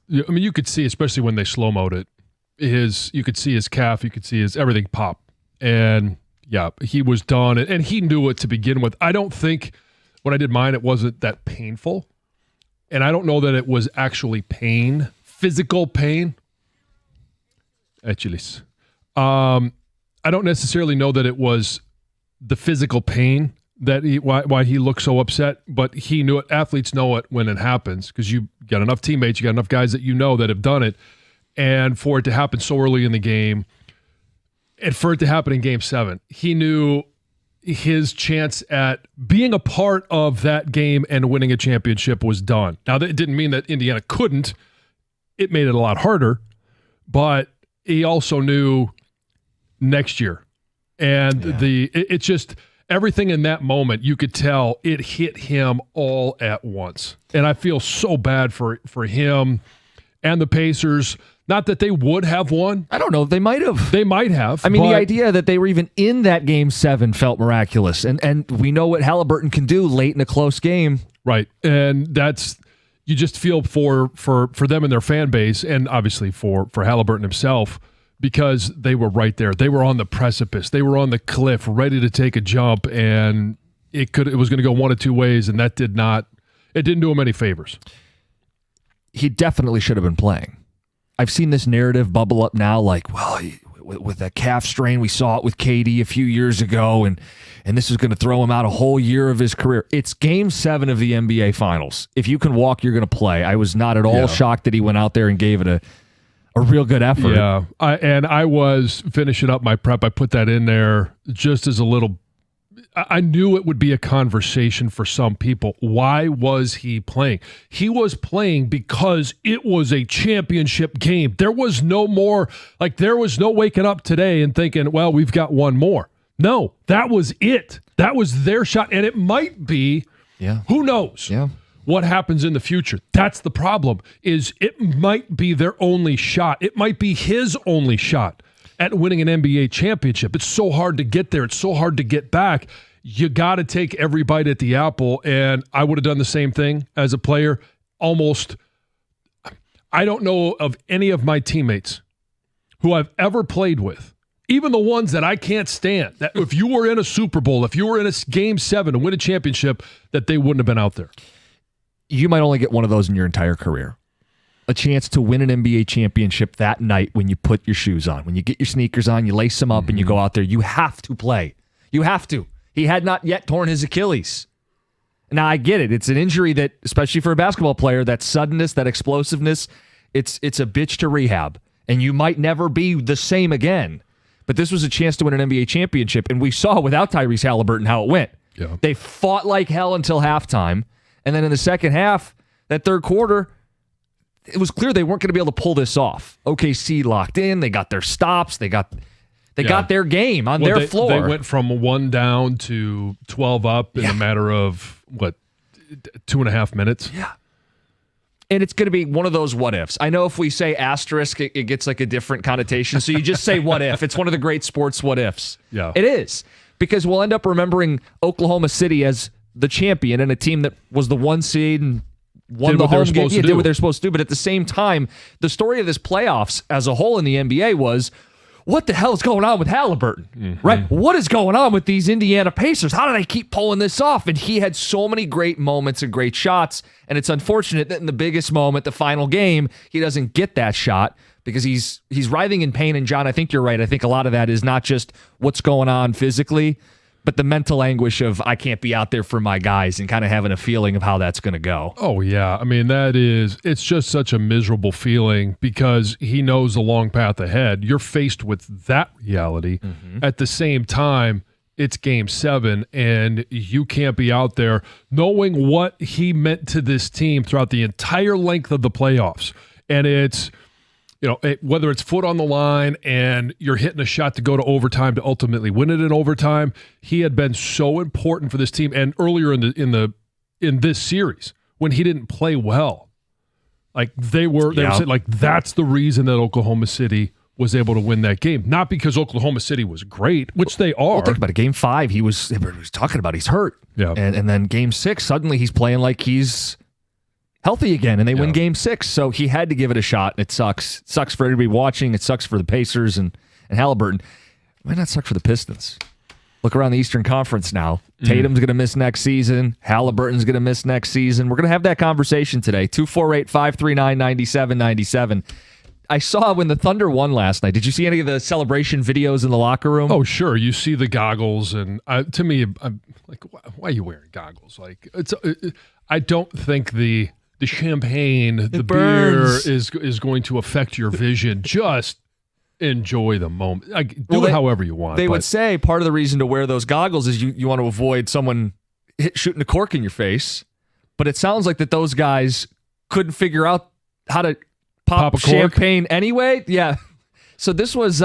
You could see, especially when they slow-moed it, you could see his calf, you could see his everything pop. And yeah, he was done, and he knew it to begin with. I don't think when I did mine, it wasn't that painful. And I don't know that it was actually pain, physical pain. Actually, I don't necessarily know that it was the physical pain that why he looked so upset, but he knew it. Athletes know it when it happens because you got enough teammates, you got enough guys that you know that have done it, and for it to happen so early in the game, and for it to happen in Game 7, he knew his chance at being a part of that game and winning a championship was done. Now, that didn't mean that Indiana couldn't. It made it a lot harder, but he also knew next year. And it's just everything in that moment, you could tell it hit him all at once. And I feel so bad for him and the Pacers. Not that they would have won. I don't know. They might have. They might have. I mean, the idea that they were even in that Game 7 felt miraculous. And we know what Hallebertton can do late in a close game. Right. And you just feel for them and their fan base, and obviously for Hallebertton himself, because they were right there. They were on the precipice. They were on the cliff, ready to take a jump, and it was going to go one of two ways, and it didn't do him any favors. He definitely should have been playing. I've seen this narrative bubble up now, like, well, with that calf strain, we saw it with KD a few years ago, and this is going to throw him out a whole year of his career. It's Game 7 of the NBA Finals. If you can walk, you're going to play. I was not at all shocked that he went out there and gave it a real good effort. Yeah, I was finishing up my prep. I put that in there just as a little. I knew it would be a conversation for some people. Why was he playing? He was playing because it was a championship game. There was no more, there was no waking up today and thinking, well, we've got one more. No, that was it. That was their shot. And it might be, who knows what happens in the future. That's the problem, is it might be their only shot. It might be his only shot at winning an NBA championship. It's so hard to get there. It's so hard to get back. You got to take every bite at the apple, and I would have done the same thing as a player. Almost, I don't know of any of my teammates who I've ever played with, even the ones that I can't stand, that if you were in a Super Bowl, if you were in a Game 7 to win a championship, that they wouldn't have been out there. You might only get one of those in your entire career. A chance to win an NBA championship that night when you put your shoes on. When you get your sneakers on, you lace them up, and you go out there. You have to play. You have to. He had not yet torn his Achilles. Now, I get it. It's an injury that, especially for a basketball player, that suddenness, that explosiveness, it's a bitch to rehab. And you might never be the same again. But this was a chance to win an NBA championship, and we saw without Tyrese Halliburton how it went. Yeah. They fought like hell until halftime, and then in the second half, that third quarter, it was clear they weren't going to be able to pull this off. OKC locked in. They got their stops. They got their game on their floor. They went from 1 down to 12 up in a matter of, 2.5 minutes? Yeah. And it's going to be one of those what-ifs. I know if we say asterisk, it gets like a different connotation. So you just say what if. It's one of the great sports what-ifs. Yeah. It is. Because we'll end up remembering Oklahoma City as the champion and a team that was the 1 seed and won the home game. Did what they're supposed to do. But at the same time, the story of this playoffs as a whole in the NBA was, what the hell is going on with Hallebertton? Right? What is going on with these Indiana Pacers? How do they keep pulling this off? And he had so many great moments and great shots. And it's unfortunate that in the biggest moment, the final game, he doesn't get that shot because he's writhing in pain. And John, I think you're right. I think a lot of that is not just what's going on physically, but the mental anguish of I can't be out there for my guys and kind of having a feeling of how that's going to go. Oh, yeah. I mean, it's just such a miserable feeling because he knows the long path ahead. You're faced with that reality. At the same time, it's Game 7, and you can't be out there knowing what he meant to this team throughout the entire length of the playoffs. And it's, whether it's foot on the line and you're hitting a shot to go to overtime to ultimately win it in overtime, he had been so important for this team. And earlier in this series, when he didn't play well, they were saying that's the reason that Oklahoma City was able to win that game. Not because Oklahoma City was great, which they are. Well, think about it. Game 5, he was talking about he's hurt. Yeah. And then Game 6, suddenly he's playing like he's healthy again, and they win Game 6. So he had to give it a shot, and it sucks. It sucks for everybody watching. It sucks for the Pacers and Hallebertton. It might not suck for the Pistons. Look around the Eastern Conference now. Tatum's going to miss next season. Halliburton's going to miss next season. We're going to have that conversation today. 248-539-9797. I saw when the Thunder won last night. Did you see any of the celebration videos in the locker room? Oh, sure. You see the goggles, and to me, I'm like, why are you wearing goggles? Like, I don't think the champagne, the beer is going to affect your vision. Just enjoy the moment. Do it however you want. They would say part of the reason to wear those goggles is you want to avoid someone shooting a cork in your face. But it sounds like that those guys couldn't figure out how to pop champagne anyway. Yeah. So this is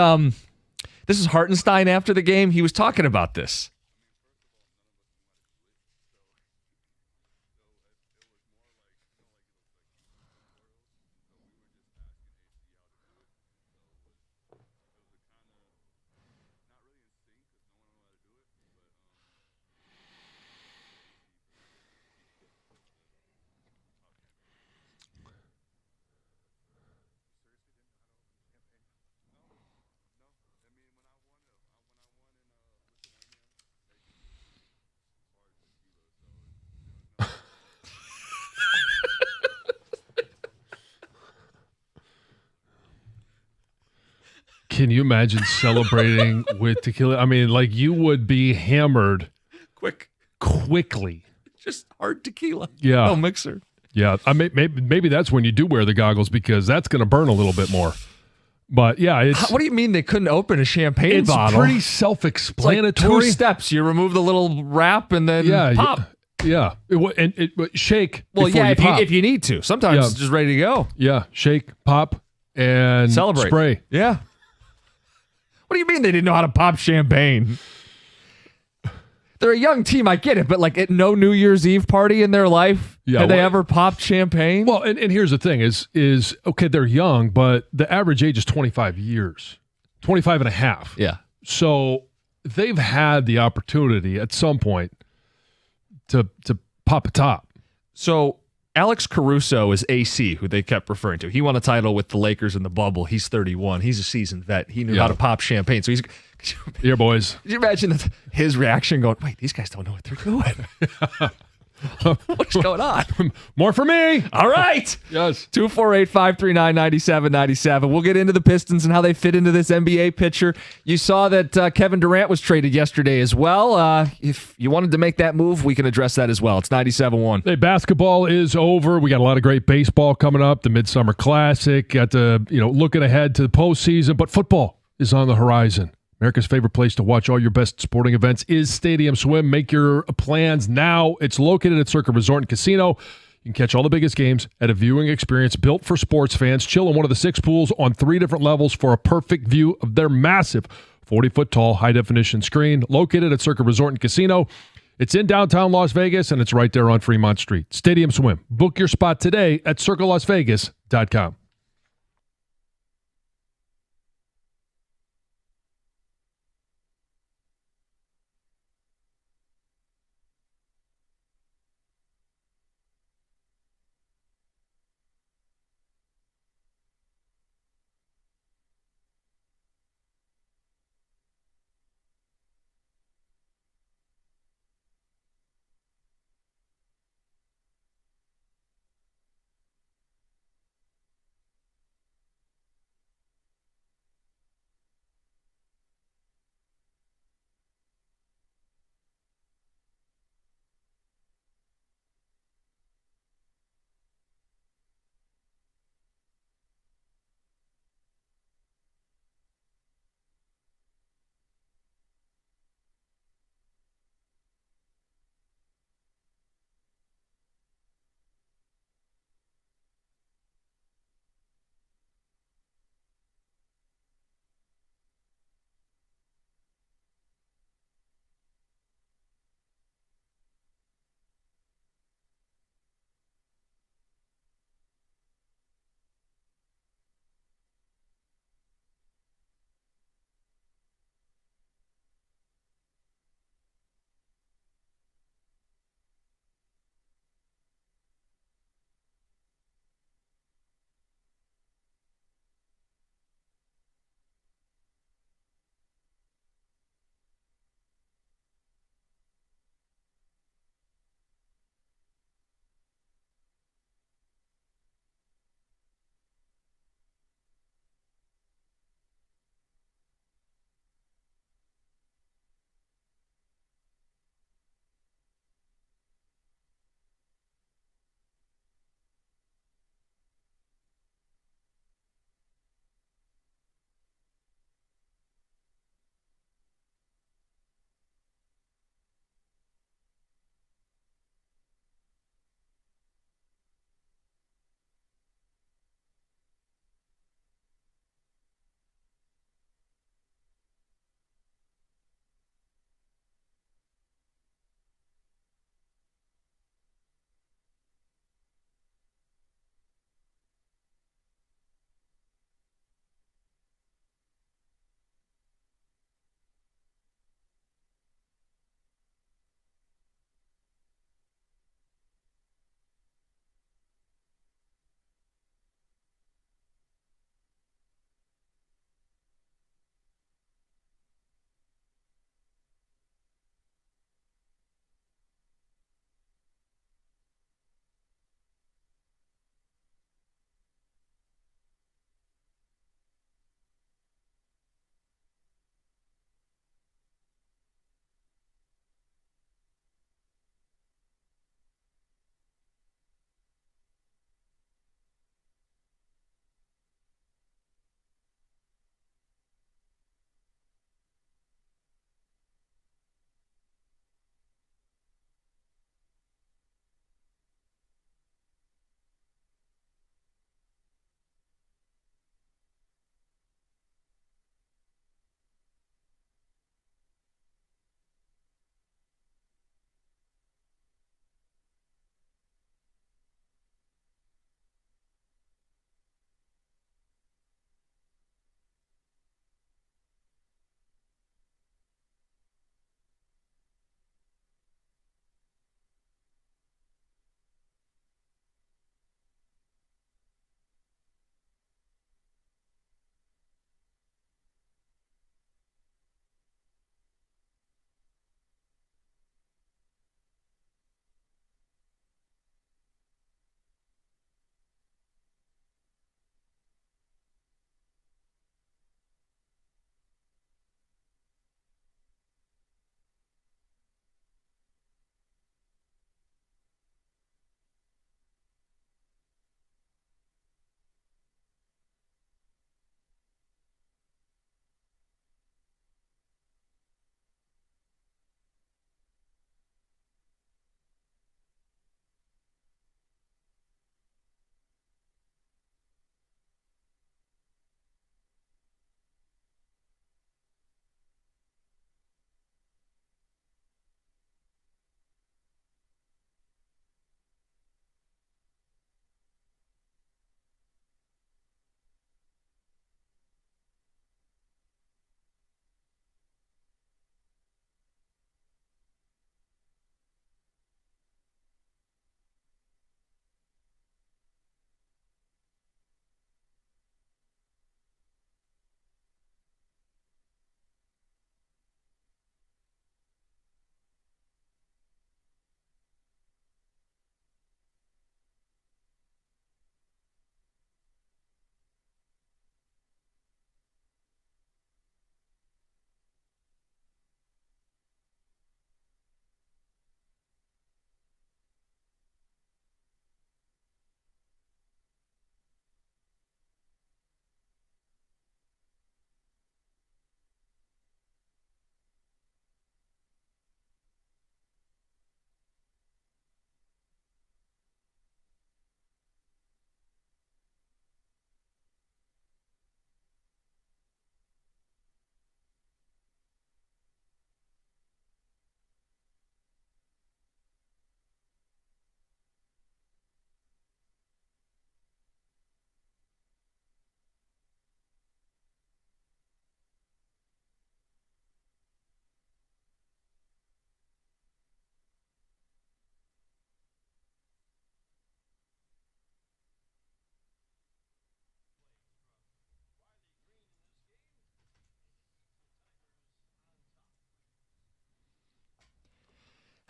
Hartenstein after the game. He was talking about this. Can you imagine celebrating with tequila? I mean, like, you would be hammered quickly. Just hard tequila. Yeah. No mixer. Yeah. Maybe that's when you do wear the goggles, because that's going to burn a little bit more. But yeah, what do you mean they couldn't open a champagne bottle? It's pretty self-explanatory. It's like 2 steps. You remove the little wrap and then pop. Yeah. Shake. Well, before you pop. if you need to. Sometimes it's just ready to go. Yeah. Shake, pop, and celebrate. Spray. Yeah. What do you mean they didn't know how to pop champagne? They're a young team, I get it, but like at no New Year's Eve party in their life, had they ever popped champagne? Well, and here's the thing is okay, they're young, but the average age is 25 years, 25 and a half. Yeah. So they've had the opportunity at some point to pop a top. So Alex Caruso is AC, who they kept referring to. He won a title with the Lakers in the bubble. He's 31. He's a seasoned vet. He knew how to pop champagne. So he's... Here, boys. Could you imagine his reaction going, wait, these guys don't know what they're doing. What's going on? More for me. All right. Yes. 248-539-9797. We'll get into the Pistons and how they fit into this NBA picture. You saw that Kevin Durant was traded yesterday as well. If you wanted to make that move, we can address that as well. It's 97-1. Hey, basketball is over. We got a lot of great baseball coming up. The Midsummer Classic. Got to, looking ahead to the postseason, but football is on the horizon. America's favorite place to watch all your best sporting events is Stadium Swim. Make your plans now. It's located at Circa Resort and Casino. You can catch all the biggest games at a viewing experience built for sports fans. Chill in one of the 6 pools on 3 different levels for a perfect view of their massive 40-foot tall high-definition screen located at Circa Resort and Casino. It's in downtown Las Vegas, and it's right there on Fremont Street. Stadium Swim. Book your spot today at circalasvegas.com.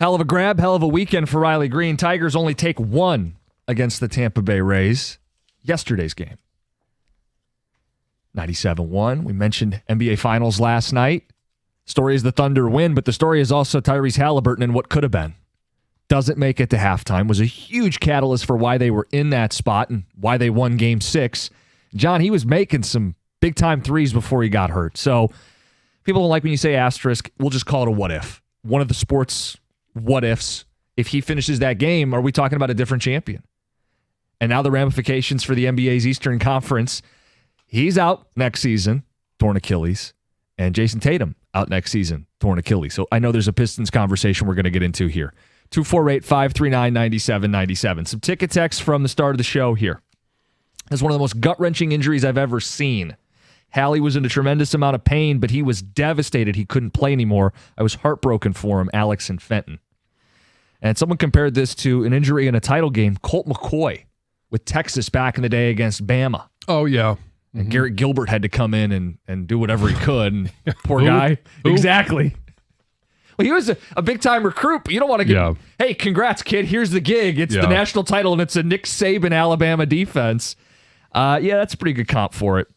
Hell of a grab, hell of a weekend for Riley Green. Tigers only take one against the Tampa Bay Rays. Yesterday's game. 97-1. We mentioned NBA Finals last night. Story is the Thunder win, but the story is also Tyrese Hallebertton and what could have been. Doesn't make it to halftime. Was a huge catalyst for why they were in that spot and why they won Game 6. John, he was making some big-time threes before he got hurt. So people don't like when you say asterisk. We'll just call it a what-if. One of the sports what-ifs. If he finishes that game, are we talking about a different champion? And now the ramifications for the NBA's Eastern Conference. He's out next season, torn Achilles. And Jason Tatum out next season, torn Achilles. So I know there's a Pistons conversation we're going to get into here. 248-539-9797. Some ticket texts from the start of the show here. That's one of the most gut-wrenching injuries I've ever seen. Hallie was in a tremendous amount of pain, but he was devastated he couldn't play anymore. I was heartbroken for him, Alex and Fenton. And someone compared this to an injury in a title game, Colt McCoy with Texas back in the day against Bama. Oh, yeah. And Garrett Gilbert had to come in and do whatever he could. And poor guy. Exactly. Well, he was a big-time recruit, but you don't want to get, hey, congrats, kid. Here's the gig. It's the national title, and it's a Nick Saban Alabama defense. That's a pretty good comp for it.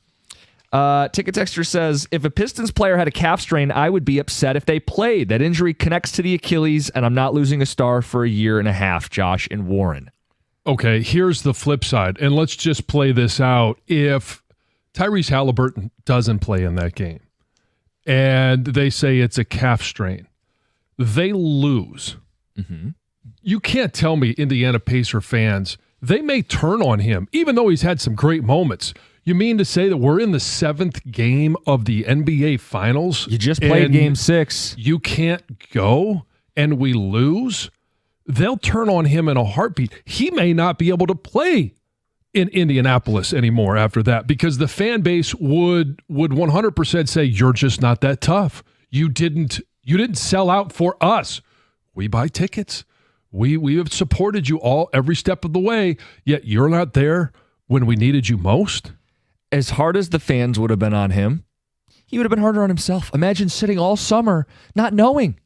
Ticket Texter says, if a Pistons player had a calf strain, I would be upset if they played. That injury connects to the Achilles, and I'm not losing a star for a year and a half, Josh and Warren. Okay, here's the flip side, and let's just play this out. If Tyrese Hallebertton doesn't play in that game, and they say it's a calf strain, they lose. Mm-hmm. You can't tell me Indiana Pacer fans, they may turn on him, even though he's had some great moments. You mean to say that we're in the 7th game of the NBA Finals? You just played Game 6. You can't go, and we lose? They'll turn on him in a heartbeat. He may not be able to play in Indianapolis anymore after that because the fan base would 100% say, you're just not that tough. You didn't sell out for us. We buy tickets. We have supported you all every step of the way, yet you're not there when we needed you most. As hard as the fans would have been on him, he would have been harder on himself. Imagine sitting all summer not knowing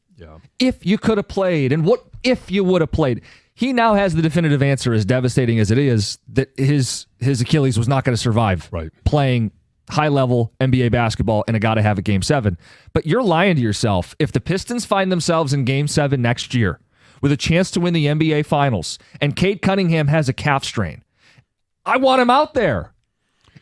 if you could have played and what if you would have played. He now has the definitive answer, as devastating as it is, that his Achilles was not going to survive playing high-level NBA basketball and a got to have a Game 7. But you're lying to yourself. If the Pistons find themselves in Game 7 next year with a chance to win the NBA Finals and Cade Cunningham has a calf strain, I want him out there.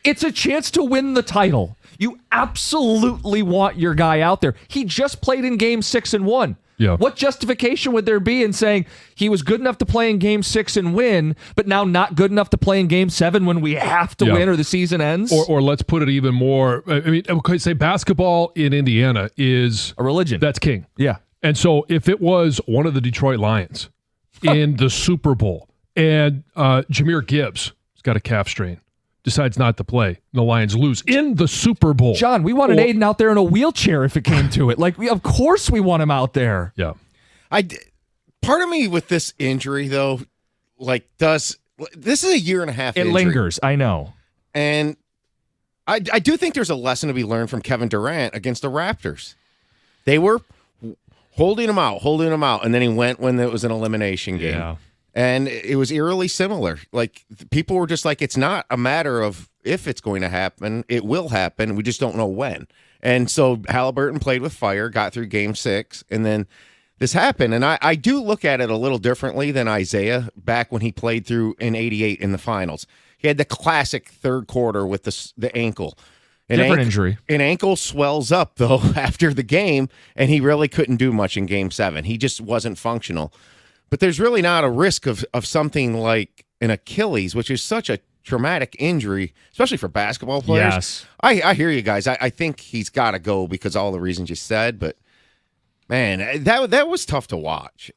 It's a chance to win the title. You absolutely want your guy out there. He just played in Game 6 and won. Yeah. What justification would there be in saying he was good enough to play in Game 6 and win, but now not good enough to play in Game 7 when we have to win or the season ends? Or let's put it even more. I mean, okay, say basketball in Indiana is a religion. That's king. Yeah. And so if it was one of the Detroit Lions in the Super Bowl and Jahmyr Gibbs has got a calf strain, decides not to play, the Lions lose in the Super Bowl. John, we wanted Aiden out there in a wheelchair if it came to it. Of course we want him out there. Yeah. Part of me with this injury, though, this is a year and a half injury. It lingers, I know. And I do think there's a lesson to be learned from Kevin Durant against the Raptors. They were holding him out, and then he went when it was an elimination game. Yeah. And it was eerily similar. People were just like, it's not a matter of if it's going to happen. It will happen. We just don't know when. And so Hallebertton played with fire, got through Game 6, and then this happened. And I do look at it a little differently than Isaiah back when he played through in 88 in the finals. He had the classic third quarter with the ankle. Different injury. An ankle swells up, though, after the game, and he really couldn't do much in Game 7. He just wasn't functional. But there's really not a risk of something like an Achilles, which is such a traumatic injury, especially for basketball players. Yes. I hear you guys. I think he's got to go because of all the reasons you said. But, man, that was tough to watch.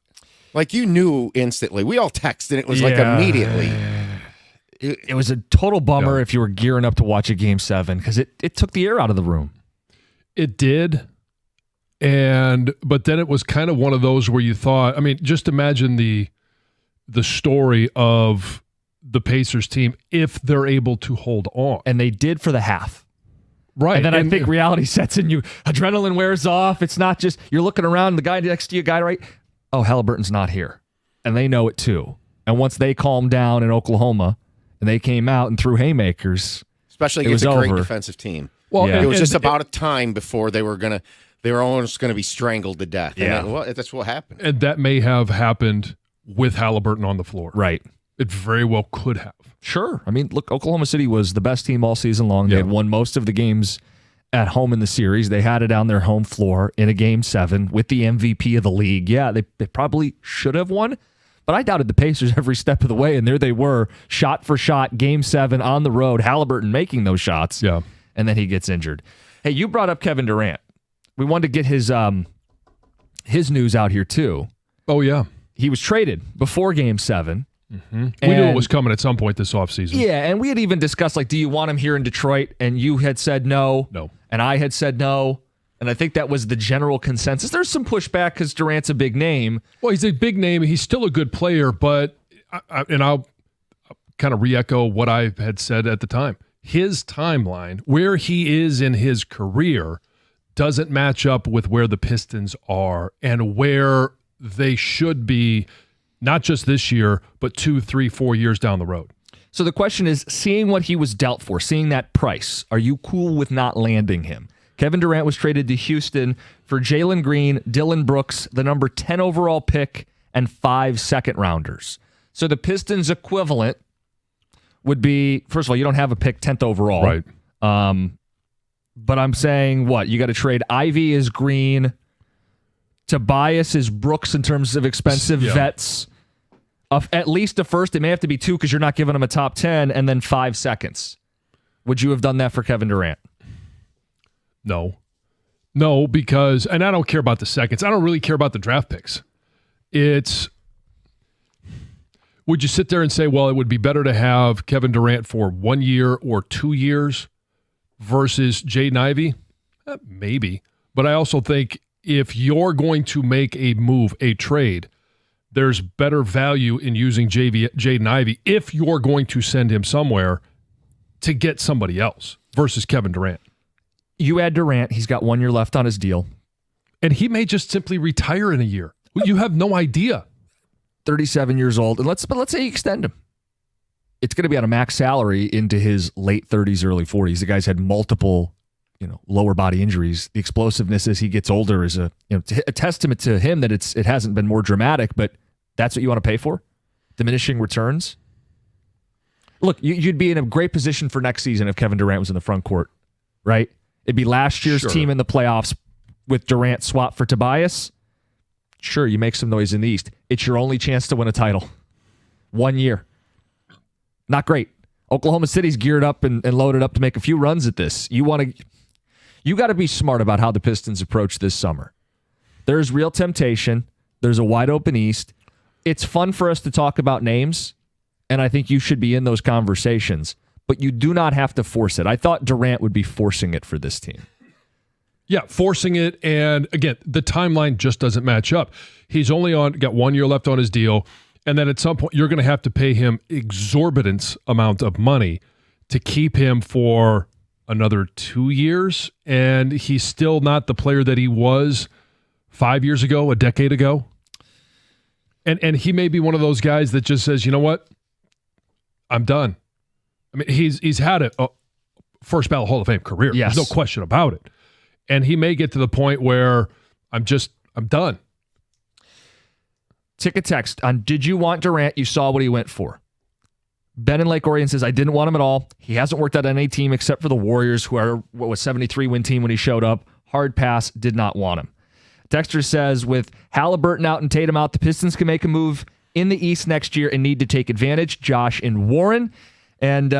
You knew instantly. We all texted. It was immediately. It was a total bummer if you were gearing up to watch a Game 7 because it took the air out of the room. It did. But then it was kind of one of those where you thought, I mean, just imagine the story of the Pacers team if they're able to hold on. And they did for the half. Right. And then I think reality sets in you. Adrenaline wears off. It's not just you're looking around, the guy next to you, guy right. oh, Hallebertton's not here. And they know it too. And once they calmed down in Oklahoma and they came out and threw haymakers, especially against a great defensive team. Well, it was just about a time before they were almost going to be strangled to death. Yeah. And that's what happened. And that may have happened with Hallebertton on the floor. Right. It very well could have. Sure. I mean, look, Oklahoma City was the best team all season long. They had won most of the games at home in the series. They had it on their home floor in a Game 7 with the MVP of the league. Yeah, they probably should have won, but I doubted the Pacers every step of the way, and there they were, shot for shot, Game 7 on the road, Hallebertton making those shots, and then he gets injured. Hey, you brought up Kevin Durant. We wanted to get his news out here, too. Oh, yeah. He was traded before Game 7. Mm-hmm. We knew it was coming at some point this offseason. Yeah, and we had even discussed, do you want him here in Detroit? And you had said no. No. And I had said no. And I think that was the general consensus. There's some pushback because Durant's a big name. Well, he's a big name. He's still a good player, but I'll kind of re-echo what I had said at the time. His timeline, where he is in his career, doesn't match up with where the Pistons are and where they should be, not just this year, but 2, 3, 4 years down the road. So the question is, seeing what he was dealt for, seeing that price, are you cool with not landing him? Kevin Durant was traded to Houston for Jalen Green, Dylan Brooks, the number 10 overall pick, and 5 second-rounders. So the Pistons equivalent would be, first of all, you don't have a pick 10th overall. Right. But I'm saying, what? You got to trade Ivy as Green, Tobias is Brooks in terms of expensive vets. At least a first. It may have to be 2 because you're not giving him a top 10, and then 5 seconds. Would you have done that for Kevin Durant? No, because, and I don't care about the seconds. I don't really care about the draft picks. Would you sit there and say, well, it would be better to have Kevin Durant for 1 year or 2 years versus Jaden Ivey? Maybe. But I also think if you're going to make a move, a trade, there's better value in using Jaden Ivey if you're going to send him somewhere to get somebody else versus Kevin Durant. You add Durant, he's got 1 year left on his deal. And he may just simply retire in a year. You have no idea. 37 years old. And let's say you extend him. It's going to be on a max salary into his late 30s, early 40s. The guy's had multiple lower body injuries. The explosiveness as he gets older is a testament to him that it hasn't been more dramatic, but that's what you want to pay for? Diminishing returns? Look, you'd be in a great position for next season if Kevin Durant was in the front court, right? It'd be last year's team in the playoffs with Durant swap for Tobias. Sure, you make some noise in the East. It's your only chance to win a title. 1 year. Not great. Oklahoma City's geared up and loaded up to make a few runs at this. You got to be smart about how the Pistons approach this summer. There's real temptation. There's a wide open East. It's fun for us to talk about names, and I think you should be in those conversations, but you do not have to force it. I thought Durant would be forcing it for this team. Yeah, forcing it, and again, the timeline just doesn't match up. He's only got 1 year left on his deal, and then at some point you're going to have to pay him exorbitant amount of money to keep him for another 2 years, and he's still not the player that he was 5 years ago, a decade ago. And he may be one of those guys that just says, you know what? I'm done. I mean, he's had a first ballot Hall of Fame career. Yes. There's no question about it. And he may get to the point where I'm done. Ticket text on Did You Want Durant? You saw what he went for. Ben in Lake Orion says, I didn't want him at all. He hasn't worked out on any team except for the Warriors, who are, 73-win team when he showed up. Hard pass, did not want him. Dexter says, with Hallebertton out and Tatum out, the Pistons can make a move in the East next year and need to take advantage. Josh in Warren. And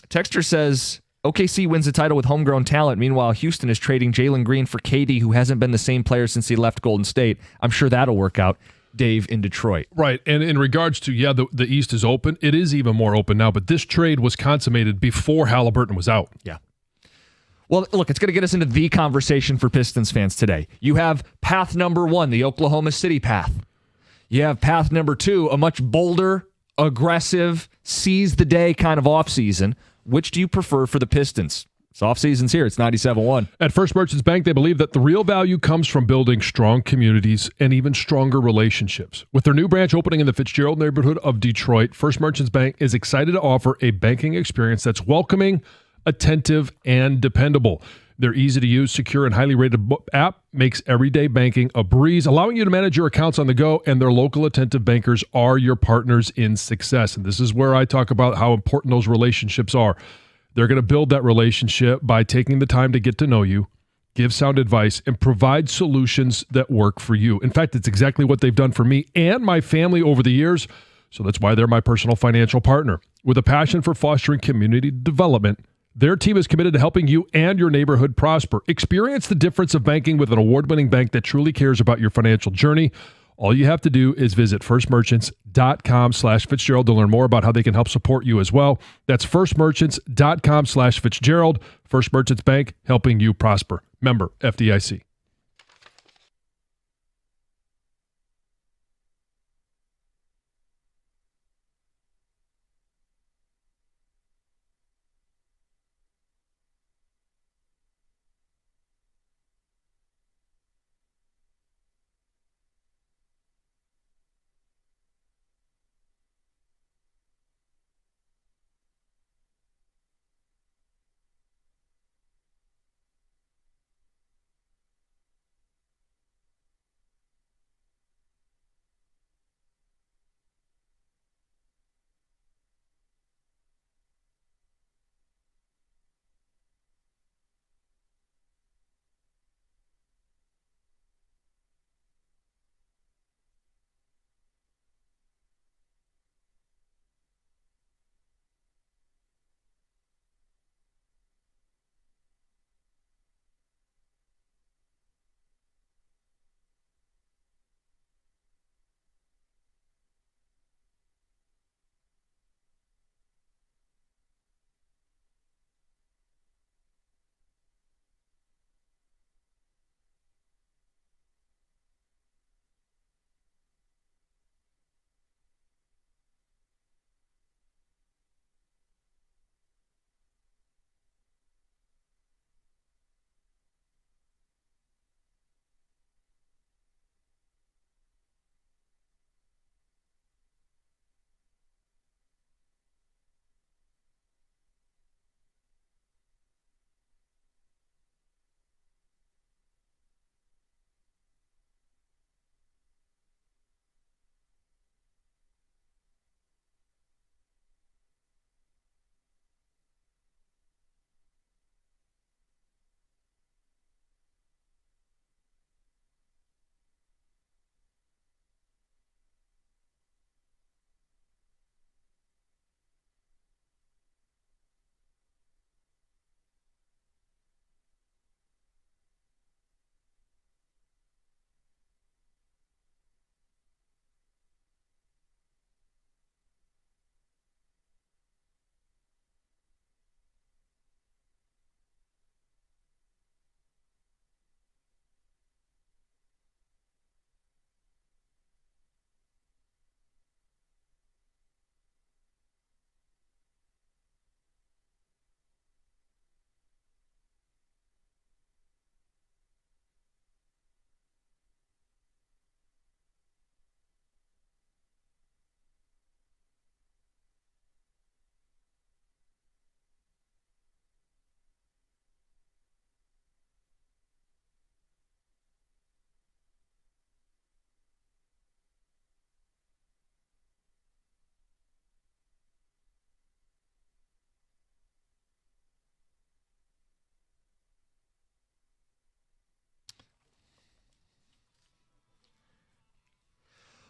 Texter says, OKC wins the title with homegrown talent. Meanwhile, Houston is trading Jalen Green for KD, who hasn't been the same player since he left Golden State. I'm sure that'll work out. Dave in Detroit. Right. And in regards to, the East is open. It is even more open now, but this trade was consummated before Hallebertton was out. Yeah. Well, look, it's going to get us into the conversation for Pistons fans today. You have path number 1, the Oklahoma City path. You have path number 2, a much bolder, aggressive, seize the day kind of offseason. Which do you prefer for the Pistons? It's off-season's here. It's 97.1. At First Merchants Bank, they believe that the real value comes from building strong communities and even stronger relationships. With their new branch opening in the Fitzgerald neighborhood of Detroit, First Merchants Bank is excited to offer a banking experience that's welcoming, attentive, and dependable. Their easy-to-use, secure, and highly rated app makes everyday banking a breeze, allowing you to manage your accounts on the go, and their local attentive bankers are your partners in success. And this is where I talk about how important those relationships are. They're going to build that relationship by taking the time to get to know you, give sound advice, and provide solutions that work for you. In fact, it's exactly what they've done for me and my family over the years, so that's why they're my personal financial partner. With a passion for fostering community development, their team is committed to helping you and your neighborhood prosper. Experience the difference of banking with an award-winning bank that truly cares about your financial journey. All you have to do is visit firstmerchants.com/Fitzgerald to learn more about how they can help support you as well. That's firstmerchants.com/Fitzgerald. First Merchants Bank, helping you prosper. Member FDIC.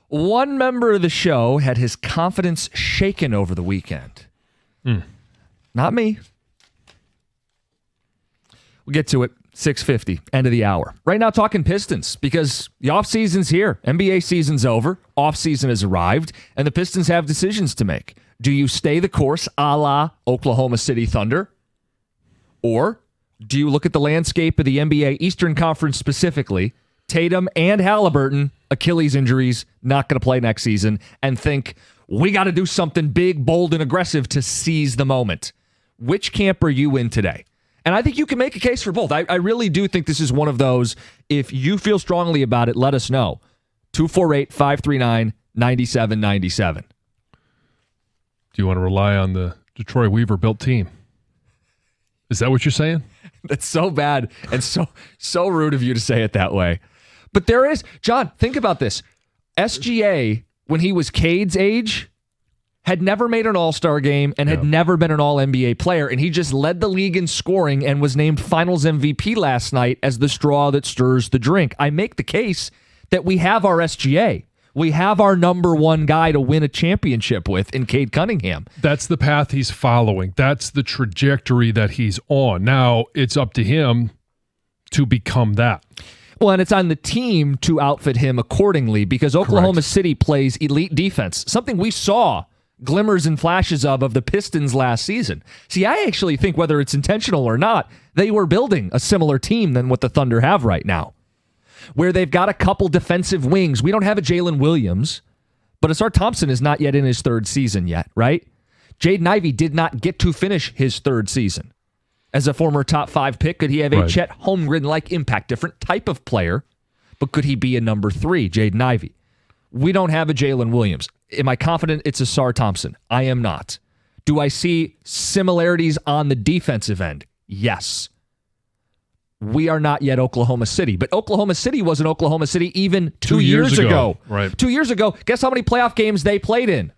One member of the show had his confidence shaken over the weekend. Not me. We'll get to it. 6:50, end of the hour. Right now, talking Pistons, because the offseason's here. NBA season's over. Offseason has arrived, and the Pistons have decisions to make. Do you stay the course a la Oklahoma City Thunder? Or do you look at the landscape of the NBA Eastern Conference specifically, Tatum and Hallebertton, Achilles injuries, not going to play next season, and think, we got to do something big, bold, and aggressive to seize the moment? Which camp are you in today? And I think you can make a case for both. I really do think this is one of those. If you feel strongly about it, let us know. 248-539-9797. Do you want to rely on the Detroit Weaver-built team? Is that what you're saying? That's so bad and so rude of you to say it that way. But there is, John, think about this. SGA, when he was Cade's age, had never made an All-Star game and had never been an All-NBA player, and he just led the league in scoring and was named Finals MVP last night as the straw that stirs the drink. I make the case that we have our SGA. We have our number one guy to win a championship with in Cade Cunningham. That's the path he's following. That's the trajectory that he's on. Now, it's up to him to become that. Well, and it's on the team to outfit him accordingly because Oklahoma City plays elite defense, something we saw glimmers and flashes of the Pistons last season. See, I actually think whether it's intentional or not, they were building a similar team than what the Thunder have right now, where they've got a couple defensive wings. We don't have a Jalen Williams, but Asar Thompson is not yet in his third season yet, right? Jaden Ivey did not get to finish his third season. As a former top 5 pick, could he have a Chet Holmgren-like impact? Different type of player, but could he be a number 3, Jaden Ivey? We don't have a Jalen Williams. Am I confident it's Asar Thompson? I am not. Do I see similarities on the defensive end? Yes. We are not yet Oklahoma City, but Oklahoma City wasn't Oklahoma City even 2 years ago. Right. 2 years ago, guess how many playoff games they played in?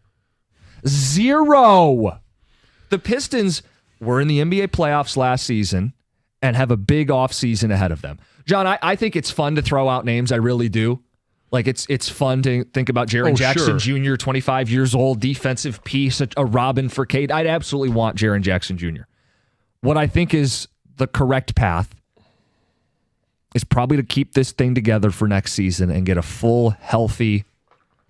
0. The Pistons were in the NBA playoffs last season and have a big offseason ahead of them. John, I think it's fun to throw out names. I really do. Like, it's fun to think about Jaren Jackson Jr., 25 years old, defensive piece, a Robin for Cade. I'd absolutely want Jaren Jackson Jr. What I think is the correct path is probably to keep this thing together for next season and get a full, healthy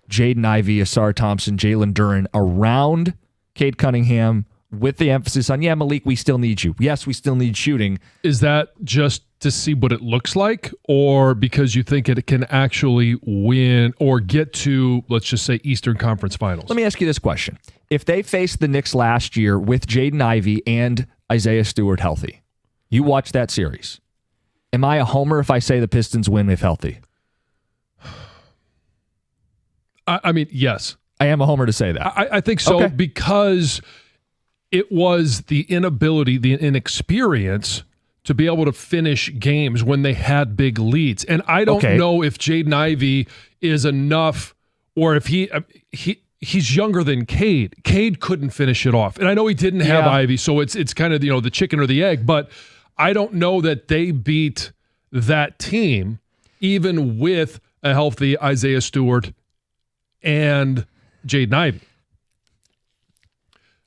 Jaden Ivey, Asar Thompson, Jalen Duren around Cade Cunningham with the emphasis on, Malik, we still need you. Yes, we still need shooting. Is that just to see what it looks like, or because you think it can actually win or get to, let's just say, Eastern Conference Finals? Let me ask you this question. If they faced the Knicks last year with Jaden Ivey and Isaiah Stewart healthy, you watch that series. Am I a homer if I say the Pistons win if healthy? I mean, yes. I am a homer to say that. I think so, because it was the inability, the inexperience to be able to finish games when they had big leads. And I don't know if Jaden Ivey is enough, or if he's younger than Cade. Cade couldn't finish it off. And I know he didn't have Ivey, so it's kind of, the chicken or the egg, but I don't know that they beat that team even with a healthy Isaiah Stewart and Jaden Ivey.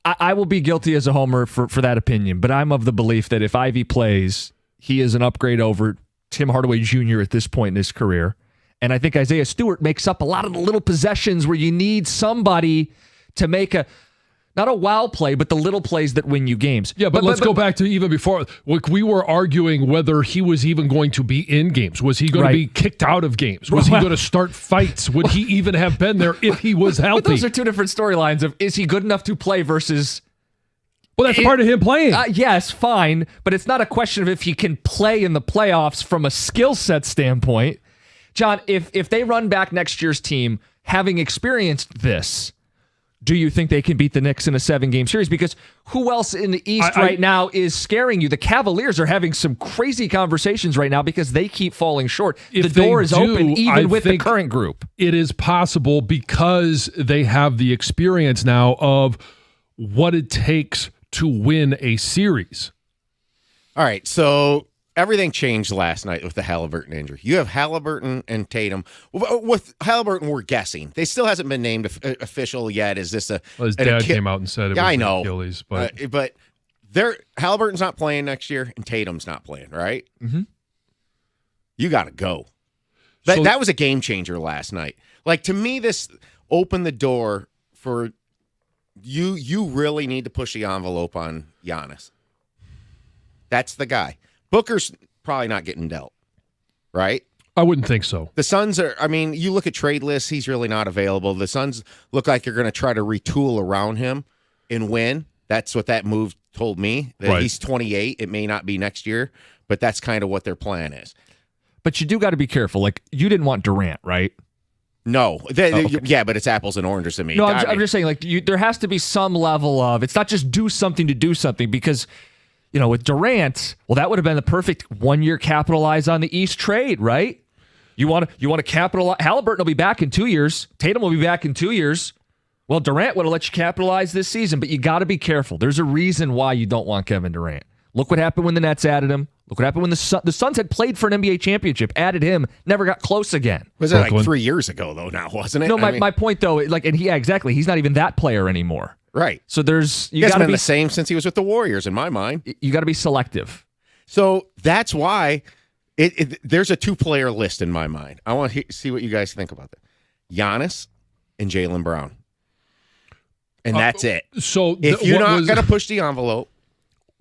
I will be guilty as a homer for that opinion, but I'm of the belief that if Ivey plays, he is an upgrade over Tim Hardaway Jr. at this point in his career. And I think Isaiah Stewart makes up a lot of the little possessions where you need somebody to make not a wow play, but the little plays that win you games. Yeah, but let's go back to even before. We were arguing whether he was even going to be in games. Was he going to be kicked out of games? Was he going to start fights? Would he even have been there if he was healthy? But those are two different storylines of, is he good enough to play versus... Well, that's part of him playing. Yes, fine, but it's not a question of if he can play in the playoffs from a skill set standpoint. John, if they run back next year's team having experienced this, do you think they can beat the Knicks in a 7-game series? Because who else in the East right now is scaring you? The Cavaliers are having some crazy conversations right now because they keep falling short. The door is open even with the current group. It is possible because they have the experience now of what it takes to win a series. All right, so everything changed last night with the Hallebertton injury. You have Hallebertton and Tatum. With Hallebertton, we're guessing. They still hasn't been named official yet. Is this his dad came out and said it was Achilles. But Halleberton's not playing next year, and Tatum's not playing, right? Mm-hmm. You got to go. That was a game changer last night. Like, to me, this opened the door for you really need to push the envelope on Giannis. That's the guy. Booker's probably not getting dealt, right? I wouldn't think so. The Suns are, you look at trade lists, he's really not available. The Suns look like they're going to try to retool around him and win. That's what that move told me. That Right. He's 28. It may not be next year, but that's kind of what their plan is. But you do got to be careful. Like, you didn't want Durant, right? No. Okay. Yeah, but it's apples and oranges to me. No, I'm just saying, like, there has to be some level of, it's not just do something to do something, because, with Durant, well, that would have been the perfect 1 year capitalize on the East trade, right? You want to capitalize. Hallebertton will be back in 2 years. Tatum will be back in 2 years. Well, Durant would have let you capitalize this season, but you got to be careful. There's a reason why you don't want Kevin Durant. Look what happened when the Nets added him. Look what happened when the Suns had played for an NBA championship, added him, never got close again. Was it like 3 years ago, though, now, wasn't it? No, my point, though, exactly. He's not even that player anymore. Right. So you got to be the same since he was with the Warriors, in my mind. You got to be selective. So that's why there's a 2-player list in my mind. I want to see what you guys think about that. Giannis and Jaylen Brown. And that's it. So if you're not going to push the envelope,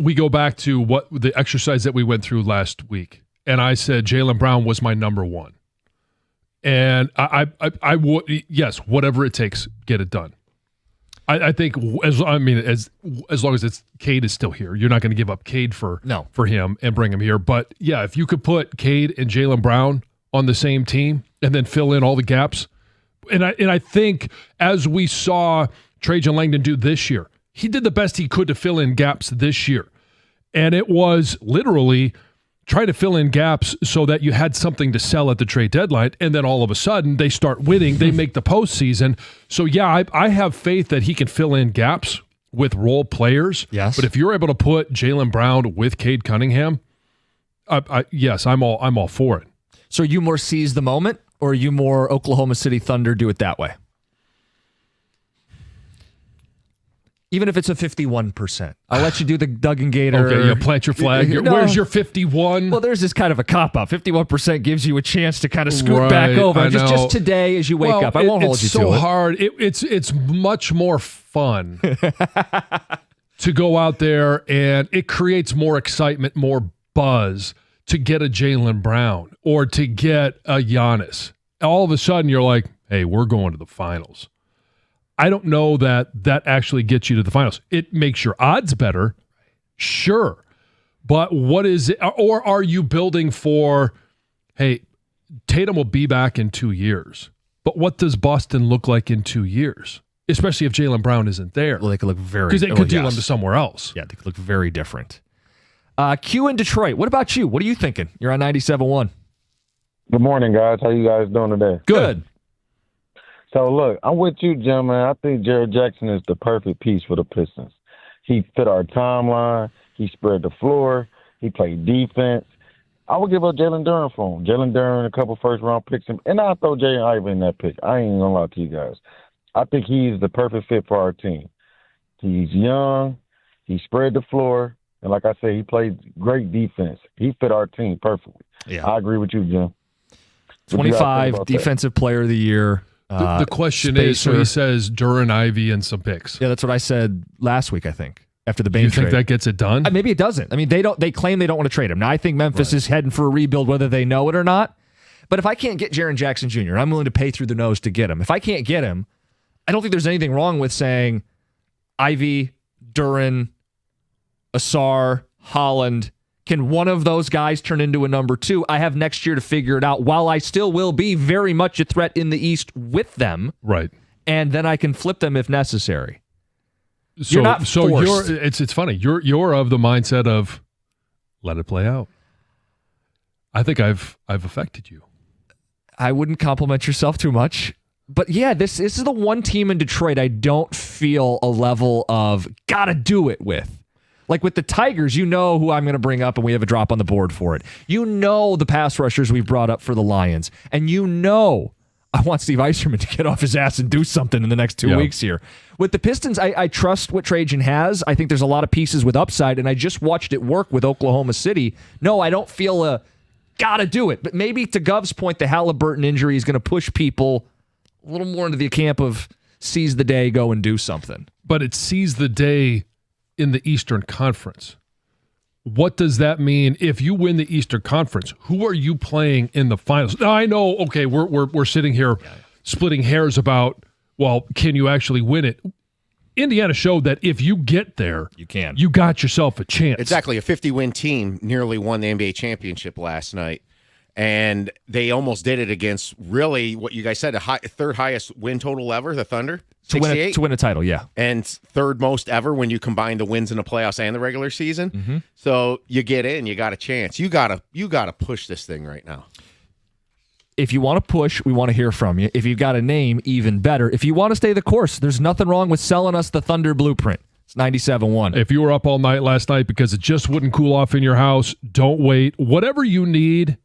we go back to what the exercise that we went through last week, and I said Jaylen Brown was my number one, and I would, yes, whatever it takes, get it done. I think as long as Cade is still here, you're not going to give up Cade for him and bring him here. But yeah, if you could put Cade and Jaylen Brown on the same team and then fill in all the gaps, and I think as we saw Trajan Langdon do this year, he did the best he could to fill in gaps this year. And it was literally trying to fill in gaps so that you had something to sell at the trade deadline. And then all of a sudden they start winning. They make the postseason. So yeah, I have faith that he can fill in gaps with role players. Yes. But if you're able to put Jaylen Brown with Cade Cunningham, yes, I'm all for it. So are you more seize the moment, or are you more Oklahoma City Thunder do it that way? Even if it's a 51%. I'll let you do the Duggan Gator. Okay, you plant your flag. Where's your 51? Well, there's this kind of a cop-out. 51% gives you a chance to kind of scoot back over. Just today as you wake up. I won't hold you to it. It's so hard. It's much more fun to go out there, and it creates more excitement, more buzz to get a Jaylen Brown or to get a Giannis. All of a sudden, you're like, hey, we're going to the finals. I don't know that actually gets you to the finals. It makes your odds better, sure. But what is it? Or are you building for, hey, Tatum will be back in 2 years. But what does Boston look like in 2 years? Especially if Jaylen Brown isn't there. Well, they could look very... Because they could deal him to somewhere else. Yeah, they could look very different. Q in Detroit. What about you? What are you thinking? You're on 97.1. Good morning, guys. How you guys doing today? Good. So, look, I'm with you, gentlemen. I think Jared Jackson is the perfect piece for the Pistons. He fit our timeline. He spread the floor. He played defense. I would give up Jalen Duren for him. Jalen Duren, a couple first-round picks. And I'll throw Jay Ivey in that pick. I ain't going to lie to you guys. I think he's the perfect fit for our team. He's young. He spread the floor. And like I said, he played great defense. He fit our team perfectly. Yeah. I agree with you, Jim. 25 Defensive Player of the Year. The question is, so he says Duren, Ivy, and some picks. Yeah, that's what I said last week, I think, after the Bain You trade. think that gets it done? Maybe it doesn't. I mean, they claim they don't want to trade him. Now, I think Memphis is heading for a rebuild, whether they know it or not. But if I can't get Jaren Jackson Jr., I'm willing to pay through the nose to get him. If I can't get him, I don't think there's anything wrong with saying Ivy, Duren, Asar, Holland. Can one of those guys turn into a number two? I have next year to figure it out, while I still will be very much a threat in the East with them. Right. And then I can flip them if necessary. So, you're not forced. It's funny. You're of the mindset of let it play out. I think I've affected you. I wouldn't compliment yourself too much. But yeah, this is the one team in Detroit I don't feel a level of gotta do it with. Like with the Tigers, you know who I'm going to bring up, and we have a drop on the board for it. You know the pass rushers we've brought up for the Lions. And you know I want Steve Yzerman to get off his ass and do something in the next 2 weeks here. With the Pistons, I trust what Trajan has. I think there's a lot of pieces with upside, and I just watched it work with Oklahoma City. No, I don't feel a gotta do it. But maybe to Gov's point, the Hallebertton injury is going to push people a little more into the camp of seize the day, go and do something. But it seize the day in the Eastern Conference. What does that mean if you win the Eastern Conference? Who are you playing in the finals? Now, I know, okay, we're sitting here splitting hairs about, well, can you actually win it? Indiana showed that if you get there, you got yourself a chance. Exactly. A 50-win team nearly won the NBA championship last night. And they almost did it against really what you guys said, third highest win total ever, the Thunder. To win a title, yeah. And third most ever when you combine the wins in the playoffs and the regular season. Mm-hmm. So you get in, you got a chance. You gotta push this thing right now. If you want to push, we want to hear from you. If you've got a name, even better. If you want to stay the course, there's nothing wrong with selling us the Thunder blueprint. It's 97.1. If you were up all night last night because it just wouldn't cool off in your house, don't wait. Whatever you need,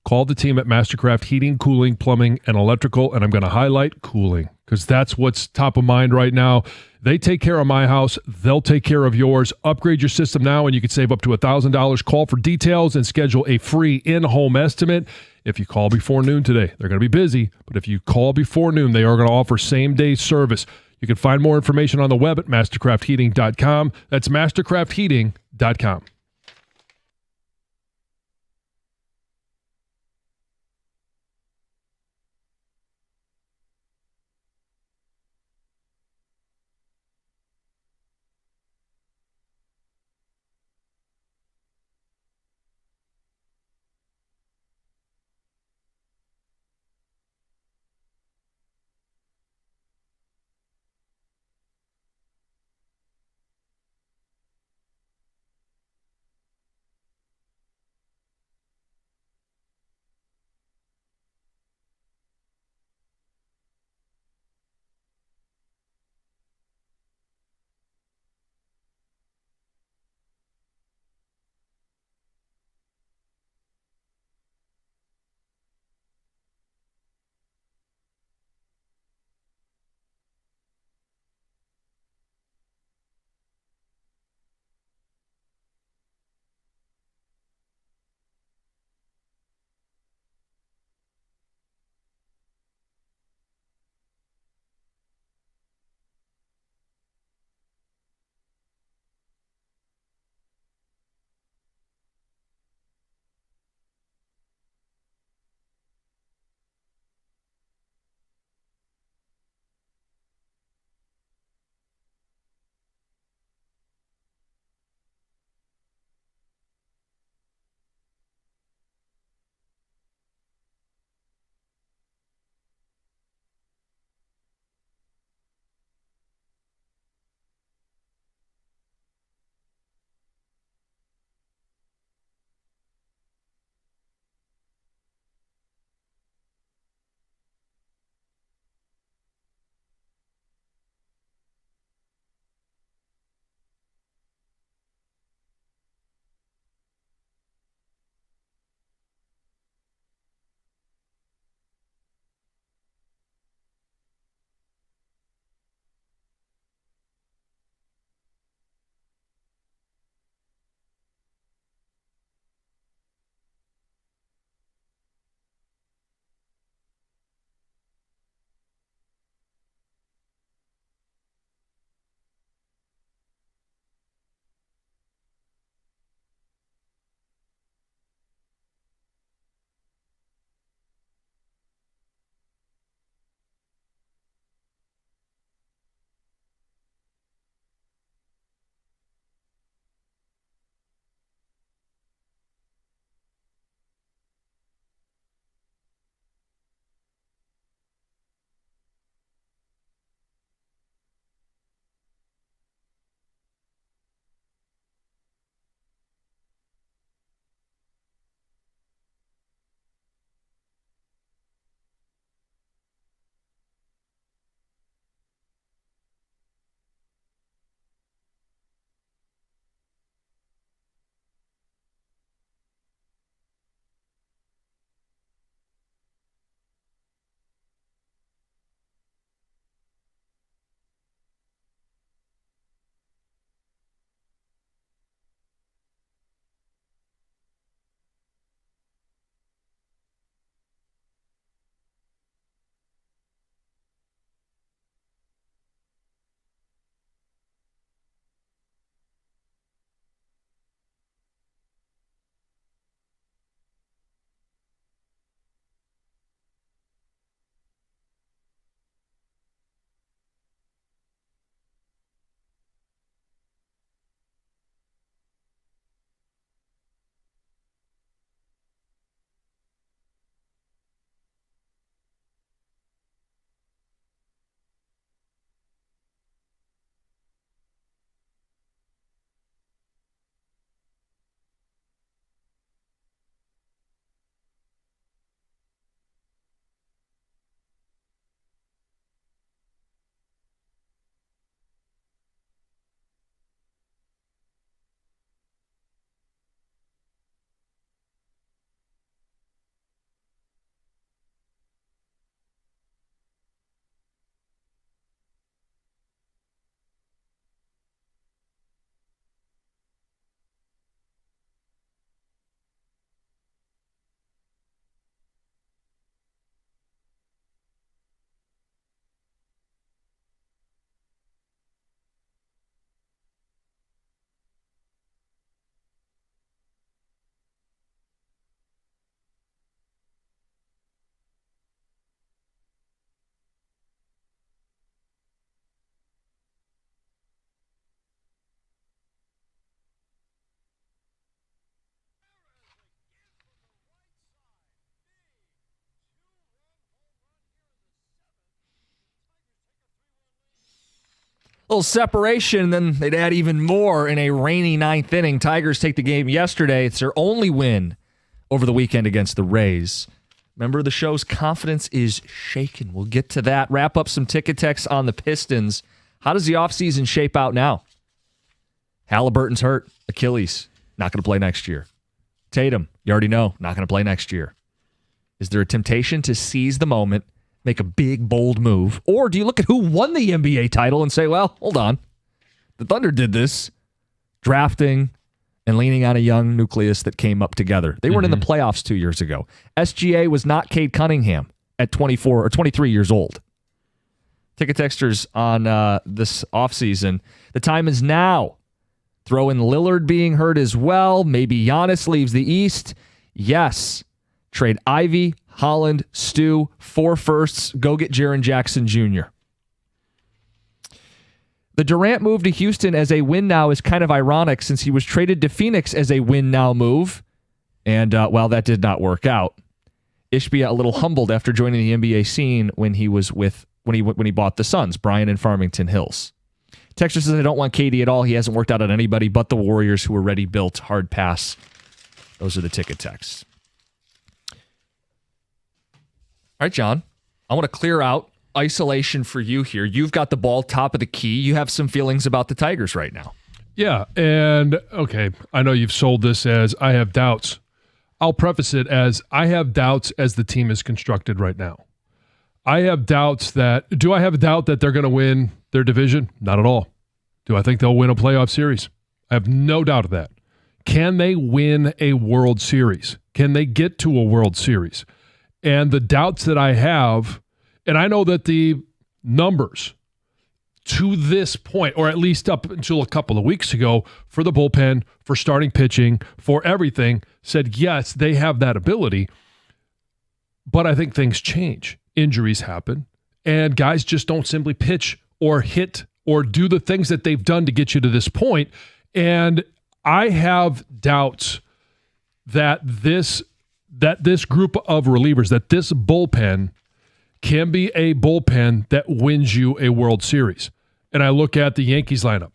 call the team at Mastercraft Heating, Cooling, Plumbing, and Electrical, and I'm going to highlight cooling because that's what's top of mind right now. They take care of my house. They'll take care of yours. Upgrade your system now, and you can save up to $1,000. Call for details and schedule a free in-home estimate. If you call before noon today, they're going to be busy, but if you call before noon, they are going to offer same-day service. You can find more information on the web at mastercraftheating.com. That's mastercraftheating.com. little separation, then they'd add even more in a rainy ninth inning. Tigers take the game yesterday. It's their only win over the weekend against the Rays. Remember, the show's confidence is shaken. We'll get to that. Wrap up some ticket texts on the Pistons. How does the offseason shape out now? Hallebertton's hurt. Achilles, not going to play next year. Tatum, you already know, not going to play next year. Is there a temptation to seize the moment, make a big, bold move? Or do you look at who won the NBA title and say, well, hold on. The Thunder did this, drafting and leaning on a young nucleus that came up together. They weren't in the playoffs 2 years ago. SGA was not Cade Cunningham at 24 or 23 years old. Ticket texters on this offseason. The time is now. Throw in Lillard being hurt as well. Maybe Giannis leaves the East. Yes. Trade Ivy, Holland, Stu, 4 firsts. Go get Jaren Jackson Jr. The Durant move to Houston as a win now is kind of ironic since he was traded to Phoenix as a win now move. And while that did not work out, Ishbia a little humbled after joining the NBA scene when he bought the Suns, Brian in Farmington Hills. Texter says, I don't want KD at all. He hasn't worked out on anybody but the Warriors who are ready built. Hard pass. Those are the ticket texts. All right, John, I want to clear out isolation for you here. You've got the ball top of the key. You have some feelings about the Tigers right now. Yeah, and okay, I know you've sold this as I have doubts. I'll preface it as I have doubts as the team is constructed right now. I have doubts do I have a doubt that they're going to win their division? Not at all. Do I think they'll win a playoff series? I have no doubt of that. Can they win a World Series? Can they get to a World Series? And the doubts that I have, and I know that the numbers to this point, or at least up until a couple of weeks ago, for the bullpen, for starting pitching, for everything, said yes, they have that ability. But I think things change. Injuries happen, and guys just don't simply pitch or hit or do the things that they've done to get you to this point. And I have doubts that this group of relievers, that this bullpen can be a bullpen that wins you a World Series. And I look at the Yankees lineup,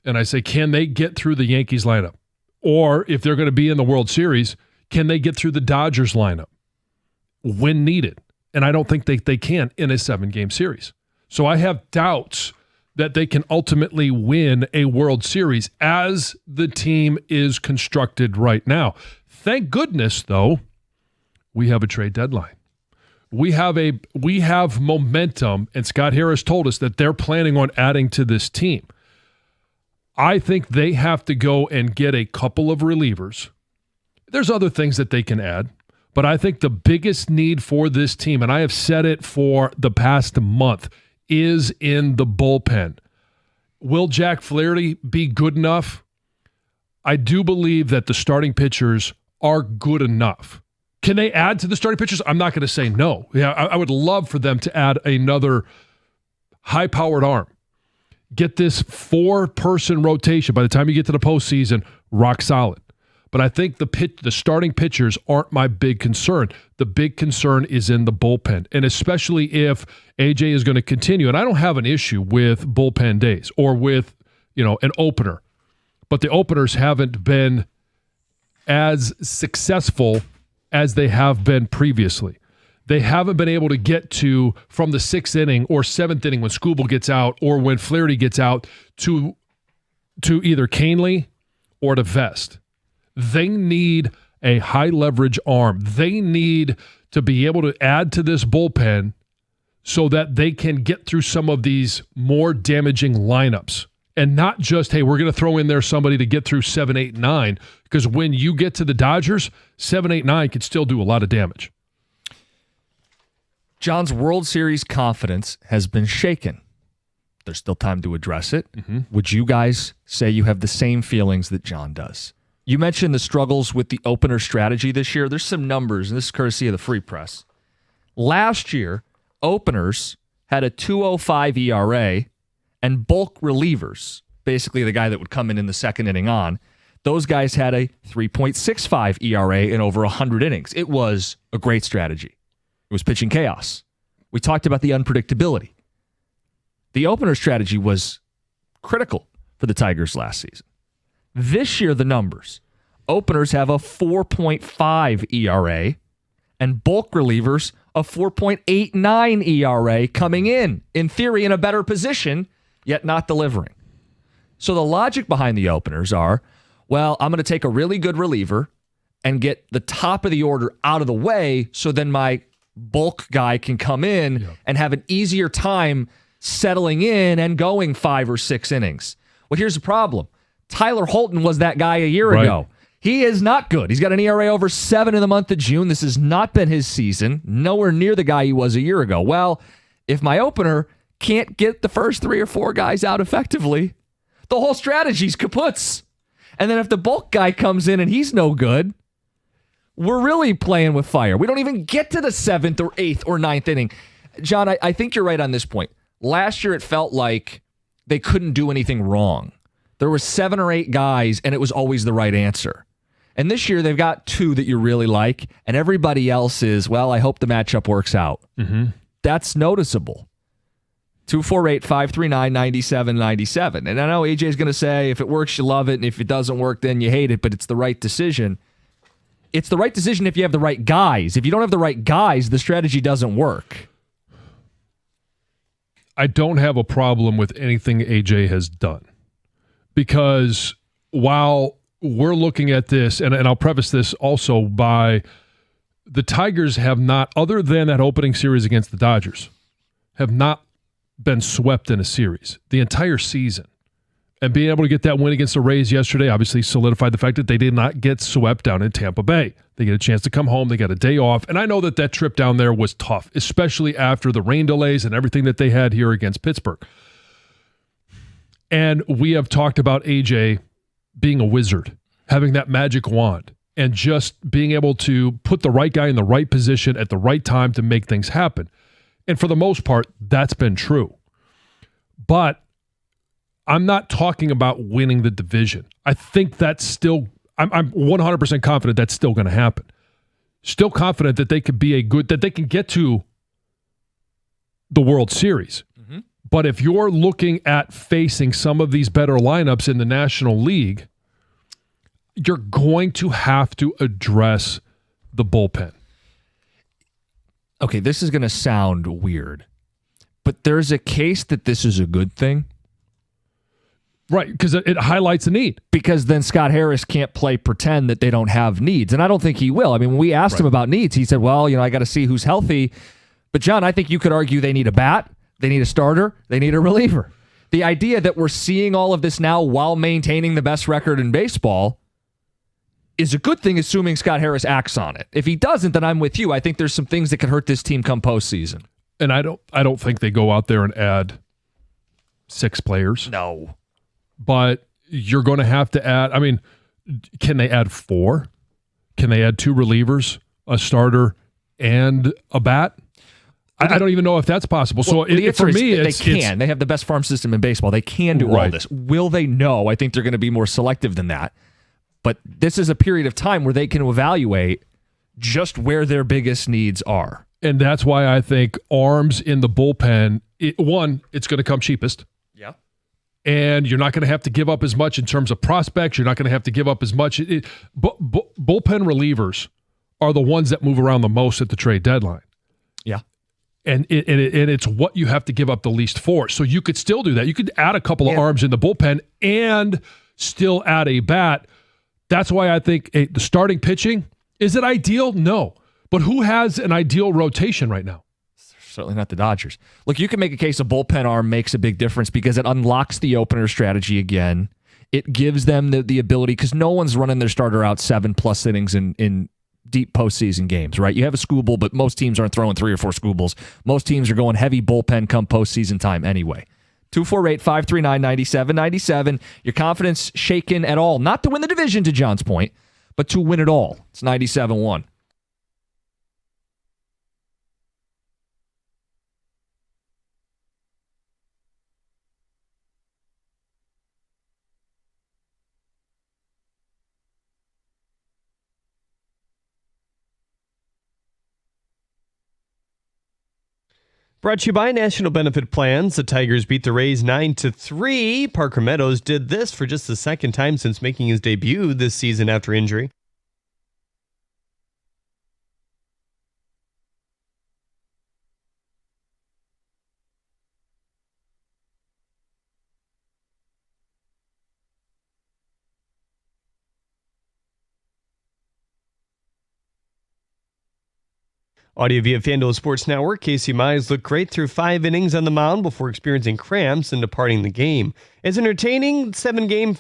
and I say, can they get through the Yankees lineup? Or if they're going to be in the World Series, can they get through the Dodgers lineup when needed? And I don't think they can in a 7-game series. So I have doubts that they can ultimately win a World Series as the team is constructed right now. Thank goodness, though, we have a trade deadline. We have momentum, and Scott Harris told us that they're planning on adding to this team. I think they have to go and get a couple of relievers. There's other things that they can add. But I think the biggest need for this team, and I have said it for the past month, is in the bullpen. Will Jack Flaherty be good enough? I do believe that the starting pitchers are good enough. Can they add to the starting pitchers? I'm not going to say no. Yeah, I would love for them to add another high-powered arm. Get this 4-person rotation by the time you get to the postseason, rock solid. But I think the starting pitchers aren't my big concern. The big concern is in the bullpen, and especially if AJ is going to continue. And I don't have an issue with bullpen days or with, an opener. But the openers haven't been as successful as they have been previously. They haven't been able to get to from the 6th inning or 7th inning when Skubal gets out or when Flaherty gets out to either Canely or to Vest. They need a high-leverage arm. They need to be able to add to this bullpen so that they can get through some of these more damaging lineups. And not just, hey, we're going to throw in there somebody to get through 7, 8, 9, because when you get to the Dodgers, 7, 8, 9 could still do a lot of damage. John's World Series confidence has been shaken. There's still time to address it. Mm-hmm. Would you guys say you have the same feelings that John does? You mentioned the struggles with the opener strategy this year. There's some numbers, and this is courtesy of the Free Press. Last year, openers had a 2.05 ERA, and bulk relievers, basically the guy that would come in the second inning on, those guys had a 3.65 ERA in over 100 innings. It was a great strategy. It was pitching chaos. We talked about the unpredictability. The opener strategy was critical for the Tigers last season. This year, the numbers. Openers have a 4.5 ERA and bulk relievers a 4.89 ERA coming in theory, in a better position, yet not delivering. So the logic behind the openers are, well, I'm going to take a really good reliever and get the top of the order out of the way so then my bulk guy can come in and have an easier time settling in and going 5 or 6 innings. Well, here's the problem. Tyler Holton was that guy a year ago. He is not good. He's got an ERA over 7 in the month of June. This has not been his season. Nowhere near the guy he was a year ago. Well, if my opener can't get the first 3 or 4 guys out effectively, the whole strategy's kaputs. And then if the bulk guy comes in and he's no good, we're really playing with fire. We don't even get to the 7th or 8th or 9th inning. John, I think you're right on this point. Last year, it felt like they couldn't do anything wrong. There were 7 or 8 guys, and it was always the right answer. And this year, they've got 2 that you really like, and everybody else is, well, I hope the matchup works out. Mm-hmm. That's noticeable. 248-539-9797. And I know AJ's going to say, if it works, you love it, and if it doesn't work, then you hate it, but it's the right decision. It's the right decision if you have the right guys. If you don't have the right guys, the strategy doesn't work. I don't have a problem with anything AJ has done, because while we're looking at this, and I'll preface this also by the Tigers have not, other than that opening series against the Dodgers, have not been swept in a series the entire season. And being able to get that win against the Rays yesterday obviously solidified the fact that they did not get swept down in Tampa Bay. They get a chance to come home. They got a day off. And I know that trip down there was tough, especially after the rain delays and everything that they had here against Pittsburgh. And we have talked about AJ being a wizard, having that magic wand, and just being able to put the right guy in the right position at the right time to make things happen. And for the most part, that's been true. But I'm not talking about winning the division. I think that's still, I'm 100% confident that's still going to happen. Still confident that they could be that they can get to the World Series. Mm-hmm. But if you're looking at facing some of these better lineups in the National League, you're going to have to address the bullpen. Okay, this is going to sound weird, but there's a case that this is a good thing. Right, because it highlights a need. Because then Scott Harris can't play pretend that they don't have needs, and I don't think he will. I mean, when we asked him about needs, he said, well, I got to see who's healthy. But, John, I think you could argue they need a bat, they need a starter, they need a reliever. The idea that we're seeing all of this now while maintaining the best record in baseball is a good thing, assuming Scott Harris acts on it. If he doesn't, then I'm with you. I think there's some things that could hurt this team come postseason. And I don't think they go out there and add 6 players. No. But you're going to have to add, I mean, can they add 4? Can they add 2 relievers, a starter, and a bat? I don't even know if that's possible. Well, so for me, they can. They have the best farm system in baseball. They can do all this. Will they? No. I think they're going to be more selective than that. But this is a period of time where they can evaluate just where their biggest needs are. And that's why I think arms in the bullpen, it's going to come cheapest. Yeah. And you're not going to have to give up as much in terms of prospects. You're not going to have to give up as much. Bullpen relievers are the ones that move around the most at the trade deadline. Yeah. And it's what you have to give up the least for. So you could still do that. You could add a couple of arms in the bullpen and still add a bat. That's why I think the starting pitching, is it ideal? No. But who has an ideal rotation right now? Certainly not the Dodgers. Look, you can make a case a bullpen arm makes a big difference because it unlocks the opener strategy again. It gives them the ability, because no one's running their starter out 7+ innings in deep postseason games, right? You have a schoolable, but most teams aren't throwing 3 or 4 schoolables. Most teams are going heavy bullpen come postseason time anyway. 248-539-9797. Your confidence shaken at all? Not to win the division, to John's point, but to win it all. It's 97-1. Brought to you by National Benefit Plans. The Tigers beat the Rays 9-3. Parker Meadows did this for just the second time since making his debut this season after injury. Audio via FanDuel Sports Network, Casey Mize looked great through 5 innings on the mound before experiencing cramps and departing the game. An entertaining 7-game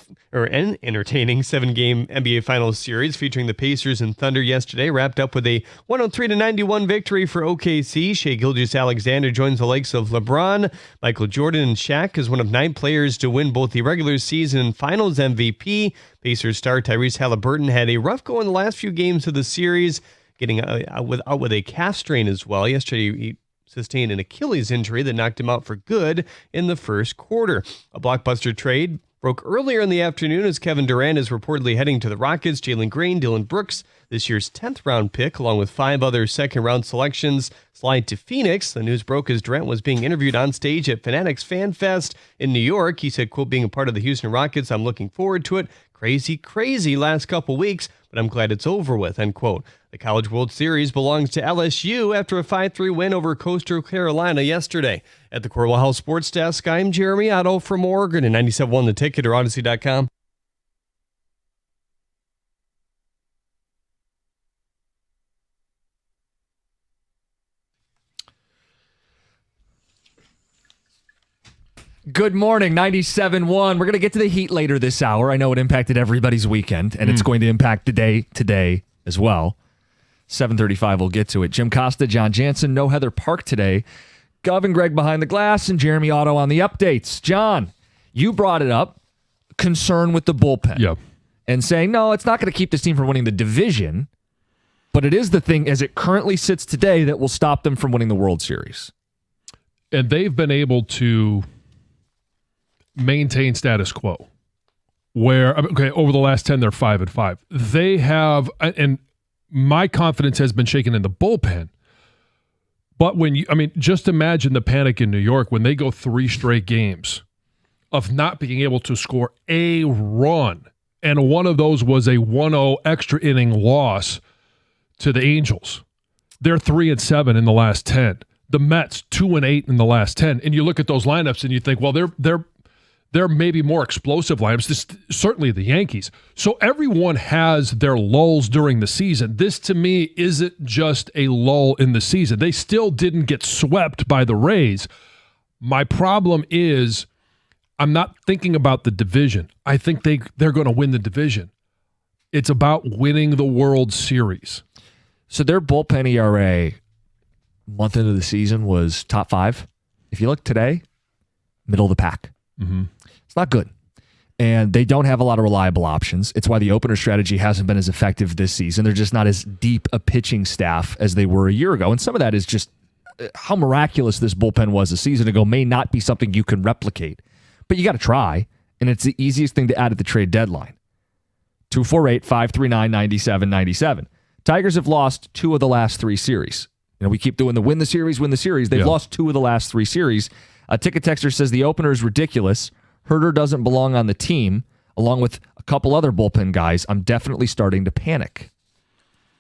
NBA Finals series featuring the Pacers and Thunder yesterday wrapped up with a 103-91 victory for OKC. Shai Gilgeous-Alexander joins the likes of LeBron, Michael Jordan, and Shaq as one of 9 players to win both the regular season and Finals MVP. Pacers star Tyrese Halliburton had a rough go in the last few games of the series, getting out with a calf strain as well. Yesterday, he sustained an Achilles injury that knocked him out for good in the first quarter. A blockbuster trade broke earlier in the afternoon as Kevin Durant is reportedly heading to the Rockets. Jalen Green, Dylan Brooks, this year's 10th round pick, along with 5 other second-round selections, slide to Phoenix. The news broke as Durant was being interviewed on stage at Fanatics Fan Fest in New York. He said, quote, being a part of the Houston Rockets, I'm looking forward to it. Crazy last couple weeks, but I'm glad it's over with, end quote. The College World Series belongs to LSU after a 5-3 win over Coastal Carolina yesterday. At the Corwell House Sports Desk, I'm Jeremy Otto from Oregon and 97.1 The Ticket or Odyssey.com. Good morning, 97.1. We're going to get to the Heat later this hour. I know it impacted everybody's weekend, and it's going to impact the day today as well. 7:35, we'll get to it. Jim Costa, John Jansen, no Heather Park today. Gov and Greg behind the glass, and Jeremy Otto on the updates. John, you brought it up, concern with the bullpen. Yep. And saying, no, it's not going to keep this team from winning the division, but it is the thing as it currently sits today that will stop them from winning the World Series. And they've been able to maintain status quo where, okay, over the last 10, they're 5-5. They have, and my confidence has been shaken in the bullpen. But just imagine the panic in New York when they go 3 straight games of not being able to score a run. And one of those was a 1-0 extra inning loss to the Angels. They're 3-7 in the last 10. The Mets 2-8 in the last 10. And you look at those lineups and you think, well, they're maybe more explosive lineups, certainly the Yankees. So everyone has their lulls during the season. This, to me, isn't just a lull in the season. They still didn't get swept by the Rays. My problem is I'm not thinking about the division. I think they're going to win the division. It's about winning the World Series. So their bullpen ERA month into the season was top 5. If you look today, middle of the pack. Mm-hmm. It's not good. And they don't have a lot of reliable options. It's why the opener strategy hasn't been as effective this season. They're just not as deep a pitching staff as they were a year ago. And some of that is just how miraculous this bullpen was a season ago may not be something you can replicate. But you got to try. And it's the easiest thing to add at the trade deadline. 248-539-9797. Tigers have lost 2 of the last 3 series. We keep doing the win the series. They've lost 2 of the last 3 series. A ticket texter says the opener is ridiculous. Herter doesn't belong on the team, along with a couple other bullpen guys. I'm definitely starting to panic.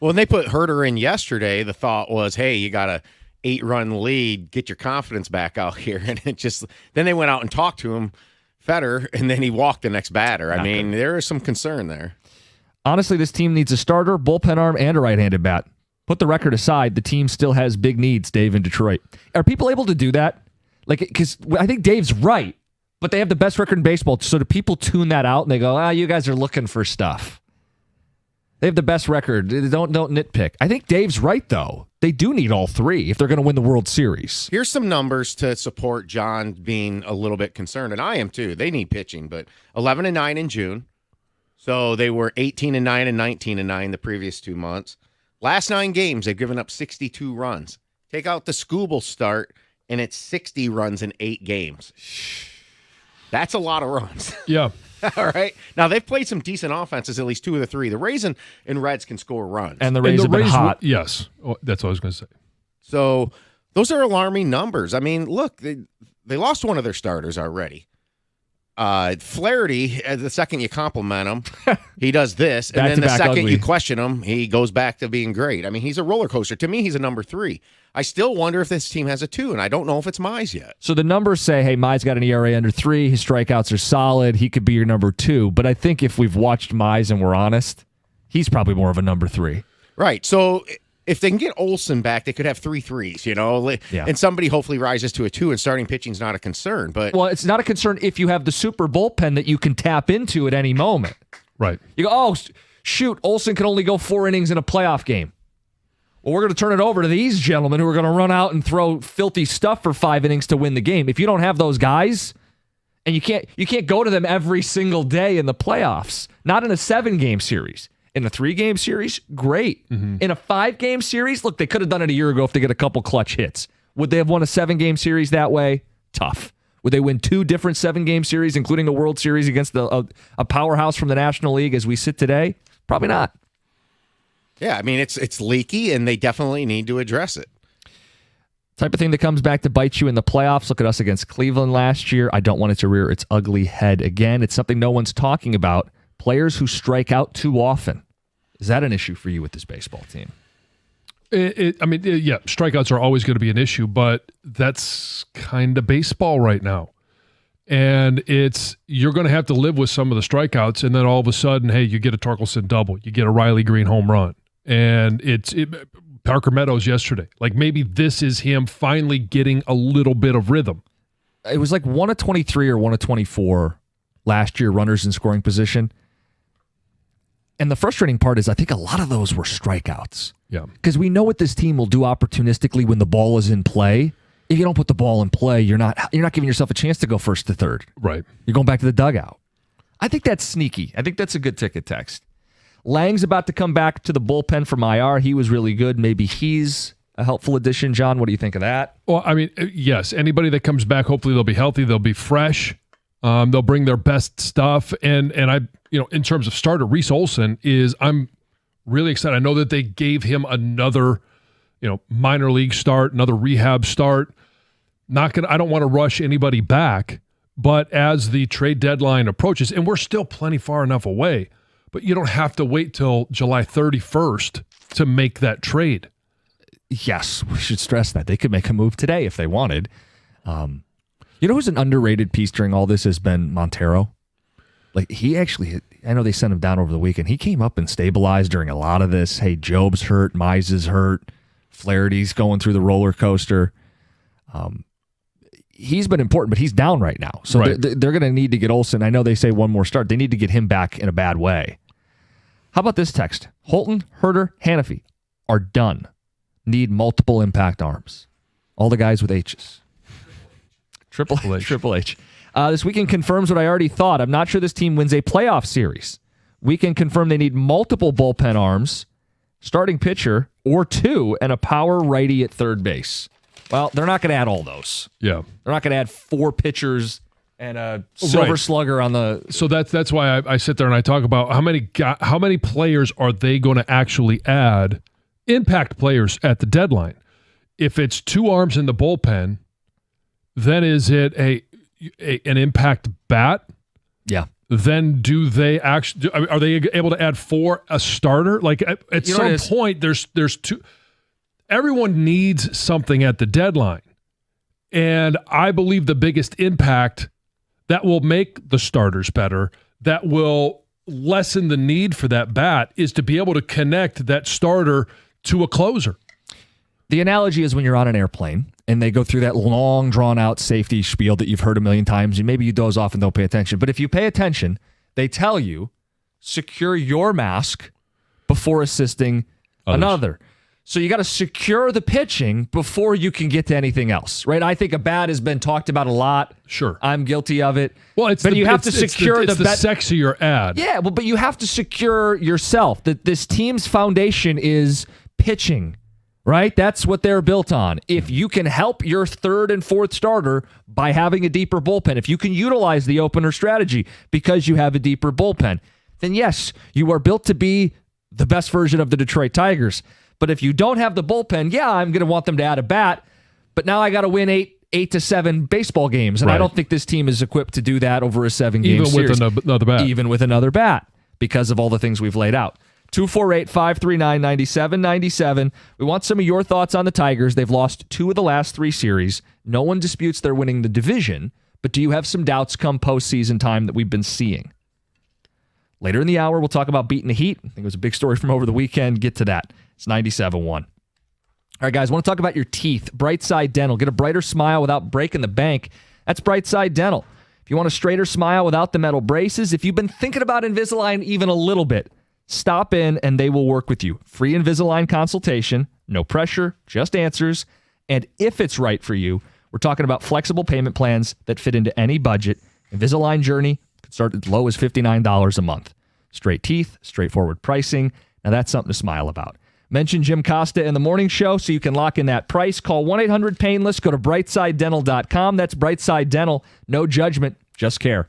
Well, when they put Herter in yesterday, the thought was, hey, you got a 8-run lead, get your confidence back out here. And then they went out and talked to him, Fetter, and then he walked the next batter. There is some concern there. Honestly, this team needs a starter, bullpen arm, and a right-handed bat. Put the record aside, the team still has big needs, Dave, in Detroit. Are people able to do that? Because I think Dave's right, but they have the best record in baseball. So do people tune that out and they go, you guys are looking for stuff? They have the best record. Don't nitpick. I think Dave's right, though. They do need all 3 if they're going to win the World Series. Here's some numbers to support John being a little bit concerned, and I am too. They need pitching, but 11-9 in June. So they were 18-9 and 19-9 the previous 2 months. Last 9 games, they've given up 62 runs. Take out the Skubal start, and it's 60 runs in 8 games. That's a lot of runs. Yeah. All right. Now, they've played some decent offenses, at least 2 of the 3. The Rays and Reds can score runs. And the Rays have been hot. Yes. Oh, that's what I was going to say. So Those are alarming numbers. I mean, look, they lost one of their starters already. Flaherty, the second you compliment him, he does this. And then the second you question him, he goes back to being great. I mean, he's a roller coaster. To me, he's a number 3. I still wonder if this team has a 2, and I don't know if it's Mize yet. So the numbers say, hey, Mize got an ERA under 3. His strikeouts are solid. He could be your number 2. But I think if we've watched Mize and we're honest, he's probably more of a number 3. Right. So if they can get Olsen back, they could have 3 threes, and somebody hopefully rises to a 2, and starting pitching's not a concern. But well, it's not a concern if you have the super bullpen that you can tap into at any moment. Right. You go, oh, shoot, Olsen can only go 4 innings in a playoff game. Well, we're going to turn it over to these gentlemen who are going to run out and throw filthy stuff for 5 innings to win the game. If you don't have those guys, and you can't go to them every single day in the playoffs, not in a 7-game series. In a 3-game series, great. Mm-hmm. In a 5-game series, look, they could have done it a year ago if they get a couple clutch hits. Would they have won a 7-game series that way? Tough. Would they win 2 different 7-game series, including a World Series against a powerhouse from the National League as we sit today? Probably not. Yeah, I mean, it's leaky, and they definitely need to address it. Type of thing that comes back to bite you in the playoffs. Look at us against Cleveland last year. I don't want it to rear its ugly head again. It's something no one's talking about. Players who strike out too often. Is that an issue for you with this baseball team? Strikeouts are always going to be an issue, but that's kind of baseball right now. And you're going to have to live with some of the strikeouts, and then all of a sudden, hey, you get a Torkelson double, you get a Riley Green home run. And Parker Meadows yesterday. Like maybe this is him finally getting a little bit of rhythm. It was like 1 of 23 or 1 of 24 last year, runners in scoring position. And the frustrating part is I think a lot of those were strikeouts. Yeah. Because we know what this team will do opportunistically when the ball is in play. If you don't put the ball in play, you're not giving yourself a chance to go first to third. Right. You're going back to the dugout. I think that's sneaky. I think that's a good ticket text. Lang's about to come back to the bullpen from IR. He was really good. Maybe he's a helpful addition. John, what do you think of that? Well, I mean, yes. Anybody that comes back, hopefully they'll be healthy. They'll be fresh. They'll bring their best stuff. And I, in terms of starter, Reese Olson I'm really excited. I know that they gave him another, minor league start, another rehab start. I don't want to rush anybody back, but as the trade deadline approaches, and we're still plenty far enough away, but you don't have to wait till July 31st to make that trade. Yes, we should stress that. They could make a move today if they wanted. You know who's an underrated piece during all this has been Montero? Like I know they sent him down over the weekend. He came up and stabilized during a lot of this. Hey, Job's hurt, Mize is hurt, Flaherty's going through the roller coaster. He's been important, but he's down right now. So right. They're going to need to get Olsen. I know they say one more start. They need to get him back in a bad way. How about this text? Holton, Herter, Hannafy are done. Need multiple impact arms. All the guys with H's. Triple H. This weekend confirms what I already thought. I'm not sure this team wins a playoff series. Weekend confirmed they need multiple bullpen arms, starting pitcher, or 2, and a power righty at third base. Well, they're not going to add all those. Yeah. They're not going to add 4 pitchers and a silver slugger on the... So that's why I sit there and I talk about how many players are they going to actually add, impact players at the deadline. If it's 2 arms in the bullpen, then is it an impact bat? Yeah. Then do they actually are they able to add 4 a starter? Like at some point, there's 2. Everyone needs something at the deadline, and I believe the biggest impact that will make the starters better, that will lessen the need for that bat, is to be able to connect that starter to a closer. The analogy is when you're on an airplane and they go through that long, drawn-out safety spiel that you've heard a million times, and maybe you doze off and don't pay attention. But if you pay attention, they tell you, secure your mask before assisting another. So you got to secure the pitching before you can get to anything else, right? I think a bat has been talked about a lot. Sure. I'm guilty of it. Well, you have to secure the sexier ad. Yeah, well, but you have to secure yourself. That this team's foundation is pitching, right? That's what they're built on. If you can help your third and fourth starter by having a deeper bullpen, if you can utilize the opener strategy because you have a deeper bullpen, then yes, you are built to be the best version of the Detroit Tigers. But if you don't have the bullpen, yeah, I'm going to want them to add a bat. but now I got to win 8 to 7 baseball games, and I don't think this team is equipped to do that over a 7-game series. Even with another bat. Even with another bat, because of all the things we've laid out. 248-539-9797. We want some of your thoughts on the Tigers. They've lost 2 of the last 3 series. No one disputes they're winning the division, but do you have some doubts come postseason time that we've been seeing? Later in the hour, we'll talk about beating the Heat. I think it was a big story from over the weekend. Get to that. It's 97.1. All right, guys, I want to talk about your teeth. Brightside Dental. Get a brighter smile without breaking the bank. That's Brightside Dental. If you want a straighter smile without the metal braces, if you've been thinking about Invisalign even a little bit, stop in and they will work with you. Free Invisalign consultation, no pressure, just answers. And if it's right for you, we're talking about flexible payment plans that fit into any budget. Invisalign Journey could start as low as $59 a month. Straight teeth, straightforward pricing. Now that's something to smile about. Mention Jim Costa in the morning show so you can lock in that price. Call 1-800-PAINLESS. Go to BrightsideDental.com. That's Brightside Dental. No judgment, just care.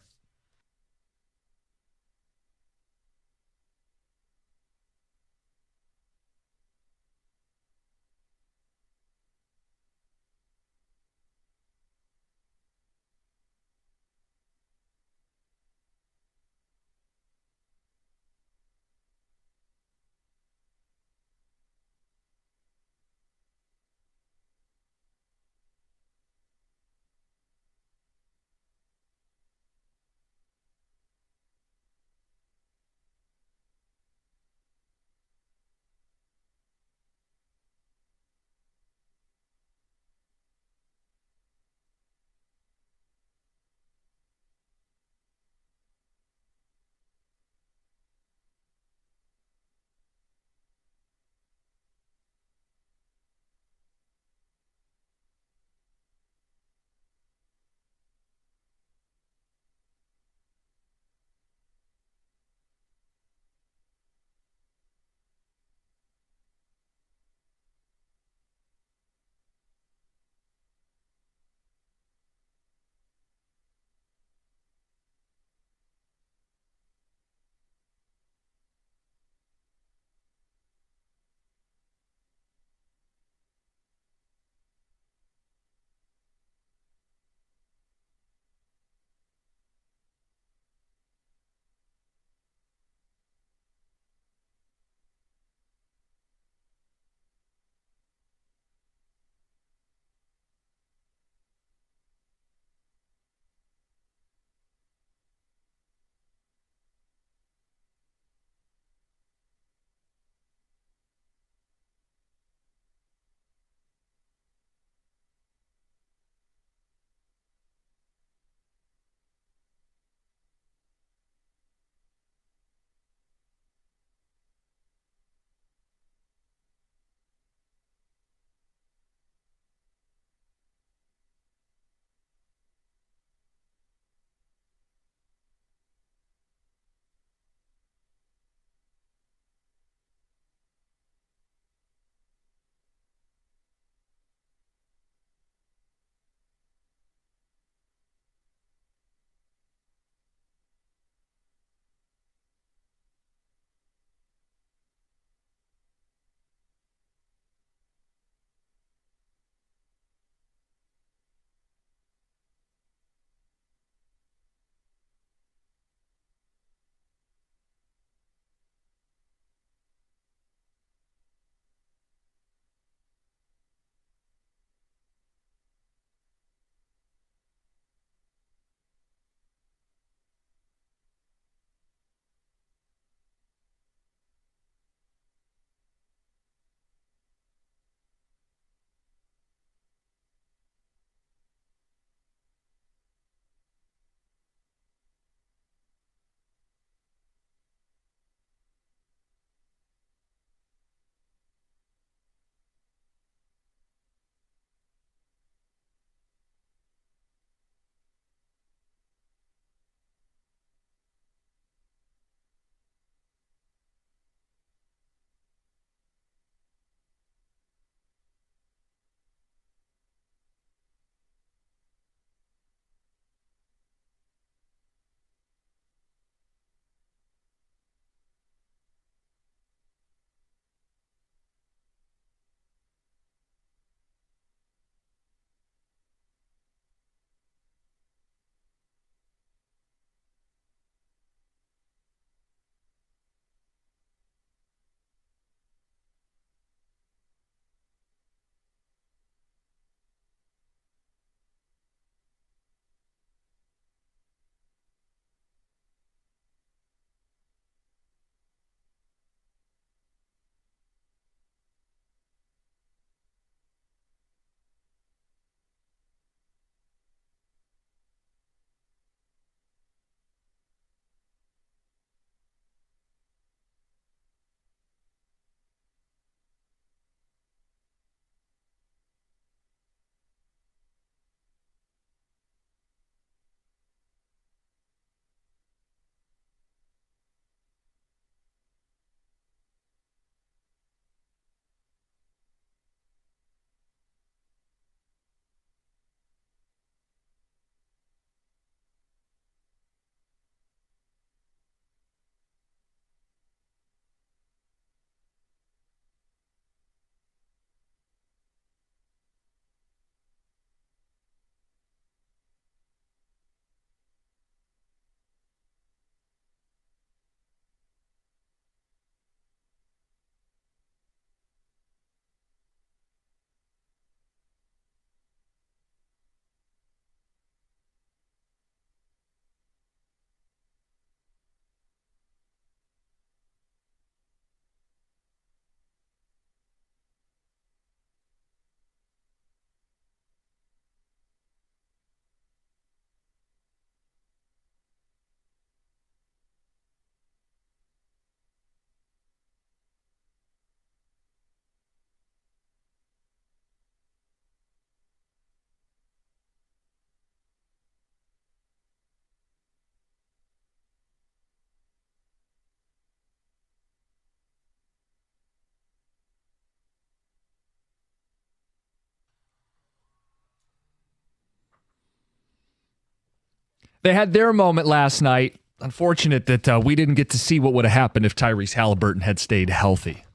They had their moment last night. Unfortunate that we didn't get to see what would have happened if Tyrese Hallebertton had stayed healthy.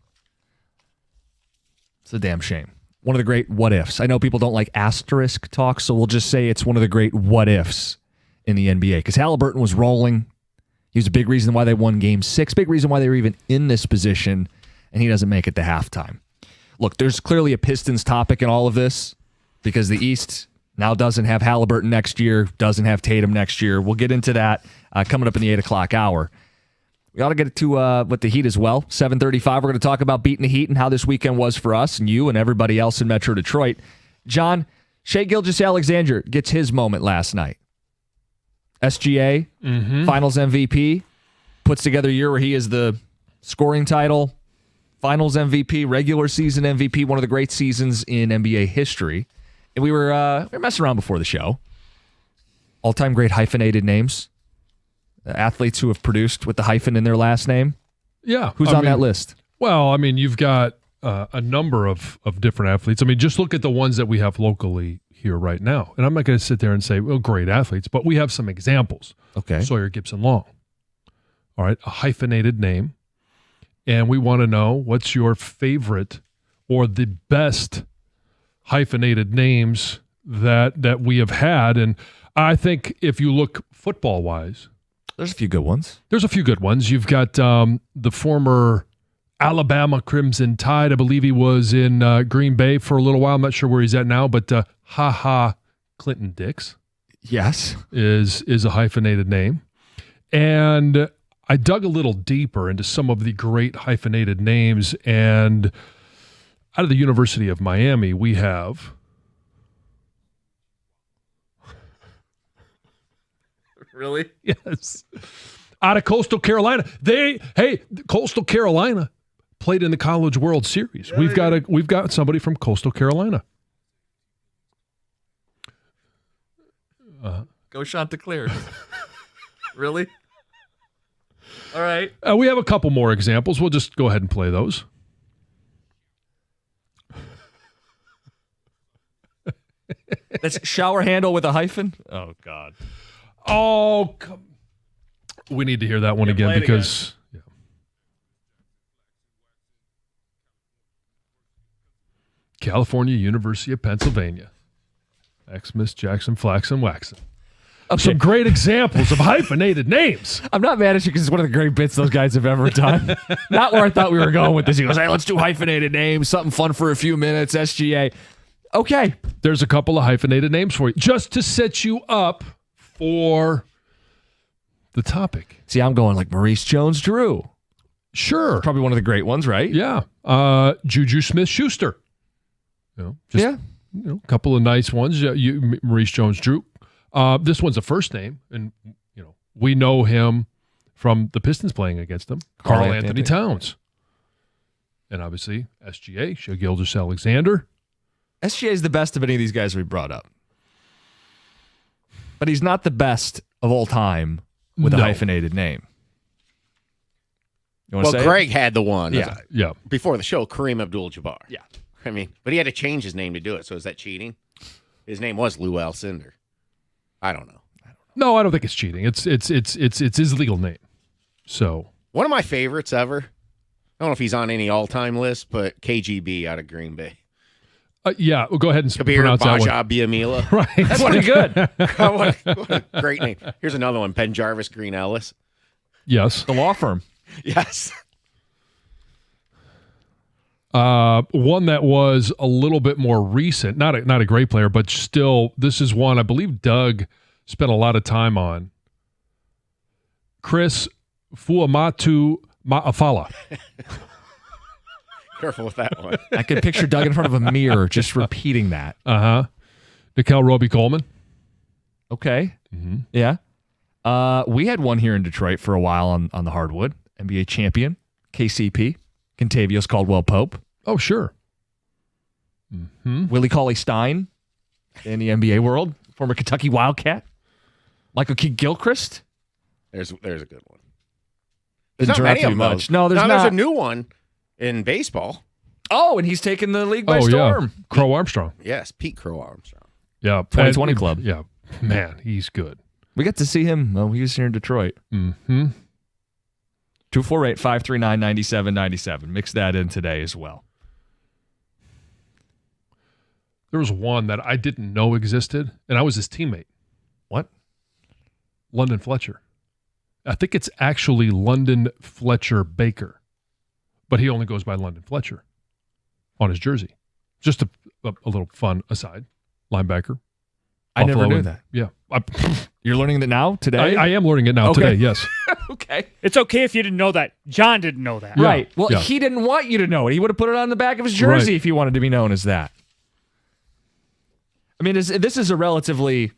It's a damn shame. One of the great what-ifs. I know people don't like asterisk talk, so we'll just say it's one of the great what-ifs in the NBA. Because Hallebertton was rolling. He was a big reason why they won Game 6. Big reason why they were even in this position. And he doesn't make it to halftime. Look, there's clearly a Pistons topic in all of this. Because the East now doesn't have Hallebertton next year. Doesn't have Tatum next year. We'll get into that coming up in the 8 o'clock hour. We ought to get to with the Heat as well. 7:35, we're going to talk about beating the Heat and how this weekend was for us and you and everybody else in Metro Detroit. John, Shai Gilgeous-Alexander gets his moment last night. SGA, Finals MVP, puts together a year where he is the scoring title, Finals MVP, regular season MVP, one of the great seasons in NBA history. And we were messing around before the show. All-time great hyphenated names. Athletes who have produced with the hyphen in their last name. Yeah. Who's on that list? Well, I mean, you've got a number of different athletes. I mean, just look at the ones that we have locally here right now. And I'm not going to sit there and say, well, great athletes, but we have some examples. Okay. Sawyer Gibson-Long. All right. A hyphenated name. And we want to know what's your favorite or the best hyphenated names that we have had. And I think if you look football-wise, there's a few good ones. There's a few good ones. You've got the former Alabama Crimson Tide. I believe he was in Green Bay for a little while. I'm not sure where he's at now, but Clinton Dix. Yes. Is a hyphenated name. And I dug a little deeper into some of the great hyphenated names. And out of the University of Miami, we have... Really? Yes. Out of Coastal Carolina. Coastal Carolina played in the College World Series. Yeah, we've got somebody from Coastal Carolina. Go Chanticleer. Really? All right. We have a couple more examples. We'll just go ahead and play those. That's shower handle with a hyphen? Oh, God. Oh, we need to hear that one again because yeah. California, University of Pennsylvania. Xmas, Jackson, Flaxen, Waxen. Okay. Some great examples of hyphenated names. I'm not mad at you because it's one of the great bits those guys have ever done. Not where I thought we were going with this. He goes, hey, let's do hyphenated names, something fun for a few minutes, SGA. Okay. There's a couple of hyphenated names for you just to set you up for the topic. See, I'm going like Maurice Jones-Drew. Sure. Probably one of the great ones, right? Yeah. Juju Smith-Schuster. A couple of nice ones. Maurice Jones-Drew. This one's a first name, and we know him from the Pistons playing against him. Karl Anthony Towns. And obviously, SGA, Shai Gilgeous-Alexander. SGA is the best of any of these guys we brought up. But he's not the best of all time with a hyphenated name. Well, Greg had the one. Yeah. Before the show, Kareem Abdul-Jabbar. Yeah. I mean, but he had to change his name to do it. So is that cheating? His name was Lou Alcindor. I don't know. No, I don't think it's cheating. It's his legal name. So one of my favorites ever. I don't know if he's on any all-time list, but KGB out of Green Bay. Yeah, well, go ahead and Kabir pronounce that one. Biamila. Right. That's pretty good. what a great name. Here's another one, Ben Jarvis Green Ellis. Yes. The law firm. Yes. One that was a little bit more recent, not a great player, but still, this is one I believe Doug spent a lot of time on. Chris Fuamatu Ma'afala. Careful with that one. I could picture Doug in front of a mirror just repeating that. Nickel Roby-Coleman. Okay. Mm-hmm. Yeah. We had one here in Detroit for a while on the hardwood. NBA champion, KCP, Kentavious Caldwell-Pope. Oh, sure. Mm-hmm. Willie Cauley-Stein in the NBA world, former Kentucky Wildcat. Michael Kidd-Gilchrist. There's a good one. There's not many of much. No, there's not. There's a new one in baseball. Oh, and he's taken the league by storm. Yeah. Crow Armstrong. Yes, Pete Crow Armstrong. Yeah. 2020 club. Yeah. Man, he's good. We got to see him. Well, he was here in Detroit. Mm-hmm. 248-539-9797. Mix that in today as well. There was one that I didn't know existed, and I was his teammate. What? London Fletcher. I think it's actually London Fletcher Baker, but he only goes by London Fletcher on his jersey. Just a little fun aside. Linebacker. I never knew that. Yeah. You're learning that now, today? I am learning it now today, yes. Okay. It's okay if you didn't know that. John didn't know that. Yeah. Right. Well, Yeah. he didn't want you to know it. He would have put it on the back of his jersey Right. if he wanted to be known as that. I mean, this is a relatively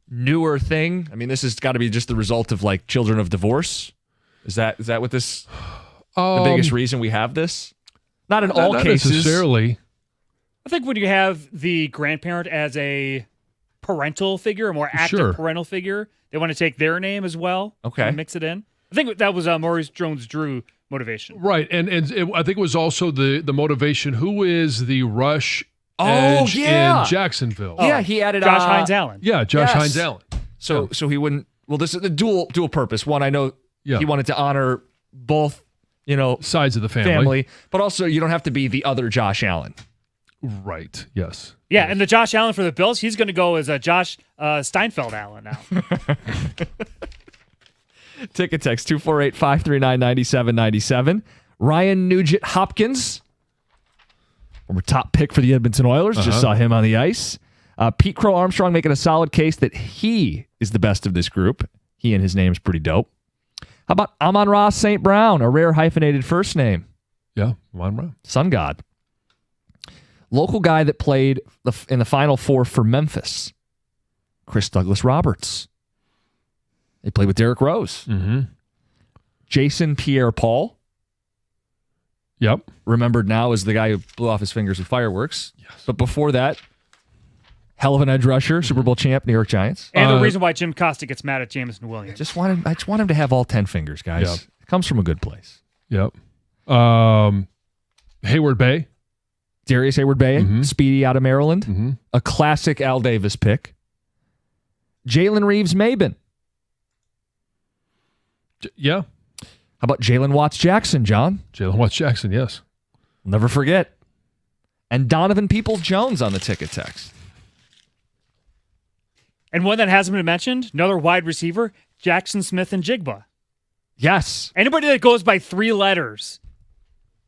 newer thing. I mean, this has got to be just the result of like children of divorce. Is that what this the biggest reason we have this? Not in all cases. Necessarily. I think when you have the grandparent as a parental figure, a more active parental figure, they want to take their name as well. Okay. And mix it in. I think that was Maurice Jones-Drew motivation. Right. And I think it was also the motivation. Who is the rush edge in Jacksonville? Yeah, he added Josh Hines Allen. Yeah, Josh Hines Allen. So he wouldn't. Well, this is the dual purpose. One, I know Yeah. he wanted to honor both, sides of the family. but also you don't have to be the other Josh Allen. Right. Yes. Yeah, and the Josh Allen for the Bills, he's going to go as a Josh Steinfeld Allen now. Ticket text 248-539-9797. Ryan Nugent Hopkins, former top pick for the Edmonton Oilers. Just saw him on the ice. Pete Crow Armstrong making a solid case that he is the best of this group. He and his name's pretty dope. How about Amon-Ra St. Brown, a rare hyphenated first name? Yeah, Amon-Ra. Sun God. Local guy that played in the Final Four for Memphis. Chris Douglas Roberts. They played with Derrick Rose. Mm-hmm. Jason Pierre-Paul. Yep. Remembered now as the guy who blew off his fingers with fireworks. Yes. But before that, hell of an edge rusher, Super Bowl champ, New York Giants. And the reason why Jim Costa gets mad at Jameson Williams. I just want him to have all 10 fingers, guys. Yep. It comes from a good place. Yep. Hayward Bay. Darius Hayward Bay, speedy out of Maryland. Mm-hmm. A classic Al Davis pick. Jalen Reeves-Maben. Yeah. How about Jalen Watts-Jackson, John? Jalen Watts-Jackson, yes. We'll never forget. And Donovan Peoples-Jones on the ticket text. And one that hasn't been mentioned, another wide receiver, Jackson Smith and Jigba. Yes. Anybody that goes by 3 letters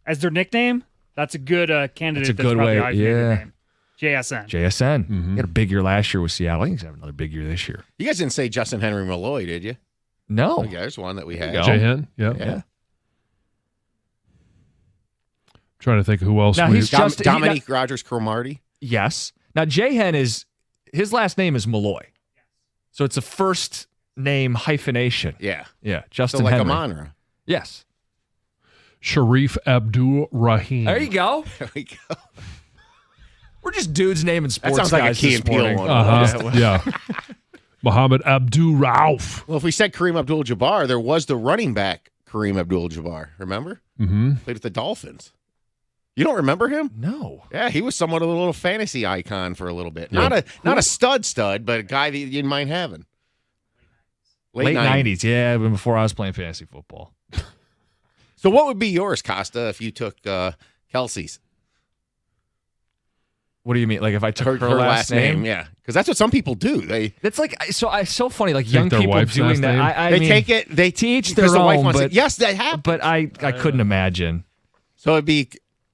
as their nickname, that's a good candidate. That's a good way. Name. JSN. JSN. Mm-hmm. He had a big year last year with Seattle. I think he's having another big year this year. You guys didn't say Justin Henry Malloy, did you? No. Okay, there's one that we had. J-Hen, yeah. Trying to think of who else. Now, he's Dominique Rogers-Cromartie. Yes. Now, J-Hen his last name is Malloy. So it's a first name hyphenation. Yeah. Yeah. Justin So like Henry. Amon-Ra. Yes. Sharif Abdur-Rahim. There you go. There we go. We're just dudes naming sports That sounds like a guys Key this and Peele morning. one. Yeah. Muhammad Abdul-Rauf. Well, if we said Kareem Abdul-Jabbar, there was the running back Kareem Abdul-Jabbar. Remember? Mm-hmm. Played with the Dolphins. You don't remember him? No. Yeah, he was somewhat of a little fantasy icon for a little bit. Not a stud, but a guy that you didn't mind having. Late 90s. Yeah, even before I was playing fantasy football. So what would be yours, Costa, if you took Kelsey's? What do you mean? Like if I took her last name? Yeah, because that's what some people do. It's like so funny. Like young their people wife's doing last that. name? They take it. They teach because their the wife own, wants but it. Yes, that happens. But I couldn't imagine. So it'd be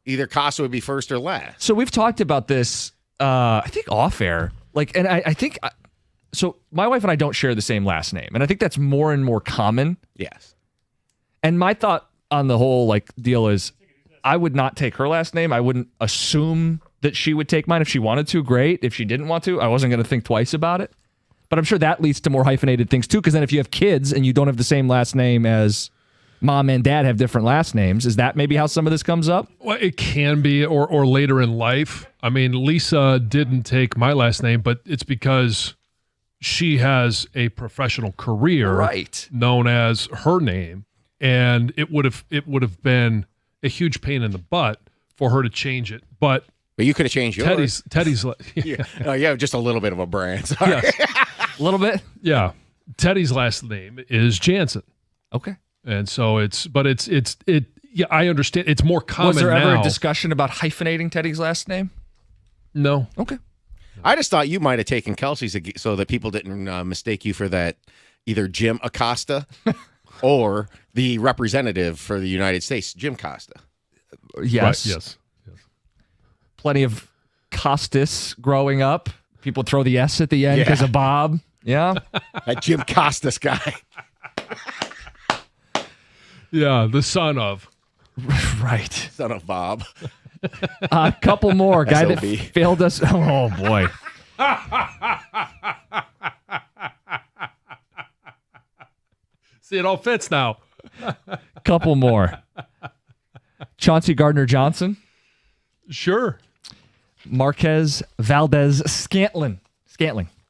either Costa would be first or last. So we've talked about this. I think off air. Like, and I think. So my wife and I don't share the same last name, and I think that's more and more common. Yes. And my thought on the whole deal is, I would not take her last name. I wouldn't assume that she would take mine. If she wanted to, great. If she didn't want to, I wasn't going to think twice about it. But I'm sure that leads to more hyphenated things too, because then if you have kids and you don't have the same last name as mom and dad have different last names, is that maybe how some of this comes up? Well, it can be, or later in life. I mean, Lisa didn't take my last name, but it's because she has a professional career known as her name, and it would have been a huge pain in the butt for her to change it. But you could have changed yours. Teddy's yeah, just a little bit of a brand. Sorry. Yes. A little bit? Yeah. Teddy's last name is Jansen. Okay. And so yeah, I understand. It's more common now. Was there ever a discussion about hyphenating Teddy's last name? No. Okay. I just thought you might have taken Kelsey's so that people didn't mistake you for that either Jim Acosta or the representative for the United States, Jim Costa. Yes. Right, yes. Plenty of Costas growing up. People throw the S at the end because of Bob. Yeah. That Jim Costas guy. Yeah, the son of. Right. Son of Bob. A couple more. Guy that SOB. failed us. Oh, boy. See, it all fits now. Couple more. Chauncey Gardner-Johnson. Sure. Marquez Valdez-Scantling.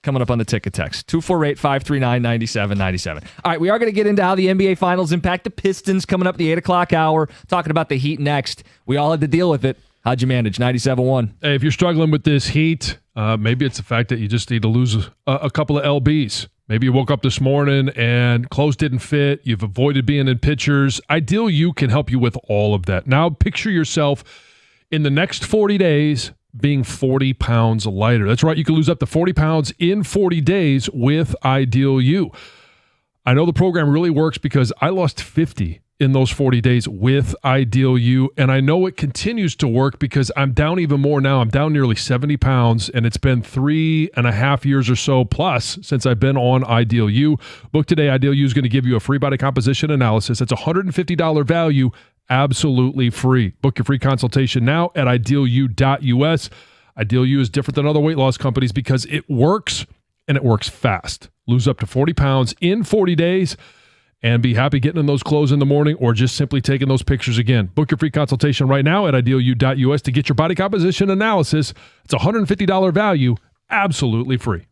Coming up on the ticket text. 248-539-9797. All right, we are going to get into how the NBA Finals impact the Pistons coming up the 8 o'clock hour. Talking about the Heat next. We all had to deal with it. How'd you manage? 97.1. Hey, if you're struggling with this heat, maybe it's the fact that you just need to lose a couple of LBs. Maybe you woke up this morning and clothes didn't fit. You've avoided being in pictures. Ideal You can help you with all of that. Now picture yourself in the next 40 days being 40 pounds lighter. That's right. You can lose up to 40 pounds in 40 days with Ideal You. I know the program really works because I lost 50 in those 40 days with Ideal You, and I know it continues to work because I'm down even more now. I'm down nearly 70 pounds, and it's been 3.5 years or so plus since I've been on Ideal You. Book today. Ideal You is going to give you a free body composition analysis. It's a $150 value, absolutely free. Book your free consultation now at idealu.us. Ideal You is different than other weight loss companies because it works, and it works fast. Lose up to 40 pounds in 40 days. And be happy getting in those clothes in the morning or just simply taking those pictures again. Book your free consultation right now at idealu.us to get your body composition analysis. It's a $150 value, absolutely free.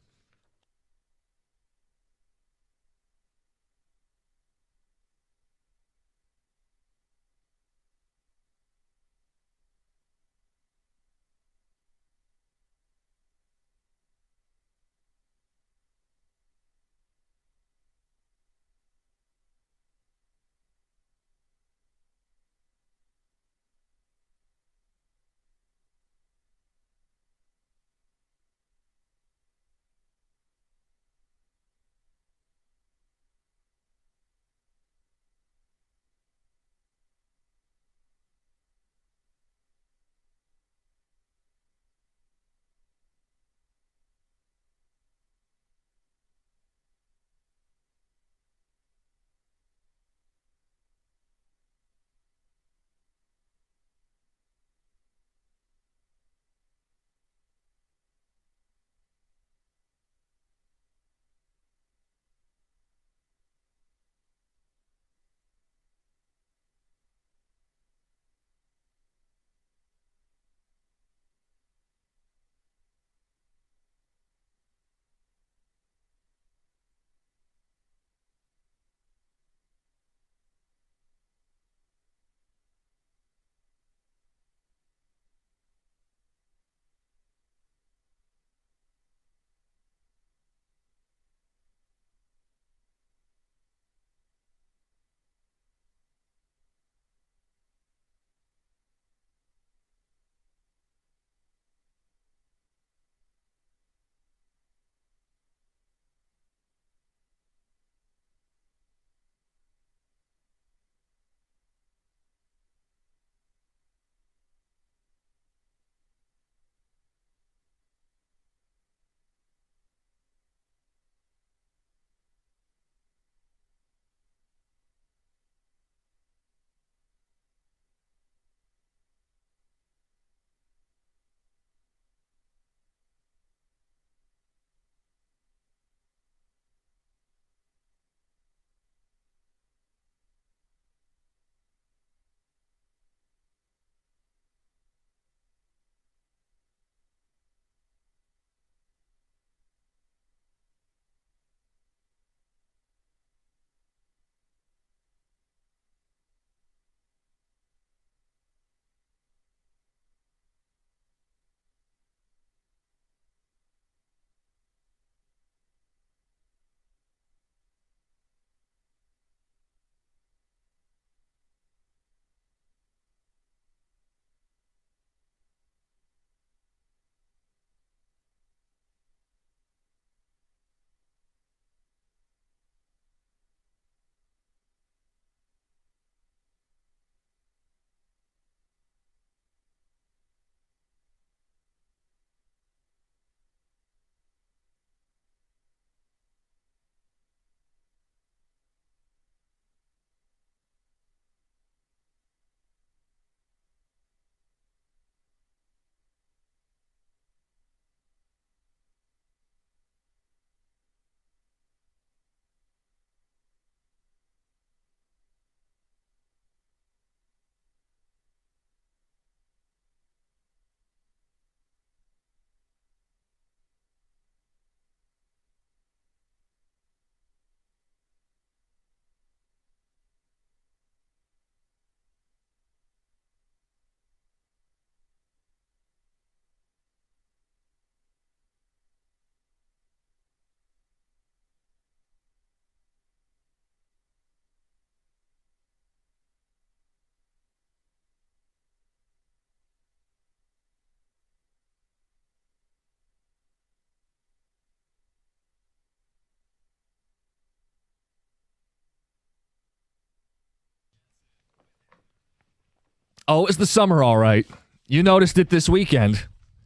Oh, it's the summer, all right. You noticed it this weekend.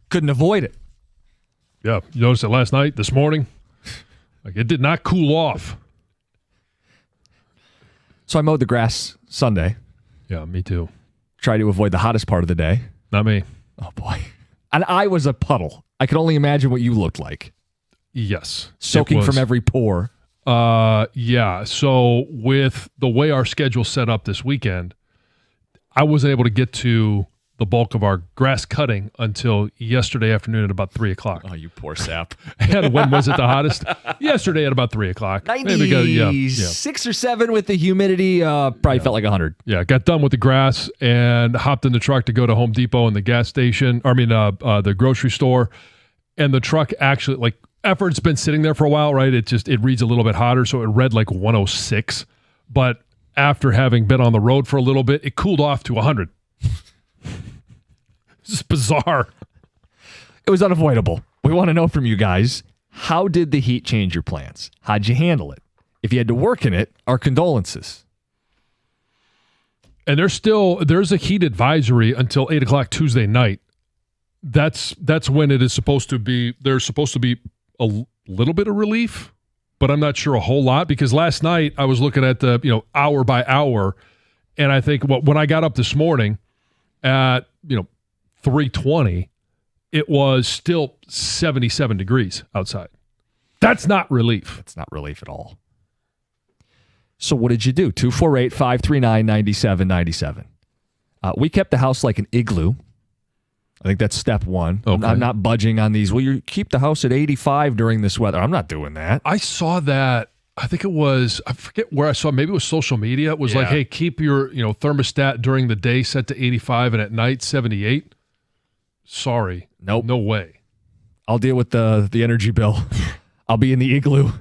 Couldn't avoid it. Yeah, you noticed it last night, this morning. Like, it did not cool off. So I mowed the grass Sunday. Yeah, me too. Try to avoid the hottest part of the day. Not me. Oh, boy. And I was a puddle. I could only imagine what you looked like. Yes. Soaking from every pore. Yeah. So with the way our schedule's set up this weekend, I wasn't able to get to the bulk of our grass cutting until yesterday afternoon at about 3 o'clock. Oh, you poor sap. And when was it the hottest? Yesterday at about 3 o'clock. 96 or 7 with the humidity. Probably felt like 100. Yeah, got done with the grass and hopped in the truck to go to Home Depot and the gas station. The grocery store. And the truck actually, like, after it's been sitting there for a while, right? It reads a little bit hotter, so it read like 106. But after having been on the road for a little bit, it cooled off to 100. This is bizarre. It was unavoidable. We want to know from you guys, how did the heat change your plans? How'd you handle it? If you had to work in it, our condolences. And there's a heat advisory until 8 o'clock Tuesday night. That's when it is supposed to be. There's supposed to be a little bit of relief, but I'm not sure a whole lot, because last night I was looking at the hour by hour, and I think when I got up this morning at 3:20, it was still 77 degrees outside. That's not relief. That's not relief at all. So what did you do? 248-539-9797. We kept the house like an igloo. I think that's step one. Okay. I'm not budging on these. Well, you keep the house at 85 during this weather. I'm not doing that. I saw that. I think it was, I forget where I saw, maybe it was social media. It was like, hey, keep your thermostat during the day set to 85 and at night 78. Sorry. Nope. No way. I'll deal with the energy bill. I'll be in the igloo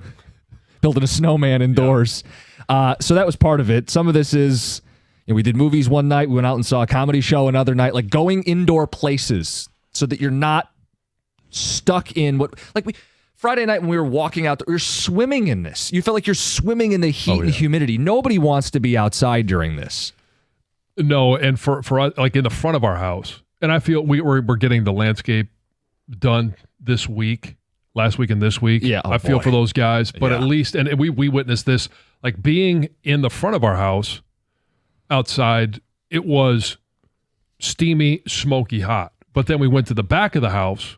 building a snowman indoors. Yeah. So that was part of it. Some of this is, we did movies one night. We went out and saw a comedy show another night. Like going indoor places so that you're not stuck in Friday night when we were walking out, we were swimming in this. You felt like you're swimming in the heat and humidity. Nobody wants to be outside during this. No, and for like in the front of our house, and I feel we're getting the landscape done this week, last week and this week. Yeah, I feel for those guys, but at least, and we witnessed this, like being in the front of our house outside, it was steamy, smoky hot. But then we went to the back of the house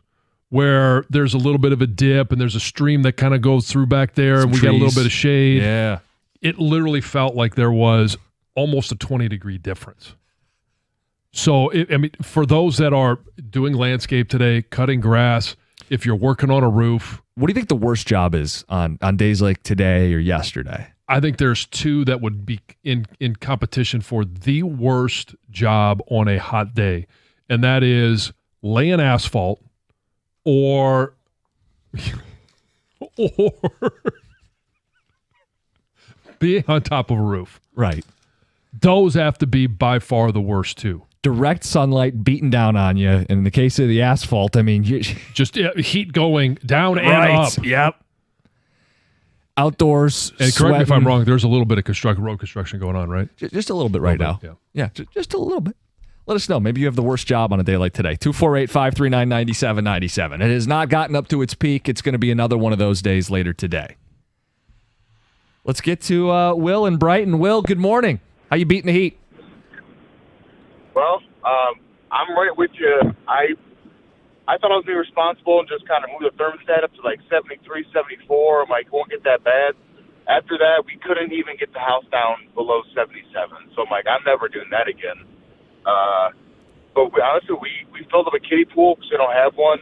where there's a little bit of a dip and there's a stream that kind of goes through back there, and we got a little bit of shade. Yeah. It literally felt like there was almost a 20-degree difference. So, for those that are doing landscape today, cutting grass, if you're working on a roof. What do you think the worst job is on days like today or yesterday? I think there's two that would be in competition for the worst job on a hot day, and that is laying asphalt or being on top of a roof. Right. Those have to be by far the worst two. Direct sunlight beating down on you. And in the case of the asphalt, just heat going down and up. Yep. Outdoors. And correct me if I'm wrong, there's a little bit of road construction going on, right? Just a little bit right now. Yeah, just a little bit. Let us know. Maybe you have the worst job on a day like today. 248-539-9797. It has not gotten up to its peak. It's going to be another one of those days later today. Let's get to Will in Brighton. Will, good morning. How you beating the heat? Well, I'm right with you. I thought I was being responsible and just kind of moved the thermostat up to like 73, 74. I'm like, won't get that bad. After that, we couldn't even get the house down below 77. So I'm like, I'm never doing that again. But honestly, we filled up a kiddie pool because we don't have one.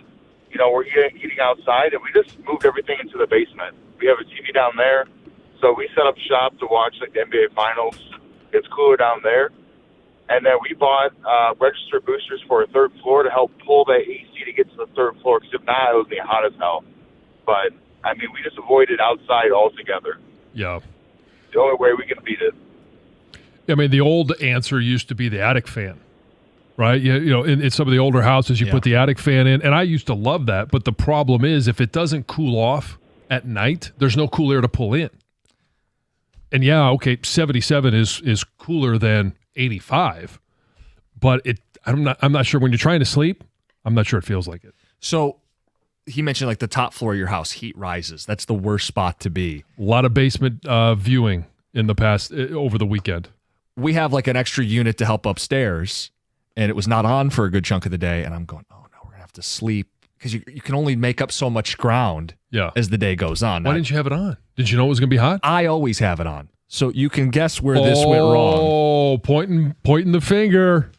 We're eating outside, and we just moved everything into the basement. We have a TV down there, so we set up shop to watch like the NBA Finals. It's cooler down there. And then we bought register boosters for a third floor to help pull the AC to get to the third floor, because if not, it would be hot as hell. But, we just avoided outside altogether. Yeah. The only way we can beat it. The old answer used to be the attic fan, right? In some of the older houses, you put the attic fan in, and I used to love that. But the problem is, if it doesn't cool off at night, there's no cool air to pull in. And 77 is cooler than 85, but I'm not sure when you're trying to sleep. I'm not sure it feels like it. So he mentioned like the top floor of your house, heat rises. That's the worst spot to be. A lot of basement viewing in the past over the weekend. We have like an extra unit to help upstairs, and it was not on for a good chunk of the day. And I'm going, oh no, we're gonna have to sleep because you can only make up so much ground as the day goes on. Why didn't you have it on? Did you know it was gonna be hot? I always have it on, so you can guess where this went wrong. Oh, pointing the finger.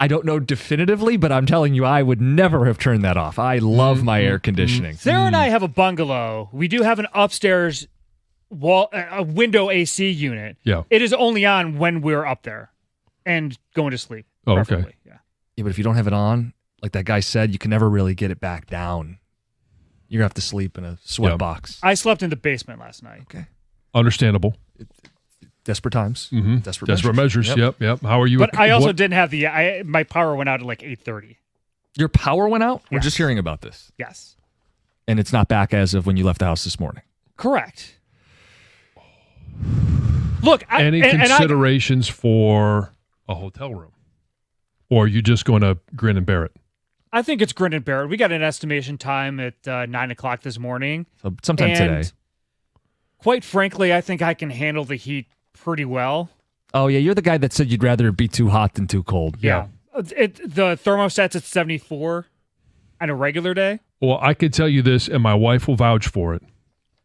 I don't know definitively, but I'm telling you, I would never have turned that off. I love my air conditioning. Sarah and I have a bungalow. We do have an upstairs a window AC unit. Yeah. It is only on when we're up there and going to sleep. Oh, preferably. okay. Yeah, but if you don't have it on, like that guy said, you can never really get it back down. You're going to have to sleep in a sweat box. I slept in the basement last night. Okay. Understandable. Desperate times. Mm-hmm. Desperate measures. Yep. How are you? But I also didn't have my power went out at like 8:30. Your power went out? Yes. We're just hearing about this. Yes. And it's not back as of when you left the house this morning. Correct. Look, any considerations for a hotel room? Or are you just going to grin and bear it? I think it's grin and bear it. We got an estimation time at 9 o'clock this morning. So sometime today. Quite frankly, I think I can handle the heat pretty well. Oh, yeah. You're the guy that said you'd rather it be too hot than too cold. Yeah. The thermostat's at 74 on a regular day. Well, I could tell you this, and my wife will vouch for it.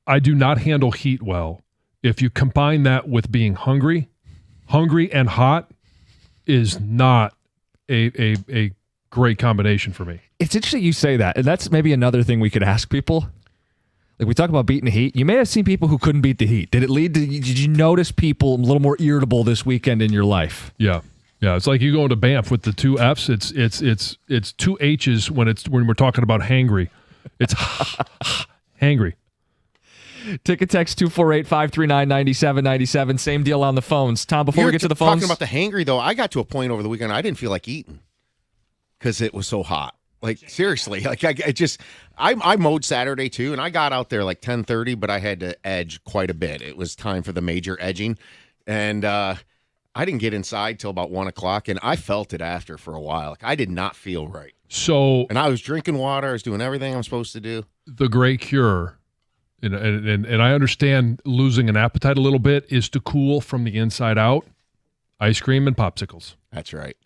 I do not handle heat well. If you combine that with being hungry and hot is not a great combination for me. It's interesting you say that, and that's maybe another thing we could ask people. Like we talk about beating the heat. You may have seen people who couldn't beat the heat. Did you notice people a little more irritable this weekend in your life? Yeah. Yeah, it's like you going to Banff with the two F's. It's two H's when we're talking about hangry. It's hangry. Ticket text 248-539-9797. Same deal on the phones. Tom, before we get to the phones. Talking about the hangry, though, I got to a point over the weekend I didn't feel like eating because it was so hot. Like, seriously. Like, I mowed Saturday, too, and I got out there like 10:30, but I had to edge quite a bit. It was time for the major edging, and I didn't get inside till about 1 o'clock, and I felt it after for a while. Like, I did not feel right. And I was drinking water. I was doing everything I'm supposed to do. The great cure, and I understand losing an appetite a little bit, is to cool from the inside out. Ice cream and popsicles. That's right.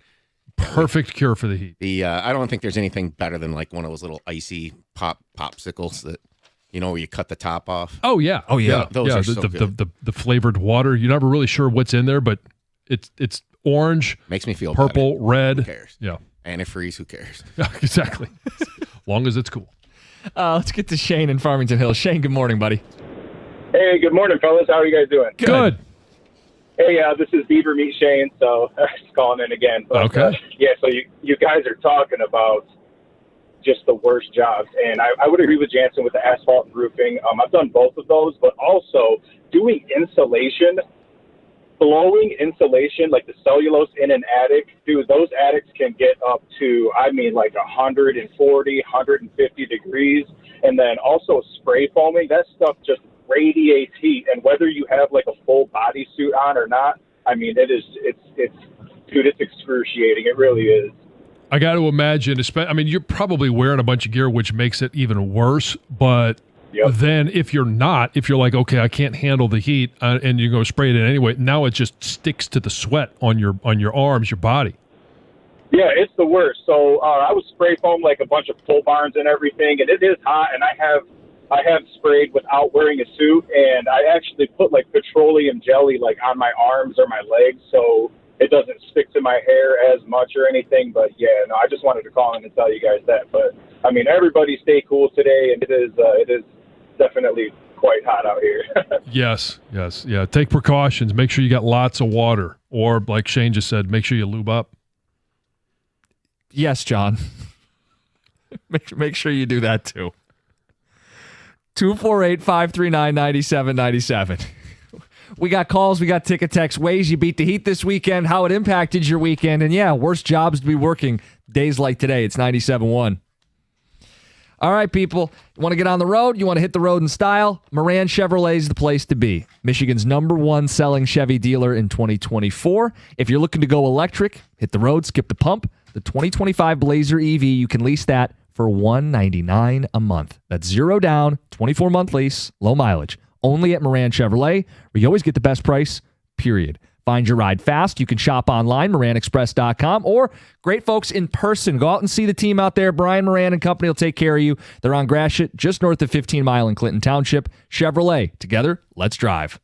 Perfect cure for the heat. I don't think there's anything better than like one of those little icy popsicles that, where you cut the top off. Oh, yeah. Those are so good. The flavored water. You're never really sure what's in there, but it's orange. Makes me feel purple, better. red. Who cares? Yeah. Antifreeze, who cares? Exactly. Long as it's cool. Let's get to Shane in Farmington Hills. Shane, good morning, buddy. Hey, good morning, fellas. How are you guys doing? Good. Hey, this is Beaver Meet Shane, so just calling in again. But, okay. So you guys are talking about just the worst jobs, and I would agree with Jansen with the asphalt and roofing. I've done both of those, but also doing insulation, blowing insulation, like the cellulose in an attic. Dude, those attics can get up to, like 140, 150 degrees. And then also spray foaming, that stuff just radiates heat. And whether you have like a full body suit on or not, it's excruciating. It really is. I got to imagine, you're probably wearing a bunch of gear, which makes it even worse. But then if you're like, okay, I can't handle the heat, and you go spray it in anyway, now it just sticks to the sweat on your arms, your body. Yeah, it's the worst. So I was spray foam like a bunch of pole barns and everything, and it is hot. And I have sprayed without wearing a suit, and I actually put like petroleum jelly like on my arms or my legs, so it doesn't stick to my hair as much or anything. But I just wanted to call in and tell you guys that. But everybody stay cool today, and it is definitely quite hot out here. Yes. Yeah. Take precautions. Make sure you got lots of water, or like Shane just said, make sure you lube up. Yes, John. Make sure you do that too. 248-539-9797. We got calls, we got ticket text, ways you beat the heat this weekend, how it impacted your weekend, and worst jobs to be working days like today. It's 97.1. All right, people. You want to get on the road? You want to hit the road in style? Moran Chevrolet is the place to be. Michigan's #1 selling Chevy dealer in 2024. If you're looking to go electric, hit the road, skip the pump. The 2025 Blazer EV, you can lease that for $199 a month. That's 0 down, 24-month lease, low mileage. Only at Moran Chevrolet, where you always get the best price, period. Find your ride fast. You can shop online, moranexpress.com, or great folks in person. Go out and see the team out there. Brian Moran and company will take care of you. They're on Gratiot, just north of 15 Mile in Clinton Township. Chevrolet. Together, let's drive.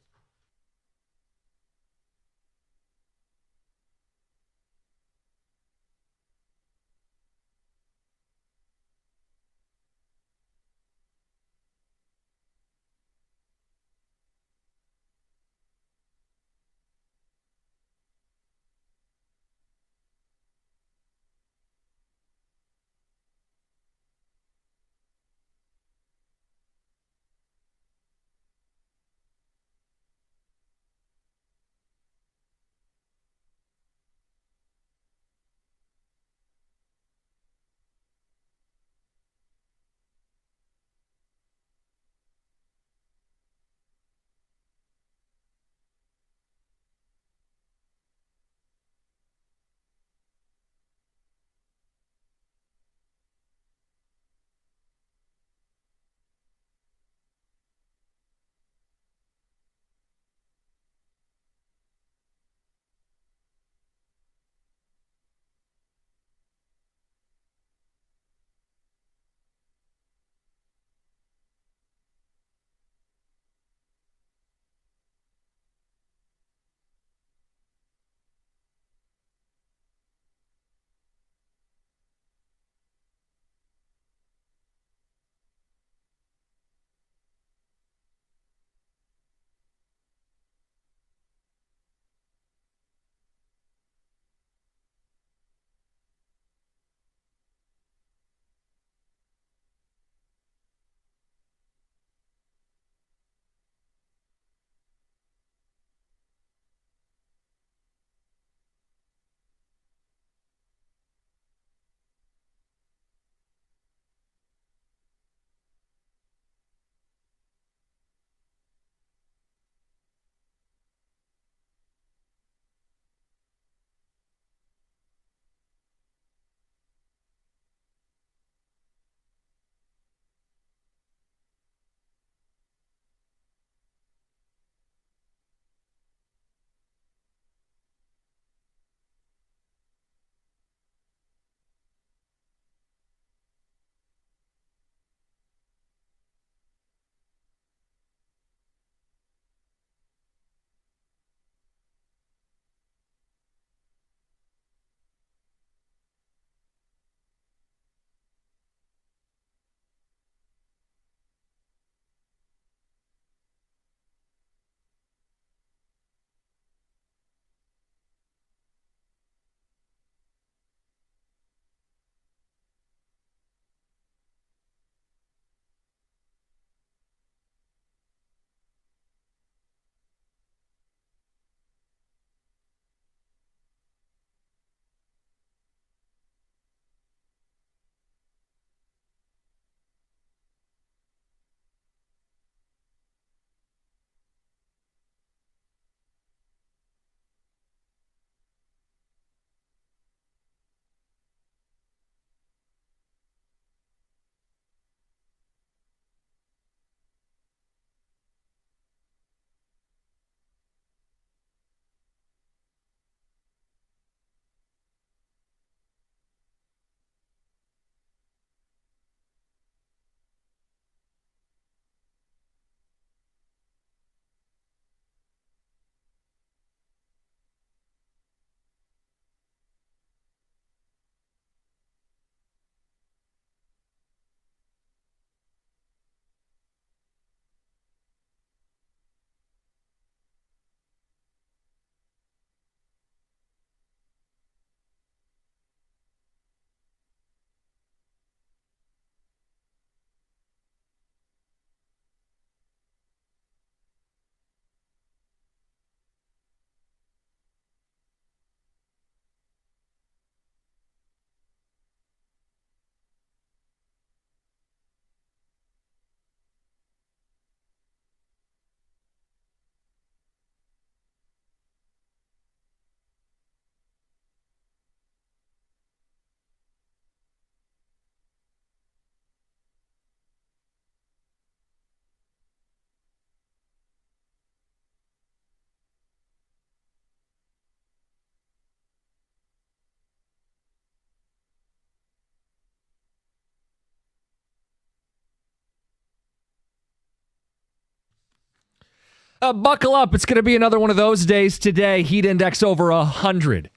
Buckle up. It's going to be another one of those days today. Heat index over 100.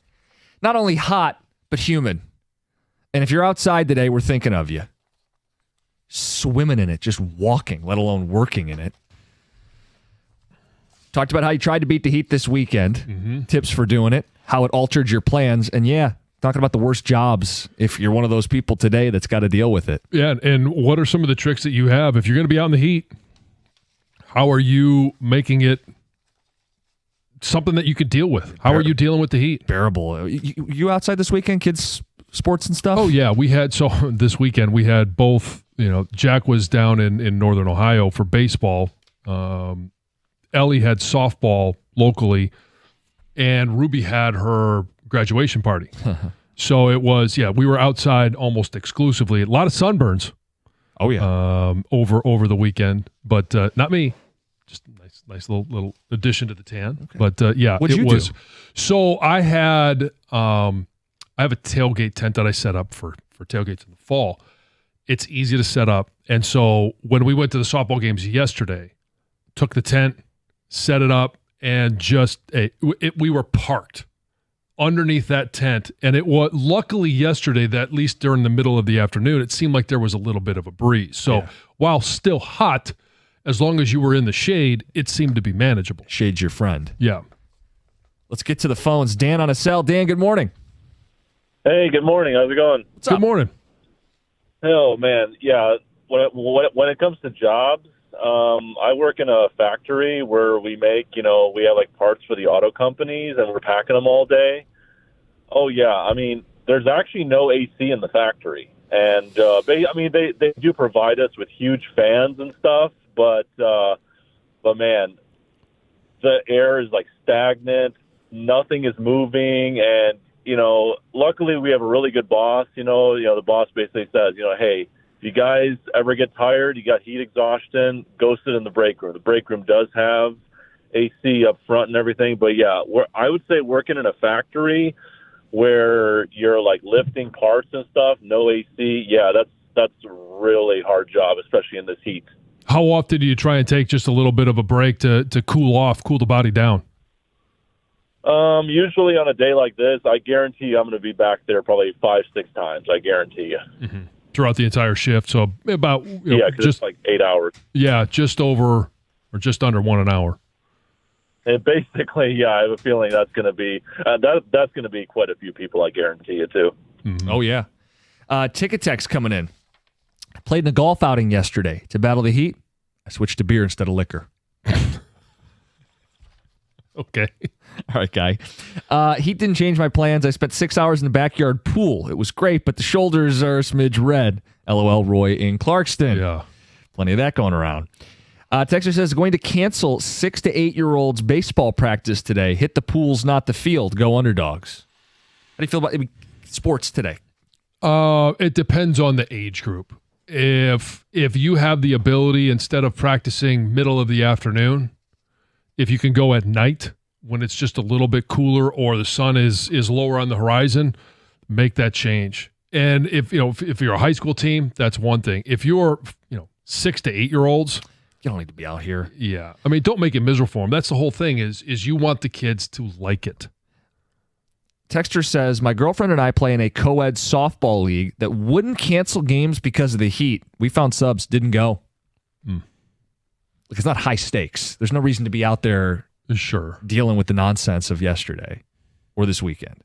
Not only hot, but humid. And if you're outside today, we're thinking of you. Swimming in it, just walking, let alone working in it. Talked about how you tried to beat the Heat this weekend. Mm-hmm. Tips for doing it. How it altered your plans. And yeah, talking about the worst jobs if you're one of those people today that's got to deal with it. Yeah, and what are some of the tricks that you have? If you're going to be out in the heat, how are you making it something that you could deal with? How are you dealing with the heat? Bearable. You outside this weekend, kids, sports and stuff? Oh, yeah. This weekend we had both, Jack was down in Northern Ohio for baseball. Ellie had softball locally, and Ruby had her graduation party. So it was, we were outside almost exclusively. A lot of sunburns. Oh, yeah. Over the weekend, but not me. Just nice little addition to the tan. Okay. But What'd you do? So I had I have a tailgate tent that I set up for tailgates in the fall. It's easy to set up, and so when we went to the softball games yesterday, took the tent, set it up, and we were parked underneath that tent, and it was luckily yesterday that at least during the middle of the afternoon, it seemed like there was a little bit of a breeze. So while still hot, as long as you were in the shade, it seemed to be manageable. Shade's your friend. Yeah. Let's get to the phones. Dan on a cell. Dan, good morning. Hey, good morning. How's it going? Good morning. Oh, man. Yeah. When it comes to jobs, I work in a factory where we make, we have like parts for the auto companies and we're packing them all day. Oh, yeah. I mean, there's actually no AC in the factory. And, they do provide us with huge fans and stuff, but man, the air is like stagnant. Nothing is moving. And, luckily we have a really good boss. The boss basically says, hey, if you guys ever get tired, you got heat exhaustion, go sit in the break room. The break room does have AC up front and everything. But, yeah, I would say working in a factory where you're, like, lifting parts and stuff, no AC, that's a really hard job, especially in this heat. How often do you try and take just a little bit of a break to cool the body down? Usually on a day like this, I guarantee you I'm going to be back there probably 5-6 times. I guarantee you. Mm-hmm. Throughout the entire shift, so about because it's like 8 hours. Yeah, just over or just under 1 hour. And basically, I have a feeling that's going to be that's going to be quite a few people. I guarantee you too. Mm-hmm. Oh yeah, ticket text coming in. I played in a golf outing yesterday to battle the heat. I switched to beer instead of liquor. Okay. All right, guy. Heat didn't change my plans. I spent 6 hours in the backyard pool. It was great, but the shoulders are a smidge red. LOL, Roy in Clarkston. Yeah. Plenty of that going around. Texter says, going to cancel 6 to 8 year olds baseball practice today. Hit the pools, not the field. Go Underdogs. How do you feel about sports today? It depends on the age group. If you have the ability, instead of practicing middle of the afternoon, if you can go at night when it's just a little bit cooler or the sun is lower on the horizon, make that change. And if you're a high school team, that's one thing. If you're 6 to 8 year olds, you don't need to be out here. Yeah, I mean, don't make it miserable for them. That's the whole thing. Is you want the kids to like it. Texter says, my girlfriend and I play in a co-ed softball league that wouldn't cancel games because of the heat. We found subs, didn't go. It's not high stakes. There's no reason to be out there dealing with the nonsense of yesterday or this weekend.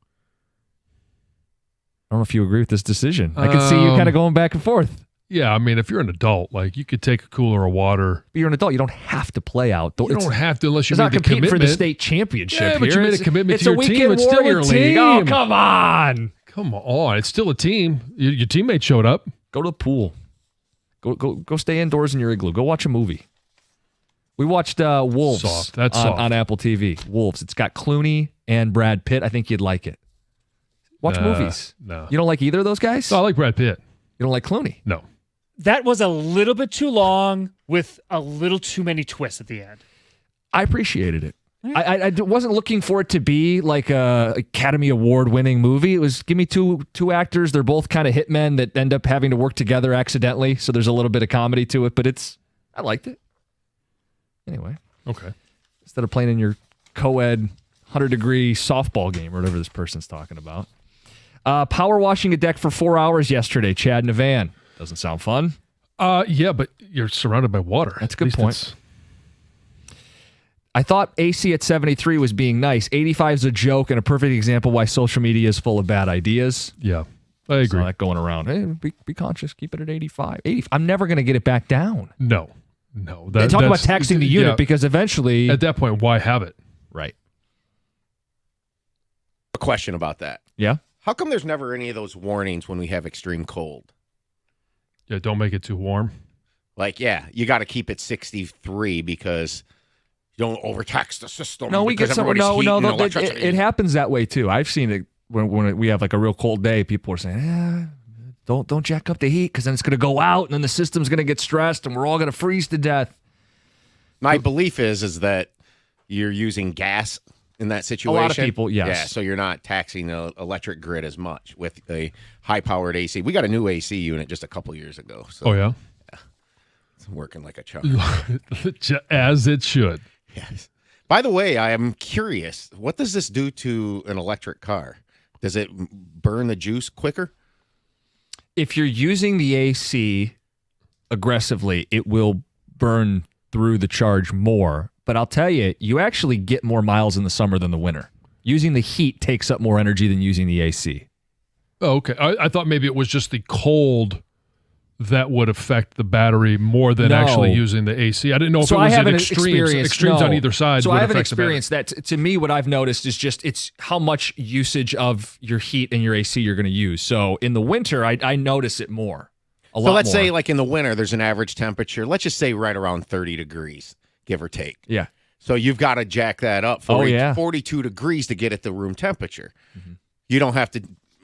I don't know if you agree with this decision. I can see you kind of going back and forth. Yeah, I mean, if you're an adult, like, you could take a cooler of water. But you're an adult. You don't have to play out. You don't have to unless you made the commitment. It's not competing for the state championship here. But you made a commitment to your team. It's still your league. Oh, come on. Come on. It's still a team. Your teammate showed up. Go to the pool. Go stay indoors in your igloo. Go watch a movie. We watched Wolves on Apple TV. Wolves. It's got Clooney and Brad Pitt. I think you'd like it. Watch movies. No. You don't like either of those guys? No, I like Brad Pitt. You don't like Clooney? No. That was a little bit too long with a little too many twists at the end. I appreciated it. I wasn't looking for it to be like a Academy Award winning movie. It was, give me two actors. They're both kind of hitmen that end up having to work together accidentally. So there's a little bit of comedy to it, but I liked it. Anyway. Okay. instead of playing in your co-ed 100-degree softball game or whatever this person's talking about. Power washing a deck for 4 hours yesterday, Chad in a van. Doesn't sound fun. Yeah, but you're surrounded by water. That's a good point. I thought AC at 73 was being nice. 85 is a joke and a perfect example why social media is full of bad ideas. Yeah, I agree. So that going around. Hey, be conscious. Keep it at 85. 80. I'm never going to get it back down. No. Talk about taxing the unit because eventually... At that point, why have it? Right. A question about that. Yeah? How come there's never any of those warnings when we have extreme cold? Yeah, don't make it too warm. Like, yeah, you got to keep it 63 because you don't overtax the system. No, we get some. It happens that way too. I've seen it when we have like a real cold day. People are saying, don't jack up the heat because then it's going to go out and then the system's going to get stressed and we're all going to freeze to death. My belief is that you're using gas in that situation. A lot of people, yes. Yeah, so you're not taxing the electric grid as much with a high-powered AC. We got a new AC unit just a couple years ago. So, oh, yeah? It's working like a charm. As it should. Yes. By the way, I am curious, what does this do to an electric car? Does it burn the juice quicker? If you're using the AC aggressively, it will burn through the charge more. But I'll tell you, you actually get more miles in the summer than the winter. Using the heat takes up more energy than using the AC. Oh, okay. I thought maybe it was just the cold that would affect the battery more than actually using the AC. I didn't know if it was an extremes on either side. So I haven't experienced that. To me, what I've noticed is just it's how much usage of your heat and your AC you're going to use. So in the winter, I notice it more. So let's say like in the winter, there's an average temperature. Let's just say right around 30 degrees. Give or take. Yeah. So you've got to jack that up 42 degrees to get at the room temperature. Mm-hmm. You don't have to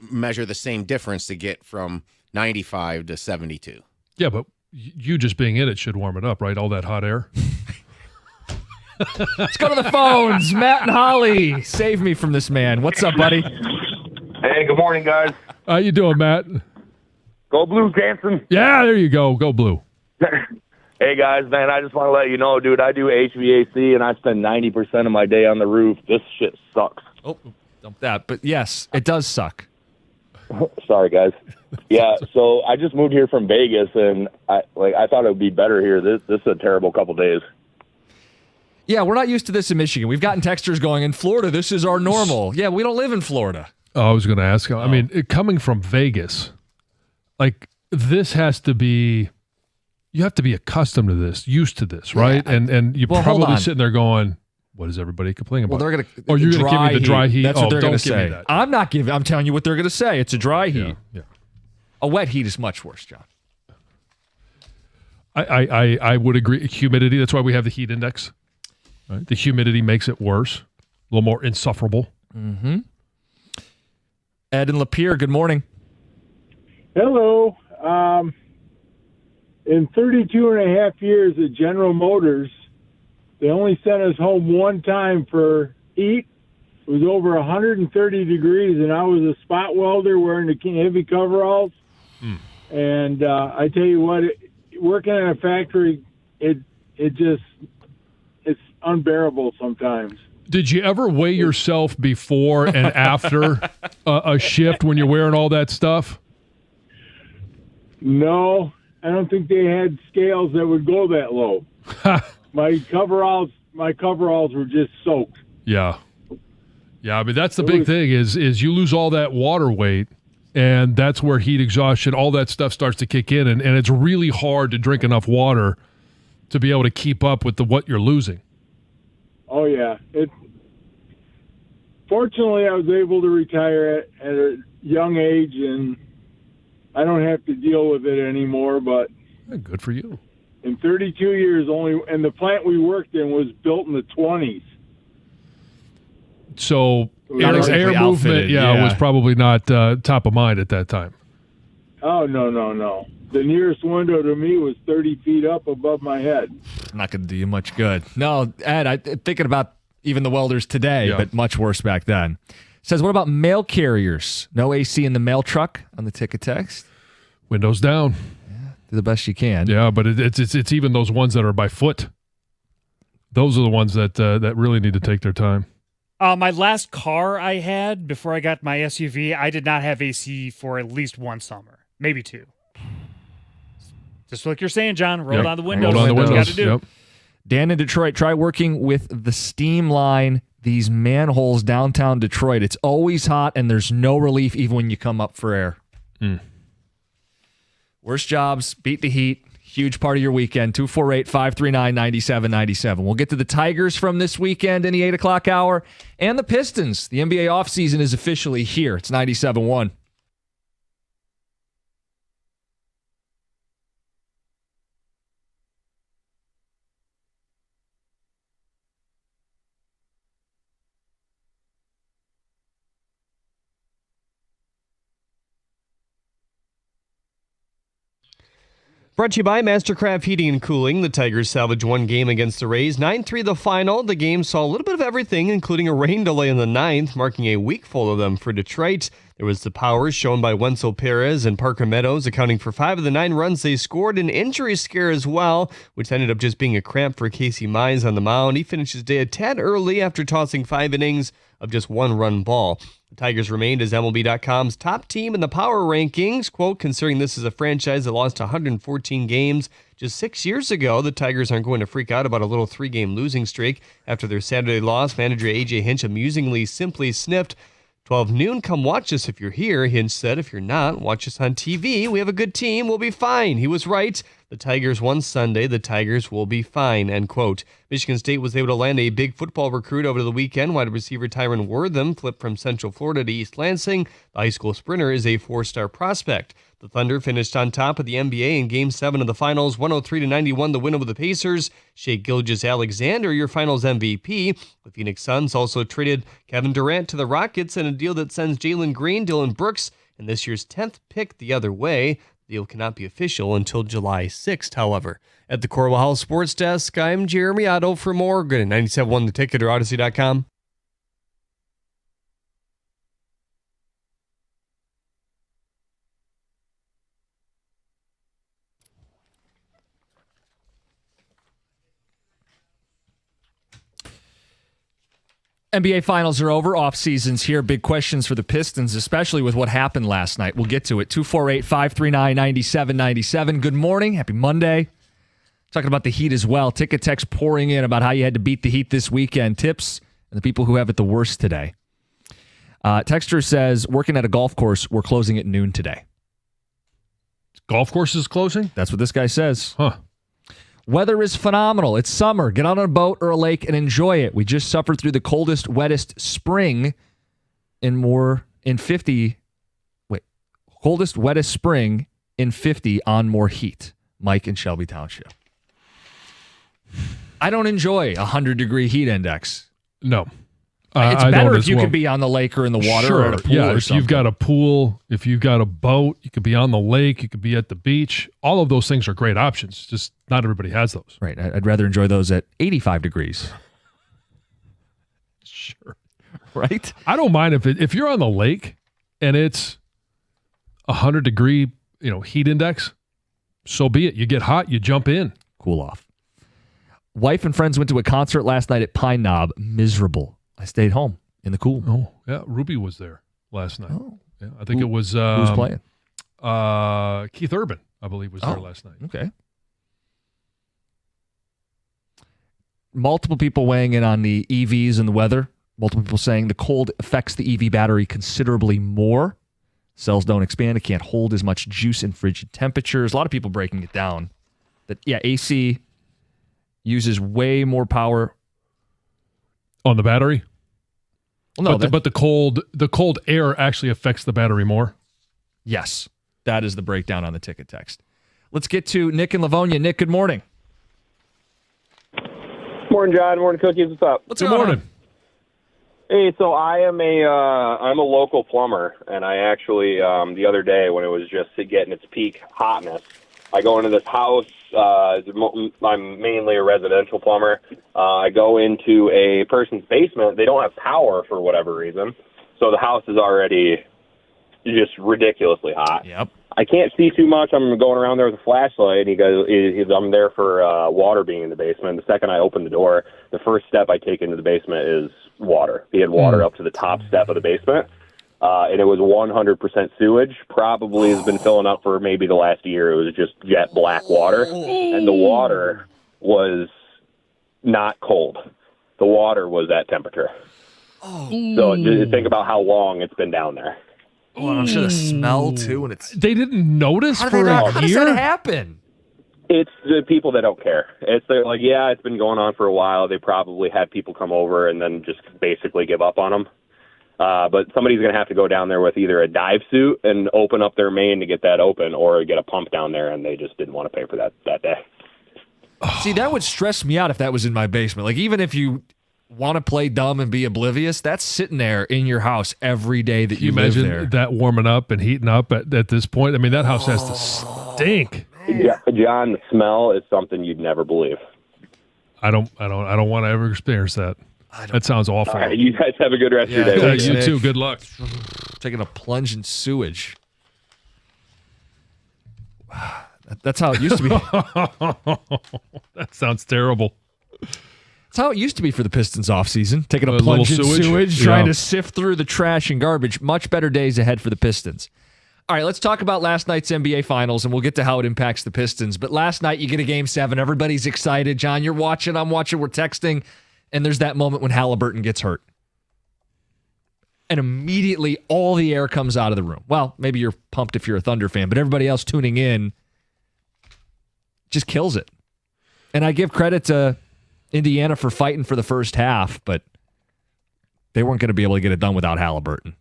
measure the same difference to get from 95 to 72. Yeah, but you just being in it should warm it up, right? All that hot air. Let's go to the phones. Matt and Holly, save me from this man. What's up, buddy? Hey, good morning, guys. How you doing, Matt? Go Blue, Jansen. Yeah, there you go. Go Blue. Hey, guys, man, I just want to let you know, dude, I do HVAC, and I spend 90% of my day on the roof. This shit sucks. Oh, dump that. But, yes, it does suck. Sorry, guys. Yeah, so I just moved here from Vegas, and I thought it would be better here. This is a terrible couple days. Yeah, we're not used to this in Michigan. We've gotten texters going, in Florida, this is our normal. Yeah, we don't live in Florida. Oh, I was going to ask. I mean, coming from Vegas, like, this has to be... You have to be accustomed to this, used to this, right? Yeah, and you're probably sitting there going, "What is everybody complaining about?" Well, they're going to. Or you're going to give me the dry heat. That's what they're going to say. That. I'm telling you what they're going to say. It's a dry heat. Yeah. A wet heat is much worse, John. I would agree. Humidity. That's why we have the heat index. Right? The humidity makes it worse, a little more insufferable. Mm-hmm. Ed and Lapeer. Good morning. Hello. In 32 and a half years at General Motors, they only sent us home one time for heat. It was over 130 degrees, and I was a spot welder wearing the heavy coveralls. And I tell you what, working in a factory, it's unbearable sometimes. Did you ever weigh yourself before and after a shift when you're wearing all that stuff? No. I don't think they had scales that would go that low. My coveralls were just soaked. Yeah. I mean, that's the big thing is you lose all that water weight, and that's where heat exhaustion, all that stuff starts to kick in, and it's really hard to drink enough water to be able to keep up with what you're losing. Oh yeah. Fortunately, I was able to retire at a young age, and I don't have to deal with it anymore, but... Good for you. In 32 years and the plant we worked in was built in the 20s. So air movement, was probably not top of mind at that time. Oh, no. The nearest window to me was 30 feet up above my head. Not going to do you much good. No, Ed, I'm thinking about even the welders today, but much worse back then. Says, what about mail carriers? No AC in the mail truck on the ticket text? Windows down. Yeah, do the best you can. Yeah, but it's even those ones that are by foot. Those are the ones that really need to take their time. My last car I had before I got my SUV, I did not have AC for at least one summer, maybe two. Just like you're saying, John, roll down the windows. Roll down the windows. Got to do. Yep. Dan in Detroit, try working with the steam line, these manholes downtown Detroit. It's always hot, and there's no relief even when you come up for air. Worst jobs, beat the heat. Huge part of your weekend. 248-539-9797. We'll get to the Tigers from this weekend in the 8 o'clock hour, and the Pistons. The NBA offseason is officially here. It's 97.1. Brought to you by Mastercraft Heating and Cooling. The Tigers salvaged one game against the Rays. 9-3 the final. The game saw a little bit of everything, including a rain delay in the ninth, marking a week full of them for Detroit. There was the power shown by Wenzel Perez and Parker Meadows, accounting for 5 of the 9 runs they scored. An injury scare as well, which ended up just being a cramp for Casey Mize on the mound. He finished his day a tad early after tossing 5 innings of just 1-run ball. The Tigers remained as MLB.com's top team in the power rankings. Quote, considering this is a franchise that lost 114 games just 6 years ago, the Tigers aren't going to freak out about a little 3-game losing streak. After their Saturday loss, manager A.J. Hinch amusingly simply sniffed, 12 noon, come watch us if you're here. Hinch said, if you're not, watch us on TV. We have a good team. We'll be fine. He was right. The Tigers won Sunday. The Tigers will be fine, end quote. Michigan State was able to land a big football recruit over the weekend. Wide receiver Tyron Wortham flipped from Central Florida to East Lansing. The high school sprinter is a 4-star prospect. The Thunder finished on top of the NBA in Game 7 of the Finals, 103-91, the win over the Pacers. Shai Gilgeous-Alexander, your Finals MVP. The Phoenix Suns also traded Kevin Durant to the Rockets in a deal that sends Jalen Green, Dylan Brooks, and this year's 10th pick the other way. The deal cannot be official until July 6th, however. At the Corwell House Sports Desk, I'm Jeremy Otto. For more, go to 97.1 The Ticket or Odyssey.com. NBA Finals are over. Off season's here. Big questions for the Pistons, especially with what happened last night. We'll get to it. 248-539-9797. Good morning. Happy Monday. Talking about the Heat as well. Ticket text pouring in about how you had to beat the Heat this weekend. Tips and the people who have it the worst today. Texter says, working at a golf course, we're closing at noon today. Golf course is closing? That's what this guy says. Huh. Weather is phenomenal. It's summer. Get out on a boat or a lake and enjoy it. We just suffered through the coldest, wettest spring coldest, wettest spring in 50 on more heat. Mike in Shelby Township. I don't enjoy 100-degree heat index. No. It's better if you could be on the lake or in the water or at a pool or something. If you've got a pool, if you've got a boat, you could be on the lake, you could be at the beach. All of those things are great options. Just not everybody has those. Right. I'd rather enjoy those at 85 degrees. Sure. Right? I don't mind if you're on the lake and it's 100-degree, heat index, so be it. You get hot, you jump in. Cool off. Wife and friends went to a concert last night at Pine Knob. Miserable. I stayed home in the cool. Oh, yeah. Ruby was there last night. Oh. Yeah, I think it was... who was playing? Keith Urban, I believe, was there last night. Okay. Multiple people weighing in on the EVs and the weather. Multiple people saying the cold affects the EV battery considerably more. Cells don't expand. It can't hold as much juice in frigid temperatures. A lot of people breaking it down. That AC uses way more power on the battery. Well, no, but the cold air actually affects the battery more. Yes, that is the breakdown on the ticket text. Let's get to Nick in Livonia. Nick, good morning. Morning, John. Morning, Cookies. What's up? Good morning. Hey, so I'm a local plumber, and I actually the other day when it was just getting its peak hotness, I go into this house. I'm mainly a residential plumber. I go into a person's basement. They don't have power for whatever reason, so the house is already just ridiculously hot. Yep. I can't see too much. I'm going around there with a flashlight. And he goes, I'm there for water being in the basement. The second I open the door, the first step I take into the basement is water. He had water up to the top step of the basement. And it was 100% sewage. Probably has been filling up for maybe the last year. It was just jet black water. And the water was not cold. The water was at temperature. So just think about how long it's been down there. Well, I'm sure the smell too, and they didn't notice how for how a does year. that happen? It's the people that don't care. They're like, yeah, it's been going on for a while. They probably had people come over and then just basically give up on them. But somebody's going to have to go down there with either a dive suit and open up their main to get that open, or get a pump down there, and they just didn't want to pay for that day. See, that would stress me out if that was in my basement. Like, even if you want to play dumb and be oblivious, that's sitting there in your house every day that you live there. Imagine that warming up and heating up at this point. I mean, that house has to stink. Yeah, John, the smell is something you'd never believe. I don't want to ever experience that. That sounds awful. All right, you guys have a good rest of your day. Thanks, you too. Good luck. Taking a plunge in sewage. That's how it used to be. That sounds terrible. That's how it used to be for the Pistons offseason. Taking a plunge in sewage, trying to sift through the trash and garbage. Much better days ahead for the Pistons. All right, let's talk about last night's NBA Finals, and we'll get to how it impacts the Pistons. But last night, you get a Game 7. Everybody's excited. John, you're watching. I'm watching. We're texting. And there's that moment when Hallebertton gets hurt. And immediately, all the air comes out of the room. Well, maybe you're pumped if you're a Thunder fan, but everybody else tuning in just kills it. And I give credit to Indiana for fighting for the first half, but they weren't going to be able to get it done without Hallebertton.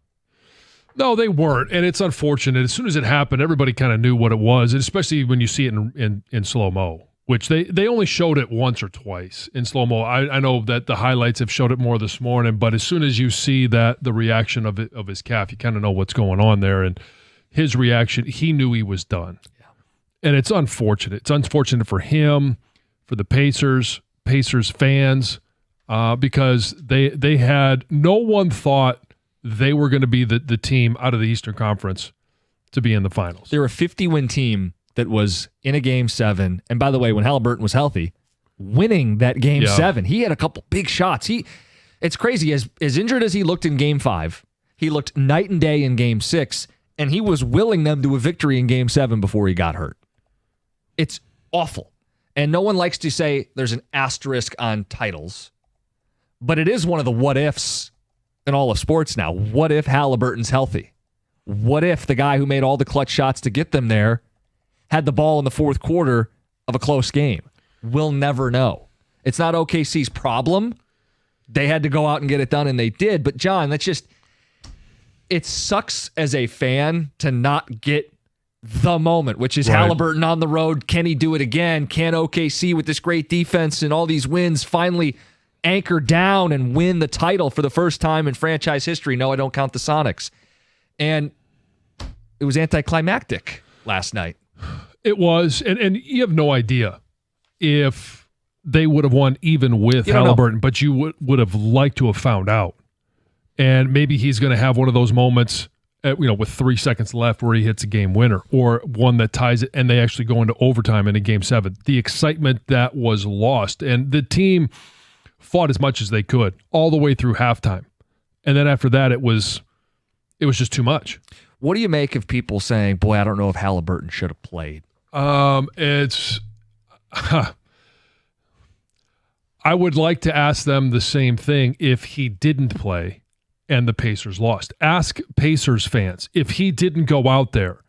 No, they weren't, and it's unfortunate. As soon as it happened, everybody kind of knew what it was, and especially when you see it in slow-mo, which they only showed it once or twice in slow-mo. I know that the highlights have showed it more this morning, but as soon as you see the reaction of his calf, you kind of know what's going on there, and his reaction, he knew he was done. Yeah. And it's unfortunate. It's unfortunate for him, for the Pacers fans, because they had no one thought they were going to be the team out of the Eastern Conference to be in the finals. They're a 50-win team that was in a Game 7. And by the way, when Hallebertton was healthy, winning that Game 7, he had a couple big shots. It's crazy. As injured as he looked in Game 5, he looked night and day in Game 6, and he was willing them to a victory in Game 7 before he got hurt. It's awful. And no one likes to say there's an asterisk on titles, but it is one of the what-ifs in all of sports now. What if Halleberton's healthy? What if the guy who made all the clutch shots to get them there had the ball in the fourth quarter of a close game? We'll never know. It's not OKC's problem. They had to go out and get it done, and they did. But, John, it sucks as a fan to not get the moment, which is Halleberton on the road. Can he do it again? Can OKC, with this great defense and all these wins, finally anchor down and win the title for the first time in franchise history? No, I don't count the Sonics. And it was anticlimactic last night. It was, and you have no idea if they would have won even with Halleberton, but you would have liked to have found out. And maybe he's going to have one of those moments, with 3 seconds left where he hits a game winner, or one that ties it and they actually go into overtime in a Game 7. The excitement that was lost, and the team fought as much as they could all the way through halftime. And then after that, it was just too much. What do you make of people saying, boy, I don't know if Halleberton should have played? I would like to ask them the same thing if he didn't play and the Pacers lost. Ask Pacers fans if he didn't go out there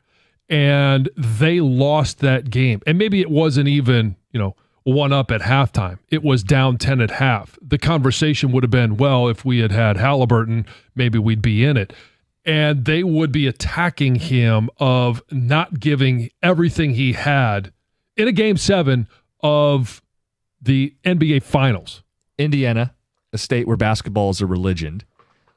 and they lost that game, and maybe it wasn't even, 1-up at halftime. It was down 10 at half. The conversation would have been, well, if we had Halleberton, maybe we'd be in it. And they would be attacking him of not giving everything he had in a Game 7 of the NBA Finals. Indiana, a state where basketball is a religion.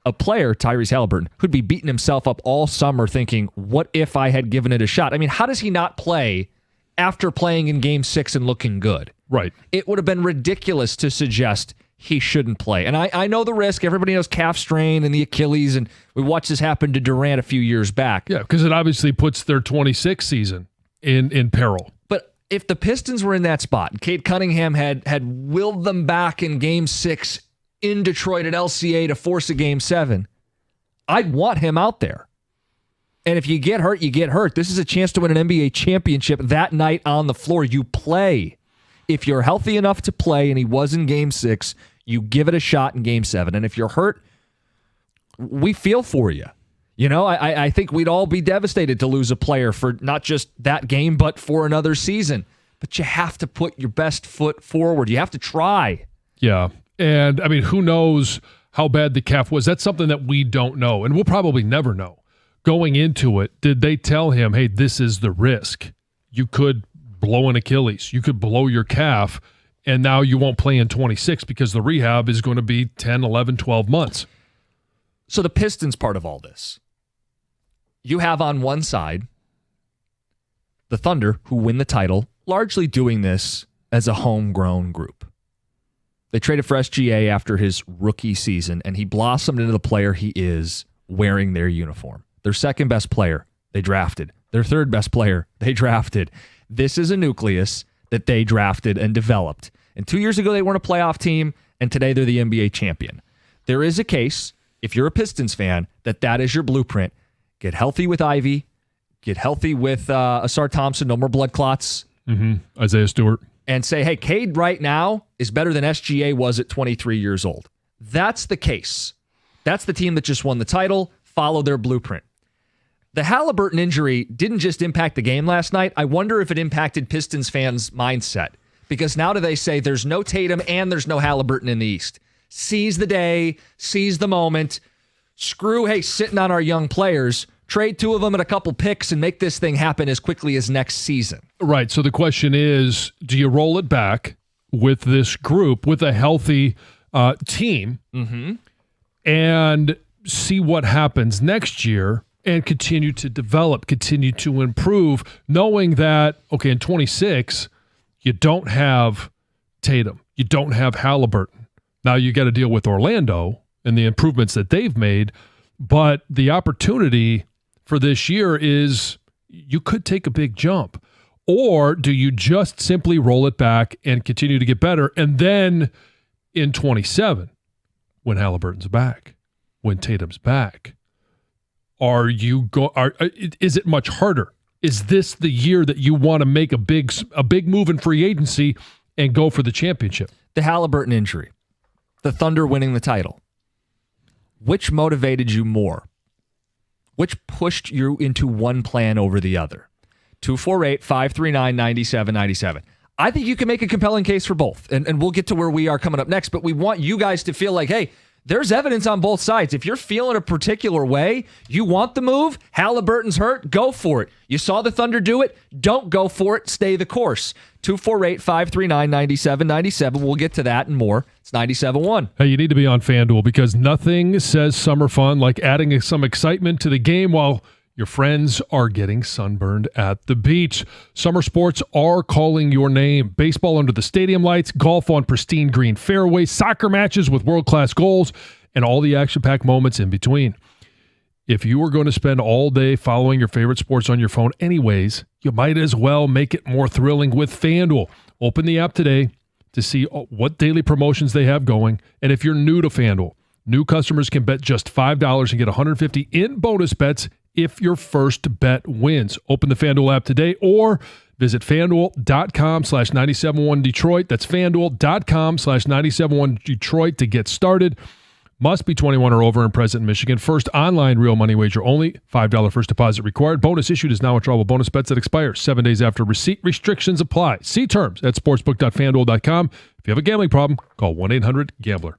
A player, Tyrese Halleberton, who'd be beating himself up all summer thinking, what if I had given it a shot? I mean, how does he not play after playing in Game 6 and looking good? Right. It would have been ridiculous to suggest he shouldn't play. And I know the risk. Everybody knows calf strain and the Achilles, and we watched this happen to Durant a few years back. Yeah, because it obviously puts their 26 season in peril. But if the Pistons were in that spot, and Cade Cunningham had willed them back in Game 6 in Detroit at LCA to force a Game 7, I'd want him out there. And if you get hurt, you get hurt. This is a chance to win an NBA championship that night on the floor. You play. If you're healthy enough to play, and he was in Game 6, you give it a shot in Game 7. And if you're hurt, we feel for you. You know, I think we'd all be devastated to lose a player for not just that game, but for another season. But you have to put your best foot forward. You have to try. Yeah. And, I mean, who knows how bad the calf was? That's something that we don't know, and we'll probably never know. Going into it, did they tell him, hey, this is the risk? You could blow an Achilles. You could blow your calf, and now you won't play in 26 because the rehab is going to be 10, 11, 12 months. So the Pistons part of all this. You have on one side the Thunder, who win the title, largely doing this as a homegrown group. They traded for SGA after his rookie season, and he blossomed into the player he is wearing their uniform. Their second best player, they drafted. Their third best player, they drafted. This is a nucleus that they drafted and developed. And 2 years ago, they weren't a playoff team, and today they're the NBA champion. There is a case, if you're a Pistons fan, that is your blueprint. Get healthy with Ivy. Get healthy with Asar Thompson, no more blood clots. Isaiah Stewart. And say, hey, Cade right now is better than SGA was at 23 years old. That's the case. That's the team that just won the title. Follow their blueprint. The Hallebertton injury didn't just impact the game last night. I wonder if it impacted Pistons fans' mindset. Because now do they say there's no Tatum and there's no Hallebertton in the East. Seize the day, seize the moment. Screw, hey, sitting on our young players. Trade two of them and a couple picks and make this thing happen as quickly as next season. Right. So the question is, do you roll it back with this group, with a healthy team, and see what happens next year and continue to develop, continue to improve, knowing that, okay, in 26, you don't have Tatum. You don't have Hallebertton. Now you got to deal with Orlando and the improvements that they've made, but the opportunity for this year is you could take a big jump. Or do you just simply roll it back and continue to get better? And then in 27, when Halliburton's back, when Tatum's back, is it much harder? Is this the year that you want to make a big move in free agency and go for the championship? The Hallebertton injury, the Thunder winning the title. Which motivated you more? Which pushed you into one plan over the other? 248-539-9797. I think you can make a compelling case for both, and we'll get to where we are coming up next, but we want you guys to feel like, hey, there's evidence on both sides. If you're feeling a particular way, you want the move, Halliburton's hurt, go for it. You saw the Thunder do it, don't go for it, stay the course. 248-539-9797. We'll get to that and more. It's 97.1. Hey, you need to be on FanDuel because nothing says summer fun like adding some excitement to the game while your friends are getting sunburned at the beach. Summer sports are calling your name. Baseball under the stadium lights, golf on pristine green fairways, soccer matches with world-class goals, and all the action-packed moments in between. If you are going to spend all day following your favorite sports on your phone anyways, you might as well make it more thrilling with FanDuel. Open the app today to see what daily promotions they have going. And if you're new to FanDuel, new customers can bet just $5 and get $150 in bonus bets if your first bet wins. Open the FanDuel app today or visit FanDuel.com/971 Detroit. That's FanDuel.com/971 Detroit to get started. Must be 21 or over and present in Michigan. First online real money wager only. $5 first deposit required. Bonus issued is now withdrawable bonus bets that expire 7 days after receipt. Restrictions apply. See terms at sportsbook.fanduel.com. If you have a gambling problem, call 1-800-GAMBLER.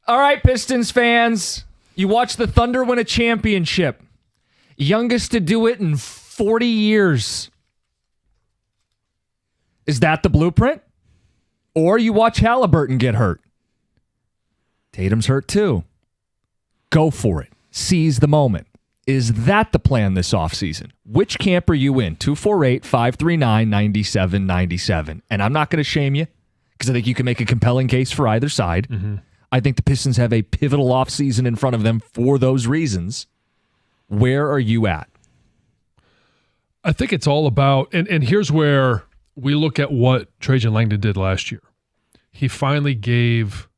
All right, Pistons fans. You watch the Thunder win a championship. Youngest to do it in 40 years. Is that the blueprint? Or you watch Hallebertton get hurt. Tatum's hurt too. Go for it. Seize the moment. Is that the plan this offseason? Which camp are you in? 248-539-9797. And I'm not going to shame you because I think you can make a compelling case for either side. Mm-hmm. I think the Pistons have a pivotal offseason in front of them for those reasons. Where are you at? I think it's all about, and here's where we look at what Trajan Langdon did last year. He finally gave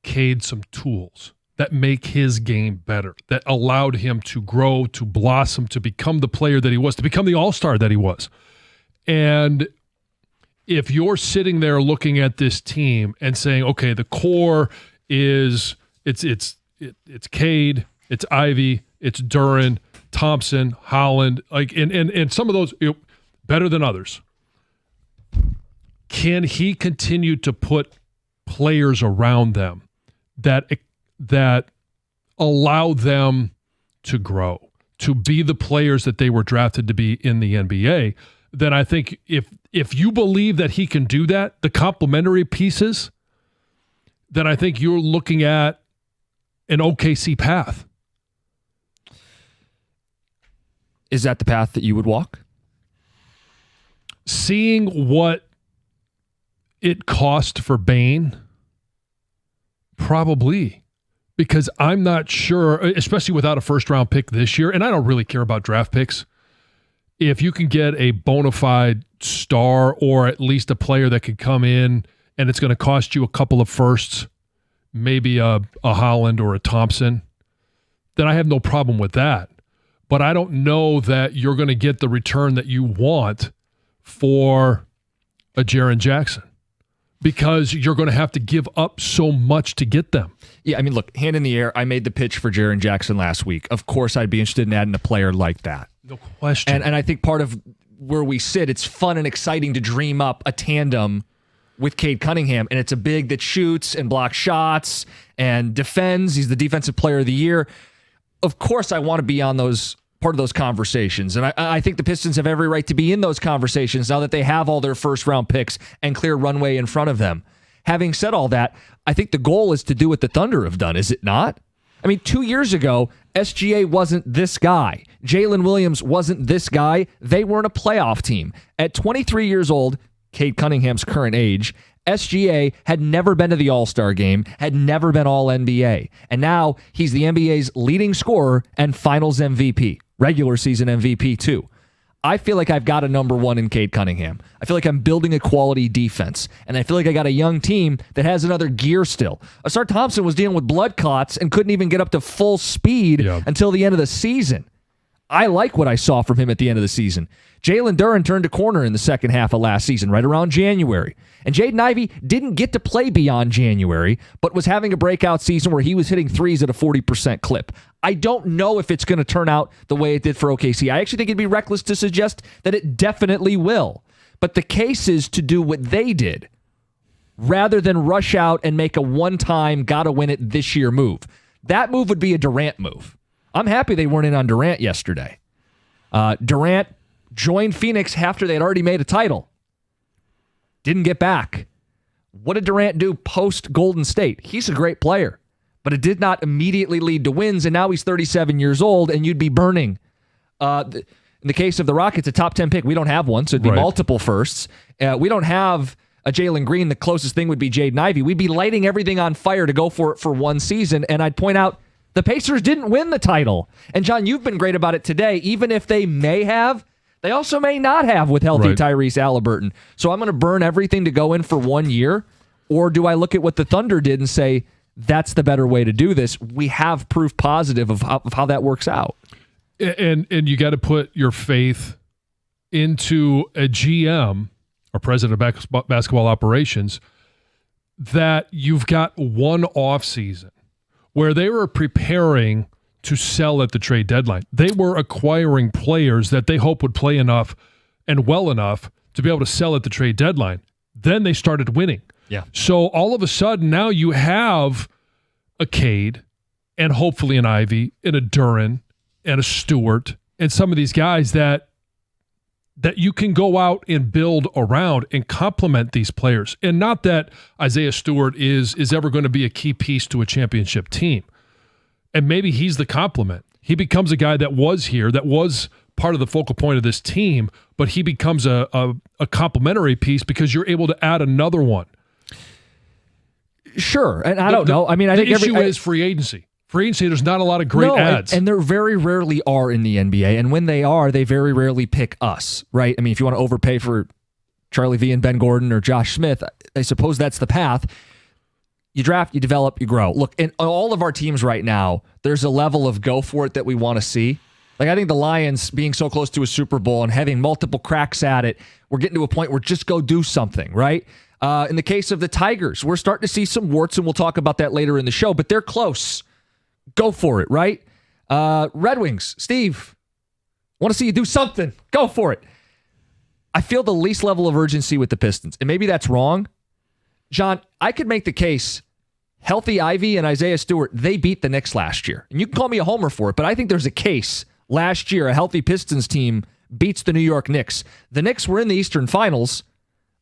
Cade some tools that make his game better, that allowed him to grow, to blossom, to become the player that he was, to become the all-star that he was. And if you're sitting there looking at this team and saying, okay, the core is it's Cade, it's Ivy, it's Durant, Thompson, Holland, like and some of those better than others. Can he continue to put players around them that allow them to grow, to be the players that they were drafted to be in the NBA? Then I think if you believe that he can do that, the complementary pieces, then I think you're looking at an OKC path. Is that the path that you would walk? Seeing what it cost for Bane, probably. Because I'm not sure, especially without a first-round pick this year, and I don't really care about draft picks, if you can get a bona fide star or at least a player that could come in and it's going to cost you a couple of firsts, maybe a Holland or a Thompson, then I have no problem with that. But I don't know that you're going to get the return that you want for a Jaren Jackson because you're going to have to give up so much to get them. Yeah, I mean, look, hand in the air, I made the pitch for Jaren Jackson last week. Of course, I'd be interested in adding a player like that. No question. And I think part of where we sit, it's fun and exciting to dream up a tandem with Cade Cunningham, and it's a big that shoots and blocks shots and defends. He's the defensive player of the year. Of course, I want to be on part of those conversations, and I think the Pistons have every right to be in those conversations now that they have all their first-round picks and clear runway in front of them. Having said all that, I think the goal is to do what the Thunder have done, is it not? I mean, 2 years ago, SGA wasn't this guy. Jalen Williams wasn't this guy. They weren't a playoff team. At 23 years old, Cade Cunningham's current age, SGA had never been to the All-Star game, had never been All-NBA. And now he's the NBA's leading scorer and finals MVP, regular season MVP too. I feel like I've got a number one in Cade Cunningham. I feel like I'm building a quality defense. And I feel like I got a young team that has another gear still. Asar Thompson was dealing with blood clots and couldn't even get up to full speed until the end of the season. I like what I saw from him at the end of the season. Jalen Durant turned a corner in the second half of last season, right around January. And Jaden Ivey didn't get to play beyond January, but was having a breakout season where he was hitting threes at a 40% clip. I don't know if it's going to turn out the way it did for OKC. I actually think it'd be reckless to suggest that it definitely will. But the case is to do what they did rather than rush out and make a one-time gotta-win-it-this-year move. That move would be a Durant move. I'm happy they weren't in on Durant yesterday. Durant joined Phoenix after they'd already made a title. Didn't get back. What did Durant do post-Golden State? He's a great player, but it did not immediately lead to wins, and now he's 37 years old, and you'd be burning. In the case of the Rockets, a top 10 pick, we don't have one, so it'd be multiple firsts. We don't have a Jalen Green. The closest thing would be Jaden Ivey. We'd be lighting everything on fire to go for it for one season, and I'd point out the Pacers didn't win the title. And, John, you've been great about it today. Even if they may have, they also may not have with healthy Tyrese Halliburton. So I'm going to burn everything to go in for 1 year, or do I look at what the Thunder did and say, that's the better way to do this? We have proof positive of how that works out. And you got to put your faith into a GM or president of basketball operations that you've got one offseason where they were preparing to sell at the trade deadline. They were acquiring players that they hope would play enough and well enough to be able to sell at the trade deadline. Then they started winning. Yeah. So all of a sudden now you have a Cade, and hopefully an Ivy, and a Durant, and a Stewart, and some of these guys that you can go out and build around and complement these players. And not that Isaiah Stewart is ever going to be a key piece to a championship team. And maybe he's the complement. He becomes a guy that was here, that was part of the focal point of this team, but he becomes a complementary piece because you're able to add another one. Sure. And I don't know. I mean, I think the issue is free agency. Free agency, there's not a lot of great ads. And there very rarely are in the NBA. And when they are, they very rarely pick us, right? I mean, if you want to overpay for Charlie V and Ben Gordon or Josh Smith, I suppose that's the path. You draft, you develop, you grow. Look, in all of our teams right now, there's a level of go for it that we want to see. Like, I think the Lions being so close to a Super Bowl and having multiple cracks at it, we're getting to a point where just go do something, right? In the case of the Tigers, we're starting to see some warts, and we'll talk about that later in the show, but they're close. Go for it, right? Red Wings, Steve, want to see you do something. Go for it. I feel the least level of urgency with the Pistons, and maybe that's wrong. John, I could make the case, healthy Ivy and Isaiah Stewart, they beat the Knicks last year. And you can call me a homer for it, but I think there's a case. Last year, a healthy Pistons team beats the New York Knicks. The Knicks were in the Eastern Finals.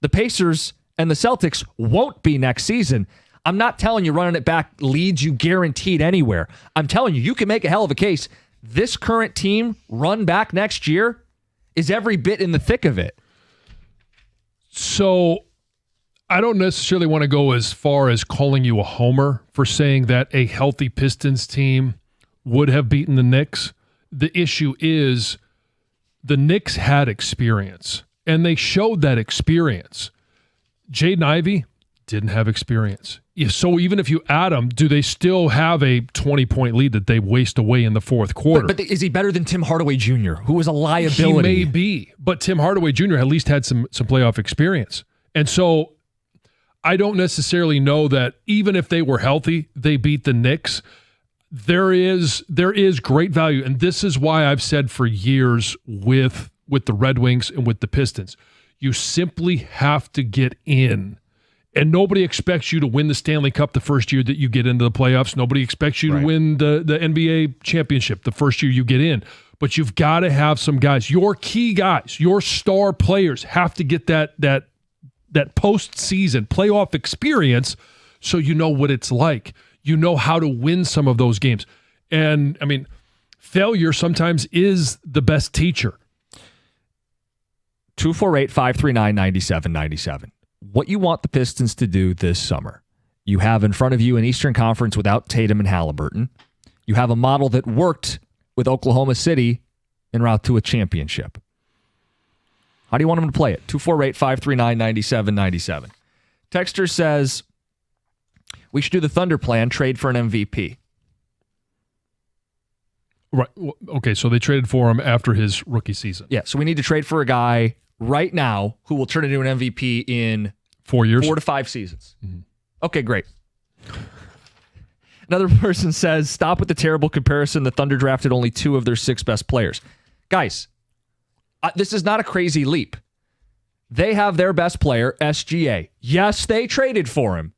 The Pacers and the Celtics won't be next season. I'm not telling you running it back leads you guaranteed anywhere. I'm telling you, you can make a hell of a case. This current team run back next year is every bit in the thick of it. So I don't necessarily want to go as far as calling you a homer for saying that a healthy Pistons team would have beaten the Knicks. The issue is the Knicks had experience, and they showed that experience. Jaden Ivey didn't have experience. So even if you add them, do they still have a 20-point lead that they waste away in the fourth quarter? But is he better than Tim Hardaway Jr., who was a liability? He may be, but Tim Hardaway Jr. at least had some playoff experience. And so I don't necessarily know that even if they were healthy, they beat the Knicks. There is great value, and this is why I've said for years with the Red Wings and with the Pistons, you simply have to get in. And nobody expects you to win the Stanley Cup the first year that you get into the playoffs. Nobody expects you to win the NBA championship the first year you get in. But you've got to have some guys. Your key guys, your star players have to get that postseason playoff experience so you know what it's like. You know how to win some of those games. And, I mean, failure sometimes is the best teacher. 248-539-9797. What you want the Pistons to do this summer. You have in front of you an Eastern Conference without Tatum and Hallebertton. You have a model that worked with Oklahoma City en route to a championship. How do you want them to play it? 248-539-9797. Texter says, we should do the Thunder plan, trade for an MVP. Right. Okay, so they traded for him after his rookie season. Yeah, so we need to trade for a guy right now who will turn into an MVP in 4 years, 4 to 5 seasons. Mm-hmm. Okay, great. Another person says, stop with the terrible comparison. The Thunder drafted only 2 of their 6 best players. Guys, this is not a crazy leap. They have their best player, SGA. Yes, they traded for him.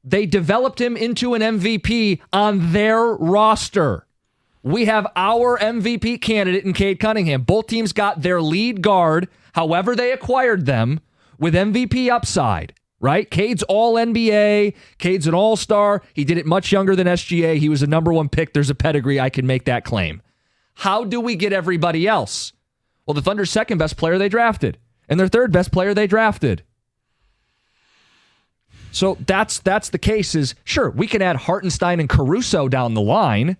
They developed him into an MVP on their roster. We have our MVP candidate in Cade Cunningham. Both teams got their lead guard, however they acquired them, with MVP upside, right? Cade's all-NBA. Cade's an all-star. He did it much younger than SGA. He was a number 1 pick. There's a pedigree. I can make that claim. How do we get everybody else? Well, the Thunder's second best player they drafted, and their third best player they drafted. So that's the case is, sure, we can add Hartenstein and Caruso down the line,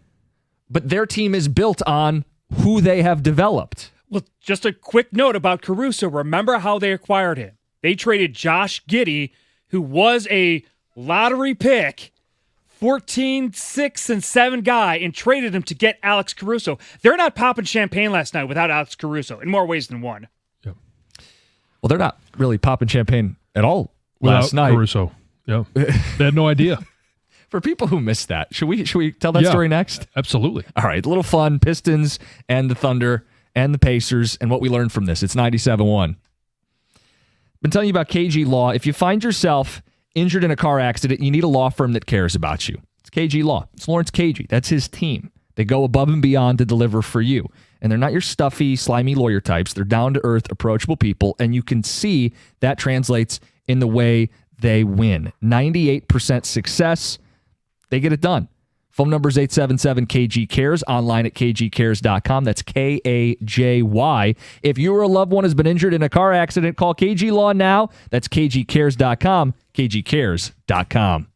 but their team is built on who they have developed. Well, just a quick note about Caruso. Remember how they acquired him. They traded Josh Giddey, who was a lottery pick, 14, 6, and 7 guy, and traded him to get Alex Caruso. They're not popping champagne last night without Alex Caruso, in more ways than one. Yep. Well, they're not really popping champagne at all without last night. Caruso. Yeah. They had no idea. For people who missed that, should we tell that story next? Absolutely. All right, a little fun. Pistons and the Thunder and the Pacers and what we learned from this. It's 97.1. Been telling you about KG Law. If you find yourself injured in a car accident, you need a law firm that cares about you. It's KG Law. It's Lawrence KG. That's his team. They go above and beyond to deliver for you. And they're not your stuffy, slimy lawyer types. They're down-to-earth, approachable people, and you can see that translates in the way they win. 98% success. They get it done. Phone number is 877-KG-CARES, online at kgcares.com. That's K-A-J-Y. If you or a loved one has been injured in a car accident, call KG Law now. That's kgcares.com, kgcares.com.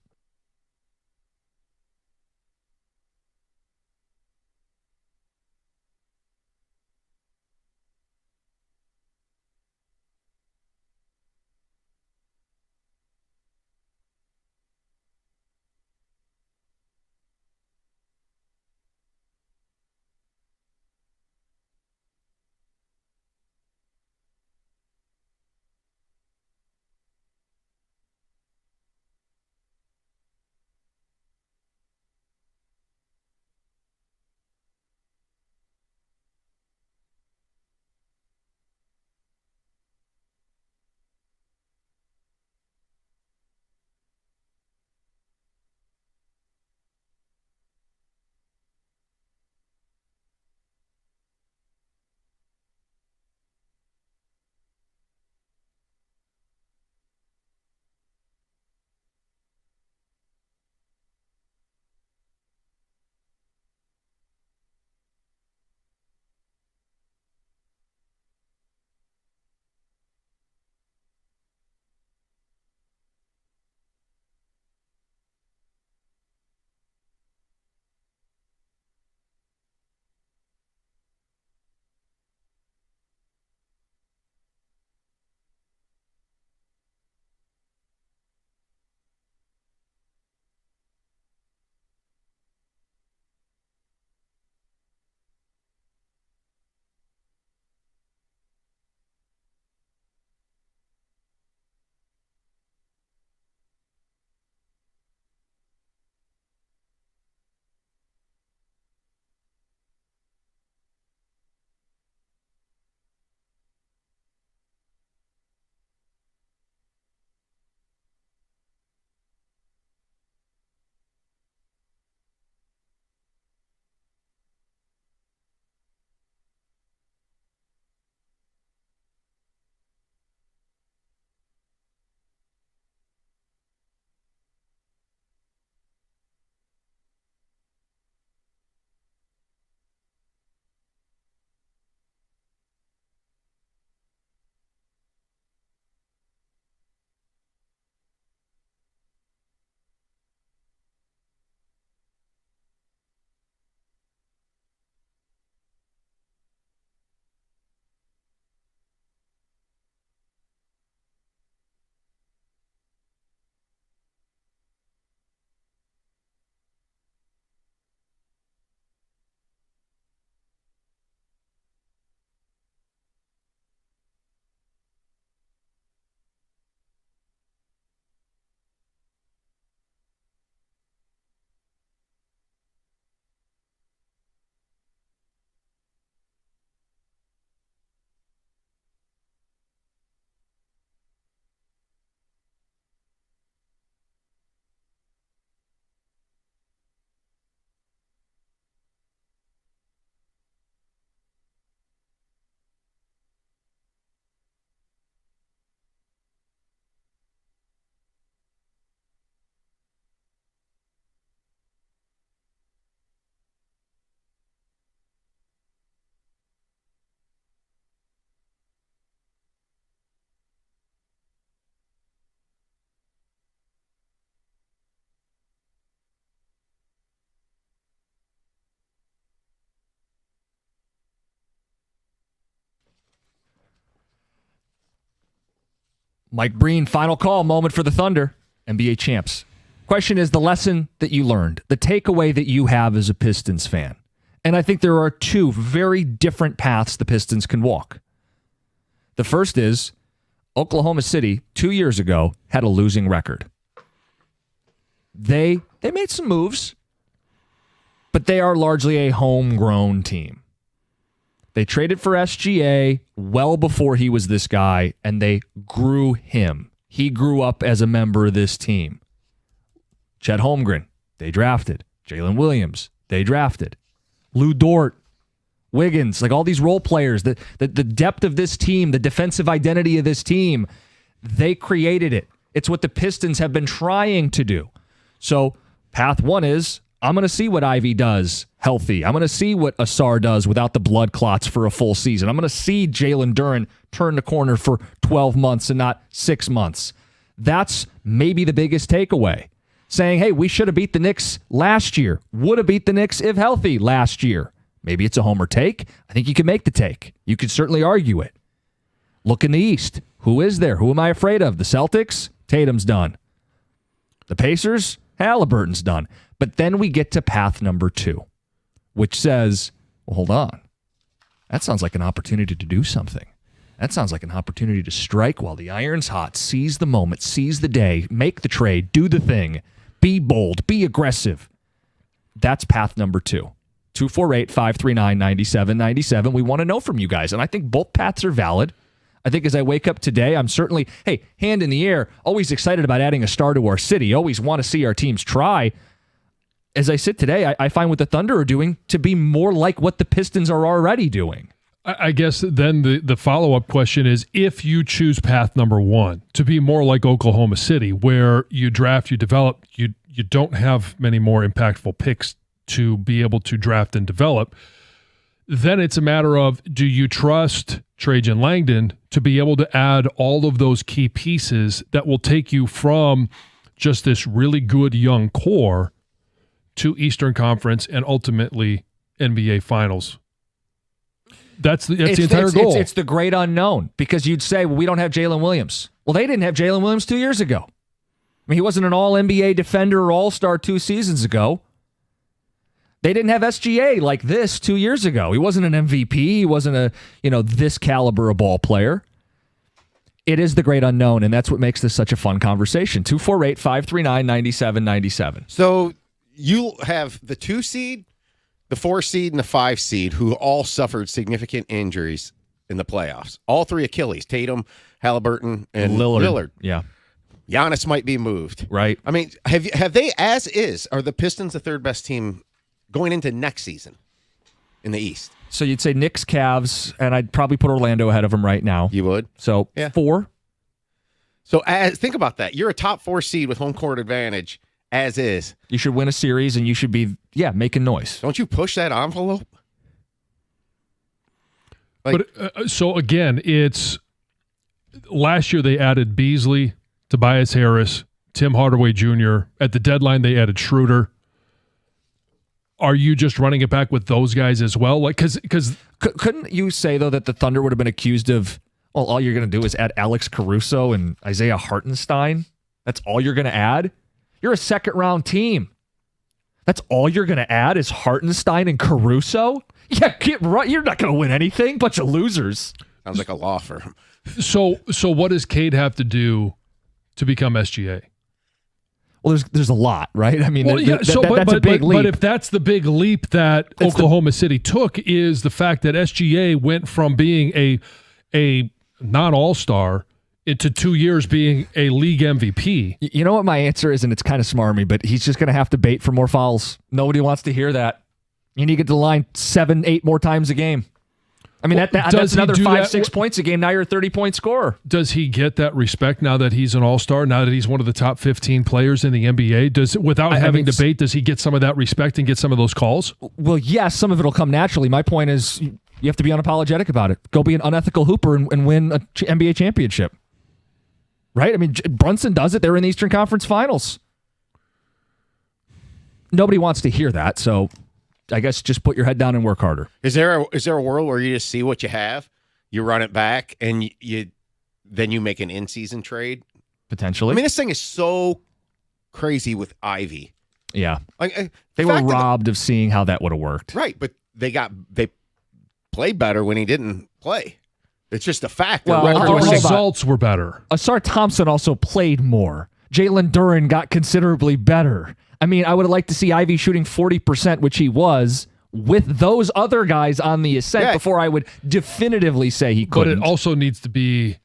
Mike Breen, final call, moment for the Thunder, NBA champs. Question is the lesson that you learned, the takeaway that you have as a Pistons fan. And I think there are two very different paths the Pistons can walk. The first is Oklahoma City 2 years ago had a losing record. They made some moves, but they are largely a homegrown team. They traded for SGA well before he was this guy, and they grew him. He grew up as a member of this team. Chet Holmgren, they drafted. Jalen Williams, they drafted. Lou Dort, Wiggins, like all these role players, the depth of this team, the defensive identity of this team, they created it. It's what the Pistons have been trying to do. So path one is, I'm going to see what Ivy does healthy. I'm going to see what Asar does without the blood clots for a full season. I'm going to see Jalen Durant turn the corner for 12 months and not 6 months. That's maybe the biggest takeaway. Saying, hey, we should have beat the Knicks last year. Would have beat the Knicks if healthy last year. Maybe it's a homer take. I think you can make the take. You could certainly argue it. Look in the East. Who is there? Who am I afraid of? The Celtics? Tatum's done. The Pacers? Hallebertton's done. But then we get to path number 2, which says, well, hold on. That sounds like an opportunity to do something. That sounds like an opportunity to strike while the iron's hot, seize the moment, seize the day, make the trade, do the thing, be bold, be aggressive. That's path number 2. 248-539-9797. We want to know from you guys, and I think both paths are valid. I think as I wake up today, I'm certainly, hey, hand in the air, always excited about adding a star to our city, always want to see our teams try. As I sit today, I find what the Thunder are doing to be more like what the Pistons are already doing. I guess then the follow-up question is, if you choose path number 1 to be more like Oklahoma City, where you draft, you develop, you don't have many more impactful picks to be able to draft and develop, then it's a matter of, do you trust Trajan Langdon to be able to add all of those key pieces that will take you from just this really good young core to Eastern Conference and ultimately NBA Finals? That's the entire goal. It's the great unknown, because you'd say, well, we don't have Jalen Williams. Well, they didn't have Jalen Williams 2 years ago. I mean, he wasn't an all-NBA defender or all-star 2 seasons ago. They didn't have SGA like this 2 years ago. He wasn't an MVP. He wasn't a, this caliber of ball player. It is the great unknown, and that's what makes this such a fun conversation. 248-539-9797. So you have the 2 seed, the 4 seed, and the 5 seed who all suffered significant injuries in the playoffs. All 3 Achilles, Tatum, Hallebertton, and Lillard. Yeah. Giannis might be moved. Right. I mean, have they, as is, are the Pistons the 3rd best team going into next season in the East? So you'd say Knicks, Cavs, and I'd probably put Orlando ahead of them right now. You would? So 4. So think about that. You're a top 4 seed with home court advantage. As is. You should win a series, and you should be, making noise. Don't you push that envelope? So again, it's last year they added Beasley, Tobias Harris, Tim Hardaway Jr. At the deadline, they added Schroeder. Are you just running it back with those guys as well? Like, because couldn't you say though that the Thunder would have been accused of, well, all you're going to do is add Alex Caruso and Isaiah Hartenstein? That's all you're going to add? You're a 2nd-round team. That's all you're going to add is Hartenstein and Caruso? Yeah, get right. You're not going to win anything. Bunch of losers. Sounds like a law firm. So what does Cade have to do to become SGA? Well, there's a lot, right? I mean, that's a big leap. But if that's the big leap that Oklahoma City took, is the fact that SGA went from being a non-all-star into 2 years being a league MVP. You know what my answer is, and it's kind of smarmy, but he's just going to have to bait for more fouls. Nobody wants to hear that. You need to get to the line 7-8 more times a game. I mean, that's another 5-6 points a game. Now you're a 30-point scorer. Does he get that respect now that he's an all-star, now that he's one of the top 15 players in the NBA? Without having debate, does he get some of that respect and get some of those calls? Well, yes, some of it will come naturally. My point is you have to be unapologetic about it. Go be an unethical hooper and win an NBA championship. Right? I mean, Brunson does it. They're in the Eastern Conference Finals. Nobody wants to hear that, so I guess just put your head down and work harder. Is there a world where you just see what you have, you run it back, and then you make an in-season trade? Potentially. I mean, this thing is so crazy with Ivy. Yeah. They were robbed of seeing how that would have worked. Right, but they played better when he didn't play. It's just a fact. Well, the results were better. Asar Thompson also played more. Jalen Durant got considerably better. I mean, I would have liked to see Ivy shooting 40%, which he was, with those other guys on the ascent before I would definitively say he couldn't. But it also needs to be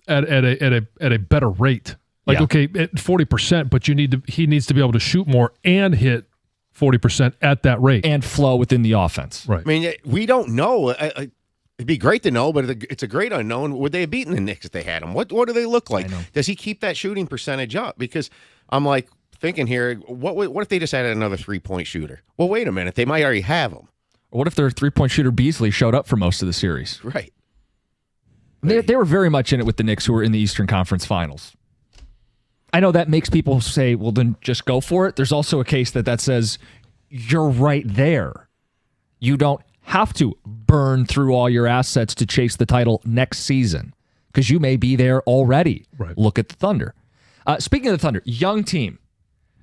at a better rate. Like, okay, at 40%, but he needs to be able to shoot more and hit 40% at that rate. And flow within the offense. Right. I mean, we don't know. It'd be great to know, but it's a great unknown. Would they have beaten the Knicks if they had him? What do they look like? Does he keep that shooting percentage up? Because I'm like thinking here, what if they just added another 3-point shooter? Well, wait a minute. They might already have him. Or what if their 3-point shooter Beasley showed up for most of the series? Right. They were very much in it with the Knicks, who were in the Eastern Conference Finals. I know that makes people say, well, then just go for it. There's also a case that says you're right there. You don't have to burn through all your assets to chase the title next season because you may be there already. Right. Look at the Thunder. Speaking of the Thunder, young team.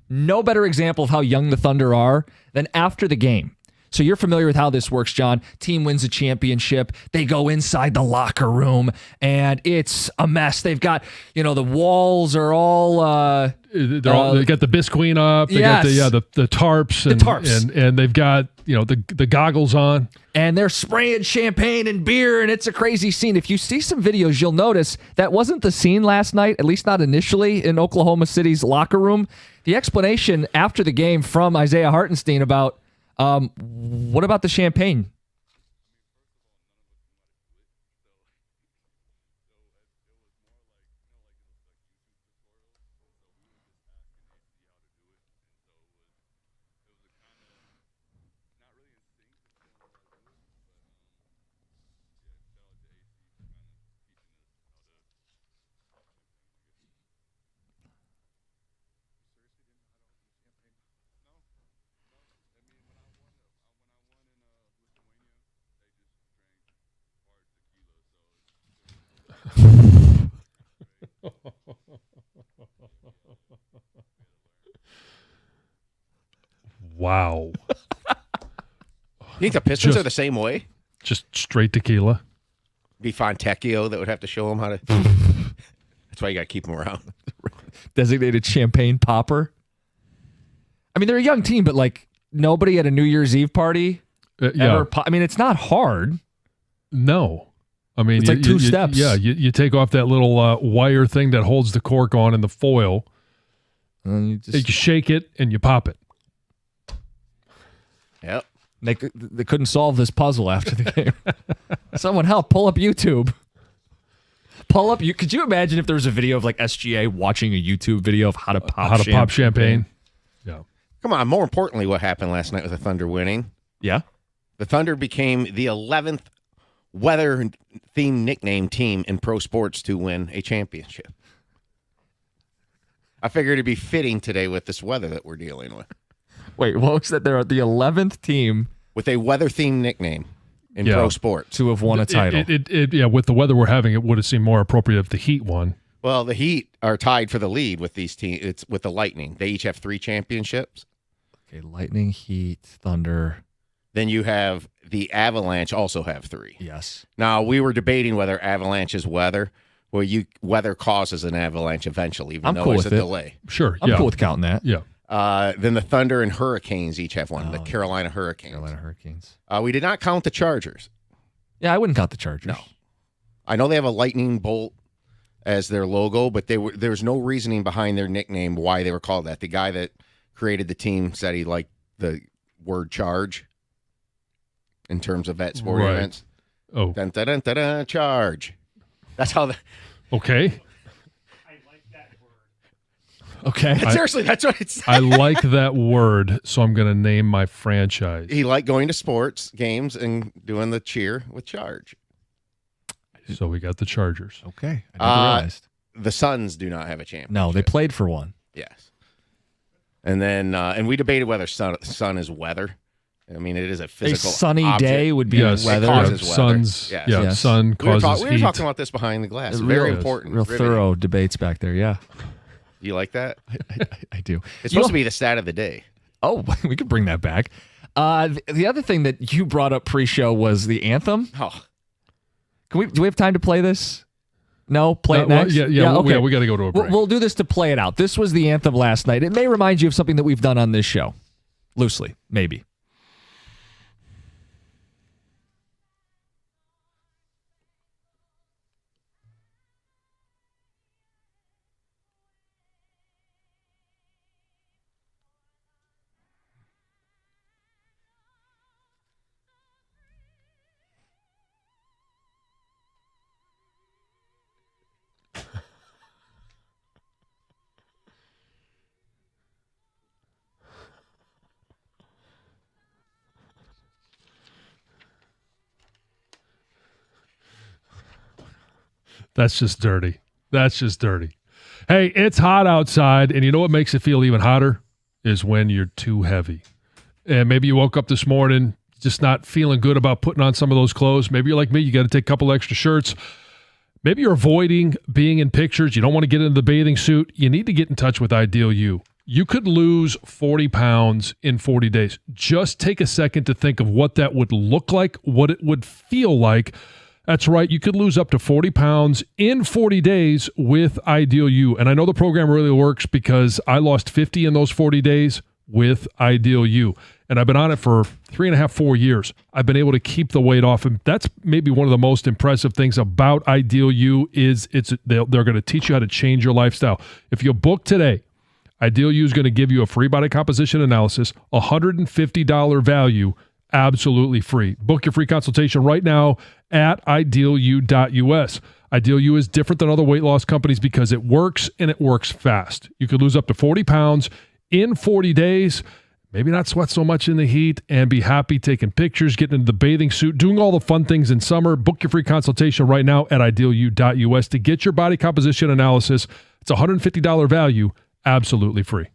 No better example of how young the Thunder are than after the game. So you're familiar with how this works, John. Team wins a championship. They go inside the locker room, and it's a mess. They've got, the walls are all... they got the Bisqueen up. They got the tarps. And they've got, the goggles on. And they're spraying champagne and beer, and it's a crazy scene. If you see some videos, you'll notice that wasn't the scene last night, at least not initially, in Oklahoma City's locker room. The explanation after the game from Isaiah Hartenstein about... what about the champagne? Wow. You think the Pistons are the same way? Just straight tequila. Be Fontecchio that would have to show them how to... That's why you got to keep them around. Designated champagne popper. I mean, they're a young team, but nobody at a New Year's Eve party ever... I mean, it's not hard. No. I mean, it's two steps. You take off that little wire thing that holds the cork on and the foil. And you shake it and you pop it. Yep. They couldn't solve this puzzle after the game. Someone help, pull up YouTube. Could you imagine if there was a video of SGA watching a YouTube video of how to pop champagne? Yeah. Come on, more importantly, what happened last night with the Thunder winning? Yeah. The Thunder became the 11th weather-themed nickname team in pro sports to win a championship. I figured it'd be fitting today with this weather that we're dealing with. Wait, what was that? They're the 11th team with a weather-themed nickname in pro sports to have won a title. With the weather we're having, it would have seemed more appropriate if the Heat won. Well, the Heat are tied for the lead with these teams. It's with the Lightning. They each have 3 championships. Okay, Lightning, Heat, Thunder. Then you have the Avalanche also have 3. Yes. Now, we were debating whether Avalanche is weather. Well, weather causes an avalanche eventually, even though there's a delay. Sure, I'm cool with counting that. Yeah. Then the Thunder and Hurricanes each have one. The Carolina Hurricanes. We did not count the Chargers. Yeah, I wouldn't count the Chargers. No. I know they have a lightning bolt as their logo, but there was no reasoning behind their nickname why they were called that. The guy that created the team said he liked the word charge in terms of at sporting events. Oh. Dun, dun, dun, dun, dun, charge. That's how the... Okay. Okay. Seriously, that's what it's. I like that word, so I'm going to name my franchise. He liked going to sports games and doing the cheer with charge. So we got the Chargers. Okay. I realized. The Suns do not have a championship. No, they played for one. Yes. And then, and we debated whether sun is weather. I mean, it is a physical. A sunny object. day would be weather. It causes weather. Suns, yes. Sun causes we were talking about this behind the glass. Very important. Real thorough debates back there, yeah. You like that? I do. It's supposed to be the stat of the day. Oh, we could bring that back. The other thing that you brought up pre-show was the anthem. Oh. Do we have time to play this? No? Play it next? Okay. We got to go to a break. We'll do this to play it out. This was the anthem last night. It may remind you of something that we've done on this show. Loosely, maybe. That's just dirty. That's just dirty. Hey, it's hot outside, and you know what makes it feel even hotter? Is when you're too heavy. And maybe you woke up this morning just not feeling good about putting on some of those clothes. Maybe you're like me, you got to take a couple extra shirts. Maybe you're avoiding being in pictures. You don't want to get into the bathing suit. You need to get in touch with Ideal You. You could lose 40 pounds in 40 days. Just take a second to think of what that would look like, what it would feel like. That's right. You could lose up to 40 pounds in 40 days with Ideal You. And I know the program really works because I lost 50 in those 40 days with Ideal You. And I've been on it for 3.5, 4 years. I've been able to keep the weight off. And that's maybe one of the most impressive things about Ideal You is they're going to teach you how to change your lifestyle. If you book today, Ideal You is going to give you a free body composition analysis, $150 value, absolutely free. Book your free consultation right now at idealu.us. Ideal You is different than other weight loss companies because it works and it works fast. You could lose up to 40 pounds in 40 days, maybe not sweat so much in the heat, and be happy taking pictures, getting into the bathing suit, doing all the fun things in summer. Book your free consultation right now at idealu.us to get your body composition analysis. It's $150 value, absolutely free.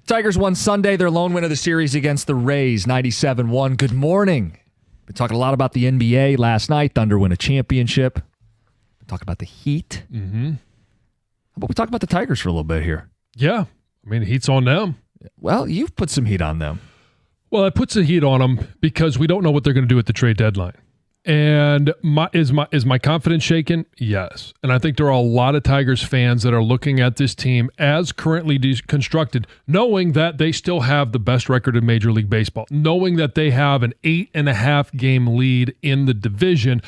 Tigers won Sunday, their lone win of the series against the Rays, 97-1. Good morning. Been talking a lot about the NBA last night. Thunder win a championship. Been talking about the Heat. Mm-hmm. How about we talk about the Tigers for a little bit here? Yeah. I mean, heat's on them. Well, you've put some heat on them. Well, I put some heat on them because we don't know what they're going to do at the trade deadline. And is my confidence shaken? Yes. And I think there are a lot of Tigers fans that are looking at this team as currently constructed, knowing that they still have the best record in Major League Baseball, knowing that they have an 8.5 game lead in the division.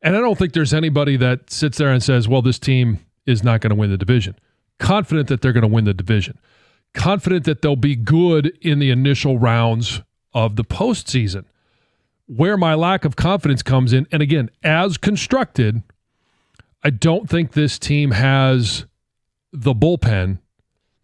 And I don't think there's anybody that sits there and says, well, this team is not going to win the division. Confident that they're going to win the division. Confident that they'll be good in the initial rounds of the postseason. Where my lack of confidence comes in, and again, as constructed, I don't think this team has the bullpen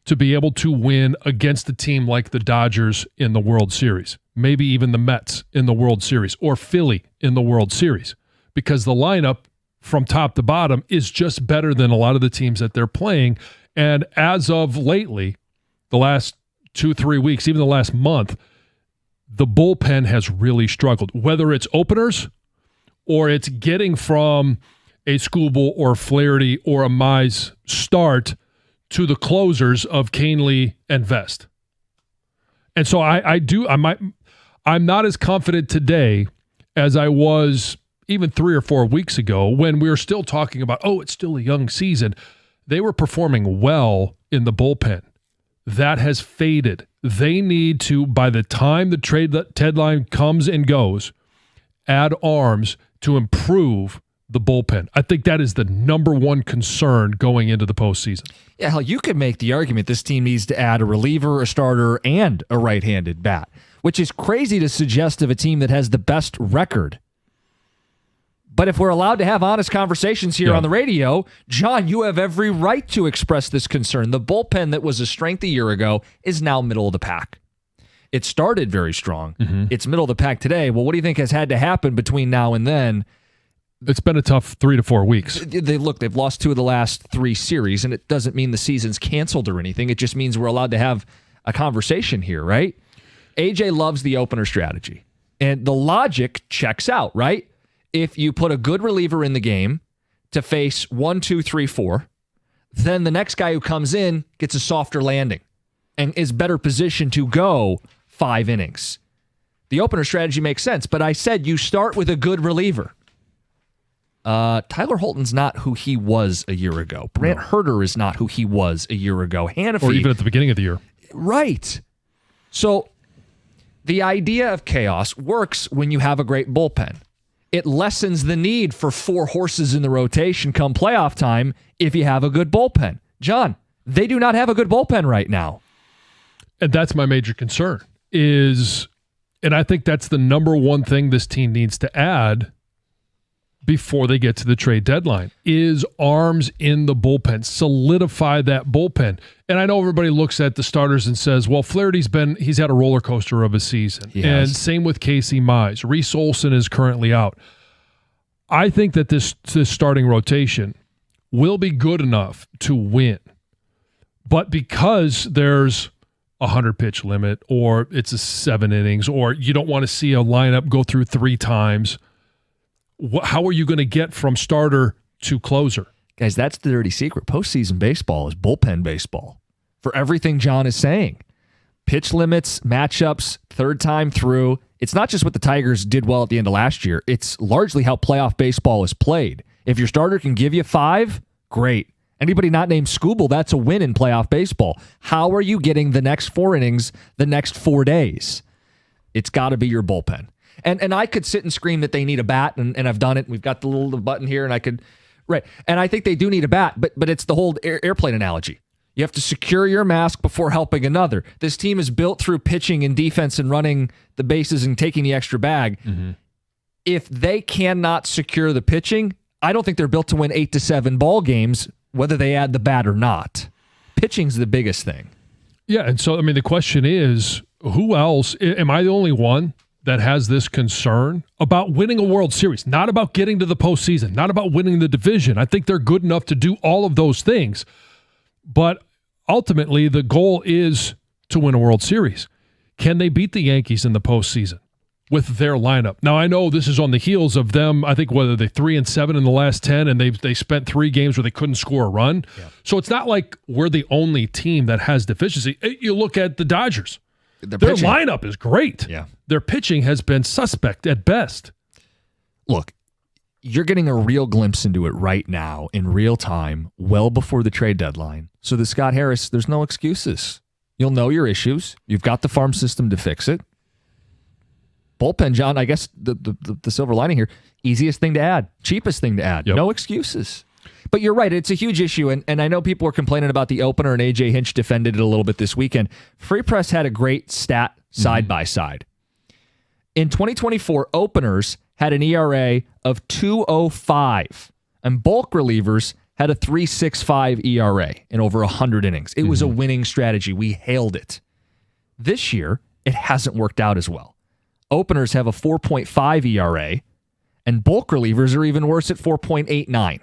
to be able to win against a team like the Dodgers in the World Series, maybe even the Mets in the World Series, or Philly in the World Series, because the lineup from top to bottom is just better than a lot of the teams that they're playing. And as of lately, the last 2-3 weeks, even the last month, the bullpen has really struggled, whether it's openers or it's getting from a Skubal or Flaherty or a Mize start to the closers of Canely and Vest. And so I'm not as confident today as I was even 3 or 4 weeks ago when we were still talking about, oh, it's still a young season. They were performing well in the bullpen. That has faded. They need to, by the time the trade deadline comes and goes, add arms to improve the bullpen. I think that is the number one concern going into the postseason. Yeah, hell, you could make the argument this team needs to add a reliever, a starter, and a right-handed bat, which is crazy to suggest of a team that has the best record. But if we're allowed to have honest conversations here on the radio, John, you have every right to express this concern. The bullpen that was a strength a year ago is now middle of the pack. It started very strong. Mm-hmm. It's middle of the pack today. Well, what do you think has had to happen between now and then? It's been a tough 3 to 4 weeks. They've lost 2 of the last 3 series, and it doesn't mean the season's canceled or anything. It just means we're allowed to have a conversation here, right? AJ loves the opener strategy, and the logic checks out, right? If you put a good reliever in the game to face 1, 2, 3, 4, then the next guy who comes in gets a softer landing and is better positioned to go 5 innings. The opener strategy makes sense, but I said you start with a good reliever. Tyler Holton's not who he was a year ago. Brant Herter is not who he was a year ago. Hannafy, or even at the beginning of the year. Right. So the idea of chaos works when you have a great bullpen. It lessens the need for 4 horses in the rotation come playoff time if you have a good bullpen. John, they do not have a good bullpen right now. And that's my major concern and I think that's the number one thing this team needs to add before they get to the trade deadline is arms in the bullpen. Solidify that bullpen. And I know everybody looks at the starters and says, well, he's had a roller coaster of a season. And same with Casey Mize. Reese Olson is currently out. I think that this starting rotation will be good enough to win. But because there's a 100-pitch limit or it's a 7 innings or you don't want to see a lineup go through 3 times, how are you going to get from starter to closer? Guys, that's the dirty secret. Postseason baseball is bullpen baseball. For everything John is saying. Pitch limits, matchups, third time through. It's not just what the Tigers did well at the end of last year. It's largely how playoff baseball is played. If your starter can give you 5, great. Anybody not named Skubal, that's a win in playoff baseball. How are you getting the next 4 innings the next 4 days? It's got to be your bullpen. And I could sit and scream that they need a bat, and I've done it. We've got the little button here, and I could, right. And I think they do need a bat, but it's the whole airplane analogy. You have to secure your mask before helping another. This team is built through pitching and defense and running the bases and taking the extra bag. Mm-hmm. If they cannot secure the pitching, I don't think they're built to win 8 to 7 ball games, whether they add the bat or not. Pitching's the biggest thing. Yeah, and so, I mean, the question is, who else? Am I the only one that has this concern about winning a World Series? Not about getting to the postseason, not about winning the division. I think they're good enough to do all of those things. But ultimately, the goal is to win a World Series. Can they beat the Yankees in the postseason with their lineup? Now, I know this is on the heels of them, I think, whether they 3-7 in the last 10, and they spent 3 games where they couldn't score a run. Yeah. So it's not like we're the only team that has deficiency. You look at the Dodgers. Their lineup is great. Yeah. Their pitching has been suspect at best. Look, you're getting a real glimpse into it right now in real time, well before the trade deadline. So the Scott Harris, there's no excuses. You'll know your issues. You've got the farm system to fix it. Bullpen, John, I guess the silver lining here, easiest thing to add, cheapest thing to add. Yep. No excuses. But you're right, it's a huge issue, and I know people were complaining about the opener, and A.J. Hinch defended it a little bit this weekend. Free Press had a great stat side-by-side. In 2024, openers had an ERA of 2.05, and bulk relievers had a 3.65 ERA in over 100 innings. It was a winning strategy. We hailed it. This year, it hasn't worked out as well. Openers have a 4.5 ERA, and bulk relievers are even worse at 4.89.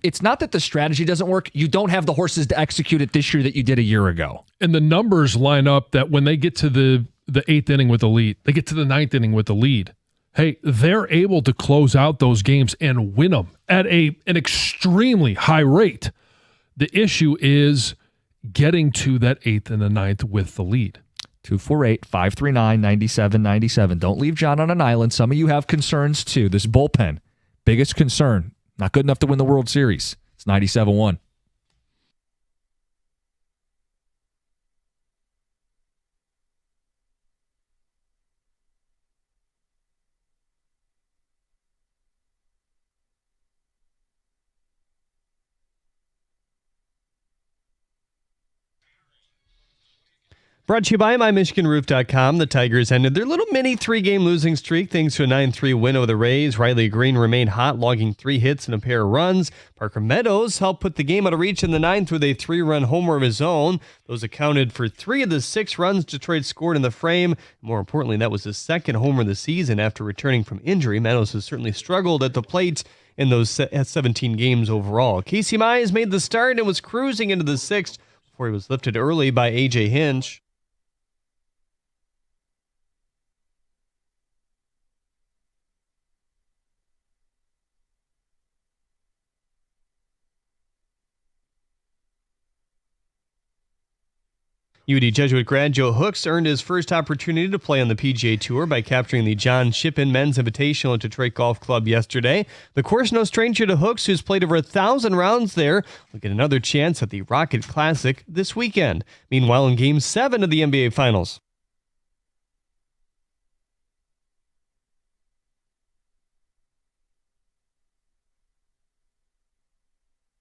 It's not that the strategy doesn't work. You don't have the horses to execute it this year that you did a year ago. And the numbers line up that when they get to the 8th inning with the lead, they get to the 9th inning with the lead. Hey, they're able to close out those games and win them at an extremely high rate. The issue is getting to that 8th and the 9th with the lead. 248-539-9797. Don't leave John on an island. Some of you have concerns too. This bullpen, biggest concern. Not good enough to win the World Series. It's 97-1. Brought to you by MyMichiganRoof.com. The Tigers ended their little mini 3-game losing streak thanks to a 9-3 win over the Rays. Riley Green remained hot, logging 3 hits and a pair of runs. Parker Meadows helped put the game out of reach in the 9th with a 3-run homer of his own. Those accounted for 3 of the 6 runs Detroit scored in the frame. More importantly, that was his 2nd homer of the season after returning from injury. Meadows has certainly struggled at the plate in those 17 games overall. Casey Mize made the start and was cruising into the 6th before he was lifted early by A.J. Hinch. UD Jesuit grad Joe Hooks earned his first opportunity to play on the PGA Tour by capturing the John Shippen Men's Invitational at Detroit Golf Club yesterday. The course no stranger to Hooks, who's played over 1,000 rounds there, will get another chance at the Rocket Classic this weekend. Meanwhile, in Game 7 of the NBA Finals,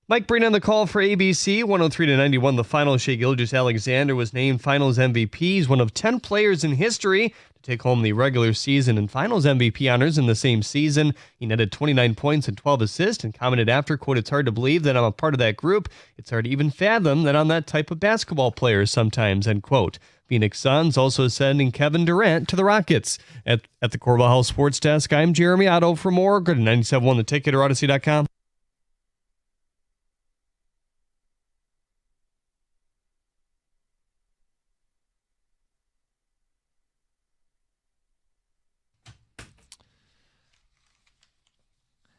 Mike Breen on the call for ABC, 103-91. The final, Shai Gilgeous-Alexander was named Finals MVP. He's one of 10 players in history to take home the regular season and Finals MVP honors in the same season. He netted 29 points and 12 assists and commented after, quote, "It's hard to believe that I'm a part of that group. It's hard to even fathom that I'm that type of basketball player sometimes," end quote. Phoenix Suns also sending Kevin Durant to the Rockets. At the Corbell House Sports Desk, I'm Jeremy Otto. For more, go to 97.1 The Ticket or Odyssey.com.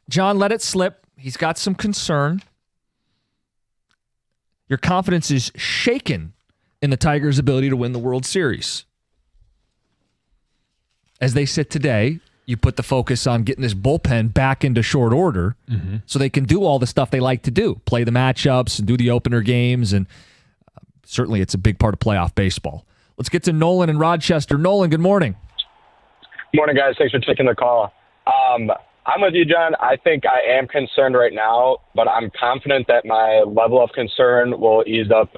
John let it slip. He's got some concern. Your confidence is shaken in the Tigers' ability to win the World Series. As they sit today, you put the focus on getting this bullpen back into short order so they can do all the stuff they like to do, play the matchups and do the opener games, and certainly it's a big part of playoff baseball. Let's get to Nolan in Rochester. Nolan, good morning. Morning, guys. Thanks for taking the call. I'm with you, John. I think I am concerned right now, but I'm confident that my level of concern will ease up,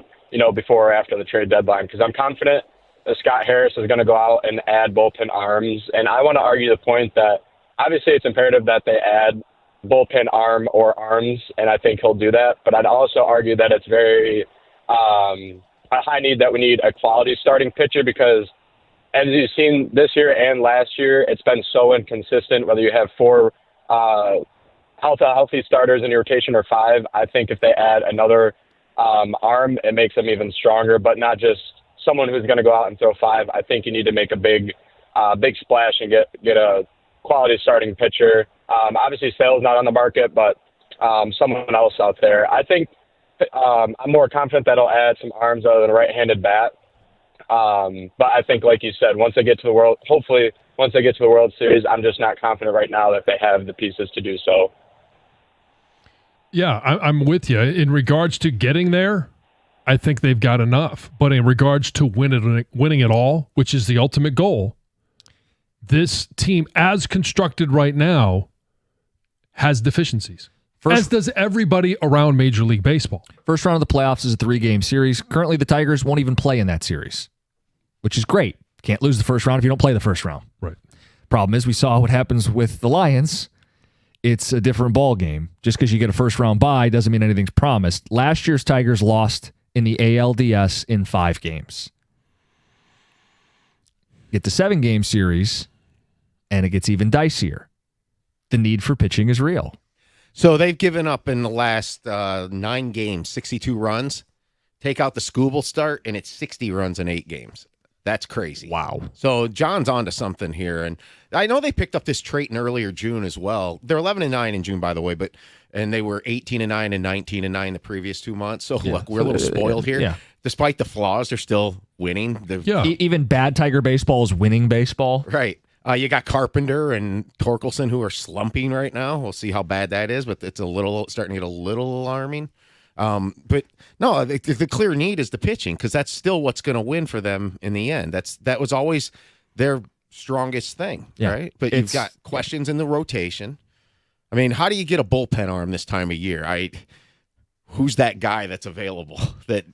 before or after the trade deadline, because I'm confident that Scott Harris is going to go out and add bullpen arms. And I want to argue the point that obviously it's imperative that they add bullpen arm or arms, and I think he'll do that. But I'd also argue that it's very a high need that we need a quality starting pitcher, because as you've seen this year and last year, it's been so inconsistent, whether you have 4 healthy starters in your rotation or 5. I think if they add another arm, it makes them even stronger, but not just someone who's going to go out and throw 5, I think you need to make a big splash and get a quality starting pitcher. Obviously, Sale's not on the market, but someone else out there. I think I'm more confident that'll add some arms other than a right-handed bat. But I think, like you said, once they get to the World Series, I'm just not confident right now that they have the pieces to do so. Yeah, I'm with you. In regards to getting there, I think they've got enough. But in regards to winning it all, which is the ultimate goal, this team, as constructed right now, has deficiencies. As does everybody around Major League Baseball. First round of the playoffs is a 3-game series. Currently, the Tigers won't even play in that series, which is great. Can't lose the first round if you don't play the first round. Right. Problem is, we saw what happens with the Lions. It's a different ball game. Just because you get a first-round bye doesn't mean anything's promised. Last year's Tigers lost in the ALDS in 5 games. Get the 7-game series, and it gets even dicier. The need for pitching is real. So they've given up in the last 9 games, 62 runs. Take out the Scooble start, and it's 60 runs in 8 games. That's crazy. Wow. So John's onto something here. And I know they picked up this trait in earlier June as well. They're 11-9 in June, by the way, and they were 18-9 and 19-9 the previous 2 months. So look, we're a little spoiled here. Yeah. Despite the flaws, they're still winning. Even bad Tiger baseball is winning baseball. Right. You got Carpenter and Torkelson who are slumping right now. We'll see how bad that is, but it's starting to get a little alarming. But no, the clear need is the pitching because that's still what's going to win for them in the end. That was always their strongest thing, right? But you've got questions in the rotation. I mean, how do you get a bullpen arm this time of year? Who's that guy that's available that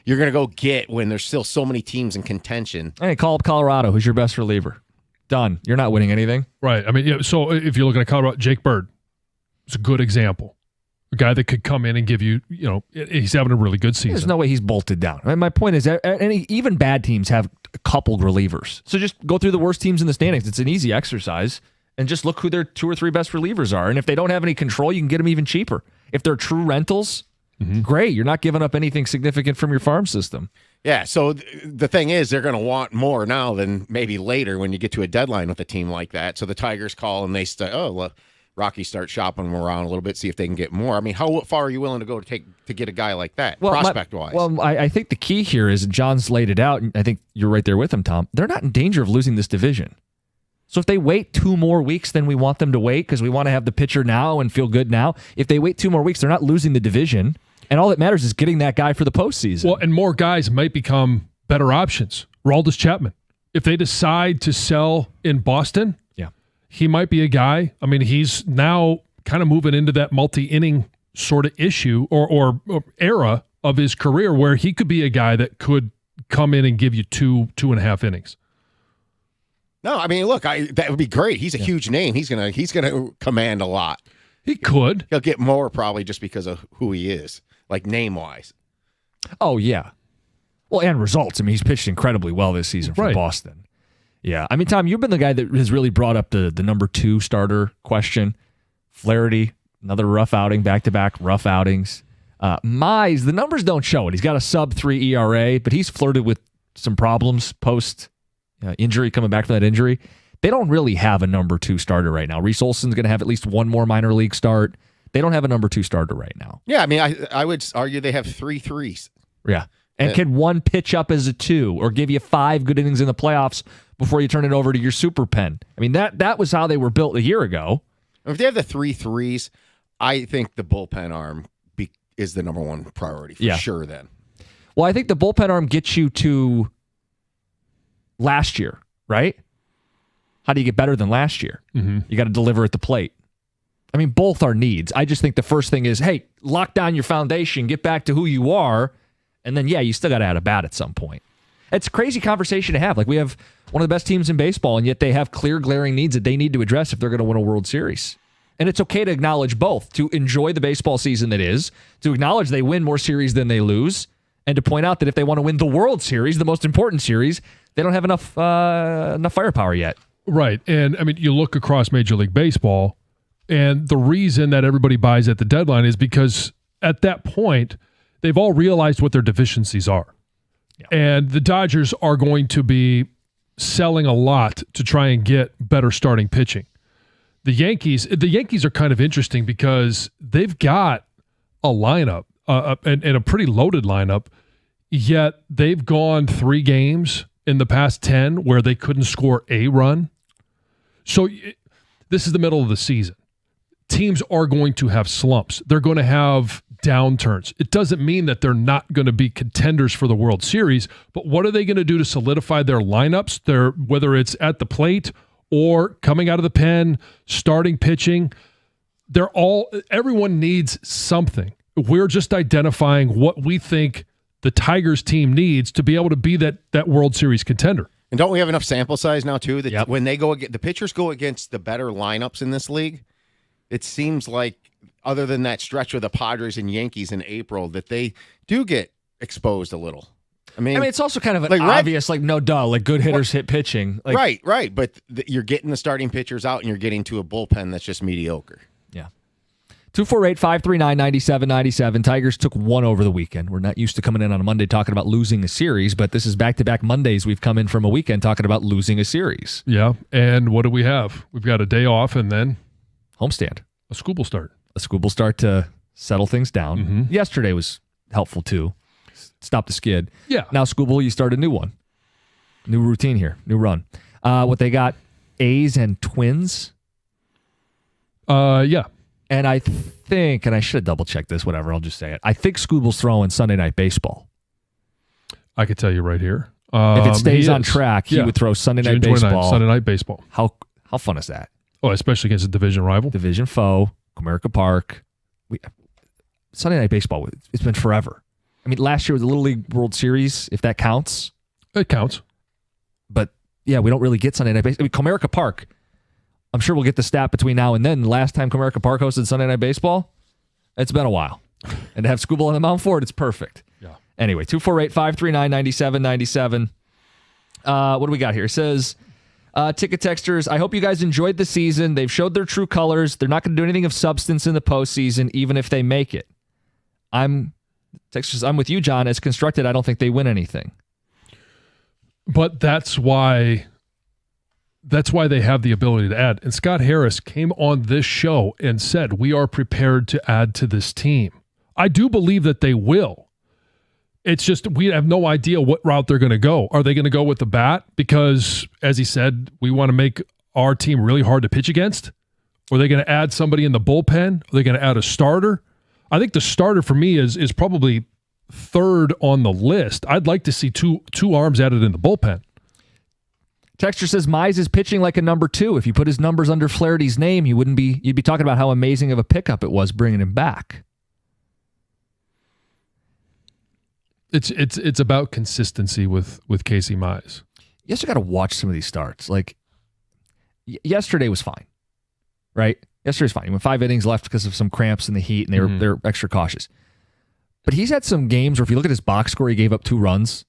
you're going to go get when there's still so many teams in contention? Hey, call up Colorado. Who's your best reliever? Done. You're not winning anything. Right. I mean, so if you're looking at Colorado, Jake Bird, it's a good example. A guy that could come in and give you, he's having a really good season. There's no way he's bolted down. I mean, my point is, even bad teams have a couple relievers. So just go through the worst teams in the standings. It's an easy exercise. And just look who their 2 or 3 best relievers are. And if they don't have any control, you can get them even cheaper. If they're true rentals, great. You're not giving up anything significant from your farm system. Yeah, so the thing is, they're going to want more now than maybe later when you get to a deadline with a team like that. So the Tigers call and they say, Rocky starts shopping them around a little bit, see if they can get more. I mean, how far are you willing to go to get a guy like that, prospect-wise? I think the key here is, John's laid it out, and I think you're right there with him, Tom. They're not in danger of losing this division. So if they wait 2 more weeks, then we want them to wait because we want to have the pitcher now and feel good now. If they wait 2 more weeks, they're not losing the division. And all that matters is getting that guy for the postseason. Well, and more guys might become better options. Aroldis Chapman. If they decide to sell in Boston, he might be a guy. I mean, he's now kind of moving into that multi-inning sort of issue or era of his career where he could be a guy that could come in and give you 2.5 innings. No, I mean, look, that would be great. He's a huge name. He's gonna command a lot. He could. He'll get more probably just because of who he is, like name-wise. Oh, yeah. Well, and results. I mean, he's pitched incredibly well this season for Boston. Yeah. I mean, Tom, you've been the guy that has really brought up the number 2 starter question. Flaherty, another rough outing, back-to-back rough outings. Mize, the numbers don't show it. He's got a sub-3 ERA, but he's flirted with some problems post-injury, coming back from that injury. They don't really have a number 2 starter right now. Reese Olson's going to have at least 1 more minor league start. They don't have a number 2 starter right now. Yeah, I mean, I would argue they have 3 threes. Yeah. And can one pitch up as a 2 or give you 5 good innings in the playoffs before you turn it over to your super pen? I mean, that was how they were built a year ago. If they have the 3 threes, I think the bullpen arm is the number 1 priority for sure then. Well, I think the bullpen arm gets you to last year, right? How do you get better than last year? Mm-hmm. You got to deliver at the plate. I mean, both are needs. I just think the first thing is, hey, lock down your foundation, get back to who you are, and then, you still got to add a bat at some point. It's a crazy conversation to have. Like, we have one of the best teams in baseball, and yet they have clear, glaring needs that they need to address if they're going to win a World Series. And it's okay to acknowledge both, to enjoy the baseball season that is, to acknowledge they win more series than they lose, and to point out that if they want to win the World Series, the most important series, they don't have enough firepower yet. Right. And, I mean, you look across Major League Baseball, and the reason that everybody buys at the deadline is because at that point, they've all realized what their deficiencies are. And the Dodgers are going to be selling a lot to try and get better starting pitching. The Yankees are kind of interesting because they've got a lineup and a pretty loaded lineup, yet they've gone 3 games in the past 10 where they couldn't score a run. So this is the middle of the season. Teams are going to have slumps. They're going to have downturns. It doesn't mean that they're not going to be contenders for the World Series, but what are they going to do to solidify their lineups? Whether it's at the plate or coming out of the pen, starting pitching, everyone needs something. We're just identifying what we think the Tigers team needs to be able to be that World Series contender. And don't we have enough sample size now too that when they the pitchers go against the better lineups in this league, it seems like other than that stretch with the Padres and Yankees in April that they do get exposed a little. I mean, it's also kind of an obvious, good hitters hit pitching. Right. But you're getting the starting pitchers out and you're getting to a bullpen that's just mediocre. Yeah. 248-539-9797. Tigers took 1 over the weekend. We're not used to coming in on a Monday talking about losing a series, but this is back-to-back Mondays. We've come in from a weekend talking about losing a series. Yeah, and what do we have? We've got a day off and then homestand. A Scooble start. A Scooble start to settle things down. Mm-hmm. Yesterday was helpful too. Stop the skid. Yeah. Now, Scooble, you start a new one. New routine here. New run. What they got, A's and Twins. Yeah. And I think, and I should have double-checked this, whatever, I'll just say it. I think Scooble's throwing Sunday Night Baseball. I could tell you right here. If it stays on track, he would throw Sunday Night Baseball. Sunday Night Baseball. How fun is that? Oh, especially against a division rival. Division foe, Comerica Park. Sunday Night Baseball, it's been forever. I mean, last year was the Little League World Series, if that counts. It counts. But, yeah, we don't really get Sunday Night Baseball. I mean, Comerica Park, I'm sure we'll get the stat between now and then. Last time Comerica Park hosted Sunday Night Baseball, it's been a while. And to have Scooble on the mound for it, it's perfect. Yeah. Anyway, 248-539-9797. What do we got here? It says, ticket texters, I hope you guys enjoyed the season. They've showed their true colors. They're not going to do anything of substance in the postseason, even if they make it. Texters, I'm with you, John. As constructed, I don't think they win anything. But that's why they have the ability to add. And Scott Harris came on this show and said, we are prepared to add to this team. I do believe that they will. It's just we have no idea what route they're going to go. Are they going to go with the bat? Because, as he said, we want to make our team really hard to pitch against. Or are they going to add somebody in the bullpen? Are they going to add a starter? I think the starter for me is probably third on the list. I'd like to see two arms added in the bullpen. Texture says Mize is pitching like a number 2. If you put his numbers under Flaherty's name, you'd be talking about how amazing of a pickup it was bringing him back. It's about consistency with Casey Mize. You also got to watch some of these starts. Like yesterday was fine, right? Yesterday's fine. He went 5 innings left because of some cramps in the heat, and they're extra cautious. But he's had some games where if you look at his box score, he gave up 2 runs.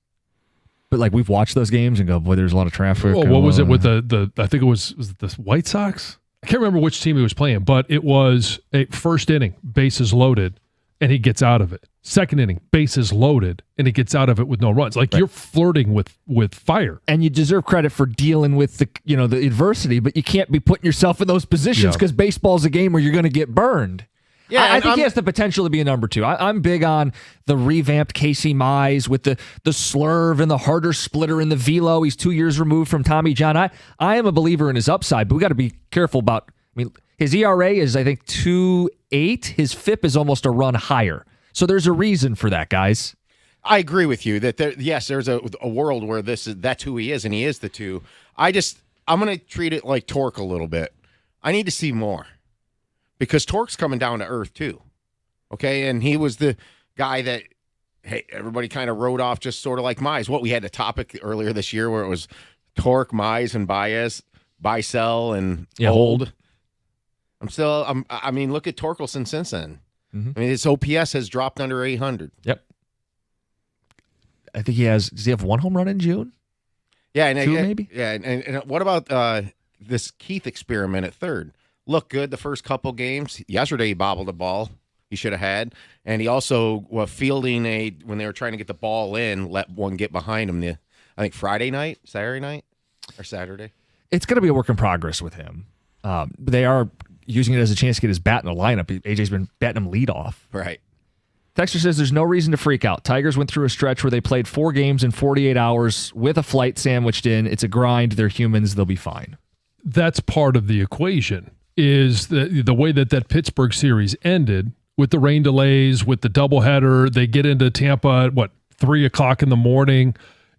But like we've watched those games and go, boy, there's a lot of traffic. Oh, what was it with the I think it was the White Sox? I can't remember which team he was playing, but it was a first inning, bases loaded, and he gets out of it. Second inning, bases loaded, and he gets out of it with no runs. Like You're flirting with fire. And you deserve credit for dealing with the adversity, but you can't be putting yourself in those positions because baseball's a game where you're going to get burned. Yeah, I think he has the potential to be a number 2. I'm big on the revamped Casey Mize with the slurve and the harder splitter and the velo. He's 2 years removed from Tommy John. I am a believer in his upside, but we got to be careful about. I mean, his ERA is I think 2.8. His FIP is almost a run higher. So there's a reason for that, guys. I agree with you that there's a world where that's who he is, and he is the 2. I'm going to treat it like Torque a little bit. I need to see more. Because Torque's coming down to earth too, okay? And he was the guy that, hey, everybody kind of wrote off just sort of like Mize. We had a topic earlier this year where it was Torque, Mize, and Baez, buy, sell, and hold. I mean, look at Torkelson since then. Mm-hmm. I mean, his OPS has dropped under 800. Yep. I think does he have 1 home run in June? Yeah. And 2 maybe? Yeah. And what about this Keith experiment at third? Looked good the first couple games. Yesterday he bobbled the ball. he should have had. And he also was fielding when they were trying to get the ball in, let one get behind him. I think Saturday night. It's going to be a work in progress with him. They are using it as a chance to get his bat in the lineup. AJ's been batting him leadoff. Right. Texter says there's no reason to freak out. Tigers went through a stretch where they played 4 games in 48 hours with a flight sandwiched in. It's a grind. They're humans. They'll be fine. That's part of the equation, is the way that Pittsburgh series ended with the rain delays, with the doubleheader. They get into Tampa at, 3 o'clock in the morning,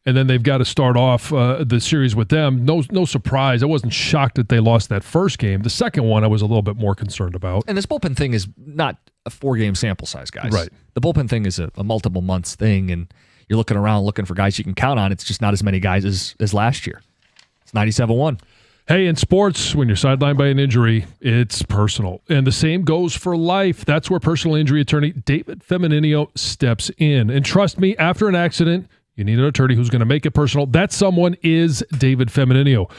and then they've got to start off the series with them. No surprise. I wasn't shocked that they lost that first game. The second one I was a little bit more concerned about. And this bullpen thing is not a 4-game sample size, guys. Right. The bullpen thing is a multiple months thing, and you're looking around looking for guys you can count on. It's just not as many guys as last year. It's 97-1. Hey, in sports, when you're sidelined by an injury, it's personal. And the same goes for life. That's where personal injury attorney David Femininio steps in. And trust me, after an accident, you need an attorney who's going to make it personal. That someone is David Femininio.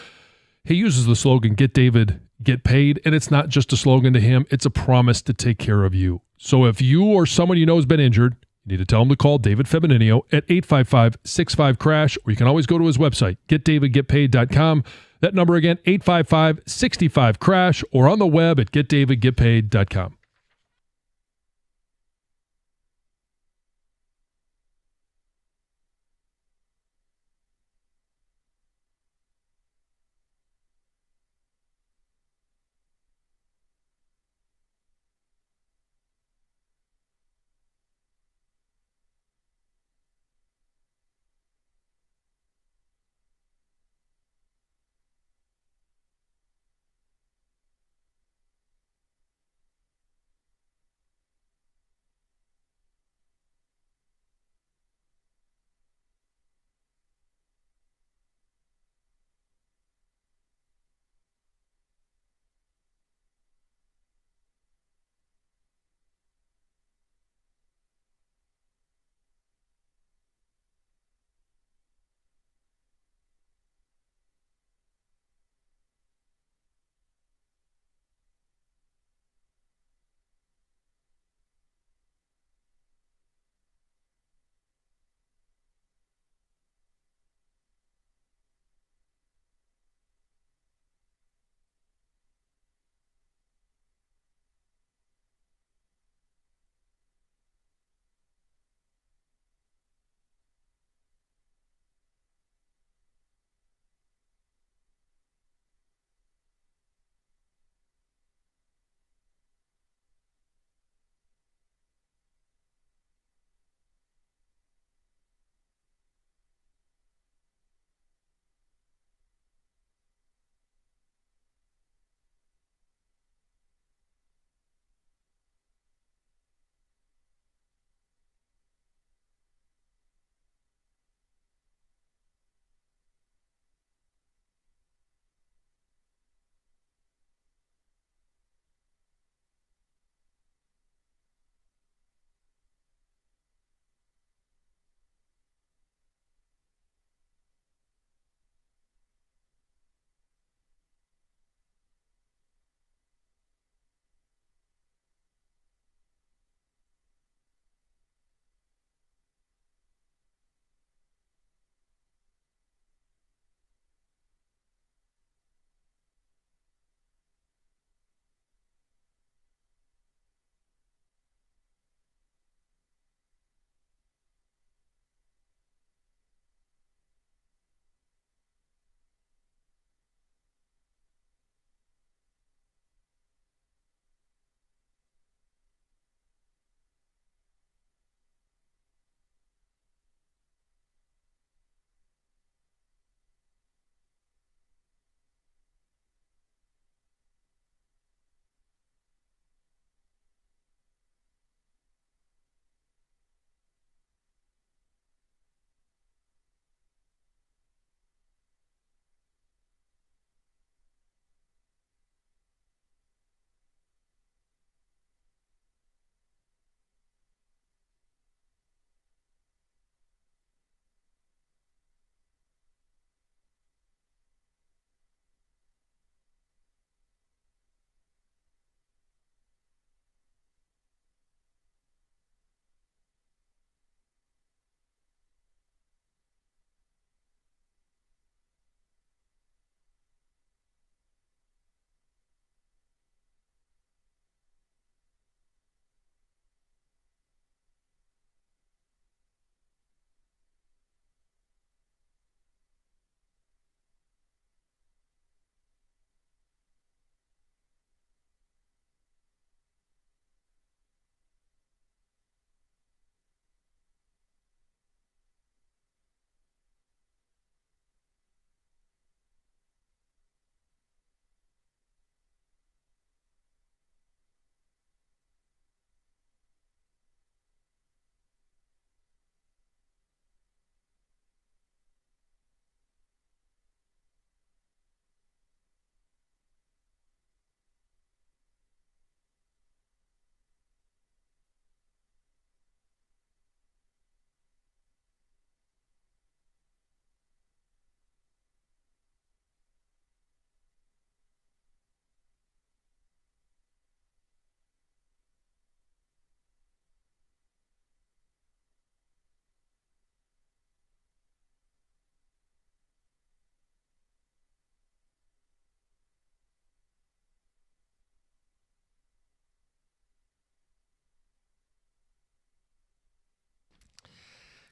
He uses the slogan, "Get David, get paid." And it's not just a slogan to him. It's a promise to take care of you. So if you or someone you know has been injured, you need to tell him to call David Femininio at 855-65-CRASH, or you can always go to his website, getdavidgetpaid.com. That number again, 855-65-CRASH, or on the web at getdavidgetpaid.com.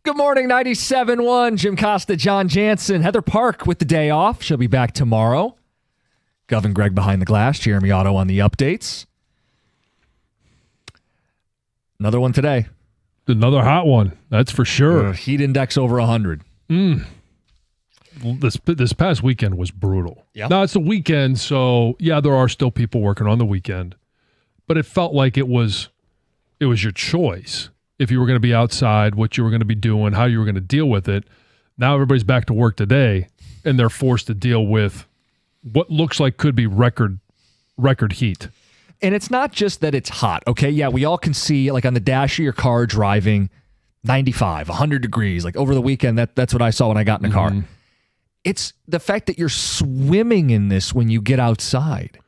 Good morning, 97.1. Jim Costa, John Jansen. Heather Park with the day off. She'll be back tomorrow. Gov and Greg behind the glass. Jeremy Otto on the updates. Another one today. Another hot one. That's for sure. Heat index over 100. This past weekend was brutal. Yep. Now, it's a weekend, so, yeah, there are still people working on the weekend. But it felt like it was your choice if you were going to be outside, what you were going to be doing, how you were going to deal with it. Now everybody's back to work today, and they're forced to deal with what looks like could be record heat. And it's not just that it's hot, okay? Yeah, we all can see, like on the dash of your car driving, 95, 100 degrees. Like over the weekend, that's what I saw when I got in the car. It's the fact that you're swimming in this when you get outside.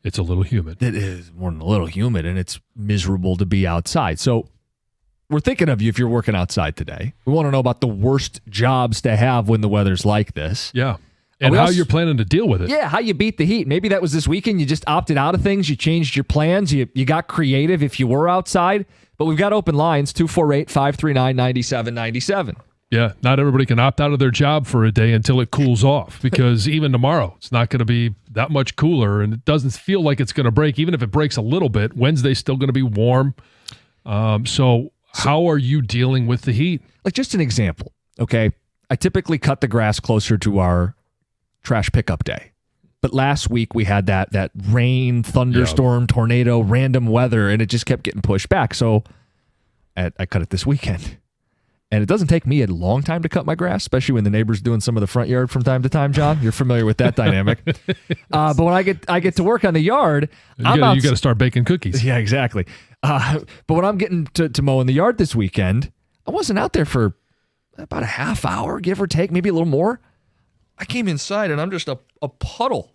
It's a little humid. It is more than a little humid, and it's miserable to be outside. So we're thinking of you if you're working outside today. We want to know about the worst jobs to have when the weather's like this. Yeah. And how you're planning to deal with it. Yeah, how you beat the heat. Maybe that was this weekend. You just opted out of things. You changed your plans. You got creative if you were outside. But we've got open lines, 248-539-9797. Yeah, not everybody can opt out of their job for a day until it cools off, because even tomorrow it's not going to be that much cooler, and it doesn't feel like it's going to break. Even if it breaks a little bit, Wednesday's still going to be warm. So how are you dealing with the heat? Like, just an example, okay? I typically cut the grass closer to our trash pickup day. But last week we had that rain, thunderstorm, tornado, random weather, and it just kept getting pushed back. So I cut it this weekend. And it doesn't take me a long time to cut my grass, especially when the neighbor's doing some of the front yard from time to time, John. You're familiar with that dynamic. But when I get to work on the yard, you got to start baking cookies. Yeah, exactly. But when I'm getting to mow in the yard this weekend, I wasn't out there for about a half hour, give or take, maybe a little more. I came inside and I'm just a puddle.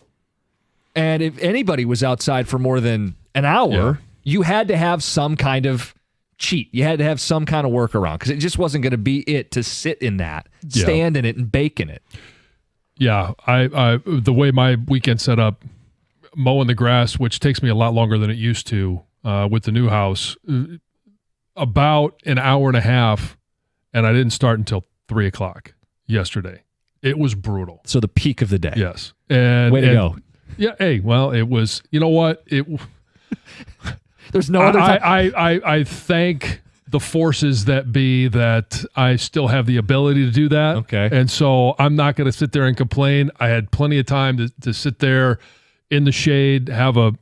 And if anybody was outside for more than an hour, you had to have some kind of cheat. You had to have some kind of workaround, because it just wasn't going to be it to sit in that, stand in it, and bake in it. Yeah, I the way my weekend set up, mowing the grass, which takes me a lot longer than it used to with the new house, about an hour and a half, and I didn't start until 3 o'clock yesterday. It was brutal. So the peak of the day. Yes. And way to go. Yeah. Hey, well, it was, you know what? There's no other time. I thank the forces that be that I still have the ability to do that. Okay. And so I'm not going to sit there and complain. I had plenty of time to sit there in the shade, have a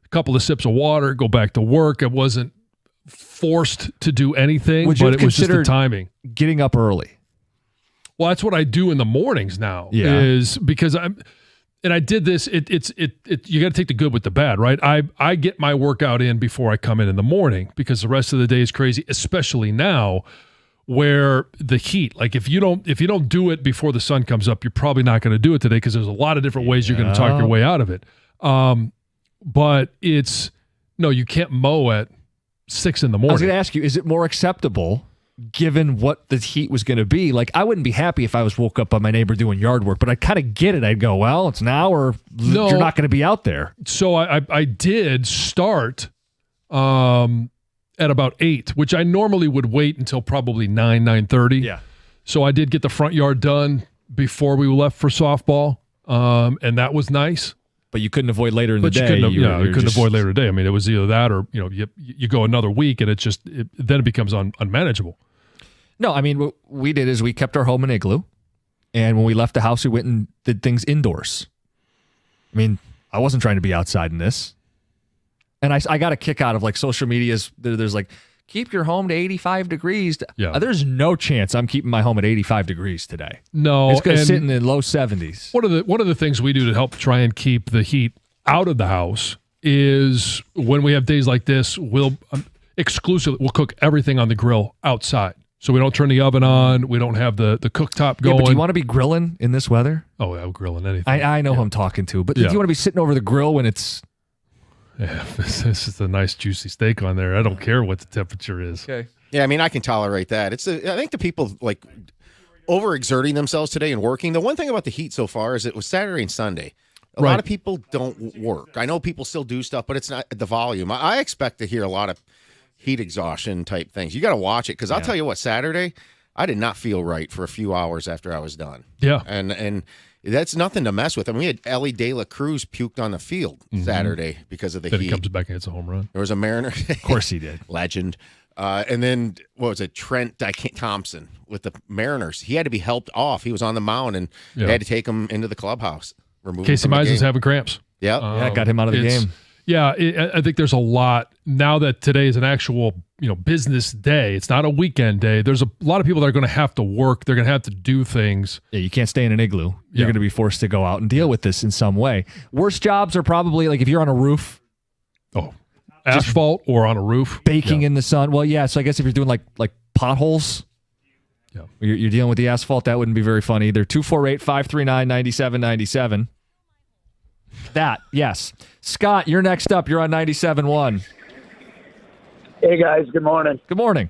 couple of sips of water, go back to work. I wasn't forced to do anything, but it was just the timing. Getting up early. Well, that's what I do in the mornings now. Yeah. Is because I did this. You got to take the good with the bad, right? I get my workout in before I come in the morning, because the rest of the day is crazy, especially now where the heat. Like if you don't do it before the sun comes up, you're probably not going to do it today, because there's a lot of different ways you're going to talk your way out of it. But you can't mow at 6 in the morning. I was going to ask you, is it more acceptable given what the heat was going to be? Like, I wouldn't be happy if I was woke up by my neighbor doing yard work, but I kind of get it. I'd go, well, it's now or you're not going to be out there. So I did start at about 8, which I normally would wait until probably 9:30. Yeah. So I did get the front yard done before we left for softball, and that was nice. But you couldn't avoid later in the day. You couldn't avoid later in the day. I mean, it was either that or you go another week, and then it becomes unmanageable. No, I mean, what we did is we kept our home in igloo, and when we left the house, we went and did things indoors. I mean, I wasn't trying to be outside in this, and I got a kick out of like social media's. There's like, keep your home to 85 degrees. Yeah. There's no chance I'm keeping my home at 85 degrees today. No. It's going to sit in the low 70s. One of the things we do to help try and keep the heat out of the house is when we have days like this, we'll cook everything on the grill outside. So we don't turn the oven on. We don't have the cooktop going. Yeah, but do you want to be grilling in this weather? Oh, I'm grilling anything. I know who I'm talking to, but do you want to be sitting over the grill when it's... Yeah, this is a nice juicy steak on there. I don't care what the temperature is. Okay. Yeah, I mean, I can tolerate that. I think the people like overexerting themselves today and working. The one thing about the heat so far is it was Saturday and Sunday. A lot of people don't work. I know people still do stuff, but it's not the volume. I expect to hear a lot of heat exhaustion type things. You got to watch it, because I'll tell you what, Saturday, I did not feel right for a few hours after I was done. Yeah. And that's nothing to mess with. I mean, we had Ellie De La Cruz puked on the field Saturday because of the then heat. He comes back and hits a home run. There was a Mariner. Of course he did. Legend. And then, what was it, Trent Thompson with the Mariners. He had to be helped off. He was on the mound, and they had to take him into the clubhouse. Casey Mize is having cramps. Yep. Yeah, got him out of the game. Yeah, I think there's a lot now that today is an actual business day. It's not a weekend day. There's a lot of people that are going to have to work. They're going to have to do things. Yeah, you can't stay in an igloo. You're going to be forced to go out and deal with this in some way. Worst jobs are probably like if you're on a roof. Oh, asphalt or on a roof. Baking in the sun. Well, yeah, so I guess if you're doing like potholes. Yeah. You're dealing with the asphalt. That wouldn't be very fun either. 248-539-9797. That, yes. Scott, you're next up. You're on 97.1. Hey, guys. Good morning. Good morning.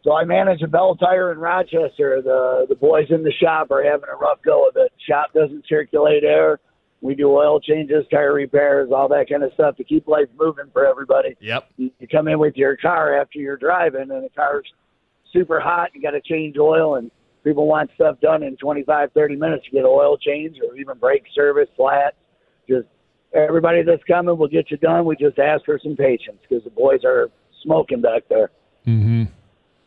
So I manage a Bell Tire in Rochester. The boys in the shop are having a rough go of it. Shop doesn't circulate air. We do oil changes, tire repairs, all that kind of stuff to keep life moving for everybody. Yep. You come in with your car after you're driving, and the car's super hot. You got to change oil, and people want stuff done in 25, 30 minutes to get oil change or even brake service, flat. Just everybody that's coming will get you done. We just ask for some patience because the boys are smoking back there. Mm-hmm.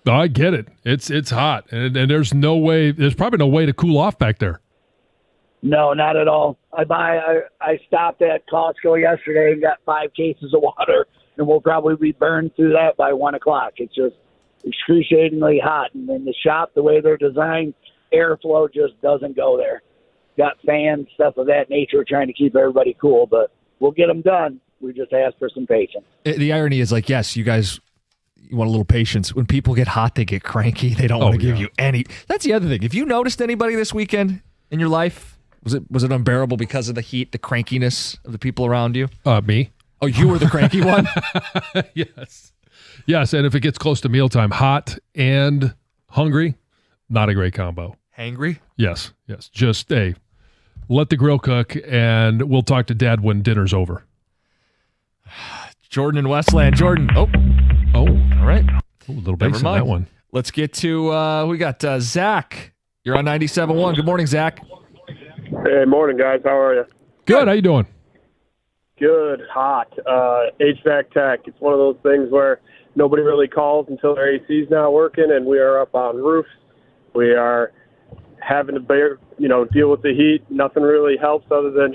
I get it. It's hot, and there's no way. There's probably no way to cool off back there. No, not at all. I stopped at Costco yesterday and got 5 cases of water, and we'll probably be burned through that by 1 o'clock. It's just excruciatingly hot. And in the shop, the way they're designed, airflow just doesn't go there. Got fans, stuff of that nature, trying to keep everybody cool, but we'll get them done. We just ask for some patience. The irony is yes, you guys, you want a little patience. When people get hot, they get cranky. They don't want to give you any. That's the other thing. If you noticed anybody this weekend in your life, was it unbearable because of the heat, the crankiness of the people around you? Me. Oh, you were the cranky one? Yes, and if it gets close to mealtime, hot and hungry, not a great combo. Hangry? Yes. Just, let the grill cook, and we'll talk to Dad when dinner's over. Jordan in Westland. Jordan. Oh. All right. Ooh, a little bass in that one. Let's get to, we got Zach. You're on 97.1. Good morning, Zach. Hey, morning, guys. How are you? Good. How you doing? Good. Hot. HVAC tech. It's one of those things where nobody really calls until their AC's not working, and we are up on roofs. We are having to deal with the heat. Nothing really helps other than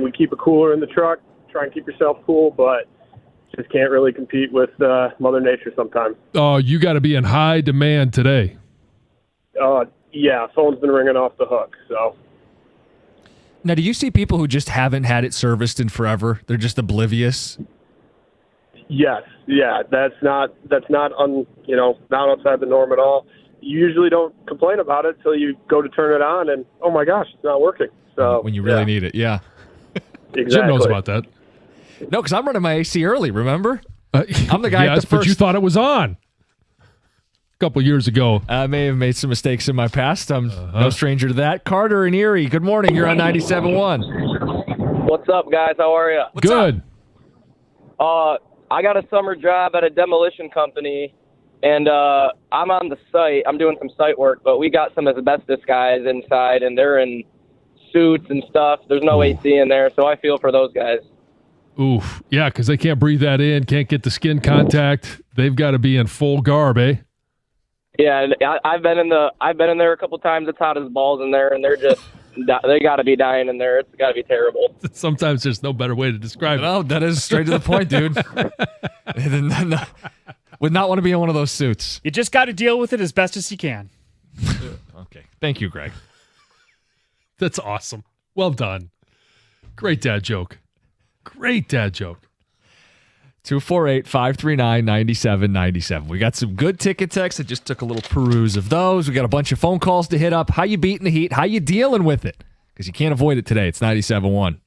we keep a cooler in the truck, try and keep yourself cool, but just can't really compete with Mother Nature sometimes. Oh, you got to be in high demand today. Yeah, phone's been ringing off the hook, so. Now, do you see people who just haven't had it serviced in forever? They're just oblivious? Yes, yeah, that's not not outside the norm at all. You usually don't complain about it until you go to turn it on, and oh my gosh, it's not working. So when you really need it, yeah. Exactly. Jim knows about that. No, because I'm running my AC early. Remember, I'm the guy. Yes, at the first. But you thought it was on a couple years ago. I may have made some mistakes in my past. I'm no stranger to that. Carter and Erie. Good morning. You're on 97.1. What's up, guys? How are you? Good. I got a summer job at a demolition company, and I'm on the site. I'm doing some site work, but we got some asbestos guys inside, and they're in suits and stuff. There's no AC in there, so I feel for those guys. Oof. Yeah, because they can't breathe that in, can't get the skin contact. They've got to be in full garb, eh? Yeah, I've been in there a couple times. It's hot as balls in there, and they're just they got to be dying in there. It's got to be terrible. Sometimes there's no better way to describe it. No, that is straight to the point, dude. Would not want to be in one of those suits. You just got to deal with it as best as you can. Okay. Thank you, Greg. That's awesome. Well done. Great dad joke. Great dad joke. 248-539-9797. We got some good ticket texts. I just took a little peruse of those. We got a bunch of phone calls to hit up. How you beating the heat? How you dealing with it? Because you can't avoid it today. It's 97.1.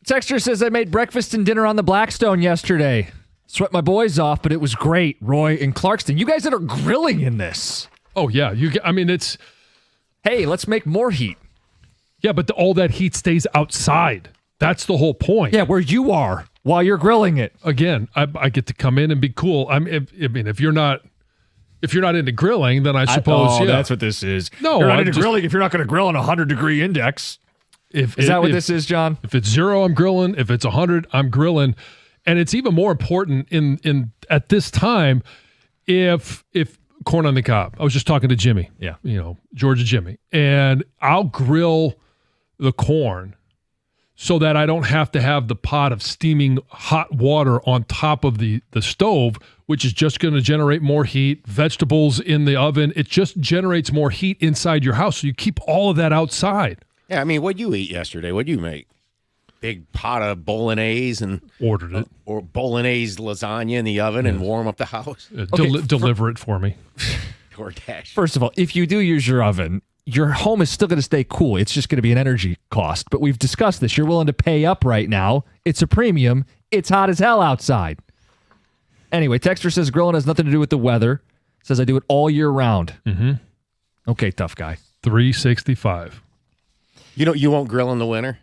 Texter says, I made breakfast and dinner on the Blackstone yesterday. Sweat my boys off, but it was great. Roy and Clarkston. You guys that are grilling in this. Oh, yeah. It's... Hey, let's make more heat. Yeah, but all that heat stays outside. That's the whole point. Yeah, where you are while you're grilling it. Again, I get to come in and be cool. If you're not into grilling, then I suppose, yeah. That's what this is. No, you're not into grilling if you're not going to grill on a 100-degree index. Is that what this is, John? If it's 0, I'm grilling. If it's 100, I'm grilling. And it's even more important in at this time if corn on the cob. I was just talking to Jimmy. Yeah. Georgia Jimmy. And I'll grill the corn so that I don't have to have the pot of steaming hot water on top of the stove, which is just going to generate more heat. Vegetables in the oven, it just generates more heat inside your house. So you keep all of that outside. Yeah, I mean, what'd you eat yesterday? What'd you make? Big pot of bolognese and ordered it, or bolognese lasagna in the oven and warm up the house. Deliver it for me. DoorDash. First of all, if you do use your oven, your home is still going to stay cool. It's just going to be an energy cost. But we've discussed this. You're willing to pay up right now. It's a premium. It's hot as hell outside. Anyway, Texter says grilling has nothing to do with the weather. Says I do it all year round. Mm-hmm. Okay, tough guy. 365. You won't grill in the winter?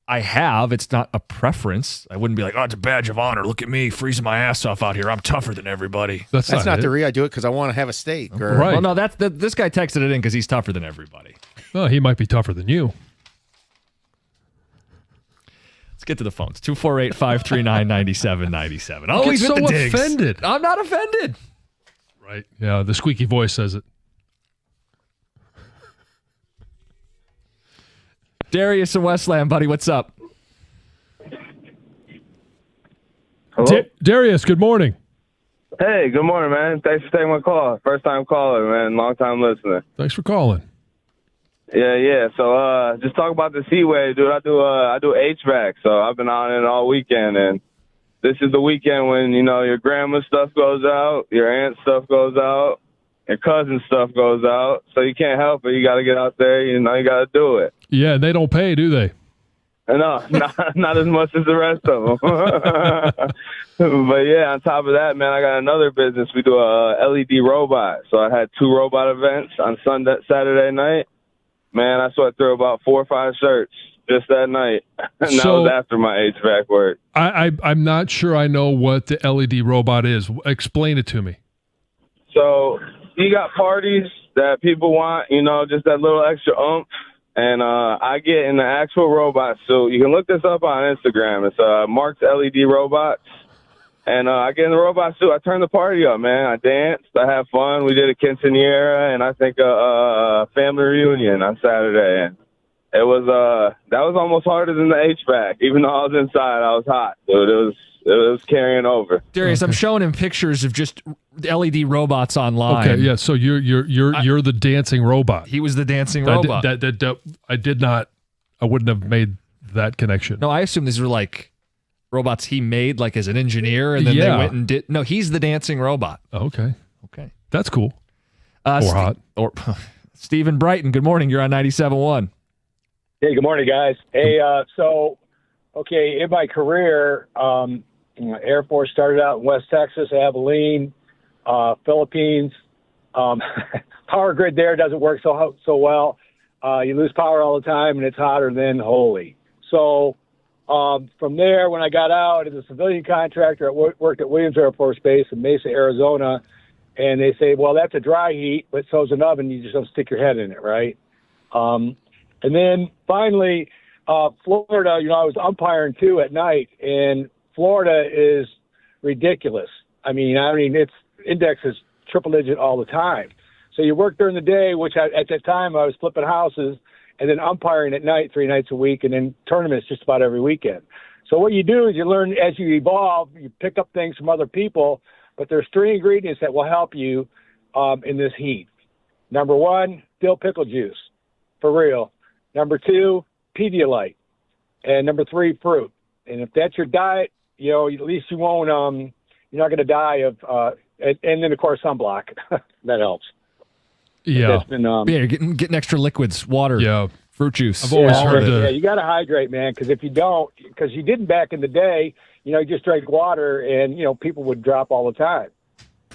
I have. It's not a preference. I wouldn't be like, it's a badge of honor. Look at me freezing my ass off out here. I'm tougher than everybody. That's not the reason I do it, because I want to have a steak. Right. Well, no, this guy texted it in because he's tougher than everybody. Well, he might be tougher than you. Let's get to the phones. 248-539-9797. I get so offended. I'm not offended. Right. Yeah, the squeaky voice says it. Darius in Westland, buddy, what's up? Hello? Darius, good morning. Hey, good morning, man. Thanks for taking my call. First time caller, man. Long time listener. Thanks for calling. Yeah. So, just talk about the heat wave, dude. I do HVAC, so I've been on it all weekend, and this is the weekend when your grandma's stuff goes out, your aunt's stuff goes out, your cousin's stuff goes out. So you can't help it. You got to get out there. You got to do it. Yeah, they don't pay, do they? No, not as much as the rest of them. But yeah, on top of that, man, I got another business. We do a LED robot. So I had 2 robot events on Saturday night. Man, I sweat through about 4 or 5 shirts just that night. And that was after my HVAC work. I'm not sure I know what the LED robot is. Explain it to me. So you got parties that people want, just that little extra oomph. And I get in the actual robot suit. You can look this up on Instagram. It's Mark's LED Robots. And I get in the robot suit. I turn the party up, man. I danced. I had fun. We did a quinceañera and I think a family reunion on Saturday. And it was that was almost harder than the HVAC. Even though I was inside, I was hot, dude. It was carrying over. Darius, I'm showing him pictures of just LED robots online. Okay, yeah. So you're the dancing robot. He was the dancing robot. I wouldn't have made that connection. No, I assume these were like robots he made, like as an engineer, and then they went and did. No, he's the dancing robot. Okay, that's cool. Or hot. Or Stephen Brighton. Good morning. You're on 97.1. Hey, good morning, guys. Hey, in my career, Air Force started out in West Texas, Abilene, Philippines. Power grid there doesn't work so well. You lose power all the time, and it's hotter than holy. So from there, when I got out as a civilian contractor, I worked at Williams Air Force Base in Mesa, Arizona, and they say, well, that's a dry heat, but so's an oven. You just don't stick your head in it, right? And then finally, Florida, I was umpiring too at night, and Florida is ridiculous. I mean, its index is triple digit all the time. So you work during the day, which at that time I was flipping houses, and then umpiring at night 3 nights a week, and then tournaments just about every weekend. So what you do is you learn as you evolve, you pick up things from other people, but there's 3 ingredients that will help you in this heat. Number 1, dill pickle juice, for real. Number 2, Pedialyte. And number 3, fruit. And if that's your diet, at least you won't, you're not going to die of, and then of course sunblock. That helps. Yeah. You're getting extra liquids, water. Yeah. Fruit juice. I've always heard Yeah, you got to hydrate, man, because if you don't, because you didn't back in the day, you just drank water and, people would drop all the time.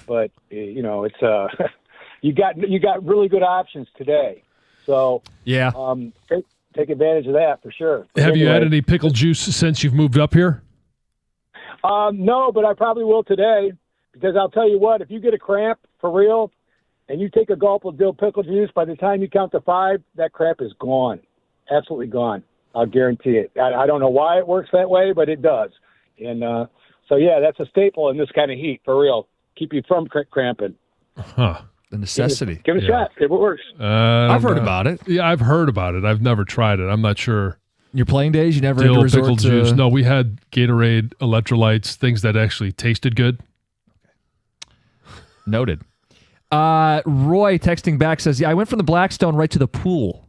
But, it's you got really good options today. So, yeah, take advantage of that for sure. But Have you had any pickle juice since you've moved up here? No, but I probably will today, because I'll tell you what, if you get a cramp for real and you take a gulp of dill pickle juice, by the time you count to 5, that cramp is gone. Absolutely gone. I'll guarantee it. I don't know why it works that way, but it does. And so, yeah, that's a staple in this kind of heat, for real. Keep you from cramping. Huh. The necessity. Give it a shot. See if it works. I've heard about it. Yeah, I've heard about it. I've never tried it. I'm not sure. Your playing days, you never had to Dill resort pickle to... juice. No, we had Gatorade, electrolytes, things that actually tasted good. Noted. Roy texting back says, yeah, I went from the Blackstone right to the pool.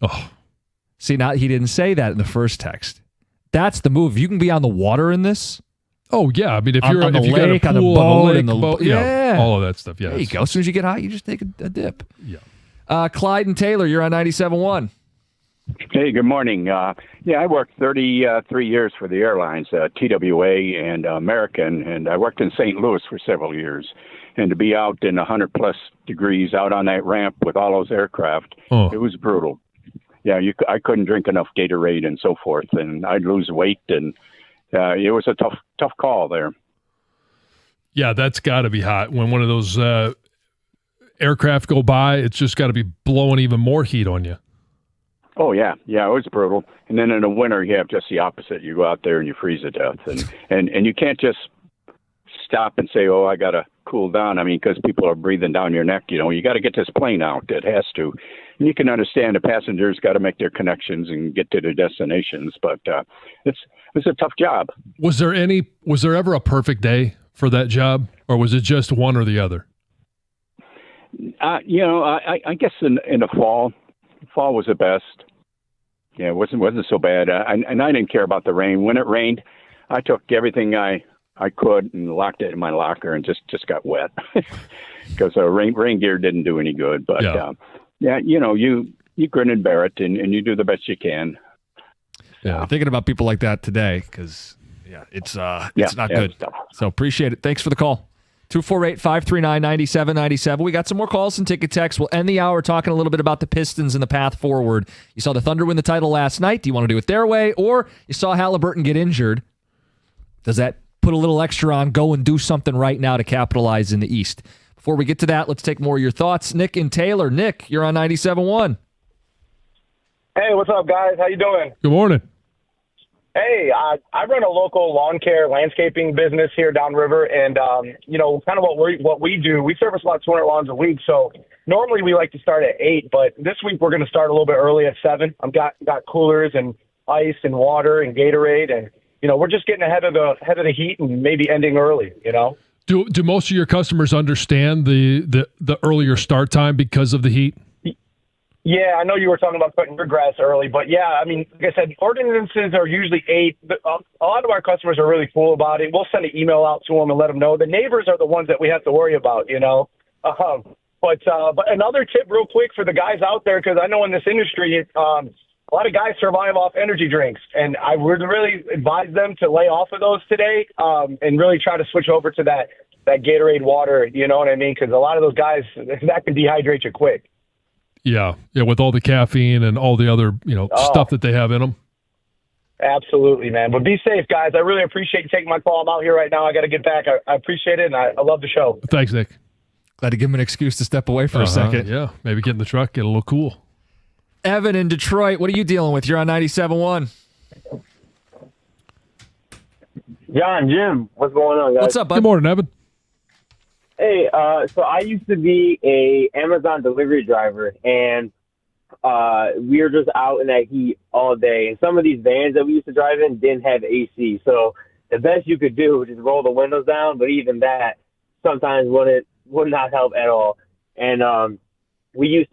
Oh. See, now he didn't say that in the first text. That's the move. You can be on the water in this. Oh, yeah. I mean, if on you the lake, got a pool, on the boat, yeah, all of that stuff. Yeah, there you go. As soon as you get hot, you just take a dip. Yeah. Clyde and Taylor, you're on 97.1. Hey, good morning. I worked 33 years for the airlines, TWA and American, and I worked in St. Louis for several years. And to be out in 100-plus degrees out on that ramp with all those aircraft, It was brutal. Yeah, I couldn't drink enough Gatorade and so forth, and I'd lose weight, and it was a tough call there. Yeah, that's got to be hot. When one of those aircraft go by, it's just got to be blowing even more heat on you. Oh, yeah, it was brutal. And then in the winter, you have just the opposite. You go out there and you freeze to death. And you can't just stop and say, I got to cool down. I mean, because people are breathing down your neck. You got to get this plane out. It has to. And you can understand the passengers got to make their connections and get to their destinations. But it's a tough job. Was there ever a perfect day for that job, or was it just one or the other? I guess in the fall was the best. Yeah, it wasn't so bad. And I didn't care about the rain. When it rained, I took everything I could and locked it in my locker and just got wet because rain gear didn't do any good. But you grin and bear it and you do the best you can. Yeah, thinking about people like that today because it's not good. So appreciate it. Thanks for the call. 248-539-9797. We got some more calls and ticket texts. We'll end the hour talking a little bit about the Pistons and the path forward. You saw the Thunder win the title last night. Do you want to do it their way? Or you saw Hallebertton get injured. Does that put a little extra on? Go and do something right now to capitalize in the East. Before we get to that, let's take more of your thoughts. Nick and Taylor. Nick, you're on 97.1. Hey, what's up, guys? How you doing? Good morning. Hey, I run a local lawn care landscaping business here downriver, and kind of what we do. We service about 200 lawns a week, so normally we like to start at 8, but this week we're going to start a little bit early at 7. I've got coolers and ice and water and Gatorade, and we're just getting ahead of the heat and maybe ending early. Do most of your customers understand the earlier start time because of the heat? Yeah, I know you were talking about cutting your grass early, but yeah, I mean, like I said, ordinances are usually 8. But a lot of our customers are really cool about it. We'll send an email out to them and let them know. The neighbors are the ones that we have to worry about, But another tip real quick for the guys out there, because I know in this industry, a lot of guys survive off energy drinks, and I would really advise them to lay off of those today and really try to switch over to that Gatorade water, you know what I mean? Because a lot of those guys, that can dehydrate you quick. Yeah, with all the caffeine and all the other, stuff that they have in them. Absolutely, man. But be safe, guys. I really appreciate you taking my call. I'm out here right now. I got to get back. I appreciate it, and I love the show. Thanks, Nick. Glad to give him an excuse to step away for a second. Yeah, maybe get in the truck, get a little cool. Evan in Detroit, what are you dealing with? You're on 97.1. John, Jim, what's going on, guys? What's up, bud? Good morning, Evan. Hey, so I used to be a Amazon delivery driver, and we were just out in that heat all day. And some of these vans that we used to drive in didn't have AC. So the best you could do was just roll the windows down, but even that sometimes would not help at all. And we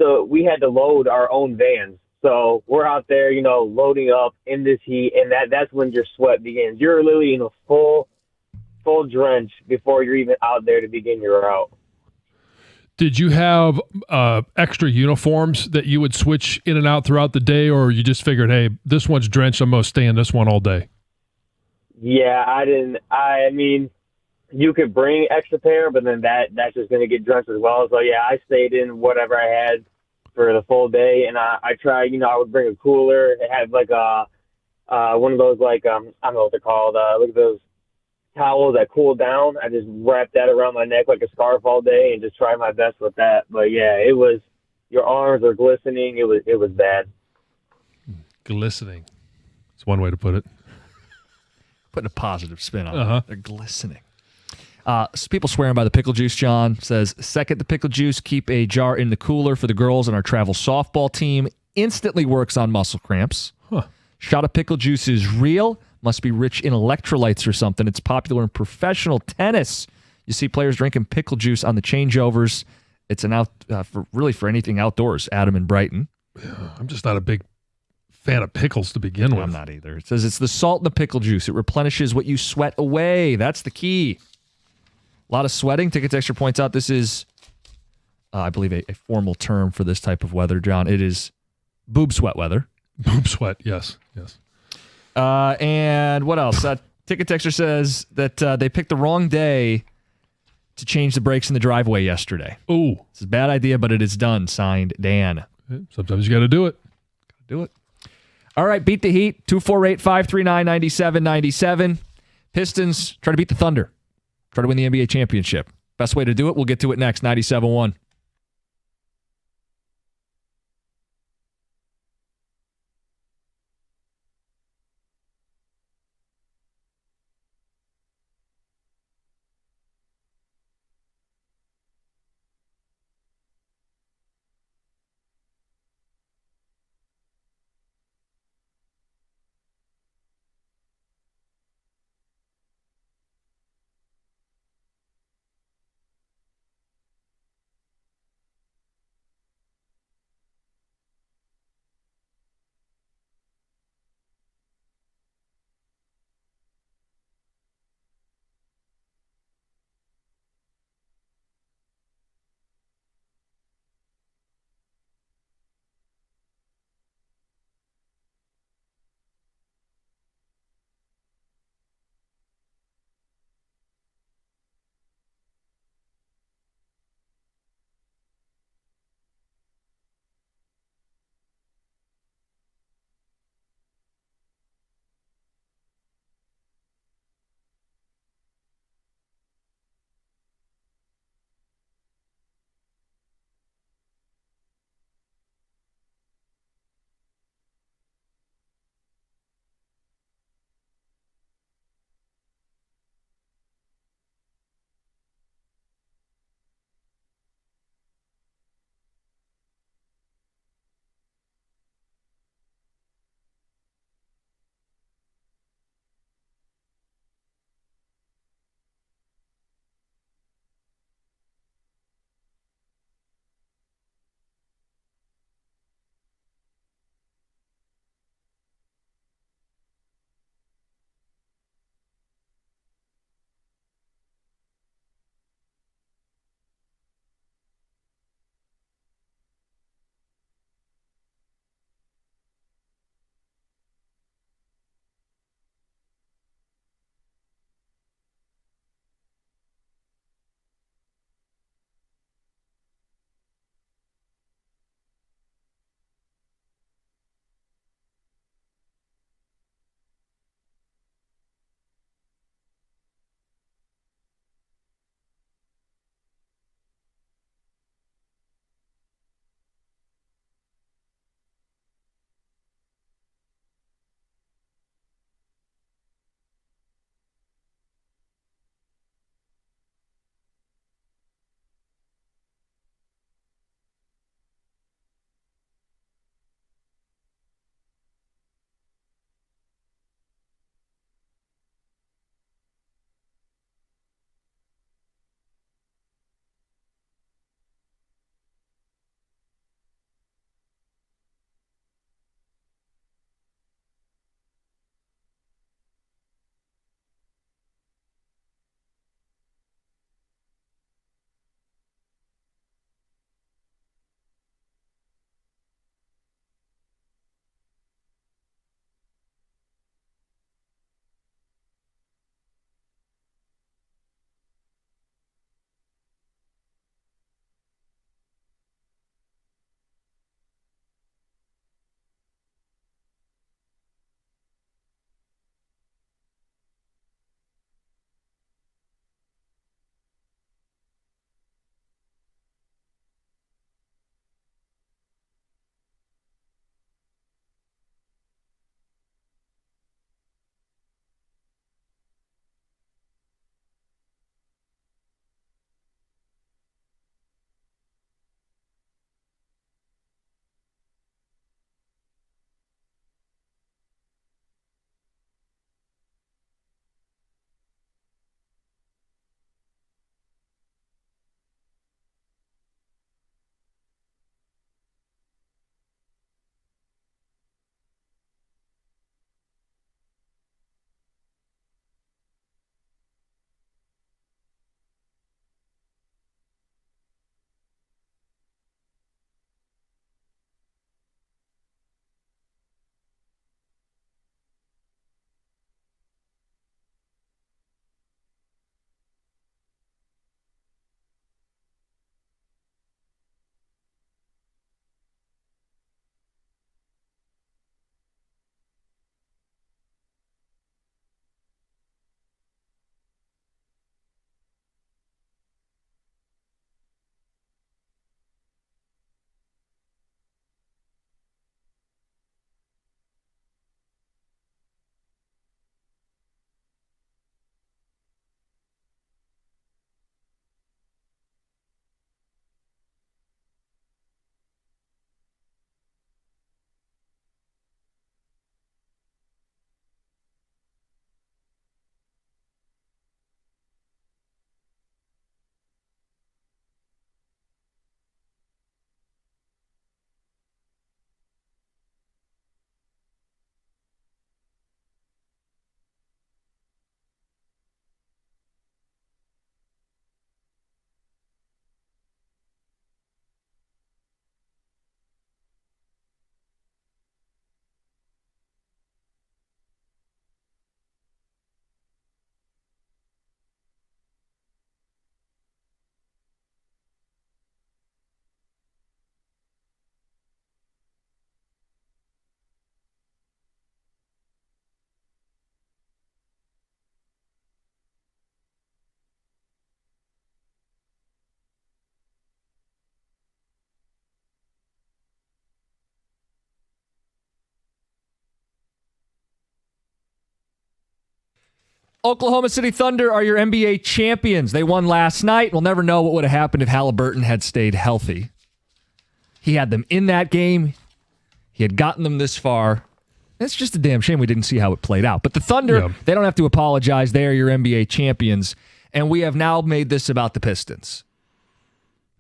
had to load our own vans. So we're out there, loading up in this heat, and that's when your sweat begins. You're literally in a full drench before you're even out there to begin your route. Did you have extra uniforms that you would switch in and out throughout the day, or you just figured, hey, this one's drenched, I'm going to stay in this one all day? Yeah, I didn't. I mean, you could bring extra pair, but then that's just going to get drenched as well. So yeah, I stayed in whatever I had for the full day, and I tried. I would bring a cooler. It had like one of those I don't know what they're called. Look at those towels that cool down. I just wrapped that around my neck like a scarf all day and just tried my best with that. But yeah, it was, your arms are glistening. It was bad. Glistening. It's one way to put it. Putting a positive spin on Uh-huh. it. They're glistening. People swearing by the pickle juice. John says, second the pickle juice, keep a jar in the cooler for the girls and our travel softball team. Instantly works on muscle cramps. Huh. Shot of pickle juice is real. Must be rich in electrolytes or something. It's popular in professional tennis. You see players drinking pickle juice on the changeovers. It's an for anything outdoors. Adam in Brighton. I'm just not a big fan of pickles to begin with. I'm not either. It says it's the salt in the pickle juice. It replenishes what you sweat away. That's the key. A lot of sweating. Ticket Extra points out this is, I believe, a formal term for this type of weather, John. It is boob sweat weather. Boob sweat, yes. And what else? Ticket Texter says that they picked the wrong day to change the brakes in the driveway yesterday. Ooh. It's a bad idea, but it is done. Signed, Dan. Sometimes you got to do it. Do it. All right, beat the Heat. 248-539-9797. Pistons try to beat the Thunder. Try to win the NBA championship. Best way to do it, we'll get to it next. 97.1. Oklahoma City Thunder are your NBA champions. They won last night. We'll never know what would have happened if Hallebertton had stayed healthy. He had them in that game. He had gotten them this far. It's just a damn shame we didn't see how it played out. But the Thunder, They don't have to apologize. They are your NBA champions. And we have now made this about the Pistons.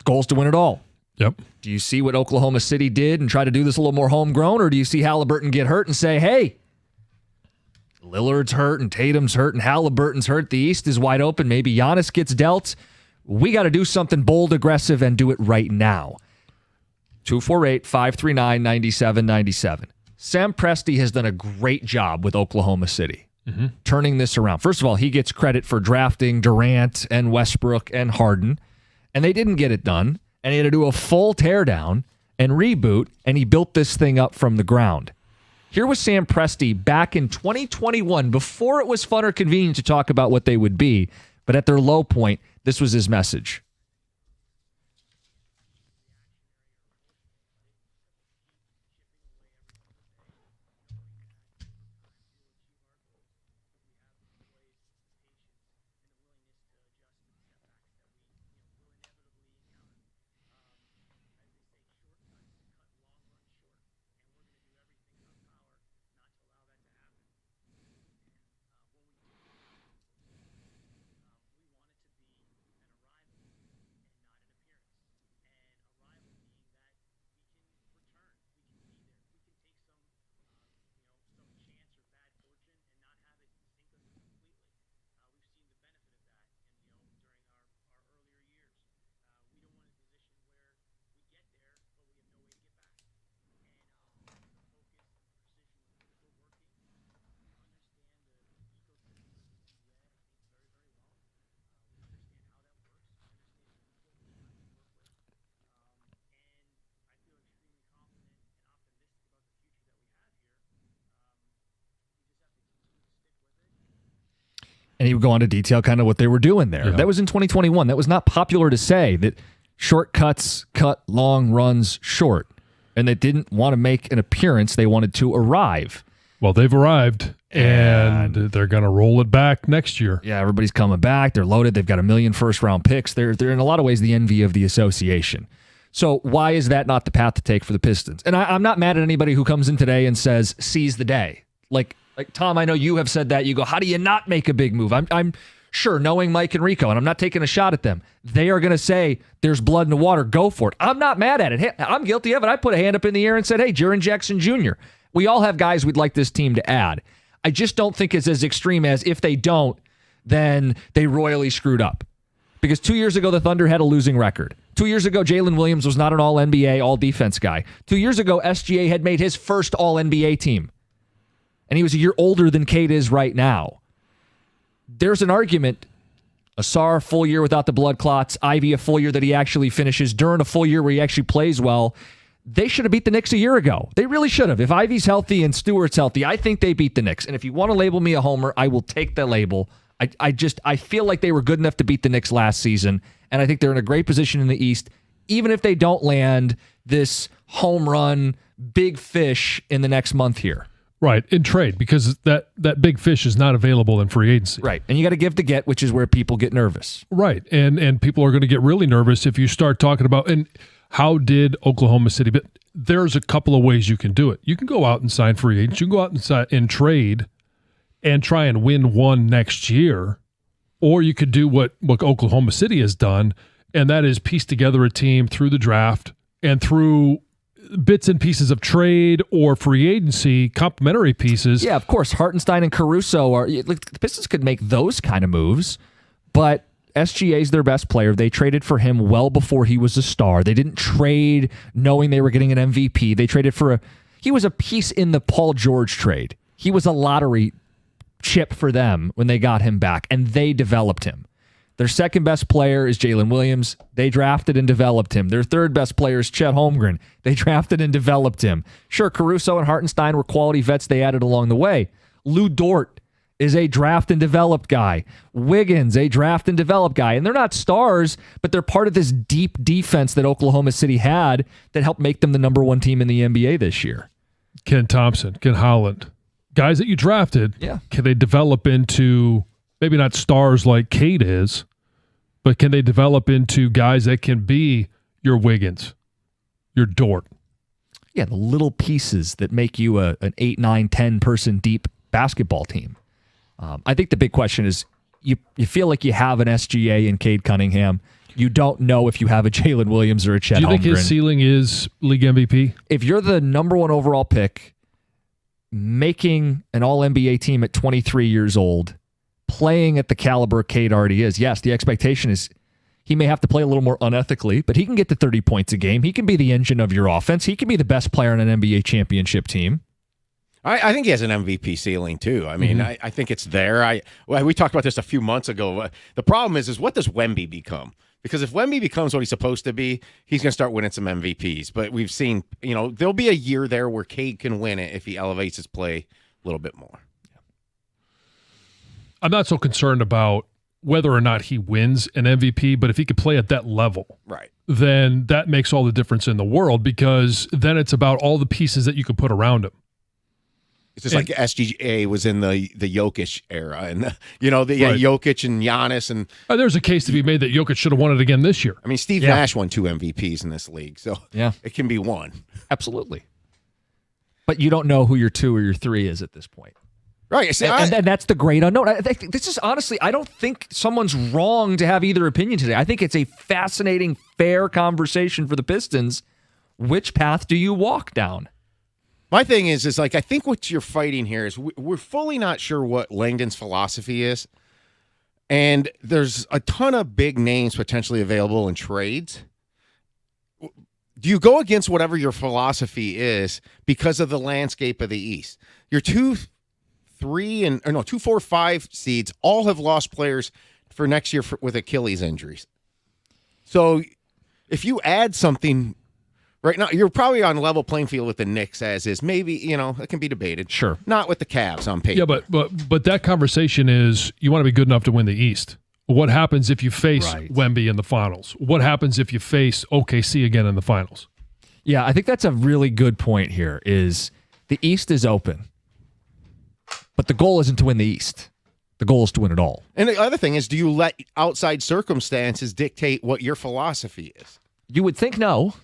Goals to win it all. Yep. Do you see what Oklahoma City did and try to do this a little more homegrown, or do you see Hallebertton get hurt and say, hey, Lillard's hurt and Tatum's hurt and Halliburton's hurt. The East is wide open. Maybe Giannis gets dealt. We got to do something bold, aggressive, and do it right now. 248-539-9797. Sam Presti has done a great job with Oklahoma City, turning this around. First of all, he gets credit for drafting Durant and Westbrook and Harden, and they didn't get it done, and he had to do a full teardown and reboot, and he built this thing up from the ground. Here was Sam Presti back in 2021, before it was fun or convenient to talk about what they would be, but at their low point, this was his message. And he would go on to detail kind of what they were doing there. Yeah. That was in 2021. That was not popular to say, that shortcuts cut long runs short. And they didn't want to make an appearance. They wanted to arrive. Well, they've arrived, and they're going to roll it back next year. Yeah, everybody's coming back. They're loaded. They've got 1 million first-round picks. They're in a lot of ways the envy of the association. So why is that not the path to take for the Pistons? And I'm not mad at anybody who comes in today and says, seize the day. Like Tom, I know you have said that. You go, how do you not make a big move? I'm sure, knowing Mike and Rico, and I'm not taking a shot at them, they are going to say, there's blood in the water, go for it. I'm not mad at it. Hey, I'm guilty of it. I put a hand up in the air and said, hey, Jaren Jackson Jr., we all have guys we'd like this team to add. I just don't think it's as extreme as if they don't, then they royally screwed up. Because 2 years ago, the Thunder had a losing record. 2 years ago, Jalen Williams was not an all-NBA, all-defense guy. 2 years ago, SGA had made his first all-NBA team. And he was a year older than Cade is right now. There's an argument. Asar, full year without the blood clots. Ivy, a full year that he actually finishes. Durant, a full year where he actually plays well. They should have beat the Knicks a year ago. They really should have. If Ivy's healthy and Stewart's healthy, I think they beat the Knicks. And if you want to label me a homer, I will take the label. I feel like they were good enough to beat the Knicks last season, and I think they're in a great position in the East, even if they don't land this home run big fish in the next month here. Right, in trade, because that big fish is not available in free agency. Right, and you got to give to get, which is where people get nervous. Right, and people are going to get really nervous if you start talking about, and how did Oklahoma City, but there's a couple of ways you can do it. You can go out and sign free agents. You can go out and trade and try and win one next year, or you could do what Oklahoma City has done, and that is piece together a team through the draft and through bits and pieces of trade or free agency, complementary pieces. Yeah, of course. Hartenstein and Caruso are. The Pistons could make those kind of moves, but SGA's their best player. They traded for him well before he was a star. They didn't trade knowing they were getting an MVP. They traded for he was a piece in the Paul George trade. He was a lottery chip for them when they got him back, and they developed him. Their second best player is Jalen Williams. They drafted and developed him. Their third best player is Chet Holmgren. They drafted and developed him. Sure, Caruso and Hartenstein were quality vets they added along the way. Lou Dort is a draft and developed guy. Wiggins, a draft and developed guy. And they're not stars, but they're part of this deep defense that Oklahoma City had that helped make them the number one team in the NBA this year. Ken Thompson, Ken Holland, guys that you drafted, can they develop into maybe not stars like Cade is, but can they develop into guys that can be your Wiggins, your Dort? Yeah, the little pieces that make you an 8, 9, 10 person deep basketball team. I think the big question is you feel like you have an SGA in Cade Cunningham. You don't know if you have a Jalen Williams or a Chet Holmgren. Do you think his ceiling is league MVP? If you're the number 1 overall pick, making an all-NBA team at 23 years old, playing at the caliber Cade already is, yes, the expectation is he may have to play a little more unethically, but he can get to 30 points a game. He can be the engine of your offense. He can be the best player on an NBA championship team. I think he has an MVP ceiling too. I mean, I think it's there. We talked about this a few months ago. The problem is what does Wemby become? Because if Wemby becomes what he's supposed to be, he's going to start winning some MVPs. But we've seen, there'll be a year there where Cade can win it if he elevates his play a little bit more. I'm not so concerned about whether or not he wins an MVP, but if he could play at that level, right, then that makes all the difference in the world, because then it's about all the pieces that you could put around him. It's just like SGA was in the Jokic era, and Jokic and Giannis, and there's a case to be made that Jokic should have won it again this year. I mean, Steve Nash won 2 MVPs in this league, so it can be won. Absolutely. But you don't know who your 2 or your 3 is at this point. Right. See, and that's the great unknown. This is honestly, I don't think someone's wrong to have either opinion today. I think it's a fascinating, fair conversation for the Pistons. Which path do you walk down? My thing is like, I think what you're fighting here is we're fully not sure what Langdon's philosophy is. And there's a ton of big names potentially available in trades. Do you go against whatever your philosophy is because of the landscape of the East? Your 2, 4, 5 seeds all have lost players for next year with Achilles injuries. So if you add something right now, you're probably on level playing field with the Knicks as is. Maybe, it can be debated. Sure. Not with the Cavs on paper. Yeah, but that conversation is you want to be good enough to win the East. What happens if you face Wemby in the finals? What happens if you face OKC again in the finals? Yeah, I think that's a really good point here is the East is open. But the goal isn't to win the East. The goal is to win it all. And the other thing is, do you let outside circumstances dictate what your philosophy is? You would think no.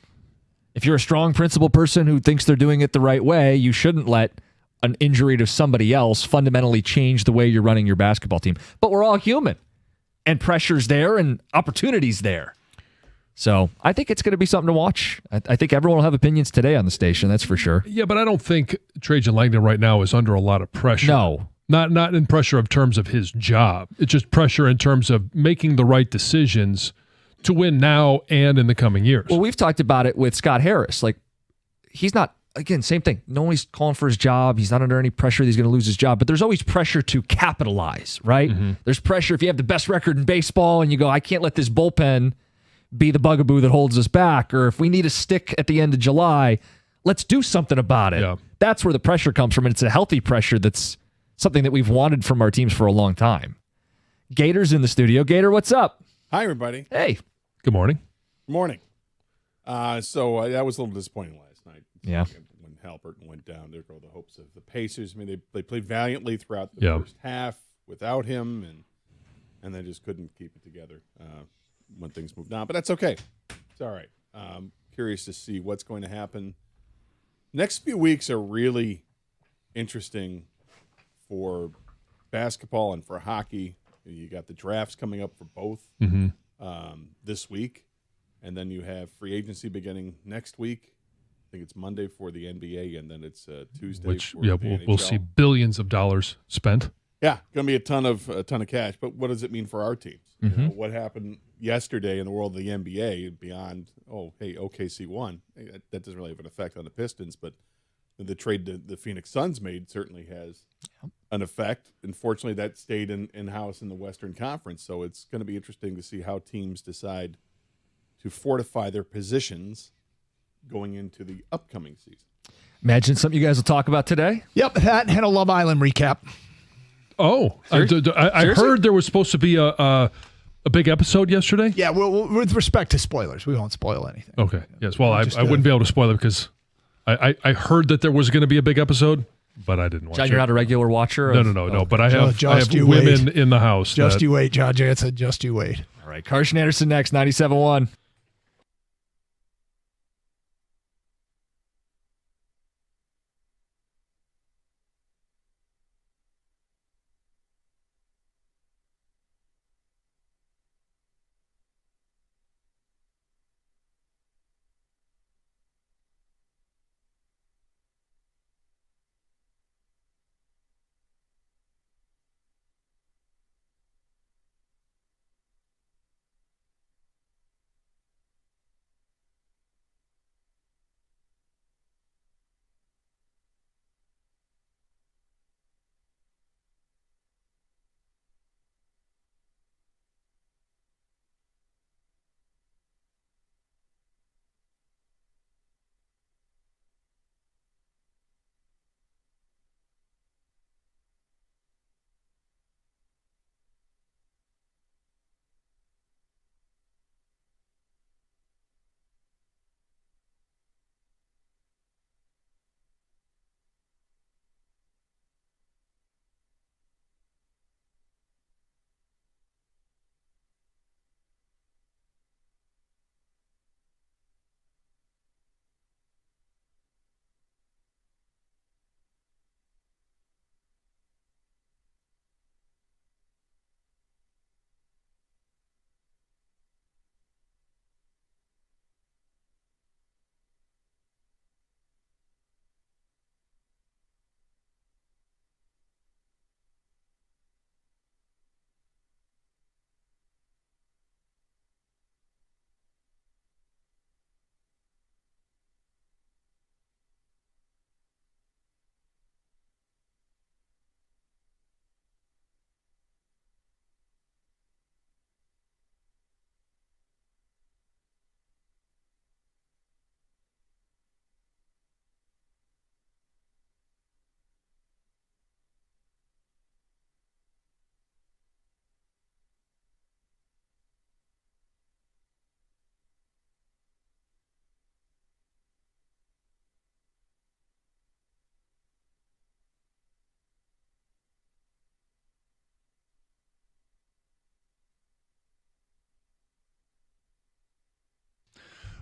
If you're a strong principled person who thinks they're doing it the right way, you shouldn't let an injury to somebody else fundamentally change the way you're running your basketball team. But we're all human. And pressure's there and opportunity's there. So I think it's going to be something to watch. I think everyone will have opinions today on the station, that's for sure. Yeah, but I don't think Trajan Langdon right now is under a lot of pressure. No. Not in pressure of terms of his job. It's just pressure in terms of making the right decisions to win now and in the coming years. Well, we've talked about it with Scott Harris. Like, he's not, again, same thing. No one's calling for his job. He's not under any pressure that he's going to lose his job. But there's always pressure to capitalize, right? Mm-hmm. There's pressure if you have the best record in baseball and you go, I can't let this bullpen be the bugaboo that holds us back. Or if we need a stick at the end of July, let's do something about it. Yeah. That's where the pressure comes from. And it's a healthy pressure that's something that we've wanted from our teams for a long time. Gator's in the studio. Gator, what's up? Hi, everybody. Hey. Good morning. Good morning. So that was a little disappointing last night. Yeah. When Hallebertton went down, there go the hopes of the Pacers. I mean, they played valiantly throughout the first half without him, and they just couldn't keep it together when things moved on. But that's okay. It's all right. Curious to see what's going to happen. Next few weeks are really interesting for basketball and for hockey. You got the drafts coming up for both this week, and then you have free agency beginning next week. I think it's Monday for the NBA, and then it's Tuesday for the NHL. We'll see billions of dollars spent. Yeah, going to be a ton of cash. But what does it mean for our teams? Mm-hmm. You know, what happened yesterday in the world of the NBA beyond, OKC won. That doesn't really have an effect on the Pistons, but the trade the Phoenix Suns made certainly has an effect. Unfortunately, that stayed in-house in the Western Conference, so it's going to be interesting to see how teams decide to fortify their positions going into the upcoming season. Imagine something you guys will talk about today? Yep, that and a Love Island recap. Oh, I heard there was supposed to be a big episode yesterday. Yeah, well, with respect to spoilers, we won't spoil anything. Okay. Yes. Well, I wouldn't be able to spoil it because I heard that there was going to be a big episode, but I didn't watch John, it. you're not a regular watcher? No. But I have you women wait. in the house. Just you wait, John Jansen. Just you wait. All right, Carson Anderson next, 97.1.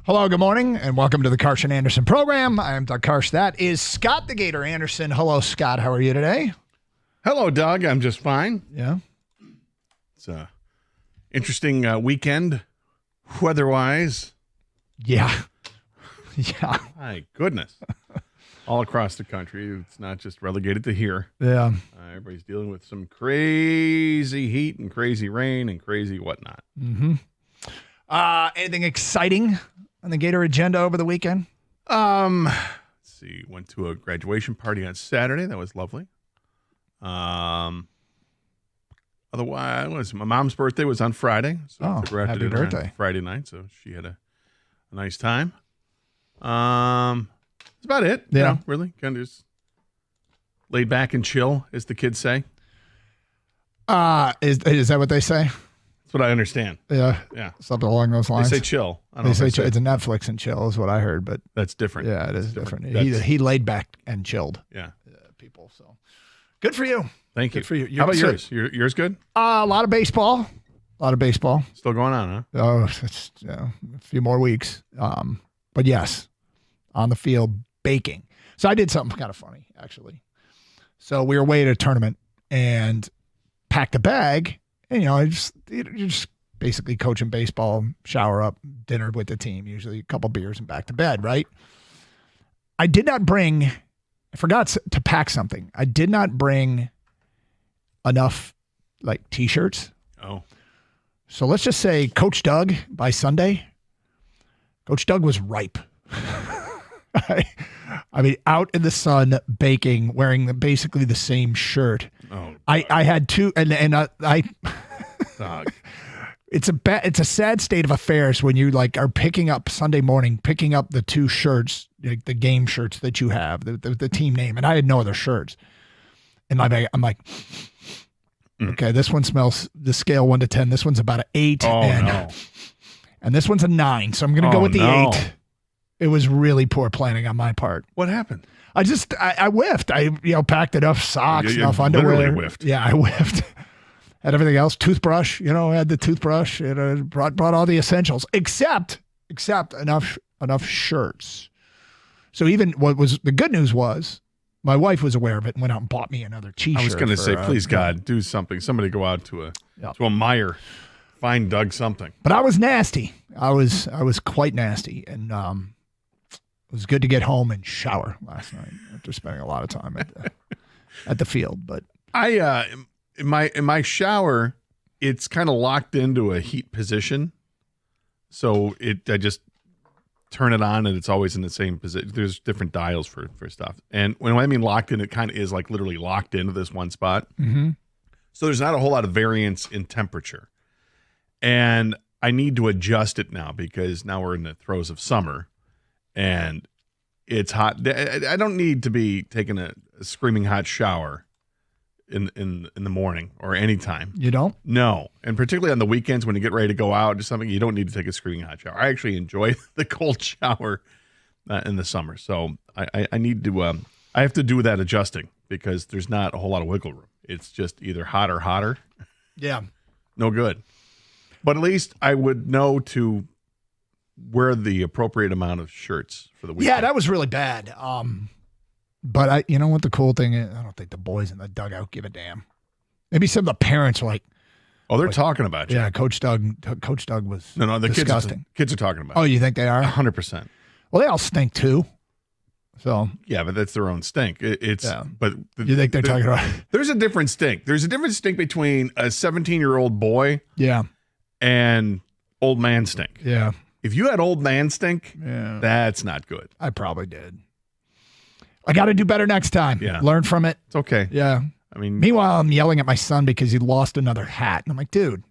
Hello, good morning, and welcome to the Carson Anderson program. I am Doug Karsh. That is Scott the Gator Anderson. Hello, Scott. How are you today? Hello, Doug. I'm just fine. Yeah. It's a interesting weekend, weather-wise. Yeah. Yeah. My goodness. All across the country. It's not just relegated to here. Yeah. Everybody's dealing with some crazy heat and crazy rain and crazy whatnot. Mm-hmm. Anything exciting on the Gator agenda over the weekend? Let's see. Went to a graduation party on Saturday. That was lovely. Otherwise, my mom's birthday was on Friday. So I took her out to happy dinner birthday. on Friday night. So she had a nice time. That's about it. Yeah. You know, really. Kind of just laid back and chill, as the kids say. Is that what they say? That's what I understand. Yeah. Yeah. Something along those lines. They say chill. I don't They know say if it's a Netflix and chill is what I heard, but that's different. Yeah, it is different. That's- He laid back and chilled. Yeah. People. So good for you. Thank you. Good for you. How about So- yours? Yours good? A lot of baseball. Still going on, huh? Oh, it's a few more weeks. But yes, on the field baking. So I did something kind of funny, actually. So we were away at a tournament and packed a bag, and you're just basically coaching baseball, shower up, dinner with the team, usually a couple beers and back to bed, right? I forgot to pack something. I did not bring enough like t-shirts. Oh. So let's just say Coach Doug, by Sunday, Coach Doug was ripe. I mean, out in the sun, baking, wearing basically the same shirt. Oh, I had two, and I Doug. It's a sad state of affairs when you like are picking up Sunday morning, picking up the two shirts, like the game shirts that you have, the team name, and I had no other shirts. In my bag, I'm like, okay, this one smells the scale 1 to 10. This one's about an 8, Oh, no. and this one's a 9. So I'm gonna go with the 8. It was really poor planning on my part. What happened? I whiffed. I packed enough socks, You enough underwear. literally whiffed. Yeah, I whiffed. Had everything else. Toothbrush. Had the toothbrush. Brought all the essentials except enough shirts. So even what was the good news was my wife was aware of it and went out and bought me another T-shirt. I was going to say, please God, do something. Somebody go out to a Meijer, find Doug something. But I was nasty. I was quite nasty, and it was good to get home and shower last night after spending a lot of time at the field. But I in my shower, it's kind of locked into a heat position, so I just turn it on and it's always in the same position. There's different dials for stuff. And when I mean locked in, it kind of is like literally locked into this one spot. Mm-hmm. So there's not a whole lot of variance in temperature. And I need to adjust it now because now we're in the throes of summer and it's hot. I don't need to be taking a screaming hot shower in the morning or anytime. You don't? No. And particularly on the weekends when you get ready to go out or something, you don't need to take a screaming hot shower. I actually enjoy the cold shower in the summer. So I need to I have to do that adjusting because there's not a whole lot of wiggle room. It's just either hot or hotter. Yeah. No good. But at least I would know to wear the appropriate amount of shirts for the weekend. Yeah, that was really bad. But you know what the cool thing is? I don't think the boys in the dugout give a damn. Maybe some of the parents are like, "Oh, they're talking about you." Yeah, Coach Doug was no. The disgusting. Kids are talking about. Oh, you think they are? 100%. Well, they all stink too. So yeah, but that's their own stink. But you think they're talking about? There's a different stink. There's a different stink between a 17-year-old boy, and old man stink. Yeah. If you had old man stink, that's not good. I probably did. I got to do better next time. Yeah. Learn from it. It's okay. Yeah. I mean, meanwhile, I'm yelling at my son because he lost another hat. And I'm like, dude,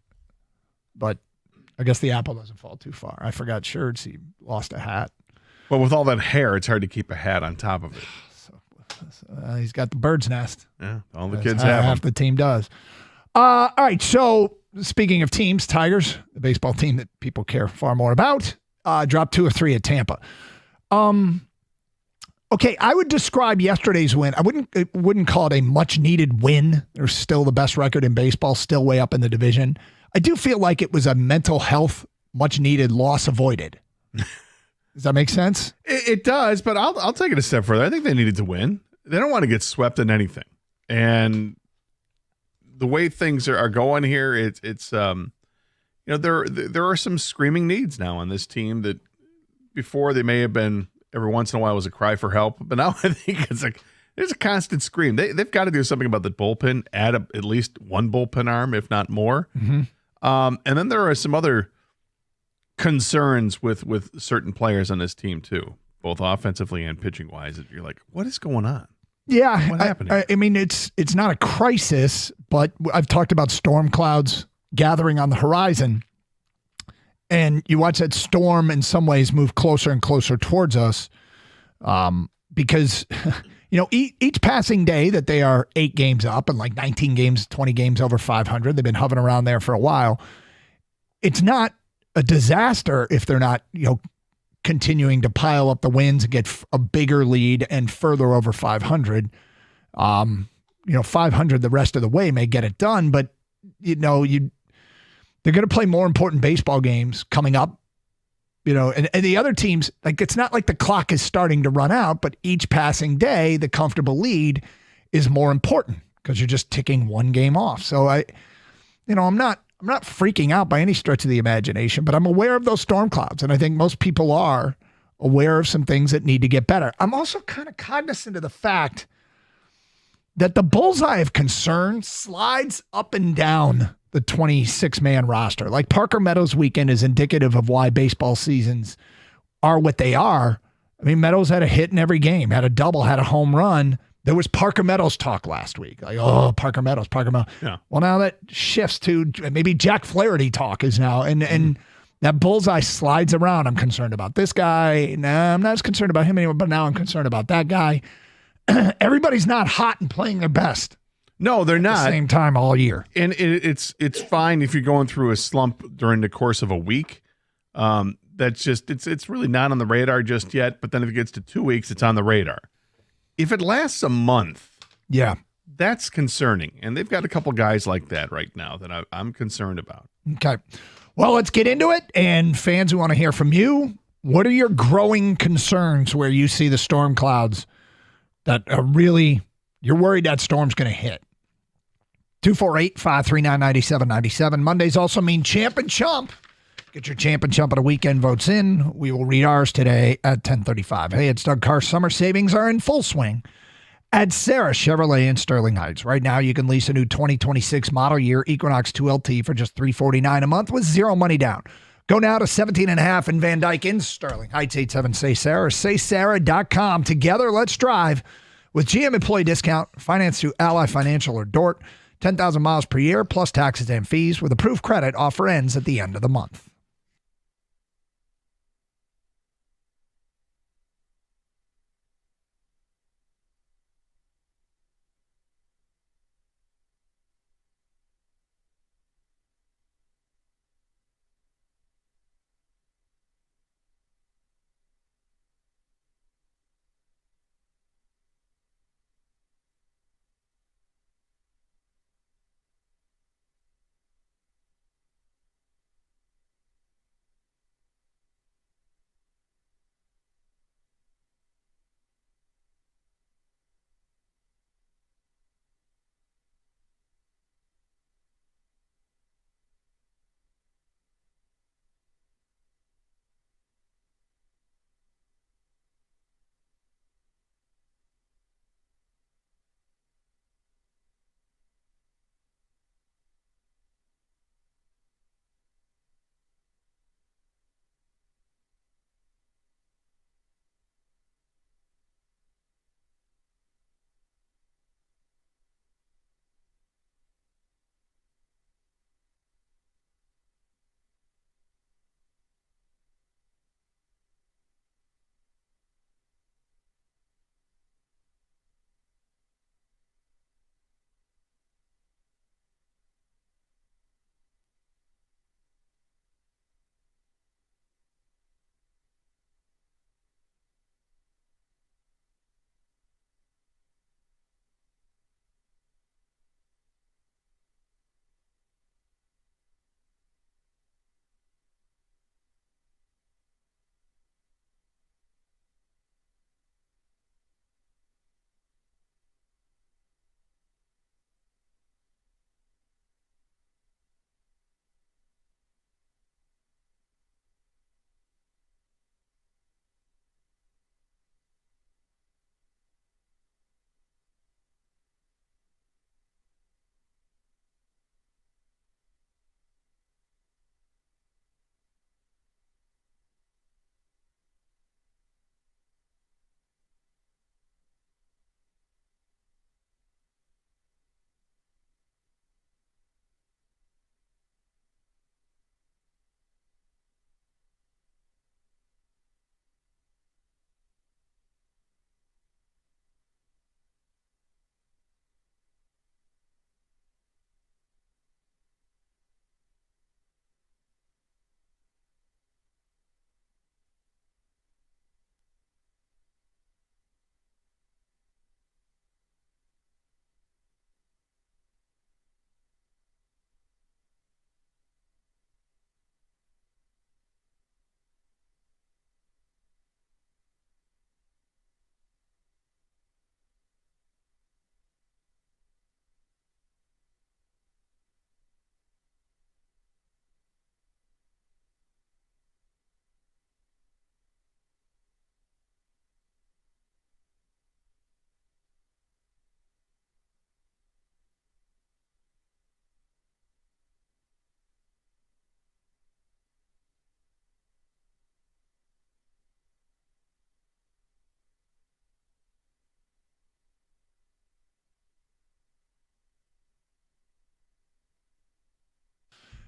but I guess the apple doesn't fall too far. I forgot shirts. He lost a hat. Well, with all that hair, it's hard to keep a hat on top of it. So, he's got the bird's nest. Yeah. All the kids have half them. the team does. All right. So speaking of teams, Tigers, the baseball team that people care far more about, dropped 2 of 3 at Tampa. Okay, I would describe yesterday's win. I wouldn't call it a much needed win. They're still the best record in baseball, still way up in the division. I do feel like it was a mental health, much needed loss avoided. Does that make sense? It does, but I'll take it a step further. I think they needed to win. They don't want to get swept in anything. And the way things are going here, it's there are some screaming needs now on this team that before they may have been every once in a while was a cry for help, but now I think there's a constant scream. They've got to do something about the bullpen, add at least one bullpen arm, if not more. Mm-hmm. And then there are some other concerns with certain players on this team too, both offensively and pitching wise. You're like, what is going on? Yeah, what happened? I mean, it's not a crisis, but I've talked about storm clouds gathering on the horizon. And you watch that storm in some ways move closer and closer towards us because, each passing day that they are 8 games up and like 19 games, 20 games over 500, they've been hovering around there for a while. It's not a disaster if they're not, continuing to pile up the wins and get a bigger lead and further over 500. 500 the rest of the way may get it done, but, they're going to play more important baseball games coming up, and the other teams, like, it's not like the clock is starting to run out, but each passing day, the comfortable lead is more important because you're just ticking one game off. So I'm not freaking out by any stretch of the imagination, but I'm aware of those storm clouds. And I think most people are aware of some things that need to get better. I'm also kind of cognizant of the fact that the bullseye of concern slides up and down the 26-man roster. Like Parker Meadows' weekend is indicative of why baseball seasons are what they are. I mean, Meadows had a hit in every game, had a double, had a home run. There was Parker Meadows talk last week. Like, Parker Meadows. Yeah. Well, now that shifts to maybe Jack Flaherty talk is now. And that bullseye slides around. I'm concerned about this guy. Nah, I'm not as concerned about him anymore, but now I'm concerned about that guy. Everybody's not hot and playing their best. No, they're not. At the same time all year. And it's fine if you're going through a slump during the course of a week. that's just it's really not on the radar just yet. But then if it gets to 2 weeks, it's on the radar. If it lasts a month, that's concerning. And they've got a couple guys like that right now that I'm concerned about. Okay. Well, let's get into it. And fans, we want to hear from you. What are your growing concerns where you see the storm clouds that are really, you're worried that storm's going to hit? 248-539-9797. Mondays also mean Champ and Chump. Get your Champ and Chump of the weekend votes in. We will read ours today at 10:35. Hey, it's Doug Carr. Summer savings are in full swing at Sarah Chevrolet in Sterling Heights. Right now, you can lease a new 2026 model year Equinox 2LT for just $349 a month with zero money down. Go now to 17.5 in Van Dyke in Sterling Heights. 87-SAY-SARAH or saysarah.com. Together, let's drive with GM employee discount. Finance through Ally Financial or Dort. 10,000 miles per year plus taxes and fees with approved credit. Offer ends at the end of the month.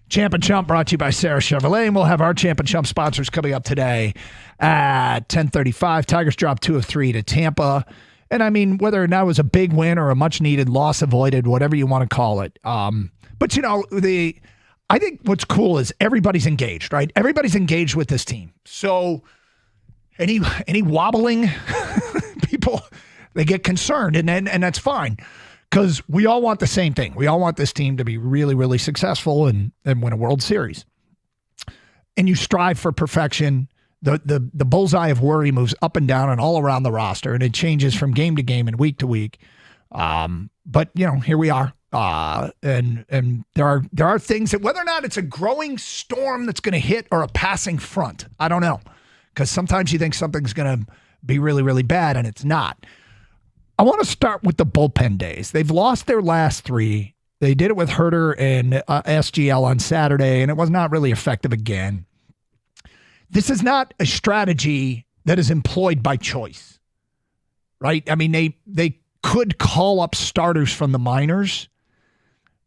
Champ and Chump brought to you by Sarah Chevrolet, and we'll have our Champ and Chump sponsors coming up today at 10:35. Tigers dropped 2 of 3 to Tampa. And I mean, whether or not it was a big win or a much-needed loss avoided, whatever you want to call it. But, you know, I think what's cool is everybody's engaged, right? Everybody's engaged with this team. So any wobbling people, they get concerned, and that's fine because we all want the same thing. We all want this team to be really, really successful and win a World Series. And you strive for perfection. The bullseye of worry moves up and down and all around the roster, and it changes from game to game and week to week. But here we are. And there are things that whether or not it's a growing storm that's going to hit or a passing front, I don't know, because sometimes you think something's going to be really, really bad and it's not. I want to start with the bullpen days. They've lost their last 3. They did it with Herter and SGL on Saturday, and it was not really effective again. This is not a strategy that is employed by choice, right? I mean, they could call up starters from the minors,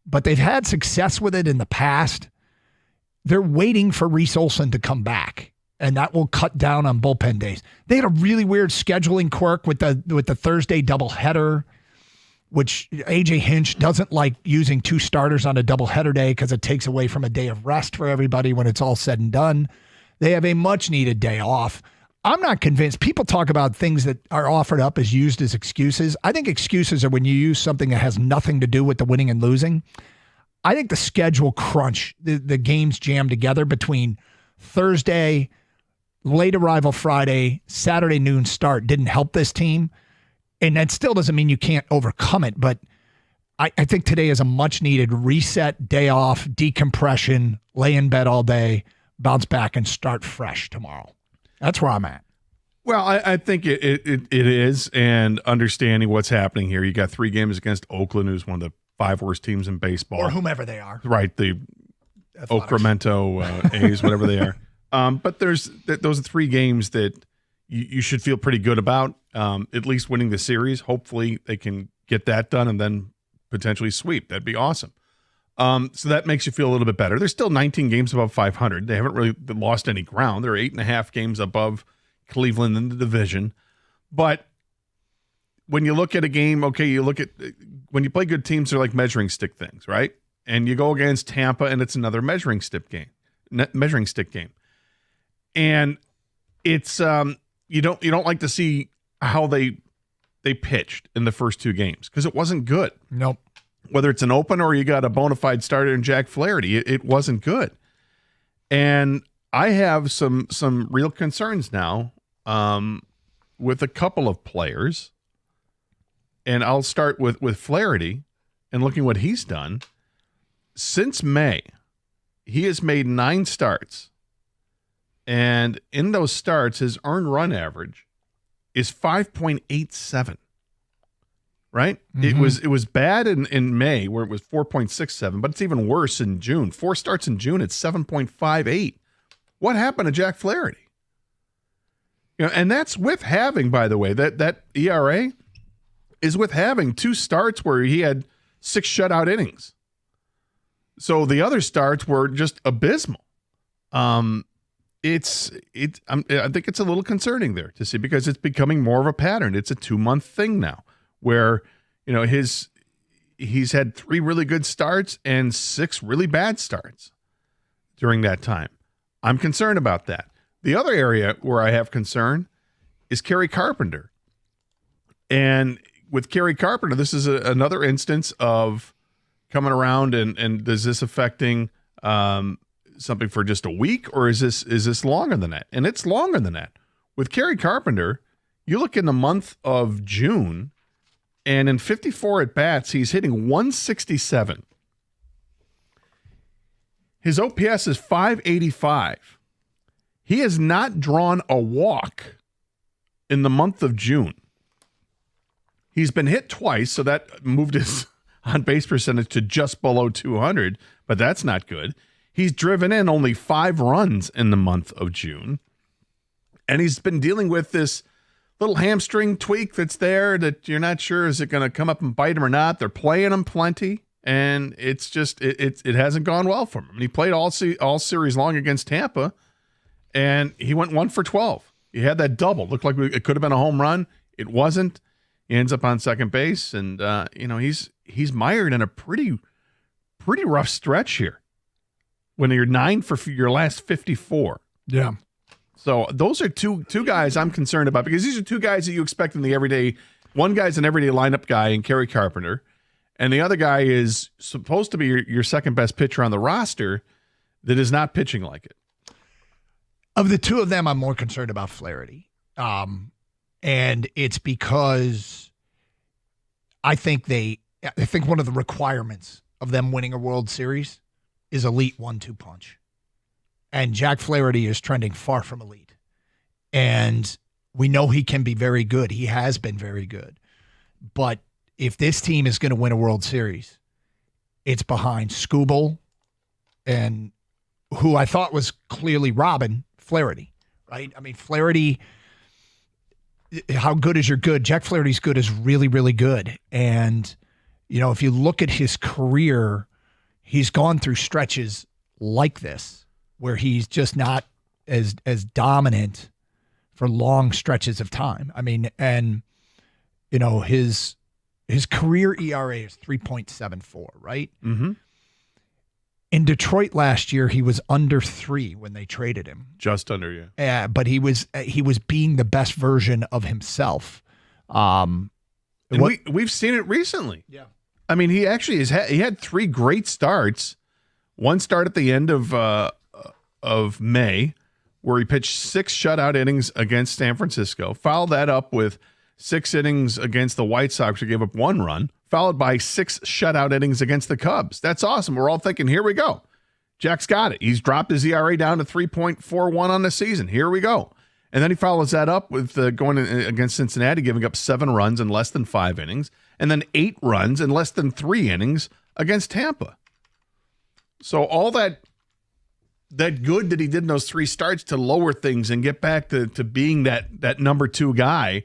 but they've had success with it in the past. They're waiting for Reese Olson to come back, and that will cut down on bullpen days. They had a really weird scheduling quirk with the Thursday doubleheader, which A.J. Hinch doesn't like using 2 starters on a doubleheader day because it takes away from a day of rest for everybody when it's all said and done. They have a much-needed day off. I'm not convinced. People talk about things that are offered up as used as excuses. I think excuses are when you use something that has nothing to do with the winning and losing. I think the schedule crunch, the games jammed together between Thursday, late arrival Friday, Saturday noon start didn't help this team. And that still doesn't mean you can't overcome it. But I think today is a much-needed reset, day off, decompression, lay in bed all day, bounce back, and start fresh tomorrow. That's where I'm at. Well, I think it is, and understanding what's happening here. You got 3 games against Oakland, who's one of the 5 worst teams in baseball. Or whomever they are. Right, the Ocramento A's, whatever they are. But those are 3 games that you should feel pretty good about, at least winning the series. Hopefully they can get that done and then potentially sweep. That'd be awesome. So that makes you feel a little bit better. There's still 19 games above 500. They haven't really lost any ground. They're 8.5 games above Cleveland in the division. But when you look at a game, okay, you look at when you play good teams, they're like measuring stick things, right? And you go against Tampa, and it's another measuring stick game. And it's you don't like to see how they pitched in the first 2 games because it wasn't good. Nope. Whether it's an open or you got a bona fide starter in Jack Flaherty, it wasn't good. And I have some real concerns now with a couple of players. And I'll start with Flaherty and looking what he's done. Since May, he has made 9 starts. And in those starts, his earned run average is 5.87. Right? Mm-hmm. It was bad in May where it was 4.67, but it's even worse in June. 4 starts in June, it's 7.58. What happened to Jack Flaherty? And that's with having, by the way, that ERA is with having 2 starts where he had 6 shutout innings. So the other starts were just abysmal. I think it's a little concerning there to see because it's becoming more of a pattern. It's a 2-month thing now. Where, he's had 3 really good starts and 6 really bad starts during that time. I'm concerned about that. The other area where I have concern is Kerry Carpenter. And with Kerry Carpenter, this is another instance of coming around and is this affecting something for just a week or is this longer than that? And it's longer than that. With Kerry Carpenter, you look in the month of June, and in 54 at-bats, he's hitting 167. His OPS is 585. He has not drawn a walk in the month of June. He's been hit twice, so that moved his on-base percentage to just below 200, but that's not good. He's driven in only 5 runs in the month of June, and he's been dealing with this little hamstring tweak that's there that you're not sure is it going to come up and bite him or not. They're playing him plenty, and it's just it hasn't gone well for him. And he played all series long against Tampa, and he went 1 for 12. He had that double. Looked like it could have been a home run. It wasn't. He ends up on second base, and he's mired in a pretty rough stretch here. when you're 9 for your last 54. Yeah. So those are two guys I'm concerned about, because these are two guys that you expect in the everyday. One guy's an everyday lineup guy in Kerry Carpenter, and the other guy is supposed to be your second best pitcher on the roster that is not pitching like it. Of the two of them, I'm more concerned about Flaherty. And it's because I think one of the requirements of them winning a World Series is elite 1-2 punch. And Jack Flaherty is trending far from elite. And we know he can be very good. He has been very good. But if this team is going to win a World Series, it's behind Skubal and who I thought was clearly Robin Flaherty, right? I mean, Flaherty, how good is your good? Jack Flaherty's good is really, really good. And, if you look at his career, he's gone through stretches like this where he's just not as dominant for long stretches of time. I mean, and, his career ERA is 3.74, right? Mm-hmm. In Detroit last year, he was under 3 when they traded him. Just under, yeah. Yeah, but he was being the best version of himself. And we've seen it recently. Yeah. I mean, he actually he had 3 great starts. One start at the end of May, where he pitched 6 shutout innings against San Francisco. Followed that up with 6 innings against the White Sox, who gave up 1 run. Followed by 6 shutout innings against the Cubs. That's awesome. We're all thinking, here we go. Jack's got it. He's dropped his ERA down to 3.41 on the season. Here we go. And then he follows that up with going against Cincinnati, giving up 7 runs in less than 5 innings, and then 8 runs in less than 3 innings against Tampa. So all that good that he did in those 3 starts to lower things and get back to being that number 2 guy,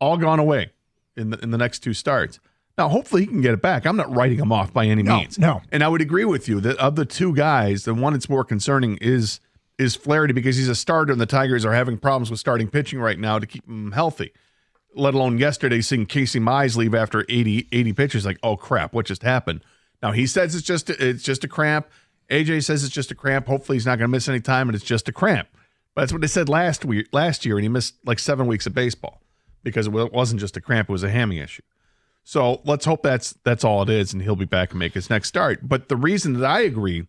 all gone away in the next 2 starts. Now, hopefully he can get it back. I'm not writing him off by any means. No. And I would agree with you that of the 2 guys, the one that's more concerning is Flaherty, because he's a starter and the Tigers are having problems with starting pitching right now to keep him healthy. Let alone yesterday seeing Casey Mize leave after 80 pitches. Like, oh crap, what just happened? Now he says it's just a cramp. AJ says it's just a cramp. Hopefully he's not going to miss any time and it's just a cramp. But that's what they said last year, and he missed like 7 weeks of baseball because it wasn't just a cramp, it was a hammy issue. So let's hope that's all it is, and he'll be back and make his next start. But the reason that I agree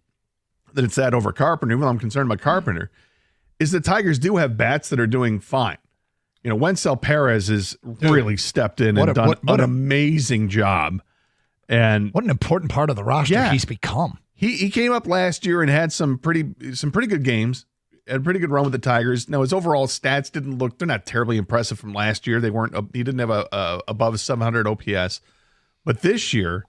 that it's that over Carpenter, even though I'm concerned about Carpenter, is the Tigers do have bats that are doing fine. Wencel Perez has really stepped in and done an amazing job. And what an important part of the roster he's become. He came up last year and had some pretty good games. Had a pretty good run with the Tigers. Now his overall stats they're not terribly impressive from last year. He didn't have a above 700 OPS. But this year,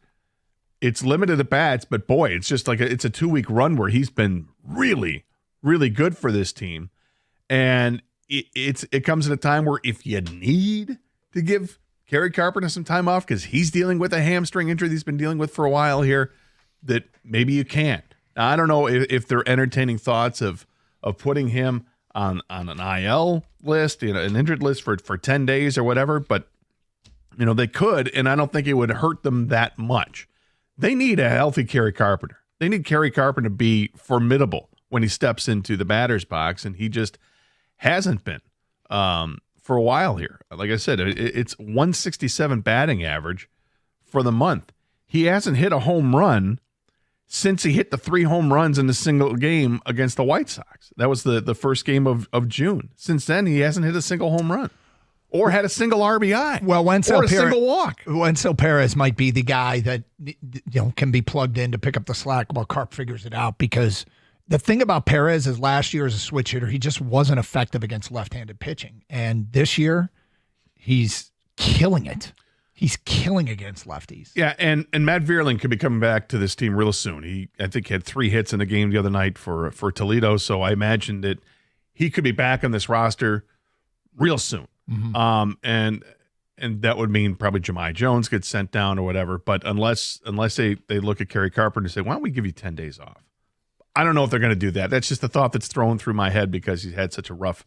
it's limited at bats, but boy, it's just like it's a 2-week run where he's been really, really good for this team. And it comes at a time where if you need to give Kerry Carpenter some time off because he's dealing with a hamstring injury that he's been dealing with for a while here, that maybe you can't. Now, I don't know if they're entertaining thoughts of putting him on an IL list, an injured list for 10 days or whatever, but they could, and I don't think it would hurt them that much. They need a healthy Kerry Carpenter. They need Kerry Carpenter to be formidable when he steps into the batter's box, and he just hasn't been for a while here. Like I said, it's 167 batting average for the month. He hasn't hit a home run since he hit the 3 home runs in a single game against the White Sox. That was the first game of June. Since then, he hasn't hit a single home run or had a single RBI. Well, or a single walk. Wencel Perez might be the guy that can be plugged in to pick up the slack while Carp figures it out, because the thing about Perez is last year as a switch hitter, he just wasn't effective against left-handed pitching. And this year, he's killing it. He's killing against lefties. Yeah, and Matt Vierling could be coming back to this team real soon. I think he had 3 hits in the game the other night for Toledo, so I imagine that he could be back on this roster real soon. Mm-hmm. And that would mean probably Jahmai Jones gets sent down or whatever. But unless they look at Kerry Carpenter and say, why don't we give you 10 days off? I don't know if they're going to do that. That's just a thought that's thrown through my head because he's had such a rough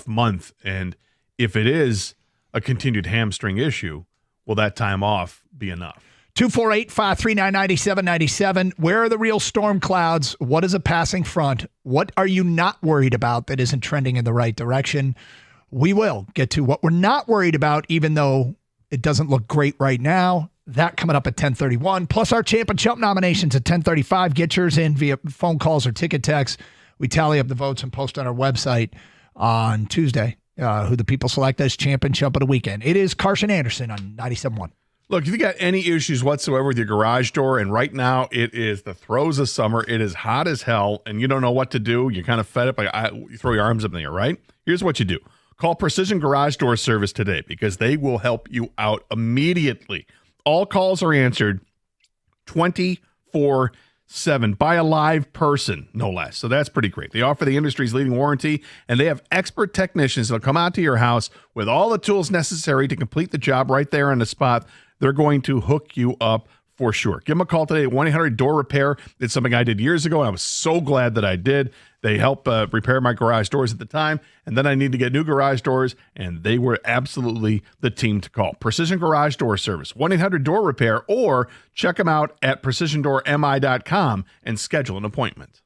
month. And if it is a continued hamstring issue, will that time off be enough? 248-539-9797. Where are the real storm clouds? What is a passing front? What are you not worried about that isn't trending in the right direction? We will get to what we're not worried about, even though it doesn't look great right now. That coming up at 10:31. Plus our Champ and Chump nominations at 10:35. Get yours in via phone calls or ticket text. We tally up the votes and post on our website on Tuesday who the people select as Champ and Chump of the weekend. It is Carson Anderson on 97.1. Look, if you got any issues whatsoever with your garage door, and right now it is the throes of summer, it is hot as hell, and you don't know what to do, you're kind of fed up, you throw your arms up in the air, right? Here's what you do. Call Precision Garage Door Service today because they will help you out immediately. All calls are answered 24/7 by a live person, no less. So that's pretty great. They offer the industry's leading warranty, and they have expert technicians that will come out to your house with all the tools necessary to complete the job right there on the spot. They're going to hook you up for sure. Give them a call today at 1-800-DOOR-REPAIR. It's something I did years ago, and I was so glad that I did. They helped repair my garage doors at the time, and then I need to get new garage doors, and they were absolutely the team to call. Precision Garage Door Service, 1-800-DOOR-REPAIR, or check them out at precisiondoormi.com and schedule an appointment.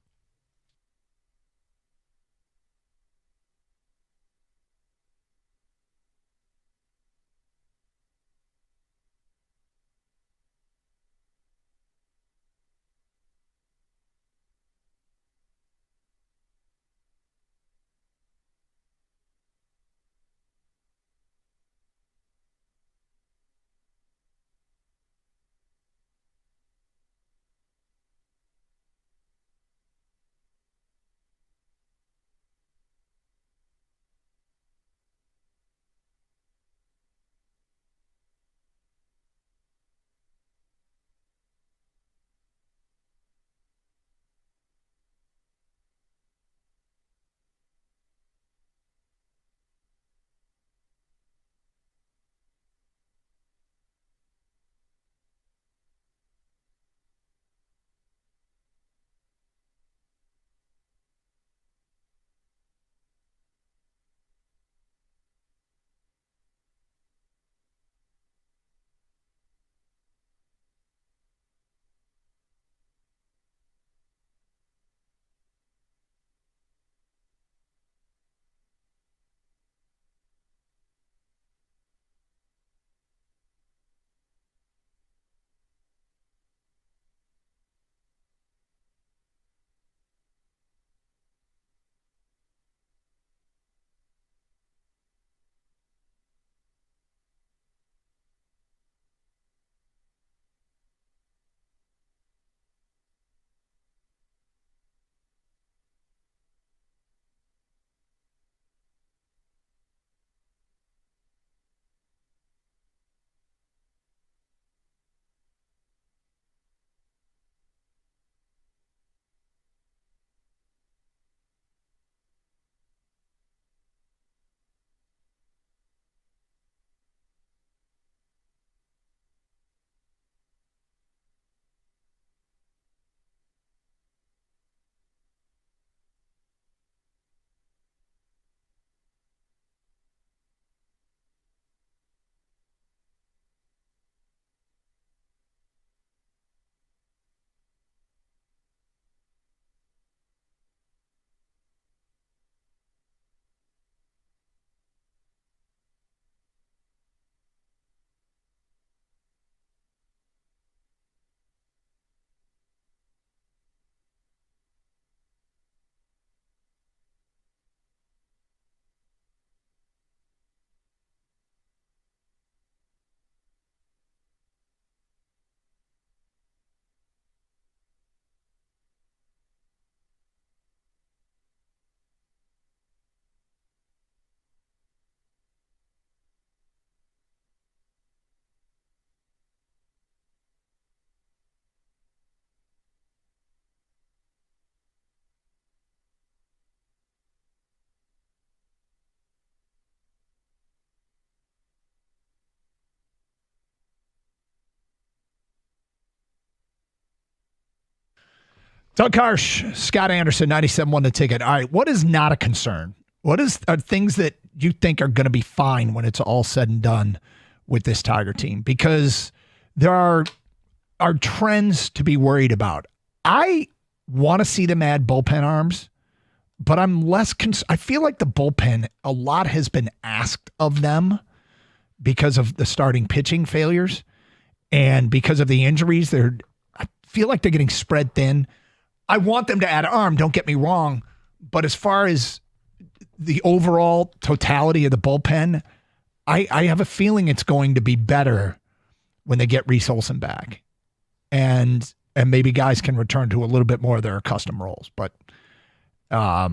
Doug Harsh, Scott Anderson, 97.1 The Ticket. All right, what is not a concern? What are things that you think are going to be fine when it's all said and done with this Tiger team? Because there are are trends to be worried about. I want to see them add bullpen arms, but I'm less I feel like the bullpen, a lot has been asked of them because of the starting pitching failures and because of the injuries. I feel like they're getting spread thin. I want them to add arm, don't get me wrong, but as far as the overall totality of the bullpen, I have a feeling it's going to be better when they get Reese Olson back. And maybe guys can return to a little bit more of their accustomed roles. But, I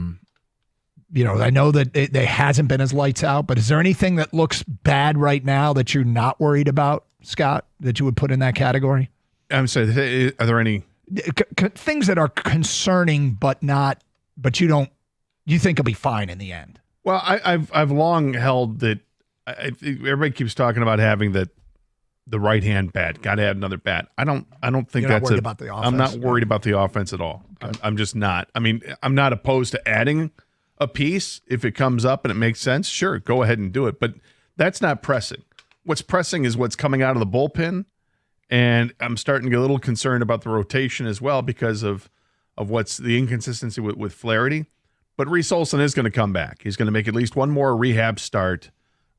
know that it hasn't been as lights out, but is there anything that looks bad right now that you're not worried about, Scott, that you would put in that category? I'm sorry, are there any things that are concerning, but you think it'll be fine in the end? Well, I've long held that everybody keeps talking about having the right hand bat. Got to add another bat. I don't think You're that's not worried about the offense. I'm not worried about the offense at all. Okay. I'm just not. I mean, I'm not opposed to adding a piece if it comes up and it makes sense. Sure, go ahead and do it. But that's not pressing. What's pressing is what's coming out of the bullpen. And I'm starting to get a little concerned about the rotation as well because of what's the inconsistency with Flaherty. But Reese Olson is going to come back. He's going to make at least one more rehab start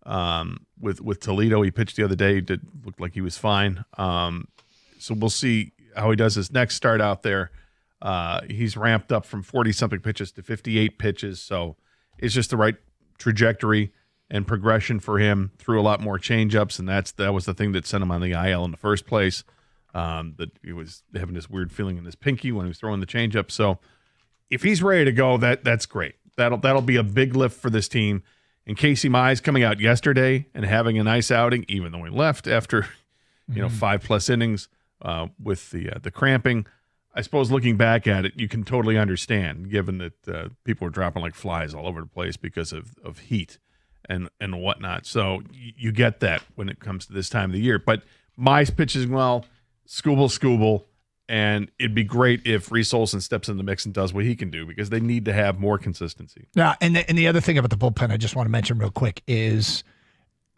with Toledo. He pitched the other day. Looked like he was fine. So we'll see how he does his next start out there. He's ramped up from 40-something pitches to 58 pitches. So it's just the right trajectory and progression for him. Threw a lot more changeups, and that was the thing that sent him on the IL in the first place. That he was having this weird feeling in his pinky when he was throwing the changeup. So if he's ready to go, that's great. That'll be a big lift for this team. And Casey Mize coming out yesterday and having a nice outing, even though he left after 5+ innings with the cramping. I suppose looking back at it, you can totally understand, given that people were dropping like flies all over the place because of heat and whatnot. So you get that when it comes to this time of the year. But Mize pitches well, Scooble, and it'd be great if Reese Olson steps in the mix and does what he can do because they need to have more consistency. Yeah, and the other thing about the bullpen I just want to mention real quick is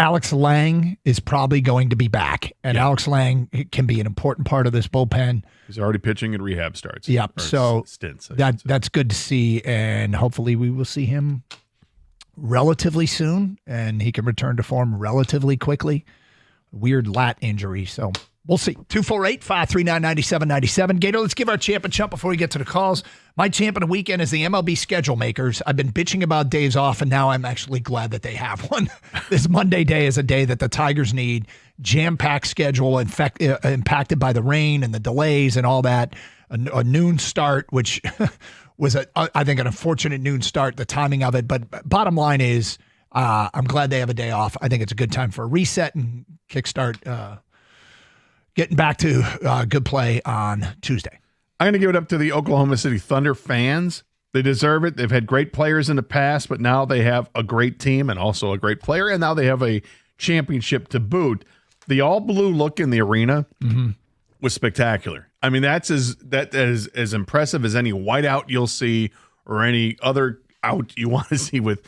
Alex Lang is probably going to be back, and Alex Lang can be an important part of this bullpen. He's already pitching in rehab starts. Yep, so stints. That's good to see, and hopefully we will see him relatively soon, and he can return to form relatively quickly. Weird lat injury, so we'll see. 248-539-9797. Gator, let's give our champ a chump before we get to the calls. My champ of the weekend is the MLB schedule makers. I've been bitching about days off, and now I'm actually glad that they have one. This Monday day is a day that the Tigers need. Jam-packed schedule, impacted by the rain and the delays and all that. A noon start, which was, I think, an unfortunate noon start, the timing of it. But bottom line is I'm glad they have a day off. I think it's a good time for a reset and kickstart getting back to good play on Tuesday. I'm going to give it up to the Oklahoma City Thunder fans. They deserve it. They've had great players in the past, but now they have a great team and also a great player, and now they have a championship to boot. The all-blue look in the arena was spectacular. I mean, that is as impressive as any whiteout you'll see or any other out you want to see with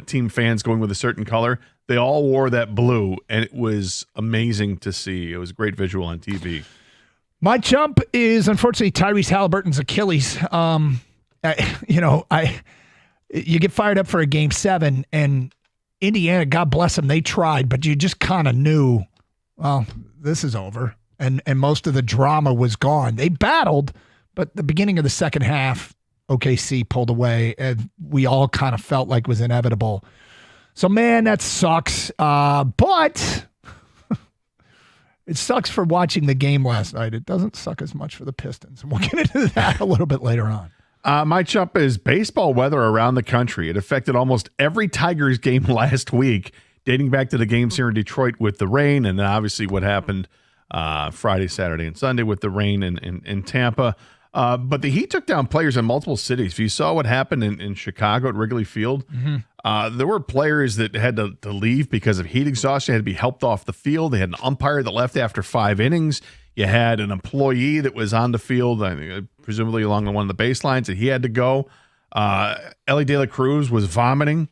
team fans going with a certain color. They all wore that blue, and it was amazing to see. It was a great visual on TV. My chump is, unfortunately, Tyrese Halliburton's Achilles. You get fired up for a Game 7, and Indiana, God bless them, they tried, but you just kind of knew, well, this is over, and most of the drama was gone. They battled, but the beginning of the second half, OKC pulled away, and we all kind of felt like it was inevitable. So, man, that sucks. But it sucks for watching the game last night. It doesn't suck as much for the Pistons. And we'll get into that a little bit later on. My chump is baseball weather around the country. It affected almost every Tigers game last week, dating back to the games here in Detroit with the rain, and then obviously what happened Friday, Saturday, and Sunday with the rain in Tampa. But the Heat took down players in multiple cities. If you saw what happened in Chicago at Wrigley Field, there were players that had to leave because of heat exhaustion, had to be helped off the field. They had an umpire that left after 5 innings. You had an employee that was on the field, presumably along one of the baselines, and he had to go. Ellie De La Cruz was vomiting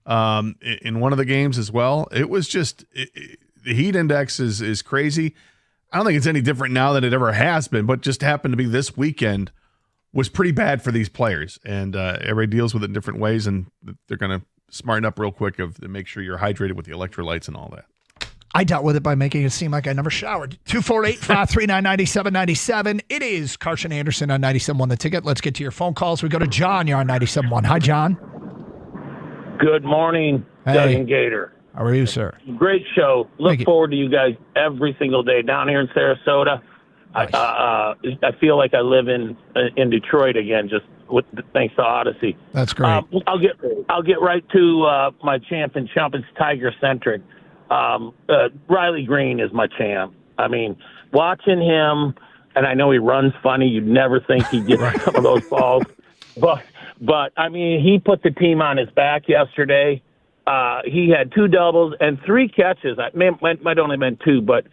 in one of the games as well. It was just the heat index is crazy. I don't think it's any different now than it ever has been, but just happened to be this weekend was pretty bad for these players. And everybody deals with it in different ways, and they're going to smarten up real quick to make sure you're hydrated with the electrolytes and all that. I dealt with it by making it seem like I never showered. 248-539-9797. It is Carson Anderson on 97.1 The Ticket. Let's get to your phone calls. We go to John. You're on 97.1. Hi, John. Good morning, Hey. Doug and Gator. How are you, sir? Great show. Look forward to you guys every single day down here in Sarasota. Nice. I feel like I live in Detroit again, just thanks to Odyssey. That's great. I'll get right to my champ and chump. It's Tiger centric. Riley Green is my champ. I mean, watching him, and I know he runs funny. You'd never think he'd get some of those balls, but I mean, he put the team on his back yesterday. He had 2 doubles and 3 catches. Might only been 2, but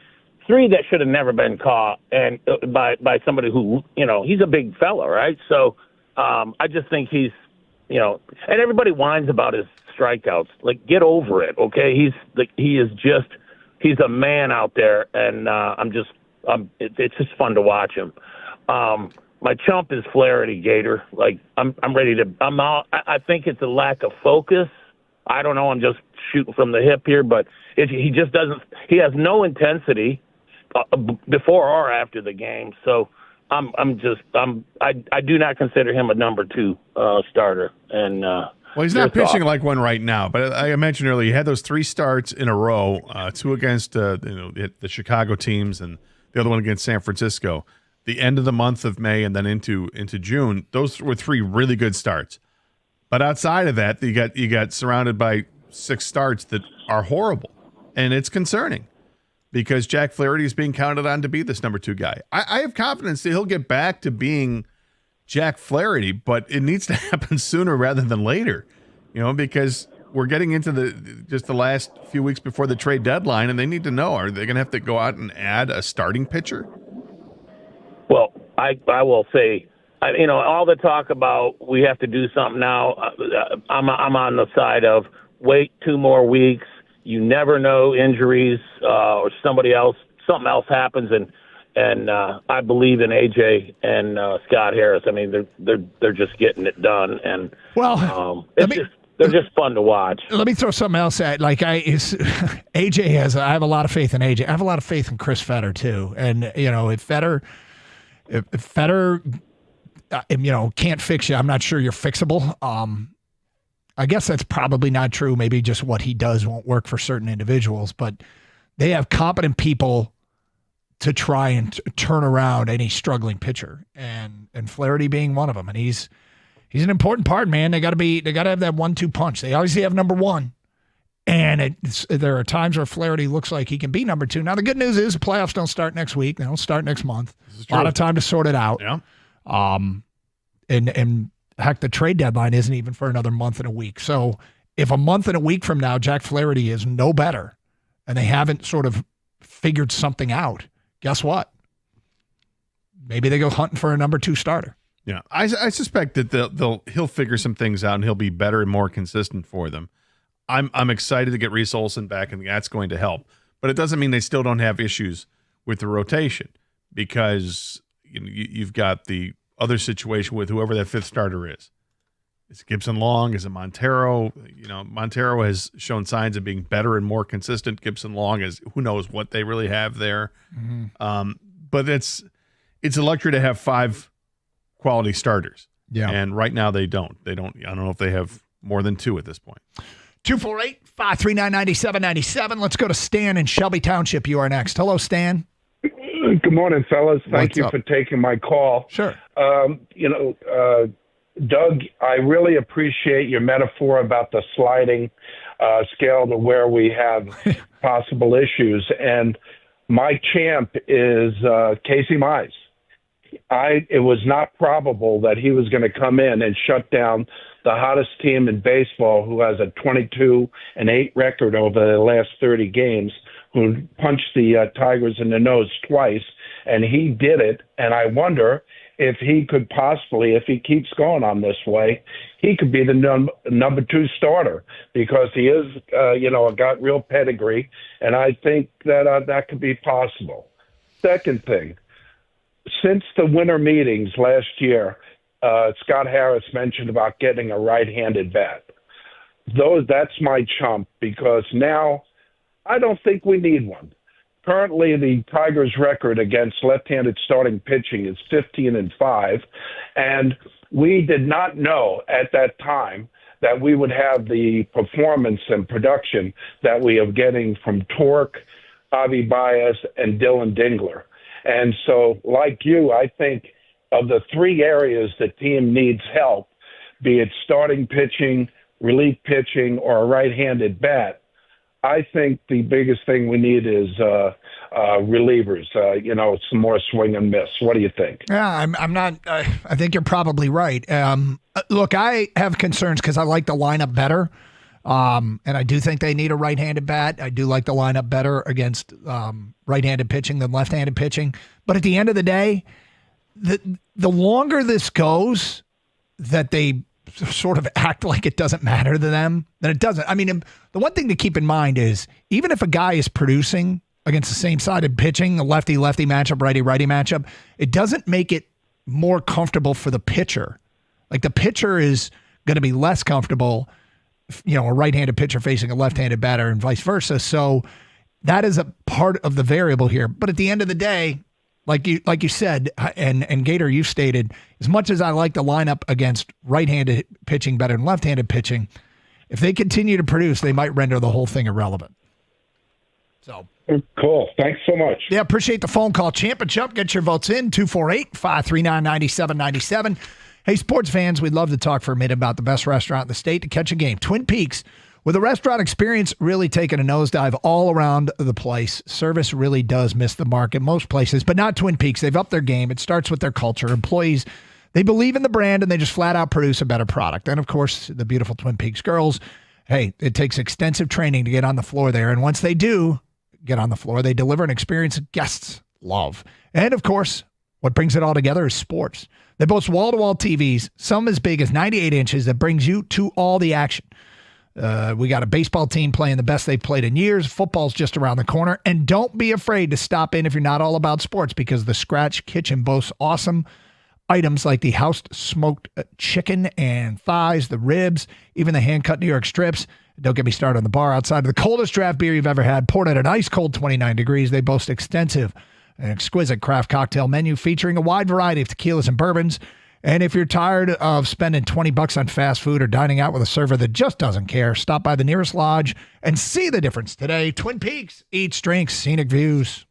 3 that should have never been caught, and by somebody who, he's a big fella, right? So I just think he's, and everybody whines about his strikeouts. Like, get over it, okay? He's a man out there, and it's just fun to watch him. My chump is Flaherty, Gator. Like, I'm ready to. I'm out. I think it's a lack of focus. I don't know. I'm just shooting from the hip here, but he just doesn't. He has no intensity before or after the game. So I do not consider him a number 2 starter. And well, he's not pitching like one right now. But I mentioned earlier, he had those 3 starts in a row, 2 against the Chicago teams, and the other one against San Francisco. The end of the month of May and then into June, those were 3 really good starts. But outside of that, you got surrounded by 6 starts that are horrible, and it's concerning because Jack Flaherty is being counted on to be this number 2 guy. I have confidence that he'll get back to being Jack Flaherty, but it needs to happen sooner rather than later, because we're getting into the last few weeks before the trade deadline, and they need to know, are they going to have to go out and add a starting pitcher? Well, I will say, all the talk about we have to do something now, I'm on the side of wait 2 more weeks. You never know, injuries or something else happens, and I believe in AJ and Scott Harris. I mean, they're just getting it done, and they're just fun to watch. Let me throw something else at AJ has. I have a lot of faith in AJ. I have a lot of faith in Chris Fetter too, and if Fetter can't fix you, I'm not sure you're fixable. I guess that's probably not true. Maybe just what he does won't work for certain individuals, but they have competent people to try and turn around any struggling pitcher, and Flaherty being one of them. And he's an important part, man. They got to have that 1-2 punch. They obviously have number 1, and there are times where Flaherty looks like he can be number 2. Now the good news is the playoffs don't start next week. They don't start next month. A lot of time to sort it out. Yeah. And heck, the trade deadline isn't even for another month and a week. So if a month and a week from now, Jack Flaherty is no better and they haven't sort of figured something out, guess what? Maybe they go hunting for a number 2 starter. Yeah, I suspect that he'll figure some things out and he'll be better and more consistent for them. I'm excited to get Reese Olson back, and that's going to help. But it doesn't mean they still don't have issues with the rotation, because you've got the other situation with whoever that 5th starter is. Is it Gibson Long? Is it Montero? Montero has shown signs of being better and more consistent. Gibson Long is, who knows what they really have there. Mm-hmm. But it's a luxury to have 5 quality starters. Yeah. And right now they don't. I don't know if they have more than 2 at this point. 248-539-9797. Let's go to Stan in Shelby Township. You are next. Hello, Stan. Good morning, fellas. Thank you for taking my call. Sure. Doug, I really appreciate your metaphor about the sliding scale to where we have possible issues. And my champ is Casey Mize. It was not probable that he was going to come in and shut down the hottest team in baseball, who has a 22-8 record over the last 30 games, who punched the Tigers in the nose twice, and he did it. And I wonder if he could possibly, if he keeps going on this way, he could be the number 2 starter, because he is, got real pedigree, and I think that that could be possible. Second thing, since the winter meetings last year, Scott Harris mentioned about getting a right-handed bat. That's my chump because now I don't think we need one. Currently, the Tigers' record against left-handed starting pitching is 15-5, and we did not know at that time that we would have the performance and production that we are getting from Torque, Javi Baez, and Dylan Dingler. And so, like you, I think of the three areas the team needs help, be it starting pitching, relief pitching, or a right-handed bat, I think the biggest thing we need is relievers. Some more swing and miss. What do you think? Yeah, I'm not. I think you're probably right. Look, I have concerns because I like the lineup better, and I do think they need a right-handed bat. I do like the lineup better against right-handed pitching than left-handed pitching. But at the end of the day, the longer this goes, that they sort of act like it doesn't matter to them, then it doesn't. I mean, the one thing to keep in mind is even if a guy is producing against the same sided pitching, a lefty-lefty matchup, righty-righty matchup, it doesn't make it more comfortable for the pitcher. Like the pitcher is going to be less comfortable, a right-handed pitcher facing a left-handed batter and vice versa. So that is a part of the variable here. But at the end of the day, like you said, and Gator, you stated, as much as I like the lineup against right-handed pitching better than left-handed pitching, if they continue to produce, they might render the whole thing irrelevant. So cool. Thanks so much. Yeah, appreciate the phone call. Champ and Chump, get your votes in, 248-539-9797. Hey, sports fans, we'd love to talk for a minute about the best restaurant in the state to catch a game. Twin Peaks. With the restaurant experience really taking a nosedive all around the place, service really does miss the mark at most places, but not Twin Peaks. They've upped their game. It starts with their culture. Employees, they believe in the brand, and they just flat out produce a better product. And, of course, the beautiful Twin Peaks girls, hey, it takes extensive training to get on the floor there. And once they do get on the floor, they deliver an experience guests love. And, of course, what brings it all together is sports. They boast wall-to-wall TVs, some as big as 98 inches, that brings you to all the action. We got a baseball team playing the best they've played in years. Football's just around the corner. And don't be afraid to stop in if you're not all about sports, because the Scratch Kitchen boasts awesome items like the house smoked chicken and thighs, the ribs, even the hand-cut New York strips. Don't get me started on the bar outside of the coldest draft beer you've ever had, poured at an ice-cold 29 degrees. They boast extensive and exquisite craft cocktail menu featuring a wide variety of tequilas and bourbons. And if you're tired of spending $20 on fast food or dining out with a server that just doesn't care, stop by the nearest lodge and see the difference today. Twin Peaks, eats, drinks, scenic views.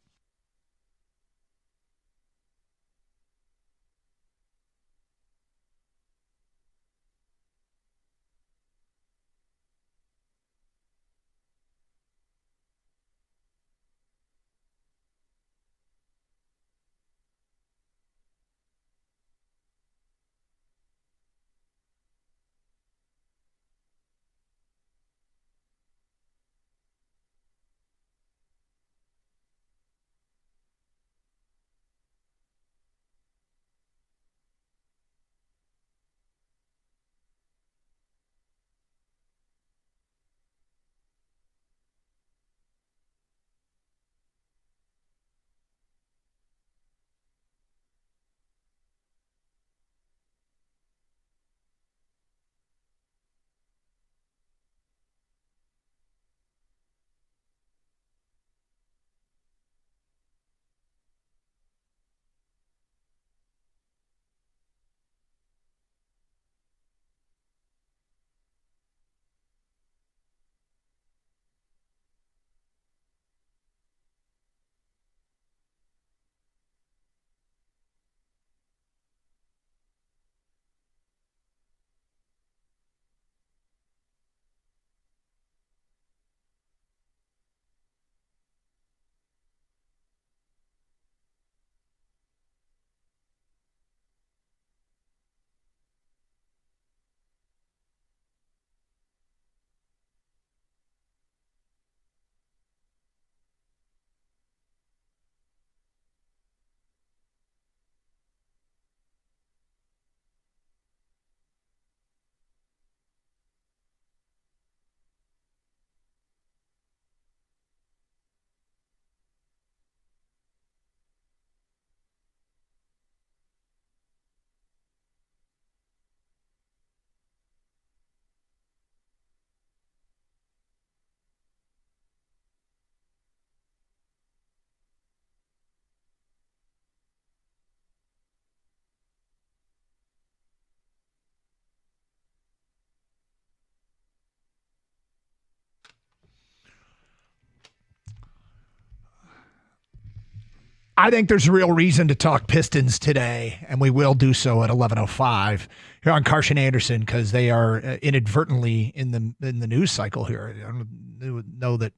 I think there's a real reason to talk Pistons today, and we will do so at 11:05 here on Carson Anderson because they are inadvertently in the news cycle here. I don't know that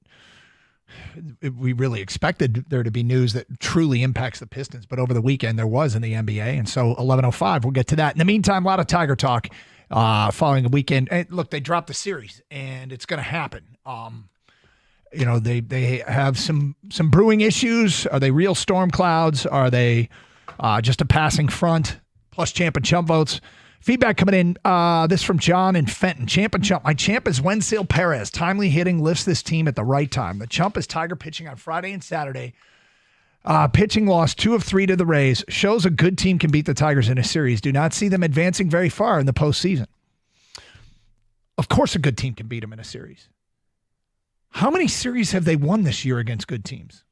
we really expected there to be news that truly impacts the Pistons, but over the weekend there was in the NBA, and so 11:05 we'll get to that. In the meantime, a lot of Tiger talk following the weekend. And look, they dropped the series, and it's going to happen. They have some brewing issues. Are they real storm clouds? Are they just a passing front? Plus champ and chump votes. Feedback coming in. This from John in Fenton. Champ and chump. My champ is Wenzel Perez. Timely hitting lifts this team at the right time. The chump is Tiger pitching on Friday and Saturday. Pitching lost 2 of 3 to the Rays. Shows a good team can beat the Tigers in a series. Do not see them advancing very far in the postseason. Of course a good team can beat them in a series. How many series have they won this year against good teams?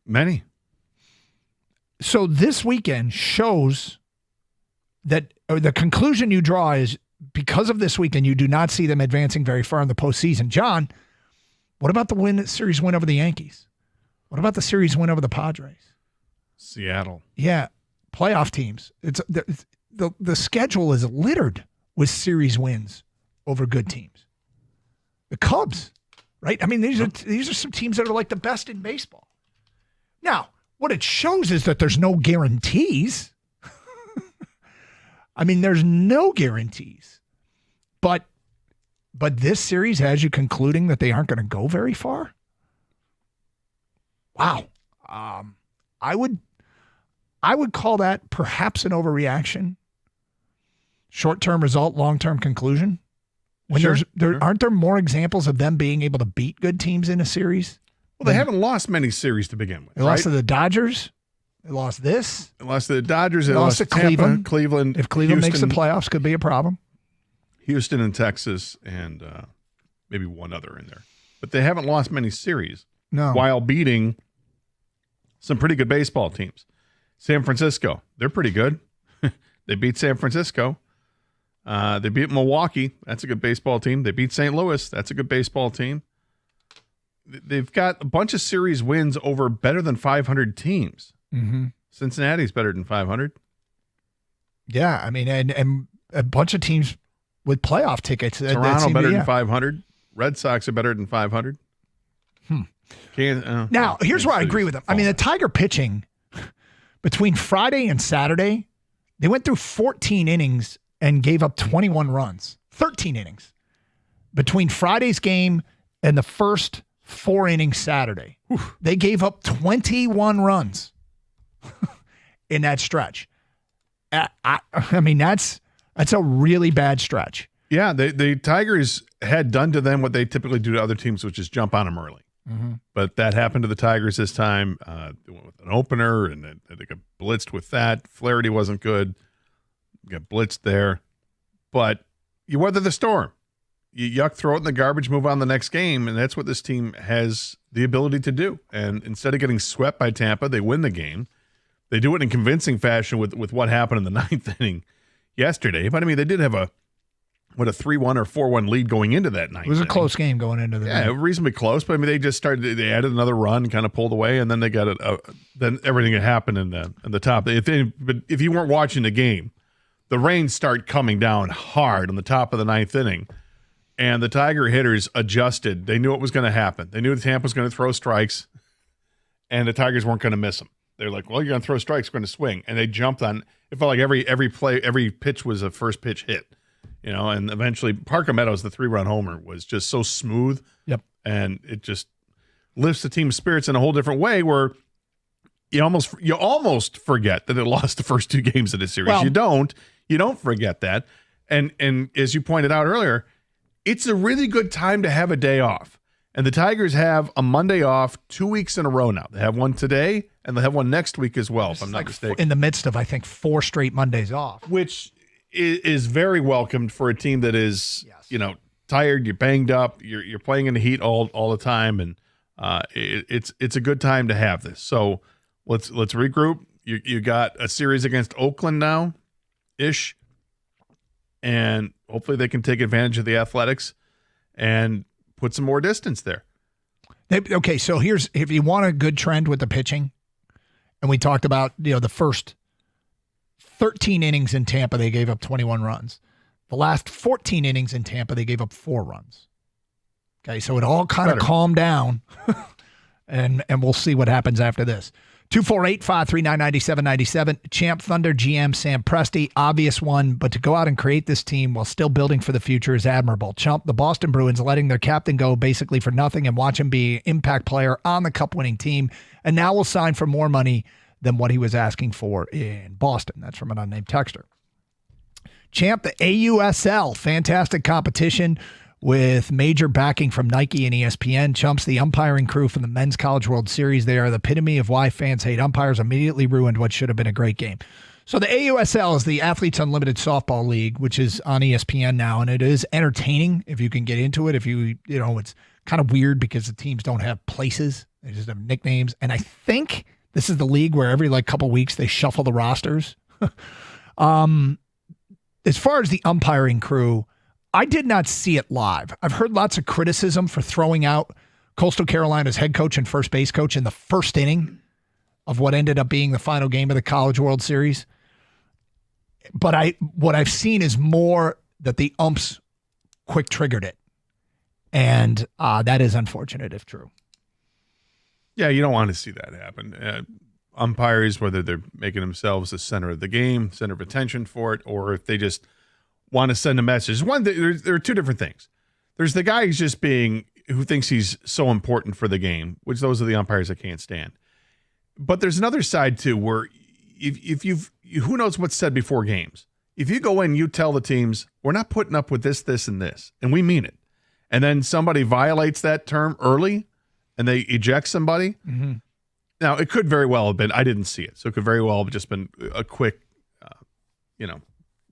Many. So this weekend shows that the conclusion you draw is because of this weekend, you do not see them advancing very far in the postseason. John, what about the series win over the Yankees? What about the series win over the Padres? Seattle. Yeah, playoff teams. It's the schedule is littered with series wins over good teams. The Cubs, right? I mean, these are some teams that are like the best in baseball. Now, what it shows is that there's no guarantees. I mean, there's no guarantees. But this series has you concluding that they aren't going to go very far? Wow. I would call that perhaps an overreaction. Short-term result, long-term conclusion. When aren't there more examples of them being able to beat good teams in a series? Well, they haven't lost many series to begin with. They lost to the Dodgers. They lost this. They lost to the Dodgers. They lost to Tampa, Cleveland. If Cleveland makes the playoffs, could be a problem. Houston and Texas, and maybe one other in there. But they haven't lost many series. No. While beating some pretty good baseball teams. San Francisco, they're pretty good. They beat San Francisco. They beat Milwaukee. That's a good baseball team. They beat St. Louis. That's a good baseball team. They've got a bunch of series wins over better than 500 teams. Mm-hmm. Cincinnati's better than 500. Yeah, I mean, and a bunch of teams with playoff tickets. Toronto better than 500. Red Sox are better than 500. Now, here's where I agree with them. I mean, the Tiger pitching between Friday and Saturday, they went through 14 innings and gave up 21 runs. 13 innings. Between Friday's game and the first 4 innings Saturday, they gave up 21 runs in that stretch. I mean, that's a really bad stretch. Yeah, the Tigers had done to them what they typically do to other teams, which is jump on them early. Mm-hmm. But that happened to the Tigers this time. They went with an opener, and they got blitzed with that. Flaherty wasn't good. Got blitzed there. But you weather the storm. You throw it in the garbage, move on to the next game, and that's what this team has the ability to do. And instead of getting swept by Tampa, they win the game. They do it in convincing fashion with what happened in the 9th inning yesterday. But, I mean, they did have a 3-1 or 4-1 lead going into that 9th inning. It was a close game going into the night. Reasonably close. But, I mean, they added another run, kind of pulled away, and then they got then everything had happened in the top. But if you weren't watching the game, the rains start coming down hard on the top of the 9th inning. And the Tiger hitters adjusted. They knew what was going to happen. They knew the Tampa was going to throw strikes, and the Tigers weren't going to miss them. They're like, well, you're going to throw strikes, we're going to swing. And they jumped on. It felt like every pitch was a first pitch hit, and eventually Parker Meadows, the 3-run homer, was just so smooth. Yep. And it just lifts the team's spirits in a whole different way where you almost forget that it lost the first 2 games of the series. Well, you don't forget that. And as you pointed out earlier, it's a really good time to have a day off. And the Tigers have a Monday off 2 weeks in a row now. They have one today, and they have one next week as well, if I'm not mistaken. In the midst of, I think, 4 straight Mondays off. Which is very welcomed for a team that is, tired, you're banged up, you're playing in the heat all the time, and it's a good time to have this. So let's regroup. You got a series against Oakland now-ish, and hopefully they can take advantage of the Athletics and put some more distance there. Okay, so if you want a good trend with the pitching, And we talked about, the first 13 innings in Tampa, they gave up 21 runs. The last 14 innings in Tampa, they gave up 4 runs. Okay, so it all kind of calmed down, and we'll see what happens after this. 248-539-9797. Champ Thunder GM Sam Presti, obvious one, but to go out and create this team while still building for the future is admirable. Chump, the Boston Bruins letting their captain go basically for nothing and watch him be an impact player on the cup-winning team, and now will sign for more money than what he was asking for in Boston. That's from an unnamed texter. Champ, the AUSL, fantastic competition with major backing from Nike and ESPN. Chumps, the umpiring crew from the Men's College World Series. They are the epitome of why fans hate umpires. Immediately ruined what should have been a great game. So the AUSL is the Athletes Unlimited Softball League, which is on ESPN now, and it is entertaining if you can get into it. If it's kind of weird because the teams don't have places. They just have nicknames. And I think this is the league where every couple weeks they shuffle the rosters. As far as the umpiring crew, I did not see it live. I've heard lots of criticism for throwing out Coastal Carolina's head coach and first base coach in the first inning of what ended up being the final game of the College World Series. But what I've seen is more that the umps quick triggered it. And that is unfortunate if true. Yeah, you don't want to see that happen. Umpires, whether they're making themselves the center of the game, center of attention for it, or if they just want to send a message. There are two different things. There's the guy who thinks he's so important for the game, which those are the umpires I can't stand. But there's another side too, where who knows what's said before games. If you go in, you tell the teams, we're not putting up with this, this, and this, and we mean it. And then somebody violates that term early and they eject somebody. Mm-hmm. Now, it could very well have been, I didn't see it, so it could very well have just been a quick,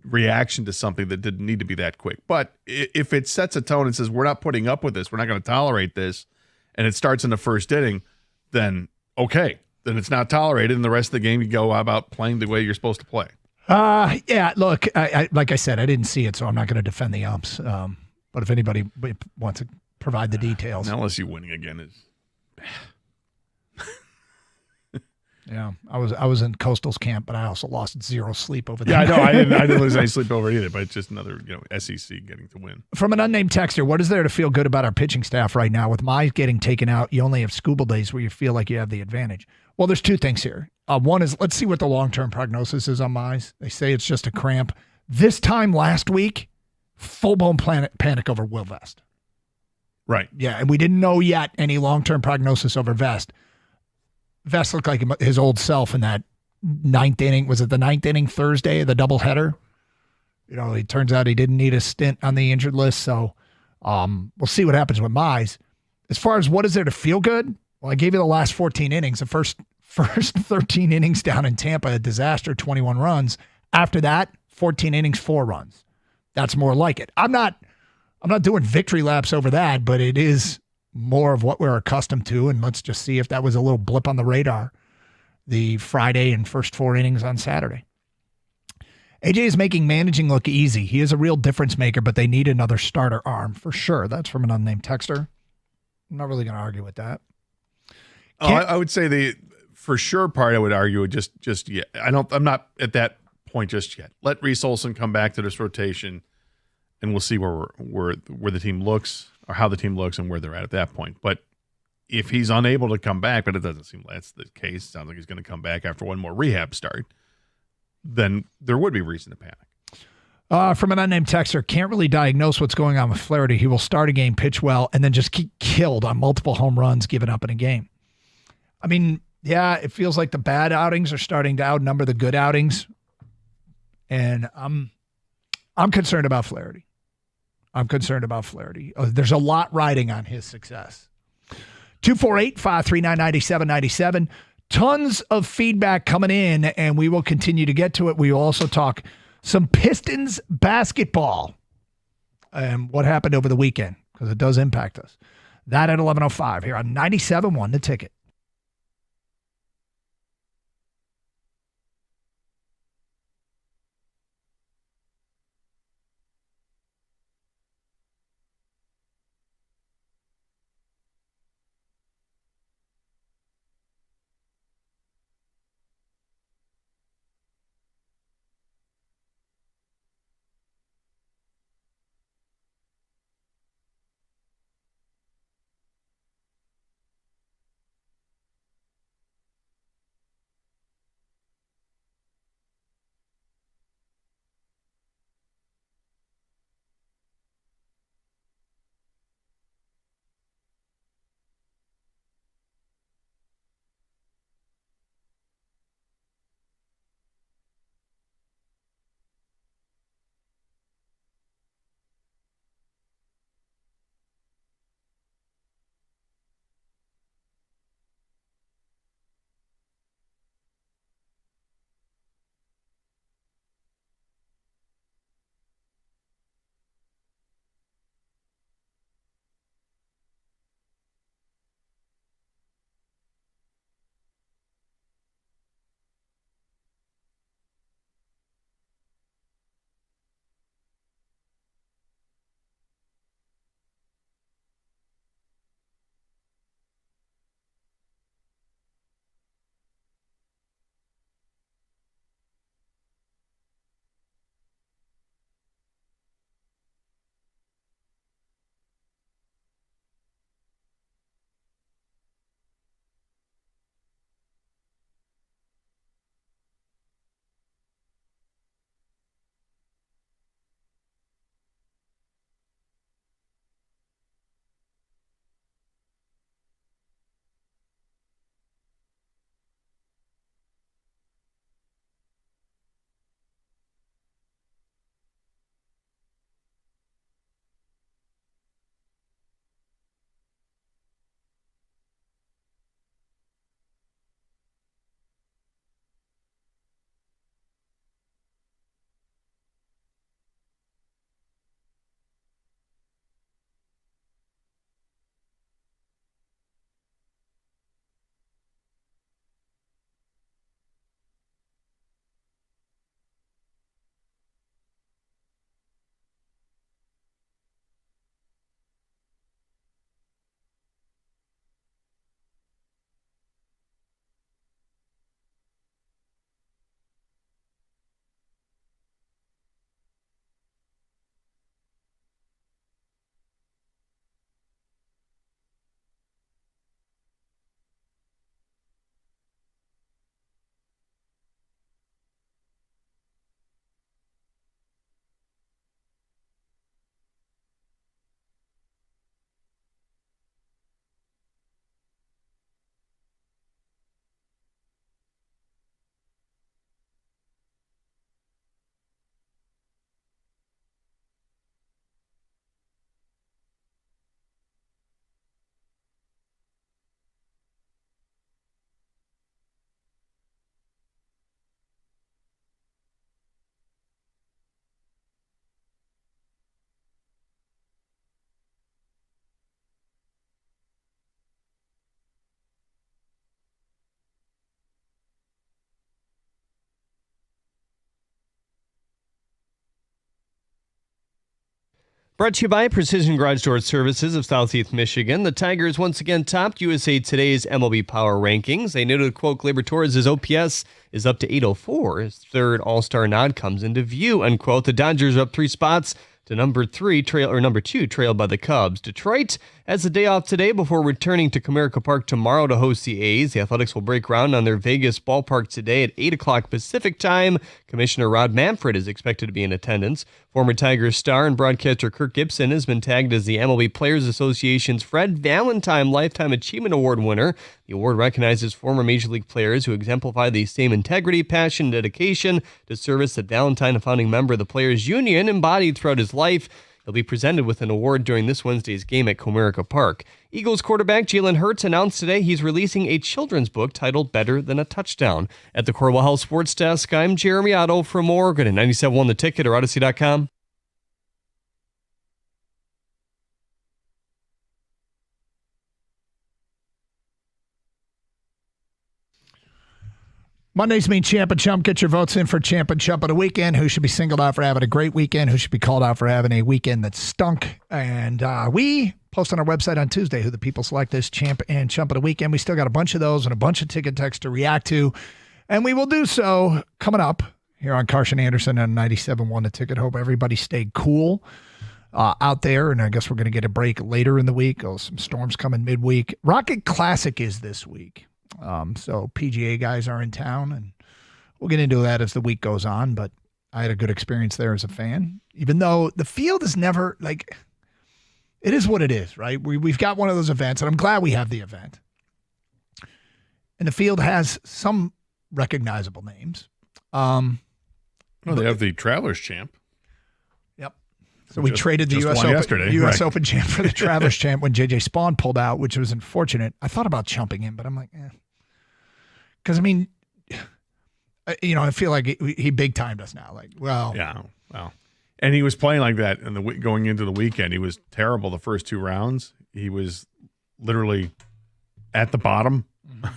reaction to something that didn't need to be that quick. But if it sets a tone and says, we're not putting up with this, we're not going to tolerate this, and it starts in the first inning, then okay. Then it's not tolerated, and the rest of the game you go about playing the way you're supposed to play. Yeah, look, I like I said, I didn't see it, so I'm not going to defend the umps. But if anybody wants to provide the details. Now, unless you winning again is bad. Yeah, I was in Coastal's camp, but I also lost 0 sleep over that. Yeah, I know. I didn't lose any sleep over it either, but it's just another SEC getting to win. From an unnamed texter, what is there to feel good about our pitching staff right now? With Mize getting taken out, you only have Scooble days where you feel like you have the advantage. Well, there's 2 things here. One is, let's see what the long-term prognosis is on Mize. They say it's just a cramp. This time last week, full-blown panic over Will Vest. Right. Yeah, and we didn't know yet any long-term prognosis over Vest. Vest looked like his old self in that 9th inning. Was it the 9th inning Thursday, the doubleheader? It turns out he didn't need a stint on the injured list. So we'll see what happens with Mize. As far as what is there to feel good? Well, I gave you the last 14 innings. The first 13 innings down in Tampa, a disaster, 21 runs. After that, 14 innings, 4 runs. That's more like it. I'm not doing victory laps over that, but it is more of what we're accustomed to, and let's just see if that was a little blip on the radar the Friday and first 4 innings on Saturday. AJ is making managing look easy. He is a real difference maker, but they need another starter arm for sure. That's from an unnamed texter. I'm not really going to argue with that. I would say the for sure part I would argue just yet. I'm not at that point just yet. Let Reese Olson come back to this rotation, and we'll see where the team looks, or how the team looks and where they're at that point. But if he's unable to come back, but it doesn't seem that's the case, sounds like he's going to come back after one more rehab start, then there would be reason to panic. From an unnamed texter, can't really diagnose what's going on with Flaherty. He will start a game, pitch well, and then just keep killed on multiple home runs given up in a game. I mean, yeah, it feels like the bad outings are starting to outnumber the good outings. And I'm concerned about Flaherty. There's a lot riding on his success. 248-539-9797. Tons of feedback coming in, and we will continue to get to it. We will also talk some Pistons basketball and what happened over the weekend, because it does impact us. That at 11:05 here on 97.1 The Ticket. Brought to you by Precision Garage Door Services of Southeast Michigan. The Tigers once again topped USA Today's MLB Power Rankings. They noted, quote, Gleyber Torres' OPS is up to 804. His third All-Star nod comes into view, unquote. The Dodgers are up 3 spots to number 2, trailed by the Cubs. Detroit has a day off today before returning to Comerica Park tomorrow to host the A's. The Athletics will break ground on their Vegas ballpark today at 8 o'clock Pacific time. Commissioner Rod Manfred is expected to be in attendance. Former Tigers star and broadcaster Kirk Gibson has been tagged as the MLB Players Association's Fred Valentine Lifetime Achievement Award winner. The award recognizes former Major League players who exemplify the same integrity, passion, and dedication to service that Valentine, a founding member of the Players Union, embodied throughout his life. He'll be presented with an award during this Wednesday's game at Comerica Park. Eagles quarterback Jalen Hurts announced today he's releasing a children's book titled Better Than a Touchdown. At the Corwell Health Sports Desk, I'm Jeremy Otto. For more, go to 97.1 The Ticket or Odyssey.com. Mondays mean Champ and Chump. Get your votes in for Champ and Chump of the weekend. Who should be singled out for having a great weekend? Who should be called out for having a weekend that stunk? And we post on our website on Tuesday who the people select as Champ and Chump of the weekend. We still got a bunch of those and a bunch of ticket texts to react to. And we will do so coming up here on Carson Anderson on 97.1 The Ticket. Hope everybody stayed cool out there. And I guess we're going to get a break later in the week. Some storms coming midweek. Rocket Classic is this week. So PGA guys are in town, and we'll get into that as the week goes on. But I had a good experience there as a fan, even though the field is never like, it is what it is, right? We've got one of those events, and I'm glad we have the event. And the field has some recognizable names. Well, they have the Travelers Champ. Yep. So we traded the US Open champ for the Travelers Champ when JJ Spawn pulled out, which was unfortunate. I thought about chumping him, but I'm like, because, I mean, I feel like he big-timed us now. Like, well. Yeah, well. And he was playing like that going into the weekend. He was terrible the first 2 rounds. He was literally at the bottom. Mm-hmm.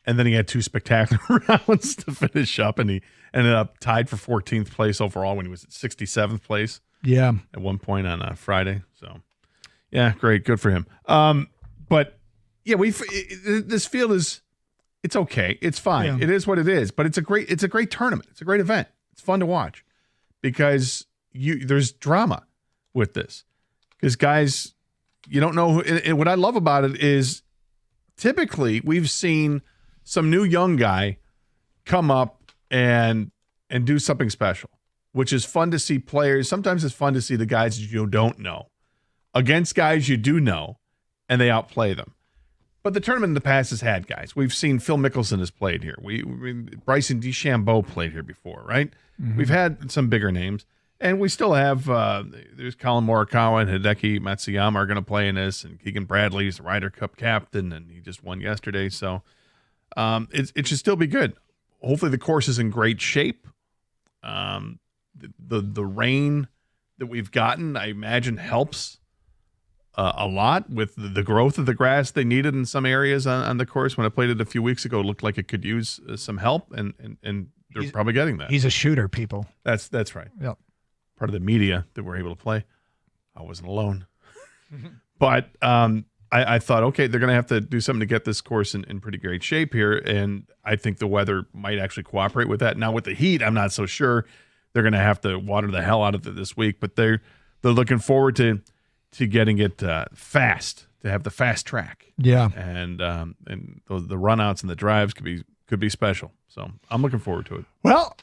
And then he had 2 spectacular rounds to finish up, and he ended up tied for 14th place overall when he was at 67th place. Yeah. At one point on Friday. So, yeah, great. Good for him. But, yeah, this field is, it's okay. It's fine. Yeah. It is what it is. But it's a great tournament. It's a great event. It's fun to watch because there's drama with this. Because, guys, you don't know. And what I love about it is typically we've seen some new young guy come up and do something special, which is fun to see players. Sometimes it's fun to see the guys you don't know against guys you do know, and they outplay them. But the tournament in the past has had guys. We've seen Phil Mickelson has played here. Bryson DeChambeau played here before, right? Mm-hmm. We've had some bigger names, and we still have. There's Colin Morikawa and Hideki Matsuyama are going to play in this, and Keegan Bradley's the Ryder Cup captain, and he just won yesterday. So it should still be good. Hopefully, the course is in great shape. The rain that we've gotten, I imagine, helps a lot with the growth of the grass they needed in some areas on the course. When I played it a few weeks ago, it looked like it could use some help, and they're probably getting that. He's a shooter, people. That's right. Yep. Part of the media that we're able to play. I wasn't alone. But I thought, okay, they're going to have to do something to get this course in pretty great shape here, and I think the weather might actually cooperate with that. Now, with the heat, I'm not so sure. They're going to have to water the hell out of it this week, but they're looking forward to getting it fast, to have the fast track. Yeah, and the runouts and the drives could be special. So I'm looking forward to it. Well,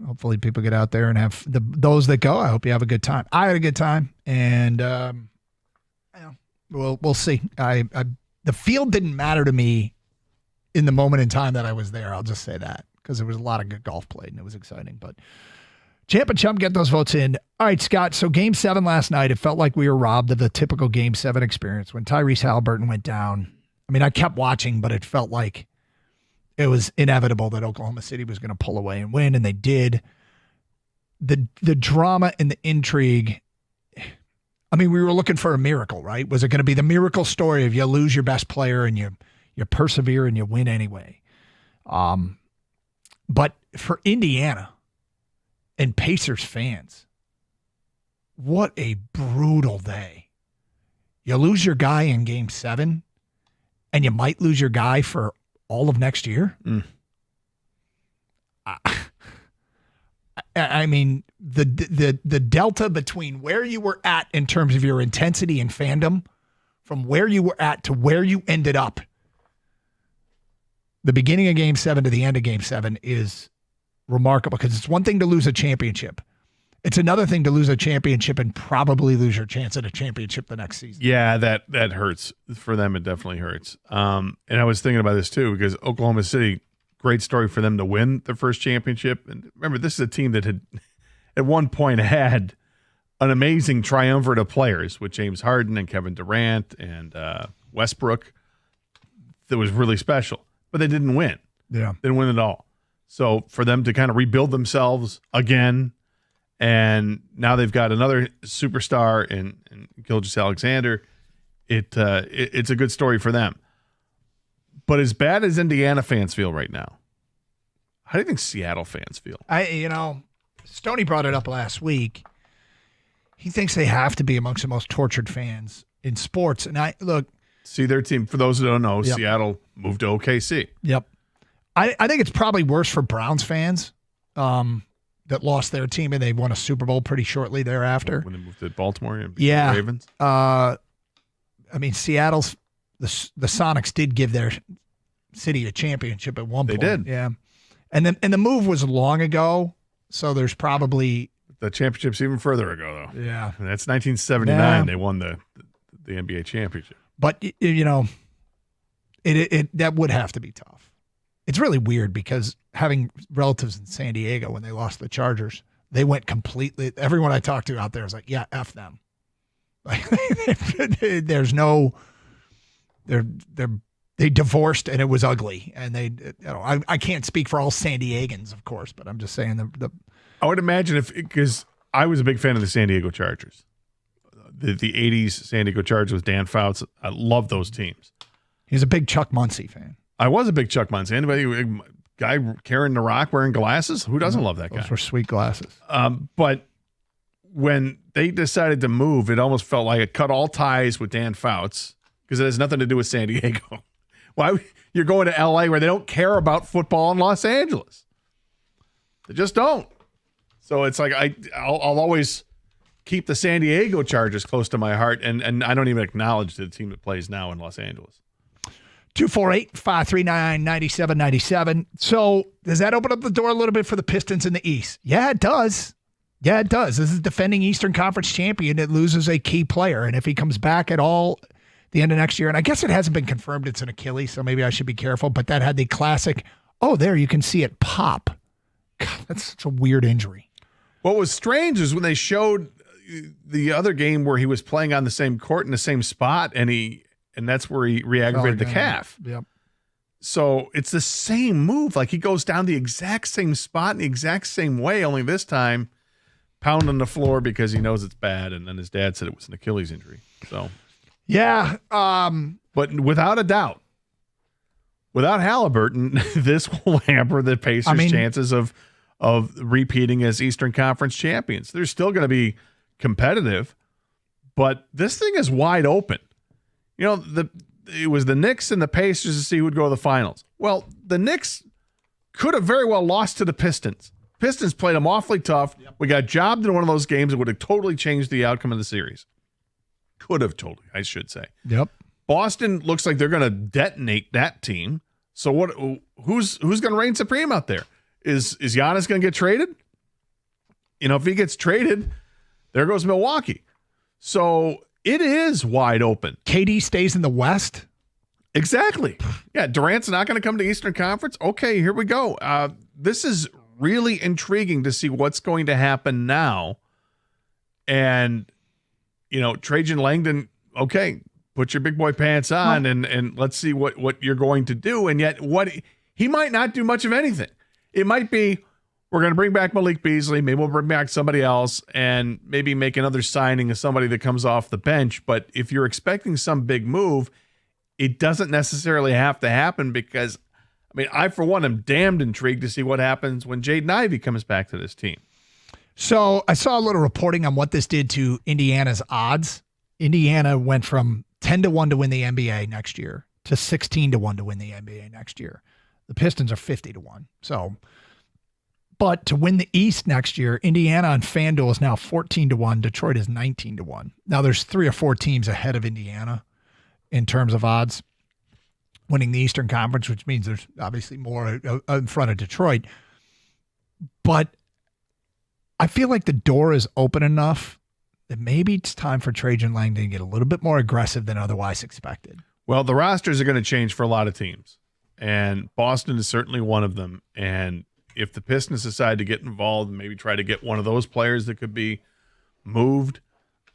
hopefully people get out there and have those that go. I hope you have a good time. I had a good time, and we'll see. The field didn't matter to me in the moment in time that I was there. I'll just say that, because there was a lot of good golf played and it was exciting. But Champ and Chump, get those votes in. All right, Scott. So Game 7 last night, it felt like we were robbed of the typical Game 7 experience when Tyrese Halliburton went down. I mean, I kept watching, but it felt like it was inevitable that Oklahoma City was going to pull away and win, and they did. The drama and the intrigue. I mean, we were looking for a miracle, right? Was it going to be the miracle story of you lose your best player and you persevere and you win anyway? But for Indiana and Pacers fans, what a brutal day. You lose your guy in Game 7, and you might lose your guy for all of next year. I mean, the delta between where you were at in terms of your intensity and fandom from where you were at to where you ended up, the beginning of Game 7 to the end of Game 7 is remarkable, because it's one thing to lose a championship. It's another thing to lose a championship and probably lose your chance at a championship the next season. Yeah, that hurts. For them, it definitely hurts. And I was thinking about this too, because Oklahoma City, great story for them to win their first championship. And remember, this is a team that had at one point had an amazing triumvirate of players with James Harden and Kevin Durant and Westbrook that was really special. But they didn't win. Yeah. Didn't win at all. So for them to kind of rebuild themselves again, and now they've got another superstar in Gilgeous-Alexander, it's a good story for them. But as bad as Indiana fans feel right now, how do you think Seattle fans feel? Stoney brought it up last week. He thinks they have to be amongst the most tortured fans in sports. And see their team, for those who don't know, Yep. Seattle moved to OKC. Yep. I think it's probably worse for Browns fans that lost their team, and they won a Super Bowl pretty shortly thereafter. When they moved to Baltimore and beat Yeah. the Ravens. Seattle's the Sonics did give their city a championship at one point. They did. Yeah. And the move was long ago, so there's probably The championship's even further ago, though. Yeah. And that's 1979. Yeah. They won the NBA championship. But that would have to be tough. It's really weird because having relatives in San Diego when they lost the Chargers, they went completely. Everyone I talked to out there was like, "Yeah, F them." Like, there's no. They divorced and it was ugly, and I can't speak for all San Diegans, of course, but I'm just saying I would imagine because I was a big fan of the San Diego Chargers. The 80s San Diego Chargers with Dan Fouts. I love those teams. He's a big Chuck Muncie fan. I was a big Chuck Muncie. Anybody, guy carrying the rock wearing glasses? Who doesn't love that guy? Those were sweet glasses. But when they decided to move, it almost felt like it cut all ties with Dan Fouts because it has nothing to do with San Diego. Why you're going to LA where they don't care about football in Los Angeles? They just don't. So it's like I'll always keep the San Diego Chargers close to my heart, and I don't even acknowledge the team that plays now in Los Angeles. 248-539-9797. So does that open up the door a little bit for the Pistons in the East? Yeah, it does. Yeah, it does. This is defending Eastern Conference champion that loses a key player. And if he comes back at all the end of next year, and I guess it hasn't been confirmed it's an Achilles, so maybe I should be careful, but that had the classic, there you can see it pop. God, that's such a weird injury. What was strange is when they showed the other game where he was playing on the same court in the same spot, and that's where he re-aggravated the calf. Yep. So it's the same move. Like he goes down the exact same spot in the exact same way, only this time pounding the floor because he knows it's bad. And then his dad said it was an Achilles injury. So, yeah. But without a doubt, without Hallebertton, this will hamper the Pacers' chances of repeating as Eastern Conference champions. They're still going to be competitive, but this thing is wide open. It was the Knicks and the Pacers to see who would go to the finals. Well, the Knicks could have very well lost to the Pistons. Pistons played them awfully tough. Yep. We got jobbed in one of those games that would have totally changed the outcome of the series. Could have totally, I should say. Yep. Boston looks like they're going to detonate that team. So what? Who's going to reign supreme out there? Is Giannis going to get traded? If he gets traded, there goes Milwaukee. So it is wide open. KD stays in the West? Exactly. Yeah, Durant's not going to come to Eastern Conference. Okay, here we go. This is really intriguing to see what's going to happen now. And, Trajan Langdon, okay, put your big boy pants on and let's see what you're going to do. And yet he might not do much of anything. It might be, we're going to bring back Malik Beasley. Maybe we'll bring back somebody else and maybe make another signing of somebody that comes off the bench. But if you're expecting some big move, it doesn't necessarily have to happen because, I, for one, am damned intrigued to see what happens when Jaden Ivey comes back to this team. So I saw a little reporting on what this did to Indiana's odds. Indiana went from 10-1 to win the NBA next year to 16-1 to win the NBA next year. The Pistons are 50-1. So, but to win the East next year, Indiana on FanDuel is now 14-1. Detroit is 19-1. Now there's 3 or 4 teams ahead of Indiana in terms of odds winning the Eastern Conference, which means there's obviously more in front of Detroit. But I feel like the door is open enough that maybe it's time for Trajan Langdon to get a little bit more aggressive than otherwise expected. Well, the rosters are going to change for a lot of teams, and Boston is certainly one of them. And if the Pistons decide to get involved and maybe try to get one of those players that could be moved,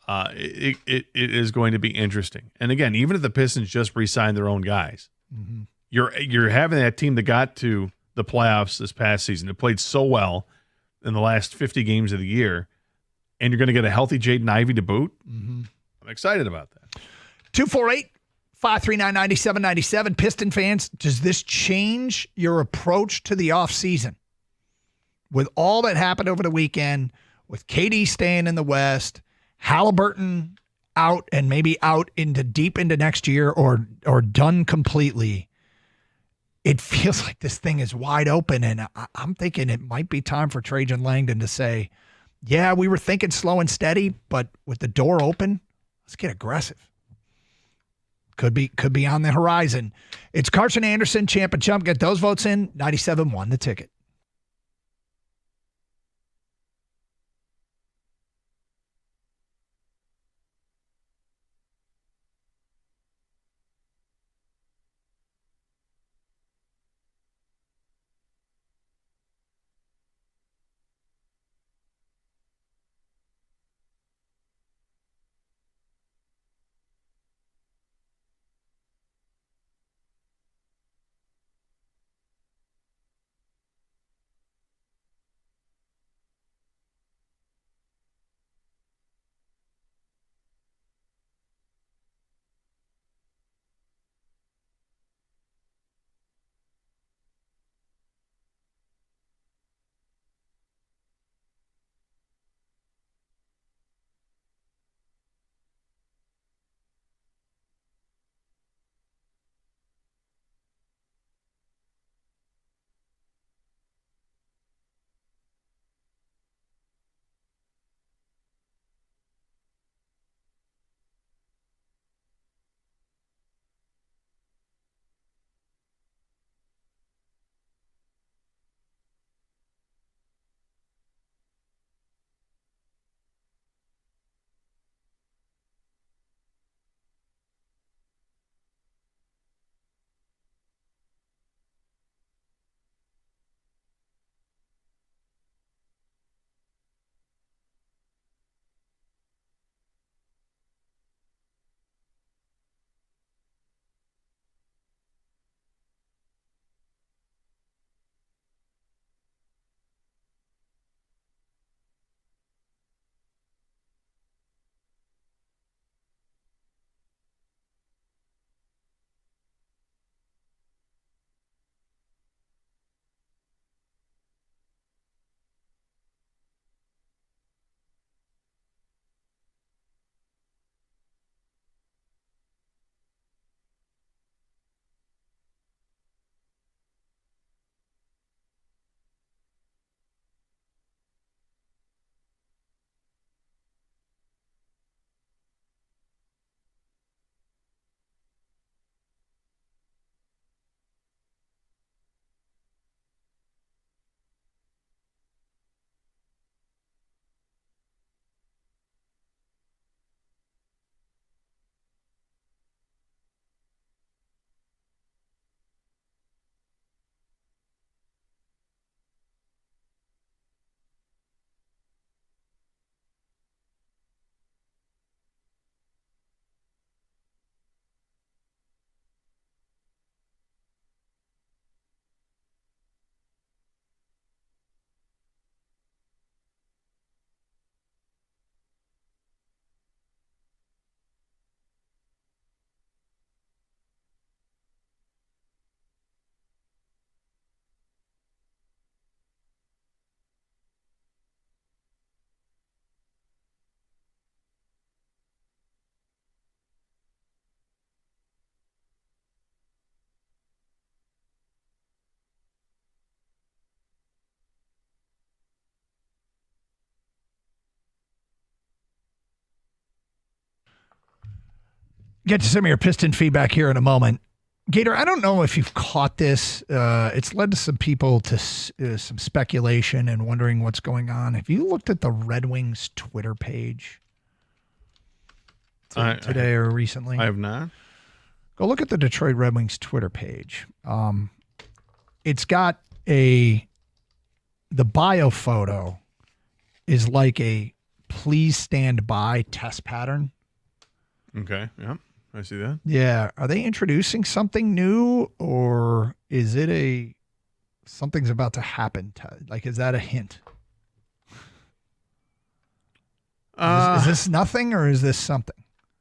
it is going to be interesting. And again, even if the Pistons just re-sign their own guys, you're having that team that got to the playoffs this past season, that played so well in the last 50 games of the year, and you're going to get a healthy Jaden Ivey to boot. I'm excited about that. 248-539-9797. Piston fans, does this change your approach to the offseason? With all that happened over the weekend, with KD staying in the West, Hallebertton out and maybe out into deep into next year or done completely, it feels like this thing is wide open, and I'm thinking it might be time for Trajan Langdon to say, yeah, we were thinking slow and steady, but with the door open, let's get aggressive. Could be on the horizon. It's Carson Anderson, Champ and Chump. Get those votes in. 97-1 the ticket. Get to some of your Piston feedback here in a moment. Gator, I don't know if you've caught this. It's led to some people to some speculation and wondering what's going on. Have you looked at the Red Wings Twitter page today or recently? I have not. Go look at the Detroit Red Wings Twitter page. It's got the bio photo is like a please stand by test pattern. Okay, yeah, I see that. Yeah. Are they introducing something new, or is it something's about to happen? Is that a hint? Is this nothing, or is this something?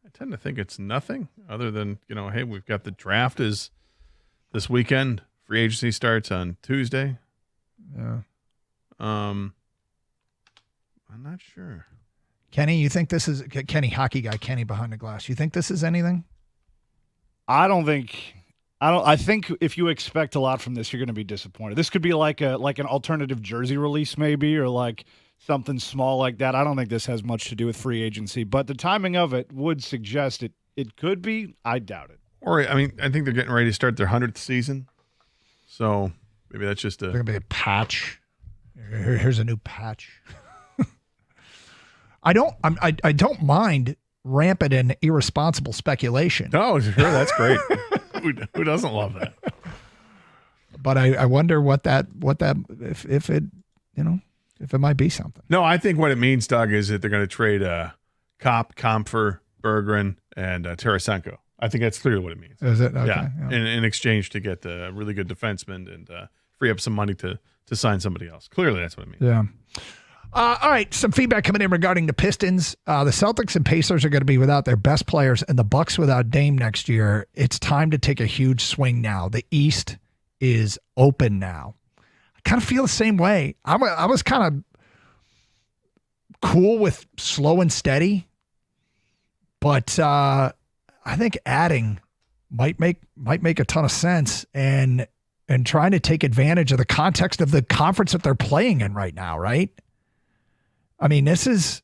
I tend to think it's nothing other than, hey, we've got the draft is this weekend. Free agency starts on Tuesday. Yeah. I'm not sure. Kenny, you think this is Kenny, hockey guy, Kenny behind the glass? You think this is anything? I think if you expect a lot from this, you're going to be disappointed. This could be like an alternative jersey release maybe, or like something small like that. I don't think this has much to do with free agency, but the timing of it would suggest it could be. I doubt it. Or, I think they're getting ready to start their 100th season. So maybe that's just There's going to be a patch. Here's a new patch. I don't mind rampant and irresponsible speculation. Oh, sure, that's great. Who doesn't love that? But I wonder if it might be something. No, I think what it means, Doug, is that they're going to trade Kopp, Comfer, Berggren, and Tarasenko. I think that's clearly what it means. Is it? Okay, yeah. yeah. In exchange to get a really good defenseman and free up some money to sign somebody else. Clearly, that's what it means. Yeah. All right, some feedback coming in regarding the Pistons. The Celtics and Pacers are going to be without their best players, and the Bucks without Dame next year. It's time to take a huge swing now. The East is open now. I kind of feel the same way. I was kind of cool with slow and steady, but I think adding might make a ton of sense, and trying to take advantage of the context of the conference that they're playing in right now, right? I mean, this is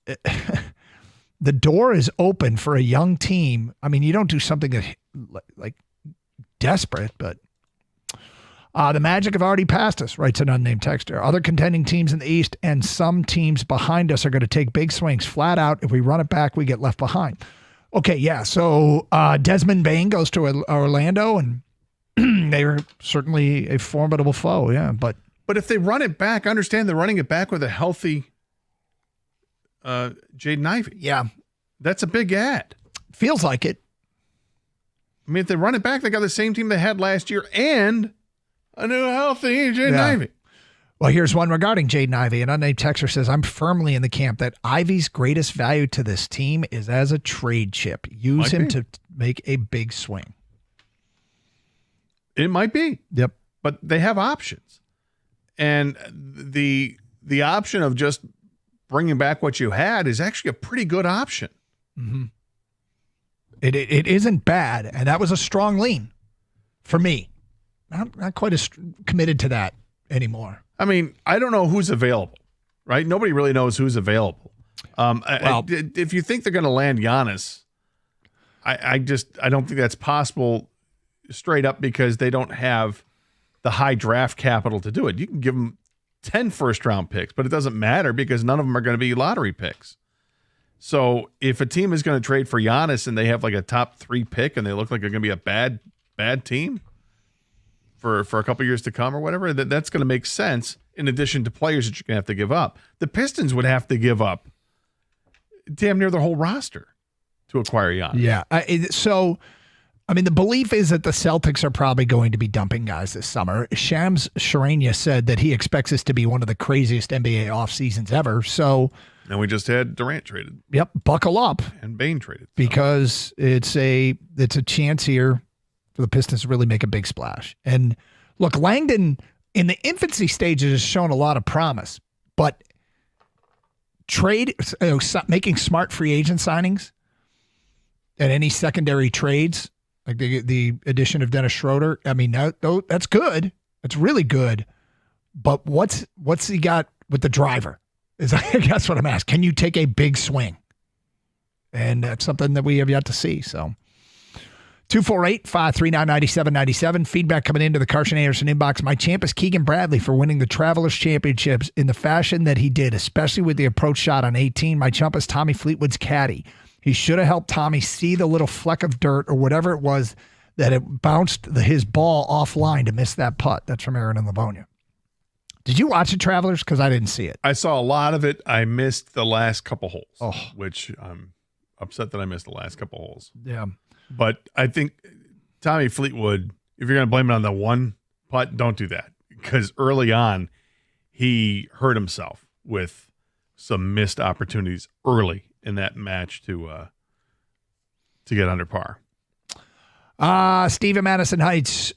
the door is open for a young team. I mean, you don't do something that, like desperate, but the Magic have already passed us, writes an unnamed texter. Other contending teams in the East and some teams behind us are going to take big swings flat out. If we run it back, we get left behind. Okay, yeah. So Desmond Bane goes to Orlando, and they are certainly a formidable foe. Yeah, but if they run it back, understand they're running it back with a healthy Jaden Ivey. Yeah. That's a big add. Feels like it. I mean, if they run it back, they got the same team they had last year and a new healthy Jaden Ivey. Well, here's one regarding Jaden Ivey. An unnamed texter says, I'm firmly in the camp that Ivey's greatest value to this team is as a trade chip. Use him to make a big swing. It might be. Yep. But they have options. And the option of just bringing back what you had is actually a pretty good option. Mm-hmm. It isn't bad, and that was a strong lean for me. Not quite as committed to that anymore. I mean, I don't know who's available, right? Nobody really knows who's available. If you think they're going to land Giannis, I don't think that's possible straight up because they don't have the high draft capital to do it. You can give them 10 first-round picks, but it doesn't matter because none of them are going to be lottery picks. So if a team is going to trade for Giannis and they have like a top 3 pick and they look like they're going to be a bad team for a couple years to come or whatever, that's going to make sense in addition to players that you're going to have to give up. The Pistons would have to give up damn near their whole roster to acquire Giannis. Yeah. The belief is that the Celtics are probably going to be dumping guys this summer. Shams Charania said that he expects this to be one of the craziest NBA off seasons ever. So, and we just had Durant traded. Yep, buckle up. And Bane traded. So. Because it's a chance here for the Pistons to really make a big splash. And look, Langdon in the infancy stages has shown a lot of promise, but making smart free agent signings and any secondary trades, like the addition of Dennis Schroeder, I mean, that's good. That's really good. But what's he got with the driver? I guess what I'm asking. Can you take a big swing? And that's something that we have yet to see. So 248-539-9797. Feedback coming into the Carson Anderson inbox. My champ is Keegan Bradley for winning the Travelers Championships in the fashion that he did, especially with the approach shot on 18. My chump is Tommy Fleetwood's caddy. He should have helped Tommy see the little fleck of dirt or whatever it was that it bounced his ball offline to miss that putt. That's from Aaron in Livonia. Did you watch the Travelers? Because I didn't see it. I saw a lot of it. I missed the last couple holes, which I'm upset that I missed the last couple holes. Yeah. But I think Tommy Fleetwood, if you're going to blame it on the one putt, don't do that. Because early on, he hurt himself with some missed opportunities early in that match to get under par. Steve in Madison Heights,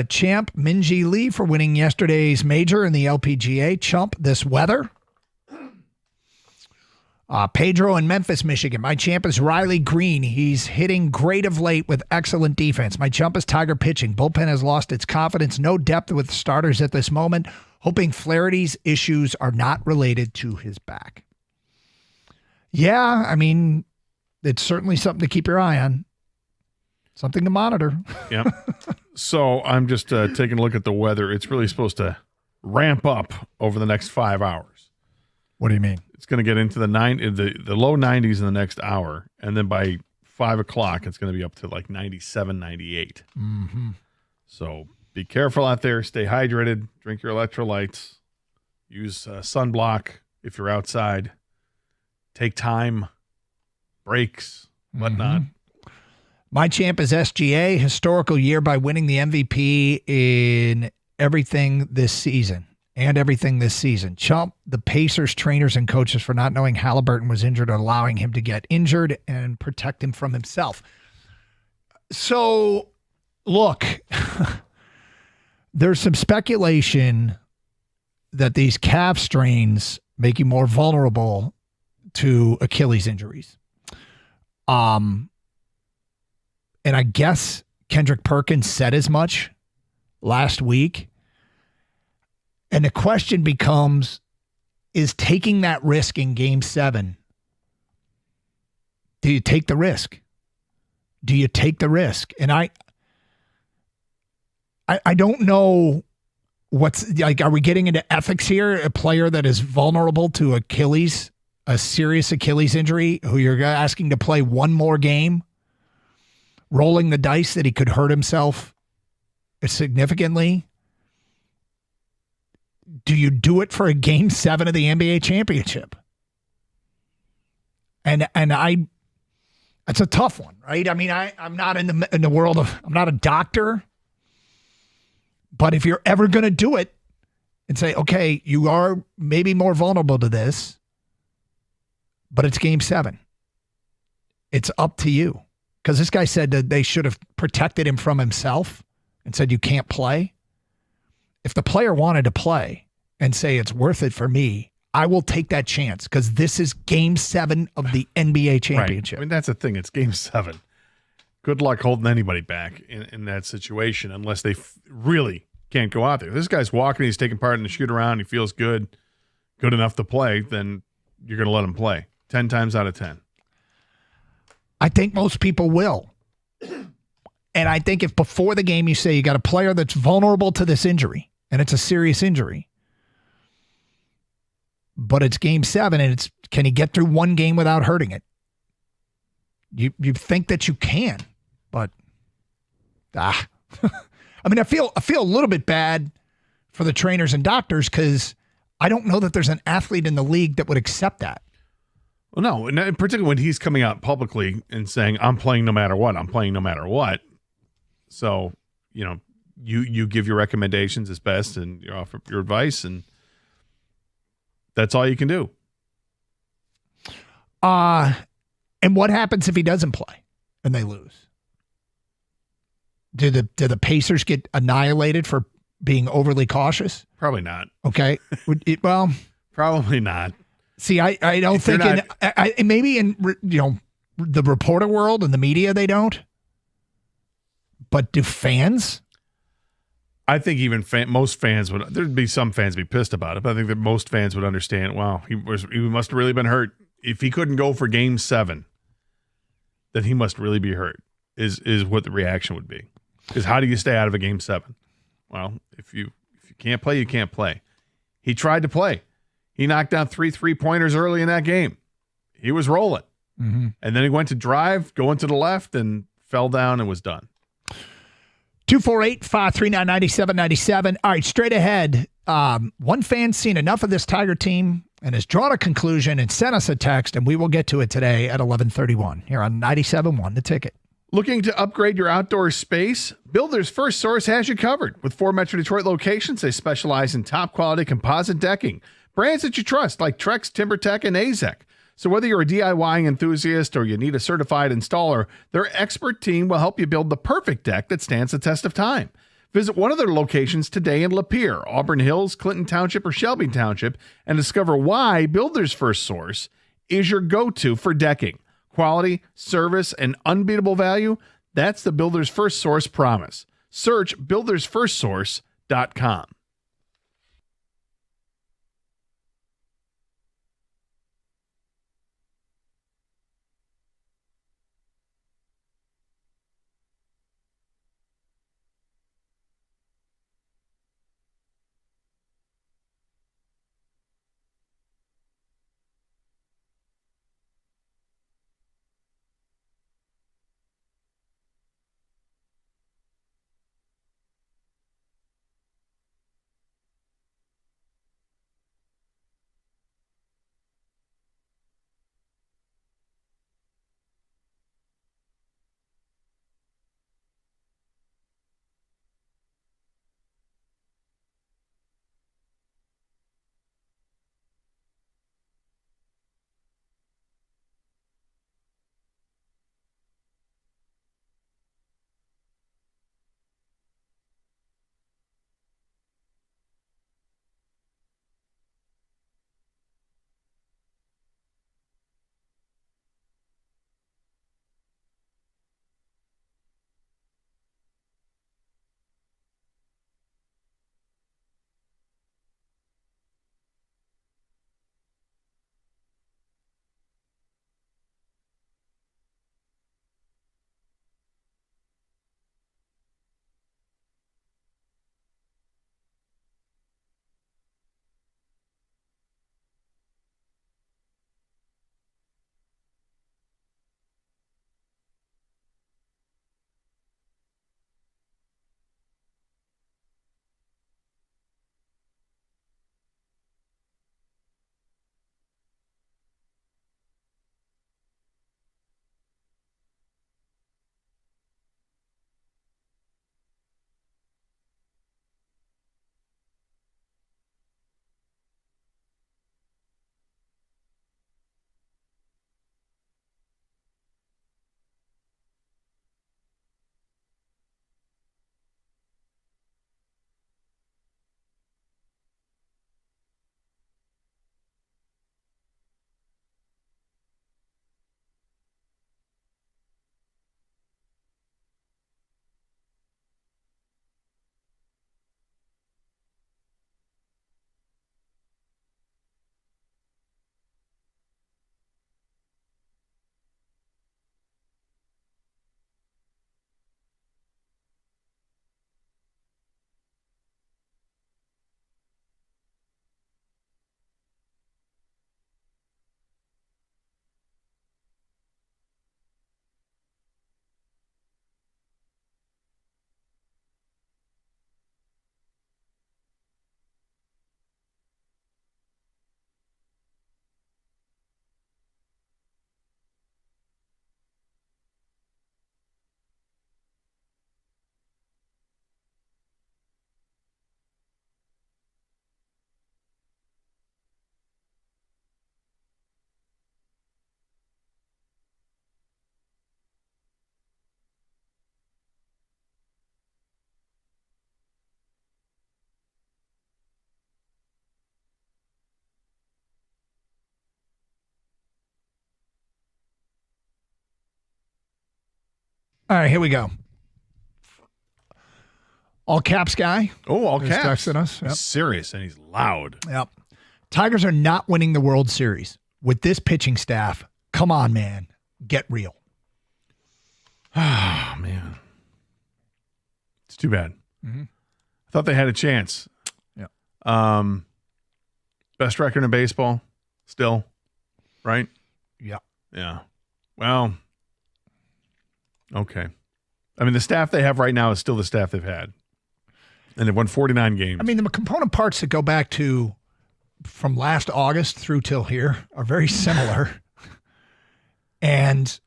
champ Minjee Lee for winning yesterday's major in the LPGA. Chump, this weather. Pedro in Memphis, Michigan. My champ is Riley Green. He's hitting great of late with excellent defense. My chump is Tiger pitching. Bullpen has lost its confidence. No depth with starters at this moment. Hoping Flaherty's issues are not related to his back. Yeah, I mean, it's certainly something to keep your eye on. Something to monitor. Yep. So I'm just taking a look at the weather. It's really supposed to ramp up over the next 5 hours. What do you mean? It's going to get into the low 90s in the next hour, and then by 5 o'clock, it's going to be up to like 97, 98. Mm-hmm. So be careful out there. Stay hydrated. Drink your electrolytes. Use sunblock if you're outside. Take time, breaks, whatnot. Mm-hmm. My champ is SGA. Historical year by winning the MVP in everything this season. Chump the Pacers trainers and coaches for not knowing Hallebertton was injured or allowing him to get injured and protect him from himself. So, look, there's some speculation that these calf strains make you more vulnerable to Achilles injuries. And I guess Kendrick Perkins said as much last week. And the question becomes, is taking that risk in Game 7, do you take the risk? And I don't know what's, like, are we getting into ethics here? A player that is vulnerable to Achilles, a serious Achilles injury, who you're asking to play one more game, rolling the dice that he could hurt himself significantly. Do you do it for a Game 7 of the NBA championship? And it's a tough one, right? I mean, I'm not in the world of, I'm not a doctor, but if you're ever going to do it and say, okay, you are maybe more vulnerable to this, but it's Game 7. It's up to you. Because this guy said that they should have protected him from himself and said, you can't play. If the player wanted to play and say it's worth it for me, I will take that chance because this is Game 7 of the NBA championship. Right. I mean, that's the thing. It's Game 7. Good luck holding anybody back in that situation unless they really can't go out there. If this guy's walking, he's taking part in the shoot around, he feels good enough to play, then you're going to let him play 10 times out of 10. I think most people will. And I think if before the game you say you got a player that's vulnerable to this injury, and it's a serious injury, but it's Game 7, and it's, can he get through one game without hurting it? You think that you can, but I mean, I feel a little bit bad for the trainers and doctors because I don't know that there's an athlete in the league that would accept that. Well, no, and particularly when he's coming out publicly and saying, I'm playing no matter what. I'm playing no matter what. So, you give your recommendations as best and you offer your advice, and that's all you can do. And what happens if he doesn't play and they lose? Do the Pacers get annihilated for being overly cautious? Probably not. Okay. Well, probably not. See, I don't think maybe in the reporter world and the media they don't. But do fans? I think even most fans would. There'd be some fans be pissed about it, but I think that most fans would understand. Wow, he must have really been hurt if he couldn't go for Game 7. then he must really be hurt, is what the reaction would be. Is how do you stay out of a Game 7? Well, if you can't play, you can't play. He tried to play. He knocked down 3 3-pointers early in that game. He was rolling. Mm-hmm. And then he went to drive, going to the left, and fell down and was done. 248-539-9797. All right, straight ahead. One fan's seen enough of this Tiger team and has drawn a conclusion and sent us a text, and we will get to it today at 11:31 here on 97.1 The Ticket. Looking to upgrade your outdoor space? Builders First Source has you covered. With 4 Metro Detroit locations, they specialize in top-quality composite decking. Brands that you trust, like Trex, TimberTech, and AZEK. So whether you're a DIY enthusiast or you need a certified installer, their expert team will help you build the perfect deck that stands the test of time. Visit one of their locations today in Lapeer, Auburn Hills, Clinton Township, or Shelby Township, and discover why Builders First Source is your go-to for decking. Quality, service, and unbeatable value, that's the Builders First Source promise. Search buildersfirstsource.com. All right, here we go. All caps guy. Oh, all caps. Texting us. Yep. He's serious and he's loud. Yep. Tigers are not winning the World Series with this pitching staff. Come on, man. Get real. Too bad. Mm-hmm. I thought they had a chance. Yeah. Best record in baseball, still, right? Yeah. Yeah. Well, okay. I mean, the staff they have right now is still the staff they've had. And they've won 49 games. I mean, the component parts that go back to from last August through till here are very similar. And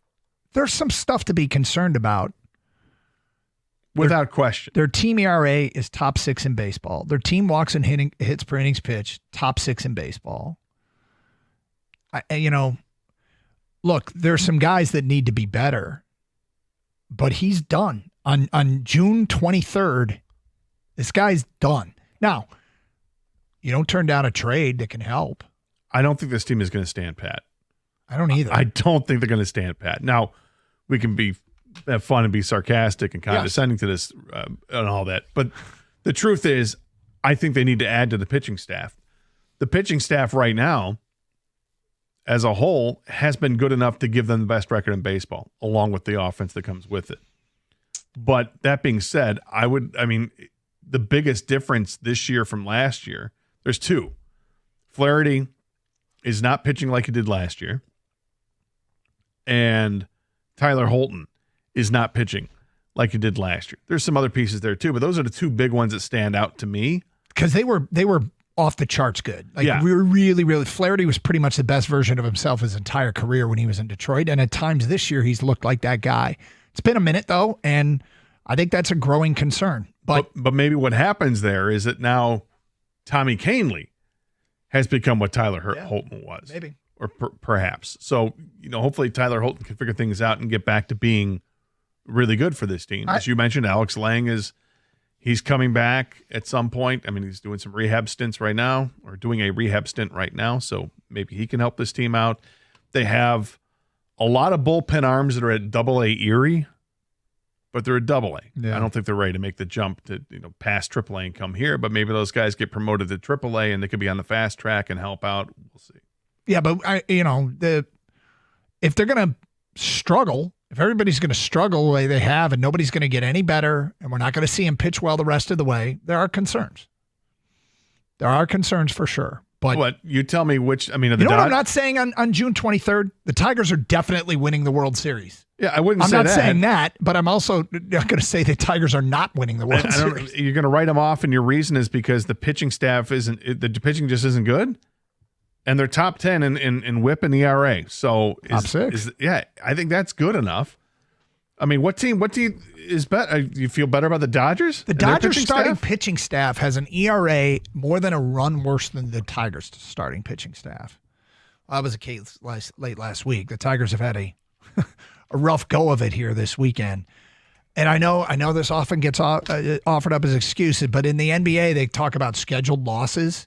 there's some stuff to be concerned about. Without question. Their team ERA is top 6 in baseball. Their team walks and hits per innings pitched, top 6 in baseball. Look, there's some guys that need to be better, but he's done. On June 23rd, this guy's done. Now, you don't turn down a trade that can help. I don't think this team is going to stand pat. I don't either. I don't think they're going to stand pat. Now, we can have fun and be sarcastic and condescending to this and all that. But the truth is, I think they need to add to the pitching staff. The pitching staff right now, as a whole, has been good enough to give them the best record in baseball, along with the offense that comes with it. But that being said, the biggest difference this year from last year, there's two. Flaherty is not pitching like he did last year. And Tyler Holton is not pitching like he did last year. There's some other pieces there too, but those are the two big ones that stand out to me. Because they were off the charts good. We were really, really. Flaherty was pretty much the best version of himself his entire career when he was in Detroit. And at times this year, he's looked like that guy. It's been a minute, though, and I think that's a growing concern. But maybe what happens there is that now Tommy Kahnle has become what Tyler Holton was. Maybe. Or perhaps. So, hopefully Tyler Holton can figure things out and get back to being really good for this team. As you mentioned, Alex Lang he's coming back at some point. I mean, he's doing some rehab stints right now, or doing a rehab stint right now. So maybe he can help this team out. They have a lot of bullpen arms that are at AA Erie, but they're at AA. Yeah. I don't think they're ready to make the jump to past AAA and come here. But maybe those guys get promoted to AAA and they could be on the fast track and help out. We'll see. Yeah, but if they're going to struggle, if everybody's going to struggle the way they have, and nobody's going to get any better, and we're not going to see him pitch well the rest of the way, there are concerns. There are concerns for sure. But what you tell me which? What I'm not saying on June 23rd, the Tigers are definitely winning the World Series. Yeah, I wouldn't. I'm not saying that, but I'm also not going to say the Tigers are not winning the World Series. You're going to write them off, and your reason is because the pitching staff the pitching just isn't good. And they're top 10 in WHIP and ERA. So top 6. I think that's good enough. I mean, what team is better? You feel better about the Dodgers? The Dodgers starting pitching staff has an ERA more than a run worse than the Tigers starting pitching staff. That was a case late last week. The Tigers have had a rough go of it here this weekend. And I know this often gets offered up as excuses, but in the NBA, they talk about scheduled losses.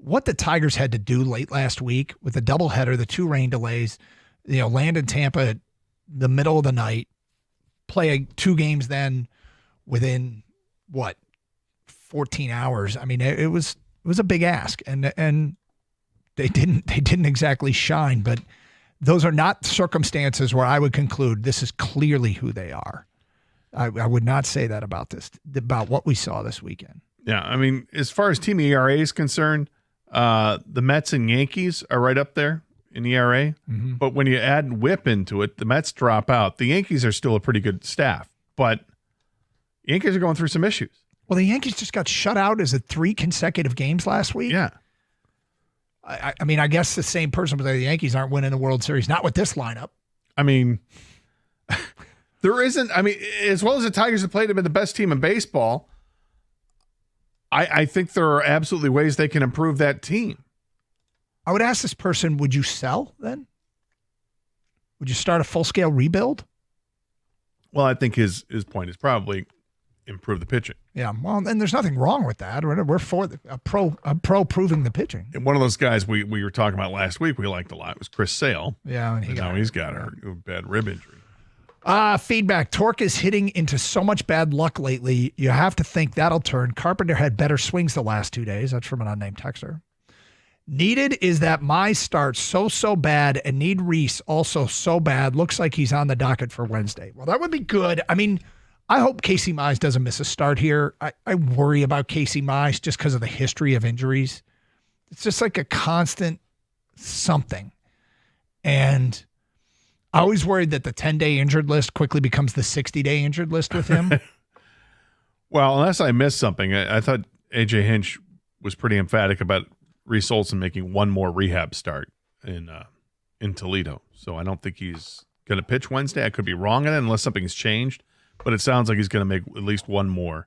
What the Tigers had to do late last week with the doubleheader, the 2 rain delays, land in Tampa at the middle of the night, play 2 games then within 14 hours. I mean, it was a big ask, and they didn't exactly shine. But those are not circumstances where I would conclude this is clearly who they are. I would not say that about what we saw this weekend. Yeah, I mean, as far as team ERA is concerned. The Mets and Yankees are right up there in ERA, but when you add WHIP into it, the Mets drop out. The Yankees are still a pretty good staff, but Yankees are going through some issues. Well, the Yankees just got shut out as 3 consecutive games last week. Yeah. I mean, I guess the same person would say the Yankees aren't winning the World Series, not with this lineup. I mean, there isn't. I mean, as well as the Tigers have played, have been the best team in baseball. I think there are absolutely ways they can improve that team. I would ask this person, would you sell then? Would you start a full-scale rebuild? Well, I think his point is probably improve the pitching. Yeah, well, and there's nothing wrong with that. We're for a pro improving the pitching. And one of those guys we were talking about last week we liked a lot was Chris Sale. Yeah, and he's got a bad rib injury. Feedback. Torque is hitting into so much bad luck lately. You have to think that'll turn. Carpenter had better swings the last 2 days. That's from an unnamed texter. Needed is that my starts so bad and need Reese also so bad. Looks like he's on the docket for Wednesday. Well, that would be good. I mean, I hope Casey Mize doesn't miss a start here. I worry about Casey Mize just because of the history of injuries. It's just like a constant something. And I always worried that the 10-day injured list quickly becomes the 60-day injured list with him. Well, unless I missed something, I thought A.J. Hinch was pretty emphatic about Reese Olson making one more rehab start in Toledo. So I don't think he's going to pitch Wednesday. I could be wrong on it unless something's changed. But it sounds like he's going to make at least one more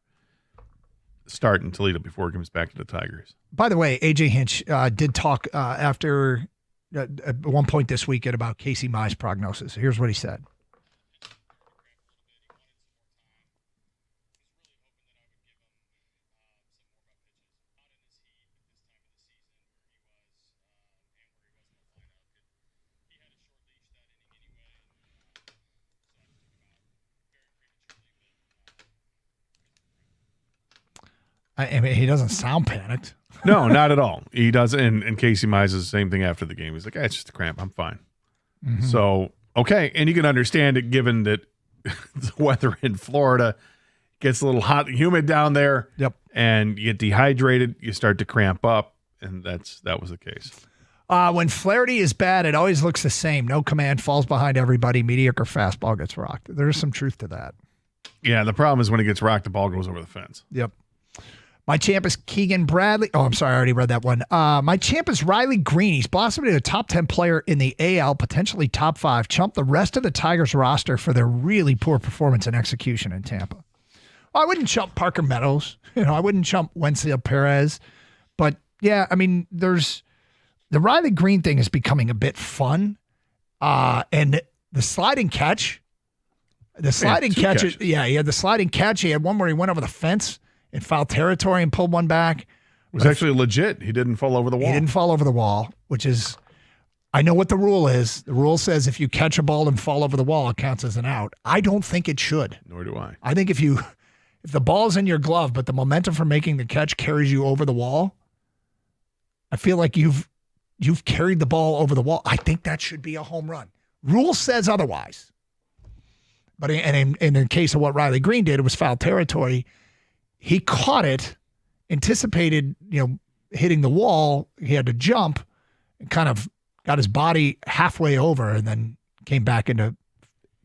start in Toledo before he comes back to the Tigers. By the way, A.J. Hinch did talk after at one point this weekend about Casey Mize's prognosis. Here's what he said. I mean, he doesn't sound panicked. No, not at all. He doesn't. And Casey Mize is the same thing after the game. He's like, it's just a cramp. I'm fine. Mm-hmm. So, okay. And you can understand it given that the weather in Florida gets a little hot and humid down there. Yep. And you get dehydrated. You start to cramp up. And that was the case. When Flaherty is bad, it always looks the same. No command, falls behind everybody. Mediocre fastball gets rocked. There's some truth to that. Yeah, the problem is when he gets rocked, the ball goes over the fence. Yep. My champ is Keegan Bradley. Oh, I'm sorry. I already read that one. My champ is Riley Green. He's blossomed into a top 10 player in the AL, potentially top 5. Chumped the rest of the Tigers roster for their really poor performance and execution in Tampa. Well, I wouldn't chump Parker Meadows. I wouldn't chump Wenceel Perez. But, yeah, I mean, the Riley Green thing is becoming a bit fun. And the sliding catch. The sliding catch. He had the sliding catch. He had one where he went over the fence in foul territory and pulled one back. It was actually legit. He didn't fall over the wall. He didn't fall over the wall, which is, I know what the rule is. The rule says if you catch a ball and fall over the wall, it counts as an out. I don't think it should. Nor do I. I think if the ball's in your glove, but the momentum for making the catch carries you over the wall, I feel like you've carried the ball over the wall. I think that should be a home run. Rule says otherwise. But in the case of what Riley Green did, it was foul territory. He caught it, anticipated, hitting the wall. He had to jump and kind of got his body halfway over and then came back into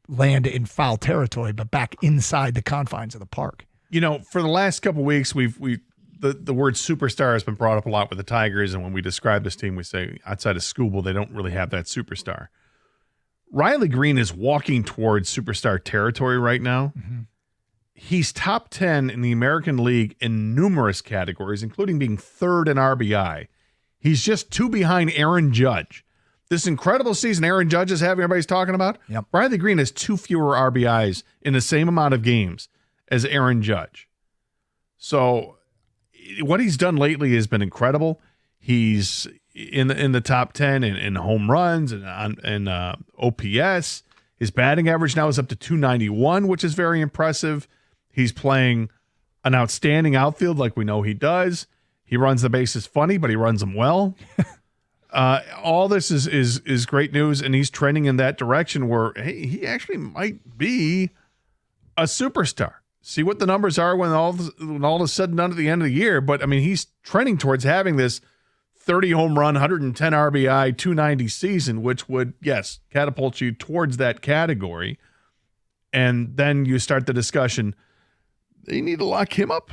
land in foul territory, but back inside the confines of the park. For the last couple of weeks, the word superstar has been brought up a lot with the Tigers. And when we describe this team, we say outside of Skubal, they don't really have that superstar. Riley Green is walking towards superstar territory right now. Mm-hmm. He's top 10 in the American League in numerous categories, including being third in RBI. He's just 2 behind Aaron Judge. This incredible season Aaron Judge is having, everybody's talking about. Yep. Riley Green has 2 fewer RBIs in the same amount of games as Aaron Judge. So what he's done lately has been incredible. He's in the top 10 in home runs and OPS. His batting average now is up to 291, which is very impressive. He's playing an outstanding outfield like we know he does. He runs the bases funny, but he runs them well. All this is great news, and he's trending in that direction where, hey, he actually might be a superstar. See what the numbers are when all is said and done at the end of the year. But, I mean, he's trending towards having this 30 home run, 110 RBI, 290 season, which would, yes, catapult you towards that category. And then you start the discussion. They need to lock him up.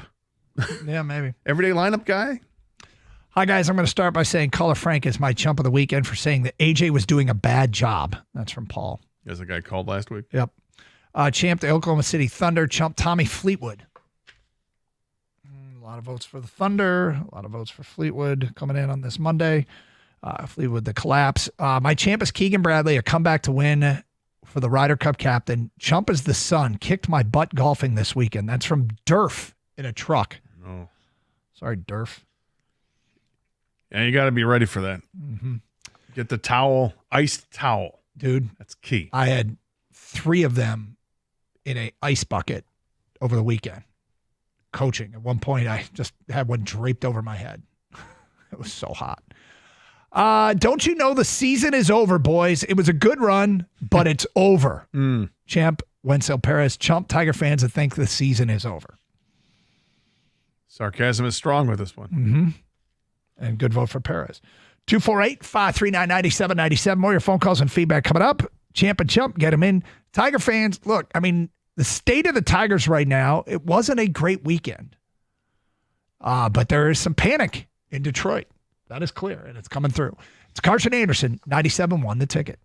Yeah, maybe. Everyday lineup guy. Hi, guys. I'm going to start by saying Color Frank is my chump of the weekend for saying that AJ was doing a bad job. That's from Paul. As the guy called last week. Yep. Champ, the Oklahoma City Thunder. Chump, Tommy Fleetwood. A lot of votes for the Thunder. A lot of votes for Fleetwood coming in on this Monday. Fleetwood, the collapse. My champ is Keegan Bradley, a comeback to win for the Ryder Cup captain. Chump is the son. Kicked my butt golfing this weekend. That's from Durf in a truck. Oh. Sorry, Durf. Yeah, you got to be ready for that. Mm-hmm. Get the towel, iced towel. Dude. That's key. I had 3 of them in a ice bucket over the weekend. Coaching. At one point, I just had one draped over my head. It was so hot. Don't you know the season is over, boys? It was a good run, but it's over. Champ, Wenzel Perez, chump Tiger fans that think the season is over. Sarcasm is strong with this one. Mm-hmm. And good vote for Perez. 248-539-9797. More of your phone calls and feedback coming up. Champ and Chump, get them in. Tiger fans, look, I mean, the state of the Tigers right now, it wasn't a great weekend. But there is some panic in Detroit. That is clear, and it's coming through. It's Carson Anderson, 97.1 The Ticket.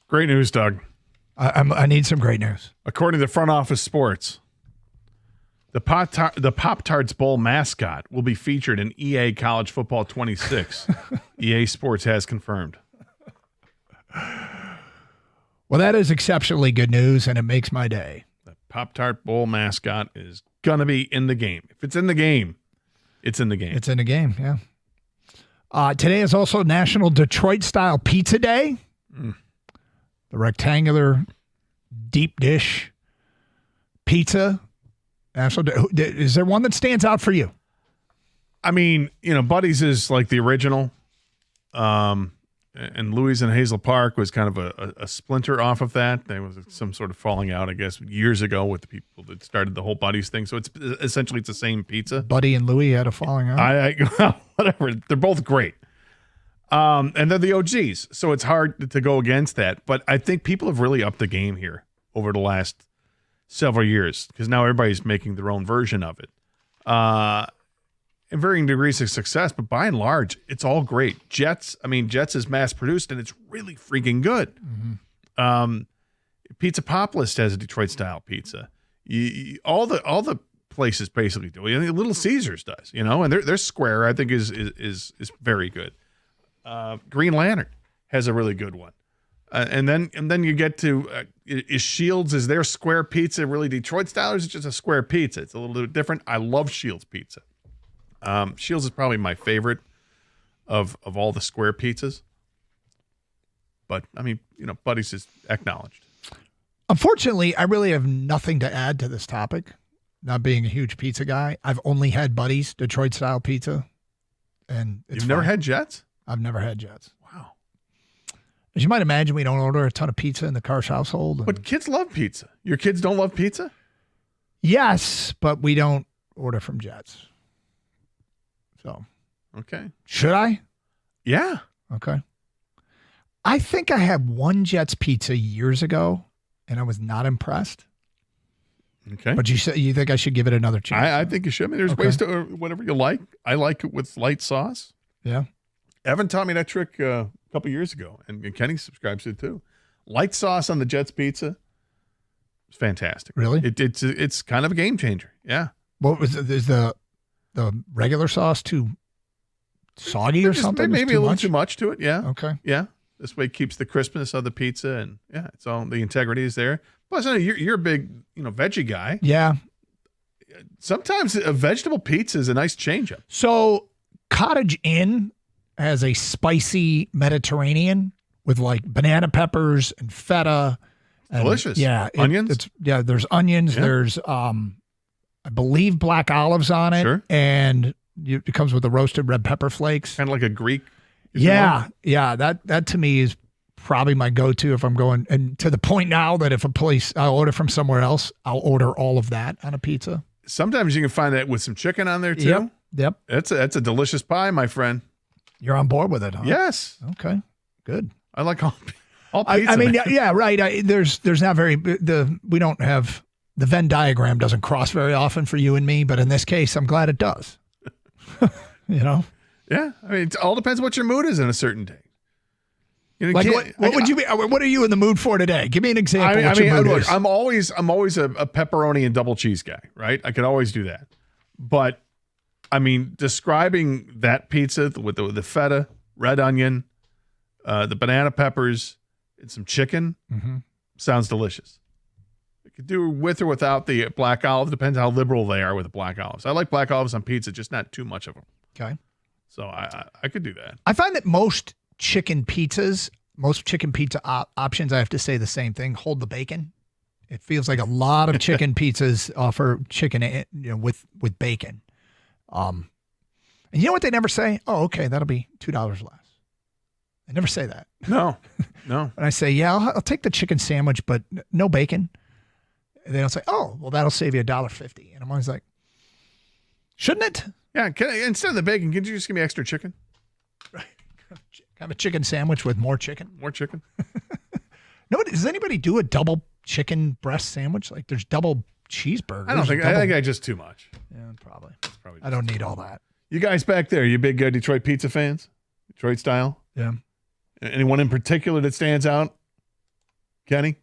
Great news, Doug. I need some great news. According to Front Office Sports, the Pop-Tarts Bowl mascot will be featured in EA College Football 26. EA Sports has confirmed. Well, that is exceptionally good news, and it makes my day. The Pop-Tart Bowl mascot is going to be in the game. If it's in the game, it's in the game. It's in the game, yeah. Today is also National Detroit-Style Pizza Day. The rectangular deep dish pizza. Is there one that stands out for you? I mean, Buddy's is like the original. And Louis in Hazel Park was kind of a splinter off of that. There was some sort of falling out, I guess, years ago with the people that started the whole Buddy's thing. So it's essentially the same pizza. Buddy and Louis had a falling out. Whatever. They're both great. And they're the OGs, so it's hard to go against that. But I think people have really upped the game here over the last several years because now everybody's making their own version of it. in varying degrees of success, but by and large, it's all great. Jets is mass produced and it's really freaking good. Pizza Pop List has a Detroit style pizza. All the places basically do. Little Caesars does, and their square I think is very good. Green Lantern has a really good one. And then you get to is Shields, is their square pizza really Detroit style, or is it just a square pizza? It's a little bit different. I love Shields pizza. Shields is probably my favorite of all the square pizzas. But Buddy's is acknowledged. Unfortunately, I really have nothing to add to this topic. Not being a huge pizza guy, I've only had Buddy's Detroit style pizza, and it's You've never had Jets? I've never had Jets. Wow. As you might imagine, we don't order a ton of pizza in the Karsh household. But kids love pizza. Your kids don't love pizza? Yes, but we don't order from Jets. So. Okay. Should I? Yeah. Okay. I think I had one Jets pizza years ago, and I was not impressed. Okay. But you think I should give it another chance? I think you should. I mean, there's ways to whatever you like. I like it with light sauce. Yeah. Evan taught me that trick a couple years ago, and Kenny subscribes to it too. Light sauce on the Jets pizza. It's fantastic. Really? It's kind of a game changer. Yeah. What was is the regular sauce too soggy or something? Maybe a little too much to it. Yeah. Okay. Yeah. This way it keeps the crispness of the pizza, and it's all the integrity is there. Plus, you're a big veggie guy. Yeah. Sometimes a vegetable pizza is a nice change-up. So Cottage Inn has a spicy Mediterranean with like banana peppers and feta. And, delicious. Yeah. Onions? There's onions. Yeah. There's, I believe, black olives on it. Sure. And it comes with the roasted red pepper flakes. Kind of like a Greek. Yeah. Yeah. That to me is probably my go-to if I'm going. And to the point now that if a place I'll order from somewhere else, I'll order all of that on a pizza. Sometimes you can find that with some chicken on there too. Yep. That's a delicious pie, my friend. You're on board with it, huh? Yes. Okay. Good. I like all pizza. I mean, yeah, right. There's not we don't have the Venn diagram doesn't cross very often for you and me, but in this case, I'm glad it does. Yeah. I mean, it all depends what your mood is on a certain day. Like what would you be? What are you in the mood for today? Give me an example. Look, I'm always a pepperoni and double cheese guy, right? I could always do that. But I mean, describing that pizza with the feta, red onion, the banana peppers, and some chicken sounds delicious. You could do with or without the black olive. Depends how liberal they are with the black olives. I like black olives on pizza, just not too much of them. Okay. So I could do that. I find that most chicken pizza options, I have to say the same thing, hold the bacon. It feels like a lot of chicken pizzas offer chicken with bacon. And you know what they never say? Oh, okay, that'll be $2 less. They never say that. No. And I say, yeah, I'll take the chicken sandwich, but no bacon. And they don't say, oh, well, that'll save you $1.50. And I'm always like, shouldn't it? Yeah, instead of the bacon, can you just give me extra chicken? Right. Have a chicken sandwich with more chicken. More chicken. Does anybody do a double chicken breast sandwich? Like there's double cheeseburgers. I think I just too much. Yeah, probably I don't need all that. You guys back there, you big Detroit pizza fans? Detroit style? Yeah. Anyone in particular that stands out? Kenny?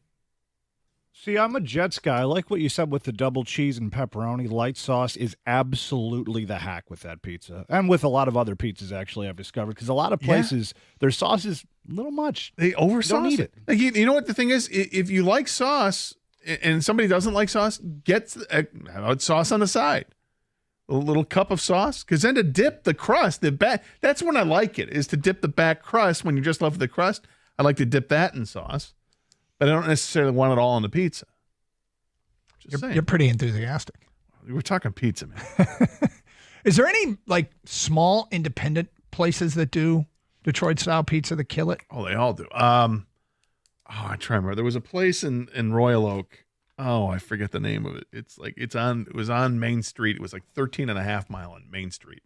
See, I'm a Jets guy. I like what you said with the double cheese and pepperoni. Light sauce is absolutely the hack with that pizza. And with a lot of other pizzas, actually, I've discovered. Because a lot of places, their sauce is a little much. They over-sauce don't need it. Like, you know what the thing is? If you like sauce and somebody doesn't like sauce, get sauce on the side. A little cup of sauce. Because then to dip the crust, that's when I like it, is to dip the back crust. When you're just left with the crust, I like to dip that in sauce. But I don't necessarily want it all on the pizza. You're pretty enthusiastic. We're talking pizza, man. Is there any like small independent places that do Detroit style pizza that kill it? Oh, they all do. I try to remember. There was a place in Royal Oak. Oh, I forget the name of it. It was on Main Street. It was like 13 and a half mile on Main Street.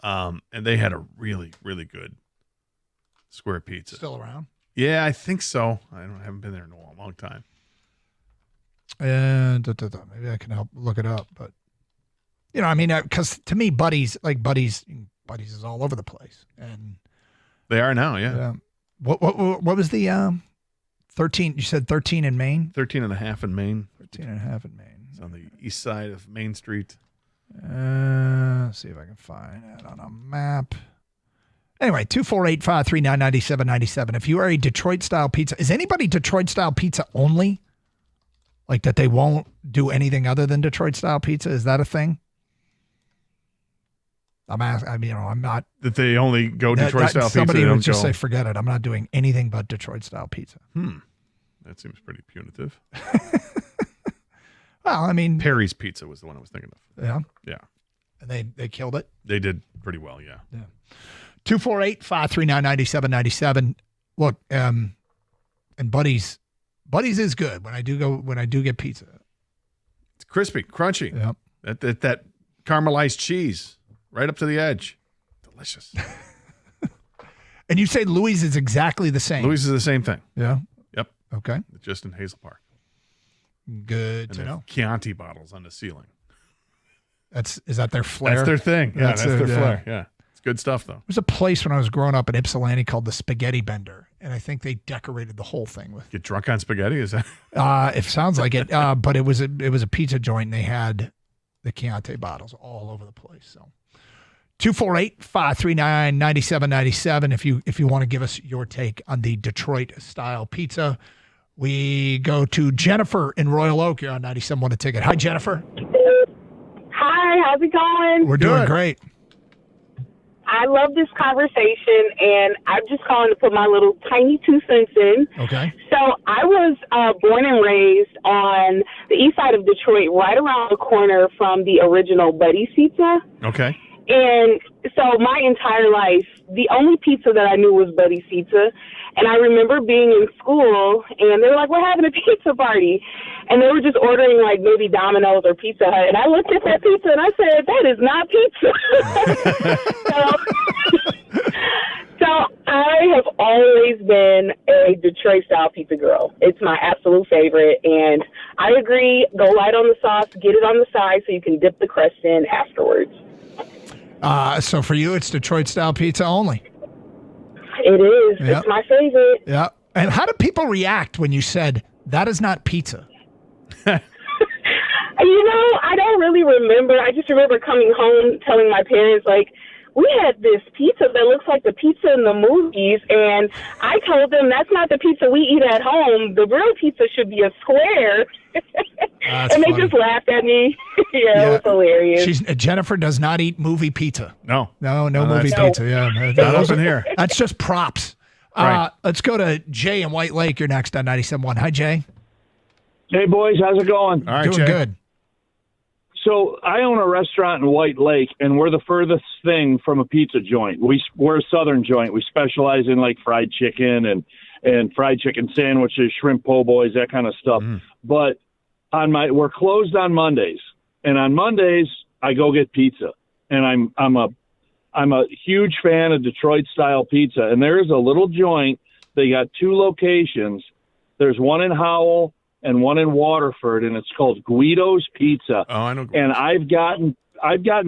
And they had a really, really good square pizza. Still around? Yeah, I think so. I haven't been there in a long time. And maybe I can help look it up, but You know, I mean, because to me, Buddies is all over the place, and they are now. Yeah. What was the 13? You said 13 in Maine. 13 and a half in Maine. 13 and a half in Maine. It's on the east side of Main Street. Let's see if I can find it on a map. Anyway, 248-539-9797. If you are a Detroit-style pizza, is anybody Detroit-style pizza only? Like that they won't do anything other than Detroit-style pizza? Is that a thing? I'm not. That they only go Detroit-style pizza? Somebody would just say, forget it. I'm not doing anything but Detroit-style pizza. That seems pretty punitive. Well, I mean. Perry's Pizza was the one I was thinking of. Yeah? Yeah. And they killed it? They did pretty well, yeah. 248-539-9797. Look, and Buddies is good when I do get pizza. It's crispy, crunchy. Yep. That caramelized cheese right up to the edge. Delicious. And you say Louis is exactly the same. Louis is the same thing. Yeah. Yep. Okay. Just in Hazel Park. Good to know. Chianti bottles on the ceiling. Is that their flair? That's their thing. Yeah, that's their flair. Yeah. It's good stuff, though. There's a place when I was growing up in Ypsilanti called the Spaghetti Bender, and I think they decorated the whole thing with. Get drunk on spaghetti? Is that? It sounds like it. But it was a pizza joint, and they had the Chianti bottles all over the place. So 248-539-9797. If you want to give us your take on the Detroit style pizza. We go to Jennifer in Royal Oak. You're on 97.1 A Ticket. Hi, Jennifer. Hi, how's it going? We're doing great. I love this conversation, and I'm just calling to put my little tiny 2 cents in. Okay. So I was born and raised on the east side of Detroit, right around the corner from the original Buddy's Pizza. Okay. And so my entire life, the only pizza that I knew was Buddy's Pizza. And I remember being in school, and they were like, we're having a pizza party. And they were just ordering, like, maybe Domino's or Pizza Hut. And I looked at that pizza, and I said, that is not pizza. So I have always been a Detroit-style pizza girl. It's my absolute favorite. And I agree, go light on the sauce, get it on the side so you can dip the crust in afterwards. So for you, it's Detroit-style pizza only. It is. Yep. It's my favorite. Yeah. And how did people react when you said, that is not pizza? I don't really remember. I just remember coming home telling my parents, like, we had this pizza that looks like the pizza in the movies, and I told them that's not the pizza we eat at home. The real pizza should be a square. And they just laughed at me. It was hilarious. Jennifer does not eat movie pizza. No movie pizza. Yeah, not open here. That's just props. Right. Let's go to Jay in White Lake. You're next on 97.1. Hi, Jay. Hey, boys. How's it going? All right, Doing Jay. good. So I own a restaurant in White Lake, and we're the furthest thing from a pizza joint. We're a southern joint. We specialize in, like, fried chicken and fried chicken sandwiches, shrimp po' boys, that kind of stuff. But we're closed on Mondays, and on Mondays I go get pizza, and I'm a huge fan of Detroit style pizza. And there's a little joint. They got 2 locations. There's one in Howell and one in Waterford, and it's called Guido's Pizza. Oh, I know. And I've gotten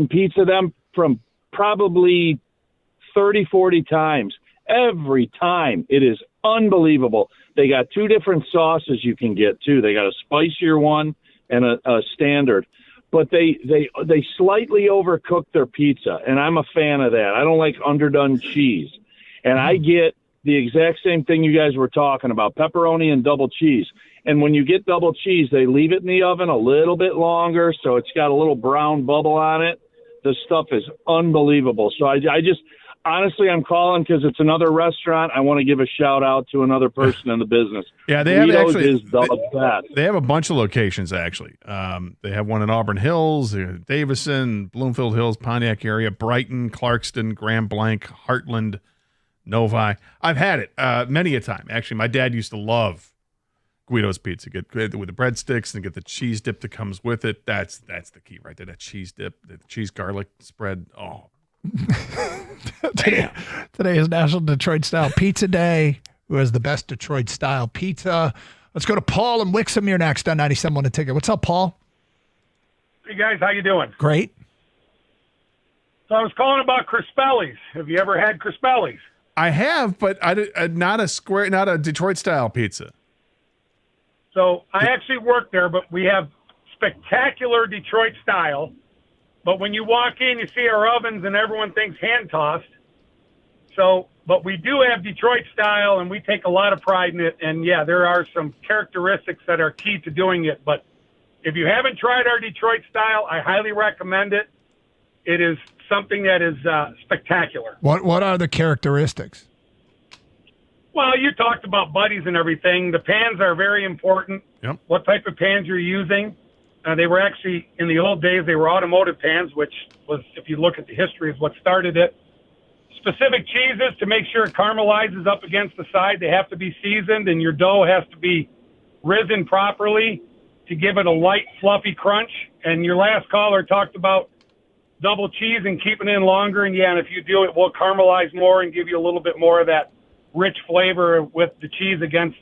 pizza them from probably 30, 40 times. Every time. It is unbelievable. They got 2 different sauces you can get, too. They got a spicier one and a standard. But they slightly overcook their pizza, and I'm a fan of that. I don't like underdone cheese. And I get the exact same thing you guys were talking about, pepperoni and double cheese. And when you get double cheese, they leave it in the oven a little bit longer, so it's got a little brown bubble on it. The stuff is unbelievable. So I just, honestly, I'm calling because it's another restaurant. I want to give a shout-out to another person in the business. Yeah, they have Guido's actually. is the best. They have a bunch of locations, actually. They have one in Auburn Hills, Davison, Bloomfield Hills, Pontiac area, Brighton, Clarkston, Grand Blanc, Heartland, Novi. I've had it many a time. Actually, my dad used to love Guido's Pizza. Get with the breadsticks and get the cheese dip that comes with it. That's the key right there. That cheese dip, the cheese garlic spread. Oh, Today is National Detroit Style Pizza Day. Who has the best Detroit style pizza? Let's go to Paul and Wixom. You're next on 97.1 A Ticket. What's up, Paul? Hey guys, how you doing? Great. So I was calling about Crispelli's. Have you ever had Crispelli's? I have, but not a Detroit style pizza. So I actually work there, but we have spectacular Detroit style. But when you walk in, you see our ovens, and everyone thinks hand tossed. So, but we do have Detroit style, and we take a lot of pride in it. And yeah, there are some characteristics that are key to doing it. But if you haven't tried our Detroit style, I highly recommend it. It is something that is spectacular. What are the characteristics? Well, you talked about buddies and everything. The pans are very important. Yep. What type of pans you're using. They were actually, in the old days, they were automotive pans, which was, if you look at the history, is what started it. Specific cheeses to make sure it caramelizes up against the side. They have to be seasoned, and your dough has to be risen properly to give it a light, fluffy crunch. And your last caller talked about double cheese and keeping it in longer. And yeah, and if you do, it will caramelize more and give you a little bit more of that rich flavor with the cheese against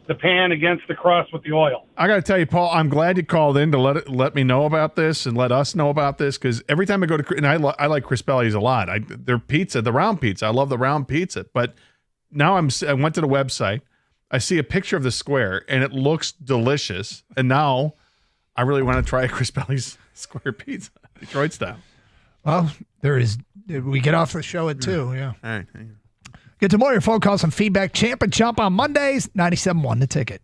the pan, against the crust with the oil. I got to tell you, Paul, I'm glad you called in to let me know about this and let us know about this, because every time I go to, and I like Crispelli's a lot. Their pizza, the round pizza, I love the round pizza. But now I went to the website, I see a picture of the square, and it looks delicious. And now I really want to try a Crispelli's square pizza, Detroit style. Well, we get off the show at 2, yeah. All right. Get to more of your phone calls and feedback. Champ and Chump on Mondays, 97.1 The Ticket.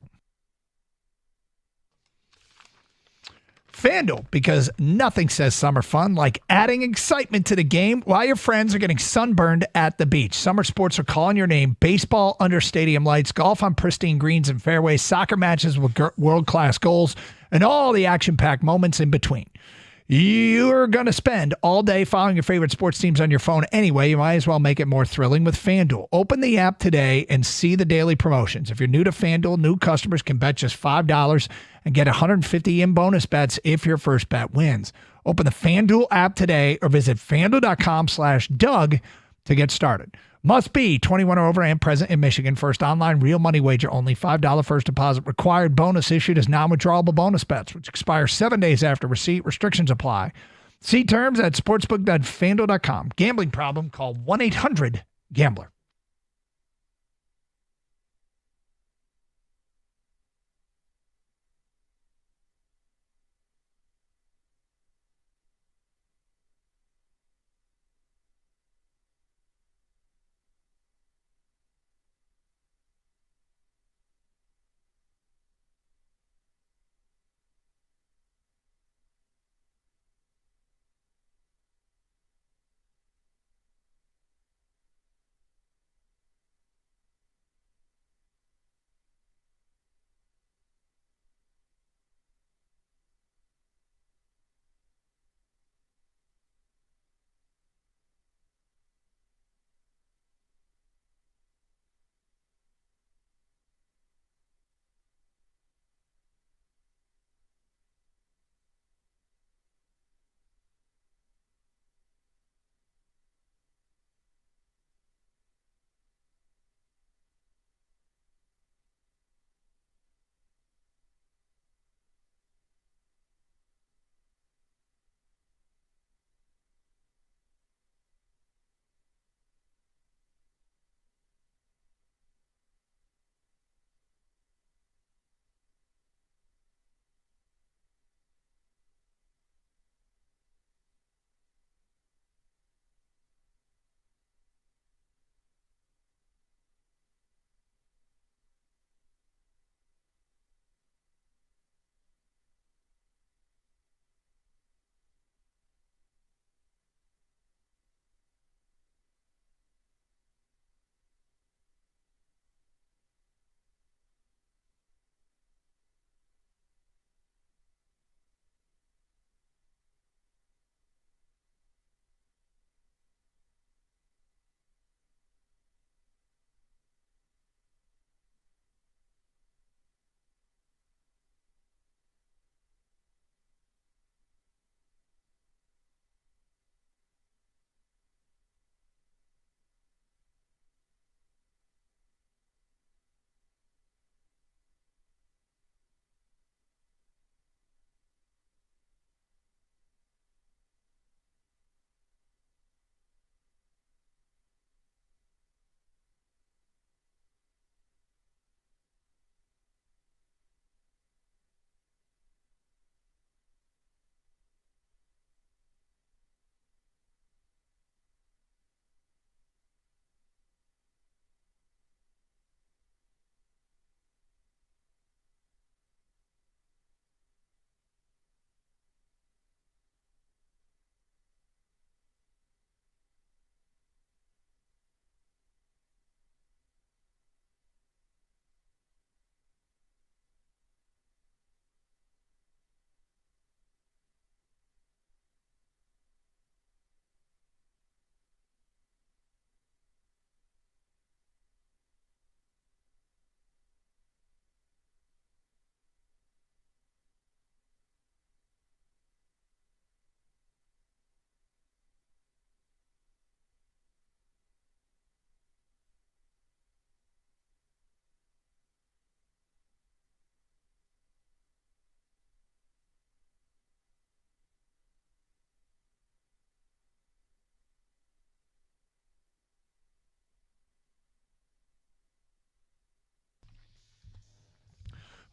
FanDuel, because nothing says summer fun like adding excitement to the game while your friends are getting sunburned at the beach. Summer sports are calling your name. Baseball under stadium lights, golf on pristine greens and fairways, soccer matches with world-class goals, and all the action-packed moments in between. You're going to spend all day following your favorite sports teams on your phone anyway. You might as well make it more thrilling with FanDuel. Open the app today and see the daily promotions. If you're new to FanDuel, new customers can bet just $5 and get $150 in bonus bets if your first bet wins. Open the FanDuel app today or visit FanDuel.com/Doug to get started. Must be 21 or over and present in Michigan. First online real money wager only. $5 first deposit required. Bonus issued as non-withdrawable bonus bets, which expire 7 days after receipt. Restrictions apply. See terms at sportsbook.fanduel.com. Gambling problem? Call 1-800-GAMBLER.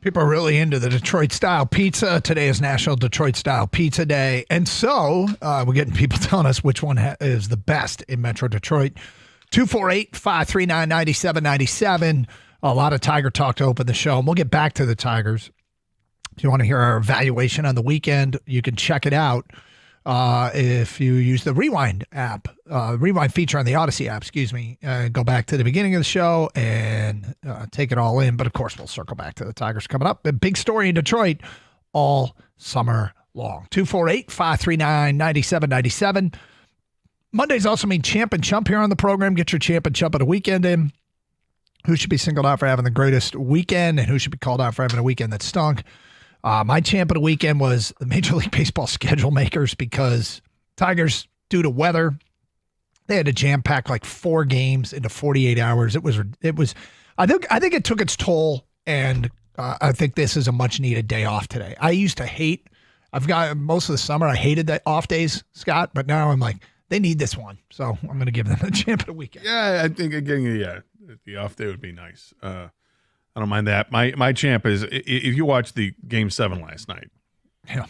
People are really into the Detroit-style pizza. Today is National Detroit-style Pizza Day. And so we're getting people telling us which one is the best in Metro Detroit. 248-539-9797. A lot of Tiger talk to open the show. And we'll get back to the Tigers. If you want to hear our evaluation on the weekend, you can check it out if you use the Rewind app, Rewind feature on the Odyssey app, go back to the beginning of the show and take it all in. But, of course, we'll circle back to the Tigers coming up. A big story in Detroit all summer long. 248-539-9797. Mondays also mean Champ and Chump here on the program. Get your Champ and Chump of the weekend in. Who should be singled out for having the greatest weekend and who should be called out for having a weekend that stunk? My champ of the weekend was the Major League Baseball schedule makers because Tigers, due to weather, they had to jam pack like 4 games into 48 hours. It was. I think it took its toll, and I think this is a much needed day off today. I used to hate. I've got most of the summer. I hated the off days, Scott, but now I'm like they need this one, so I'm going to give them the champ of the weekend. Yeah, I think getting the off day would be nice. I don't mind that. My champ is if you watch the Game 7 last night. Yeah.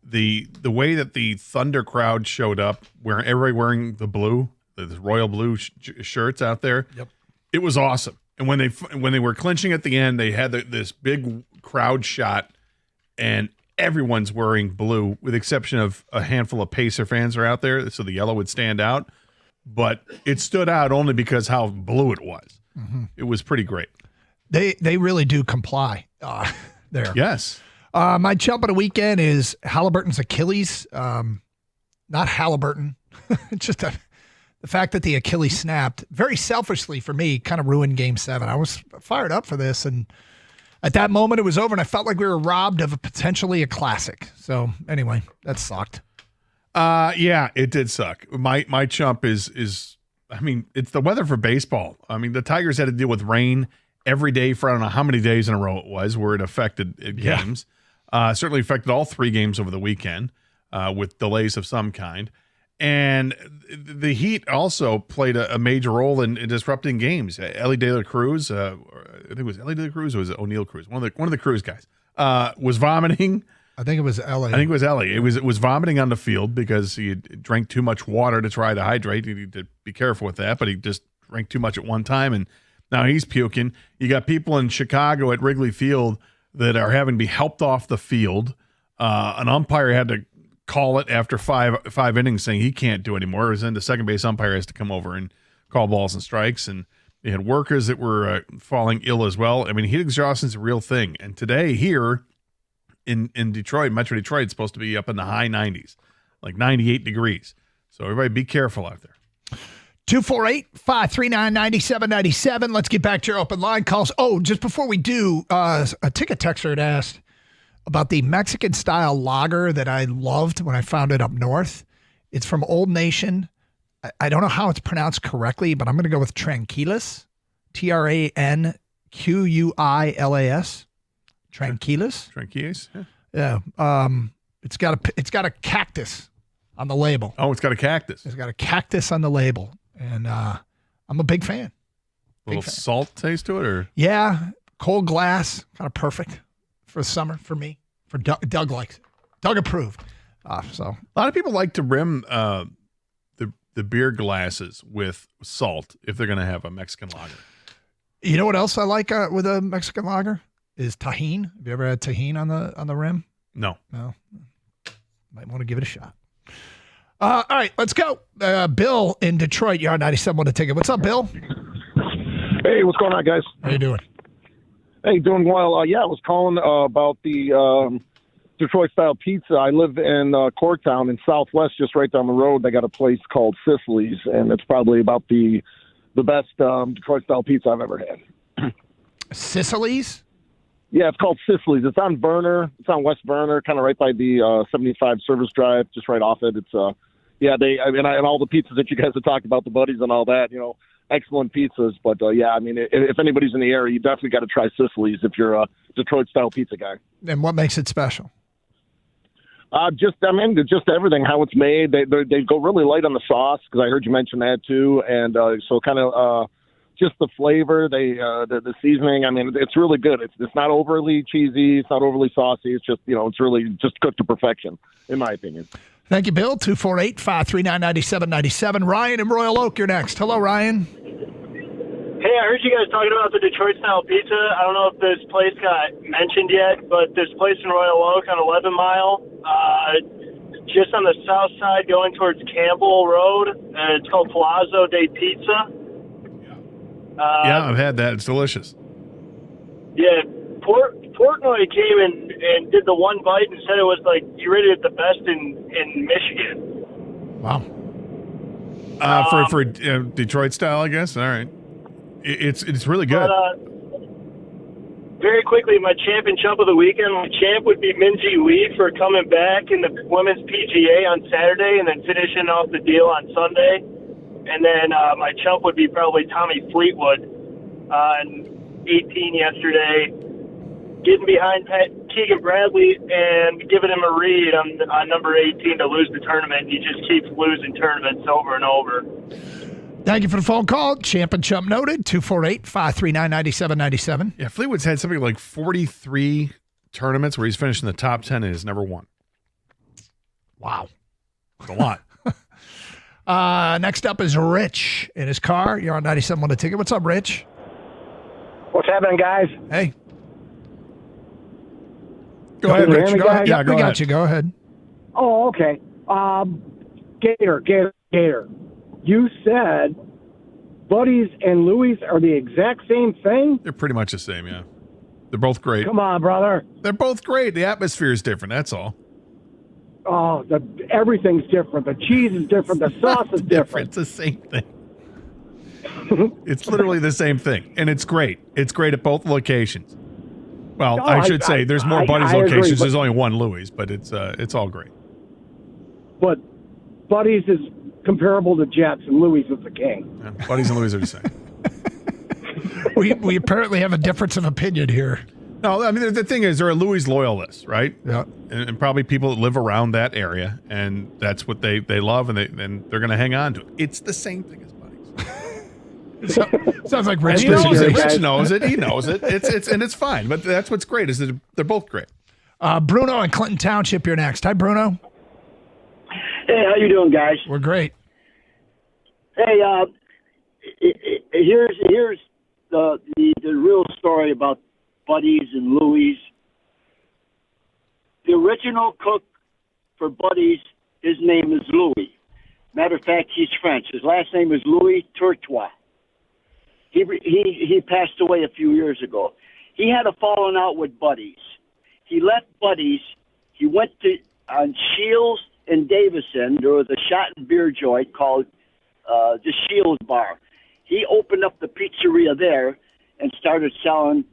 The way that the Thunder crowd showed up, everybody wearing the blue, the royal blue shirts out there. Yep. It was awesome. And when they were clinching at the end, they had this big crowd shot, and everyone's wearing blue, with the exception of a handful of Pacer fans are out there, so the yellow would stand out. But it stood out only because how blue it was. Mm-hmm. It was pretty great. They really do comply there. Yes. My chump of the weekend is Hallebertton's Achilles. Not Hallebertton. Just the fact that the Achilles snapped, very selfishly for me, kind of ruined Game 7. I was fired up for this, and at that moment it was over, and I felt like we were robbed of potentially a classic. So anyway, that sucked. Yeah, it did suck. My chump is I mean, it's the weather for baseball. I mean, the Tigers had to deal with rain every day for I don't know how many days in a row it was where it affected games. Certainly affected all 3 games over the weekend with delays of some kind. And the heat also played a major role in disrupting games. Ellie De La Cruz, I think it was Ellie De La Cruz or was it O'Neill Cruz? One of the Cruz guys was vomiting. I think it was Ellie. I think it was Ellie. It was vomiting on the field because he drank too much water to try to hydrate. You need to be careful with that, but he just drank too much at one time, and now he's puking. You got people in Chicago at Wrigley Field that are having to be helped off the field. An umpire had to call it after five innings, saying he can't do anymore. Then the second base umpire has to come over and call balls and strikes. And they had workers that were falling ill as well. I mean, heat exhaustion is a real thing. And today here in Detroit, Metro Detroit, it's supposed to be up in the high 90s, like 98 degrees. So everybody be careful out there. 248-539-9797. Let's get back to your open line calls. Oh, just before we do, a ticket texter had asked about the Mexican-style lager that I loved when I found it up north. It's from Old Nation. I don't know how it's pronounced correctly, but I'm going to go with Tranquilas. Tranquilas. Tranquilas. Tranquilas? Yeah. It's got a cactus on the label. Oh, it's got a cactus. It's got a cactus on the label. And I'm a big fan. A little salt taste to it, or? Yeah, cold glass, kind of perfect for the summer for me. For Doug likes it. Doug approved. So a lot of people like to rim the beer glasses with salt if they're going to have a Mexican lager. You know what else I like with a Mexican lager is tahini. Have you ever had tahini on the rim? No. Might want to give it a shot. All right, let's go. Bill in Detroit, you're on 97 on the ticket. What's up, Bill? Hey, what's going on, guys? How you doing? Hey, doing well. I was calling about the Detroit-style pizza. I live in Corktown in Southwest, just right down the road. They got a place called Sicily's, and it's probably about the best Detroit-style pizza I've ever had. Sicily's? Yeah, it's called Sicily's. It's on Verner. It's on West Verner, kind of right by the 75 Service Drive, just right off it. It's and all the pizzas that you guys have talked about, the buddies and all that, excellent pizzas. But if anybody's in the area, you definitely got to try Sicily's if you're a Detroit-style pizza guy. And what makes it special? Just everything, how it's made. They go really light on the sauce because I heard you mention that too, and so kind of just the flavor, the seasoning. I mean, it's really good. It's not overly cheesy. It's not overly saucy. It's just, it's really just cooked to perfection, in my opinion. Thank you, Bill. 248-539-9797. Ryan in Royal Oak, you're next. Hello, Ryan. Hey, I heard you guys talking about the Detroit-style pizza. I don't know if this place got mentioned yet, but there's a place in Royal Oak on 11 Mile, just on the south side going towards Campbell Road, and it's called Palazzo de Pizza. Yeah, I've had that. It's delicious. Yeah, Portnoy came and did the one bite and said it was like he rated it the best in Michigan. Wow. For Detroit style, I guess. All right. It's really good. But, very quickly, my champ and chump of the weekend, my champ would be Minjee Lee for coming back in the women's PGA on Saturday and then finishing off the deal on Sunday. And then my chump would be probably Tommy Fleetwood on 18 yesterday, getting behind Keegan Bradley and giving him a read on number 18 to lose the tournament. He just keeps losing tournaments over and over. Thank you for the phone call. Champ and Chump noted, 248-539-9797. Yeah, Fleetwood's had something like 43 tournaments where he's finished in the top 10 and has never won. Wow. It's a lot. Next up is Rich in his car. You're on 97 on the ticket. What's up, Rich? What's happening, guys? Hey. Go ahead, Rich. Go ahead. Yeah, we got you. Go ahead. Oh, okay. Gator. You said Buddies and Louis are the exact same thing? They're pretty much the same, yeah. They're both great. Come on, brother. They're both great. The atmosphere is different, that's all. Oh, everything's different. The cheese is different. The sauce is different. It's the same thing. It's literally the same thing, and it's great. It's great at both locations. Well, No, I should say there's more Buddies I agree, locations. but- There's only one Louis, but it's all great. But Buddies is comparable to Jets, and Louis is the king. Yeah, Buddies and Louis are the same. We apparently have a difference of opinion here. No, I mean, the thing is, there are Louis loyalists, right? Yeah. And probably people that live around that area, and that's what they love, and they're going to hang on to it. It's the same thing as Buddies. Sounds like Rich He knows it. disagrees. Rich knows it. He knows it. It's fine. But that's what's great is that they're both great. Bruno in Clinton Township, you're next. Hi, Bruno. Hey, how you doing, guys? We're great. Hey, here's the real story about Buddies and Louis. The original cook for Buddies, his name is Louis. Matter of fact, he's French. His last name is Louis Tourtois. He passed away a few years ago. He had a falling out with Buddies. He left Buddies. He went on Shields and Davison. There was a shot and beer joint called the Shields Bar. He opened up the pizzeria there and started selling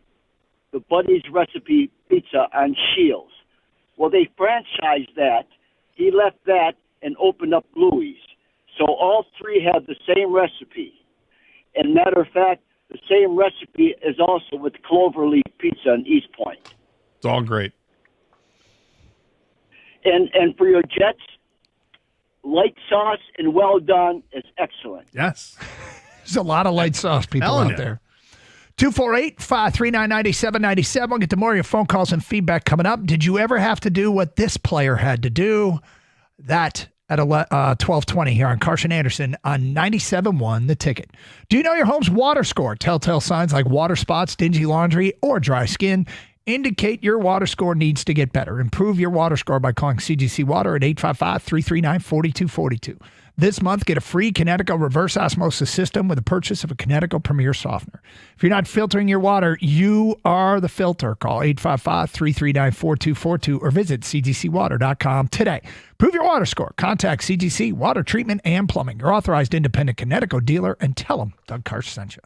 the Buddies recipe pizza on Shields. Well, they franchised that. He left that and opened up Louis. So all three have the same recipe. And matter of fact, the same recipe is also with Cloverleaf Pizza in East Point. It's all great. And for your Jets, light sauce and well done is excellent. Yes. There's a lot of light sauce people Telling out you. there. 248-539-9797. We'll get to more of your phone calls and feedback coming up. Did you ever have to do what this player had to do? That at 12:20 here on Carson Anderson on 97.1 The Ticket. Do you know your home's water score? Telltale signs like water spots, dingy laundry, or dry skin indicate your water score needs to get better. Improve your water score by calling CGC Water at 855-339-4242. This month, get a free Kinetico reverse osmosis system with the purchase of a Kinetico Premier Softener. If you're not filtering your water, you are the filter. Call 855-339-4242 or visit cgcwater.com today. Prove your water score. Contact CGC Water Treatment and Plumbing, your authorized independent Kinetico dealer, and tell them Doug Karsh sent you.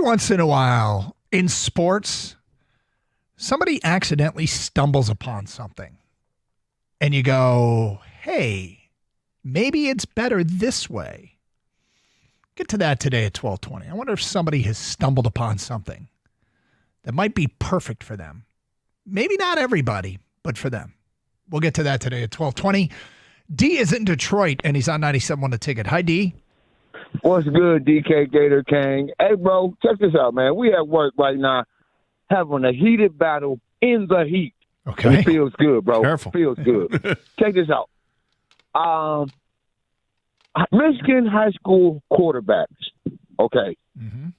once in a while in sports, somebody accidentally stumbles upon something and you go, hey, maybe it's better this way. Get to that today at 12:20. I wonder if somebody has stumbled upon something that might be perfect for them. Maybe not everybody, but for them. We'll get to that today at 12:20. D is in Detroit, and he's on 97.1 The Ticket. Hi, D. What's good, DK Gator King? Hey, bro, check this out, man. We at work right now having a heated battle in the heat. Okay. And it feels good, bro. Careful. Feels good. Check this out. Michigan high school quarterbacks. Okay. Mm-hmm.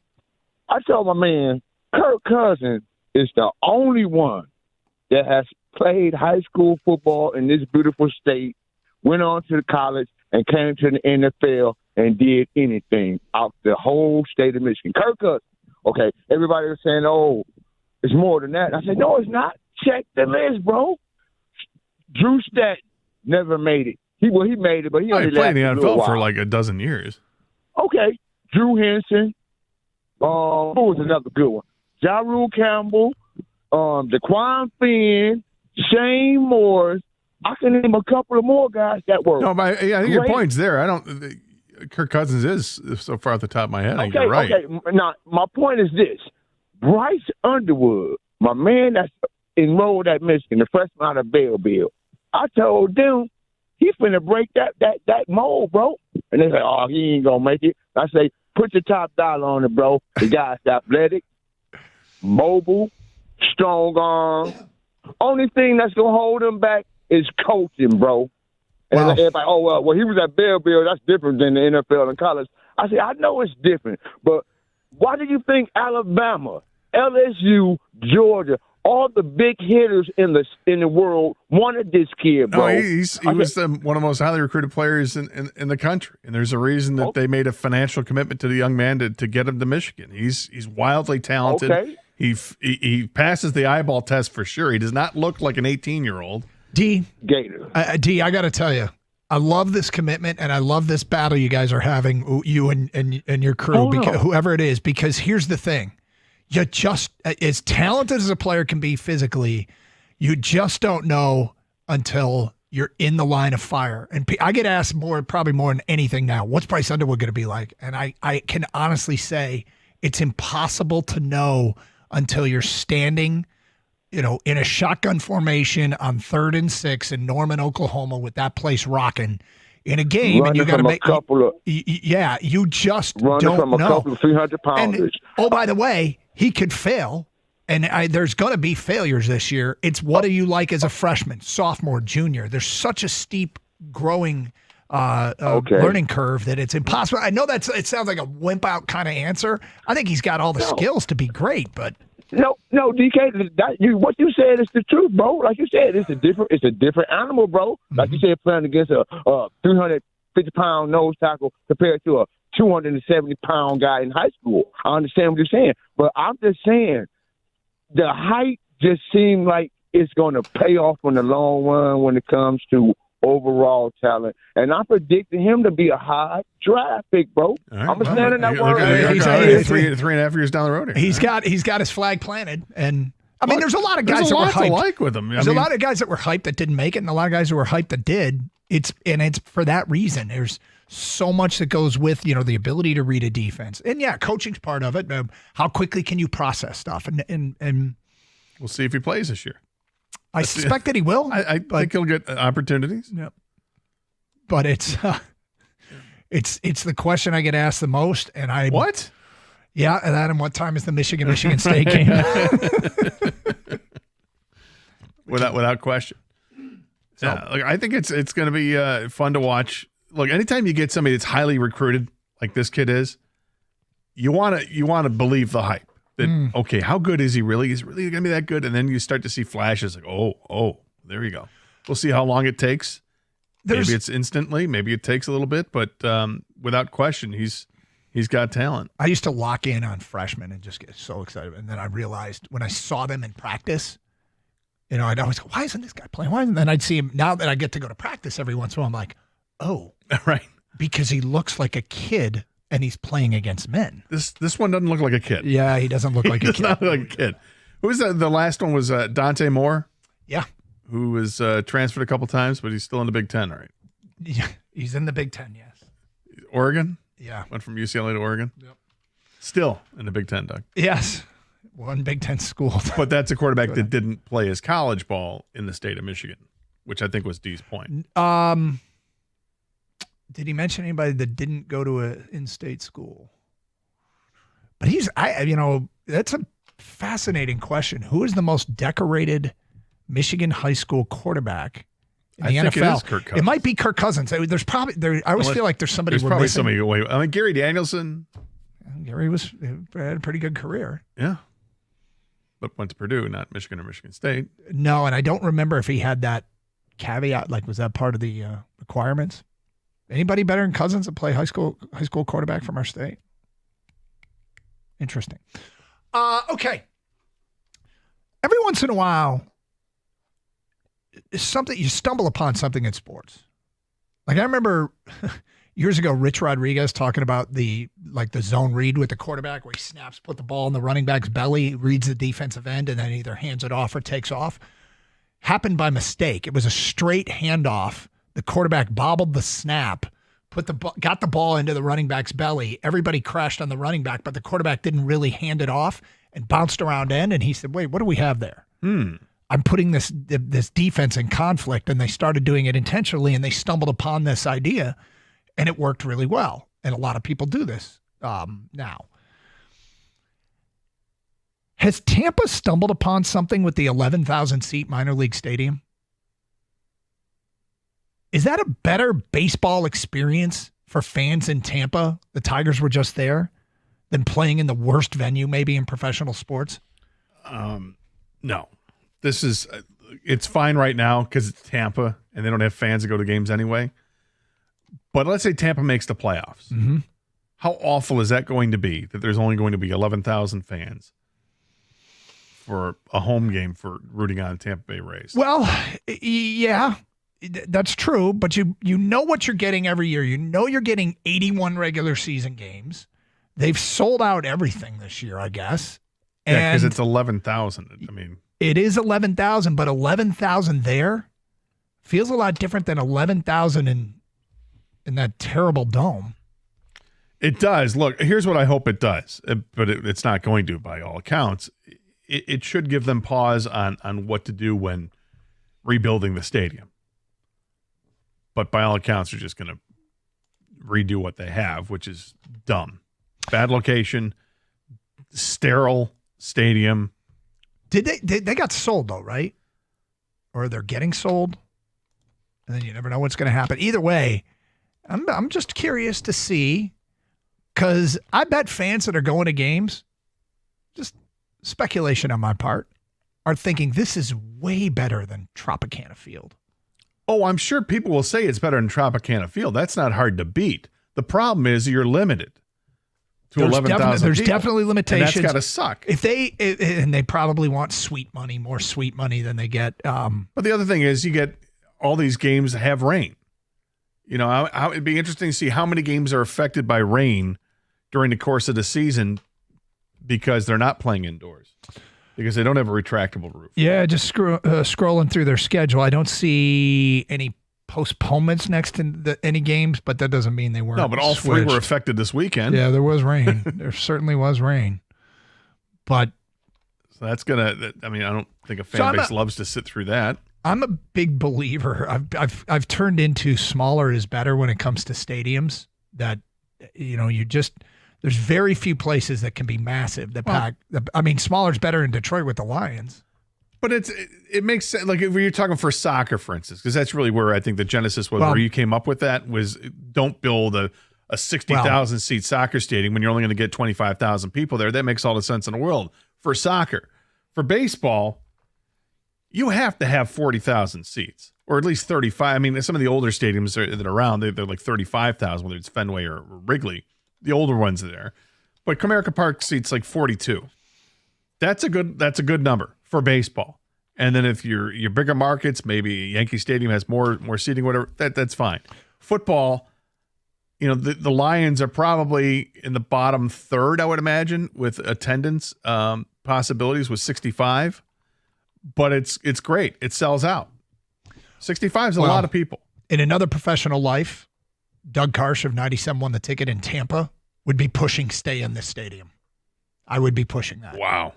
I told my man, Kirk Cousins is the only one that has played high school football in this beautiful state, went on to the college, and came to the NFL and did anything out the whole state of Michigan. Kirk Cousins. Okay, everybody was saying, oh, it's more than that. I said, no, it's not. Check the list, bro. Drew Statton never made it. He made it, but he only played in the lasted a NFL while. for like a dozen years. Okay, Drew Henson. Who was another good one? Ja Rule Campbell, DeQuan Finn, Shane Morris. I can name a couple of more guys that were. No, but I think your great. point's there. Kirk Cousins is so far off the top of my head. I think Okay, you're right. okay. Now, my point is this. Bryce Underwood, my man that's enrolled at Michigan, the freshman out of Belleville, I told them he's finna break that mold, bro. And they say, oh, he ain't gonna make it. I say, put your top dollar on it, bro. The guy's athletic, mobile, strong arm. Only thing that's gonna hold him back is coaching, bro. And everybody, well, he was at Belleville. That's different than the NFL and college. I say, I know it's different, but why do you think Alabama, LSU, Georgia, all the big hitters in the world wanted this kid, bro? No, he was one of the most highly recruited players in the country, and there's a reason that they made a financial commitment to the young man to get him to Michigan. He's wildly talented. Okay. He passes the eyeball test for sure. He does not look like an 18-year-old. D. Gator. D, I got to tell you, I love this commitment and I love this battle you guys are having, you and your crew, whoever it is, because here's the thing. You just, as talented as a player can be physically, you just don't know until you're in the line of fire. And I get asked probably more than anything now, what's Bryce Underwood going to be like? And I can honestly say it's impossible to know until you're standing in a shotgun formation on 3rd and 6 in Norman, Oklahoma, with that place rocking in a game, and you got to make you just don't from a know. couple of 300-pounders. And, oh, by the way, he could fail, and there's going to be failures this year. It's what are you like as a freshman, sophomore, junior? There's such a steep growing learning curve that it's impossible. I know it sounds like a wimp out kind of answer. I think he's got all the skills to be great, but. No, DK. What you said is the truth, bro. Like you said, it's a different animal, bro. Like you said, playing against a 350-pound nose tackle compared to a 270-pound guy in high school. I understand what you're saying, but I'm just saying the height just seemed like it's going to pay off in the long run when it comes to overall talent, and I'm predicting him to be a high draft pick, bro. Right, I'm standing that word. He's 3.5 years down the road here. He's got his flag planted, and I mean, there's a lot of guys that were hyped. Like with him. There's a lot of guys that were hyped that didn't make it, and a lot of guys who were hyped that did. It's for that reason. There's so much that goes with the ability to read a defense, and coaching's part of it. How quickly can you process stuff, and we'll see if he plays this year. I suspect that he will. I think he'll get opportunities. Yep. But it's the question I get asked the most, and what? Yeah, and Adam, what time is the Michigan State game? without question. So, I think it's going to be fun to watch. Look, anytime you get somebody that's highly recruited like this kid is, you want to believe the hype. That, okay, how good is he really? Is he really going to be that good? And then you start to see flashes like, oh, there you go. We'll see how long it takes. Maybe it's instantly. Maybe it takes a little bit. But without question, he's got talent. I used to lock in on freshmen and just get so excited. And then I realized when I saw them in practice, I'd always go, why isn't this guy playing? And then I'd see him. Now that I get to go to practice every once in a while, I'm like, oh. Right. Because he looks like a kid and he's playing against men. This one doesn't look like a kid. Yeah, he doesn't look like a kid. He does not look like a kid. Who was that? The last one was Dante Moore. Yeah. Who was transferred a couple times, but he's still in the Big Ten, right? Yeah, he's in the Big Ten, yes. Oregon? Yeah. Went from UCLA to Oregon? Yep. Still in the Big Ten, Doug. Yes. One Big Ten school. But that's a quarterback that didn't play his college ball in the state of Michigan, which I think was D's point. Did he mention anybody that didn't go to an in-state school? But that's a fascinating question. Who is the most decorated Michigan high school quarterback in the NFL? Think it is Kirk Cousins. It might be Kirk Cousins. There's probably I always feel like there's somebody. There's probably somebody away. I mean, Gary Danielson. Gary had a pretty good career. Yeah, but went to Purdue, not Michigan or Michigan State. No, and I don't remember if he had that caveat. Like, was that part of the requirements? Anybody better than Cousins to play high school quarterback from our state? Interesting. Okay. Every once in a while, something you stumble upon something in sports. Like I remember years ago, Rich Rodriguez talking about the zone read with the quarterback where he snaps, put the ball in the running back's belly, reads the defensive end, and then either hands it off or takes off. Happened by mistake. It was a straight handoff. The quarterback bobbled the snap, got the ball into the running back's belly. Everybody crashed on the running back, but the quarterback didn't really hand it off and bounced around end. And he said, "Wait, what do we have there? I'm putting this defense in conflict." And they started doing it intentionally, and they stumbled upon this idea, and it worked really well. And a lot of people do this now. Has Tampa stumbled upon something with the 11,000-seat minor league stadium? Is that a better baseball experience for fans in Tampa? The Tigers were just there, than playing in the worst venue maybe in professional sports? No. It's fine right now because it's Tampa and they don't have fans to go to games anyway. But let's say Tampa makes the playoffs. Mm-hmm. How awful is that going to be that there's only going to be 11,000 fans for a home game for rooting on Tampa Bay Rays? Well, yeah. That's true, but you know what you're getting every year. You know you're getting 81 regular season games. They've sold out everything this year, I guess. Yeah, because it's 11,000. I mean, it is 11,000, but 11,000 there feels a lot different than 11,000 in that terrible dome. It does. Look, here's what I hope it does, but it's not going to by all accounts. It should give them pause on what to do when rebuilding the stadium. But by all accounts, they're just going to redo what they have, which is dumb. Bad location, sterile stadium. They got sold though, right? Or they're getting sold, and then you never know what's going to happen. Either way, I'm just curious to see, because I bet fans that are going to games, just speculation on my part, are thinking this is way better than Tropicana Field. Oh, I'm sure people will say it's better than Tropicana Field. That's not hard to beat. The problem is you're limited to 11,000 There's definitely limitations. And that's got to suck. And they probably want more sweet money than they get. But the other thing is you get all these games that have rain. You know, it'd be interesting to see how many games are affected by rain during the course of the season because they're not playing indoors. Because they don't have a retractable roof. Yeah, just scrolling through their schedule. I don't see any postponements next to any games, but that doesn't mean they weren't. No, but all switched. 3 were affected this weekend. Yeah, there was rain. There certainly was rain. But so that's gonna. I mean, I don't think a fan base loves to sit through that. I'm a big believer. I've turned into smaller is better when it comes to stadiums. That there's very few places that can be massive that pack. I mean, smaller is better in Detroit with the Lions. But it makes sense. Like if you're talking for soccer, for instance, because that's really where I think the genesis was, where you came up with that was don't build a 60,000 seat soccer stadium when you're only going to get 25,000 people there. That makes all the sense in the world for soccer. For baseball, you have to have 40,000 seats or at least 35. I mean, some of the older stadiums that are around, they're like 35,000, whether it's Fenway or Wrigley. The older ones are there, but Comerica Park seats like 42. That's a good number for baseball. And then if your bigger markets, maybe Yankee Stadium has more seating, whatever. That's fine. Football, the Lions are probably in the bottom third, I would imagine, with attendance possibilities with 65. But it's great. It sells out. 65 is a lot of people. In another professional life, Doug Karsh of 97 won the ticket in Tampa would be pushing stay in this stadium. I would be pushing that. Wow.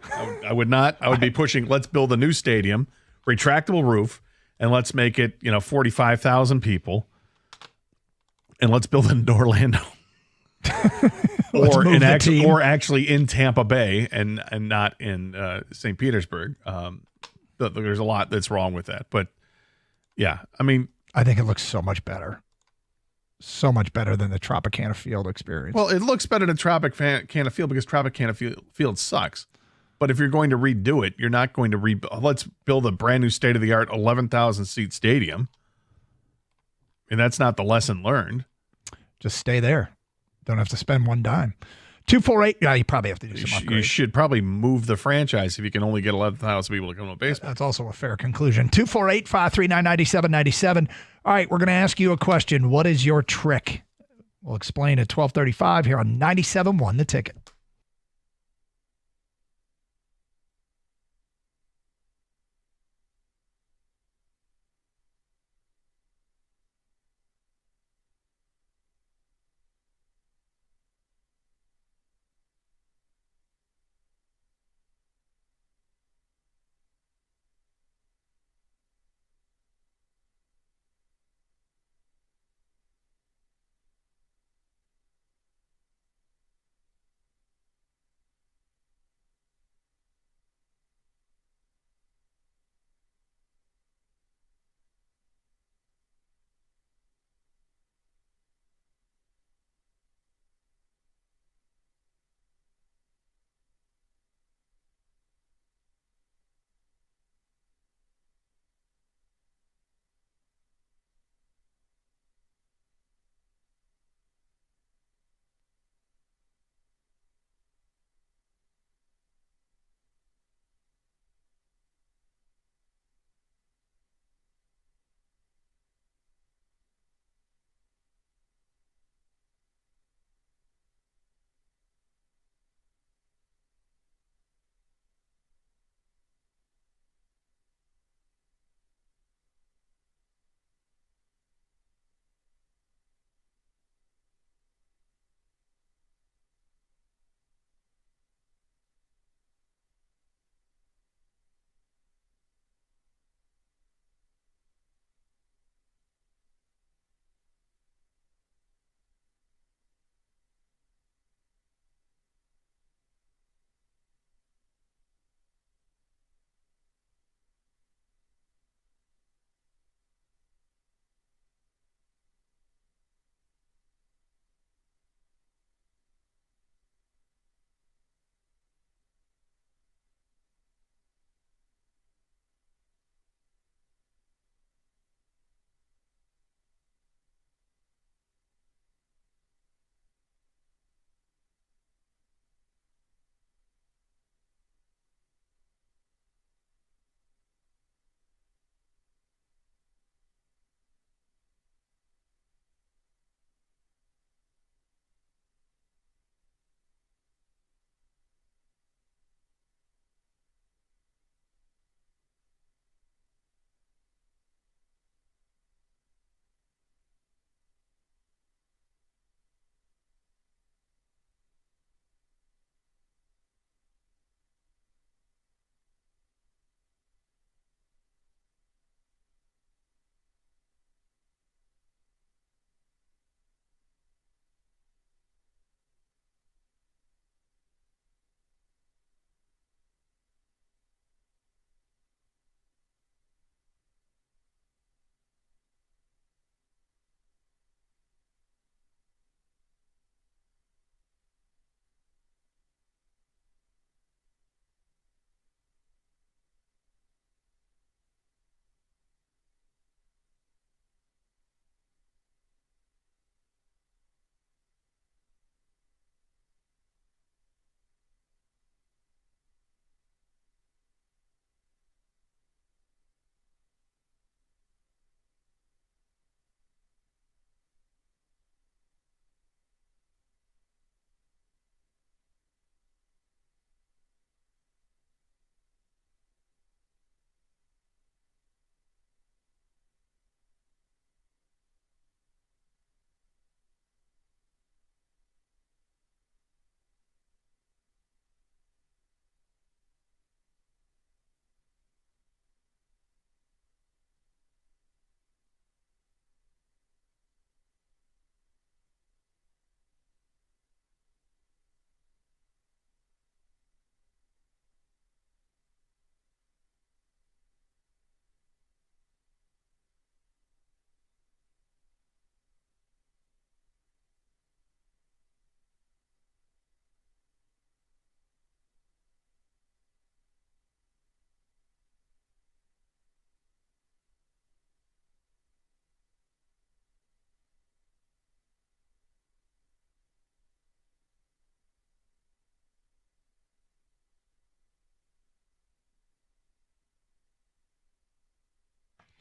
I would not. I would be pushing, let's build a new stadium, retractable roof, and let's make it, 45,000 people. And let's build it in Orlando. or actually in Tampa Bay and not in St. Petersburg. There's a lot that's wrong with that. But yeah, I mean, I think it looks so much better. So much better than the Tropicana Field experience. Well, it looks better than Tropicana Field because Tropicana Field sucks. But if you're going to redo it, you're not going to let's build a brand new state-of-the-art 11,000 seat stadium. And that's not the lesson learned. Just stay there. Don't have to spend one dime. 248. Yeah, you probably have to do some upgrades. You should probably move the franchise if you can only get 11,000 people to come to a baseball. That's also a fair conclusion. 248-539-9797. All right, we're going to ask you a question. What is your trick? We'll explain at 12:35 here on 97.1 The Ticket.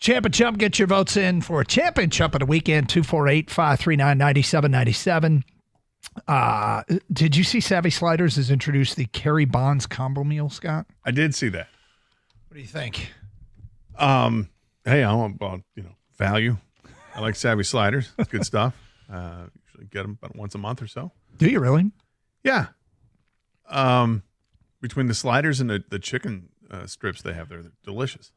Champ and Chump, get your votes in for Champ and Chump of the weekend, 248-539-9797. Did you see Savvy Sliders has introduced the Kerry Bonds combo meal, Scott? I did see that. What do you think? Hey, I'm about, value. I like Savvy Sliders. It's good stuff. Usually get them about once a month or so. Do you really? Yeah. Between the sliders and the chicken strips they have, they're delicious.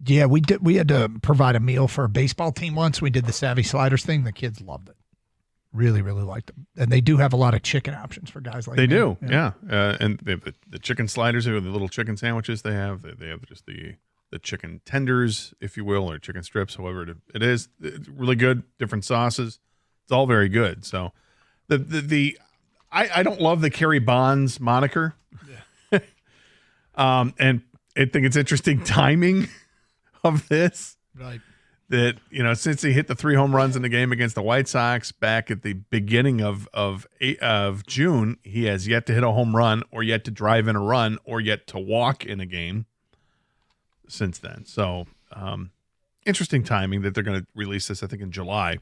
Yeah, we did. We had to provide a meal for a baseball team once. We did the Savvy Sliders thing. The kids loved it. Really, really liked them. And they do have a lot of chicken options for guys like They me. do, yeah. And they have the chicken sliders, or the little chicken sandwiches they have. They have just the chicken tenders, if you will, or chicken strips, however it is. It's really good, different sauces. It's all very good. So I don't love the Kerry Bonds moniker. Yeah. And I think it's interesting timing of this. Right. That, since he hit the 3 home runs in the game against the White Sox back at the beginning of June, he has yet to hit a home run or yet to drive in a run or yet to walk in a game since then. So interesting timing that they're going to release this, I think, in July.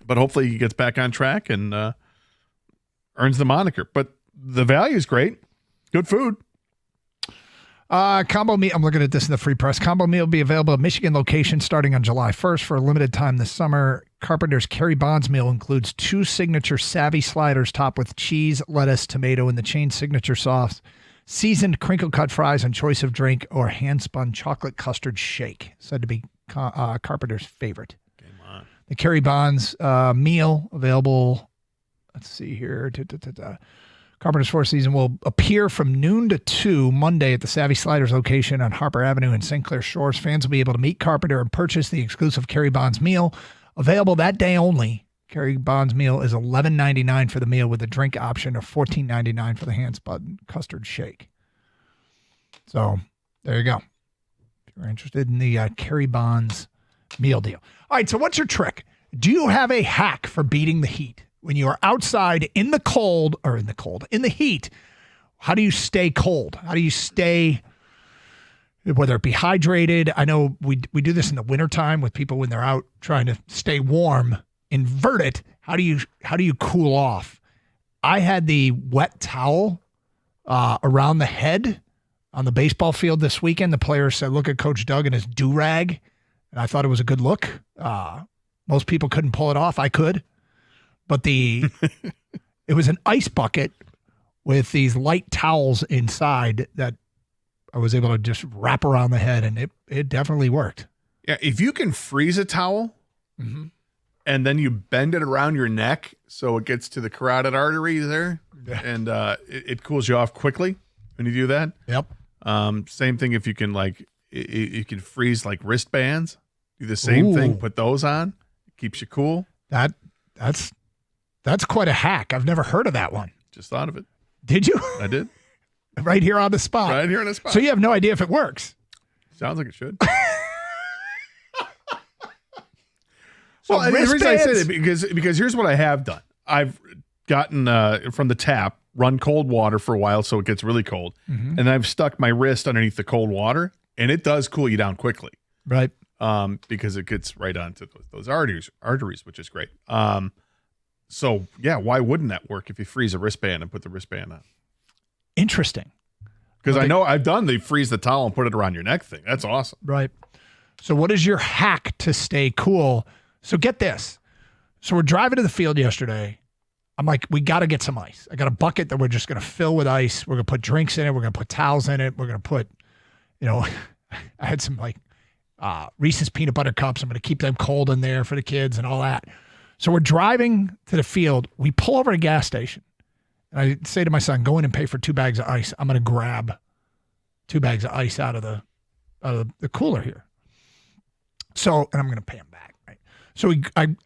But hopefully he gets back on track and earns the moniker. But the value is great. Good food. Combo meal. I'm looking at this in the free press. Combo meal will be available at Michigan locations starting on July 1st for a limited time this summer. Carpenter's Kerry Bonds meal includes 2 signature Savvy Sliders topped with cheese, lettuce, tomato, and the chain signature sauce, seasoned crinkle cut fries, and choice of drink or hand-spun chocolate custard shake. Said to be Carpenter's favorite. Game on. The Kerry Bonds meal available. Let's see here. Carpenter's Four Season will appear from noon to 2 Monday at the Savvy Sliders location on Harper Avenue in St. Clair Shores. Fans will be able to meet Carpenter and purchase the exclusive Kerry Bonds meal. Available that day only. Kerry Bonds meal is $11.99 for the meal with a drink option, or $14.99 for the hand-spun custard shake. So there you go. If you're interested in the Kerry Bonds meal deal. All right, so what's your trick? Do you have a hack for beating the heat? When you are outside in the heat, how do you stay cold? How do you stay, whether it be hydrated? I know we do this in the wintertime with people when they're out trying to stay warm. Invert it. How do you cool off? I had the wet towel around the head on the baseball field this weekend. The players said, look at Coach Doug and his do-rag. And I thought it was a good look. Most people couldn't pull it off. I could. But it was an ice bucket with these light towels inside that I was able to just wrap around the head, and it definitely worked. Yeah, if you can freeze a towel and then you bend it around your neck so it gets to the carotid artery there, and it cools you off quickly when you do that. Yep. Same thing if you can you can freeze wristbands. Do the same thing. Put those on. It keeps you cool. That's quite a hack. I've never heard of that one. Just thought of it. Did you? I did. Right here on the spot. Right here on the spot. So you have no idea if it works. Sounds like it should. Well, the reason I said it because here's what I have done. I've gotten from the tap, run cold water for a while so it gets really cold, and I've stuck my wrist underneath the cold water, and it does cool you down quickly. Right. Because it gets right onto those arteries, which is great. So, yeah, why wouldn't that work if you freeze a wristband and put the wristband on? Interesting. Because I know I've done the freeze the towel and put it around your neck thing. That's awesome. Right. So what is your hack to stay cool? So get this. So we're driving to the field yesterday. I'm like, we got to get some ice. I got a bucket that we're just going to fill with ice. We're going to put drinks in it. We're going to put towels in it. We're going to put, I had some Reese's peanut butter cups. I'm going to keep them cold in there for the kids and all that. So we're driving to the field. We pull over to a gas station. And I say to my son, go in and pay for 2 bags of ice. I'm going to grab 2 bags of ice out of the cooler here. So, and I'm going to pay him back. Right. So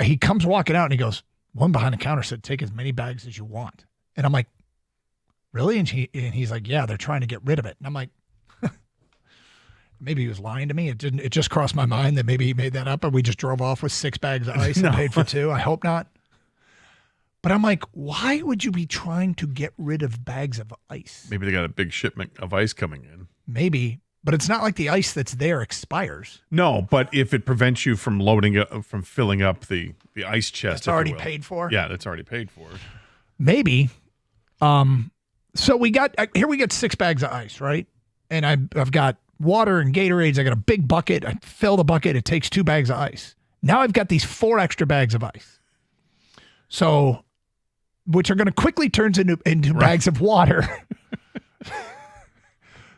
he comes walking out and he goes, one behind the counter said, take as many bags as you want. And I'm like, really? And he's like, yeah, they're trying to get rid of it. And I'm like, maybe he was lying to me. It just crossed my mind that maybe he made that up and we just drove off with 6 bags of ice and paid for 2. I hope not. But I'm like, why would you be trying to get rid of bags of ice? Maybe they got a big shipment of ice coming in. Maybe. But it's not like the ice that's there expires. No, but if it prevents you from from filling up the ice chest. It's already paid for? Yeah, that's already paid for. Maybe. So we got 6 bags of ice, right? And I've got water and Gatorades. I got a big bucket. I fill the bucket. It takes 2 bags of ice. Now I've got these 4 extra bags of ice. So, which are going to quickly turn into bags of water.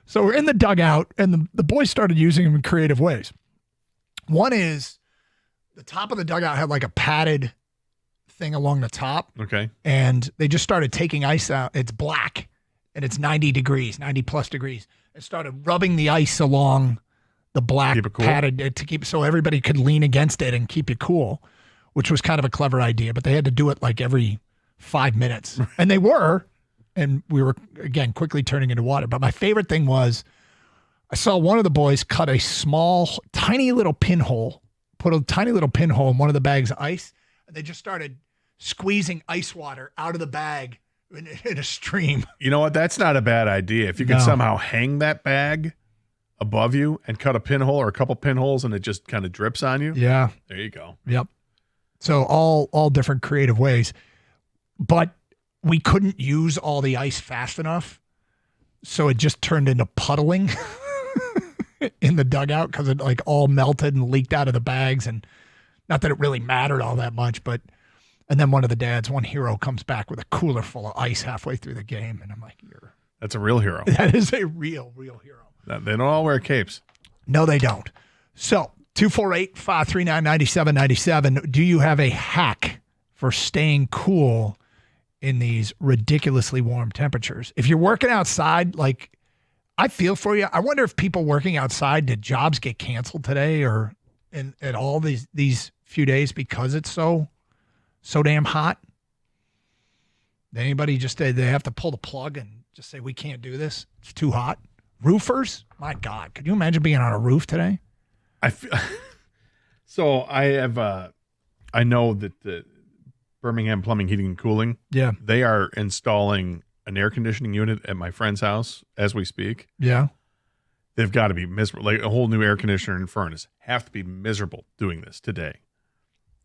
So we're in the dugout, and the boys started using them in creative ways. One is the top of the dugout had like a padded thing along the top. Okay. And they just started taking ice out. It's black, and it's 90 plus degrees. And started rubbing the ice along the black padded to keep so everybody could lean against it and keep you cool, which was kind of a clever idea. But they had to do it like every 5 minutes. And they were. And we were, again, quickly turning into water. But my favorite thing was I saw one of the boys cut a small, tiny little pinhole, put a tiny little pinhole in one of the bags of ice, and they just started squeezing ice water out of the bag in a stream. You know what? That's not a bad idea. If you could somehow hang that bag above you and cut a pinhole or a couple pinholes and it just kind of drips on you. Yeah. There you go. Yep. So all different creative ways. But we couldn't use all the ice fast enough, so it just turned into puddling in the dugout because it like all melted and leaked out of the bags. And not that it really mattered all that much, but and then one hero comes back with a cooler full of ice halfway through the game, and I'm like, that's a real hero. That is a real hero. They don't all wear capes. No, they don't. So 248-539-9797. Do you have a hack for staying cool in these ridiculously warm temperatures? If you're working outside, like, I feel for you. I wonder if people working outside, did jobs get canceled today or at all these few days because it's so damn hot? Anybody just they have to pull the plug and just say, we can't do this. It's too hot. Roofers? My God. Could you imagine being on a roof today? So I know that the Birmingham Plumbing, Heating, and Cooling. Yeah. They are installing an air conditioning unit at my friend's house as we speak. Yeah. They've got to be miserable. Like a whole new air conditioner and furnace have to be miserable doing this today.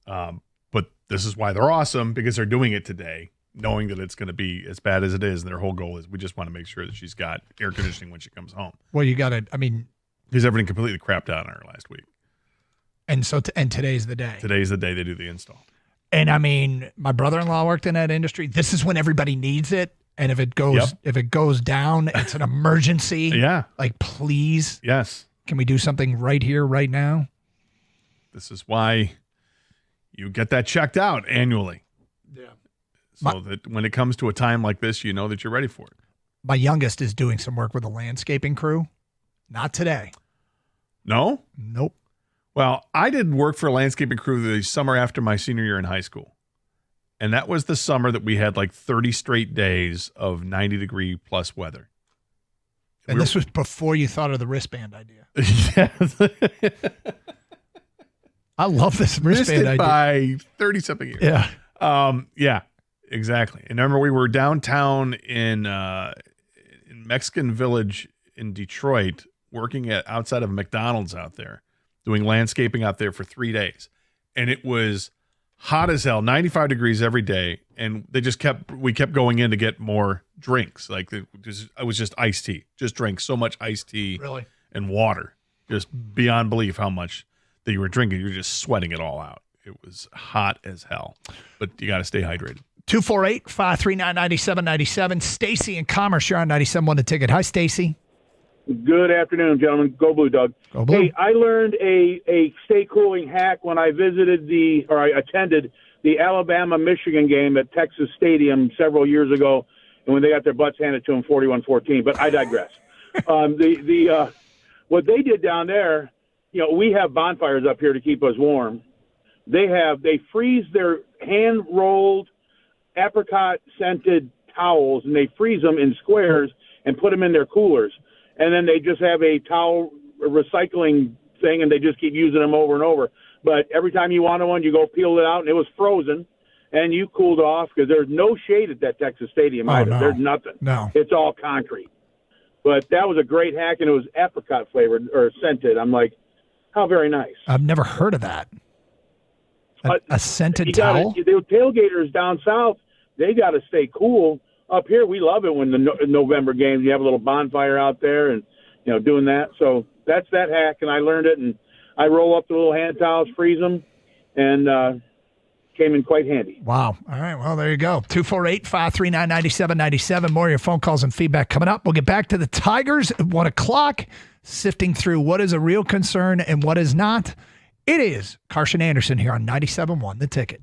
But this is why they're awesome, because they're doing it today, knowing that it's going to be as bad as it is. And their whole goal is we just want to make sure that she's got air conditioning when she comes home. Well, you got to, because everything completely crapped out on her last week. And so, and today's the day. Today's the day they do the install. And my brother-in-law worked in that industry. This is when everybody needs it. And if it goes down, it's an emergency. Yeah. Like, please. Yes. Can we do something right here, right now? This is why you get that checked out annually. Yeah. So that when it comes to a time like this, you know that you're ready for it. My youngest is doing some work with a landscaping crew. Not today. No? Nope. Well, I did work for a landscaping crew the summer after my senior year in high school. And that was the summer that we had like 30 straight days of 90-degree plus weather. And this was before you thought of the wristband idea. Yes. I love this wristband idea. By 30-something years. Yeah. Yeah, exactly. And I remember we were downtown in Mexican Village in Detroit working outside of McDonald's out there, doing landscaping out there for 3 days. And it was hot as hell, 95 degrees every day. And we kept going in to get more drinks. Like it was just iced tea, just drank so much iced tea really? And water, just beyond belief how much that you were drinking. You were just sweating it all out. It was hot as hell, but you got to stay hydrated. 248-539-9797. Stacy in Commerce, you're on 97.1 The Ticket. Hi, Stacy. Good afternoon, gentlemen. Go Blue, Doug. Go Blue. Hey, I learned a stay cooling hack when I I attended the Alabama-Michigan game at Texas Stadium several years ago, and when they got their butts handed to them 41-14. But I digress. What they did down there, we have bonfires up here to keep us warm. They freeze their hand-rolled apricot-scented towels, and they freeze them in squares and put them in their coolers. And then they just have a towel recycling thing, and they just keep using them over and over. But every time you wanted one, you go peel it out, and it was frozen, and you cooled off because there's no shade at that Texas Stadium either. No. There's nothing. No. It's all concrete. But that was a great hack, and it was apricot flavored or scented. I'm like, how very nice. I've never heard of that. A scented the tailgaters down south, they got to stay cool. Up here, we love it when the November games, you have a little bonfire out there and, doing that. So that's that hack, and I learned it, and I roll up the little hand towels, freeze them, and came in quite handy. Wow. All right. Well, there you go. 248-539-9797. More of your phone calls and feedback coming up. We'll get back to the Tigers at 1 o'clock, sifting through what is a real concern and what is not. It is Carson Anderson here on 97.1 The Ticket.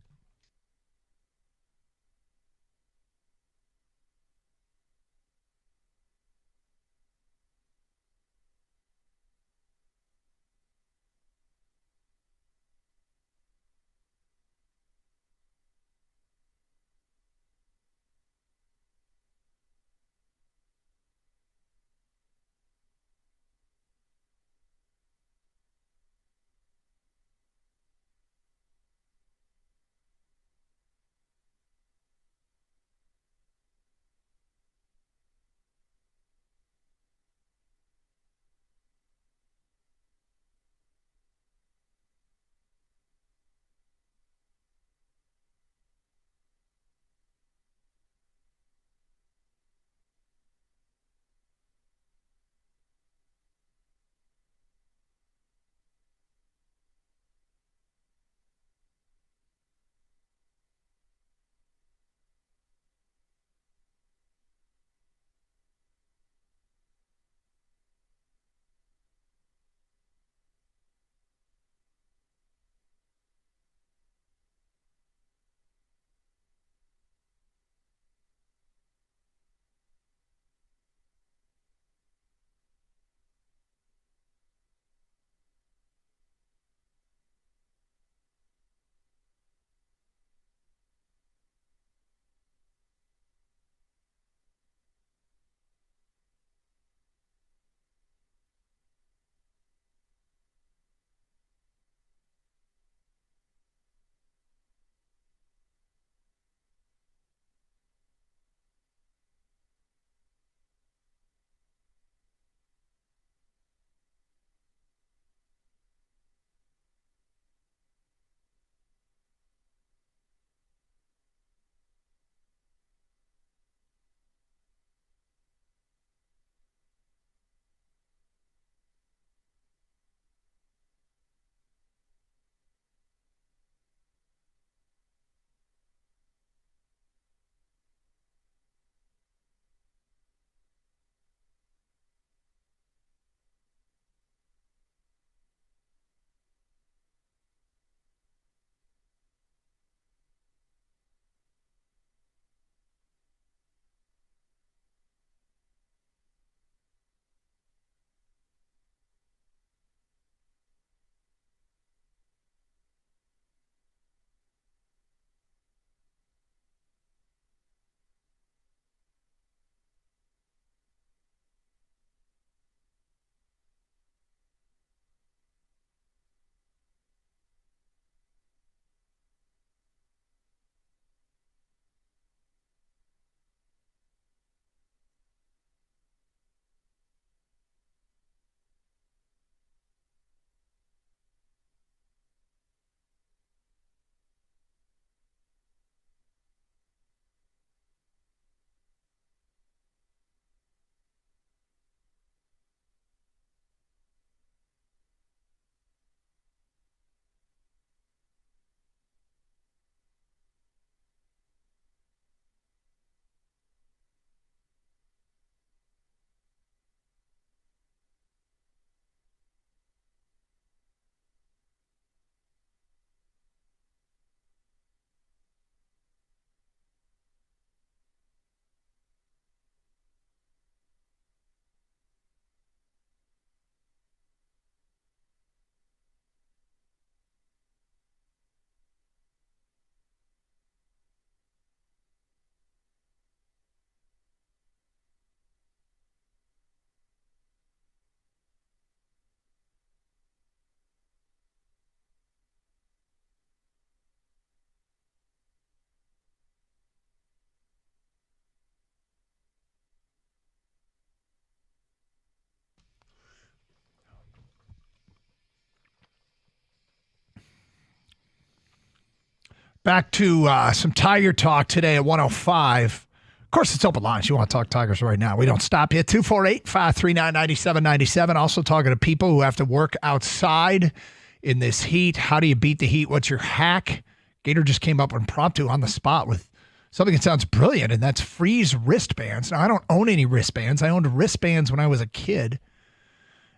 Back to some Tiger talk today at 105. Of course, it's open lines. You want to talk Tigers right now. We don't stop you. 248-539-9797. Also talking to people who have to work outside in this heat. How do you beat the heat? What's your hack? Gator just came up impromptu on the spot with something that sounds brilliant, and that's freeze wristbands. Now, I don't own any wristbands. I owned wristbands when I was a kid,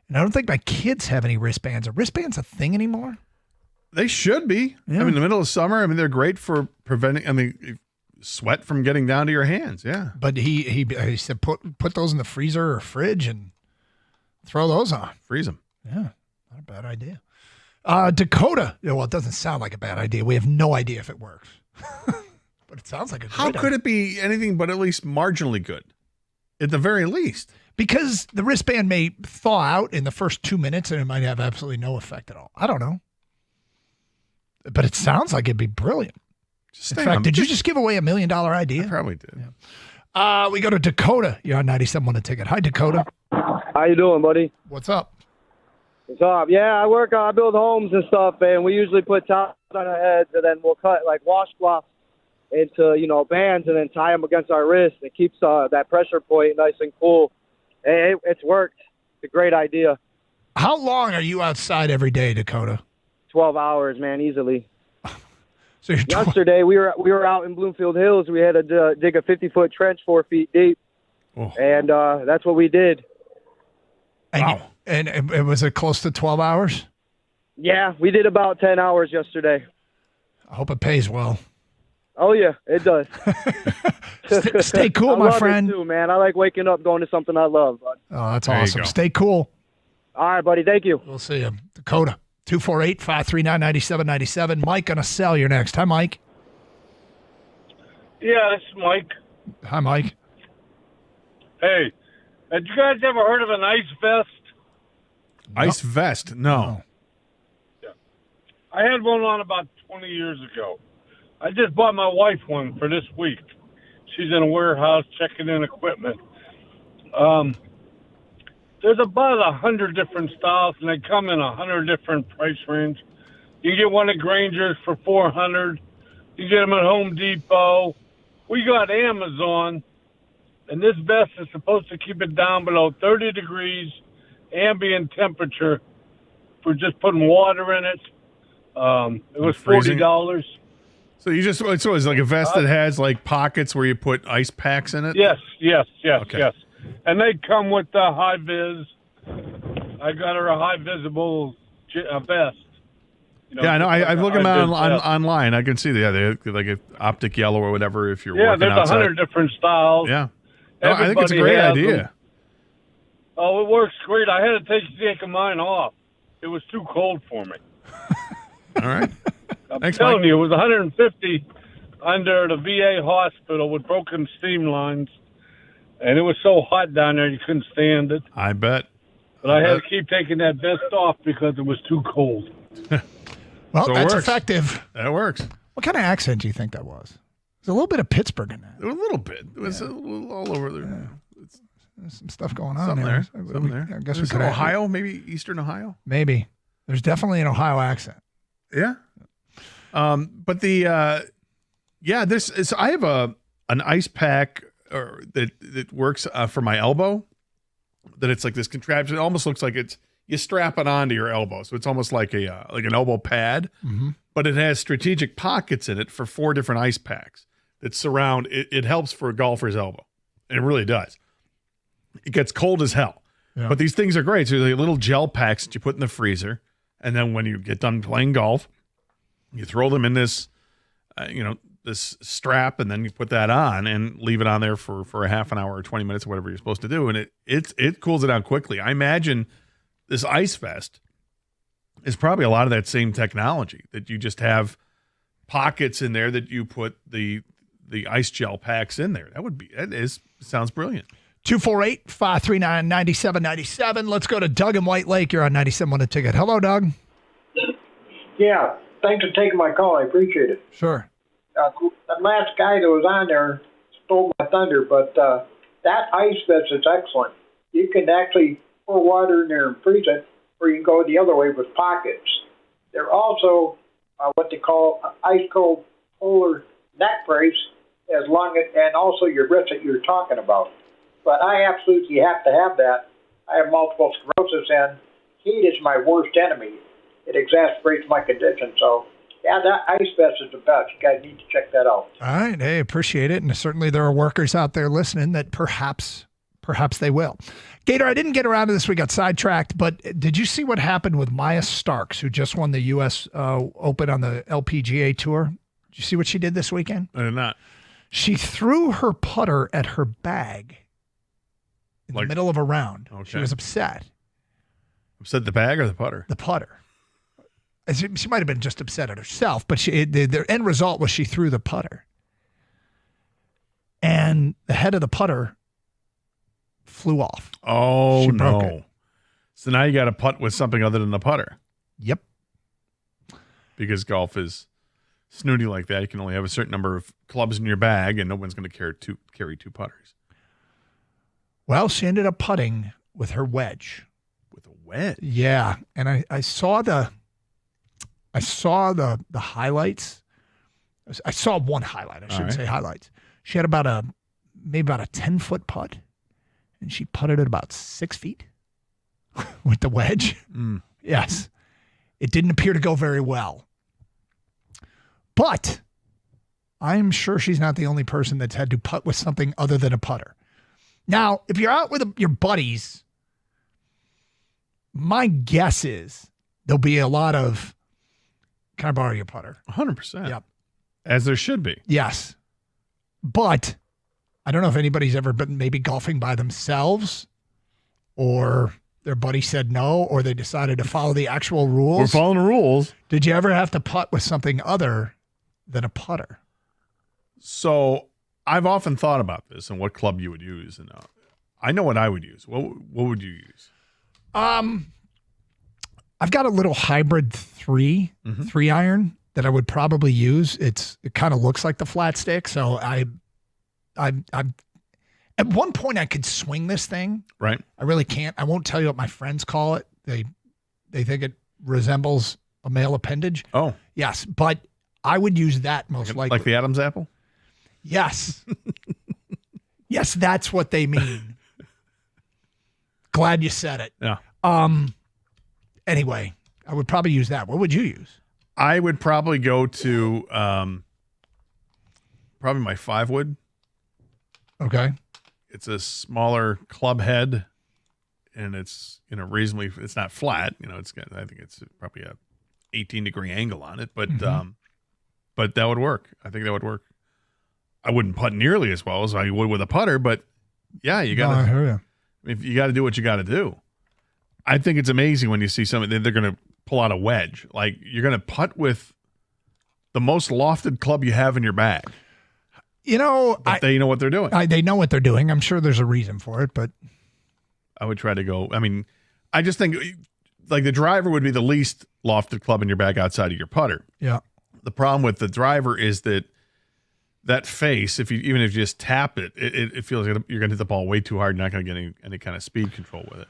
and I don't think my kids have any wristbands. Are wristbands a thing anymore? They should be. Yeah. I mean, in the middle of summer, they're great for preventing, sweat from getting down to your hands. Yeah. But he said put those in the freezer or fridge and throw those on. Freeze them. Yeah, not a bad idea. Dakota. Well, it doesn't sound like a bad idea. We have no idea if it works. But it sounds like a How could it be anything but at least marginally good? At the very least. Because the wristband may thaw out in the first 2 minutes and it might have absolutely no effect at all. I don't know. But it sounds like it'd be brilliant. In fact, did you just give away $1 million idea? I probably did. Yeah. We go to Dakota. You're on 97 on the ticket. Hi, Dakota. How you doing, buddy? What's up? What's up? Yeah, I build homes and stuff, and we usually put tops on our heads, and then we'll cut like washcloths into, bands and then tie them against our wrists. It keeps that pressure point nice and cool. And it's worked. It's a great idea. How long are you outside every day, Dakota? 12 hours, man, easily. So yesterday we were out in Bloomfield Hills. We had to dig a 50-foot trench 4 feet deep, and that's what we did. Wow! And was it close to 12 hours? Yeah, we did about 10 hours yesterday. I hope it pays well. Oh yeah, it does. Stay cool, my friend. I love it too, man. I like waking up going to something I love. Bud. Oh, that's awesome. Stay cool. All right, buddy. Thank you. We'll see you, Dakota. 248-539-9797. Mike on a cell. You're next. Hi, Mike. Yeah, this is Mike. Hi, Mike. Hey, had you guys ever heard of an ice vest? Ice vest? No. Yeah. I had one on about 20 years ago. I just bought my wife one for this week. She's in a warehouse checking in equipment. There's about 100 different styles, and they come in 100 different price range. You can get one at Granger's for $400. You get them at Home Depot. We got Amazon, and this vest is supposed to keep it down below 30 degrees ambient temperature for just putting water in it. It was $40. So it's like a vest that has like pockets where you put ice packs in it? Yes. Okay. Yes. And they come with the high vis. I got her a high visible vest. Yeah, I know. I look them out online. I can see they're like an optic yellow or whatever if you're working outside. There's 100 different styles. Yeah. No, I think it's a great idea. Them. Oh, it works great. I had to take mine off. It was too cold for me. All right. I'm telling you, it was 150 under the VA hospital with broken steam lines. And it was so hot down there, you couldn't stand it. I bet. But I had to keep taking that vest off because it was too cold. Well, so that's effective. That works. What kind of accent do you think that was? There's a little bit of Pittsburgh in that. A little bit. It was a little all over there. Yeah. There's some stuff going on Something there. there. I guess we could Ohio, maybe Eastern Ohio? Maybe. There's definitely an Ohio accent. Yeah. But I have an ice pack that works for my elbow, that it's like this contraption. It almost looks like you strap it onto your elbow. So it's almost like an elbow pad, but it has strategic pockets in it for 4 different ice packs that surround it. It helps for a golfer's elbow. It really does. It gets cold as hell, but these things are great. So they're little gel packs that you put in the freezer. And then when you get done playing golf, you throw them in this, this strap, and then you put that on and leave it on there for a half an hour or 20 minutes or whatever you're supposed to do. And it cools it down quickly. I imagine this ice vest is probably a lot of that same technology, that you just have pockets in there that you put the ice gel packs in there. Sounds brilliant. 248-539-9797. Let's go to Doug in White Lake. You're on 97 on the ticket. Hello, Doug. Yeah, thanks for taking my call. I appreciate it. Sure. The last guy that was on there stole my thunder, but that ice vest is excellent. You can actually pour water in there and freeze it, or you can go the other way with pockets. They're also what they call ice cold polar neck brace as long as, and also your wrist that you're talking about. But I absolutely have to have that. I have multiple sclerosis, and heat is my worst enemy. It exacerbates my condition. So, yeah, that ice vest is the best. You guys need to check that out. All right. Hey, appreciate it. And certainly there are workers out there listening that perhaps they will. Gator, I didn't get around to this. We got sidetracked, but did you see what happened with Maya Starks, who just won the U.S. Open on the LPGA Tour? Did you see what she did this weekend? I did not. She threw her putter at her bag in the middle of a round. Okay. She was upset. Upset the bag or the putter? The putter. She might have been just upset at herself, but the end result was she threw the putter. And the head of the putter flew off. Oh, She broke no. it. So now you got to putt with something other than the putter. Yep. Because golf is snooty like that. You can only have a certain number of clubs in your bag, and no one's going to carry two putters. Well, she ended up putting with her wedge. With a wedge? Yeah. And I saw the highlights. I saw one highlight. I shouldn't say highlights. She had maybe about a 10-foot putt, and she putted it about 6 feet with the wedge. Yes. It didn't appear to go very well. But I'm sure she's not the only person that's had to putt with something other than a putter. Now, if you're out with your buddies, my guess is there'll be a lot of, can I borrow your putter? 100%. Yep. As there should be. Yes. But I don't know if anybody's ever been maybe golfing by themselves, or their buddy said no, or they decided to follow the actual rules. We're following the rules. Did you ever have to putt with something other than a putter? So I've often thought about this and what club you would use. And I know what I would use. What would you use? I've got a little hybrid 3 iron that I would probably use. It kind of looks like the flat stick. So I at one point I could swing this thing. Right. I really can't. I won't tell you what my friends call it. They think it resembles a male appendage. Oh. Yes, but I would use that most likely. Like the Adam's apple? Yes. Yes, that's what they mean. Glad you said it. Yeah. Anyway, I would probably use that. What would you use? I would probably go to probably my 5-wood. Okay. It's a smaller club head, and it's reasonably. It's not flat. It's got. I think it's probably a 18-degree angle on it, but that would work. I think that would work. I wouldn't putt nearly as well as I would with a putter, but yeah, you got to. I hear you. If you got to do what you got to do. I think it's amazing when you see something they're going to pull out a wedge. Like, you're going to putt with the most lofted club you have in your bag. They know what they're doing. They know what they're doing. I'm sure there's a reason for it, but I would try to go. I mean, I just think like the driver would be the least lofted club in your bag outside of your putter. Yeah. The problem with the driver is that face, even if you just tap it, it feels like you're going to hit the ball way too hard. You're not going to get any kind of speed control with it.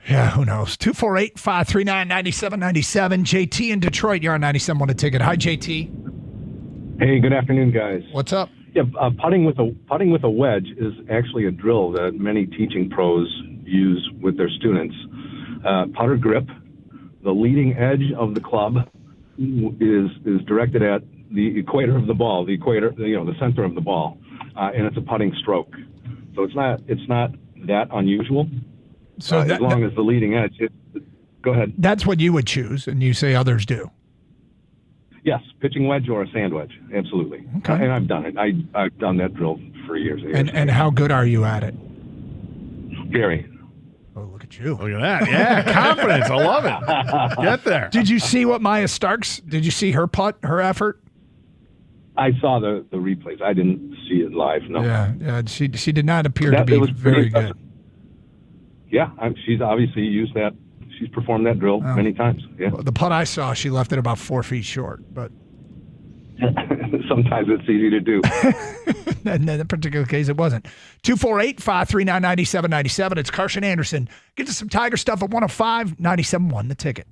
Yeah, who knows? 248-539-9797. JT in Detroit, you're on 97.1 a ticket. Hi, JT. Hey, good afternoon, guys. What's up? Yeah, putting with a wedge is actually a drill that many teaching pros use with their students. Putter grip, the leading edge of the club is directed at the equator of the ball, the center of the ball, and it's a putting stroke. So it's not that unusual. So as long as the leading edge. Go ahead. That's what you would choose, and you say others do. Yes, pitching wedge or a sand wedge, absolutely. Okay. And I've done it. I've done that drill for years. And how good are you at it? Very. Oh, look at you. Look at that. Yeah, confidence. I love it. Get there. Did you see what Maya Starks, did you see her putt, her effort? I saw the replays. I didn't see it live, no. Yeah. She did not appear to be very good. Yeah, she's obviously used that. She's performed that drill many times. Yeah. Well, the putt I saw, she left it about 4 feet short, but sometimes it's easy to do. In that particular case, it wasn't. 248-539-9797. It's Carson Anderson. Get to some Tiger stuff at 105, 97.1 the ticket.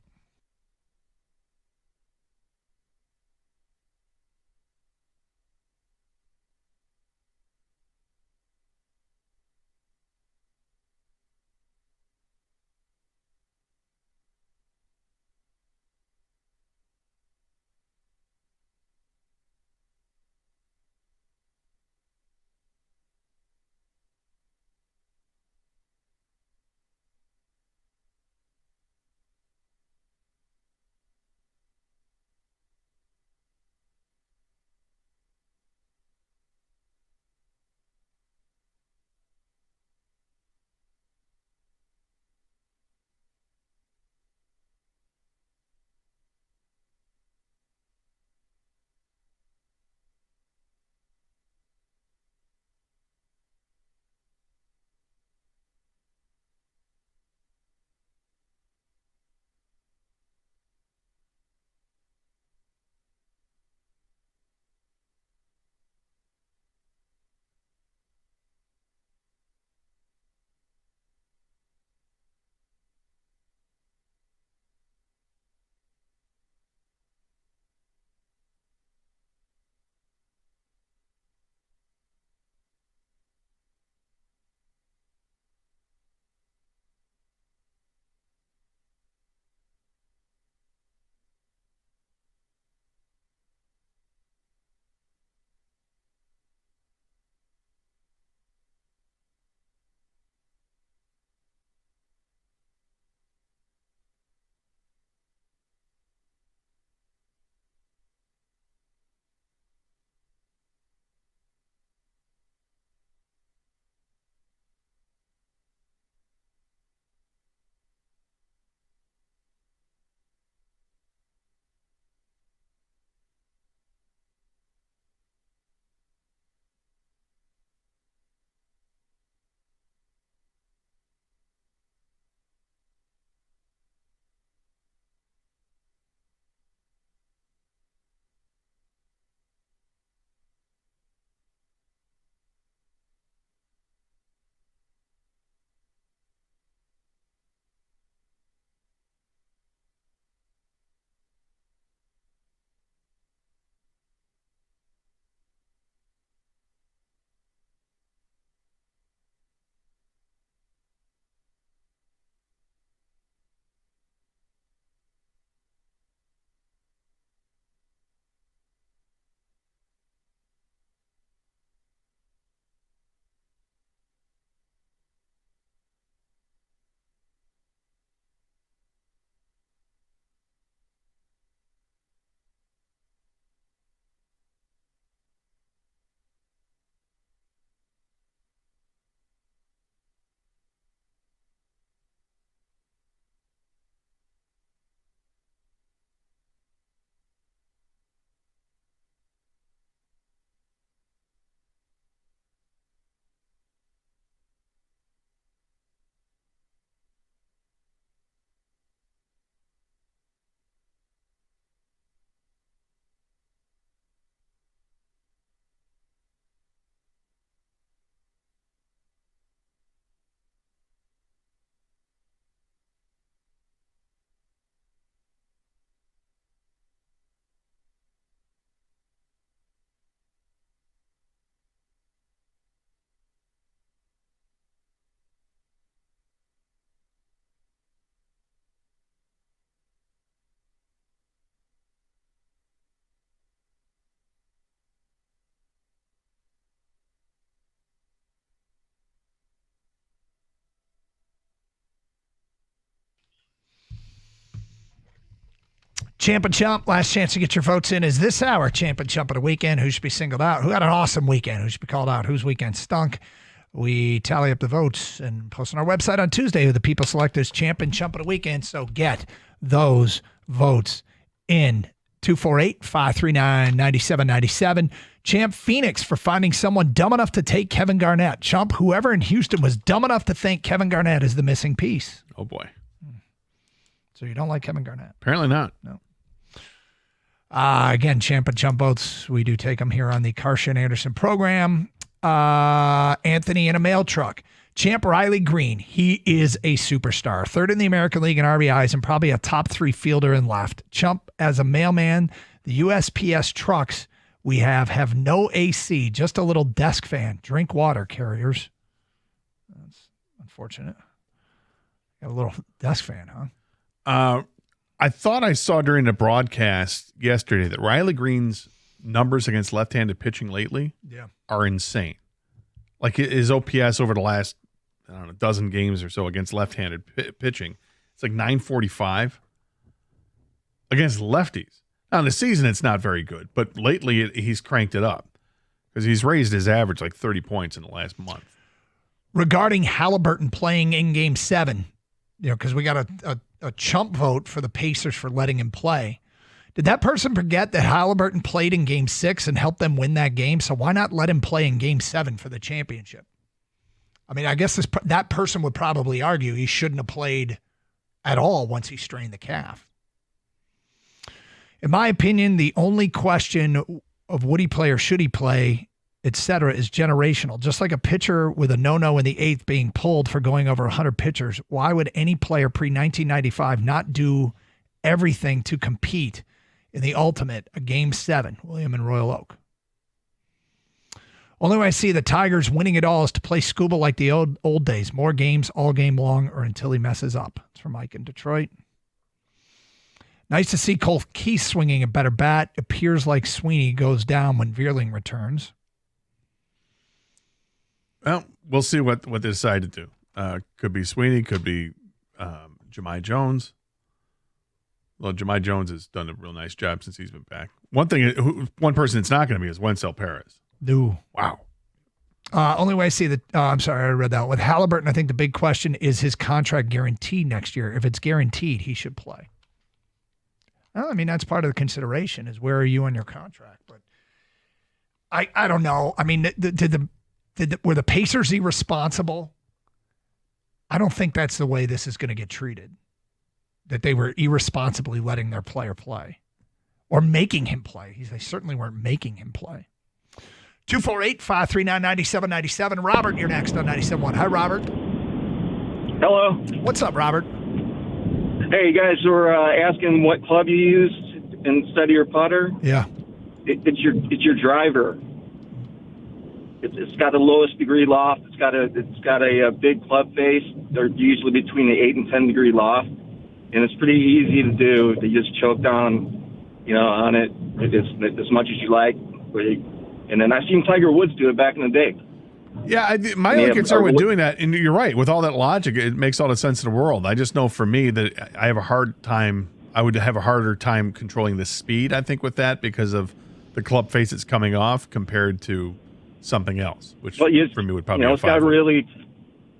Champ and Chump, last chance to get your votes in is this hour. Champ and Chump of the weekend. Who should be singled out? Who had an awesome weekend? Who should be called out? Whose weekend stunk? We tally up the votes and post on our website on Tuesday who the people select as Champ and Chump of the weekend. So get those votes in. 248-539-9797. Champ Phoenix for finding someone dumb enough to take Kevin Garnett. Chump, whoever in Houston was dumb enough to think Kevin Garnett is the missing piece. Oh, boy. So you don't like Kevin Garnett? Apparently not. No. Again, Champ and Chump votes. We do take them here on the Karsch Anderson program. Anthony in a mail truck. Champ Riley Green. He is a superstar. Third in the American League in RBIs and probably a top 3 fielder in left. Chump as a mailman. The USPS trucks we have no AC, just a little desk fan. Drink water, carriers. That's unfortunate. Got a little desk fan, huh? I thought I saw during the broadcast yesterday that Riley Green's numbers against left-handed pitching lately are insane. Like his OPS over the last, dozen games or so against left-handed pitching, it's like 945 against lefties. Now in the season, it's not very good, but lately he's cranked it up because he's raised his average like 30 points in the last month. Regarding Hallebertton playing in Game 7, because we got a chump vote for the Pacers for letting him play. Did that person forget that Hallebertton played in Game 6 and helped them win that game? So why not let him play in Game 7 for the championship? I mean, I guess that person would probably argue he shouldn't have played at all once he strained the calf. In my opinion, the only question of would he play or should he play, etc., is generational. Just like a pitcher with a no-no in the 8th being pulled for going over 100 pitchers, why would any player pre-1995 not do everything to compete in the ultimate, a Game 7, William and Royal Oak? Only way I see the Tigers winning it all is to play scuba like the old days. More games all game long or until he messes up. It's from Mike in Detroit. Nice to see Cole Keith swinging a better bat. Appears like Sweeney goes down when Veerling returns. Well, we'll see what they decide to do. Could be Sweeney, could be Jahmai Jones. Well, Jahmai Jones has done a real nice job since he's been back. One person it's not going to be is Wencel Perez. No. Wow. Only way I see that. I'm sorry, I read that. With Hallebertton, I think the big question is his contract guaranteed next year. If it's guaranteed, he should play. Well, I mean, that's part of the consideration is where are you on your contract? But I don't know. I mean, were the Pacers irresponsible? I don't think that's the way this is going to get treated. That they were irresponsibly letting their player play or making him play. They certainly weren't making him play. 248-539-9797. Robert, you're next on 97.1. Hi, Robert. Hello. What's up, Robert? Hey, you guys were asking what club you used instead of your putter. Yeah. It's your driver. It's got the lowest degree loft. It's got a big club face. They're usually between the 8 and 10 degree loft, and it's pretty easy to do. You just choke down, on it as much as you like. And then I've seen Tiger Woods do it back in the day. Yeah, my only concern with doing that, and you're right, with all that logic, it makes all the sense in the world. I just know for me that I have a hard time, I would have a harder time controlling the speed, I think, with that because of the club face that's coming off compared to something else, which for me would probably be it's got really,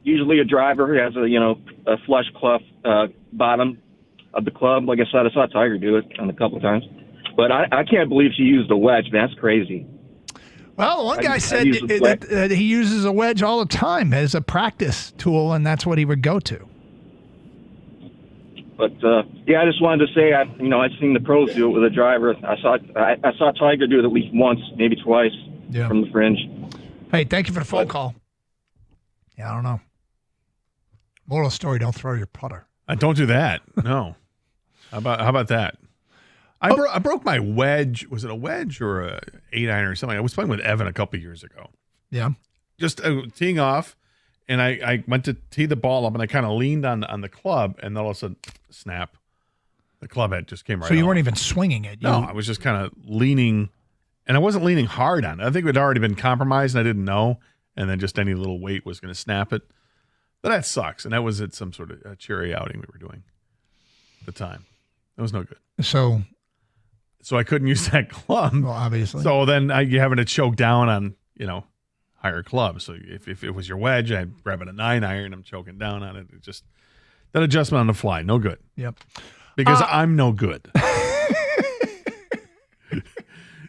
usually a driver who has a flush club bottom of the club. Like I said, I saw Tiger do it a couple of times. But I can't believe she used a wedge. That's crazy. Well, one guy said that he uses a wedge all the time as a practice tool, and that's what he would go to. But I just wanted to say, I've seen the pros do it with a driver. I saw Tiger do it at least once, maybe twice from the fringe. Hey, thank you for the phone call. Yeah, I don't know. Moral of the story: don't throw your putter. Don't do that. No. How about that? I broke my wedge. Was it a wedge or a 8-iron or something? I was playing with Evan a couple of years ago. Yeah. Just teeing off, and I went to tee the ball up, and I kind of leaned on the club, and then all of a sudden, snap. The club head just came right off. So you weren't even swinging it? No, I was just kind of leaning, and I wasn't leaning hard on it. I think it had already been compromised, and I didn't know, and then just any little weight was going to snap it. But that sucks, and that was at some sort of a charity outing we were doing at the time. That was no good. So so I couldn't use that club. Well, obviously. So then you're having to choke down on, higher clubs. So if it was your wedge, I'd grab it a 9-iron. I'm choking down on it. It's just that adjustment on the fly, no good. Yep. Because I'm no good.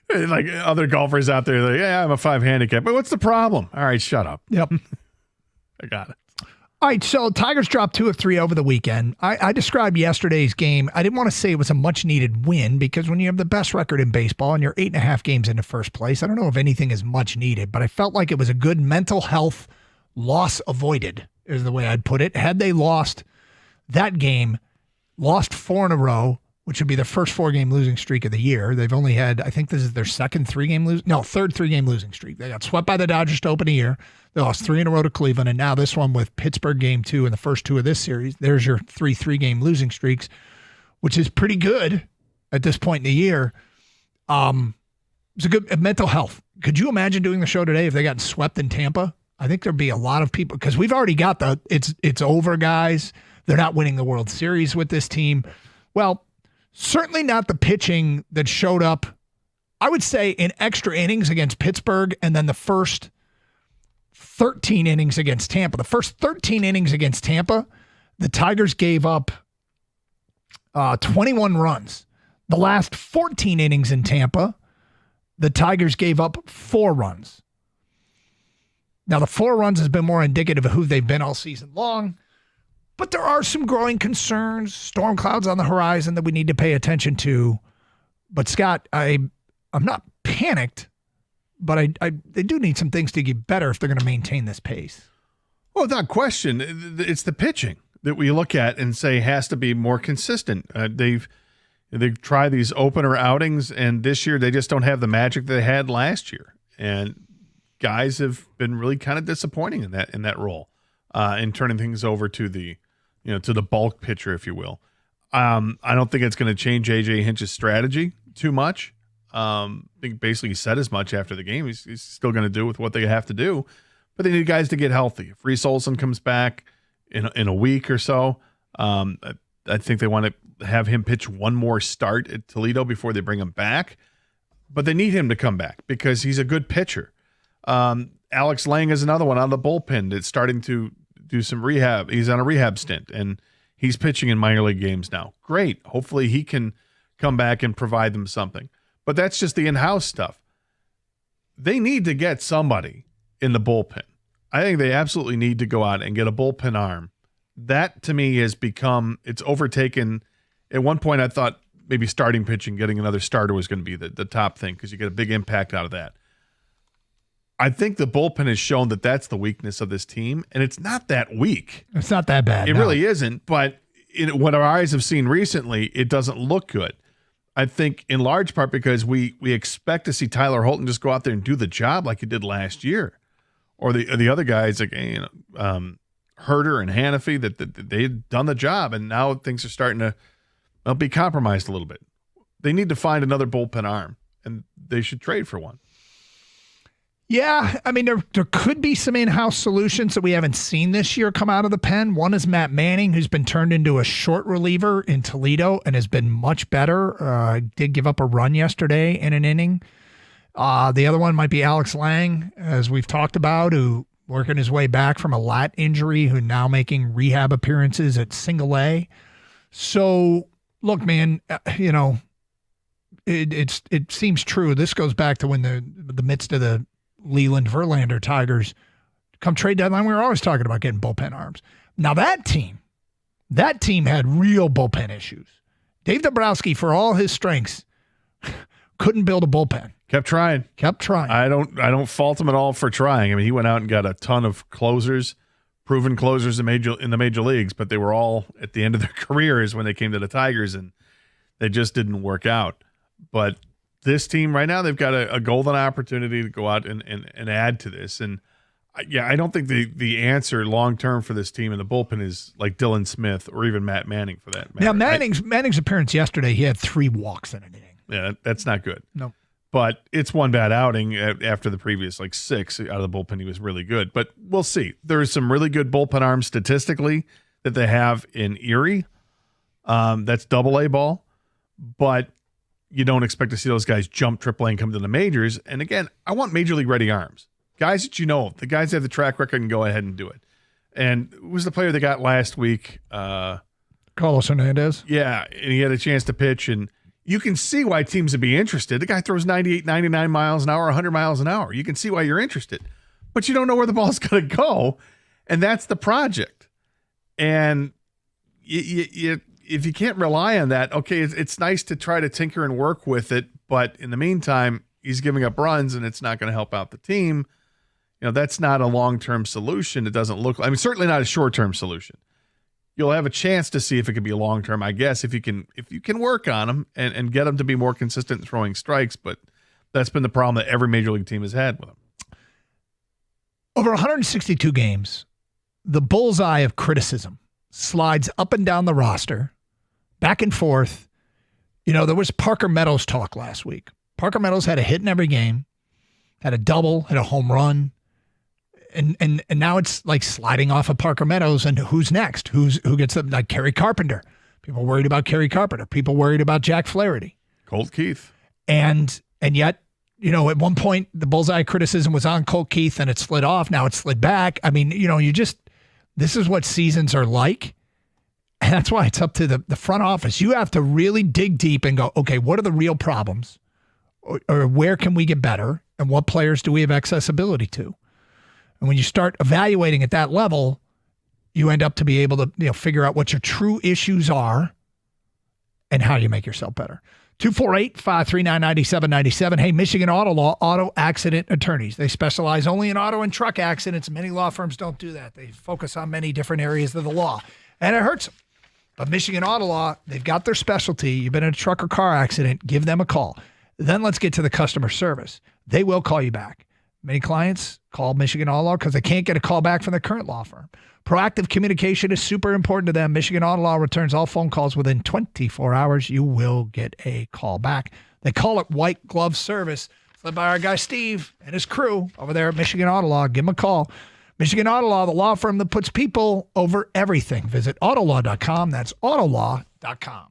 Like other golfers out there, they're like, yeah, I'm a 5 handicap. But what's the problem? All right, shut up. Yep. I got it. All right, so Tigers dropped 2 of 3 over the weekend. I described yesterday's game. I didn't want to say it was a much-needed win because when you have the best record in baseball and you're 8.5 games into first place, I don't know if anything is much needed, but I felt like it was a good mental health loss avoided is the way I'd put it. Had they lost that game, lost 4 in a row, which would be their first 4-game losing streak of the year. They've only had, I think this is their third 3-game losing streak. They got swept by the Dodgers to open a year. They lost 3 in a row to Cleveland, and now this one with Pittsburgh game 2 and the first 2 of this series. There's your 3-game losing streaks, which is pretty good at this point in the year. It's a good mental health. Could you imagine doing the show today if they got swept in Tampa? I think there'd be a lot of people, because we've already got it's over, guys. They're not winning the World Series with this team. Well, certainly not the pitching that showed up, I would say, in extra innings against Pittsburgh and then the first 13 innings against Tampa. The first 13 innings against Tampa, the Tigers gave up 21 runs. The last 14 innings in Tampa, the Tigers gave up 4 runs. Now, the 4 runs has been more indicative of who they've been all season long. But there are some growing concerns, storm clouds on the horizon that we need to pay attention to. But Scott, I'm not panicked, but they do need some things to get better if they're going to maintain this pace. Well, without question, it's the pitching that we look at and say has to be more consistent. They've tried these opener outings, and this year they just don't have the magic they had last year. And guys have been really kind of disappointing in that role, in turning things over to the bulk pitcher, if you will. I don't think it's going to change A.J. Hinch's strategy too much. I think basically he said as much after the game. He's still going to do with what they have to do, but they need guys to get healthy. If Reese Olson comes back in a week or so, I think they want to have him pitch one more start at Toledo before they bring him back. But they need him to come back because he's a good pitcher. Alex Lang is another one on the bullpen that's starting to do some rehab. He's on a rehab stint, and he's pitching in minor league games now. Great. Hopefully he can come back and provide them something. But that's just the in-house stuff. They need to get somebody in the bullpen. I think they absolutely need to go out and get a bullpen arm. That, to me, has become – it's overtaken. At one point, I thought maybe starting pitching, getting another starter was going to be the top thing because you get a big impact out of that. I think the bullpen has shown that that's the weakness of this team, and it's not that weak. It's not that bad. It really isn't, but what our eyes have seen recently, it doesn't look good. I think in large part because we expect to see Tyler Holton just go out there and do the job like he did last year, or the other guys like Herter and Hannafy that they'd done the job, and now things are starting to be compromised a little bit. They need to find another bullpen arm, and they should trade for one. Yeah, I mean, there could be some in-house solutions that we haven't seen this year come out of the pen. One is Matt Manning, who's been turned into a short reliever in Toledo and has been much better. Did give up a run yesterday in an inning. The other one might be Alex Lang, as we've talked about, who working his way back from a lat injury, who now making rehab appearances at Single A. So, look, man, it seems true. This goes back to when the midst of the Leland Verlander Tigers come trade deadline, we were always talking about getting bullpen arms. Now that team had real bullpen issues. Dave Dombrowski, for all his strengths, couldn't build a bullpen. Kept trying. I don't fault him at all for trying. I mean, he went out and got a ton of closers, proven closers in the major leagues, but they were all at the end of their careers when they came to the Tigers, and they just didn't work out. But this team right now, they've got a golden opportunity to go out and add to this. And I don't think the answer long-term for this team in the bullpen is like Dylan Smith or even Matt Manning for that matter. Now, Manning's appearance yesterday, he had 3 walks in an inning. Yeah, that's not good. No. But it's one bad outing after the previous 6 out of the bullpen. He was really good. But we'll see. There's some really good bullpen arms statistically that they have in Erie. That's AA ball. But you don't expect to see those guys jump AAA and come to the majors. And again, I want major league ready arms. Guys that the guys that have the track record and go ahead and do it. And who was the player they got last week? Carlos Hernandez. Yeah, and he had a chance to pitch, and you can see why teams would be interested. The guy throws 98, 99 miles an hour, 100 miles an hour. You can see why you're interested. But you don't know where the ball's going to go, and that's the project. And if you can't rely on that, okay, it's nice to try to tinker and work with it, but in the meantime, he's giving up runs, and it's not going to help out the team. That's not a long-term solution. It doesn't look – I mean, certainly not a short-term solution. You'll have a chance to see if it could be a long-term, I guess, if you can work on them and get them to be more consistent in throwing strikes, but that's been the problem that every major league team has had with them. Over 162 games, the bullseye of criticism slides up and down the roster, back and forth. There was Parker Meadows talk last week. Parker Meadows had a hit in every game, had a double, had a home run. And now it's like sliding off of Parker Meadows, and who's next? Who gets them? Like Kerry Carpenter. People worried about Kerry Carpenter. People worried about Jack Flaherty. Colt Keith. And yet, at one point the bullseye criticism was on Colt Keith and it slid off. Now it's slid back. I mean, this is what seasons are like. And that's why it's up to the front office. You have to really dig deep and go, okay, what are the real problems? Or where can we get better? And what players do we have accessibility to? And when you start evaluating at that level, you end up to be able to figure out what your true issues are and how you make yourself better. 248-539-9797. Hey, Michigan Auto Law, auto accident attorneys. They specialize only in auto and truck accidents. Many law firms don't do that. They focus on many different areas of the law, and it hurts them. But Michigan Auto Law, they've got their specialty. You've been in a truck or car accident, give them a call. Then let's get to the customer service. They will call you back. Many clients call Michigan Auto Law because they can't get a call back from their current law firm. Proactive communication is super important to them. Michigan Auto Law returns all phone calls within 24 hours. You will get a call back. They call it white glove service. It's led by our guy Steve and his crew over there at Michigan Auto Law. Give them a call. Michigan Auto Law, the law firm that puts people over everything. Visit autolaw.com. That's autolaw.com.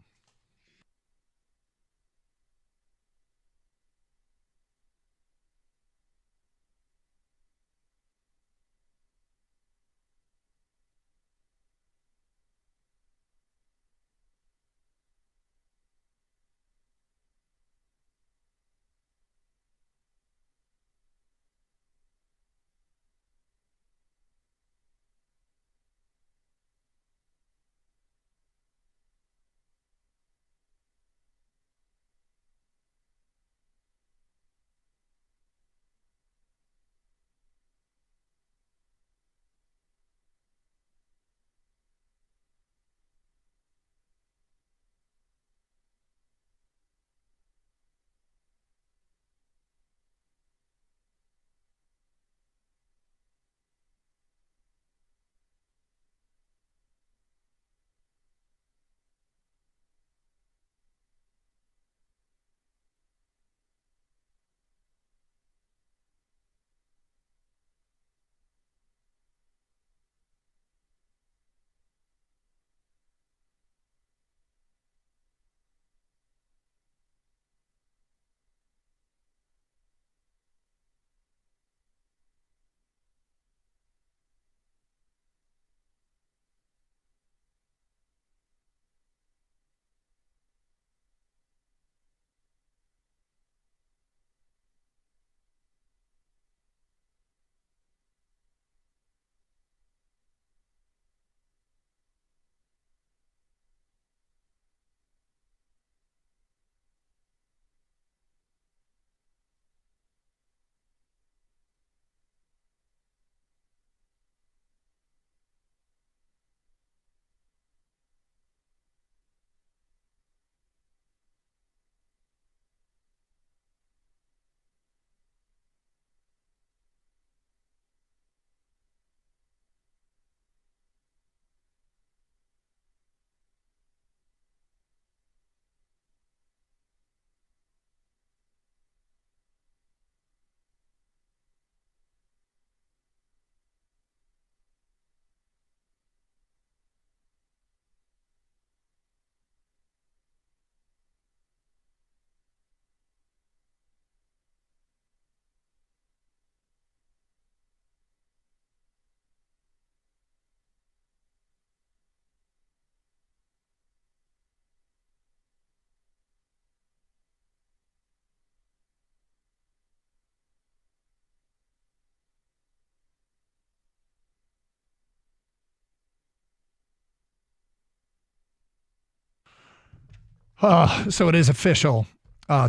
So it is official.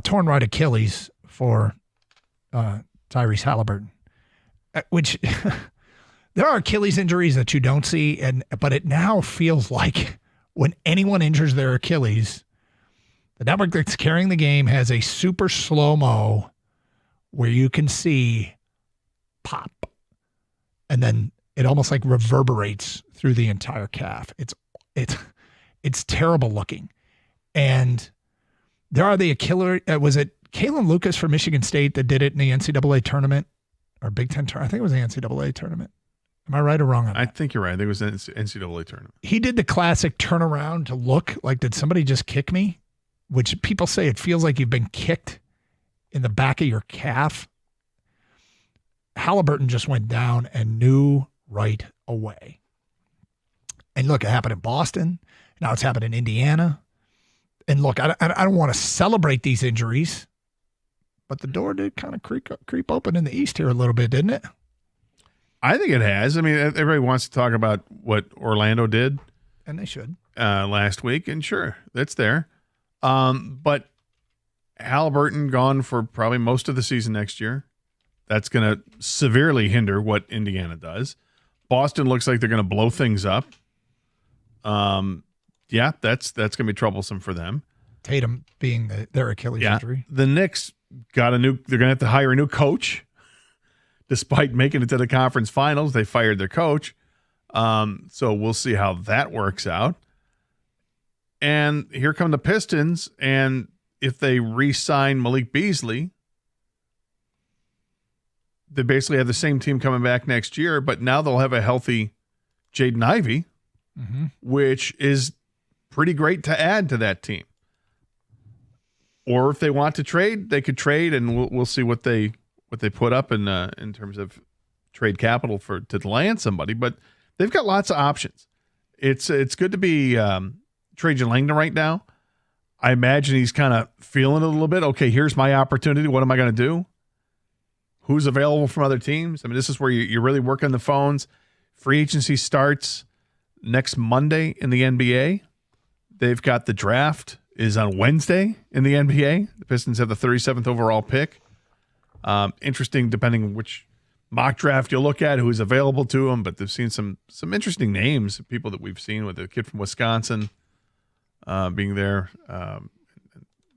Torn right Achilles for Tyrese Hallebertton, which there are Achilles injuries that you don't see, but it now feels like when anyone injures their Achilles, the network that's carrying the game has a super slow-mo where you can see pop, and then it almost like reverberates through the entire calf. It's terrible looking. And there are the Achilles. Was it Kalen Lucas from Michigan State that did it in the NCAA tournament or Big Ten tournament? I think it was the NCAA tournament. Am I right or wrong on that? I think you're right. I think it was an NCAA tournament. He did the classic turnaround to look like, did somebody just kick me? Which people say it feels like you've been kicked in the back of your calf. Hallebertton just went down and knew right away. And look, it happened in Boston. Now it's happened in Indiana. And look, I don't want to celebrate these injuries, but the door did kind of creep open in the East here a little bit, didn't it? I think it has. I mean, everybody wants to talk about what Orlando did. And they should. Last week, and sure, that's there. But Hallebertton gone for probably most of the season next year. That's going to severely hinder what Indiana does. Boston looks like they're going to blow things up. Yeah, that's going to be troublesome for them. Tatum being their Achilles injury. The Knicks they're going to have to hire a new coach. Despite making it to the conference finals, they fired their coach. So we'll see how that works out. And here come the Pistons, and if they re-sign Malik Beasley, they basically have the same team coming back next year, but now they'll have a healthy Jaden Ivey, which is pretty great to add to that team. Or if they want to trade, they could trade, and we'll see what they put up in terms of trade capital to land somebody. But they've got lots of options. It's good to be Trajan Langdon right now. I imagine he's kind of feeling it a little bit. Okay, here's my opportunity. What am I going to do? Who's available from other teams? I mean, this is where you're really working the phones. Free agency starts next Monday in the NBA. They've got the draft is on Wednesday in the NBA. The Pistons have the 37th overall pick. Interesting, depending which mock draft you look at, who's available to them. But they've seen some interesting names, people that we've seen, with the kid from Wisconsin being there,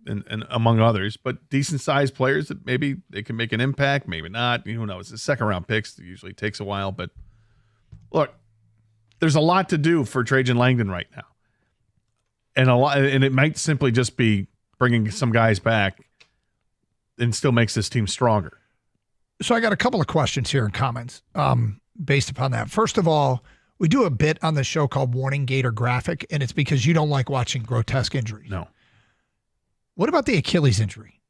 and among others. But decent-sized players that maybe they can make an impact, maybe not. Who knows? The second-round picks usually takes a while. But look, there's a lot to do for Trajan Langdon right now, and it might simply just be bringing some guys back and still makes this team stronger. So I got a couple of questions here and comments based upon that. First of all, we do a bit on the show called Warning Gator Graphic, and it's because you don't like watching grotesque injuries. No. What about the Achilles injury?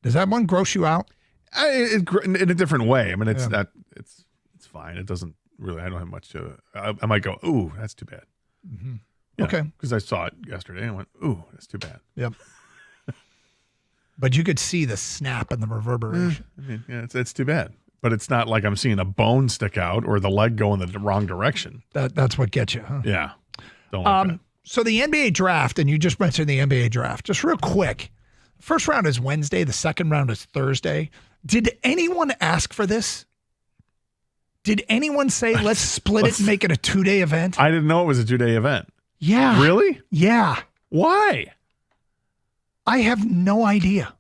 Does that one gross you out? In a different way. I mean, it's not. It's fine. It doesn't really. I don't have much to. I might go, ooh, that's too bad. Mm-hmm. Yeah, okay. Because I saw it yesterday and I went, ooh, that's too bad. Yep. But you could see the snap and the reverberation. I mean, yeah, it's too bad. But it's not like I'm seeing a bone stick out or the leg go in the wrong direction. That's what gets you, huh? Yeah. Don't like that. So the NBA draft, and you just mentioned the NBA draft, just real quick. First round is Wednesday. The second round is Thursday. Did anyone ask for this? Did anyone say, let's split it and make it a 2-day event? I didn't know it was a 2-day event. Yeah. Really? Yeah. Why? I have no idea.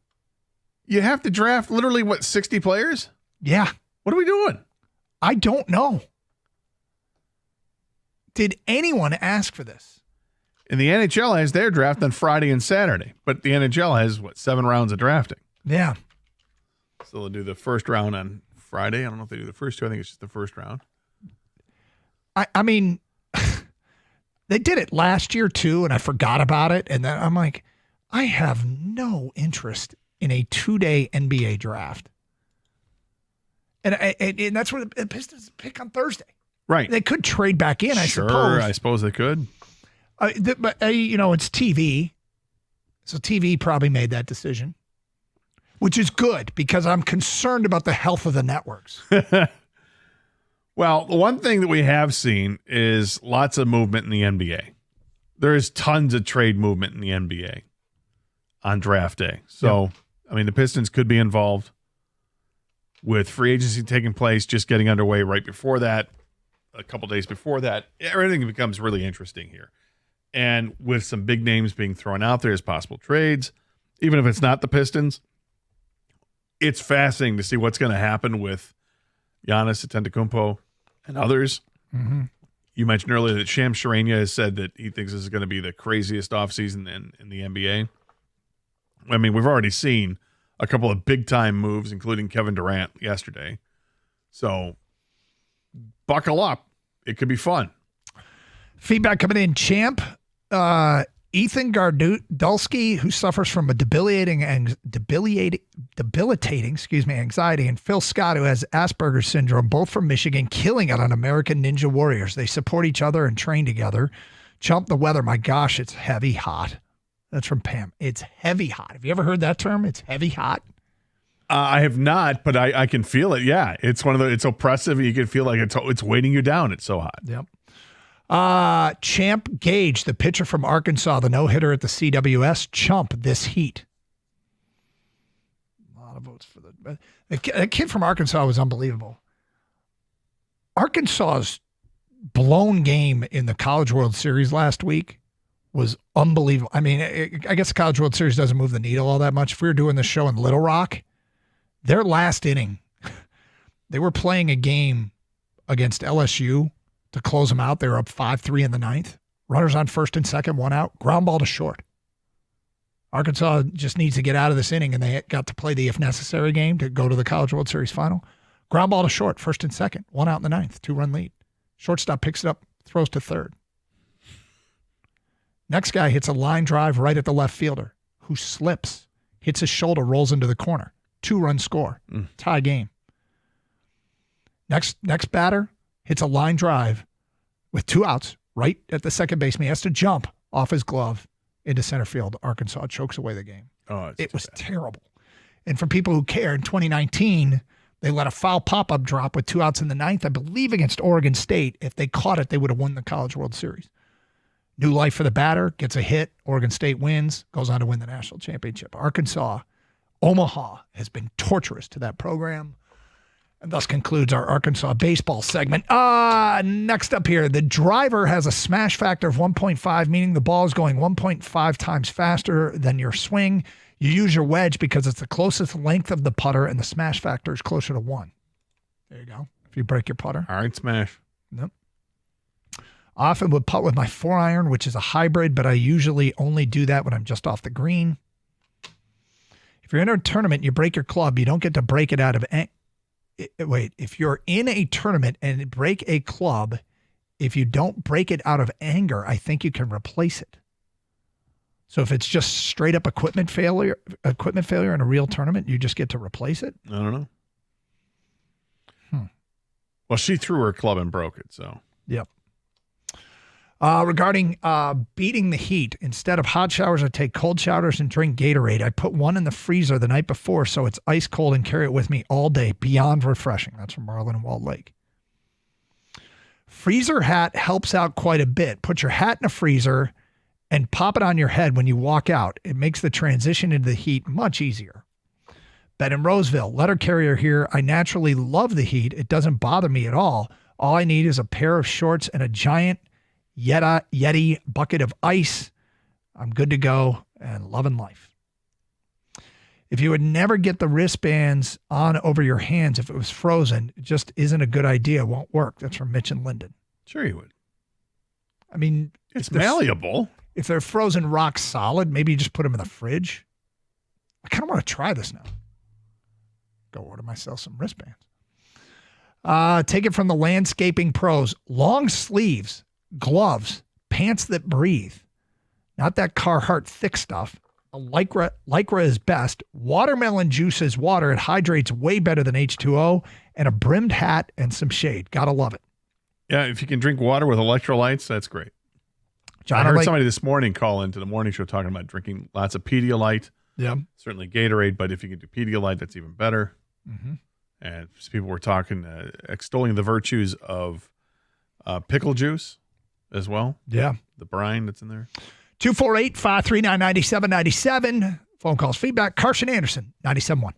You have to draft literally, 60 players? Yeah. What are we doing? I don't know. Did anyone ask for this? And the NHL has their draft on Friday and Saturday, but the NHL has, 7 rounds of drafting? Yeah. So they'll do the first round on Friday. I don't know if they do the first two. I think it's just the first round. I mean, they did it last year too, and I forgot about it. And then I'm like, I have no interest in a 2-day NBA draft. And that's where the Pistons pick on Thursday. Right. They could trade back in, I suppose. Sure, I suppose they could. But it's TV. So TV probably made that decision, which is good because I'm concerned about the health of the networks. Well, the one thing that we have seen is lots of movement in the NBA. There is tons of trade movement in the NBA. on draft day. So, I mean, the Pistons could be involved with free agency taking place, just getting underway right before that, a couple days before that. Everything becomes really interesting here. And with some big names being thrown out there as possible trades, even if it's not the Pistons, it's fascinating to see what's going to happen with Giannis Antetokounmpo and others. Mm-hmm. You mentioned earlier that Shams Charania has said that he thinks this is going to be the craziest offseason in the NBA. I mean, we've already seen a couple of big-time moves, including Kevin Durant yesterday. So buckle up. It could be fun. Feedback coming in, Champ. Ethan Gardulski, who suffers from a debilitating anxiety, and Phil Scott, who has Asperger's syndrome, both from Michigan, killing it on American Ninja Warriors. They support each other and train together. Chump the weather. My gosh, it's heavy hot. That's from Pam. It's heavy hot. Have you ever heard that term? It's heavy hot. I have not, but I can feel it. Yeah, it's one of the. It's oppressive. You can feel like it's weighting you down. It's so hot. Yep. Champ Gage, the pitcher from Arkansas, the no-hitter at the CWS. Chump this heat. A lot of votes for the kid from Arkansas was unbelievable. Arkansas's blown game in the College World Series last week was unbelievable. I mean, I guess the College World Series doesn't move the needle all that much. If we were doing this show in Little Rock, their last inning, they were playing a game against LSU to close them out. They were up 5-3 in the ninth. Runners on first and second, one out. Ground ball to short. Arkansas just needs to get out of this inning, and they got to play the if necessary game to go to the College World Series final. Ground ball to short, first and second, one out in the ninth, 2-run lead. Shortstop picks it up, throws to third. Next guy hits a line drive right at the left fielder, who slips, hits his shoulder, rolls into the corner. 2-run score, tie game. Next batter hits a line drive with 2 outs right at the second baseman. He has to jump off his glove into center field. Arkansas chokes away the game. Oh, it was terrible. And for people who care, in 2019, they let a foul pop-up drop with 2 outs in the ninth, I believe against Oregon State. If they caught it, they would have won the College World Series. New life for the batter, gets a hit. Oregon State wins, goes on to win the national championship. Arkansas, Omaha has been torturous to that program. And thus concludes our Arkansas baseball segment. Next up here, the driver has a smash factor of 1.5, meaning the ball is going 1.5 times faster than your swing. You use your wedge because it's the closest length of the putter, and the smash factor is closer to 1. There you go. If you break your putter. All right, smash. Nope. Often would putt with my 4-iron, which is a hybrid, but I usually only do that when I'm just off the green. If you're in a tournament and you break your club, you don't get to break it out of if you're in a tournament and break a club, if you don't break it out of anger, I think you can replace it. So if it's just straight up equipment failure in a real tournament, you just get to replace it? I don't know. Well, she threw her club and broke it, so. Yep. Regarding beating the heat, instead of hot showers, I take cold showers and drink Gatorade. I put one in the freezer the night before so it's ice cold and carry it with me all day. Beyond refreshing. That's from Marlin and Walled Lake. Freezer hat helps out quite a bit. Put your hat in a freezer and pop it on your head when you walk out. It makes the transition into the heat much easier. Ben in Roseville, letter carrier here. I naturally love the heat. It doesn't bother me at all. All I need is a pair of shorts and a giant Yeti bucket of ice. I'm good to go and loving life. If you would never get the wristbands on over your hands if it was frozen, it just isn't a good idea. It won't work. That's from Mitch and Linden. Sure you would. I mean, it's malleable. If they're frozen rock solid, maybe you just put them in the fridge. I kind of want to try this now. Go order myself some wristbands. Take it from the landscaping pros. Long sleeves, gloves, pants that breathe. Not that Carhartt thick stuff. A Lycra is best. Watermelon juice is water. It hydrates way better than H2O. And a brimmed hat and some shade. Gotta love it. Yeah, if you can drink water with electrolytes, that's great. John, I heard somebody this morning call into the morning show talking about drinking lots of Pedialyte. Yeah. Certainly Gatorade, but if you can do Pedialyte, that's even better. Mm-hmm. And people were talking, extolling the virtues of pickle juice as well. Yeah. The brine that's in there. 248-539-9797. Phone calls, feedback. Carson Anderson, 97.1.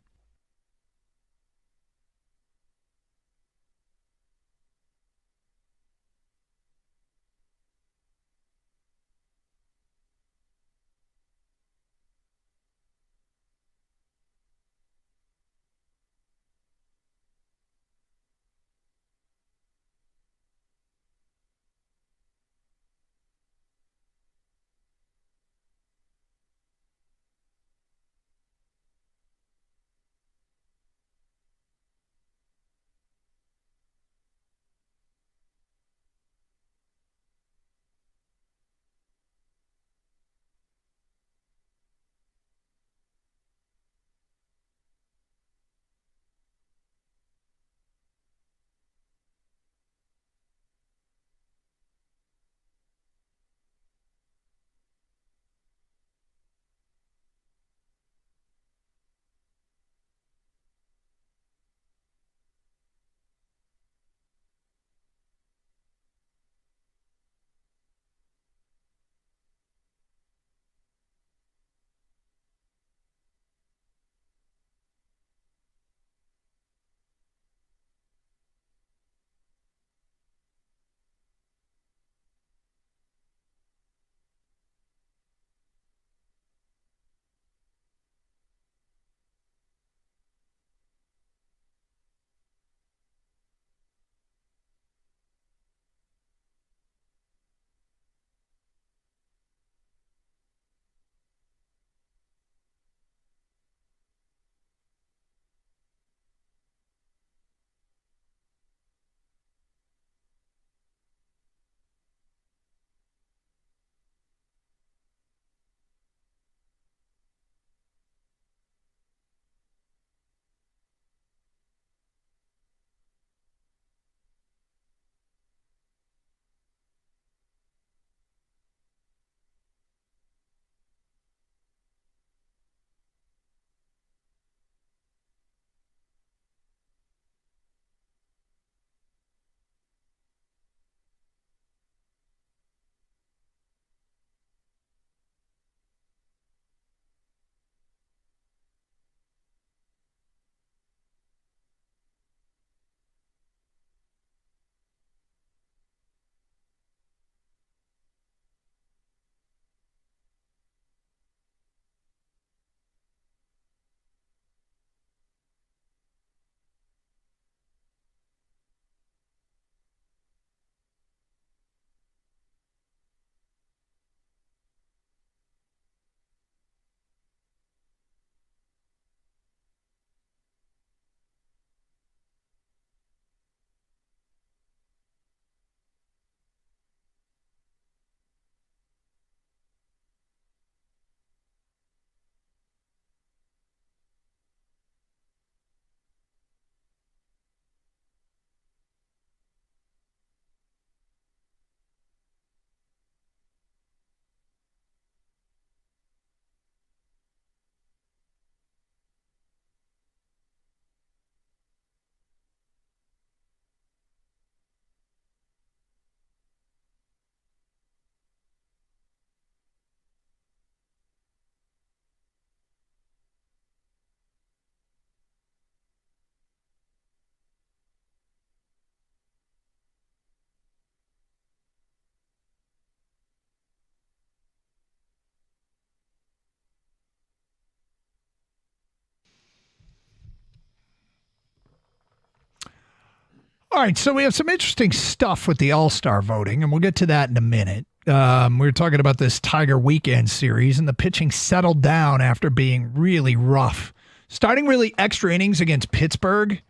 All right, so we have some interesting stuff with the All-Star voting, and we'll get to that in a minute. We were talking about this Tiger weekend series, and the pitching settled down after being really rough. Starting really extra innings against Pittsburgh,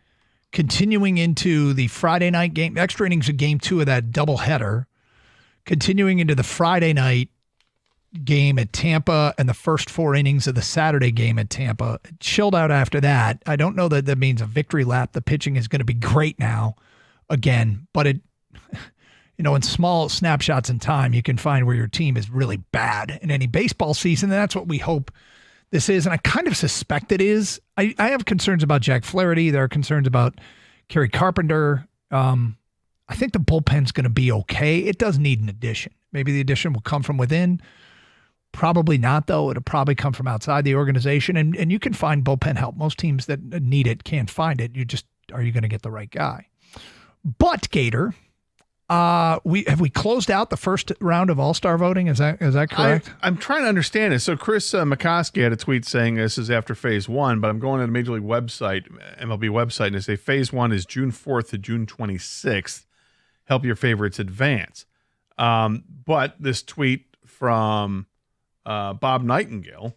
continuing into the Friday night game, extra innings of game 2 of that doubleheader, continuing into the Friday night game at Tampa and the first 4 innings of the Saturday game at Tampa. It chilled out after that. I don't know that that means a victory lap. The pitching is going to be great now again, but it, you know, in small snapshots in time, you can find where your team is really bad in any baseball season. And that's what we hope this is. And I kind of suspect it is. I have concerns about Jack Flaherty. There are concerns about Kerry Carpenter. I think the bullpen's going to be okay. It does need an addition. Maybe the addition will come from within. Probably not, though. It'll probably come from outside the organization, and you can find bullpen help. Most teams that need it can't find it. Are you going to get the right guy? But Gator, have we closed out the first round of All-Star voting? Is that correct? I'm trying to understand it. So Chris McCoskey had a tweet saying this is after Phase 1, but I'm going to the Major League website, MLB website, and they say Phase 1 is June 4th to June 26th. Help your favorites advance. But this tweet from Bob Nightingale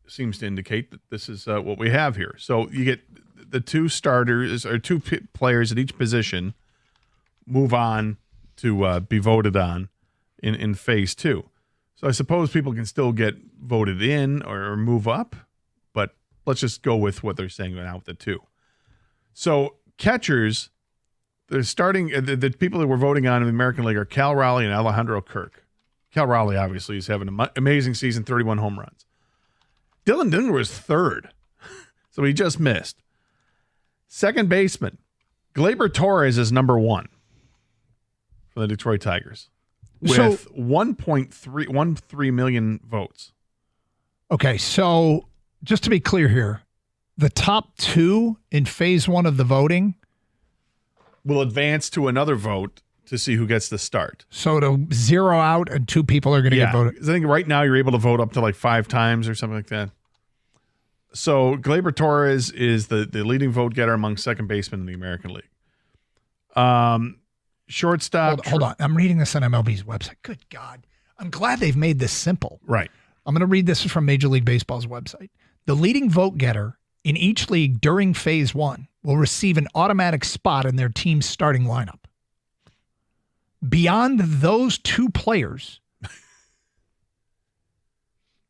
seems to indicate that this is what we have here. So you get the two starters or two players at each position move on to be voted on in Phase 2. So I suppose people can still get voted in or move up, but let's just go with what they're saying right now with the two. So catchers, they're starting, the people that we're voting on in the American League are Cal Raleigh and Alejandro Kirk. Cal Raleigh, obviously, is having an amazing season, 31 home runs. Dylan Dingler was third, so he just missed. Second baseman, Gleyber Torres is number 1 for the Detroit Tigers with 1.13 million votes. Okay, so just to be clear here, the top 2 in Phase 1 of the voting will advance to another vote to see who gets the start. So to zero out and 2 people are going to get voted. I think right now you're able to vote up to like 5 times or something like that. So Gleyber Torres is the leading vote getter among second basemen in the American League. Shortstop. Hold on. I'm reading this on MLB's website. Good God. I'm glad they've made this simple. Right. I'm going to read this from Major League Baseball's website. The leading vote getter in each league during Phase 1 will receive an automatic spot in their team's starting lineup. Beyond those 2 players,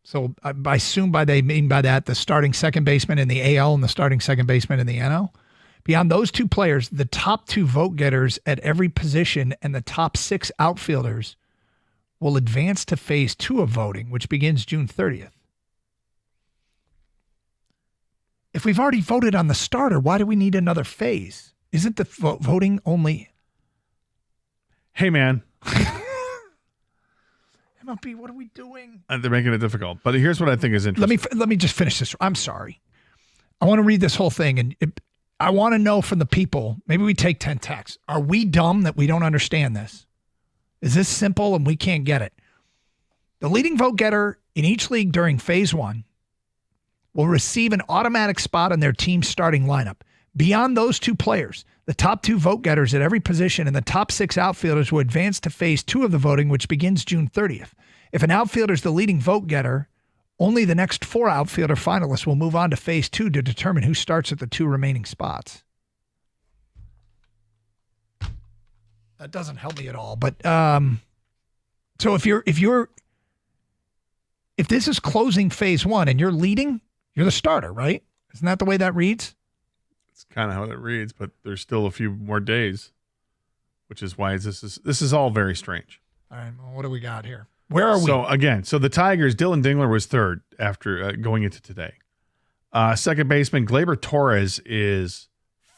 so I assume they mean by that the starting second baseman in the AL and the starting second baseman in the NL. Beyond those 2 players, the top 2 vote getters at every position and the top 6 outfielders will advance to Phase 2 of voting, which begins June 30th. If we've already voted on the starter, why do we need another phase? Isn't the voting only... Hey, man. MLB, what are we doing? They're making it difficult. But here's what I think is interesting. Let me just finish this. I'm sorry. I want to read this whole thing, and I want to know from the people, maybe we take 10 texts. Are we dumb that we don't understand this? Is this simple and we can't get it? The leading vote getter in each league during Phase 1 will receive an automatic spot in their team's starting lineup. Beyond those 2 players, the top 2 vote getters at every position and the top 6 outfielders will advance to Phase 2 of the voting, which begins June 30th. If an outfielder is the leading vote getter, only the next 4 outfielder finalists will move on to Phase 2 to determine who starts at the 2 remaining spots. That doesn't help me at all. But so if this is closing Phase 1 and you're leading, you're the starter, right? Isn't that the way that reads? It's kind of how it reads, but there's still a few more days, which is why this is all very strange. All right, well, what do we got here? Where are we? So the Tigers, Dylan Dingler was third after going into today. Second baseman Gleyber Torres is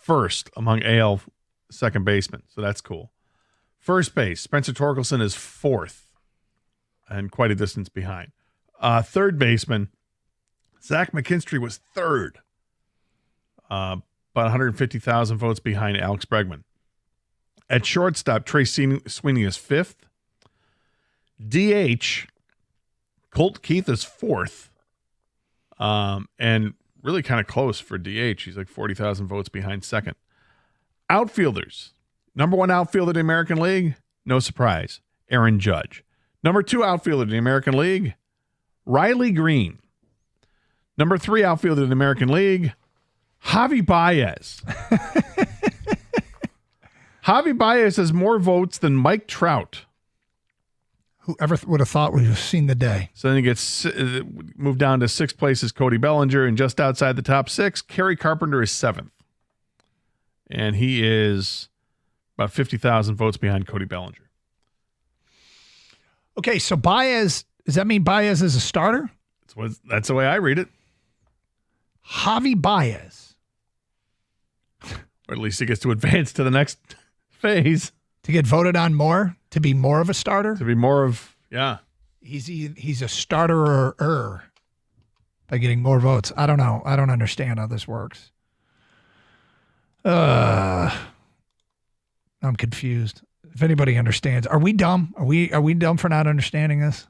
first among AL second basemen, so that's cool. First base, Spencer Torkelson is fourth and quite a distance behind. Third baseman, Zach McKinstry was third, about 150,000 votes behind Alex Bregman. At shortstop, Trey Sweeney is fifth. DH, Colt Keith is fourth, and really kind of close for DH. He's like 40,000 votes behind second. Outfielders, number 1 outfielder in the American League, no surprise, Aaron Judge. Number 2 outfielder in the American League, Riley Green. Number 3 outfielder in the American League, Javi Baez. Javi Baez has more votes than Mike Trout. Whoever would have thought we'd have seen the day. So then he gets moved down to 6th place is Cody Bellinger, and just outside the top 6, Kerry Carpenter is 7th. And he is about 50,000 votes behind Cody Bellinger. Okay, so Baez, does that mean Baez is a starter? That's the way I read it. Javi Baez. Or at least he gets to advance to the next phase. To get voted on more? To be more of a starter? To be more of, yeah. He's a starter by getting more votes. I don't know. I don't understand how this works. I'm confused. If anybody understands, are we dumb? Are we dumb for not understanding this?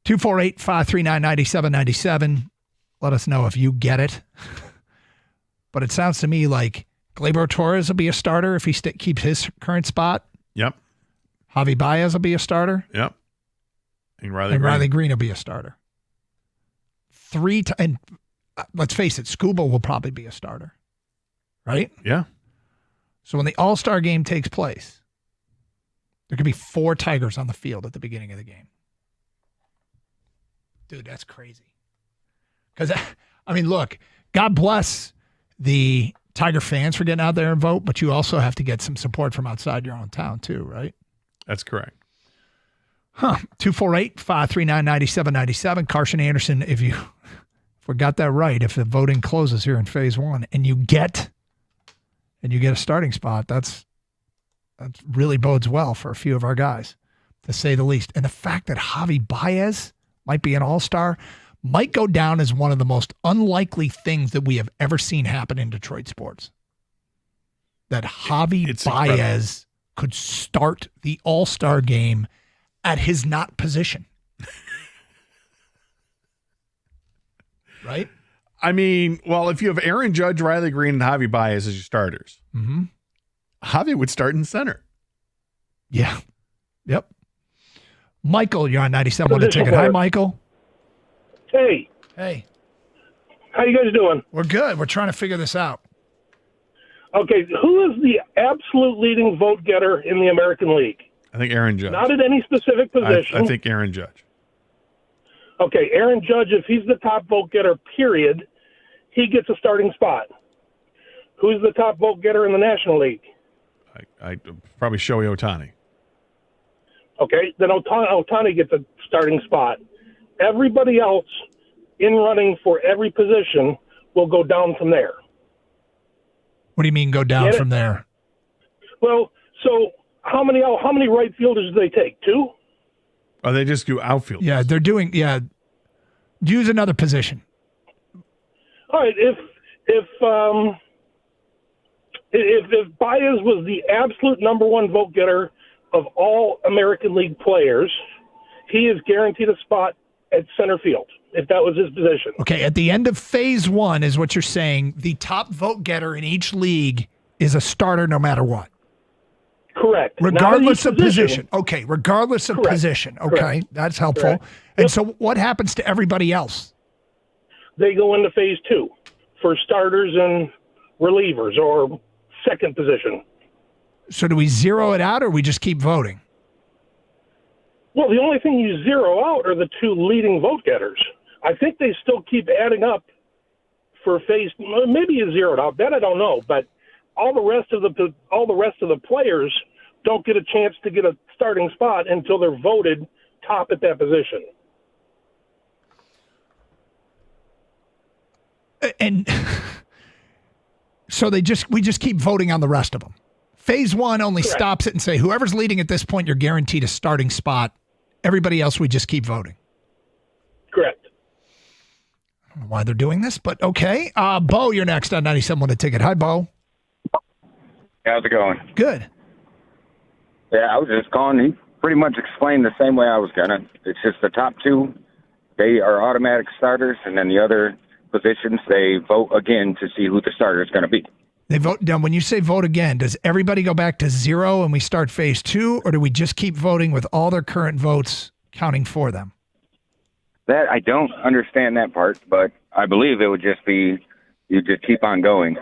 248-539-9797. Let us know if you get it. But it sounds to me like Gleyber Torres will be a starter if he keeps his current spot. Yep. Javi Baez will be a starter. Yep. And Riley Green will be a starter. And let's face it, Scuba will probably be a starter. Right? Yeah. So when the All-Star game takes place, there could be 4 Tigers on the field at the beginning of the game. Dude, that's crazy. Because, I mean, look, God bless the Tiger fans for getting out there and vote, but you also have to get some support from outside your own town too, right? That's correct. 248-539-9797. Carson Anderson, if we got that right, if the voting closes here in phase 1 and you get a starting spot, that really bodes well for a few of our guys, to say the least. And the fact that Javi Baez might be an all-star might go down as one of the most unlikely things that we have ever seen happen in Detroit sports. That Javi Baez could start the all-star game at his not position. Right? I mean, well, if you have Aaron Judge, Riley Green, and Javi Baez as your starters, Javi would start in center. Yeah. Yep. Michael, you're on 97 on the ticket. Hi, Michael. Hey. Hey. How you guys doing? We're good. We're trying to figure this out. Okay, who is the absolute leading vote getter in the American League? I think Aaron Judge. Not at any specific position. I think Aaron Judge. Okay, Aaron Judge, if he's the top vote getter, period, he gets a starting spot. Who's the top vote getter in the National League? I probably Shohei Ohtani. Okay, then Ohtani gets a starting spot. Everybody else in running for every position will go down from there. What do you mean go down from there? Well, so how many right fielders do they take? 2? Oh, they just do outfield. Yeah, they're doing. Yeah, use another position. All right, if Baez was the absolute number 1 vote getter of all American League players, he is guaranteed a spot at center field if that was his position. Okay, at the end of phase 1 is what you're saying. The top vote getter in each league is a starter no matter what. Correct. Regardless of position. Okay, regardless of position. Okay, Correct. That's helpful. Correct. And so what happens to everybody else? They go into phase 2 for starters and relievers or second position. So do we zero it out or we just keep voting? Well, the only thing you zero out are the 2 leading vote getters. I think they still keep adding up for phase. Maybe you zeroed out. That I don't know, but all the rest of the players don't get a chance to get a starting spot until they're voted top at that position. And so we just keep voting on the rest of them. Phase 1 only stops it and say whoever's leading at this point, you're guaranteed a starting spot. Everybody else, we just keep voting. Correct. I don't know why they're doing this, but okay. Bo, you're next on 97 on the ticket. Hi, Bo. How's it going? Good. Yeah, I was just calling. He pretty much explained the same way I was gonna. It's just the top 2, they are automatic starters, and then the other positions, they vote again to see who the starter is going to be. They vote down. When you say vote again, does everybody go back to 0 and we start phase 2, or do we just keep voting with all their current votes counting for them? That I don't understand that part, but I believe it would just be you just keep on going.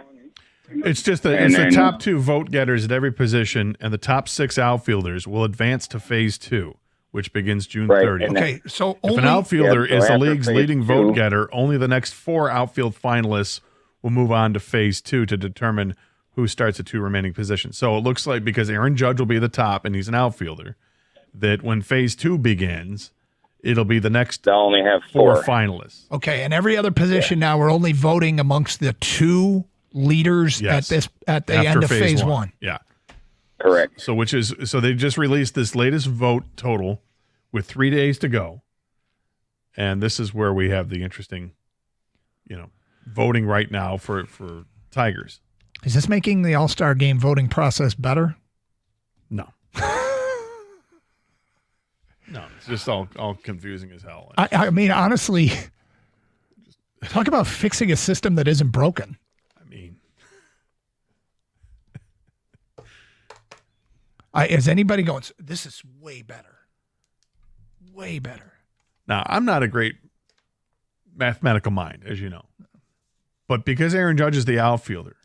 It's just the top 2 vote getters at every position, and the top 6 outfielders will advance to phase 2, which begins June 30th. Okay, so if an outfielder is the league's leading vote getter, only the next 4 outfield finalists will move on to phase 2 to determine who starts the 2 remaining positions. So it looks like, because Aaron Judge will be the top and he's an outfielder, that when phase 2 begins, it'll be the next they'll only have 4 finalists. Okay, and every other position now we're only voting amongst the 2 leaders at the end of phase 1. Yeah. Correct. So they just released this latest vote total, with 3 days to go. And this is where we have the interesting, voting right now for Tigers. Is this making the All-Star game voting process better? No. No, it's just all confusing as hell. I mean, honestly, talk about fixing a system that isn't broken. I mean, is anybody going, this is way better? Way better. Now, I'm not a great mathematical mind, as you know. But because Aaron Judge is the outfielder,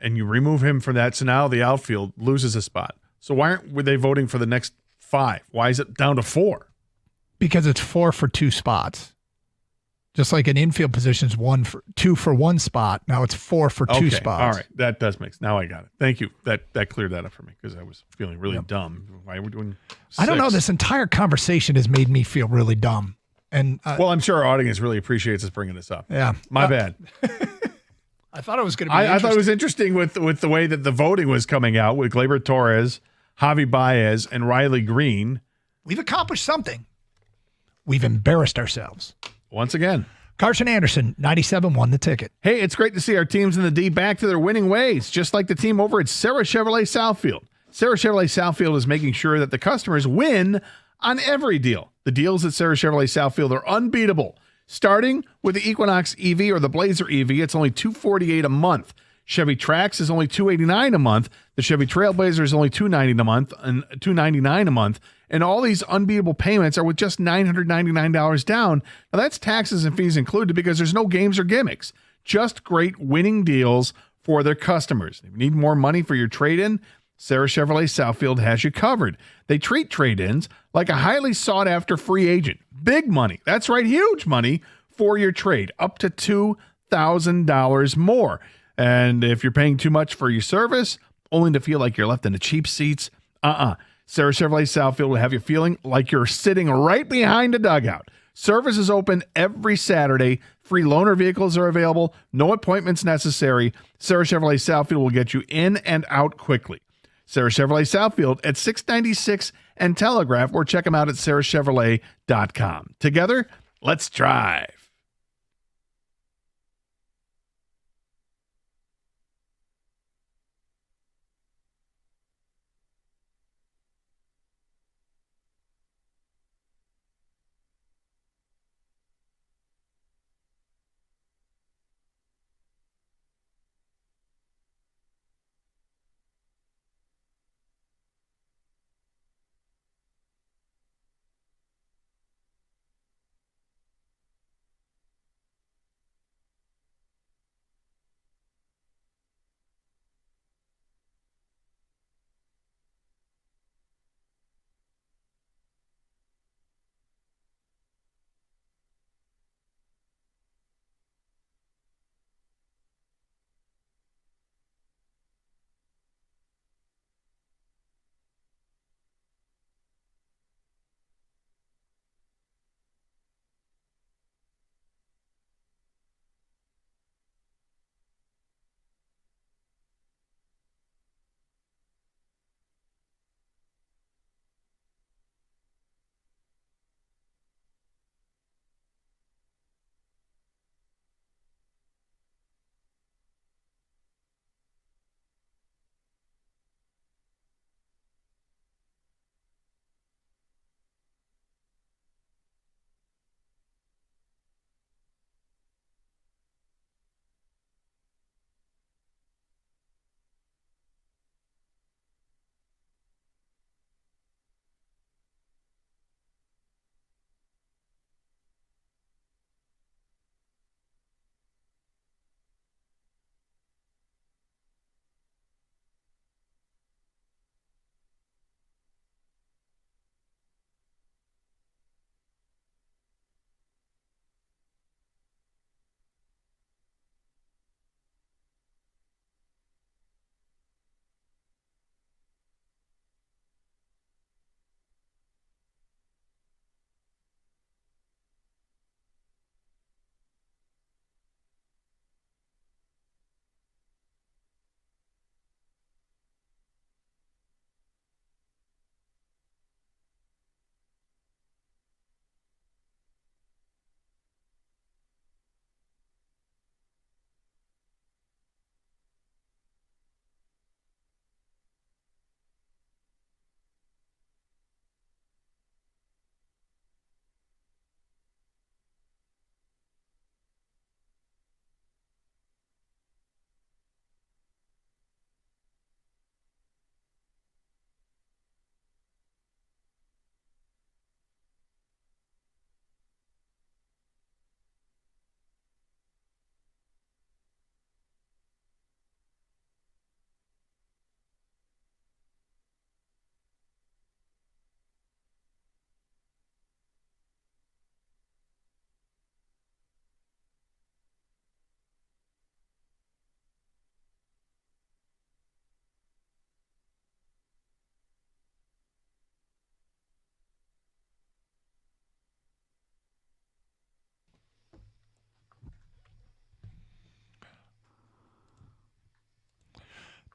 and you remove him from that, so now the outfield loses a spot. So why were they voting for the next 5? Why is it down to 4? Because it's 4 for 2 spots. Just like an infield position is 2 for 1 spot. Now it's 4 for 2 spots. All right. That does make sense. Now I got it. Thank you. That cleared that up for me because I was feeling really dumb. Why are we doing 6? I don't know. This entire conversation has made me feel really dumb. And well, I'm sure our audience really appreciates us bringing this up. Yeah. My bad. I thought it was going to be I thought it was interesting with the way that the voting was coming out with Gleyber Torres, Javi Baez, and Riley Green. We've accomplished something. We've embarrassed ourselves. Once again. Carson Anderson, 97, won the ticket. Hey, it's great to see our teams in the D back to their winning ways, just like the team over at Sarah Chevrolet Southfield. Sarah Chevrolet Southfield is making sure that the customers win on every deal. The deals at Sarah Chevrolet Southfield are unbeatable. Starting with the Equinox EV or the Blazer EV, it's only $248 a month. Chevy Trax is only $289 a month. The Chevy Trailblazer is only $290 a month and $299 a month. And all these unbeatable payments are with just $999 down. Now that's taxes and fees included because there's no games or gimmicks. Just great winning deals for their customers. If you need more money for your trade-in, Sarah Chevrolet Southfield has you covered. They treat trade-ins like a highly sought-after free agent. Big money. That's right, huge money for your trade, up to $2,000 more. And if you're paying too much for your service, only to feel like you're left in the cheap seats, Sarah Chevrolet Southfield will have you feeling like you're sitting right behind a dugout. Service is open every Saturday. Free loaner vehicles are available. No appointments necessary. Sarah Chevrolet Southfield will get you in and out quickly. Sarah Chevrolet Southfield at 696 and Telegraph, or check them out at sarahchevrolet.com. Together, let's drive.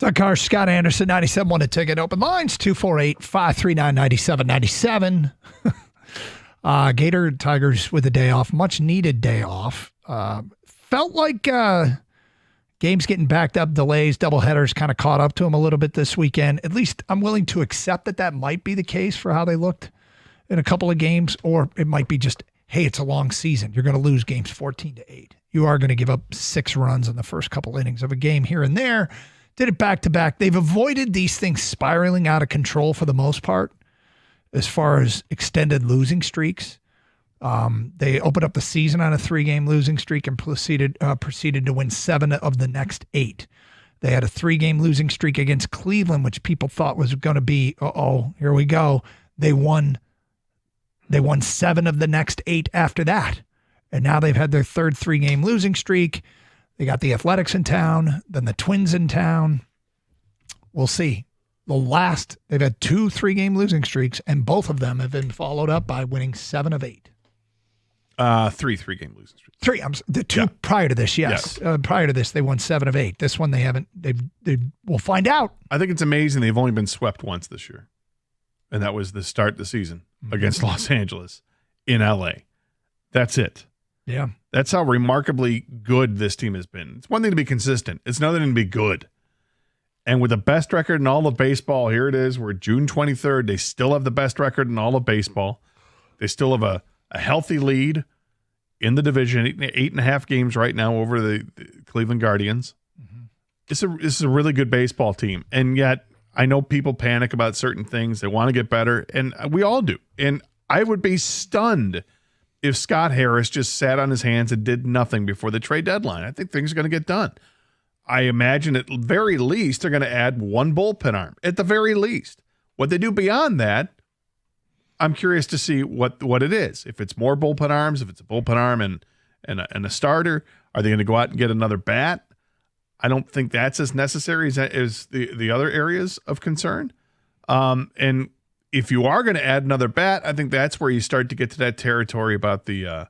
Doug Carr, Scott Anderson, 97.1 A Ticket. Open lines, 248-539-9797. Gator Tigers with a day off, much needed day off. Felt like games getting backed up, delays, doubleheaders kind of caught up to them a little bit this weekend. At least I'm willing to accept that might be the case for how they looked in a couple of games, or it might be just, hey, it's a long season. You're going to lose games 14-8. You are going to give up 6 runs in the first couple innings of a game here and there. Did it back-to-back. They've avoided these things spiraling out of control for the most part as far as extended losing streaks. They opened up the season on a 3-game losing streak and proceeded to win 7 of the next 8. They had a 3-game losing streak against Cleveland, which people thought was going to be, here we go. They won 7 of the next 8 after that. And now they've had their third 3-game losing streak. They got the Athletics in town, then the Twins in town. We'll see. They've had 2 3-game losing streaks, and both of them have been followed up by winning 7 of 8. 3 3-game losing streaks. 3. The 2 prior to this, yes. Prior to this, they won 7 of 8. This one they haven't. We'll find out. I think it's amazing they've only been swept once this year, and that was the start of the season against Los Angeles in L.A. That's it. Yeah. That's how remarkably good this team has been. It's one thing to be consistent. It's another thing to be good. And with the best record in all of baseball, here it is. We're June 23rd. They still have the best record in all of baseball. They still have a healthy lead in the division, 8.5 games right now over the Cleveland Guardians. Mm-hmm. This is a really good baseball team. And yet I know people panic about certain things. They want to get better, and we all do. And I would be stunned if Scott Harris just sat on his hands and did nothing before the trade deadline. I think things are going to get done. I imagine at very least they're going to add 1 bullpen arm, at the very least. What they do beyond that, I'm curious to see what it is. If it's more bullpen arms, if it's a bullpen arm and a starter, are they going to go out and get another bat? I don't think that's as necessary as the other areas of concern. And if you are going to add another bat, I think that's where you start to get to that territory about the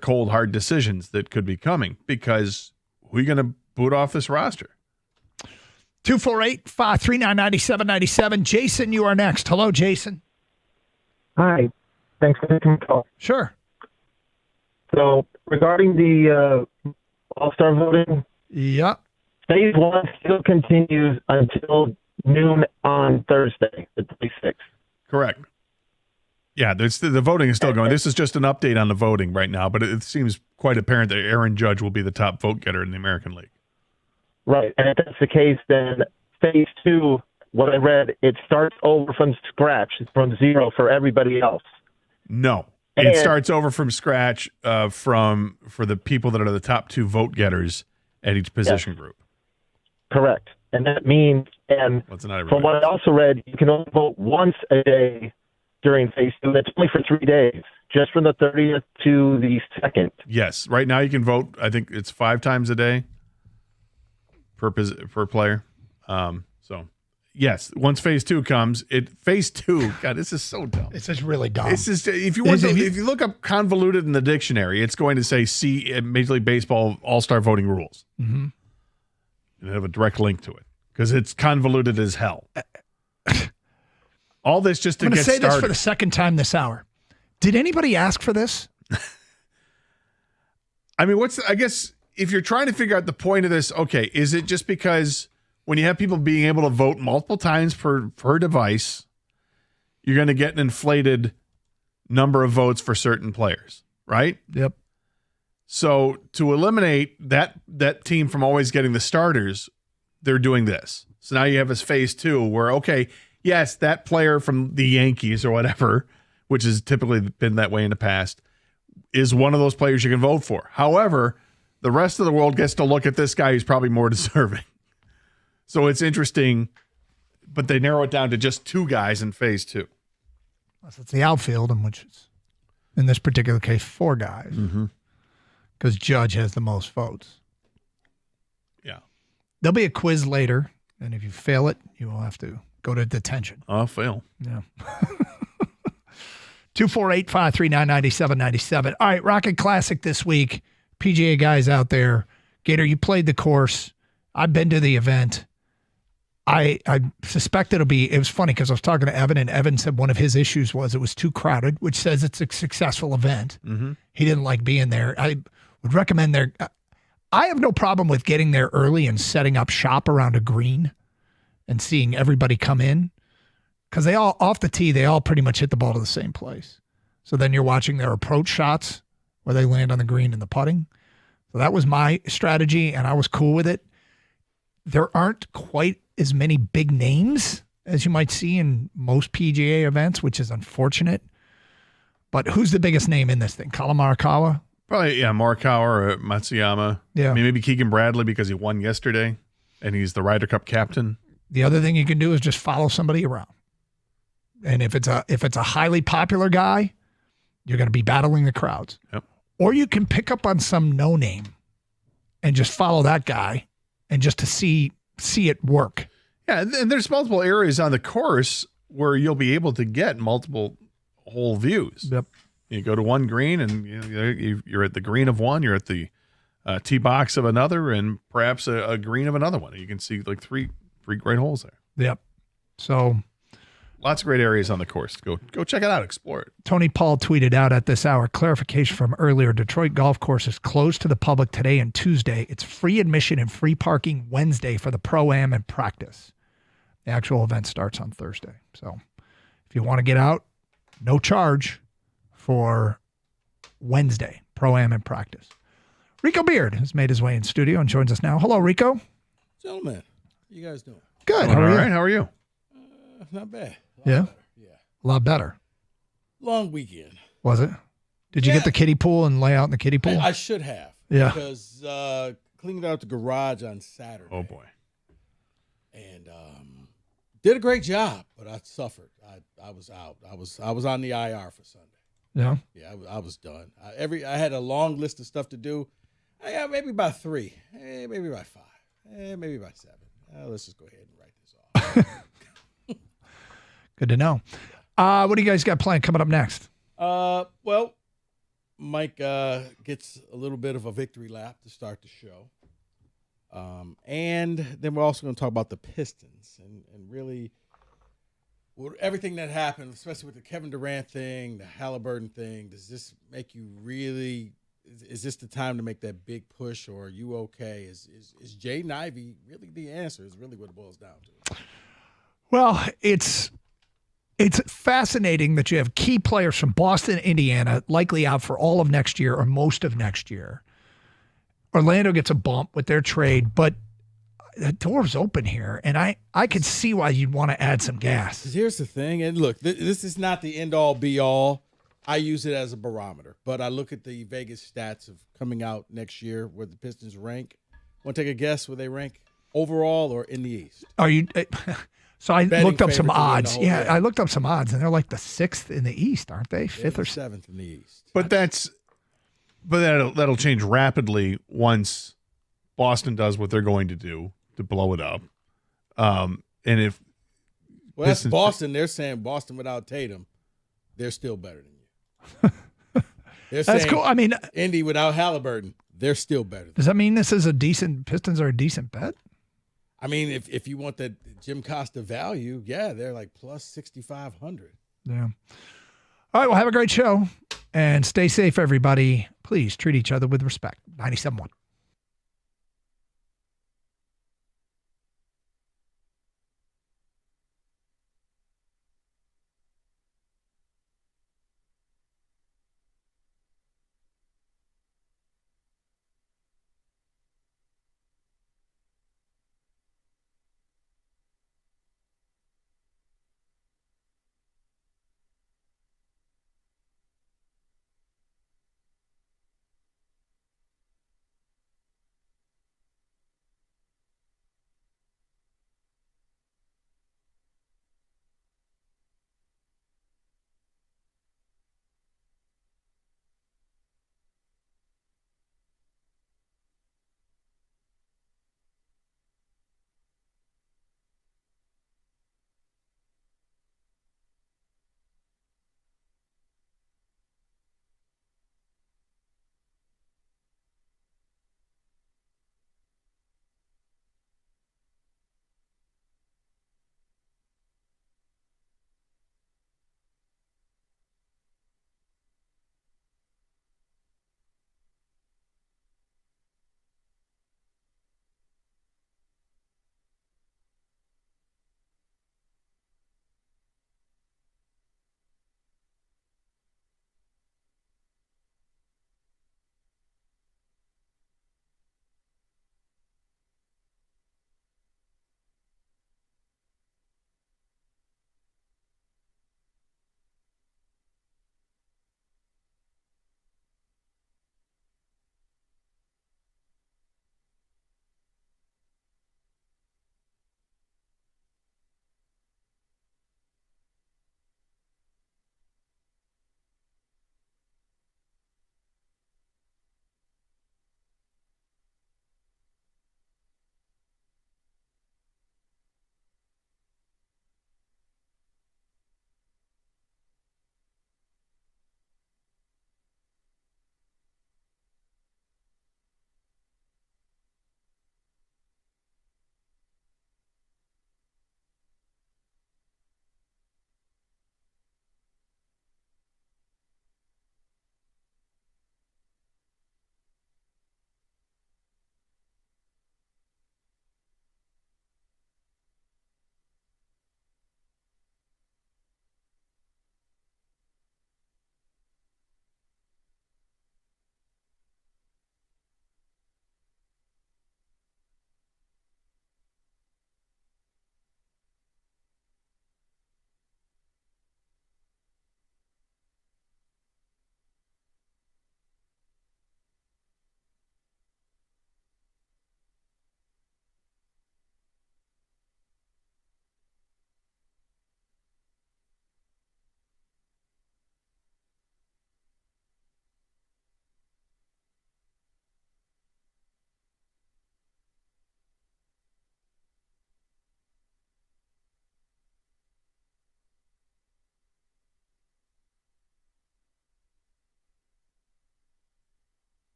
cold, hard decisions that could be coming, because who are you going to boot off this roster? 248-539-9797. Jason, you are next. Hello, Jason. Hi. Thanks for taking the call. Sure. So regarding the All-Star voting, Phase 1 still continues until noon on Thursday, the 26th. Correct. Yeah, the voting is still going. This is just an update on the voting right now, but it seems quite apparent that Aaron Judge will be the top vote getter in the American League. Right, and if that's the case, then Phase 2, what I read, it starts over from scratch, from 0 for everybody else. No, it starts over from scratch for the people that are the top 2 vote getters at each position group. Correct. And that means, and from what I also read, you can only vote once a day during Phase 2. That's only for 3 days, just from the 30th to the 2nd. Yes. Right now you can vote, I think it's 5 times a day per player. So, yes, once Phase 2 comes, Phase 2, God, this is so dumb. This is really dumb. It's just, if you look up convoluted in the dictionary, it's going to say see Major League Baseball All-Star voting rules. Mm-hmm. And have a direct link to it because it's convoluted as hell. All this just to I'm get started. I'm going to say this for the second time this hour. Did anybody ask for this? I mean, I guess if you're trying to figure out the point of this, okay, is it just because when you have people being able to vote multiple times per device, you're going to get an inflated number of votes for certain players, right? Yep. So to eliminate that team from always getting the starters, they're doing this. So now you have this Phase 2 where, okay, yes, that player from the Yankees or whatever, which has typically been that way in the past, is one of those players you can vote for. However, the rest of the world gets to look at this guy who's probably more deserving. So it's interesting, but they narrow it down to just 2 guys in Phase 2. It's the outfield, in which is, in this particular case, 4 guys. Mm-hmm. Because Judge has the most votes. Yeah. There'll be a quiz later, and if you fail it, you will have to go to detention. I'll fail. Yeah. 248-539-9797. All right, Rocket Classic this week. PGA guys out there. Gator, you played the course. I've been to the event. I suspect it was funny because I was talking to Evan, and Evan said one of his issues was it was too crowded, which says it's a successful event. Mm-hmm. He didn't like being there. I would recommend there. I have no problem with getting there early and setting up shop around a green and seeing everybody come in, because they all, off the tee, they all pretty much hit the ball to the same place. So then you're watching their approach shots where they land on the green and the putting. So that was my strategy, and I was cool with it. There aren't quite as many big names as you might see in most PGA events, which is unfortunate. But who's the biggest name in this thing? Colin Morikawa? Probably, yeah, Morikawa or Matsuyama. Yeah. I mean, maybe Keegan Bradley because he won yesterday and he's the Ryder Cup captain. The other thing you can do is just follow somebody around. And if it's a highly popular guy, you're going to be battling the crowds. Yep. Or you can pick up on some no-name and just follow that guy and just to see it work. Yeah, and there's multiple areas on the course where you'll be able to get multiple hole views. Yep. You go to one green and you're at the green of one, you're at the tee box of another, and perhaps a green of another one. You can see like three great holes there. Yep. So lots of great areas on the course. Go check it out, explore it. Tony Paul tweeted out at this hour, clarification from earlier, Detroit golf course is closed to the public today and Tuesday. It's free admission and free parking Wednesday for the Pro-Am and practice. The actual event starts on Thursday. So if you want to get out, no charge for Wednesday, Pro-Am and practice. Rico Beard has made his way in studio and joins us now. Hello, Rico. Gentlemen, how you guys doing? Good. How are you? How are you? Not bad. Yeah? A lot better. Long weekend. Was it? Did you get the kiddie pool and lay out in the kiddie pool? I should have. Yeah. Because cleaned out the garage on Saturday. Oh, boy. And did a great job, but I suffered. I was out. I was on the IR for Sunday. Yeah. Yeah, I was done. I had a long list of stuff to do. Maybe by 3. Maybe by 5. Maybe by 7. Let's just go ahead and write this off. Good to know. What do you guys got planned coming up next? Well, Mike gets a little bit of a victory lap to start the show. And then we're also going to talk about the Pistons and really everything that happened, especially with the Kevin Durant thing, the Hallebertton thing. Does this make you really – is this the time to make that big push, or are you okay? Is Jaden Ivey really the answer is really what it boils down to? Well, it's fascinating that you have key players from Boston, Indiana, likely out for all of next year or most of next year. Orlando gets a bump with their trade, but the door's open here, and I could see why you'd want to add some gas. Here's the thing, and look, this is not the end-all, be-all. I use it as a barometer, but I look at the Vegas stats of coming out next year where the Pistons rank. Want to take a guess where they rank overall or in the East? Are you? So I Betting looked up some favorite to win the odds. whole Yeah, thing. I looked up some odds, and they're like the 6th in the East, aren't they? 5th or 7th in the East. But that'll change rapidly once Boston does what they're going to do to blow it up. And if that's Boston, they're saying Boston without Tatum, they're still better than you. They're That's saying cool. I mean, Indy without Halliburton, they're still better. Does that mean Pistons are a decent bet? I mean, if you want that Jim Costa value, yeah, they're like plus 6,500. Yeah. All right, well, have a great show, and stay safe, everybody. Please treat each other with respect. 97.1.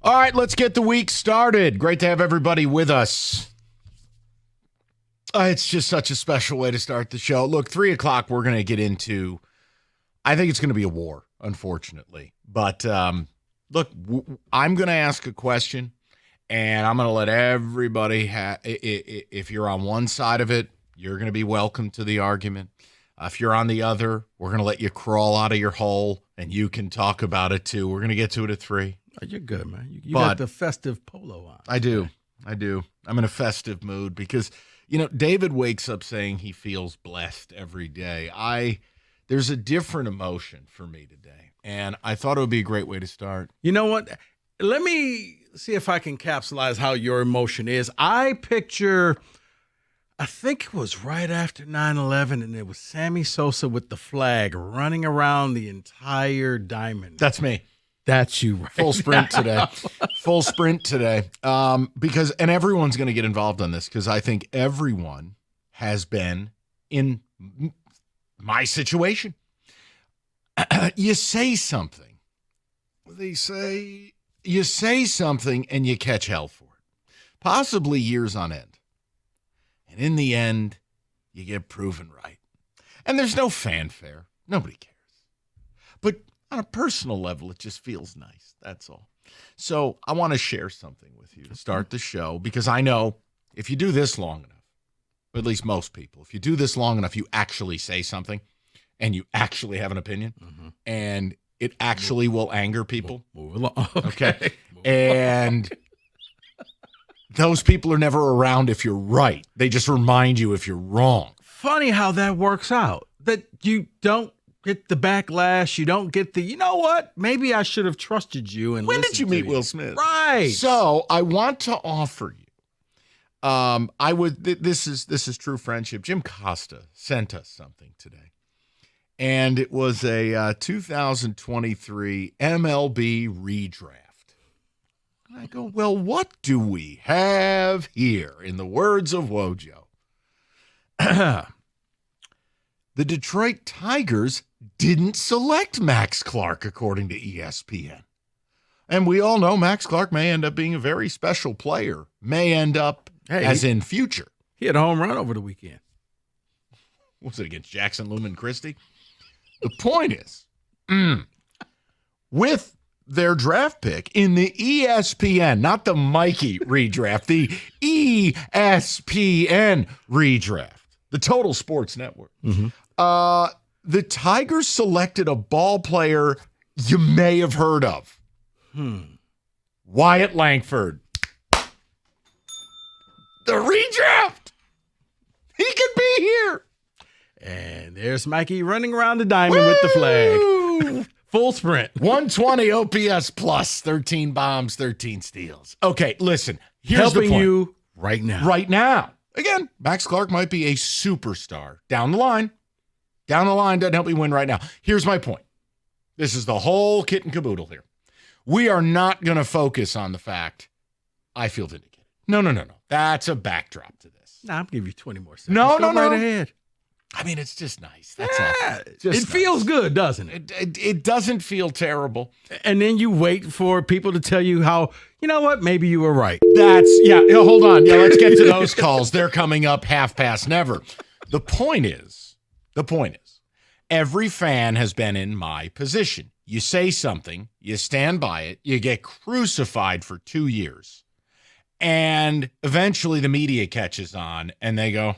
All right, let's get the week started. Great to have everybody with us. It's just such a special way to start the show. Look, 3 o'clock, we're going to get into, I think it's going to be a war, unfortunately. But look, I'm going to ask a question, and I'm going to let everybody, if you're on one side of it, you're going to be welcome to the argument. If you're on the other, we're going to let you crawl out of your hole, and you can talk about it too. We're going to get to it at 3. Oh, you're good, man. You got the festive polo on. I do. I'm in a festive mood because, David wakes up saying he feels blessed every day. There's a different emotion for me today, and I thought it would be a great way to start. You know what? Let me see if I can capsulize how your emotion is. I picture, I think it was right after 9/11, and it was Sammy Sosa with the flag running around the entire diamond. That's me. That's you, right? Full sprint today. Full sprint today. Because everyone's going to get involved on this because I think everyone has been in my situation. You say something. You say something and you catch hell for it. Possibly years on end. And in the end, you get proven right. And there's no fanfare. Nobody cares. But on a personal level, it just feels nice. That's all. So I want to share something with you to start the show because I know if you do this long enough, or at least most people, if you do this long enough, you actually say something and you actually have an opinion and it actually will anger people. Move along. Okay. And those people are never around if you're right. They just remind you if you're wrong. Funny how that works out. That you don't get the backlash. You don't get the, you know what? Maybe I should have trusted you. And when did you meet Will Smith? Right. So I want to offer you. This is true friendship. Jim Costa sent us something today. And it was a 2023 MLB redraft. And I go, well, what do we have here? In the words of Wojo. The Detroit Tigers didn't select Max Clark, according to ESPN. And we all know Max Clark may end up being a very special player, may end up as in future. He had a home run over the weekend. Was it against Jackson Lumen Christie? The point is, with their draft pick in the ESPN, not the Mikey redraft, the ESPN redraft, the Total Sports Network. The Tigers selected a ball player you may have heard of. Wyatt Langford. The redraft. He could be here. And there's Mikey running around the diamond with the flag. Full sprint. 120 OPS plus, 13 bombs, 13 steals. Okay, listen. Here's the point. Helping you right now. Right now. Again, Max Clark might be a superstar. Down the line. Down the line doesn't help me win right now. Here's my point. This is the whole kit and caboodle here. We are not going to focus on the fact I feel vindicated. No. That's a backdrop to this. Nah, I'll give you 20 more seconds. No. Right ahead. I mean, it's just nice. That's all. It feels good, doesn't it? It doesn't feel terrible. And then you wait for people to tell you how, you know what, maybe you were right. Hold on. Yeah, let's get to those calls. They're coming up half past never. The point is, every fan has been in my position. You say something, you stand by it, you get crucified for 2 years. And eventually the media catches on and they go,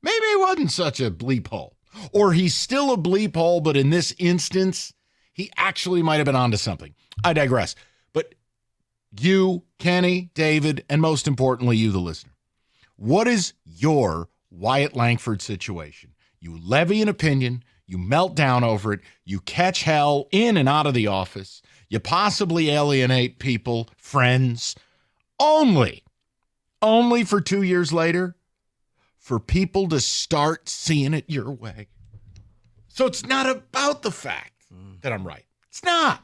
maybe he wasn't such a bleep hole. Or he's still a bleep hole, but in this instance, he actually might have been onto something. I digress. But you, Kenny, David, and most importantly, you, the listener, what is your Wyatt Langford situation? You levy an opinion, you melt down over it, you catch hell in and out of the office, you possibly alienate people, friends, only for 2 years later, for people to start seeing it your way. So it's not about the fact that I'm right. It's not.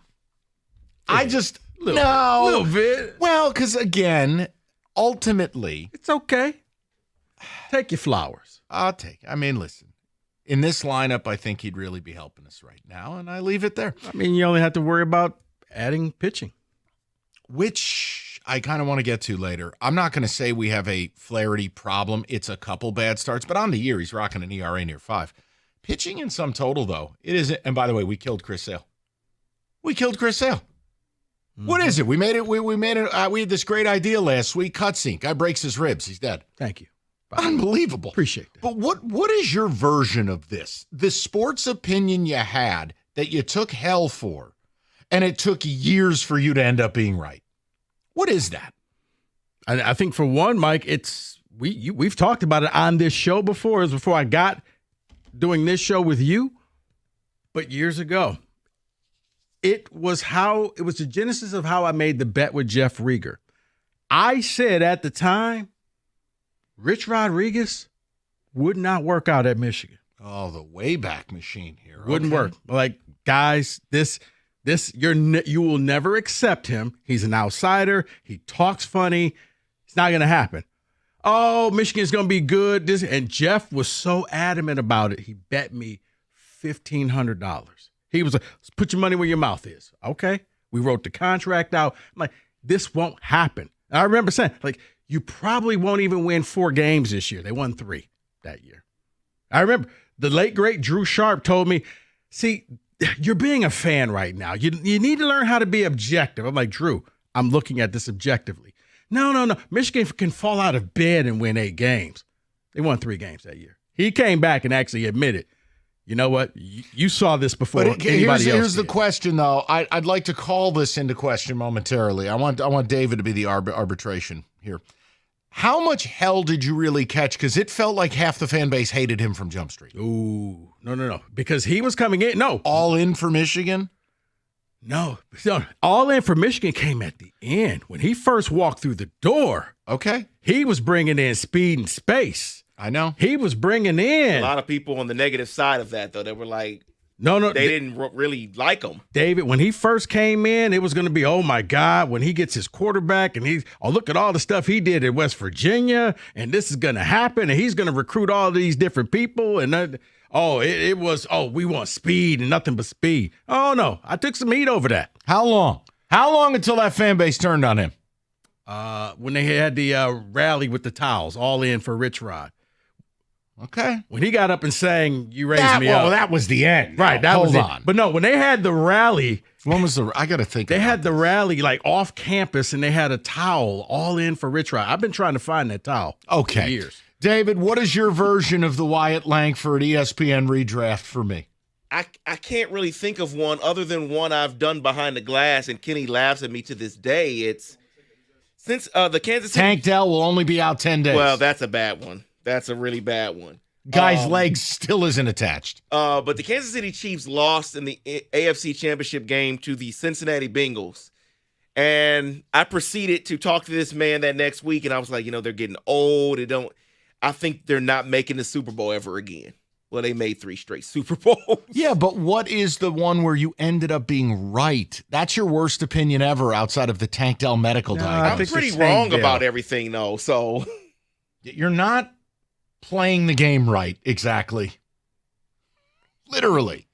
I just, a little bit. Well, because again, ultimately. It's okay. Take your flowers. I'll take it. I mean, listen. In this lineup, I think he'd really be helping us right now, and I leave it there. I mean, you only have to worry about adding pitching. which I kind of want to get to later. I'm not going to say we have a Flaherty problem. It's a couple bad starts, but on the year, he's rocking an ERA near 5. Pitching in sum total, though, it isn't. And by the way, we killed Chris Sale. What is it? We made it. We made it. We had this great idea last week. Cutscene. Guy breaks his ribs. He's dead. Thank you. Unbelievable. Appreciate that. But what is your version of this? The sports opinion you had that you took hell for, and it took years for you to end up being right. What is that? I think for one, Mike, we've talked about it on this show before. It was before I got doing this show with you, but years ago. It was the genesis of how I made the bet with Jeff Rieger. I said at the time, Rich Rodriguez would not work out at Michigan. Oh, the Wayback Machine here. Wouldn't work. Like, guys, you will never accept him. He's an outsider. He talks funny. It's not going to happen. Oh, Michigan's going to be good. And Jeff was so adamant about it. He bet me $1,500. He was like, put your money where your mouth is. Okay. We wrote the contract out. I'm like, this won't happen. And I remember saying, like, you probably won't even win 4 games this year. They won 3 that year. I remember the late, great Drew Sharp told me, see, you're being a fan right now. You need to learn how to be objective. I'm like, Drew, I'm looking at this objectively. No. Michigan can fall out of bed and win 8 games. They won 3 games that year. He came back and actually admitted, you know what? You saw this before anybody else. Here's the question, though. I'd like to call this into question momentarily. I want David to be the arbitration here. How much hell did you really catch? Because it felt like half the fan base hated him from Jump Street. Ooh, no. Because he was coming in. No. All in for Michigan? No. All in for Michigan came at the end. When he first walked through the door. Okay. He was bringing in speed and space. I know. He was bringing in. A lot of people on the negative side of that, though, they were like, no, they didn't really like him. David, when he first came in, it was going to be, oh, my God, when he gets his quarterback and look at all the stuff he did at West Virginia, and this is going to happen, and he's going to recruit all these different people. And it was, we want speed and nothing but speed. Oh, no, I took some heat over that. How long? How long until that fan base turned on him? When they had the rally with the towels, all in for Rich Rod. Okay. When he got up and sang, "You Raised Me Up." Well, that was the end. Right, that was it. But no, when they had the rally. When was I got to think. They had the rally like off campus, and they had a towel all in for Rich Rod. I've been trying to find that towel for years. David, what is your version of the Wyatt Langford ESPN redraft for me? I can't really think of one other than one I've done behind the glass, and Kenny laughs at me to this day. It's since the Kansas City Tank Dell will only be out 10 days. Well, that's a bad one. That's a really bad one. Guy's leg still isn't attached. But the Kansas City Chiefs lost in the AFC Championship game to the Cincinnati Bengals. And I proceeded to talk to this man that next week, and I was like, they're getting old. I think they're not making the Super Bowl ever again. Well, they made 3 straight Super Bowls. Yeah, but what is the one where you ended up being right? That's your worst opinion ever outside of the Tank Dell medical diagnosis. I'm pretty wrong about everything, though, so. You're not playing the game right, exactly. Literally.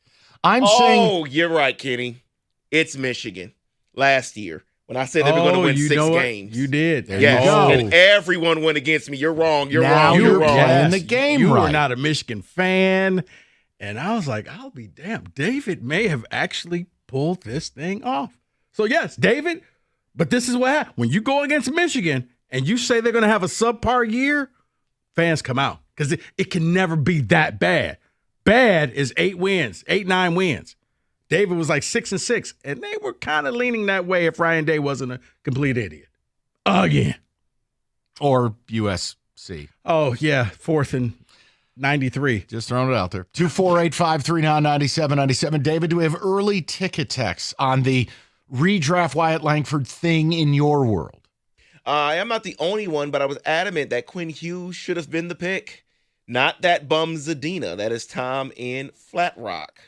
I'm saying. Oh, you're right, Kenny. It's Michigan last year when I said they were going to win 6 games. You did. Yes, and everyone went against me. You're wrong. You're wrong. You're wrong. playing the game you right. were not a Michigan fan. And I was like, I'll be damned. David may have actually pulled this thing off. So, yes, David, but this is what happens. When you go against Michigan and you say they're going to have a subpar year, fans come out because it can never be that bad. Bad is 8 wins, 8-9 wins. David was like 6-6, and they were kind of leaning that way if Ryan Day wasn't a complete idiot. Again. Or USC. Oh, yeah, 4th and 93. Just throwing it out there. 248-539-9797. David, do we have early ticket texts on the redraft Wyatt Langford thing in your world? I am not the only one, but I was adamant that Quinn Hughes should have been the pick. Not that bum Zadina. That is Tom in Flat Rock.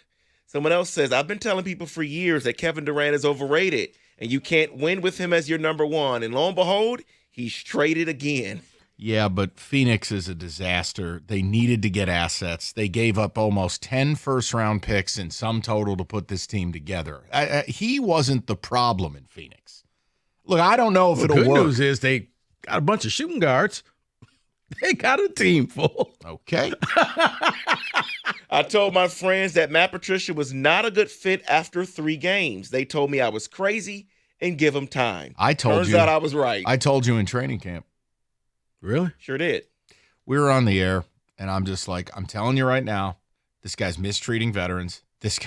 Someone else says, I've been telling people for years that Kevin Durant is overrated and you can't win with him as your number one. And lo and behold, he's traded again. Yeah, but Phoenix is a disaster. They needed to get assets. They gave up almost 10 first-round picks in sum total to put this team together. He wasn't the problem in Phoenix. Look, I don't know if it'll good work. News is they got a bunch of shooting guards. They got a team full. Okay. I told my friends that Matt Patricia was not a good fit after 3 games. They told me I was crazy and give him time. Turns out I was right. I told you in training camp. Really? Sure did. We were on the air, and I'm just like, I'm telling you right now, this guy's mistreating veterans. This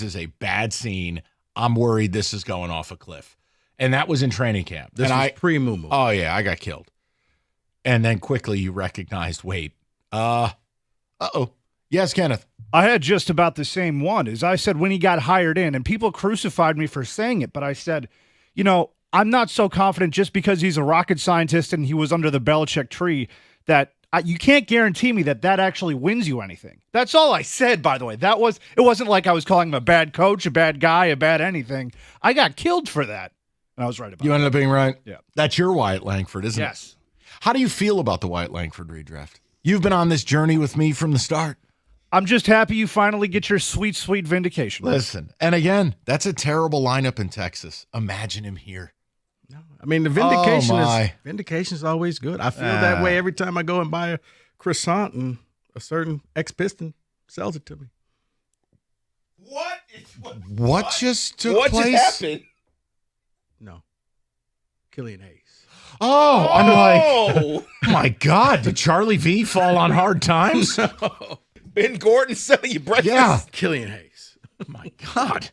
is a bad scene. I'm worried this is going off a cliff. And that was in training camp. This was pre-Moo. Oh, yeah, I got killed. And then quickly you recognized, wait, uh-oh. Yes, Kenneth. I had just about the same one. As I said when he got hired in, and people crucified me for saying it, but I said, I'm not so confident just because he's a rocket scientist and he was under the Belichick tree that you can't guarantee me that actually wins you anything. That's all I said, by the way. It wasn't like I was calling him a bad coach, a bad guy, a bad anything. I got killed for that, and I was right about it. You ended up being right? Yeah. That's your Wyatt Langford, isn't it? Yes. How do you feel about the Wyatt Langford redraft? You've been on this journey with me from the start. I'm just happy you finally get your sweet, sweet vindication. Listen, and again, that's a terrible lineup in Texas. Imagine him here. I mean, the vindication is always good. I feel that way every time I go and buy a croissant and a certain ex-Piston sells it to me. What just took place? What just happened? No. Killian Hayes. Oh, I'm like, oh my God, did Charlie V fall on hard times? Ben Gordon selling you breakfast? Yeah. Killian Hayes. My God.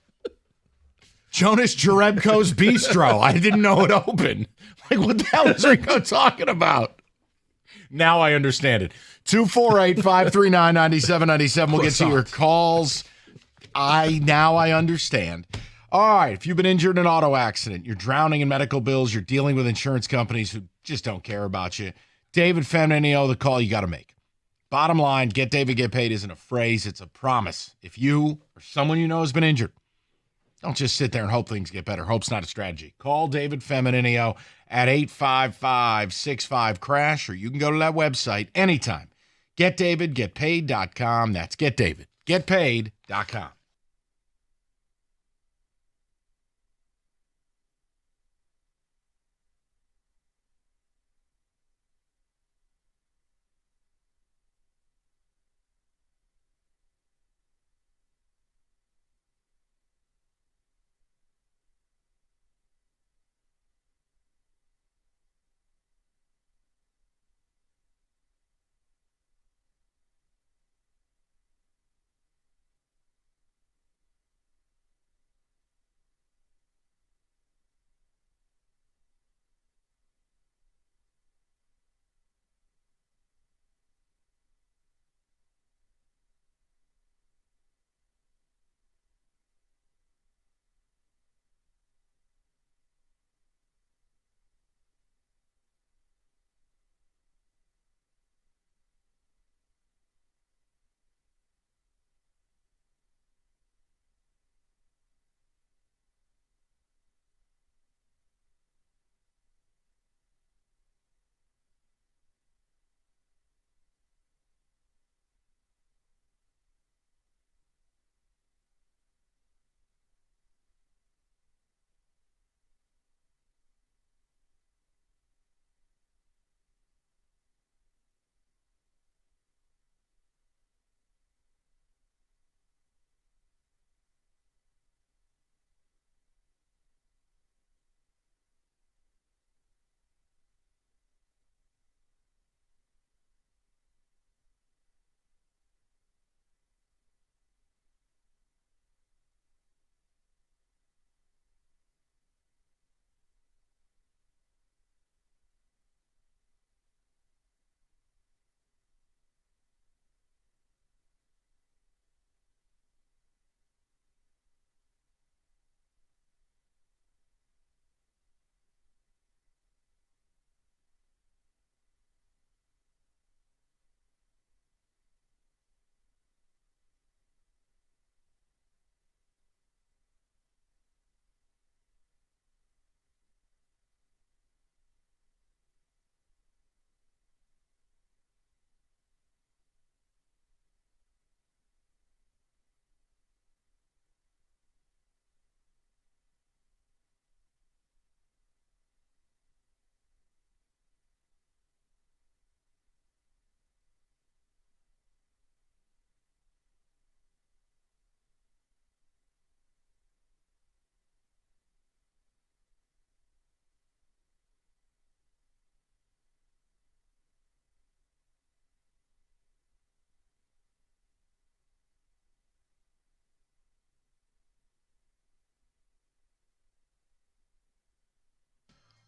Jonas Jerebko's Bistro. I didn't know it opened. Like, what the hell is Rico talking about? Now I understand it. 248-539-9797. We'll get to your calls. Now I understand. All right, if you've been injured in an auto accident, you're drowning in medical bills, you're dealing with insurance companies who just don't care about you, David Feminino, the call you got to make. Bottom line, Get David, Get Paid isn't a phrase, it's a promise. If you or someone you know has been injured, don't just sit there and hope things get better. Hope's not a strategy. Call David Feminino at 855-65-CRASH, or you can go to that website anytime. GetDavidGetPaid.com. That's GetDavidGetPaid.com.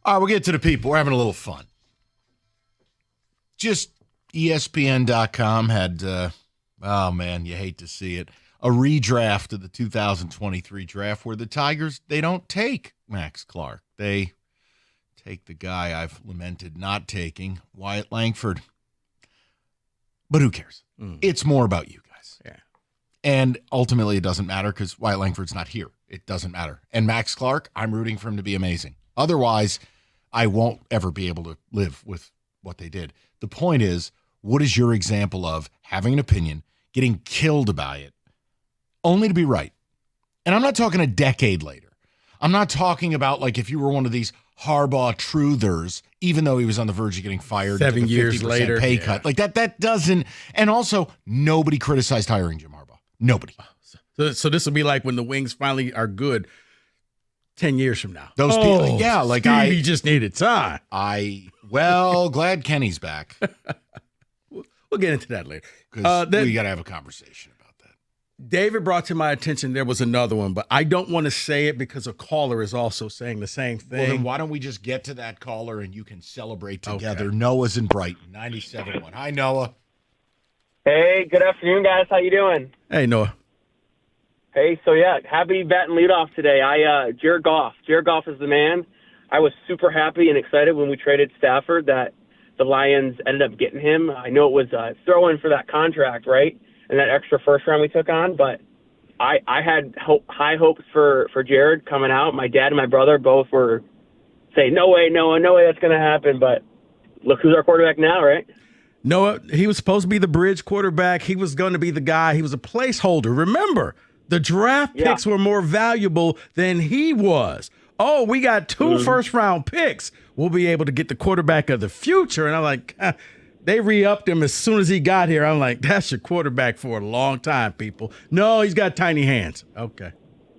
All right, we'll get to the people. We're having a little fun. Just ESPN.com had, oh, man, you hate to see it, a redraft of the 2023 draft where the Tigers, they don't take Max Clark. They take the guy I've lamented not taking, Wyatt Langford. But who cares? It's more about you guys. Yeah. And ultimately, it doesn't matter because Wyatt Langford's not here. It doesn't matter. And Max Clark, I'm rooting for him to be amazing. Otherwise, I won't ever be able to live with what they did. The point is, what is your example of having an opinion, getting killed by it, only to be right? And I'm not talking a decade later. I'm not talking about like if you were one of these Harbaugh truthers, even though he was on the verge of getting fired 7 years 50% later, pay cut. Like that doesn't, and also nobody criticized hiring Jim Harbaugh. Nobody. So this will be like when the Wings finally are good 10 years from now. Those people, yeah, like Stevie just needed time. Glad Kenny's back. We'll get into that later. Because we got to have a conversation about that. David brought to my attention there was another one, but I don't want to say it because a caller is also saying the same thing. Well, then why don't we just get to that caller and you can celebrate together. Okay. Noah's in Brighton, 97.1. Hi, Noah. Hey, good afternoon, guys. How you doing? Hey, Noah. Hey, so yeah, happy batting leadoff today. Jared Goff. Jared Goff is the man. I was super happy and excited when we traded Stafford that the Lions ended up getting him. I know it was a throw-in for that contract, right, and that extra first round we took on, but I had high hopes for Jared coming out. My dad and my brother both were saying, no way, Noah, no way that's going to happen, but look who's our quarterback now, right? Noah, he was supposed to be the bridge quarterback. He was going to be the guy. He was a placeholder. Remember, the draft picks were more valuable than he was. Oh, we got two first-round picks. We'll be able to get the quarterback of the future. And I'm like, they re-upped him as soon as he got here. I'm like, that's your quarterback for a long time, people. No, he's got tiny hands. Okay.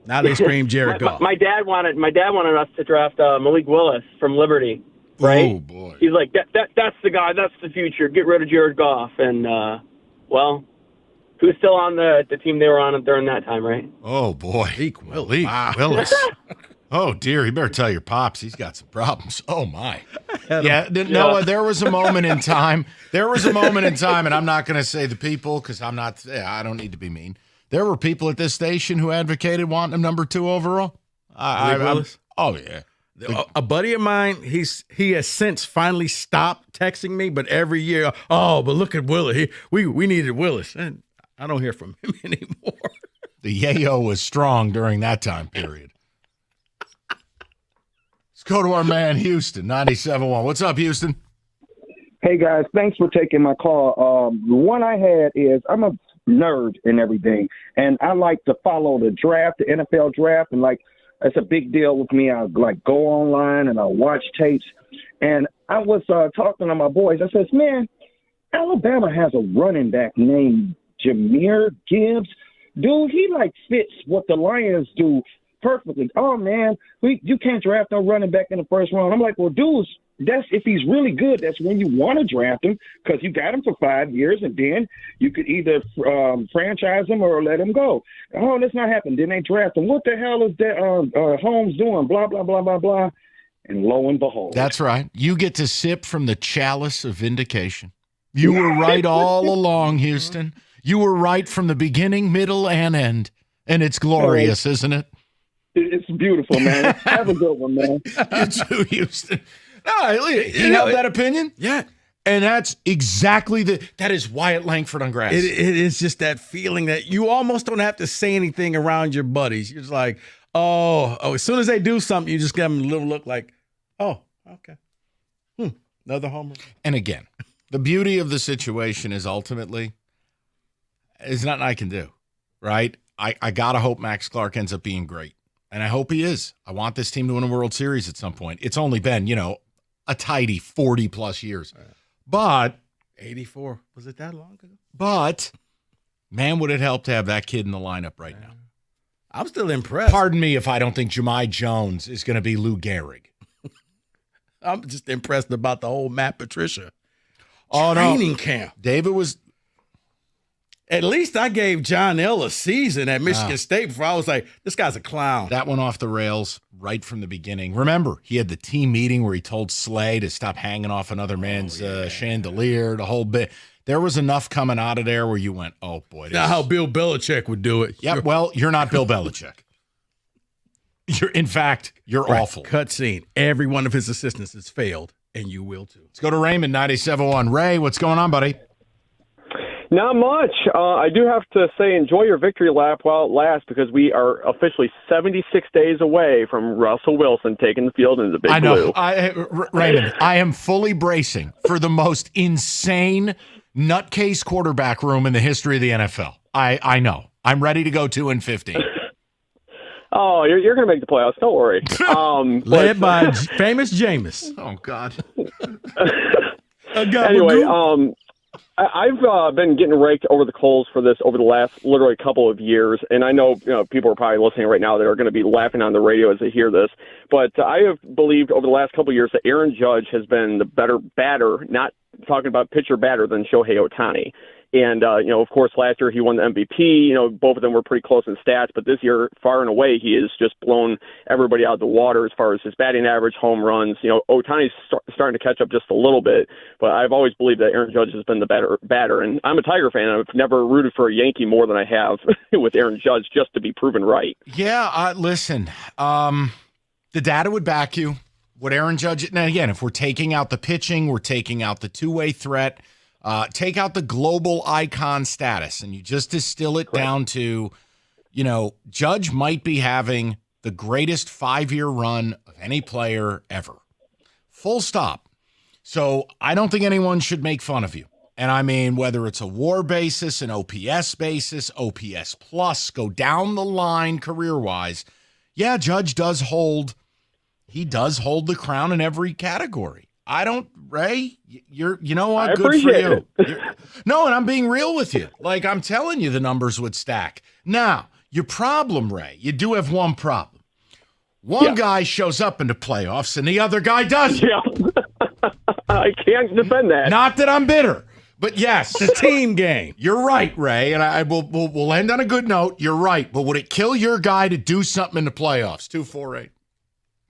Now they scream Jared Goff. My dad wanted us to draft Malik Willis from Liberty, right? Oh, boy. He's like, that's the guy. That's the future. Get rid of Jared Goff. And, well, who's still on the team they were on during that time, right? Oh, boy. Malik Willis. Oh, dear. You better tell your pops. He's got some problems. Oh, my. Yeah, Noah, there was a moment in time. And I'm not going to say the people because I don't need to be mean. There were people at this station who advocated wanting him number 2 overall. Willis? Oh, yeah. A buddy of mine, he has since finally stopped texting me, but every year, but look at Willis. We needed Willis. And I don't hear from him anymore. The yayo was strong during that time period. Let's go to our man, Houston, 97.1. What's up, Houston? Hey, guys. Thanks for taking my call. The one I had is I'm a nerd and everything, and I like to follow the draft, the NFL draft, and that's a big deal with me. I go online and I watch tapes, and I was talking to my boys. I says, man, Alabama has a running back named Jahmyr Gibbs. Dude, he fits what the Lions do perfectly. Oh, man, you can't draft no running back in the first round. I'm like, well, dude, if he's really good, that's when you want to draft him because you got him for 5 years, and then you could either franchise him or let him go. Oh, that's not happening. Then they draft him. What the hell is that Holmes doing? Blah, blah, blah, blah, blah. And lo and behold. That's right. You get to sip from the chalice of vindication. You were right all along, Houston. You were right from the beginning, middle, and end. And it's glorious, isn't it? It's beautiful, man. Have a good one, man. You too, Houston. No, you know that opinion? Yeah. And that's exactly that is Wyatt Langford on grass. It is just that feeling that you almost don't have to say anything around your buddies. You're just like, oh, as soon as they do something, you just give them a little look like, oh, okay. Another homer. And again, the beauty of the situation is ultimately there's nothing I can do, right? I got to hope Max Clark ends up being great. And I hope he is. I want this team to win a World Series at some point. It's only been, a tidy 40-plus years. But 84. Was it that long ago? But, man, would it help to have that kid in the lineup right now. I'm still impressed. Pardon me if I don't think Jahmai Jones is going to be Lou Gehrig. I'm just impressed about the whole Matt Patricia training camp. David was At least I gave John L. a season at Michigan State before I was like, this guy's a clown. That went off the rails right from the beginning. Remember, he had the team meeting where he told Slay to stop hanging off another man's chandelier, the whole bit. There was enough coming out of there where you went, oh, boy. Not how Bill Belichick would do it. Yep, well, you're not Bill Belichick. In fact, you're awful. Cut scene. Every one of his assistants has failed, and you will too. Let's go to Raymond, 97.1. Ray, what's going on, buddy? Not much. I do have to say enjoy your victory lap while it lasts because we are officially 76 days away from Russell Wilson taking the field in the Big Blue. Raymond, I am fully bracing for the most insane nutcase quarterback room in the history of the NFL. I know. I'm ready to go 2-15. Oh, you're going to make the playoffs. Don't worry. Led by famous Jameis. Oh, God. Anyway, I've been getting raked over the coals for this over the last literally couple of years, and I know people are probably listening right now that are going to be laughing on the radio as they hear this, but I have believed over the last couple of years that Aaron Judge has been the better batter, not talking about pitcher batter, than Shohei Ohtani. And, of course, last year he won the MVP. Both of them were pretty close in stats. But this year, far and away, he has just blown everybody out of the water as far as his batting average, home runs. Ohtani's starting to catch up just a little bit. But I've always believed that Aaron Judge has been the better batter. And I'm a Tiger fan. I've never rooted for a Yankee more than I have with Aaron Judge, just to be proven right. Yeah, listen, the data would back you. What Aaron Judge – now, again, if we're taking out the pitching, we're taking out the two-way threat – take out the global icon status, and you just distill it down to, Judge might be having the greatest 5-year run of any player ever. Full stop. So I don't think anyone should make fun of you. And I mean, whether it's a WAR basis, an OPS basis, OPS plus, go down the line career-wise. Yeah, Judge does hold the crown in every category. Ray, you know what? Good for you. No, and I'm being real with you. Like, I'm telling you, the numbers would stack. Now, your problem, Ray, you do have one problem. One guy shows up in the playoffs and the other guy doesn't. Yeah. I can't defend that. Not that I'm bitter, but yes. The team game. You're right, Ray, and we'll end on a good note. You're right, but would it kill your guy to do something in the playoffs? 2-4-8.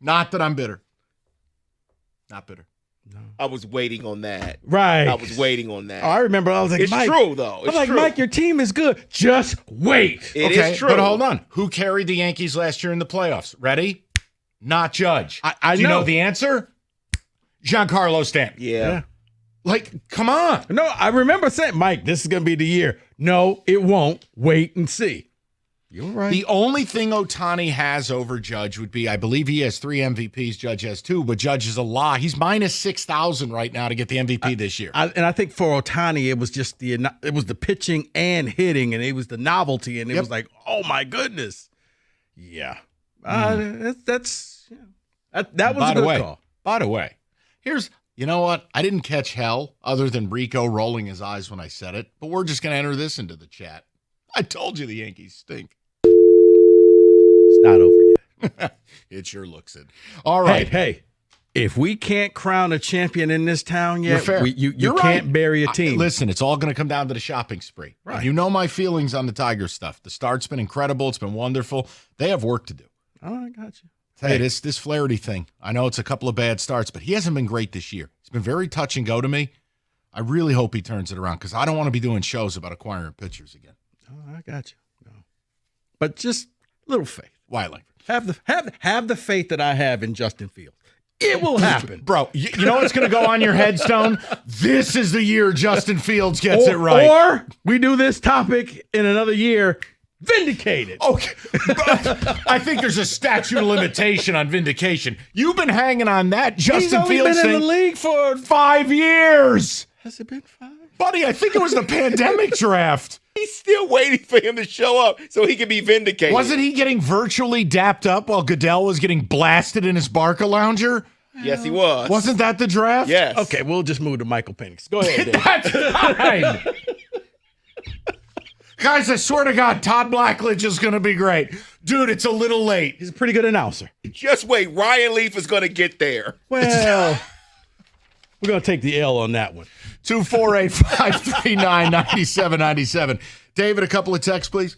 Not that I'm bitter. Not bitter. No. I was waiting on that. Right. I was waiting on that. Oh, I remember. I was like, it's Mike, true, though. It's true. Mike, your team is good. Just wait. It is true. But hold on. Who carried the Yankees last year in the playoffs? Ready? Not Judge. I Do you know the answer? Giancarlo Stanton. Yeah. Like, come on. No, I remember saying, Mike, this is going to be the year. No, it won't. Wait and see. You're right. The only thing Ohtani has over Judge would be, I believe he has 3 MVPs. Judge has 2, but Judge is a lie. He's minus 6,000 right now to get the MVP this year. And I think for Ohtani, it was just the pitching and hitting, and it was the novelty, and it was like, oh my goodness, yeah. That was a good call. By the way, you know what? I didn't catch hell other than Rico rolling his eyes when I said it, but we're just going to enter this into the chat. I told you the Yankees stink. It's not over yet. It sure looks it. All right. Hey, if we can't crown a champion in this town yet, you're fair. You can't bury a team. Listen, it's all going to come down to the shopping spree. Right. You know my feelings on the Tiger stuff. The start's been incredible. It's been wonderful. They have work to do. Oh, I got you. Hey, this Flaherty thing, I know it's a couple of bad starts, but he hasn't been great this year. It's been very touch and go to me. I really hope he turns it around because I don't want to be doing shows about acquiring pitchers again. Oh, I got you. No. But just a little faith. Why, like have the faith that I have in Justin Fields. It will happen, bro. You know what's going to go on your headstone? This is the year Justin Fields gets it right. Or we do this topic in another year. Vindicated. Okay. I think there's a statute of limitation on vindication. You've been hanging on that Justin Fields been thing in the league for 5 years. Has it been 5? Buddy, I think it was the pandemic draft. He's still waiting for him to show up so he can be vindicated. Wasn't he getting virtually dapped up while Goodell was getting blasted in his Barca lounger? Yes, he was. Wasn't that the draft? Yes. Okay, we'll just move to Michael Penix. Go ahead, Dave. That's fine. Guys, I swear to God, Todd Blackledge is going to be great. Dude, it's a little late. He's a pretty good announcer. Just wait. Ryan Leaf is going to get there. Well, we're going to take the L on that one. 248-539-9797. David, a couple of texts, please.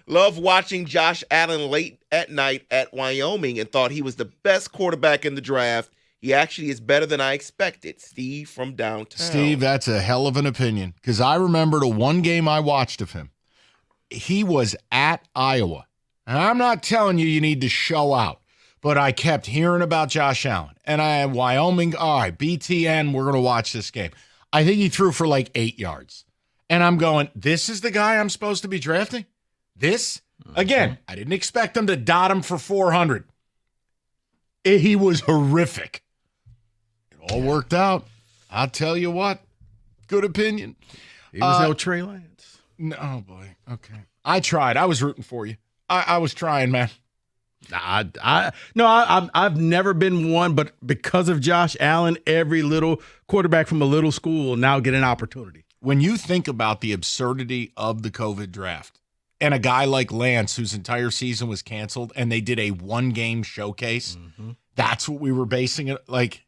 Love watching Josh Allen late at night at Wyoming and thought he was the best quarterback in the draft. He actually is better than I expected. Steve from downtown. Steve, that's a hell of an opinion because I remember the one game I watched of him. He was at Iowa. And I'm not telling you need to show out, but I kept hearing about Josh Allen. And I had Wyoming, all right, BTN, we're going to watch this game. I think he threw for like 8 yards. And I'm going, this is the guy I'm supposed to be drafting? This? Again, I didn't expect him to dot him for 400. He was horrific. It all worked out. I'll tell you what. Good opinion. He was no Trey Lance. No, oh boy. Okay. I tried. I was rooting for you. I was trying, man. I've never been one, but because of Josh Allen, every little quarterback from a little school will now get an opportunity. When you think about the absurdity of the COVID draft and a guy like Lance, whose entire season was canceled, and they did a one-game showcase, that's what we were basing it. Like,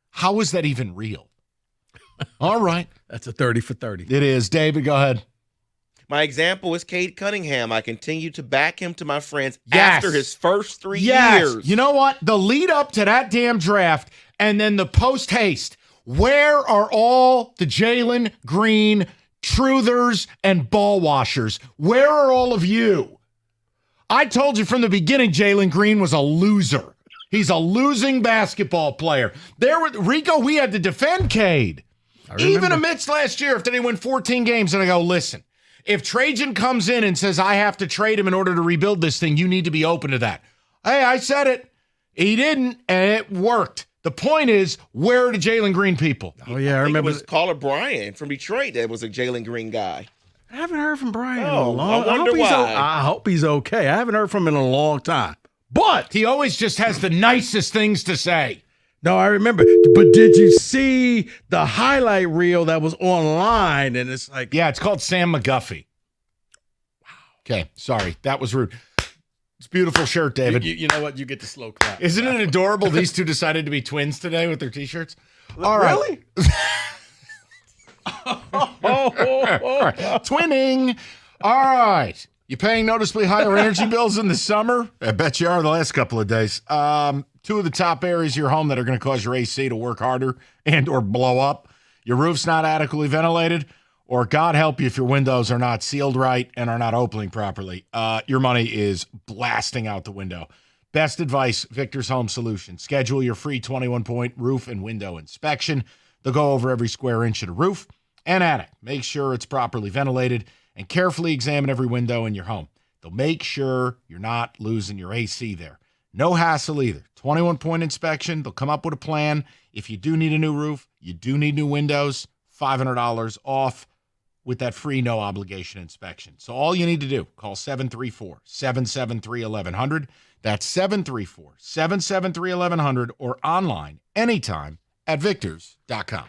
how is that even real? All right. That's a 30 for 30. It is. David, go ahead. My example is Cade Cunningham. I continue to back him to my friends after his first 3 years. You know what? The lead up to that damn draft and then the post haste. Where are all the Jalen Green truthers and ball washers? Where are all of you? I told you from the beginning Jalen Green was a loser. He's a losing basketball player. Rico, we had to defend Cade. Even amidst last year, after they win 14 games, and I go, listen, if Trajan comes in and says, I have to trade him in order to rebuild this thing, you need to be open to that. Hey, I said it. He didn't, and it worked. The point is, where are the Jalen Green people? Oh, yeah, I remember. It was caller Brian from Detroit that was a Jalen Green guy. I haven't heard from Brian in a Oh, long I wonder why. I hope he's okay. I haven't heard from him in a long time. But he always just has the nicest things to say. No, I remember. But did you see the highlight reel that was online? And it's like, yeah, it's called Sam McGuffey. Wow. Okay, sorry. That was rude. It's a beautiful shirt, David. You know what? You get the slow clap. Isn't it adorable? These two decided to be twins today with their T-shirts. All right. Really? Twinning. All right. You paying noticeably higher energy bills in the summer? I bet you are the last couple of days. Two of the top areas of your home that are going to cause your AC to work harder and or blow up. Your roof's not adequately ventilated, or God help you if your windows are not sealed right and are not opening properly. Your money is blasting out the window. Best advice, Victor's Home Solutions. Schedule your free 21-point roof and window inspection. They'll go over every square inch of the roof and attic. Make sure it's properly ventilated and carefully examine every window in your home. They'll make sure you're not losing your AC there. No hassle either. 21-point inspection. They'll come up with a plan. If you do need a new roof, you do need new windows, $500 off with that free no obligation inspection. So all you need to do, call 734-773-1100. That's 734-773-1100 or online anytime at victors.com.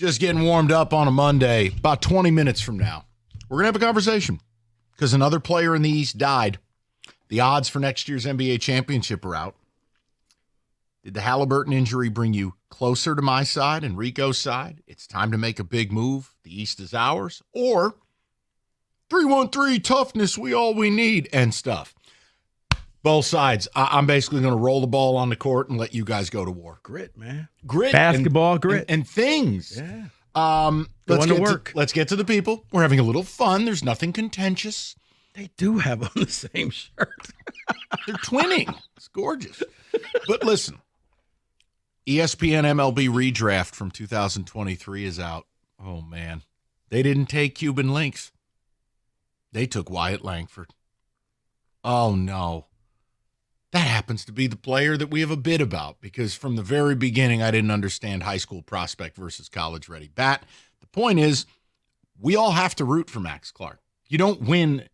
just getting warmed up on a Monday. About 20 minutes from now, we're going to have a conversation because another player in the East died. The odds for next year's NBA championship are out. Did the Hallebertton injury bring you closer to my side and Rico's side? It's time to make a big move. The East is ours. Or 313 toughness, we need, and stuff. Both sides. I'm basically going to roll the ball on the court and let you guys go to war. Grit, man. Grit. Basketball grit. And things. Yeah. Let's get to the people. We're having a little fun. There's nothing contentious. They do have on the same shirt. They're twinning. It's gorgeous. But listen, ESPN MLB redraft from 2023 is out. Oh, man. They didn't take Cuban Links. They took Wyatt Langford. Oh, no. That happens to be the player that we have a bit about because from the very beginning, I didn't understand high school prospect versus college-ready bat. The point is, we all have to root for Max Clark. You don't win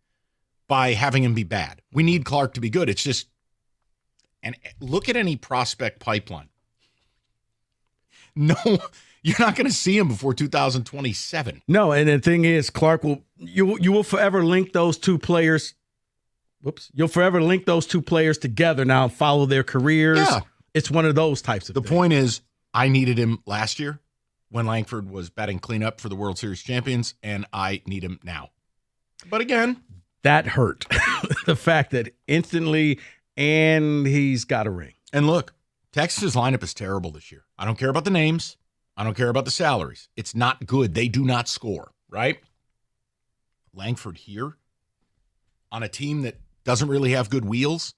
by having him be bad. We need Clark to be good. It's just, and look at any prospect pipeline. No, you're not going to see him before 2027. No, and the thing is, Clark you will forever link those two players. You'll forever link those two players together now and follow their careers. Yeah. It's one of those types of things. The point is, I needed him last year when Langford was batting cleanup for the World Series champions, and I need him now. But again, that hurt. The fact that instantly, and he's got a ring. And look, Texas' lineup is terrible this year. I don't care about the names. I don't care about the salaries. It's not good. They do not score, right? Langford here on a team that doesn't really have good wheels.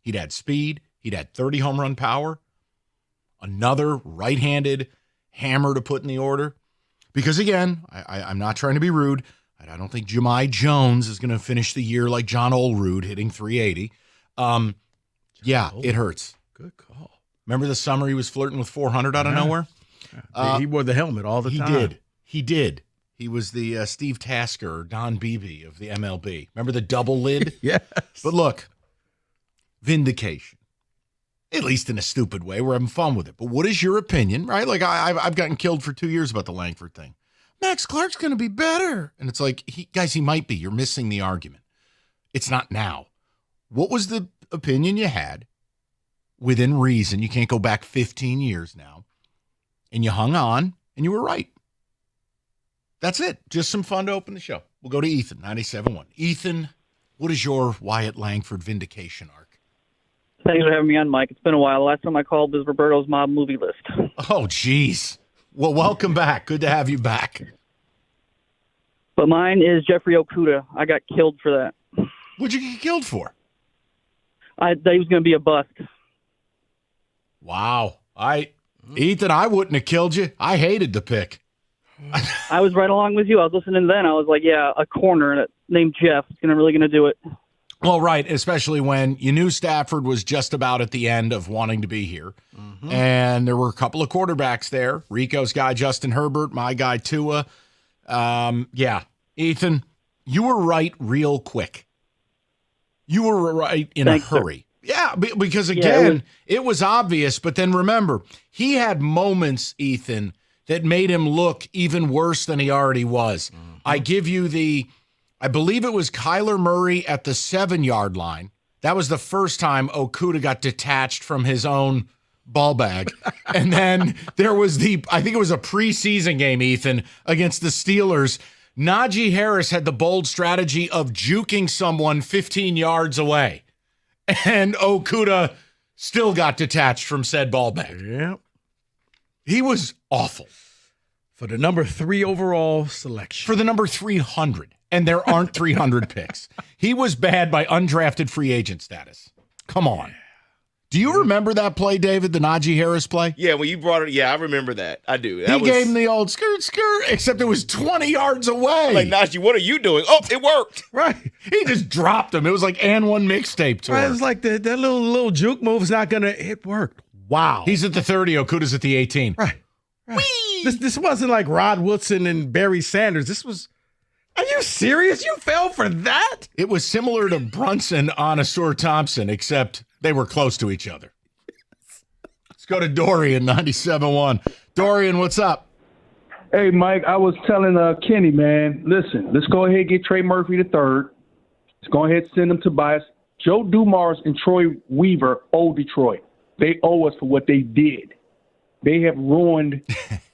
He'd had speed. He'd had 30 home run power. Another right-handed hammer to put in the order. Because, again, I'm not trying to be rude. I don't think Jahmai Jones is going to finish the year like John Olerud hitting 380. Yeah, it hurts. Good call. Remember the summer he was flirting with 400 out of nowhere? He wore the helmet all the time. He did. He was the Steve Tasker or Don Beebe of the MLB. Remember the double lid? Yes. But look, vindication. At least in a stupid way. We're having fun with it. But what is your opinion, right? Like, I've gotten killed for 2 years about the Langford thing. Max Clark's going to be better. And it's like, he might be. You're missing the argument. It's not now. What was the opinion you had within reason? You can't go back 15 years now. And you hung on, and you were right. That's it. Just some fun to open the show. We'll go to Ethan, 97.1. Ethan, what is your Wyatt Langford vindication arc? Thanks for having me on, Mike. It's been a while. Last time I called was Roberto's Mob movie list. Oh, geez. Well, welcome back. Good to have you back. But mine is Jeffrey Okuda. I got killed for that. What'd you get killed for? I thought he was going to be a bust. Wow. Ethan, I wouldn't have killed you. I hated the pick. I was right along with you. I was listening then. I was like, yeah, a corner named Jeff is really going to do it. Well, right, especially when you knew Stafford was just about at the end of wanting to be here. Mm-hmm. And there were a couple of quarterbacks there. Rico's guy, Justin Herbert, my guy, Tua. Yeah, Ethan, you were right real quick. You were right in a hurry. Sir. Yeah, because, again, it was obvious. But then remember, he had moments, Ethan, that made him look even worse than he already was. Mm-hmm. I give you I believe it was Kyler Murray at the 7-yard line. That was the first time Okuda got detached from his own ball bag. And then there was I think it was a preseason game, Ethan, against the Steelers. Najee Harris had the bold strategy of juking someone 15 yards away. And Okuda still got detached from said ball bag. Yep. He was awful. For the number 3 overall selection. For the number 300. And there aren't 300 picks. He was bad by undrafted free agent status. Come on. Do you remember that play, David, the Najee Harris play? Yeah, when you brought it, yeah, I remember that. I do. He gave him the old skirt, except it was 20 yards away. Like, Najee, what are you doing? Oh, it worked. Right. He just dropped him. It was like and one mixtape tour. Right, it was like that little juke move is not going to, it worked. Wow. He's at the 30, Okuda's at the 18. Right. This wasn't like Rod Woodson and Barry Sanders. This was, are you serious? You fell for that? It was similar to Brunson on Asur Thompson, except they were close to each other. Let's go to Dorian, 97.1. Dorian, what's up? Hey, Mike, I was telling Kenny, man, listen, let's go ahead and get Trey Murphy the third. Let's go ahead and send him to Tobias. Joe Dumars and Troy Weaver owe Detroit. They owe us for what they did. They have ruined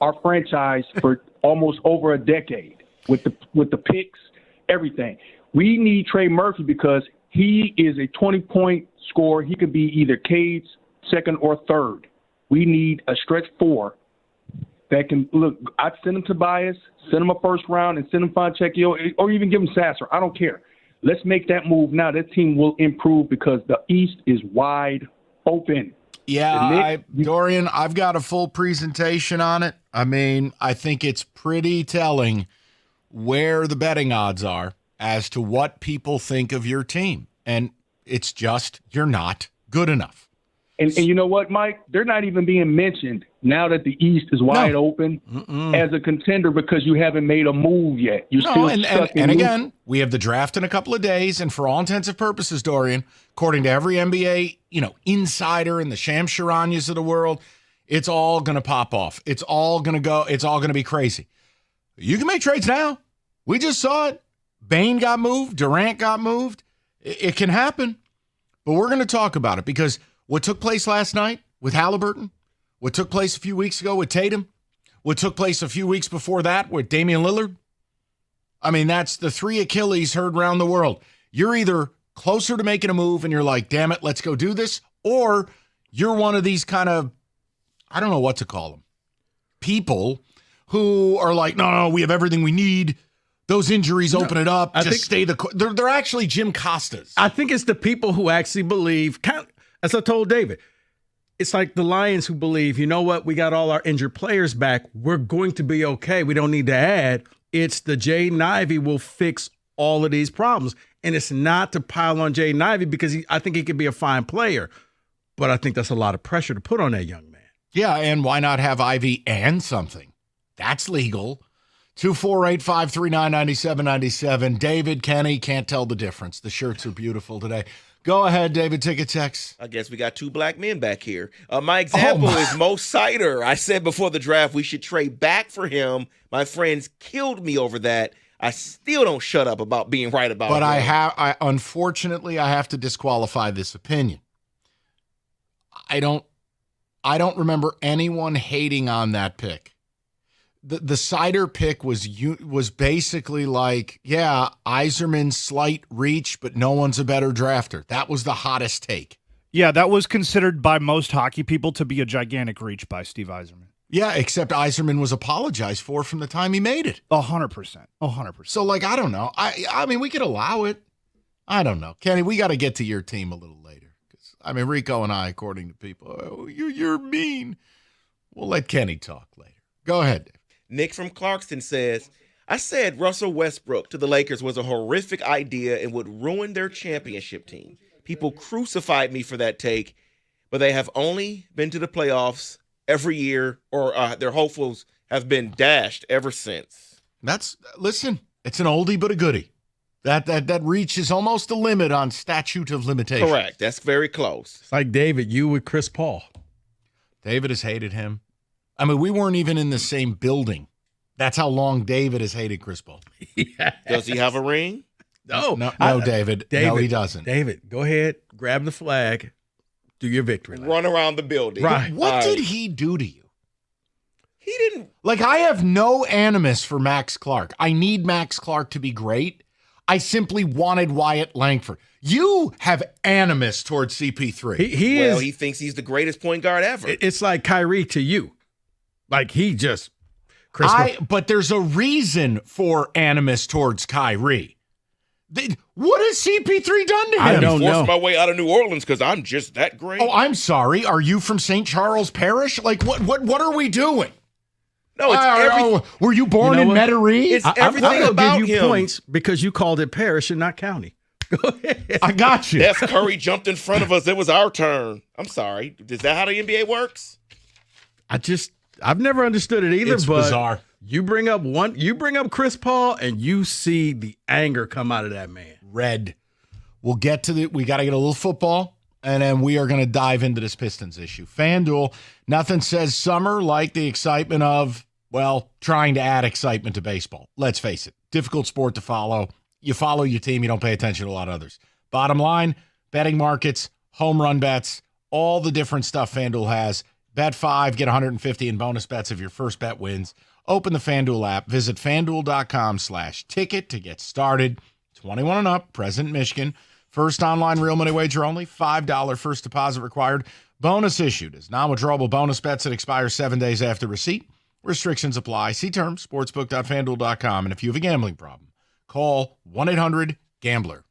our franchise for almost over a decade with the picks, everything. We need Trey Murphy because he is a 20-point scorer. He could be either Cade's second or third. We need a stretch four that can look. I'd send him Tobias, send him a first round, and send him Fonseca, or even give him Sasser. I don't care. Let's make that move now. That team will improve because the East is wide open. Yeah, Dorian, I've got a full presentation on it. I mean, I think it's pretty telling where the betting odds are as to what people think of your team. And it's just, you're not good enough. And you know what, Mike? They're not even being mentioned now that the East is wide open as a contender because you haven't made a move yet. You're still stuck in again, we have the draft in a couple of days, and for all intents and purposes, Dorian, according to every NBA, insider and the Shams Charanias of the world, it's all going to pop off. It's all going to go. It's all going to be crazy. You can make trades now. We just saw it. Bane got moved. Durant got moved. It can happen, but we're going to talk about it because what took place last night with Hallebertton, what took place a few weeks ago with Tatum, what took place a few weeks before that with Damian Lillard. I mean, that's the three Achilles heard around the world. You're either closer to making a move and you're like, damn it, let's go do this, or you're one of these kind of, I don't know what to call them, people who are like, no, we have everything we need. Those injuries open it up. They're actually Jim Costas. I think it's the people who actually believe, as I told David, it's like the Lions who believe, you know what, we got all our injured players back. We're going to be okay. We don't need to add. It's the Jaden Ivey will fix all of these problems. And it's not to pile on Jaden Ivey because I think he could be a fine player. But I think that's a lot of pressure to put on that young man. Yeah, and why not have Ivey and something? That's legal. 248-539-9797. David, Kenny, can't tell the difference. The shirts are beautiful today. Go ahead, David. Take a text. I guess we got two black men back here. My example is Mo Sider. I said before the draft we should trade back for him. My friends killed me over that. I still don't shut up about being right about it. But unfortunately, I have to disqualify this opinion. I don't remember anyone hating on that pick. The Sider pick was basically like, yeah, Yzerman's slight reach, but no one's a better drafter. That was the hottest take. Yeah, that was considered by most hockey people to be a gigantic reach by Steve Yzerman. Yeah, except Yzerman was apologized for from the time he made it. 100%. 100%. So, I don't know. I mean, we could allow it. I don't know. Kenny, we got to get to your team a little later. Rico and I, according to people, you're mean. We'll let Kenny talk later. Go ahead, Dave. Nick from Clarkston says, I said Russell Westbrook to the Lakers was a horrific idea and would ruin their championship team. People crucified me for that take, but they have only been to the playoffs every year, or their hopefuls have been dashed ever since. Listen, it's an oldie but a goodie. That reaches almost the limit on statute of limitations. Correct. That's very close. It's like David, you with Chris Paul. David has hated him. I mean, we weren't even in the same building. That's how long David has hated Chris Paul. Yes. Does he have a ring? No, David. No, he doesn't. David, go ahead, grab the flag, do your victory lap. Run around the building. Right. What did he do to you? He didn't. I have no animus for Max Clark. I need Max Clark to be great. I simply wanted Wyatt Langford. You have animus towards CP3. He thinks he's the greatest point guard ever. It's like Kyrie to you. But there's a reason for animus towards Kyrie. What has CP3 done to him? I don't know. My way out of New Orleans because I'm just that great. Oh, I'm sorry. Are you from St. Charles Parish? What are we doing? No, were you born in Metairie? It's everything I'm about give you him. points because you called it parish and not county. Go ahead. I got you. Steph Curry jumped in front of us. It was our turn. I'm sorry. Is that how the NBA works? I've never understood it either. It's but bizarre. You bring up Chris Paul, and you see the anger come out of that man. Red. We got to get a little football, and then we are going to dive into this Pistons issue. FanDuel, nothing says summer like the excitement of Well, trying to add excitement to baseball. Let's face it, difficult sport to follow. You follow your team, you don't pay attention to a lot of others. Bottom line, betting markets, home run bets, all the different stuff FanDuel has. Bet 5, get 150 in bonus bets if your first bet wins. Open the FanDuel app. Visit FanDuel.com/ticket to get started. 21 and up, present in Michigan. First online real money wager only. $5 first deposit required. Bonus issued as non-withdrawable bonus bets that expire 7 days after receipt. Restrictions apply. See terms, sportsbook.fanduel.com. And if you have a gambling problem, call 1-800-GAMBLER.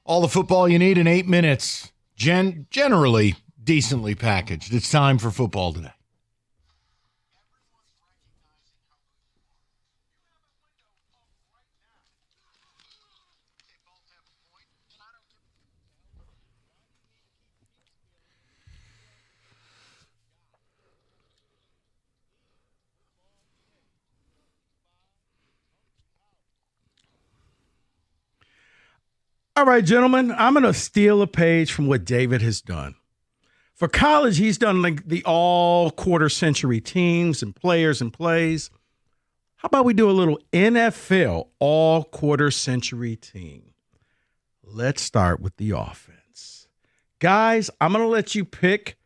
All the football you need in 8 minutes. Generally decently packaged. It's time for football today. All right, gentlemen, I'm going to steal a page from what David has done. For college, he's done like the all quarter century teams and players and plays. How about we do a little NFL all-quarter century team? Let's start with the offense. Guys, I'm going to let you pick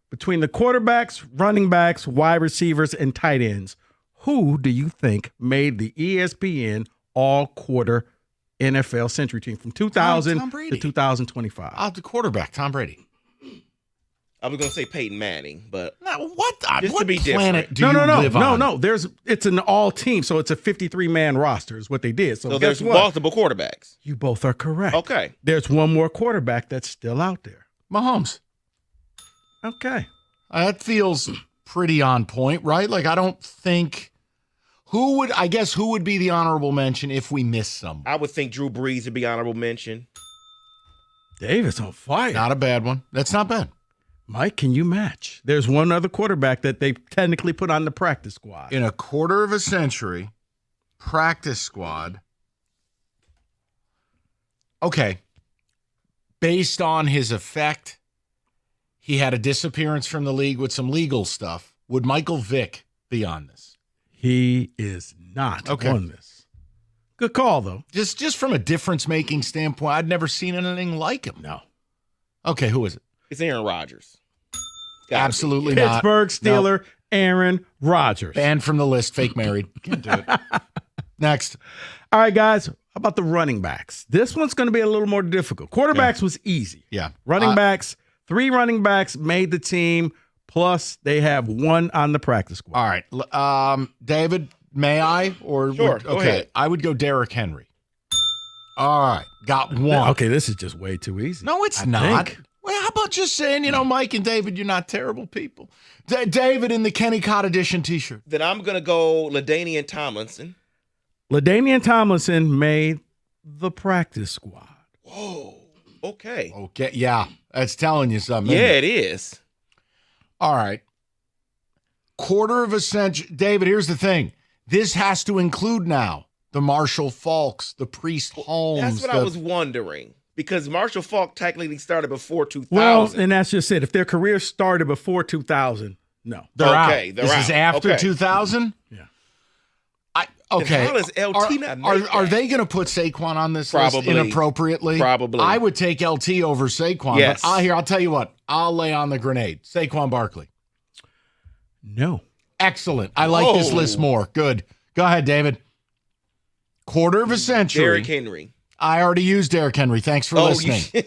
between the quarterbacks, running backs, wide receivers, and tight ends. Who do you think made the ESPN all-quarter NFL century team from 2000 to 2025? The quarterback, Tom Brady. I was going to say Peyton Manning, but what just what to be planet different. do you live on? No. It's an all team, so it's a 53-man roster is what they did. So there's multiple quarterbacks. You both are correct. Okay. There's one more quarterback that's still out there. Mahomes. Okay. That feels pretty on point, right? Like, I don't think who would be the honorable mention if we miss some? I would think Drew Brees would be honorable mention. David's on fire. Not a bad one. That's not bad. Mike, can you match? There's one other quarterback that they technically put on the practice squad. In a quarter of a century, practice squad. Okay. Based on his effect, he had a disappearance from the league with some legal stuff. Would Michael Vick be on this? He is not on this. Good call, though. Just from a difference-making standpoint, I'd never seen anything like him. No. Okay, who is it? It's Aaron Rodgers. Absolutely not. Pittsburgh Steeler, Aaron Rodgers. Banned from the list, fake married. Can't do it. Next. All right, guys. How about the running backs? This one's going to be a little more difficult. Quarterbacks was easy. Yeah. Running backs, 3 running backs made the team, plus they have 1 on the practice squad. All right. David, may I? Or sure, go ahead. I would go Derrick Henry. All right. Got 1. Okay, this is just way too easy. No, it's not. Well, how about just saying, Mike and David, you're not terrible people. David in the Kenny Cott edition T-shirt. Then I'm going to go LaDainian Tomlinson. LaDainian Tomlinson made the practice squad. Whoa. Okay. Okay. Yeah. That's telling you something. Yeah, it is. All right. Quarter of a century. David, here's the thing. This has to include now the Marshall Falks, the Priest Holmes. That's what I was wondering. Because Marshall Falk technically started before 2000. Well, and that's just it. If their career started before 2000, no. They're out. They're this out. Is after Okay. 2000? Yeah. Okay. How does LT not make are that? they going to put Saquon on this Probably. list inappropriately? Probably. I would take LT over Saquon. Yes. But I'll tell you what. I'll lay on the grenade. Saquon Barkley. No. Excellent. I like this list more. Good. Go ahead, David. Quarter of a century. Derrick Henry. I already used Derrick Henry. Thanks for listening.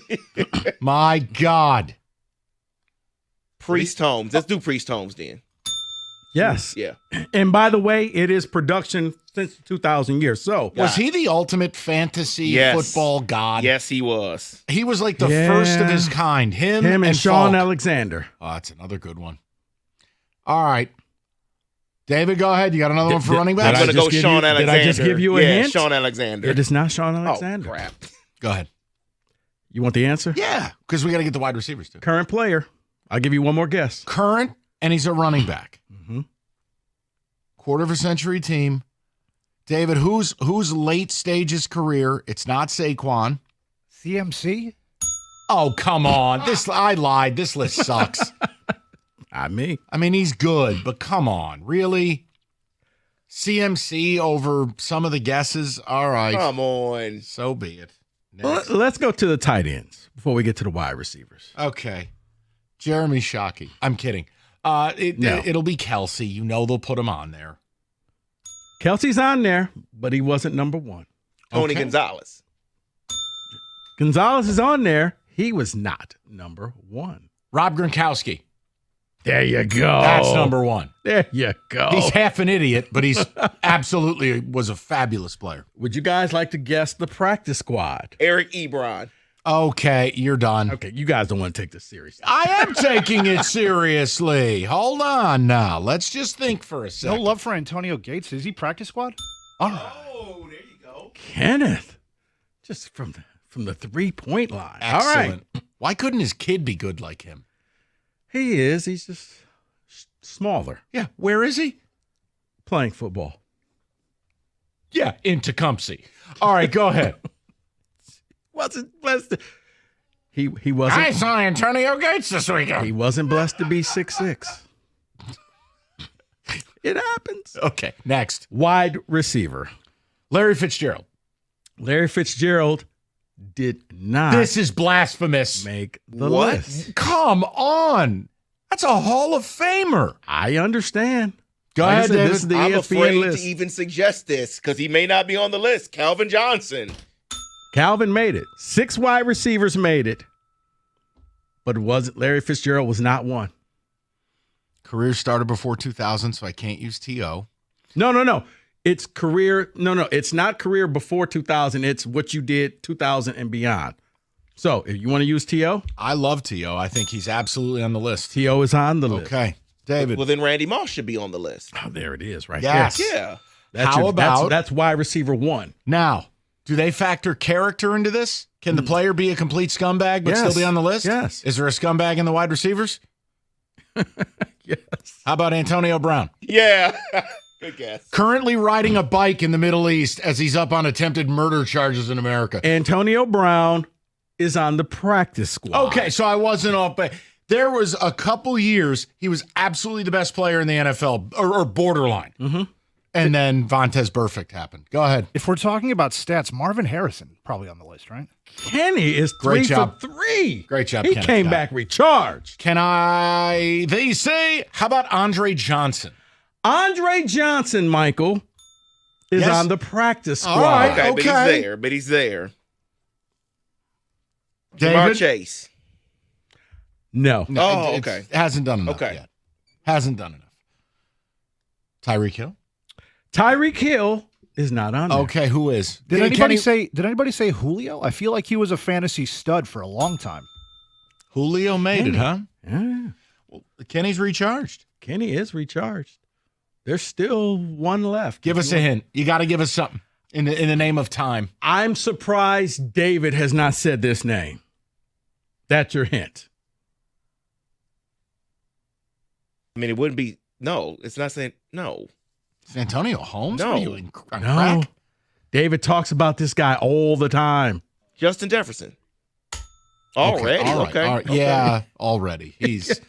My God. Priest Holmes. Let's do Priest Holmes then. Yes. Yeah. And by the way, it is production since 2000 years. So Was he the ultimate fantasy football god? Yes, he was. He was like the first of his kind. Him and Sean Falk. Alexander. Oh, that's another good one. All right. David, go ahead. You got another one for running back? I'm going to go Sean Alexander. Did I just give you a hint? Sean Alexander. It is not Sean Alexander. Oh, crap. Go ahead. You want the answer? Yeah, because we got to get the wide receivers too. Current player. I'll give you one more guess. Current, and he's a running back. Mm-hmm. Quarter of a century team. David, who's late stages career? It's not Saquon. CMC? Oh, come on. I lied. This list sucks. Not me. I mean, he's good, but come on. Really? CMC over some of the guesses? All right. Come on. So be it. Well, let's go to the tight ends before we get to the wide receivers. Okay. Jeremy Shockey. I'm kidding. It'll be Kelsey. You know they'll put him on there. Kelsey's on there, but he wasn't number 1. Tony Gonzalez. Gonzalez is on there. He was not number 1. Rob Gronkowski. There you go. That's number 1. There you go. He's half an idiot, but he's absolutely was a fabulous player. Would you guys like to guess the practice squad? Eric Ebron. Okay, you're done. Okay, you guys don't want to take this seriously. I am taking it seriously. Hold on now. Let's just think for a second. No love for Antonio Gates. Is he practice squad? All right. Oh, there you go. Kenneth. Just from the 3-point line. Excellent. All right. Why couldn't his kid be good like him? He is. He's just smaller. Yeah. Where is he? Playing football. Yeah, in Tecumseh. All right, go ahead. Wasn't blessed. He wasn't. I saw Antonio Gates this weekend. He wasn't blessed to be 6'6". It happens. Okay, next. Wide receiver. Larry Fitzgerald. Larry Fitzgerald did not. This is blasphemous. Make the list. Come on. That's a Hall of Famer. I understand. Go ahead, David. This is the I'm ESPN afraid list. to even suggest this because he may not be on the list. Calvin Johnson. Calvin made it. 6 wide receivers made it. But Larry Fitzgerald was not one. Career started before 2000, so I can't use T.O. No. It's career. No. It's not career before 2000. It's what you did 2000 and beyond. So if you want to use T.O.? I love T.O. I think he's absolutely on the list. T.O. is on the list. Okay. David. Well, then Randy Moss should be on the list. Oh, there it is right yes. there. Yeah. How about? That's wide receiver 1. Now, do they factor character into this? Can the player be a complete scumbag but still be on the list? Yes. Is there a scumbag in the wide receivers? Yes. How about Antonio Brown? Yeah. Good guess. Currently riding a bike in the Middle East as he's up on attempted murder charges in America. Antonio Brown is on the practice squad. Okay, so I wasn't off base. There was a couple years he was absolutely the best player in the NFL, or borderline. Mm-hmm. And then Vontez Burfict happened. Go ahead. If we're talking about stats, Marvin Harrison probably on the list, right? Kenny is 3 Great job. for 3. Great job, He Kenneth came Scott. back recharged. They say, how about Andre Johnson? Andre Johnson, Michael, is Yes. on the practice squad. All right. Okay, Okay. but he's there. David? Jamar Chase. No. Oh, It okay. hasn't done enough Okay. yet. Hasn't done enough. Tyreek Hill? Tyreek Hill is not on there. Okay, who is? Did Kenny- anybody say Julio? I feel like he was a fantasy stud for a long time. Julio made it, huh? Yeah. Well, Kenny's recharged. Kenny is recharged. There's still one left. Give us a hint. You got to give us something in the name of time. I'm surprised David has not said this name. That's your hint. I mean, it wouldn't be. No, it's not saying no. It's Antonio Holmes? No. What are you on No. crack? David talks about this guy all the time. Justin Jefferson. Already? All right, Okay. all right. Okay. Yeah, already. He's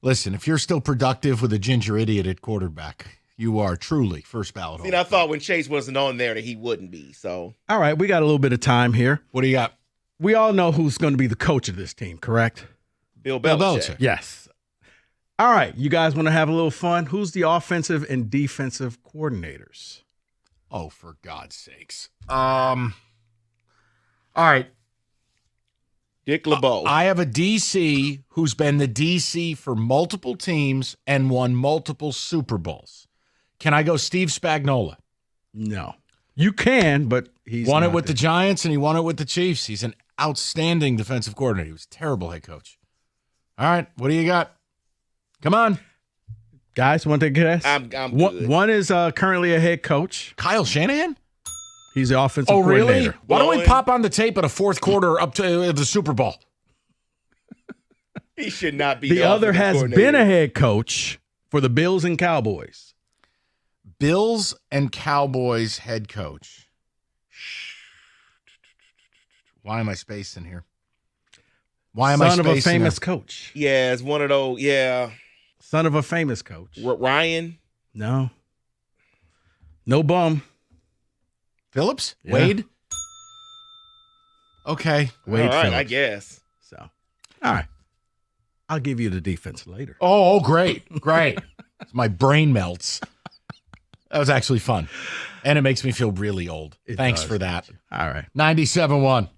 Listen, if you're still productive with a ginger idiot at quarterback, you are truly first ballot. See, I thought when Chase wasn't on there that he wouldn't be. So All right, we got a little bit of time here. What do you got? We all know who's going to be the coach of this team, correct? Bill Belichick. Yes. All right, you guys want to have a little fun? Who's the offensive and defensive coordinators? Oh, for God's sakes. All right. Dick LeBeau. I have a DC who's been the DC for multiple teams and won multiple Super Bowls. Can I go Steve Spagnuolo? No. You can, but he's won it not with there. the Giants and he won it with the Chiefs. He's an outstanding defensive coordinator. He was a terrible head coach. All right, what do you got? Come on. Guys, want to guess? I'm good. One is currently a head coach. Kyle Shanahan? He's the offensive Oh, really? coordinator. Why don't we pop on the tape at a fourth quarter up to the Super Bowl? He should not be The other offensive has coordinator. been a head coach for the Bills and Cowboys. Bills and Cowboys head coach. Why am I spacing here? Why am I Son of spacing a famous here? coach. Yeah, it's one of those. Yeah. Son of a famous coach. Ryan. No. No bum. Phillips? Yeah. Wade? Okay. Wade All right, Phillips. I guess. So, all right. I'll give you the defense later. Oh, great. Great. My brain melts. That was actually fun. And it makes me feel really old. It Thanks does. for that. All right. 97.1.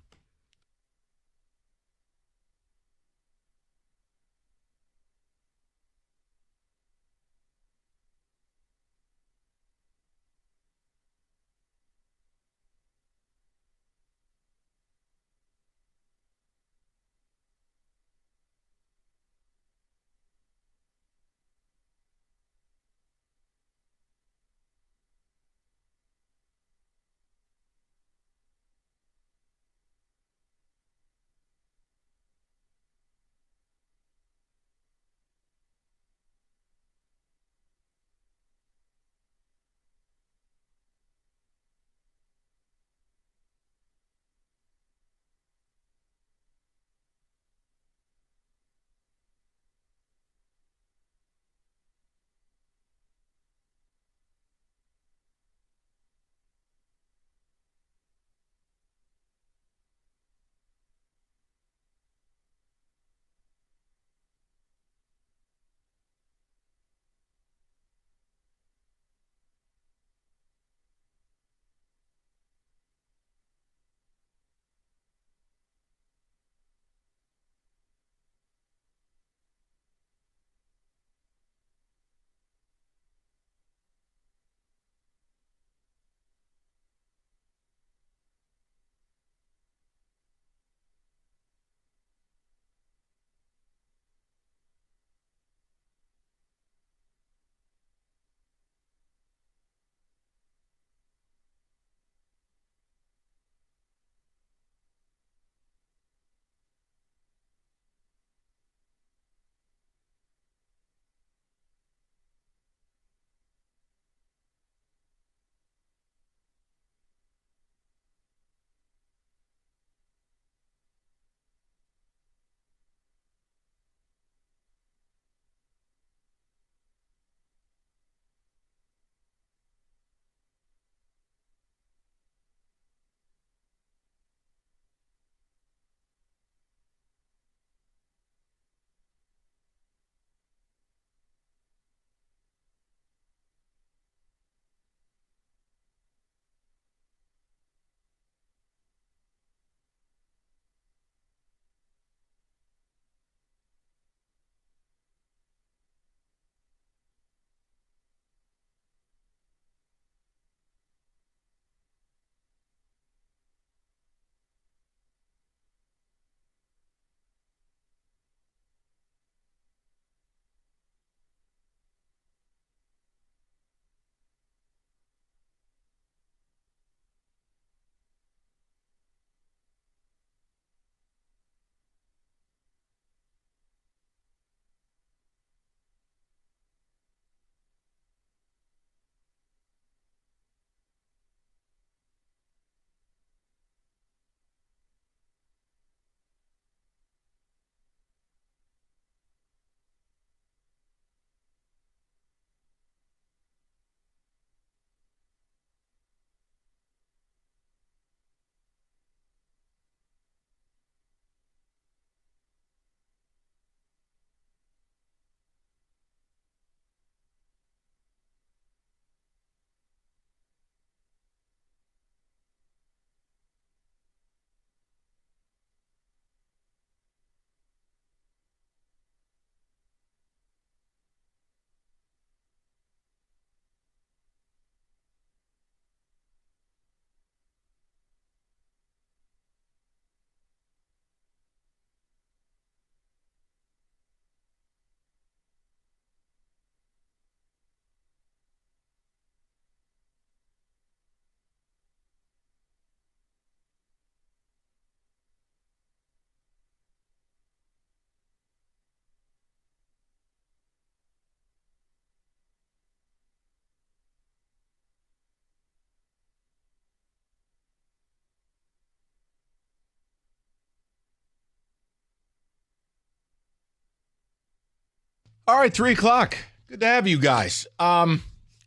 All right, 3 o'clock. Good to have you guys.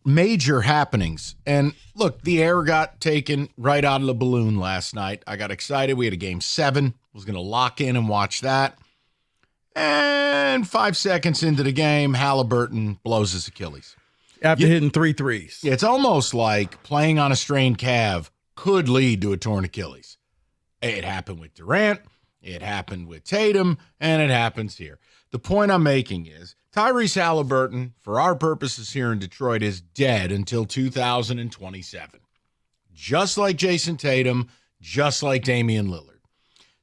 Major happenings. And look, the air got taken right out of the balloon last night. I got excited. We had a game 7. Was going to lock in and watch that. And 5 seconds into the game, Hallebertton blows his Achilles. After hitting 3 threes. Yeah, it's almost like playing on a strained calf could lead to a torn Achilles. It happened with Durant. It happened with Tatum. And it happens here. The point I'm making is Tyrese Hallebertton, for our purposes here in Detroit, is dead until 2027. Just like Jason Tatum, just like Damian Lillard.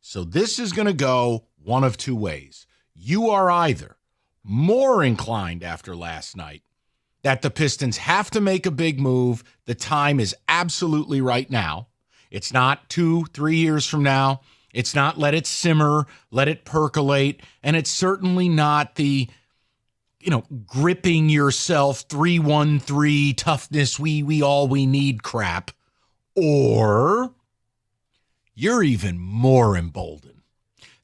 So this is going to go one of 2 ways. You are either more inclined after last night that the Pistons have to make a big move. The time is absolutely right now. It's not 2-3 years from now. It's not let it simmer, let it percolate. And it's certainly not the, gripping yourself 3-1-3 toughness, we all we need crap. Or you're even more emboldened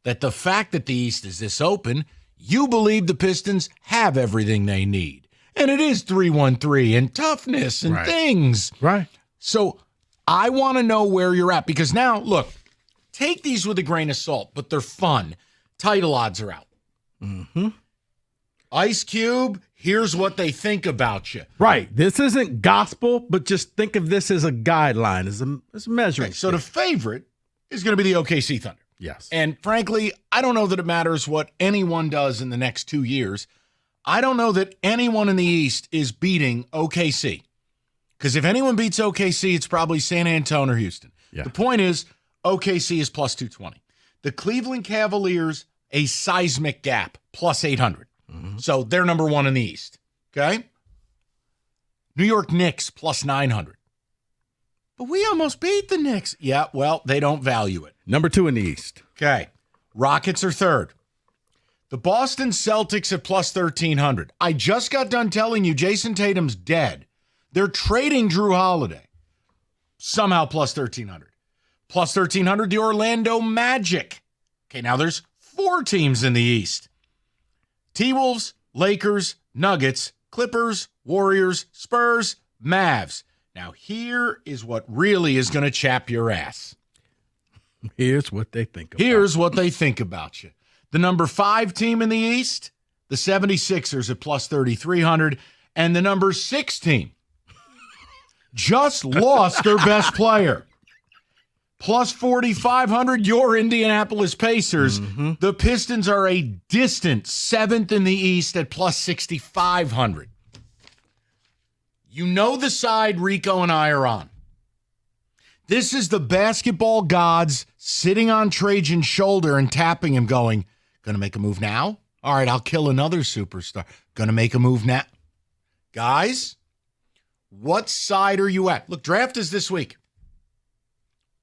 that the fact that the East is this open, you believe the Pistons have everything they need. And it is 3-1-3 and toughness and things. Right. So I want to know where you're at because now, look, take these with a grain of salt, but they're fun. Title odds are out. Mm-hmm. Ice Cube, here's what they think about you. Right. This isn't gospel, but just think of this as a guideline, as a measuring. So the favorite is going to be the OKC Thunder. Yes. And frankly, I don't know that it matters what anyone does in the next 2 years. I don't know that anyone in the East is beating OKC. Because if anyone beats OKC, it's probably San Antonio or Houston. Yeah. The point is, OKC is plus 220. The Cleveland Cavaliers, a seismic gap, plus 800. Mm-hmm. So they're number 1 in the East. Okay? New York Knicks, plus 900. But we almost beat the Knicks. Yeah, well, they don't value it. Number 2 in the East. Okay. Rockets are 3rd. The Boston Celtics at plus 1,300. I just got done telling you Jason Tatum's dead. They're trading Drew Holiday. Somehow plus 1,300. Plus 1,300, the Orlando Magic. Okay, now there's 4 teams in the East. T-Wolves, Lakers, Nuggets, Clippers, Warriors, Spurs, Mavs. Now here is what really is going to chap your ass. Here's what they think about Here's what they think about you. The number 5 team in the East, the 76ers at plus 3,300, and the number 6 team just lost their best player. Plus 4,500, your Indianapolis Pacers. Mm-hmm. The Pistons are a distant 7th in the East at plus 6,500. You know the side Rico and I are on. This is the basketball gods sitting on Trajan's shoulder and tapping him going, gonna make a move now? All right, I'll kill another superstar. Gonna make a move now? Guys, what side are you at? Look, draft is this week.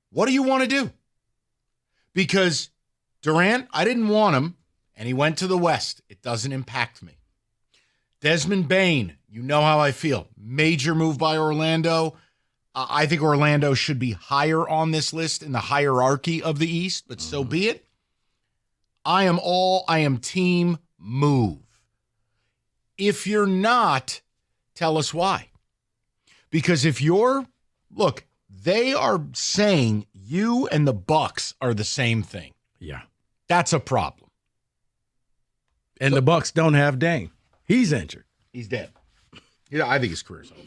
What do you want to do? Because Durant, I didn't want him, and he went to the West. It doesn't impact me. Desmond Bane, you know how I feel. Major move by Orlando. I think Orlando should be higher on this list in the hierarchy of the East, but so be it. I am team move. If you're not, tell us why. Because if you're, look, they are saying you and the Bucks are the same thing. Yeah. That's a problem. And the Bucks don't have Dame. He's injured. He's dead. Yeah, I think his career's over.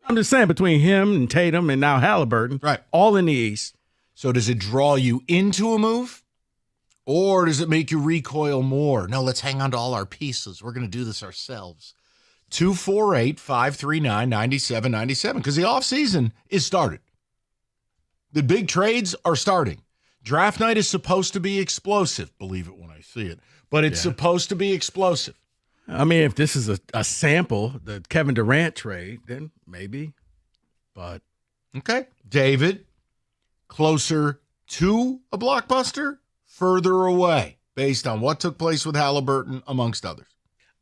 I'm just saying between him and Tatum and now Hallebertton, right, all in the East. So does it draw you into a move? Or does it make you recoil more? No, let's hang on to all our pieces. We're going to do this ourselves. 248-539-9797 because the offseason is started. The big trades are starting. Draft night is supposed to be explosive. Believe it when I see it. But it's supposed to be explosive. I mean, if this is a sample, the Kevin Durant trade, then maybe. But okay. David, closer to a blockbuster, further away, based on what took place with Hallebertton, amongst others.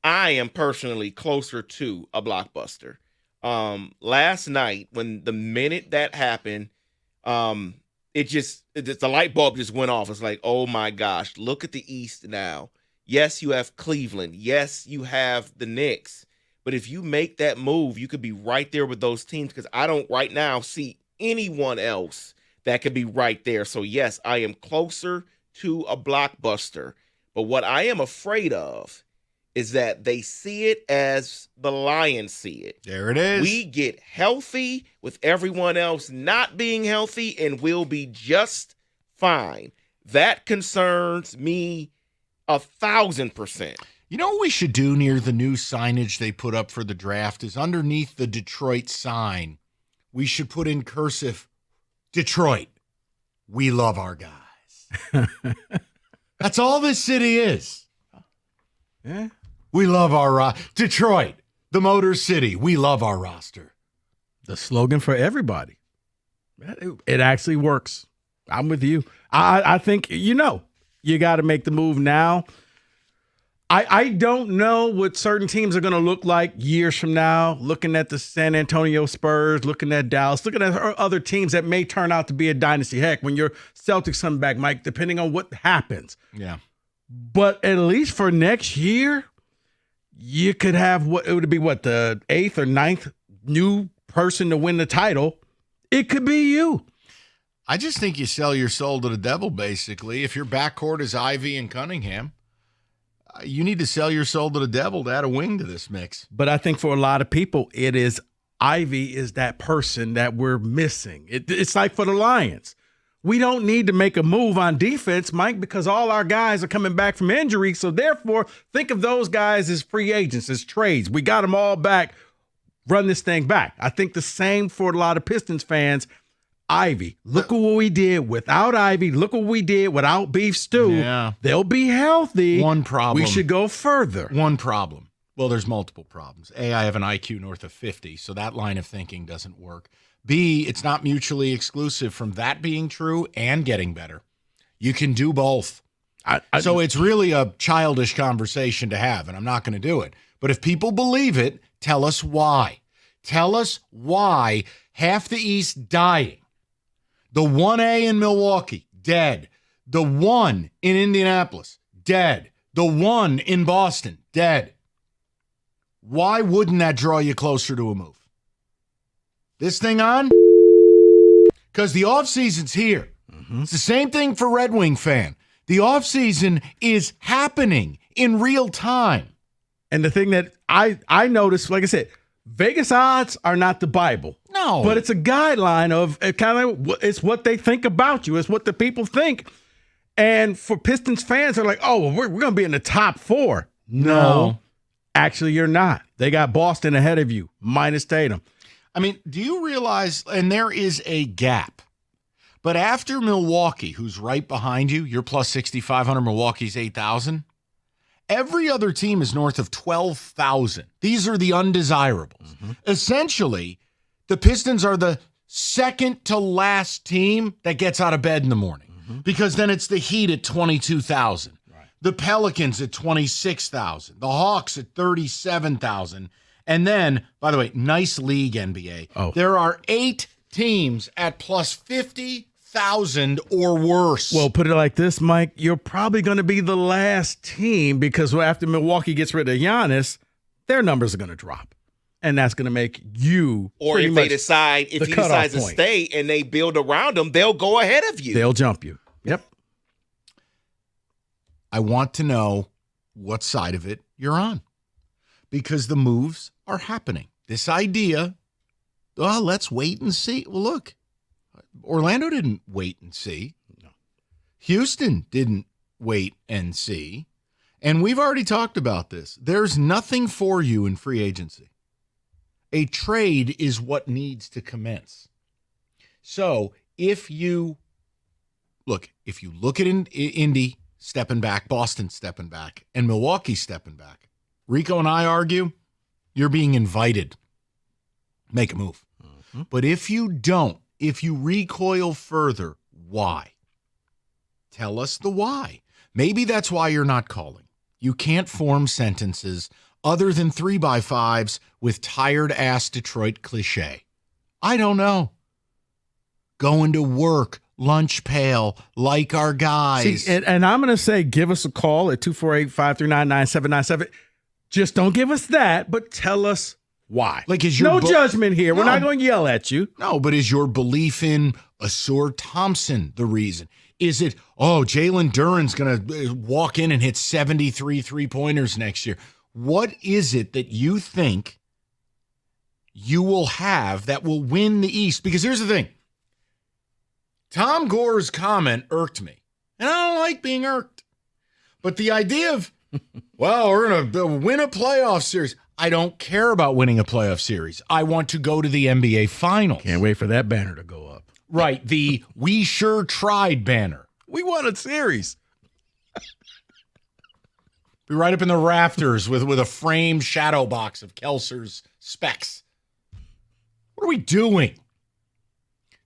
I am personally closer to a blockbuster. Last night, when the minute that happened, the light bulb just went off. It's like, oh my gosh, look at the East now. Yes, you have Cleveland. Yes, you have the Knicks. But if you make that move, you could be right there with those teams because I don't right now see anyone else that could be right there. So, yes, I am closer to a blockbuster. But what I am afraid of is that they see it as the Lions see it. There it is. We get healthy with everyone else not being healthy and we'll be just fine. That concerns me 1,000%. You know what we should do near the new signage they put up for the draft is underneath the Detroit sign, we should put in cursive, Detroit, we love our guys. That's all this city is. Yeah. We love our Detroit, the Motor City. We love our roster. The slogan for everybody. It actually works. I'm with you. I think, you got to make the move now. I don't know what certain teams are going to look like years from now, looking at the San Antonio Spurs, looking at Dallas, looking at other teams that may turn out to be a dynasty. Heck, when your Celtics come back, Mike, depending on what happens. Yeah. But at least for next year, you could have the 8th or 9th new person to win the title. It could be you. I just think you sell your soul to the devil, basically. If your backcourt is Ivy and Cunningham, you need to sell your soul to the devil to add a wing to this mix. But I think for a lot of people, it is Ivy is that person that we're missing. It's like for the Lions. We don't need to make a move on defense, Mike, because all our guys are coming back from injury. So therefore, think of those guys as free agents, as trades. We got them all back. Run this thing back. I think the same for a lot of Pistons fans. Ivy, look at what we did without Ivy. Look what we did without Beef Stew. Yeah. They'll be healthy. One problem. We should go further. One problem. Well, there's multiple problems. A, I have an IQ north of 50, so that line of thinking doesn't work. B, it's not mutually exclusive from that being true and getting better. You can do both. So it's really a childish conversation to have, and I'm not going to do it. But if people believe it, tell us why. Tell us why half the East dying. The 1A in Milwaukee, dead. The 1 in Indianapolis, dead. The 1 in Boston, dead. Why wouldn't that draw you closer to a move? This thing on? Because the offseason's here. Mm-hmm. It's the same thing for Red Wing fan. The offseason is happening in real time. And the thing that I noticed, like I said, Vegas odds are not the Bible. No. But it's a guideline of it's what they think about you. It's what the people think. And for Pistons fans, they're like, oh, well, we're going to be in the top 4. No. Actually, you're not. They got Boston ahead of you, minus Tatum. I mean, do you realize, and there is a gap, but after Milwaukee, who's right behind you, you're plus 6,500, Milwaukee's 8,000. Every other team is north of 12,000. These are the undesirables. Mm-hmm. Essentially, the Pistons are the second to last team that gets out of bed in the morning because then it's the Heat at 22,000. Right. The Pelicans at 26,000. The Hawks at 37,000. And then, by the way, nice league, NBA. Oh. There are 8 teams at plus 50,000 or worse. Well, put it like this, Mike. You're probably going to be the last team because after Milwaukee gets rid of Giannis, their numbers are going to drop. And that's going to make you or if they decide, if he decides to stay and they build around him, they'll go ahead of you. They'll jump you. Yep. I want to know what side of it you're on because the moves are happening. This idea, let's wait and see. Well, look, Orlando didn't wait and see. No. Houston didn't wait and see. And we've already talked about this. There's nothing for you in free agency. A trade is what needs to commence. So if you look at Indy stepping back, Boston stepping back, and Milwaukee stepping back, Rico and I argue you're being invited. Make a move. Mm-hmm. But if you don't, if you recoil further, why? Tell us the why. Maybe that's why you're not calling. You can't form sentences other than 3x5s with tired-ass Detroit cliche. I don't know. Going to work, lunch pail, like our guys. See, and I'm going to say, give us a call at 248-539-9797. Just don't give us that, but tell us why. Like, is your no judgment here. We're not going to yell at you. No, but is your belief in Asur Thompson the reason? Is it, Jalen Duran's going to walk in and hit 73 three-pointers next year? What is it that you think you will have that will win the East? Because here's the thing. Tom Gore's comment irked me, and I don't like being irked. But the idea of, we're going to win a playoff series. I don't care about winning a playoff series. I want to go to the NBA Finals. Can't wait for that banner to go up. Right, the "We sure tried" banner. We won a series. Be right up in the rafters with a framed shadow box of Kelser's specs. What are we doing?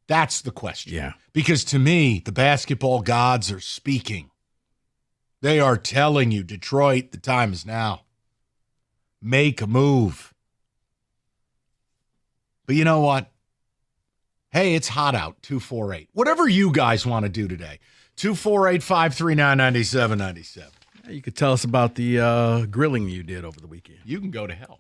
That's the question. Yeah. Because to me, the basketball gods are speaking. They are telling you, Detroit, the time is now. Make a move. But you know what? Hey, it's hot out, 248. Whatever you guys want to do today, 248-539-9797. You could tell us about the grilling you did over the weekend. You can go to hell.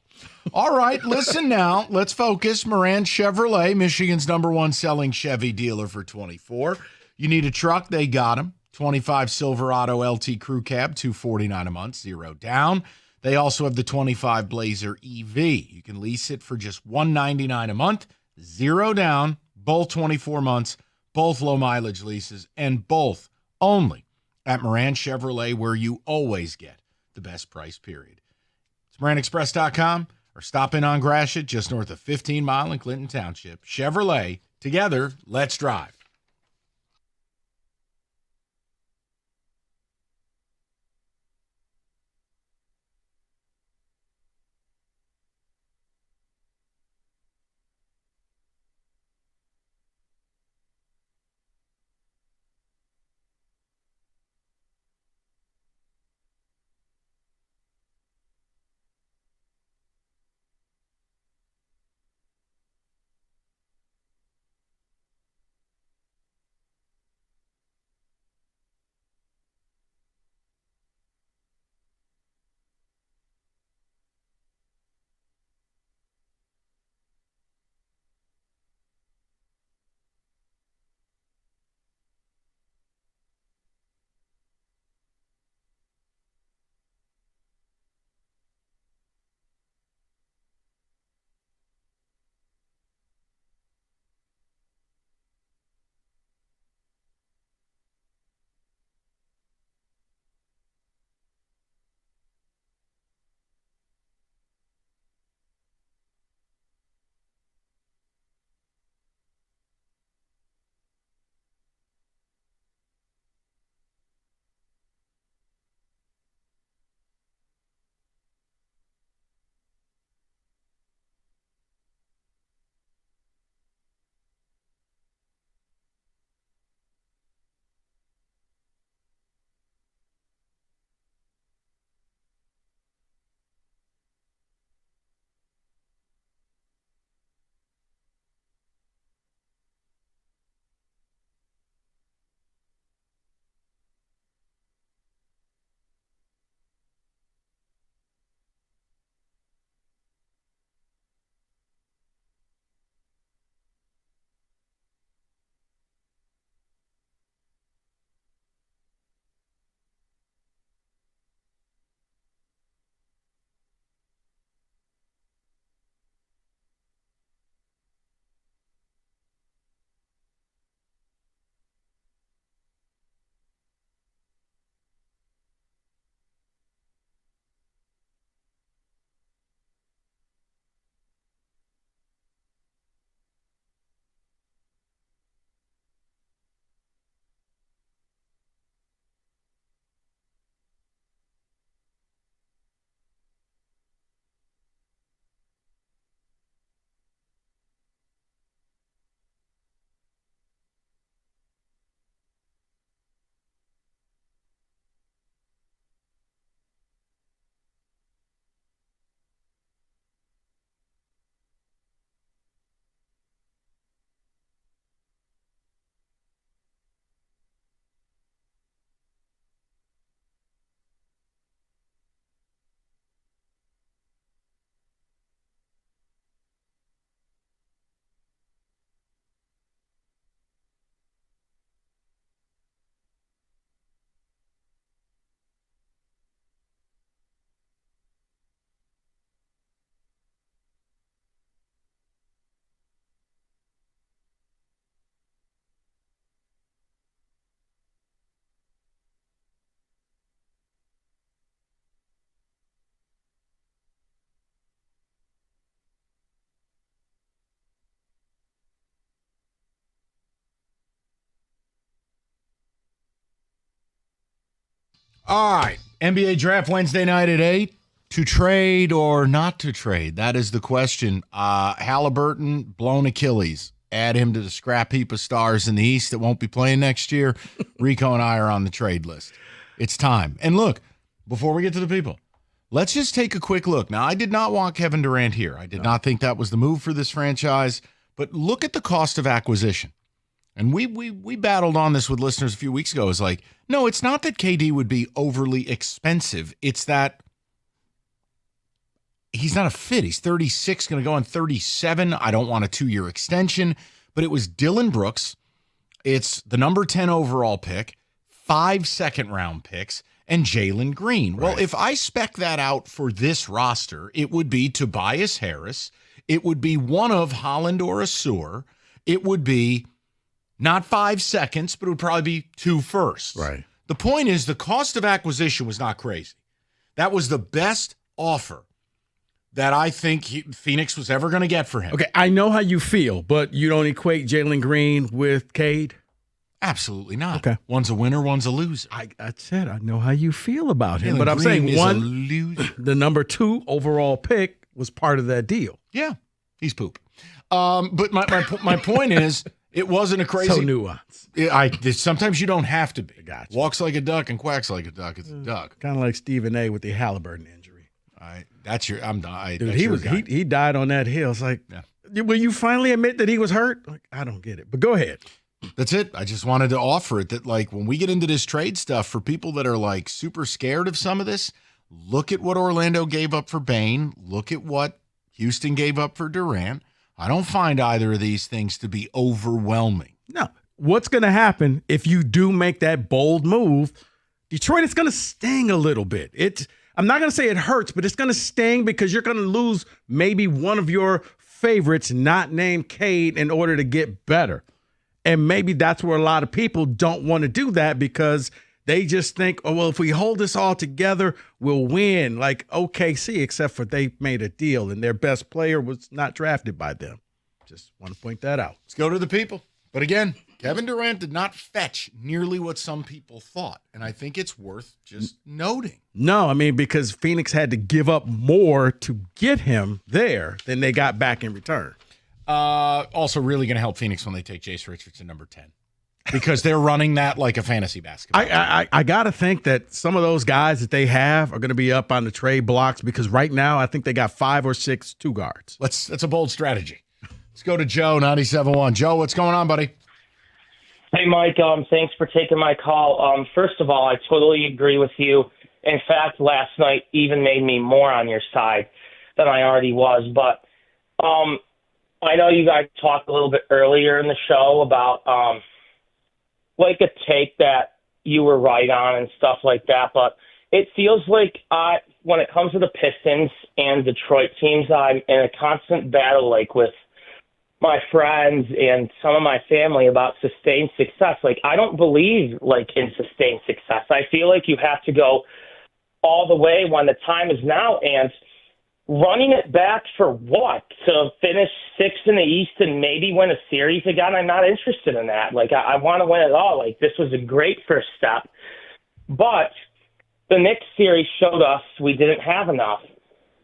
All right, listen now. Let's focus. Moran Chevrolet, Michigan's #1 selling Chevy dealer for 24. You need a truck, they got them. 25 Silverado LT Crew Cab, $249 a month, 0 down. They also have the 25 Blazer EV. You can lease it for just $199 a month, 0 down, both 24 months, both low mileage leases, and both only at Moran Chevrolet, where you always get the best price, period. It's MoranExpress.com or stop in on Gratiot, just north of 15 Mile in Clinton Township. Chevrolet, together, let's drive. All right. NBA draft Wednesday night at 8. To trade or not to trade? That is the question. Hallebertton, blown Achilles. Add him to the scrap heap of stars in the East that won't be playing next year. Rico and I are on the trade list. It's time. And look, before we get to the people, let's just take a quick look. Now, I did not want Kevin Durant here. I did not think that was the move for this franchise. But look at the cost of acquisition. And we battled on this with listeners a few weeks ago. It's like, no, it's not that KD would be overly expensive. It's that he's not a fit. He's 36, going to go on 37. I don't want a 2-year extension. But it was Dylan Brooks. It's the number 10 overall pick, 5 second-round picks, and Jalen Green. Right. Well, if I spec that out for this roster, it would be Tobias Harris. It would be one of Holland or Asur. It would be not 5 seconds, but it would probably be 2 firsts. Right. The point is the cost of acquisition was not crazy. That was the best offer that I think Phoenix was ever going to get for him. Okay, I know how you feel, but you don't equate Jalen Green with Cade? Absolutely not. Okay. One's a winner, one's a loser. I said I know how you feel about him, Jalen but I'm Green saying is one, a loser. The number 2 overall pick was part of that deal. Yeah, he's poop. But my point is, it wasn't a crazy. So nuanced. Sometimes you don't have to be. Gotcha. Walks like a duck and quacks like a duck. It's a duck. Kind of like Stephen A. with the Halliburton injury. Dude, he died on that hill. It's like, will you finally admit that he was hurt? Like, I don't get it. But go ahead. That's it. I just wanted to offer it that, like, when we get into this trade stuff, for people that are like super scared of some of this, look at what Orlando gave up for Bane. Look at what Houston gave up for Durant. I don't find either of these things to be overwhelming. No. What's going to happen if you do make that bold move? Detroit, it's going to sting a little bit. I'm not going to say it hurts, but it's going to sting because you're going to lose maybe one of your favorites, not named Cade, in order to get better. And maybe that's where a lot of people don't want to do that because they just think, oh, well, if we hold this all together, we'll win. Like OKC, except for they made a deal and their best player was not drafted by them. Just want to point that out. Let's go to the people. But again, Kevin Durant did not fetch nearly what some people thought. And I think it's worth just noting. No, I mean, because Phoenix had to give up more to get him there than they got back in return. Also really going to help Phoenix when they take Jace Richardson number 10. Because they're running that like a fantasy basketball. I got to think that some of those guys that they have are going to be up on the trade blocks because right now I think they got 5 or 6 2 guards. That's a bold strategy. Let's go to Joe, 97.1. Joe, what's going on, buddy? Hey, Mike, thanks for taking my call. First of all, I totally agree with you. In fact, last night even made me more on your side than I already was. But I know you guys talked a little bit earlier in the show about like a take that you were right on and stuff like that. But it feels like when it comes to the Pistons and Detroit teams, I'm in a constant battle like with my friends and some of my family about sustained success. Like, I don't believe like in sustained success. I feel like you have to go all the way when the time is now, and running it back for what? To finish 6th in the East and maybe win a series again? I'm not interested in that. Like, I want to win it all. Like, this was a great first step. But the Knicks series showed us we didn't have enough.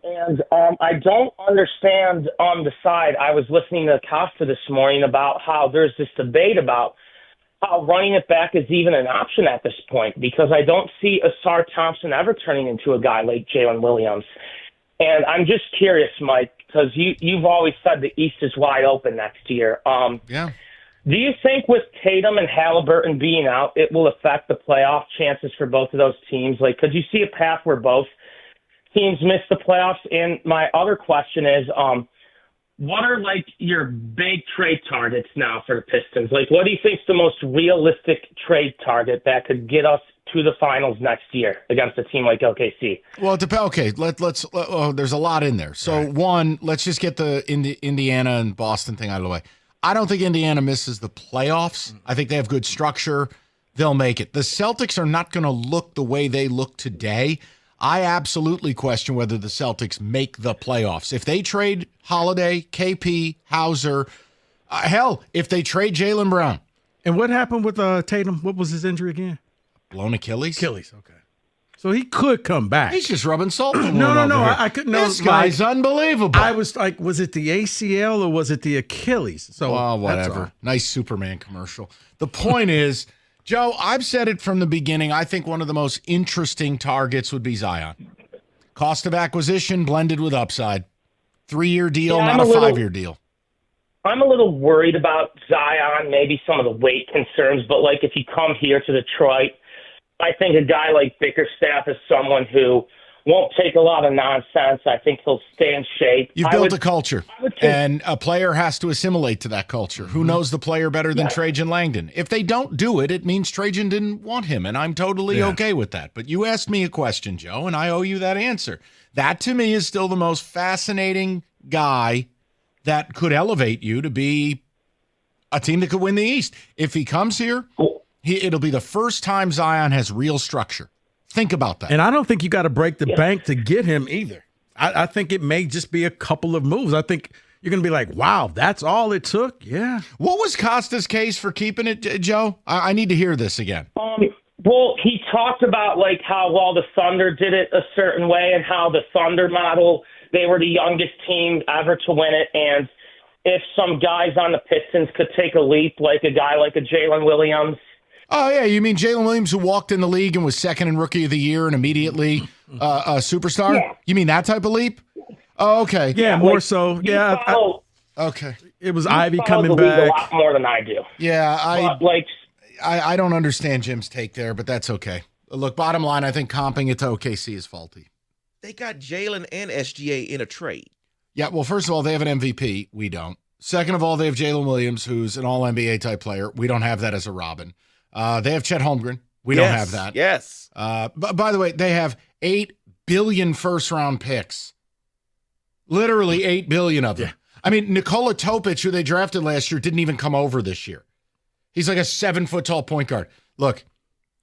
And I don't understand on the side. I was listening to Costa this morning about how there's this debate about how running it back is even an option at this point, because I don't see Asar Thompson ever turning into a guy like Jalen Williams. And I'm just curious, Mike, because you've always said the East is wide open next year. Yeah. Do you think with Tatum and Hallebertton being out, it will affect the playoff chances for both of those teams? Like, could you see a path where both teams miss the playoffs? And my other question is, what are, like, your big trade targets now for the Pistons? Like, what do you think is the most realistic trade target that could get us to the finals next year against a team like OKC? Well, it depends. Okay, let's. There's a lot in there. So, right. One, let's just get the Indiana and Boston thing out of the way. I don't think Indiana misses the playoffs. I think they have good structure. They'll make it. The Celtics are not going to look the way they look today. I absolutely question whether the Celtics make the playoffs. If they trade Holiday, KP, Hauser, hell, if they trade Jaylen Brown. And what happened with Tatum? What was his injury again? Blown Achilles. Okay. So he could come back. He's just rubbing salt. No. I couldn't know. This guy's unbelievable. I was like, was it the ACL or was it the Achilles? So whatever. Nice Superman commercial. The point is, Joe, I've said it from the beginning. I think one of the most interesting targets would be Zion. Cost of acquisition blended with upside. 3-year deal, not a 5-year deal. I'm a little worried about Zion, maybe some of the weight concerns, but like if you come here to Detroit, I think a guy like Bickerstaff is someone who won't take a lot of nonsense. I think he'll stay in shape. You've built a culture, and a player has to assimilate to that culture. Who knows the player better than Trajan Langdon? If they don't do it, it means Trajan didn't want him, and I'm totally okay with that. But you asked me a question, Joe, and I owe you that answer. That, to me, is still the most fascinating guy that could elevate you to be a team that could win the East. If he comes here, it'll be the first time Zion has real structure. Think about that. And I don't think you got to break the bank to get him either. I think it may just be a couple of moves. I think you're going to be like, wow, that's all it took? Yeah. What was Costa's case for keeping it, Joe? I need to hear this again. Well, he talked about like how the Thunder did it a certain way and how the Thunder model, they were the youngest team ever to win it. And if some guys on the Pistons could take a leap, like a guy like a Jalen Williams. Oh, yeah. You mean Jalen Williams, who walked in the league and was second in Rookie of the Year and immediately a superstar? Yeah. You mean that type of leap? Oh, okay. Yeah, more so. Yeah. Okay. It was Ivy the coming league back. A lot more than I do. Yeah, I don't understand Jim's take there, but that's okay. Look, bottom line, I think comping it to OKC is faulty. They got Jalen and SGA in a trade. Yeah, well, first of all, they have an MVP. We don't. Second of all, they have Jalen Williams, who's an all-NBA type player. We don't have that as a Robin. They have Chet Holmgren. We don't have that. Yes. But by the way, they have 8 billion first-round picks. Literally 8 billion of them. Yeah. I mean, Nikola Topic, who they drafted last year, didn't even come over this year. He's like a 7-foot-tall point guard. Look,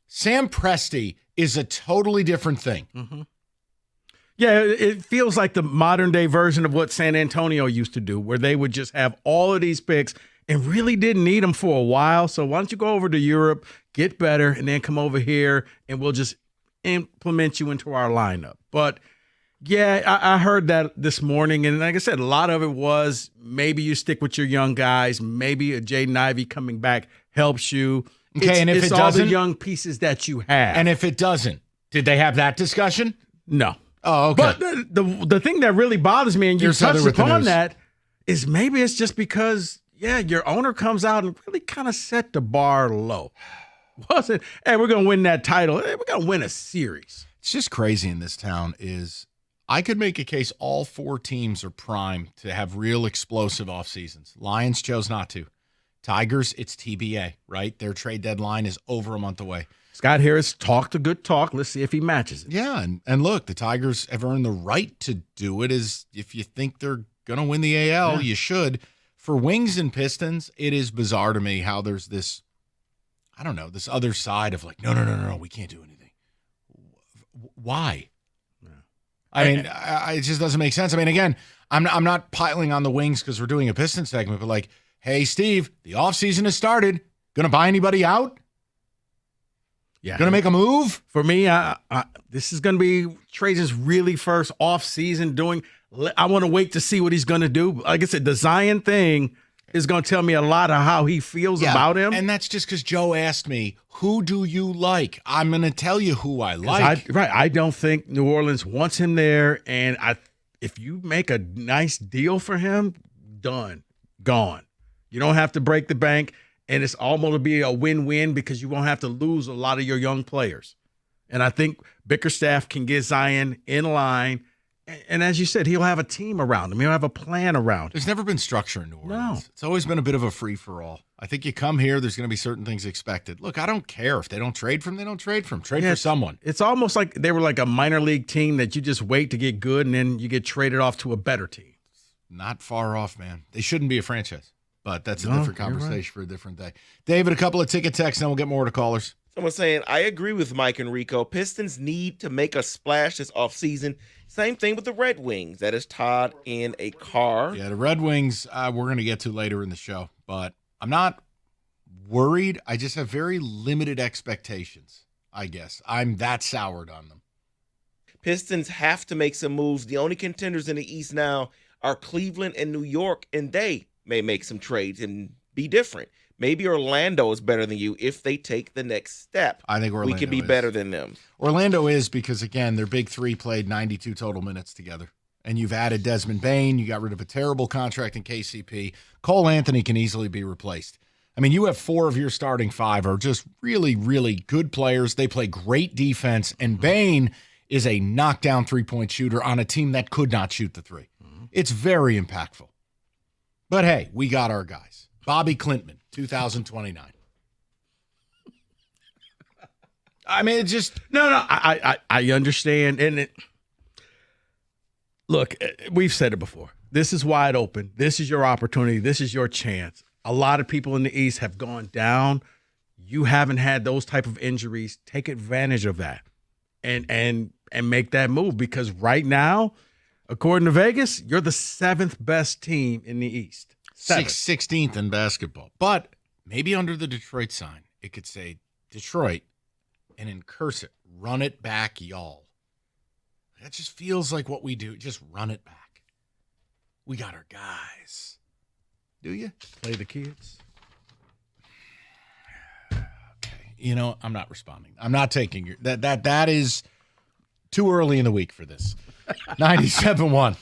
Sam Presti is a totally different thing. Mm-hmm. Yeah, it feels like the modern-day version of what San Antonio used to do, where they would just have all of these picks and really didn't need them for a while. So why don't you go over to Europe, get better, and then come over here, and we'll just implement you into our lineup. But, yeah, I heard that this morning, and like I said, a lot of it was maybe you stick with your young guys, maybe a Jaden Ivey coming back helps you. Okay, and if it's it all doesn't? the young pieces that you have. And if it doesn't, did they have that discussion? No. Oh, okay. But the thing that really bothers me, and you touched upon that, is maybe it's just because, your owner comes out and really kind of set the bar low. Wasn't, hey, we're going to win that title. Hey, we're going to win a series. It's just crazy in this town is I could make a case all 4 teams are primed to have real explosive off seasons. Lions chose not to. Tigers, it's TBA, right? Their trade deadline is over a month away. Scott Harris talked a good talk. Let's see if he matches it. Yeah, and look, the Tigers have earned the right to do it. Is if you think they're going to win the AL, you should. For Wings and Pistons, it is bizarre to me how there's this, I don't know, this other side of like, no, we can't do anything. Why? Yeah. I mean, it just doesn't make sense. I mean, again, I'm not piling on the Wings because we're doing a Pistons segment, but like, hey, Steve, the offseason has started. Going to buy anybody out? Yeah. Going to make a move? For me, this is going to be Trajan's really first offseason doing. I want to wait to see what he's going to do. Like I said, the Zion thing is going to tell me a lot of how he feels about him. And that's just because Joe asked me, who do you like? I'm going to tell you who I like. I don't think New Orleans wants him there. And if you make a nice deal for him, done, gone. You don't have to break the bank. And it's almost going to be a win-win because you won't have to lose a lot of your young players. And I think Bickerstaff can get Zion in line. And as you said, he'll have a team around him. He'll have a plan around him. There's never been structure in New Orleans. No. It's always been a bit of a free-for-all. I think you come here, there's going to be certain things expected. Look, I don't care. If they don't trade from, they don't trade from. Trade for someone. It's almost like they were like a minor league team that you just wait to get good, and then you get traded off to a better team. Not far off, man. They shouldn't be a franchise. But that's a different conversation for a different day. David, a couple of ticket texts, and then we'll get more to callers. Someone saying, I agree with Mike and Rico. Pistons need to make a splash this offseason. Same thing with the Red Wings. That is Todd in a car. Yeah, the Red Wings we're going to get to later in the show. But I'm not worried. I just have very limited expectations, I guess. I'm that soured on them. Pistons have to make some moves. The only contenders in the East now are Cleveland and New York, and they may make some trades and be different. Maybe Orlando is better than you if they take the next step. I think Orlando we can be is. better than them. Orlando is because, again, their big three played 92 total minutes together. And you've added Desmond Bane. You got rid of a terrible contract in KCP. Cole Anthony can easily be replaced. I mean, you have 4 of your starting 5 are just really, really good players. They play great defense. And Bane is a knockdown three-point shooter on a team that could not shoot the three. It's very impactful. But, hey, we got our guys. Bobby Clintman, 2029. I mean, it just I understand, and look, we've said it before. This is wide open. This is your opportunity. This is your chance. A lot of people in the East have gone down. You haven't had those type of injuries. Take advantage of that, and make that move, because right now, according to Vegas, you're the 7th best team in the East. 16th in basketball. But maybe under the Detroit sign, it could say Detroit, and in cursive, run it back, y'all. That just feels like what we do. Just run it back. We got our guys. Do you? Play the kids. Okay. You know, I'm not responding. I'm not taking your that is too early in the week for this. 97-1.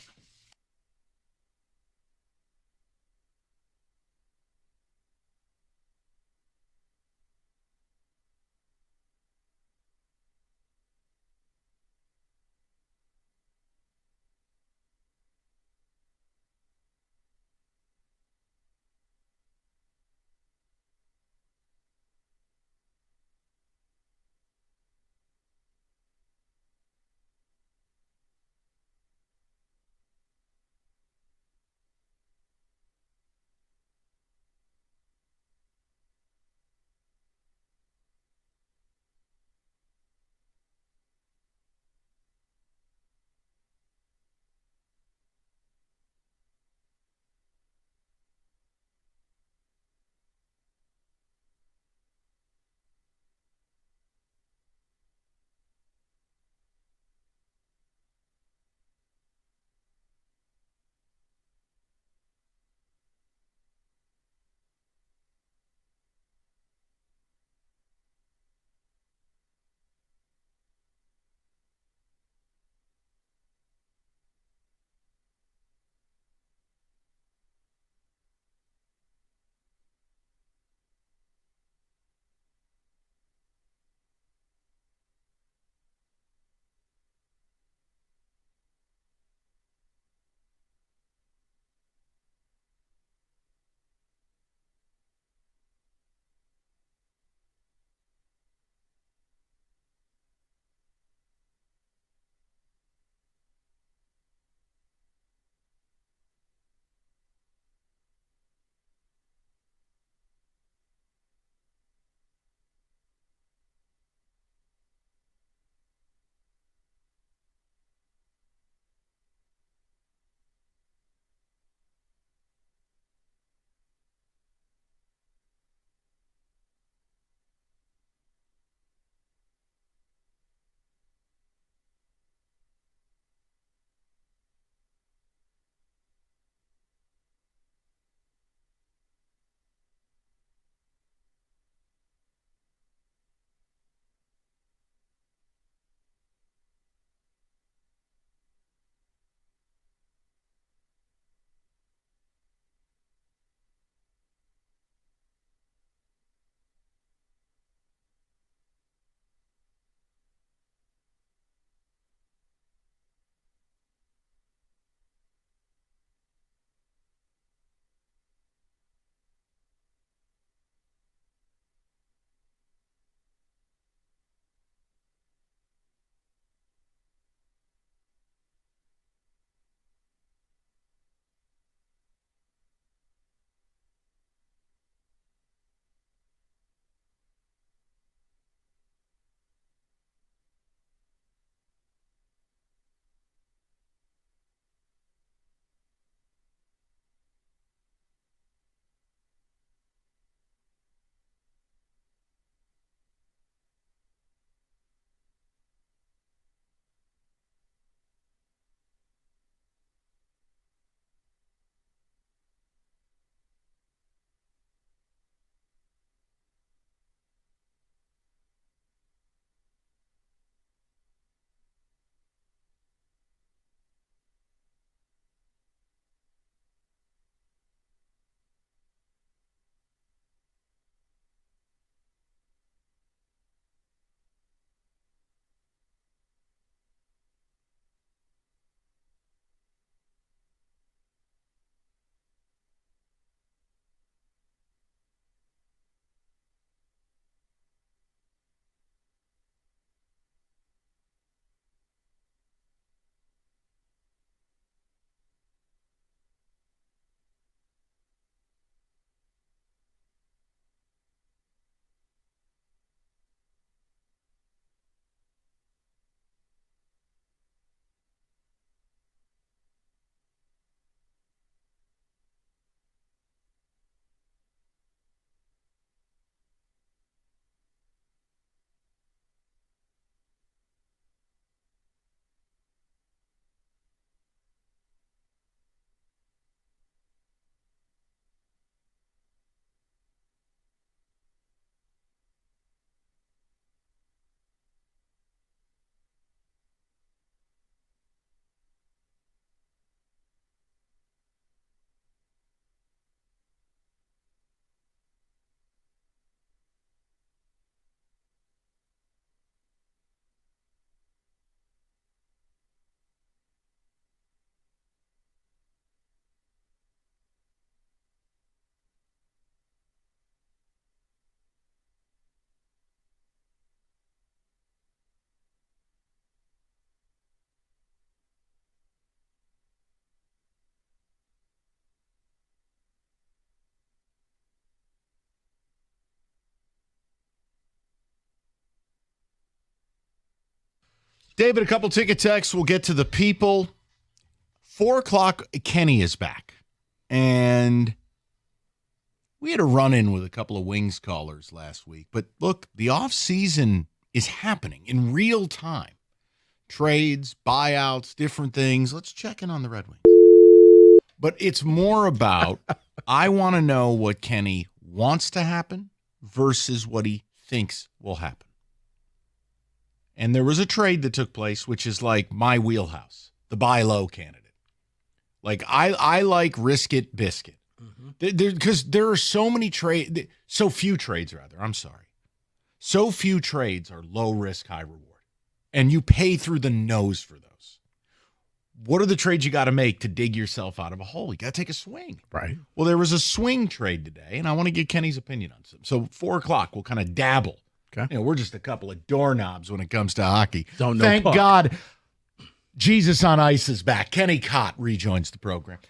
David, a couple ticket texts. We'll get to the people. 4 o'clock, Kenny is back. And we had a run-in with a couple of Wings callers last week. But look, the offseason is happening in real time. Trades, buyouts, different things. Let's check in on the Red Wings. But it's more about, I want to know what Kenny wants to happen versus what he thinks will happen. And there was a trade that took place, which is like my wheelhouse, the buy low candidate. Like, I like risk it, biscuit. Because there are so many trades, so few trades, rather. I'm sorry. So few trades are low risk, high reward. And you pay through the nose for those. What are the trades you got to make to dig yourself out of a hole? You got to take a swing. Right. Well, there was a swing trade today, and I want to get Kenny's opinion on some. So 4 o'clock, we'll kind of dabble. Okay. We're just a couple of doorknobs when it comes to hockey. Don't know. Thank God Jesus on Ice is back. Kenny Cott rejoins the program.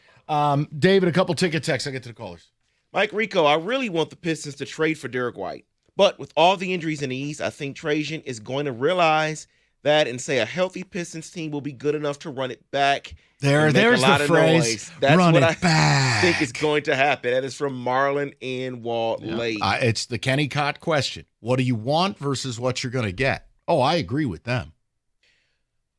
David, a couple ticket texts. I'll get to the callers. Mike Rico, I really want the Pistons to trade for Derek White. But with all the injuries in the East, I think Trajan is going to realize that and say a healthy Pistons team will be good enough to run it back. There's the phrase, noise. That's run what it back. think is going to happen. That is from Marlon in Walt Lake. It's the Kenny Cott question. What do you want versus what you're going to get? Oh, I agree with them.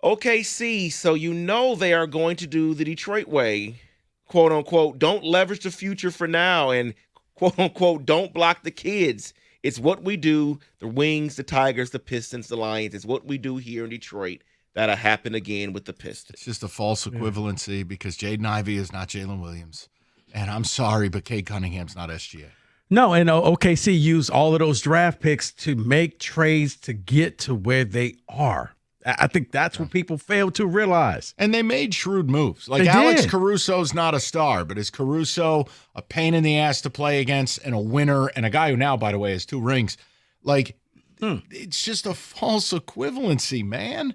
OKC, so you know they are going to do the Detroit way, quote unquote, don't leverage the future for now, and quote unquote, don't block the kids. It's what we do, the Wings, the Tigers, the Pistons, the Lions. It's what we do here in Detroit that'll happen again with the Pistons. It's just a false equivalency because Jaden Ivey is not Jalen Williams. And I'm sorry, but Cade Cunningham's not SGA. No, and OKC used all of those draft picks to make trades to get to where they are. I think that's what people fail to realize. And they made shrewd moves. Like They Alex did. Caruso's not a star, but is Caruso a pain in the ass to play against and a winner and a guy who now, by the way, has 2 rings? Like, it's just a false equivalency, man.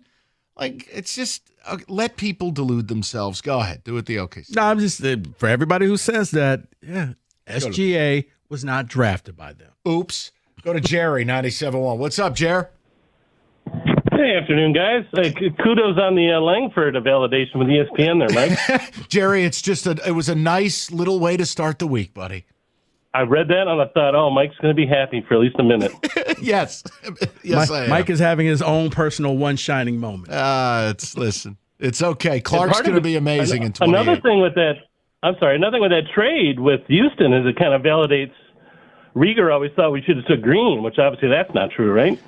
Like, it's just let people delude themselves. Go ahead. Do it the OKC. No, I'm just, for everybody who says that, SGA was not drafted by them. Oops. Go to Jerry, 97.1. What's up, Jer? Hey, afternoon, guys. Kudos on the Langford validation with ESPN there, Mike. Jerry, it was a nice little way to start the week, buddy. I read that and I thought, oh, Mike's going to be happy for at least a minute. Yes. Yes, I am. Mike is having his own personal one shining moment. Listen, it's okay. Clark's going to be amazing in 28. Another thing with that trade with Houston is it kind of validates Rieger always thought we should have took Green, which obviously that's not true, right?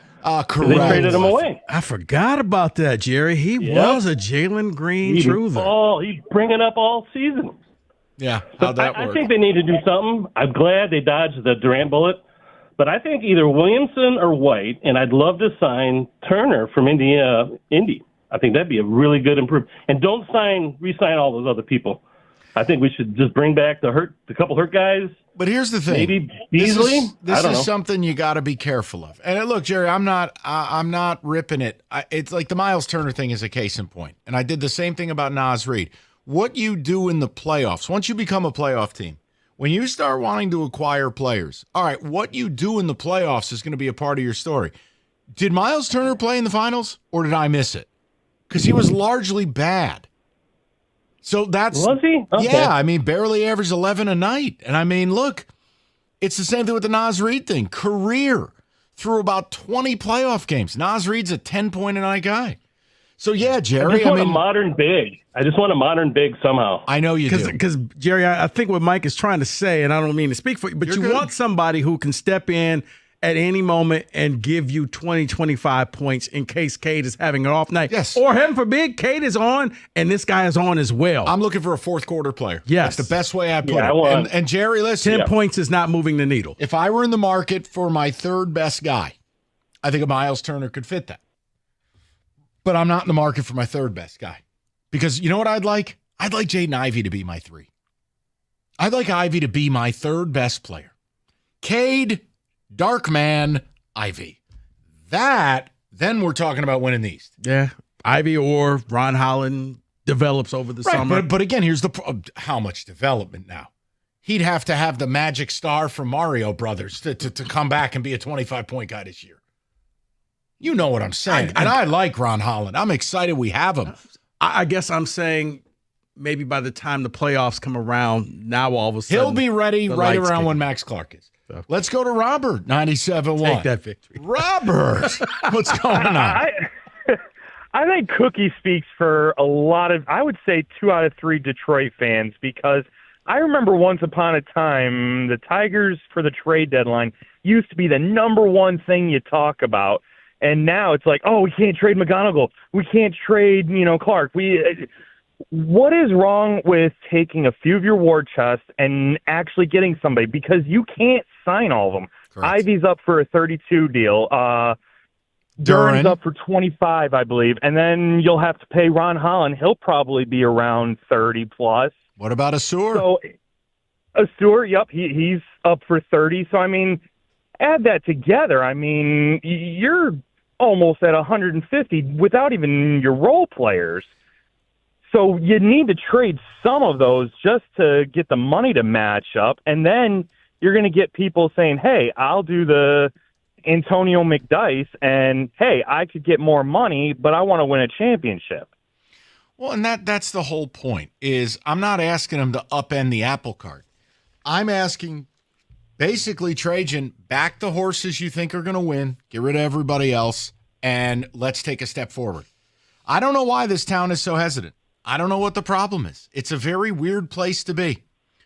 Correct. They traded him away. I forgot about that, Jerry. He was a Jalen Green truther. He's bringing up all season. Yeah, how'd that work? I think they need to do something. I'm glad they dodged the Durant bullet, but I think either Williamson or White, and I'd love to sign Turner from Indy. I think that'd be a really good improvement. And don't re-sign all those other people. I think we should just bring back the couple hurt guys. But here's the thing. Maybe Beasley. This is something you got to be careful of. And look, Jerry, I'm not ripping it. It's like the Miles Turner thing is a case in point. And I did the same thing about Naz Reid. What you do in the playoffs, once you become a playoff team, when you start wanting to acquire players, all right, what you do in the playoffs is going to be a part of your story. Did Miles Turner play in the finals, or did I miss it? Because he was largely bad. So was he? Okay. Yeah, I mean, barely averaged 11 a night. And I mean, look, it's the same thing with the Naz Reid thing. Career through about 20 playoff games. Naz Reid's a 10-point-a-night guy. So, yeah, Jerry. I just want a modern big somehow. I know you do. Because, Jerry, I think what Mike is trying to say, and I don't mean to speak for you, but you want somebody who can step in at any moment and give you 20, 25 points in case Cade is having an off night. Yes. Or heaven forbid, Cade is on and this guy is on as well. I'm looking for a fourth quarter player. Yes. That's the best way I put it. And Jerry, listen. 10 points is not moving the needle. If I were in the market for my third best guy, I think a Miles Turner could fit that. But I'm not in the market for my third best guy. Because you know what I'd like? I'd like Jaden Ivey to be my 3. I'd like Ivey to be my third best player. Cade, Darkman, Ivey. Then we're talking about winning the East. Yeah. Ivey or Ron Holland develops over the summer. But again, here's how much development now? He'd have to have the magic star from Mario Brothers to come back and be a 25-point guy this year. You know what I'm saying. And I like Ron Holland. I'm excited we have him. I guess I'm saying maybe by the time the playoffs come around, now all of a sudden He'll be ready right around when Max Clark is. So. Let's go to Robert, 97.1. Take that victory. Robert, what's going on? I think Cookie speaks for a lot of, I would say 2 out of 3 Detroit fans, because I remember once upon a time, the Tigers for the trade deadline used to be the number one thing you talk about. And now it's like, oh, we can't trade McGonigal. We can't trade, Clark. What is wrong with taking a few of your war chests and actually getting somebody? Because you can't sign all of them. Correct. Ivy's up for a 32 deal. Durant's up for 25, I believe. And then you'll have to pay Ron Holland. He'll probably be around 30 plus. What about Asur? So Asur, yep, he's up for 30. So, add that together. You're almost at 150 without even your role players. So you need to trade some of those just to get the money to match up. And then you're going to get people saying, hey, I'll do the Antonio McDice, and, hey, I could get more money, but I want to win a championship. Well, and that's the whole point, is I'm not asking them to upend the apple cart. I'm asking, basically, Trajan, back the horses you think are going to win, get rid of everybody else, and let's take a step forward. I don't know why this town is so hesitant. I don't know what the problem is. It's a very weird place to be.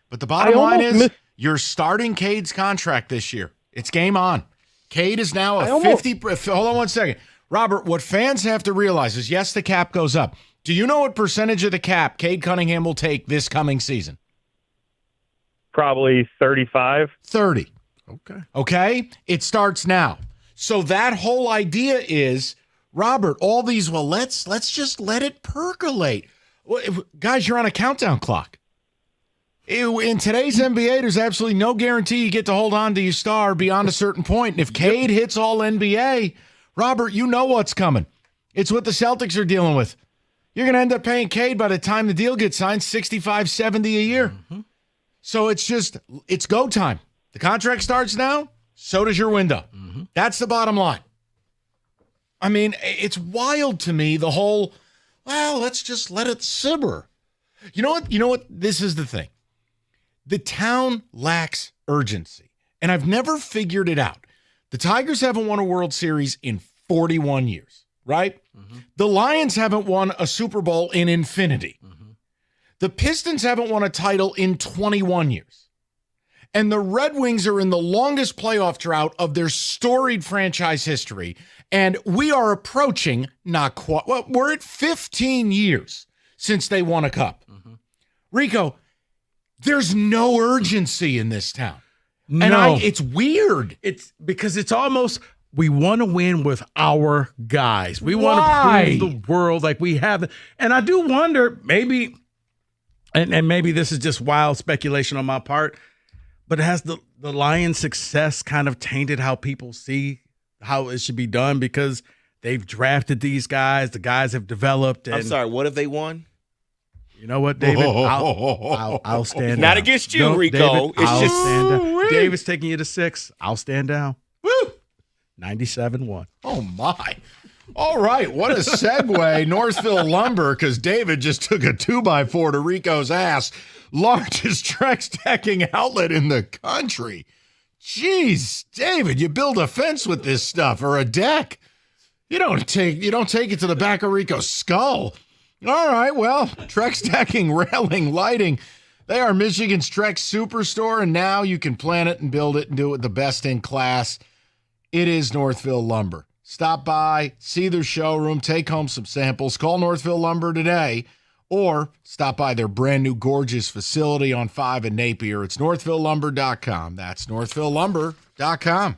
But the bottom line is you're starting Cade's contract this year. It's game on. Cade is now a 50 – hold on one second. Robert, what fans have to realize is, yes, the cap goes up. Do you know what percentage of the cap Cade Cunningham will take this coming season? Probably 35. 30. Okay. It starts now. So that whole idea is, Robert, all these, let's just let it percolate. Guys, you're on a countdown clock. In today's NBA, there's absolutely no guarantee you get to hold on to your star beyond a certain point. And if Cade hits all NBA, Robert, you know what's coming. It's what the Celtics are dealing with. You're going to end up paying Cade by the time the deal gets signed $65, $70 a year. Mm-hmm. So it's go time. The contract starts now, so does your window. Mm-hmm. That's the bottom line. It's wild to me, the whole, let's just let it simmer. You know what? This is the thing. The town lacks urgency, and I've never figured it out. The Tigers haven't won a World Series in 41 years, right? Mm-hmm. The Lions haven't won a Super Bowl in infinity. Mm-hmm. The Pistons haven't won a title in 21 years. And the Red Wings are in the longest playoff drought of their storied franchise history, and we are approaching, we're at 15 years since they won a cup. Mm-hmm. Rico, there's no urgency in this town. No. And it's weird. It's because it's almost, we want to win with our guys. We want to prove the world like we have. And I do wonder, maybe, and maybe this is just wild speculation on my part, but has the Lions' success kind of tainted how people see how it should be done, because they've drafted these guys, the guys have developed. And, I'm sorry, what have they won? You know what, David? I'll stand down. Not against you, Rico. David, it's just stand down. David's taking you to 6. I'll stand down. Woo! 97-1. Oh, my. All right, what a segue. Northville Lumber, because David just took a 2x4 to Rico's ass. Largest Trex decking outlet in the country. Jeez, David, you build a fence with this stuff, or a deck. You don't take it to the back of Rico's skull. All right, well, Trex decking, railing, lighting. They are Michigan's Trex Superstore, and now you can plan it and build it and do it with the best in class. It is Northville Lumber. Stop by, see their showroom, take home some samples. Call Northville Lumber today, or stop by their brand new gorgeous facility on 5 in Napier. It's northvillelumber.com. That's northvillelumber.com.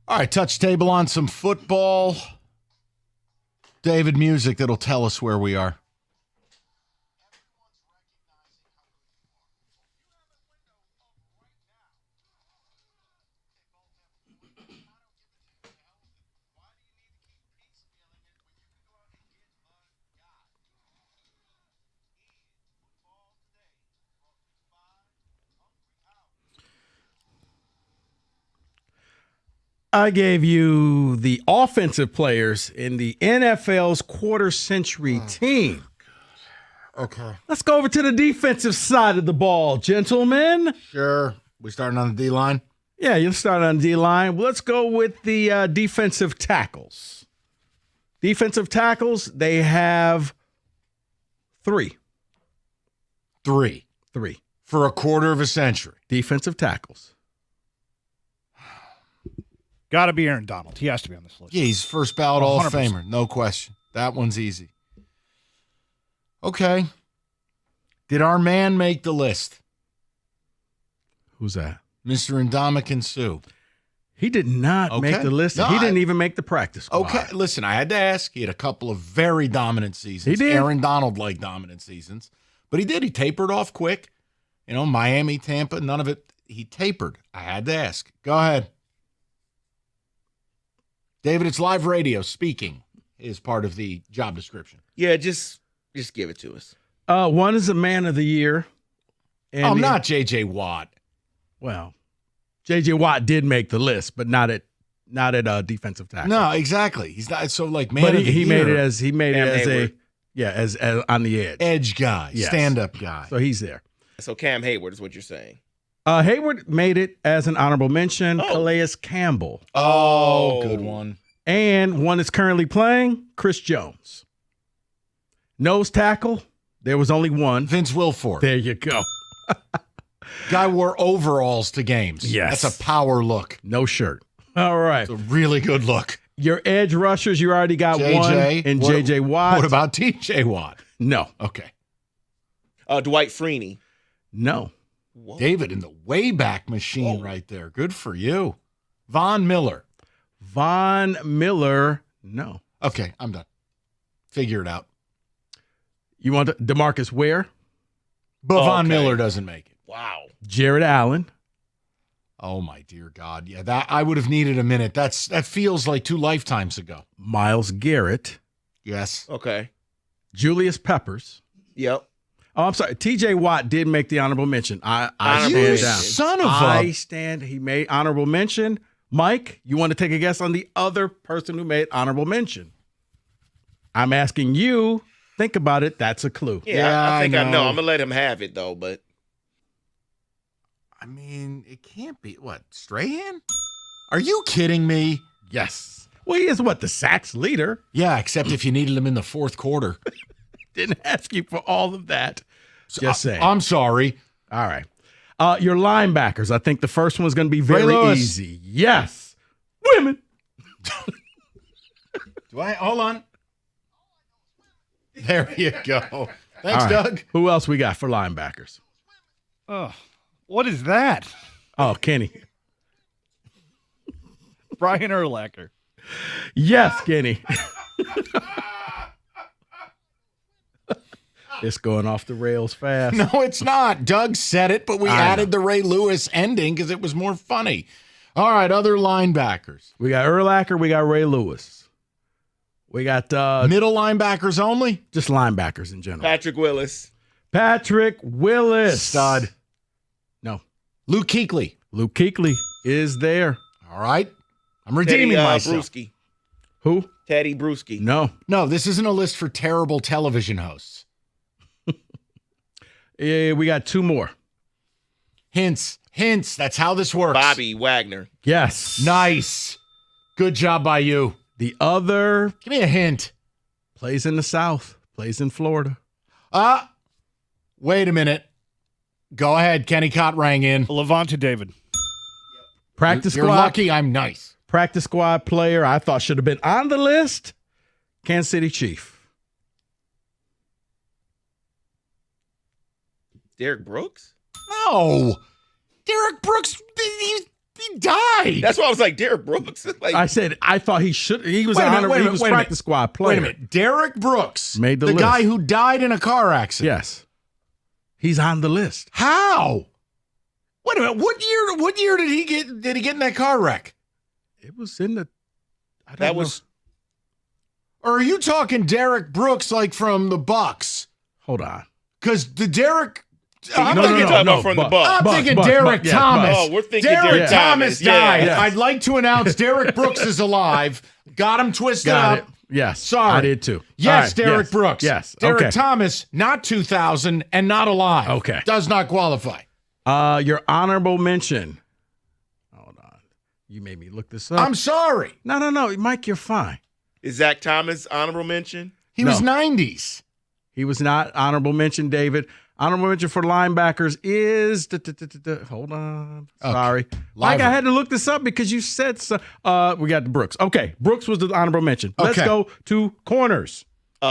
All right, touch table on some football. David, music that'll tell us where we are. I gave you the offensive players in the NFL's quarter-century team. Okay. Let's go over to the defensive side of the ball, gentlemen. Sure. We starting on the D-line? Yeah, you'll start on D-line. Let's go with the defensive tackles. Defensive tackles, they have three. Three. For a quarter of a century. Defensive tackles. Got to be Aaron Donald. He has to be on this list. Yeah, he's first ballot Hall of 100%. Famer. No question. That one's easy. Okay. Did our man make the list? Who's that? Mr. Ndamukong Suh. He did not make the list. No, he didn't even make the practice squad. Okay, listen, I had to ask. He had a couple of very dominant seasons. He did. Aaron Donald like dominant seasons. But he did. He tapered off quick. You know, Miami, Tampa, none of it. He tapered. I had to ask. Go ahead. David, it's live radio. Speaking is part of the job description. Yeah, just give it to us. One is a man of the year. And not J.J. Watt. Well, J.J. Watt did make the list, but not at defensive tackle. No, exactly. He's not so like man But of the he year. made it as Hayward. as on the edge. Edge guy, Yes. stand-up guy. So he's there. So Cam Hayward is what you're saying. Hayward made it as an honorable mention. Oh. Calais Campbell. Oh, good one. And one is currently playing, Chris Jones. Nose tackle, there was only one. Vince Wilfork. There you go. Guy wore overalls to games. Yes. That's a power look. No shirt. All right. It's a really good look. Your edge rushers, you already got one in J.J. Watt. What about T.J. Watt? No. Okay. Dwight Freeney. No. Whoa. David in the Wayback Machine right there. Good for you. Von Miller. Von Miller, no. Okay, I'm done. Figure it out. You want DeMarcus Ware? But Von Miller doesn't make it. Wow. Jared Allen. Oh, my dear God. Yeah, that I would have needed a minute. That feels like 2 lifetimes ago. Myles Garrett. Yes. Okay. Julius Peppers. Yep. Oh, I'm sorry. T.J. Watt did make the honorable mention. I You stand down. son of a... I stand. He made honorable mention. Mike, you want to take a guess on the other person who made honorable mention? I'm asking you. Think about it. That's a clue. Yeah, I think I know. I'm going to let him have it, though, but. I mean, it can't be. What, Strahan? Are you kidding me? Yes. Well, he is the sacks leader. Yeah, except if you needed him in the fourth quarter. Didn't ask you for all of that. Just saying. I'm sorry. All right. Your linebackers. I think the first one's going to be very easy. Yes. Women. Hold on. There you go. Thanks, All right. Doug. Who else we got for linebackers? Oh, what is that? Oh, Kenny. Brian Urlacher. Yes, Kenny. It's going off the rails fast. No, it's not. Doug said it, but we I added the Ray Lewis ending because it was more funny. All right, other linebackers. We got Urlacher. We got Ray Lewis. We got middle linebackers only? Just linebackers in general. Patrick Willis. Patrick Willis. Stud. No. Luke Kuechly. Luke Kuechly is there. All right. I'm redeeming myself. Bruschi. Who? Teddy Bruschi. No, this isn't a list for terrible television hosts. Yeah, we got 2 more. Hints. That's how this works. Bobby Wagner. Yes. Nice. Good job by you. The other Give me a hint. plays in the South, plays in Florida. Wait a minute. Go ahead. Kenny Cott rang in. Levante David. Practice You're squad. lucky I'm nice. Practice squad player I thought should have been on the list. Kansas City Chief. Derek Brooks? No. Derek Brooks, He died. That's why I was like, Derek Brooks. Like, I said I thought he should. He was he was practice squad player. Wait a minute. Derek Brooks made the list. Guy who died in a car accident. Yes, he's on the list. How? Wait a minute. What year did he get? Did he get in that car wreck? It was in the. That was. Or are you talking Derek Brooks like from the Bucks? Hold on. Because the Derek. I'm thinking from the Bucks. I'm thinking Derek Thomas. Oh, we're thinking Derek Thomas died. Yeah. I'd like to announce Derek Brooks is alive. Got him twisted up. It. Yes. Sorry. I did too. Yes, right. Derek Brooks. Yes. Derek okay. Thomas, not 2000 and not alive. Okay. Does not qualify. Your honorable mention. Hold on. You made me look this up. I'm sorry. No, Mike, you're fine. Is Zach Thomas honorable mention? He was 90s. He was not honorable mention, David. Honorable mention for linebackers is hold on. Sorry. Okay. Mike, I had to look this up because you said so. We got the Brooks. Okay. Brooks was the honorable mention. Let's go to corners.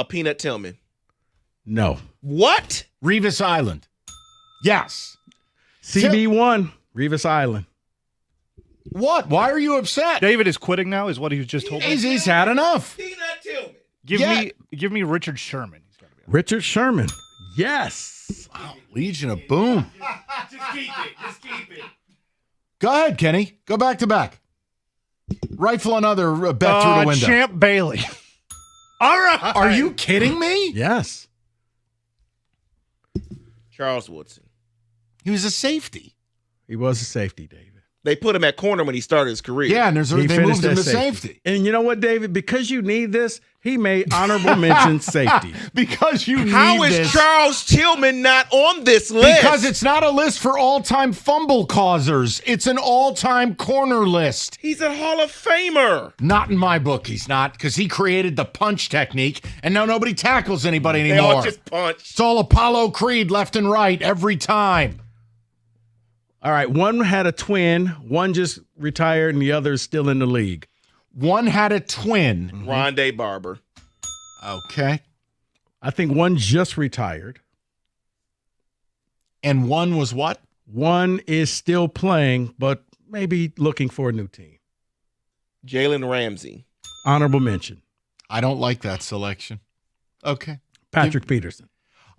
Peanut Tillman. No. What? Revis Island. Yes. CB1, Revis Island. What? Why are you upset? David is quitting now, is what he just told me. He's had enough. Peanut Tillman. Give me Richard Sherman. He's got to be Richard Sherman. Yes. Wow. Legion of Boom. Just keep it. Go ahead, Kenny. Go back to back. Rifle another bet through the window. Champ Bailey. All right. Are you kidding me? Yes. Charles Woodson. He was a safety. He was a safety, David. They put him at corner when he started his career. Yeah, and they moved him to safety. And you know what, David? Because you need this, he made honorable mention safety. Because you need this. How is Charles Tillman not on this list? Because it's not a list for all-time fumble causers. It's an all-time corner list. He's a Hall of Famer. Not in my book, he's not, because he created the punch technique, and now nobody tackles anybody anymore. They all just punch. It's all Apollo Creed left and right every time. All right, one had a twin, one just retired, and the other is still in the league. One had a twin. Rondé Barber. Okay. I think one just retired. And one was what? One is still playing, but maybe looking for a new team. Jalen Ramsey. Honorable mention. I don't like that selection. Okay. Patrick Peterson.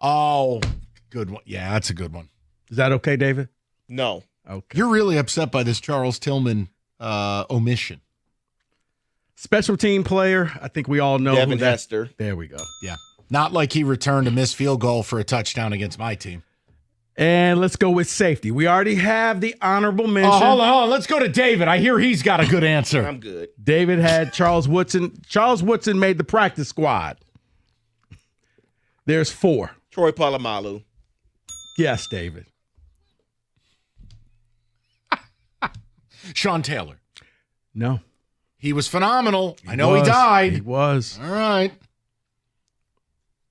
Oh, good one. Yeah, that's a good one. Is that okay, David? No. Okay. You're really upset by this Charles Tillman omission. Special team player. I think we all know Devin who that. Hester. There we go. Yeah. Not like he returned a missed field goal for a touchdown against my team. And let's go with safety. We already have the honorable mention. Oh, hold on. Let's go to David. I hear he's got a good answer. I'm good. David had Charles Woodson. Charles Woodson made the practice squad. There's 4. Troy Polamalu. Yes, David. Sean Taylor. No. He was phenomenal. I know he died. He was. All right.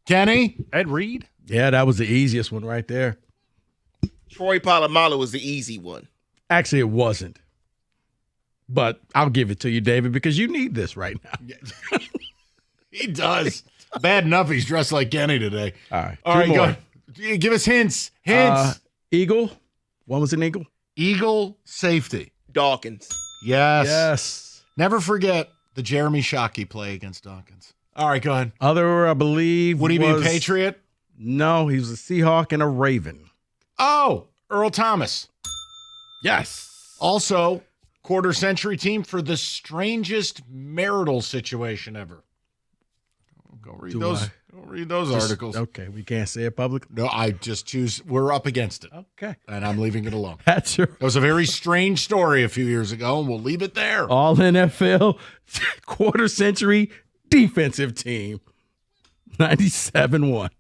Kenny? Ed Reed? Yeah, that was the easiest one right there. Troy Polamalu was the easy one. Actually, it wasn't. But I'll give it to you, David, because you need this right now. He does. Bad enough he's dressed like Kenny today. All right. All right, go. Give us hints. Hints. Eagle. One was an eagle. Eagle safety. Dawkins. Yes. Yes. Never forget the Jeremy Shockey play against Dawkins. All right, go ahead. Other, I believe, Would he be a Patriot? No, he was a Seahawk and a Raven. Oh, Earl Thomas. Yes. Also, quarter century team for the strangest marital situation ever. Go read those. Go read those articles. Okay, we can't say it publicly. No, I just choose. We're up against it. Okay, and I'm leaving it alone. That's true. It was a very strange story a few years ago, and we'll leave it there. All NFL quarter century defensive team, 97-1.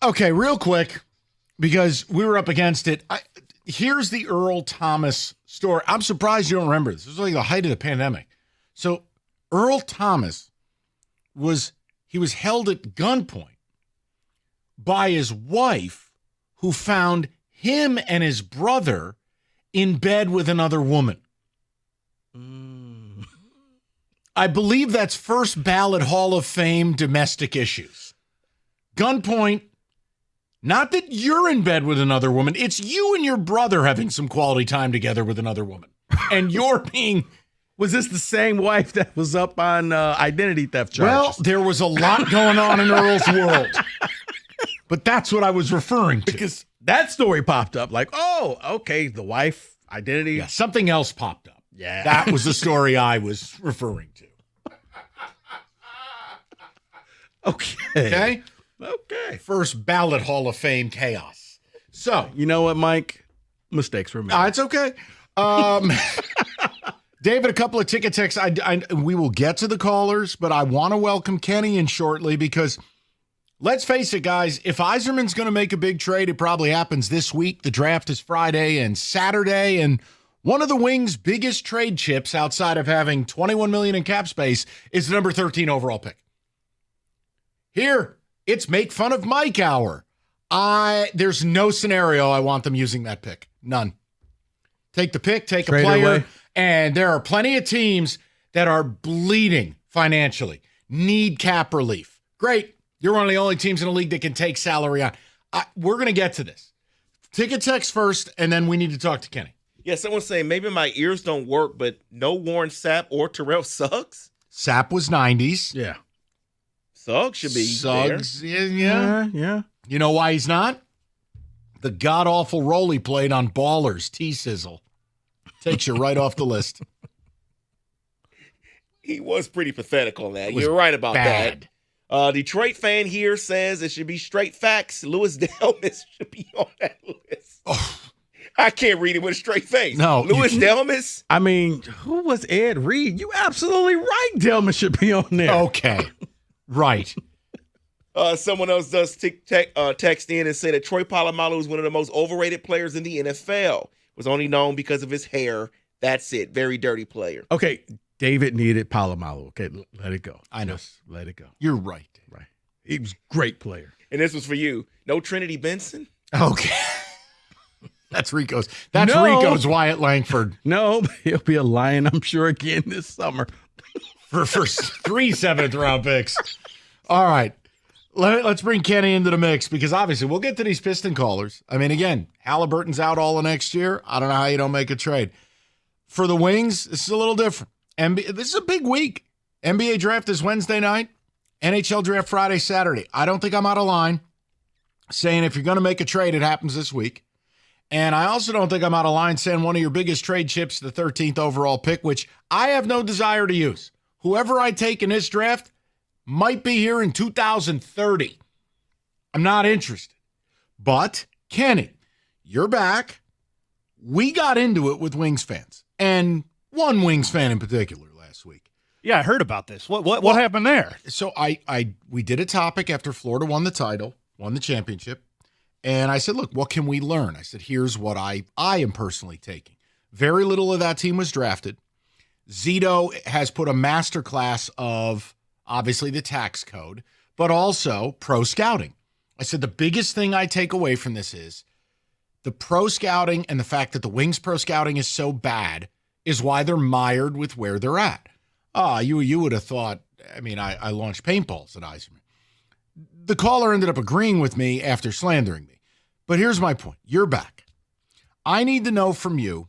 Okay, real quick, because we were up against it. Here's the Earl Thomas story. I'm surprised you don't remember this. This was like the height of the pandemic. So Earl Thomas was held at gunpoint by his wife, who found him and his brother in bed with another woman. I believe that's first ballot Hall of Fame domestic issues. Gunpoint. Not that you're in bed with another woman. It's you and your brother having some quality time together with another woman. And you're being... Was this the same wife that was up on identity theft charges? Well, there was a lot going on in Earl's world. But that's what I was referring to. Because that story popped up. Like, oh, okay, the wife, identity. Yeah, something else popped up. Yeah. That was the story I was referring to. Okay. Okay. First ballot Hall of Fame chaos. So. You know what, Mike? Mistakes were made. It's okay. David, a couple of ticket texts. We will get to the callers, but I want to welcome Kenny in shortly because let's face it, guys, if Yzerman's going to make a big trade, it probably happens this week. The draft is Friday and Saturday, and one of the Wings' biggest trade chips outside of having $21 million in cap space is the number 13 overall pick. Here, it's make fun of Mike hour. There's no scenario I want them using that pick. None. Take the pick, take Trade a player, away. and there are plenty of teams that are bleeding financially, need cap relief. Great. You're one of the only teams in the league that can take salary on. We're going to get to this. Ticket text first, and then we need to talk to Kenny. Yeah, someone's saying maybe my ears don't work, but no Warren Sapp or Terrell Suggs? Sapp was 90s. Yeah. Suggs should be Suggs, there. yeah. You know why he's not? The god-awful role he played on Ballers, T-Sizzle. Takes you right off the list. He was pretty pathetic on that. Was You're right about bad. that. Detroit fan here says it should be straight facts. Louis Delmas should be on that list. Oh. I can't read it with a straight face. No. Louis Delmas? I mean, who was Ed Reed? You absolutely right. Delmas should be on there. Okay. Right. Someone else does text in and say that Troy Polamalu is one of the most overrated players in the NFL. Was only known because of his hair. That's it. Very dirty player. Okay. David needed Polamalu. Okay. Let it go. I know. Just let it go. You're right. Right. He was a great player. And this was for you. No Trinity Benson? Okay. That's Rico's. That's Rico's Wyatt Langford. No, he'll be a Lion, I'm sure, again this summer. for 3 7th-round picks. All right. Let's bring Kenny into the mix because obviously we'll get to these Piston callers. I mean, again, Hallebertton's out all of next year. I don't know how you don't make a trade. For the Wings, this is a little different. This is a big week. NBA draft is Wednesday night. NHL draft Friday, Saturday. I don't think I'm out of line saying if you're going to make a trade, it happens this week. And I also don't think I'm out of line saying one of your biggest trade chips, the 13th overall pick, which I have no desire to use. Whoever I take in this draft might be here in 2030. I'm not interested. But, Kenny, you're back. We got into it with Wings fans, and one Wings fan in particular last week. Yeah, I heard about this. What happened there? So we did a topic after Florida won the championship, and I said, look, what can we learn? I said, here's what I am personally taking. Very little of that team was drafted. Zito has put a masterclass of obviously the tax code, but also pro scouting. I said the biggest thing I take away from this is the pro scouting and the fact that the Wings pro scouting is so bad is why they're mired with where they're at. You would have thought, I mean, I launched paintballs at Yzerman. The caller ended up agreeing with me after slandering me. But here's my point. You're back. I need to know from you,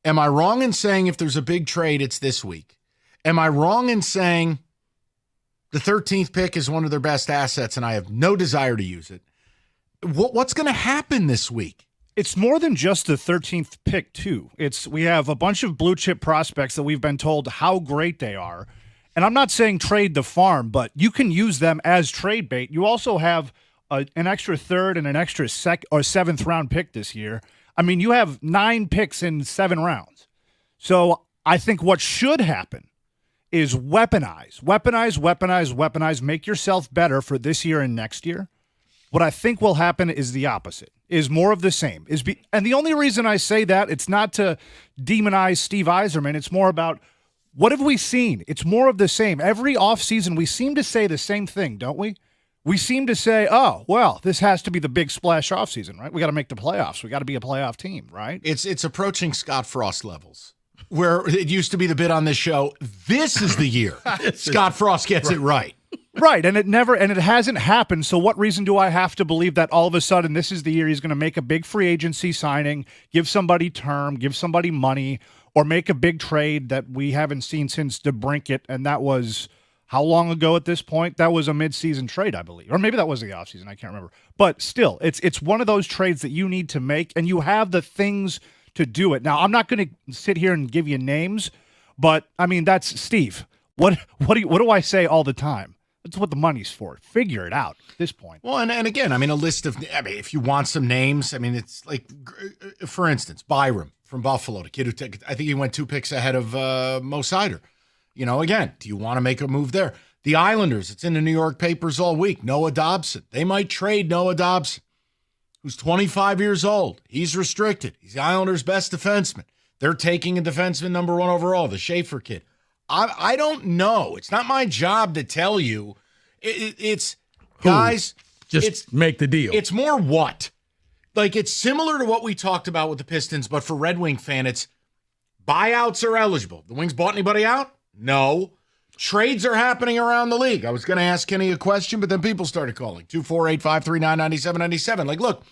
am I wrong in saying if there's a big trade, it's this week? Am I wrong in saying the 13th pick is one of their best assets and I have no desire to use it? What's going to happen this week? It's more than just the 13th pick, too. We have a bunch of blue chip prospects that we've been told how great they are. And I'm not saying trade the farm, but you can use them as trade bait. You also have an extra third and an extra seventh round pick this year. I mean, you have 9 picks in 7 rounds. So I think what should happen is weaponize, make yourself better for this year and next year. What I think will happen is the opposite, is more of the same. And the only reason I say that, it's not to demonize Steve Yzerman. It's more about what have we seen? It's more of the same. Every offseason, we seem to say the same thing, don't we? We seem to say, oh, well, this has to be the big splash offseason, right? We got to make the playoffs. We got to be a playoff team, right? It's approaching Scott Frost levels, where it used to be the bit on this show, this is the year Scott Frost gets it right. Right, and it hasn't happened, so what reason do I have to believe that all of a sudden this is the year he's going to make a big free agency signing, give somebody term, give somebody money, or make a big trade that we haven't seen since DeBrincat, and that was how long ago at this point? That was a midseason trade, I believe. Or maybe that was the offseason, I can't remember. But still, it's one of those trades that you need to make, and you have the things to do it. Now, I'm not going to sit here and give you names, but, I mean, that's Steve. What do I say all the time? That's what the money's for. Figure it out at this point. Well, and again, I mean, if you want some names, I mean, it's like, for instance, Byram from Buffalo, the kid who I think he went 2 picks ahead of Mo Sider. You know, again, do you want to make a move there? The Islanders, it's in the New York papers all week. Noah Dobson. They might trade Noah Dobson, who's 25 years old. He's restricted. He's the Islanders' best defenseman. They're taking a defenseman number 1 overall, the Schaefer kid. I don't know. It's not my job to tell you. It's guys. Just make the deal. It's more what? Like, it's similar to what we talked about with the Pistons, but for Red Wing fan, it's buyouts are eligible. The Wings bought anybody out? No. Trades are happening around the league. I was going to ask Kenny a question, but then people started calling. 248-539-9797. Like, look,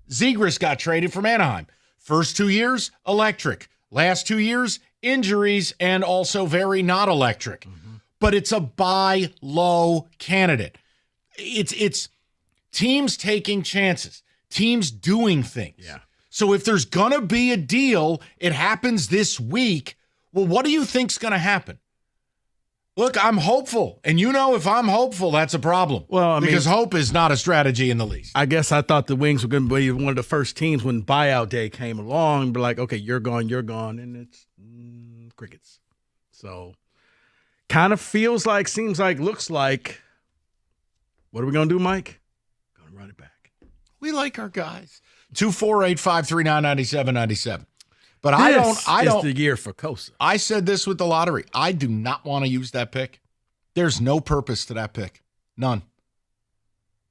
Zegras got traded from Anaheim. First 2 years, electric. Last 2 years, injuries and also very not electric. But it's a buy low candidate. It's teams taking chances, teams doing things. Yeah. So if there's going to be a deal, it happens this week. Well, what do you think's going to happen? Look, I'm hopeful. And you know, if I'm hopeful, that's a problem. Well, because hope is not a strategy in the least. I guess I thought the Wings were going to be one of the first teams when buyout day came along, be like, okay, you're gone, and it's crickets. So kind of feels like, seems like, looks like, what are we going to do, Mike? Going to run it back. We like our guys. 248-539-9797. But this I don't. It's the year for Kosa. I said this with the lottery. I do not want to use that pick. There's no purpose to that pick. None.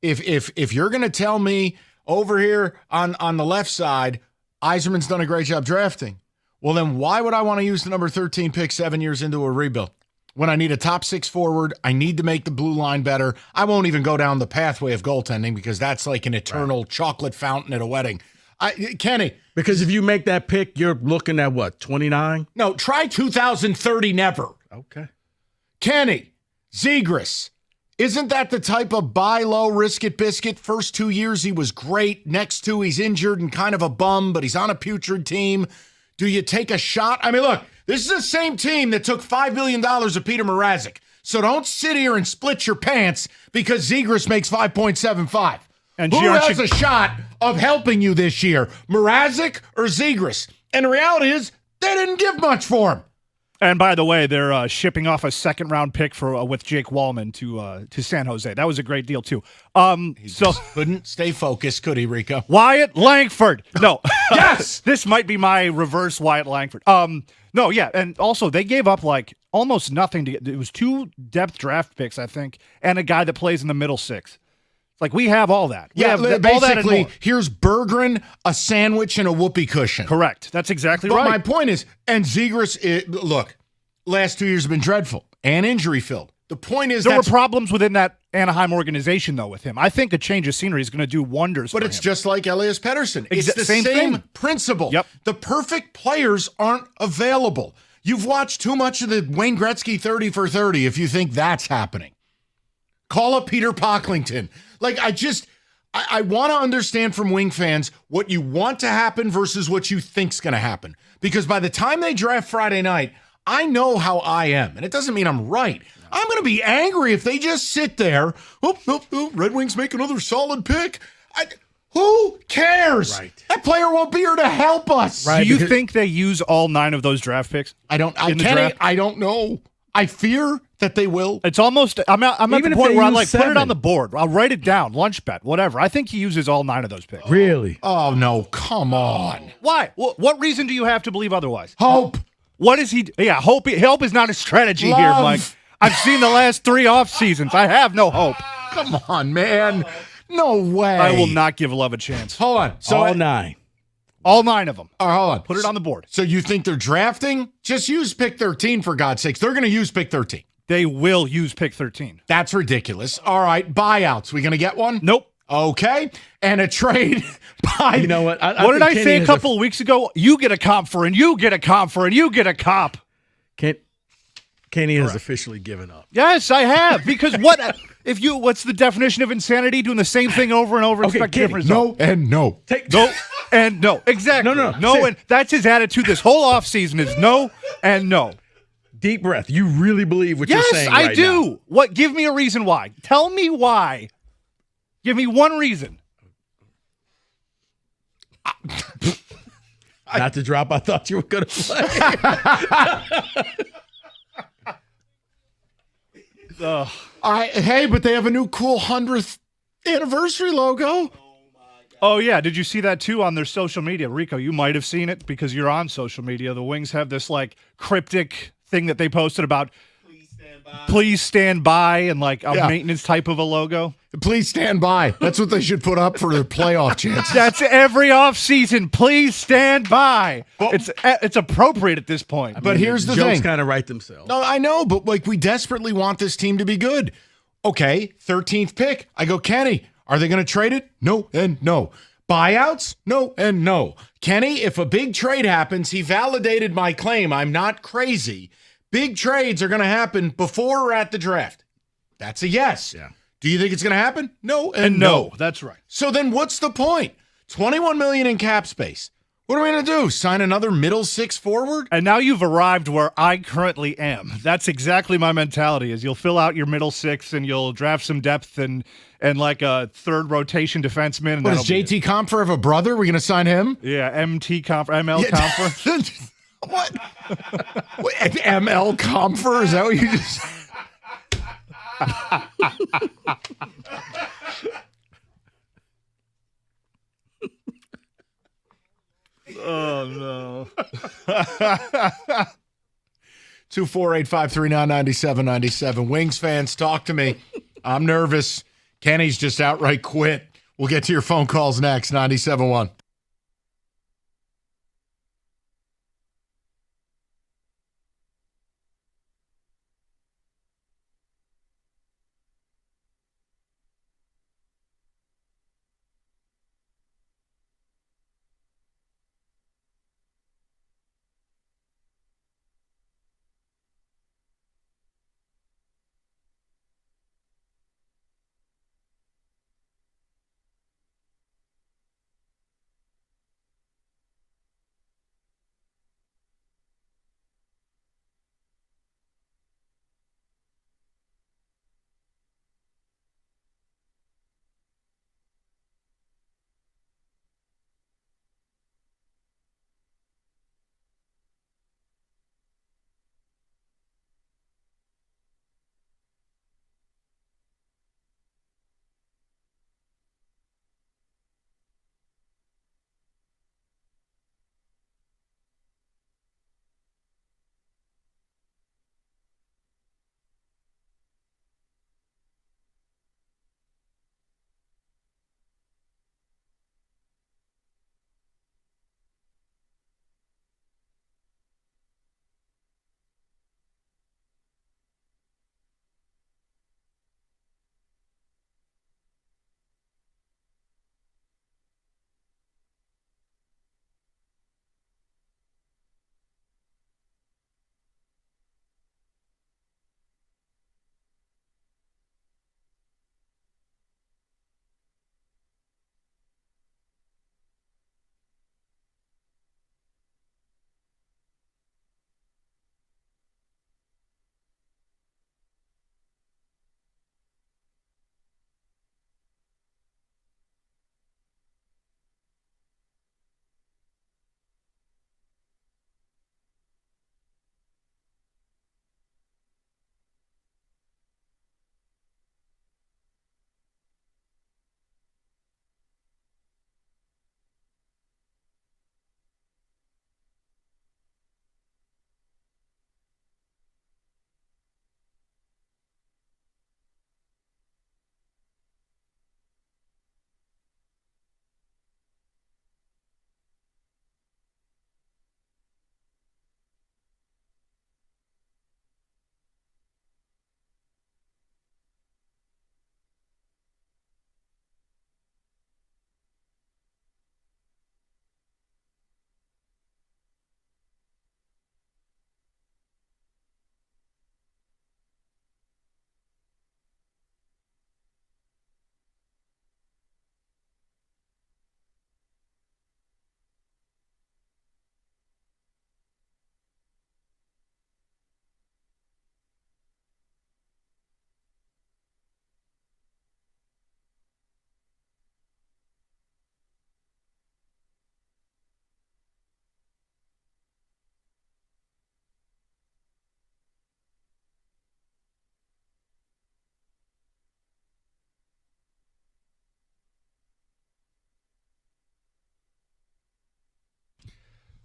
If you're going to tell me over here on the left side, Yzerman's done a great job drafting, well, then why would I want to use the number 13 pick 7 years into a rebuild? When I need a top 6 forward, I need to make the blue line better. I won't even go down the pathway of goaltending because that's like an eternal chocolate fountain at a wedding. Kenny. Because if you make that pick, you're looking at what, 29? No, try 2030 never. Okay. Kenny, Zegras. Isn't that the type of buy low, risk it, biscuit? First 2 years, he was great. Next 2, he's injured and kind of a bum, but he's on a putrid team. Do you take a shot? I mean, look, this is the same team that took $5 million of Peter Mrazek. So don't sit here and split your pants because Zegras makes 5.75. And who has a shot of helping you this year, Mrazek or Zegras? And the reality is, they didn't give much for him. And by the way, they're shipping off a second-round pick for with Jake Wallman to San Jose. That was a great deal too. He just couldn't stay focused, could he, Rico? Wyatt Langford. No, yes, this might be my reverse Wyatt Langford. No, yeah, and also they gave up like almost nothing to get. It was 2 depth draft picks, I think, and a guy that plays in the middle 6. Like, we have all that. We have basically, all that and more. Here's Berggren, a sandwich, and a whoopee cushion. Correct. That's exactly right. But my point is, and Zegras, look, last 2 years have been dreadful and injury-filled. The point is there were problems within that Anaheim organization, though, with him. I think a change of scenery is going to do wonders for him. But it's just like Elias Pettersson. It's the same principle. Yep. The perfect players aren't available. You've watched too much of the Wayne Gretzky 30 for 30 if you think that's happening. Call up Peter Pocklington. Like, I want to understand from Wing fans what you want to happen versus what you think's going to happen. Because by the time they draft Friday night, I know how I am. And it doesn't mean I'm right. I'm going to be angry if they just sit there. Oh, Red Wings make another solid pick. Who cares? Right. That player won't be here to help us. Right, do you think they use all 9 of those draft picks? I don't know. I fear that they will? It's almost. I'm at Even the if point they where I'm use like, put it 7. on the board. I'll write it down. Lunch bet, whatever. I think he uses all 9 of those picks. Really? Oh no! Come on. Why? What reason do you have to believe otherwise? Hope. What is he? Yeah, hope is not a strategy here, Love. Mike. I've seen the last 3 off seasons. I have no hope. Come on, man. No way. I will not give Love a chance. Hold on. So all 9. All 9 of them. All right, hold on. Put it on the board. So you think they're drafting? Just use pick 13 for God's sakes. They're going to use pick 13. They will use pick 13. That's ridiculous. All right, buyouts. We going to get one? Nope. Okay. And a trade by. You know what? What did I say a couple of weeks ago? You get a comp for, and you get a comp for, and you get a comp. Kenny has officially given up. Yes, I have. Because what's the definition of insanity? Doing the same thing over and over, Okay, expecting different No results. and no. No and no. Exactly. No, and that's his attitude this whole offseason is no and no. Deep breath. You really believe what you're saying Yes, I right do. now. What? Give me a reason why. Tell me why. Give me one reason. Not to drop, I thought you were going to play. Hey, but they have a new cool 100th anniversary logo. Oh, yeah. Did you see that, too, on their social media? Rico, you might have seen it because you're on social media. The Wings have this, cryptic thing that they posted about please stand by and, a maintenance type of a logo. Please stand by. That's what they should put up for the playoff chances. That's every offseason. Please stand by. Well, it's appropriate at this point. But here's the jokes thing. kind of write themselves. No, I know, but we desperately want this team to be good. Okay, 13th pick. I go, Kenny, are they going to trade it? No and no. Buyouts? No and no. Kenny, if a big trade happens, he validated my claim. I'm not crazy. Big trades are going to happen before or at the draft. That's a yes. Yeah. Do you think it's going to happen? No and no. That's right. So then what's the point? $21 million in cap space. What are we going to do? Sign another middle 6 forward? And now you've arrived where I currently am. That's exactly my mentality is you'll fill out your middle 6 and you'll draft some depth and a third rotation defenseman. And What, does JT Compher have a brother? We're going to sign him? Yeah, ML Compher. What? ML Compher? Is that what you just said? Oh, no. 248-539-9797. Wings fans, talk to me. I'm nervous. Kenny's just outright quit. We'll get to your phone calls next. 97.1.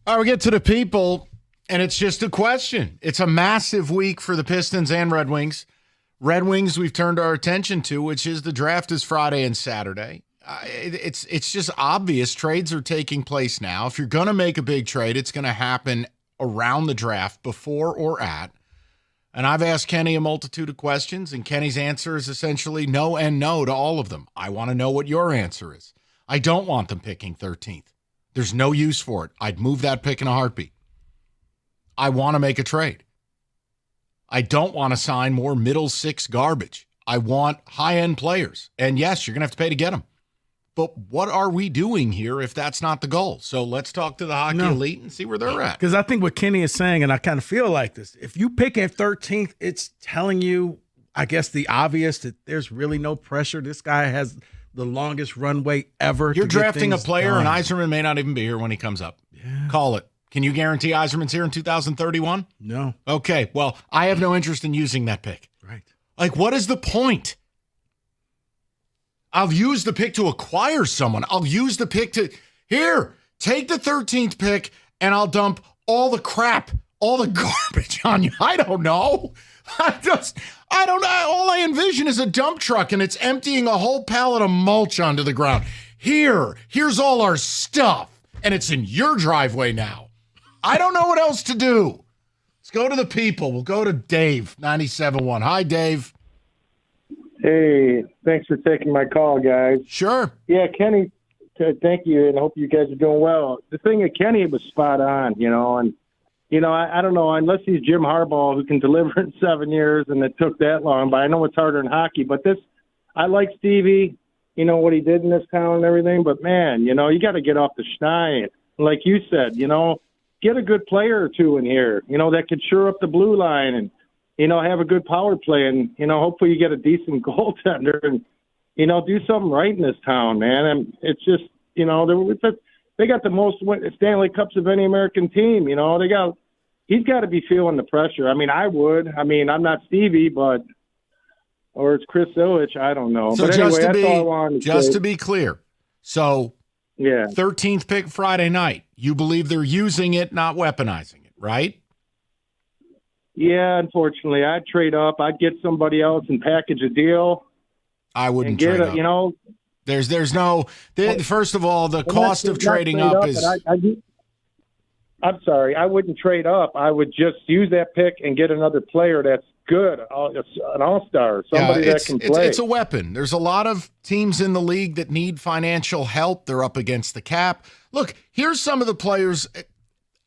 All right, we get to the people, and it's just a question. It's a massive week for the Pistons and Red Wings. Red Wings we've turned our attention to, which is the draft is Friday and Saturday. It's just obvious trades are taking place now. If you're going to make a big trade, it's going to happen around the draft, before or at. And I've asked Kenny a multitude of questions, and Kenny's answer is essentially no and no to all of them. I want to know what your answer is. I don't want them picking 13th. There's no use for it. I'd move that pick in a heartbeat. I want to make a trade. I don't want to sign more middle six garbage. I want high-end players. And yes, you're going to have to pay to get them. But what are we doing here if that's not the goal? So let's talk to the hockey elite and see where they're at. Because I think what Kenny is saying, and I kind of feel like this, if you pick at 13th, it's telling you, I guess, the obvious that there's really no pressure. This guy has the longest runway ever. You're drafting a things player, done. and Yzerman may not even be here when he comes up. Yeah. Call it. Can you guarantee Yzerman's here in 2031? No. Okay, well, I have no interest in using that pick. Right. Like, what is the point? I'll use the pick to acquire someone. I'll use the pick to, here, take the 13th pick, and I'll dump all the crap, all the garbage on you. I don't know. I don't know. All I envision is a dump truck, and it's emptying a whole pallet of mulch onto the ground. Here's all our stuff, and it's in your driveway now. I don't know what else to do. Let's go to the people. We'll go to Dave, 97.1. Hi, Dave. Hey, thanks for taking my call, guys. Sure. Yeah, Kenny, thank you, and I hope you guys are doing well. The thing with Kenny was spot on, and, I don't know, unless he's Jim Harbaugh who can deliver in 7 years, and it took that long, but I know it's harder in hockey. But I like Stevie, what he did in this town and everything, but, man, you got to get off the schneid. Like you said, get a good player or two in here, that could shore up the blue line and, have a good power play and, hopefully you get a decent goaltender and, do something right in this town, man. And it's just, they got the most Stanley Cups of any American team. He's got to be feeling the pressure. I mean, I would. I mean, I'm not Stevie, or it's Chris Illich. I don't know. So but anyway, just to be clear, so yeah, 13th pick Friday night, you believe they're using it, not weaponizing it, right? Yeah, unfortunately, I'd trade up. I'd get somebody else and package a deal. I wouldn't trade up. There's no. First of all, the cost of trading up is. I'm sorry, I wouldn't trade up. I would just use that pick and get another player that's good, an all-star, somebody that can play. It's a weapon. There's a lot of teams in the league that need financial help. They're up against the cap. Look, here's some of the players.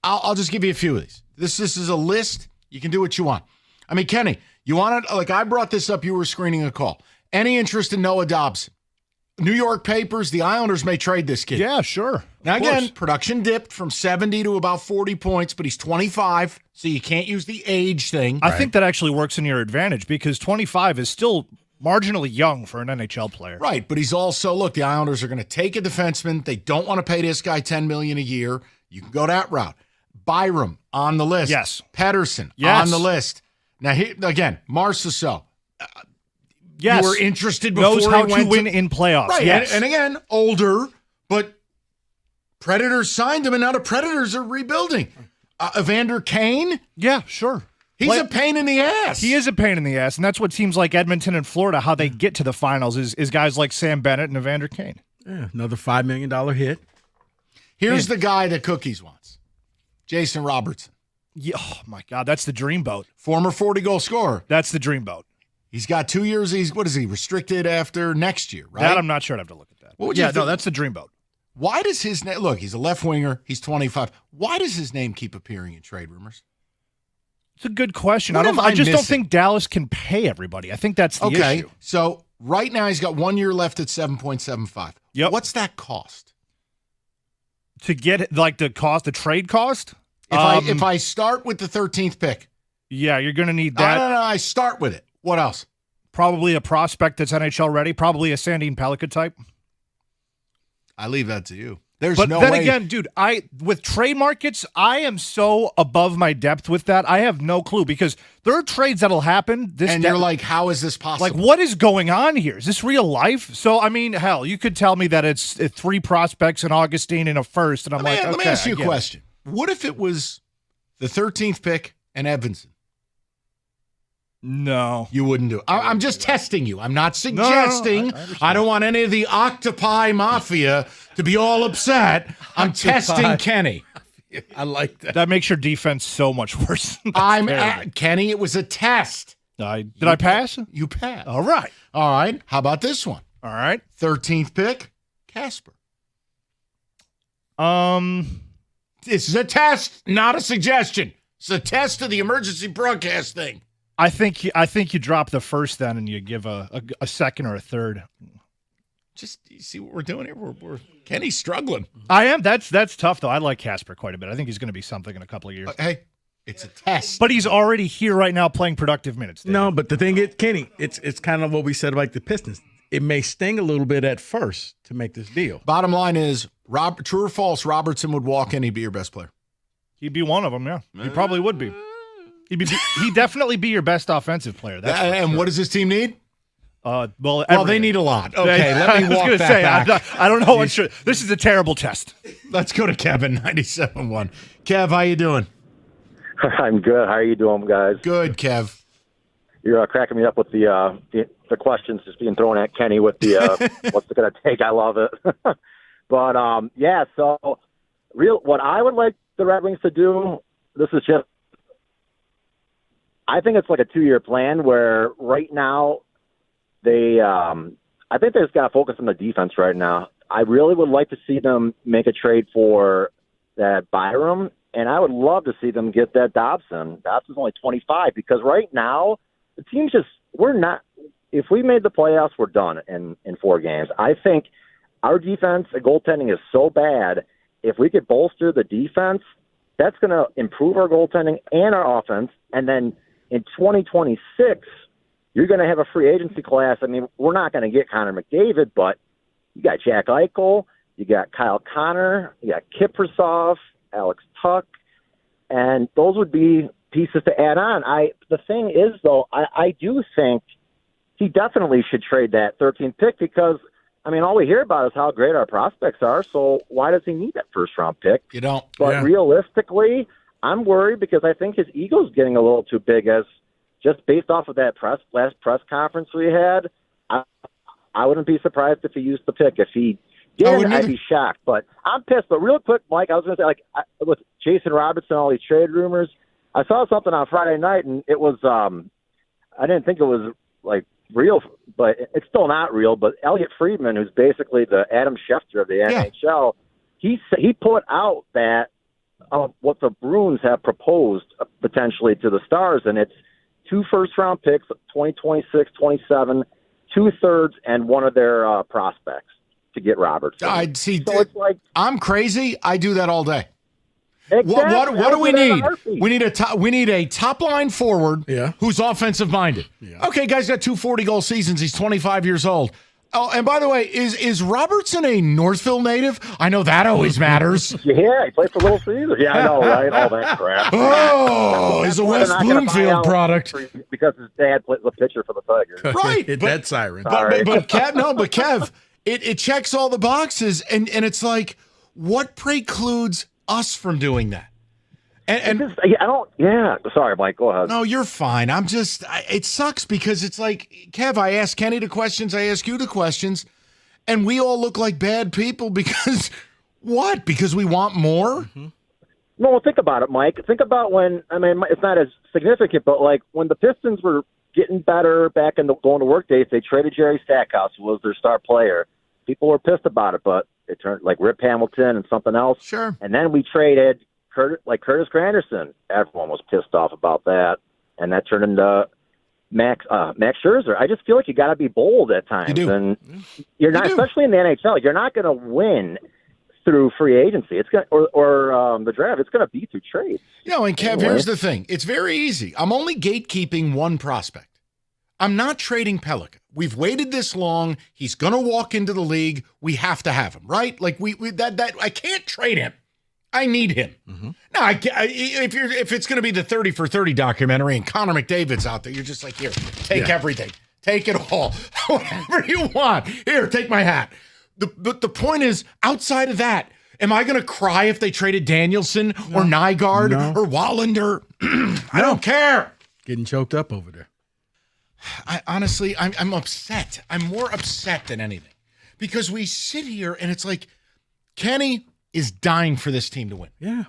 I'll just give you a few of these. This is a list. You can do what you want. I mean, Kenny, you want to, I brought this up, you were screening a call. Any interest in Noah Dobson? New York papers, the Islanders may trade this kid. Yeah, sure. Now, again, production dipped from 70 to about 40 points, but he's 25, so you can't use the age thing. I think that actually works in your advantage because 25 is still marginally young for an NHL player. Right, but he's also, look, the Islanders are going to take a defenseman. They don't want to pay this guy $10 million a year. You can go that route. Byram on the list. Yes. Pedersen on the list. Now, again, Marchessault. Yes. You were interested before knows how to win in playoffs. Right, yes. and again, older, but Predators signed him, and now the Predators are rebuilding. Evander Kane? Yeah, sure. He's a pain in the ass. He is a pain in the ass, and that's what teams like Edmonton and Florida, how they get to the finals is guys like Sam Bennett and Evander Kane. Yeah, another $5 million hit. Here's the guy that Cookies wants. Jason Robertson. Yeah, oh, my God, that's the dreamboat. Former 40-goal scorer. That's the dreamboat. He's got 2 years. What is he, restricted after next year, right? That I'm not sure. I'd have to look at that. What would you think? No, that's the dreamboat. Why does his name, look, he's a left winger. He's 25. Why does his name keep appearing in trade rumors? It's a good question. I just don't think Dallas can pay everybody. I think that's the issue. Okay, so right now he's got 1 year left at 7.75. Yep. What's that cost? To get the trade cost? If I start with the 13th pick. Yeah, you're going to need that. No, I start with it. What else? Probably a prospect that's NHL ready. Probably a Sandine Pellikka type. I leave that to you. There's but no then way. Again, dude, with trade markets, I am so above my depth with that. I have no clue because there are trades that'll happen. You're like, how is this possible? Like, what is going on here? Is this real life? So, I mean, hell, you could tell me that it's 3 prospects, an Augustine, and a first, and I'm like, okay. Let me ask you a question. What if it was the 13th pick and Evanson? No. You wouldn't do it. I'm just testing you. I'm not suggesting. No, I don't want any of the Octopi Mafia to be all upset. I'm testing Kenny. I like that. That makes your defense so much worse. Kenny, it was a test. Did I pass? You passed. All right. All right. How about this one? All right. 13th pick, Casper. This is a test, not a suggestion. It's a test of the emergency broadcast thing. I think you drop the first then and you give a second or a third. Just you see what we're doing here. We're Kenny's struggling. I am. That's tough though. I like Casper quite a bit. I think he's going to be something in a couple of years. Hey, it's a test. But he's already here right now playing productive minutes. David. No, but the thing is, Kenny, it's kind of what we said about the Pistons. It may sting a little bit at first to make this deal. Bottom line is, true or false, Robertson would walk in, he'd be your best player. He'd be one of them, yeah. He probably would be. He'd definitely be your best offensive player. And sure. What does this team need? Well, they need a lot. Okay, let me walk that back. I don't know what should. This is a terrible test. Let's go to Kevin, 97.1. Kev, how you doing? I'm good. How are you doing, guys? Good, Kev. You're cracking me up with the questions just being thrown at Kenny with the what's it going to take. I love it. But, yeah, so what I would like the Red Wings to do, this is just, I think it's like a 2-year plan where right now I think they just got to focus on the defense right now. I really would like to see them make a trade for that Byram, and I would love to see them get that Dobson. Dobson's only 25 because right now the team's just, we're not, if we made the playoffs, we're done in 4 games. I think our defense and goaltending is so bad. If we could bolster the defense, that's going to improve our goaltending and our offense. And then in 2026, you're going to have a free agency class. I mean, we're not going to get Connor McDavid, but you got Jack Eichel, you got Kyle Connor, you got Kiprasov, Alex Tuck, and those would be pieces to add on. The thing is, though, I do think he definitely should trade that 13th pick because, I mean, all we hear about is how great our prospects are, so why does he need that first-round pick? You don't. But realistically, I'm worried because I think his ego's getting a little too big as just based off of that last press conference we had. I wouldn't be surprised if he used the pick. If he did, I'd be shocked. But I'm pissed. But real quick, Mike, I was going to say, with Jason Robertson, all these trade rumors, I saw something on Friday night, and it was I didn't think it was, real, but it's still not real. But Elliot Friedman, who's basically the Adam Schefter of the NHL, he put out that what the Bruins have proposed potentially to the Stars, and it's 2 first-round picks, 2026, 27, 2/3, and one of their prospects to get Robertson. I'd see. So it's like, I'm crazy. I do that all day. Exactly. What do we need? We need a top line forward who's offensive minded. Yeah. Okay, guy's got 2 40-goal seasons. He's 25 years old. Oh, and by the way, is Robertson a Northville native? I know that always matters. Yeah, he plays for Little Caesars. Yeah, I know, right? All that crap. Oh, he's a West Bloomfield product. Because his dad played the pitcher for the Tigers. Right. Hit that siren. But Kev, it checks all the boxes, and it's like, what precludes us from doing that? And I don't. Yeah, sorry, Mike. Go ahead. No, you're fine. It sucks because it's like, Kev, I ask Kenny the questions, I ask you the questions, and we all look like bad people because what? Because we want more? Mm-hmm. No, well, think about it, Mike. Think about when, I mean, it's not as significant, but like when the Pistons were getting better back in the going to work days, they traded Jerry Stackhouse, who was their star player. People were pissed about it, but it turned like Rip Hamilton and something else. Sure. And then we traded Curtis Granderson. Everyone was pissed off about that, and that turned into Max Scherzer. I just feel like you got to be bold at times, and you're not, especially in the NHL. You're not going to win through free agency. It's going or the draft. It's going to be through trades. And Kev, here's the thing: it's very easy. I'm only gatekeeping one prospect. I'm not trading Pellica. We've waited this long. He's going to walk into the league. We have to have him, right? Like that I can't trade him. I need him. Mm-hmm. Now, if it's going to be the 30 for 30 documentary and Connor McDavid's out there, you're just like, here, take everything. Take it all. Whatever you want. Here, take my hat. But the point is, outside of that, Am I going to cry if they traded Danielson or Nygaard or Wallander? I don't care. Getting choked up over there. Honestly, I'm upset. I'm more upset than anything because we sit here and it's like Kenny is dying for this team to win. Yeah.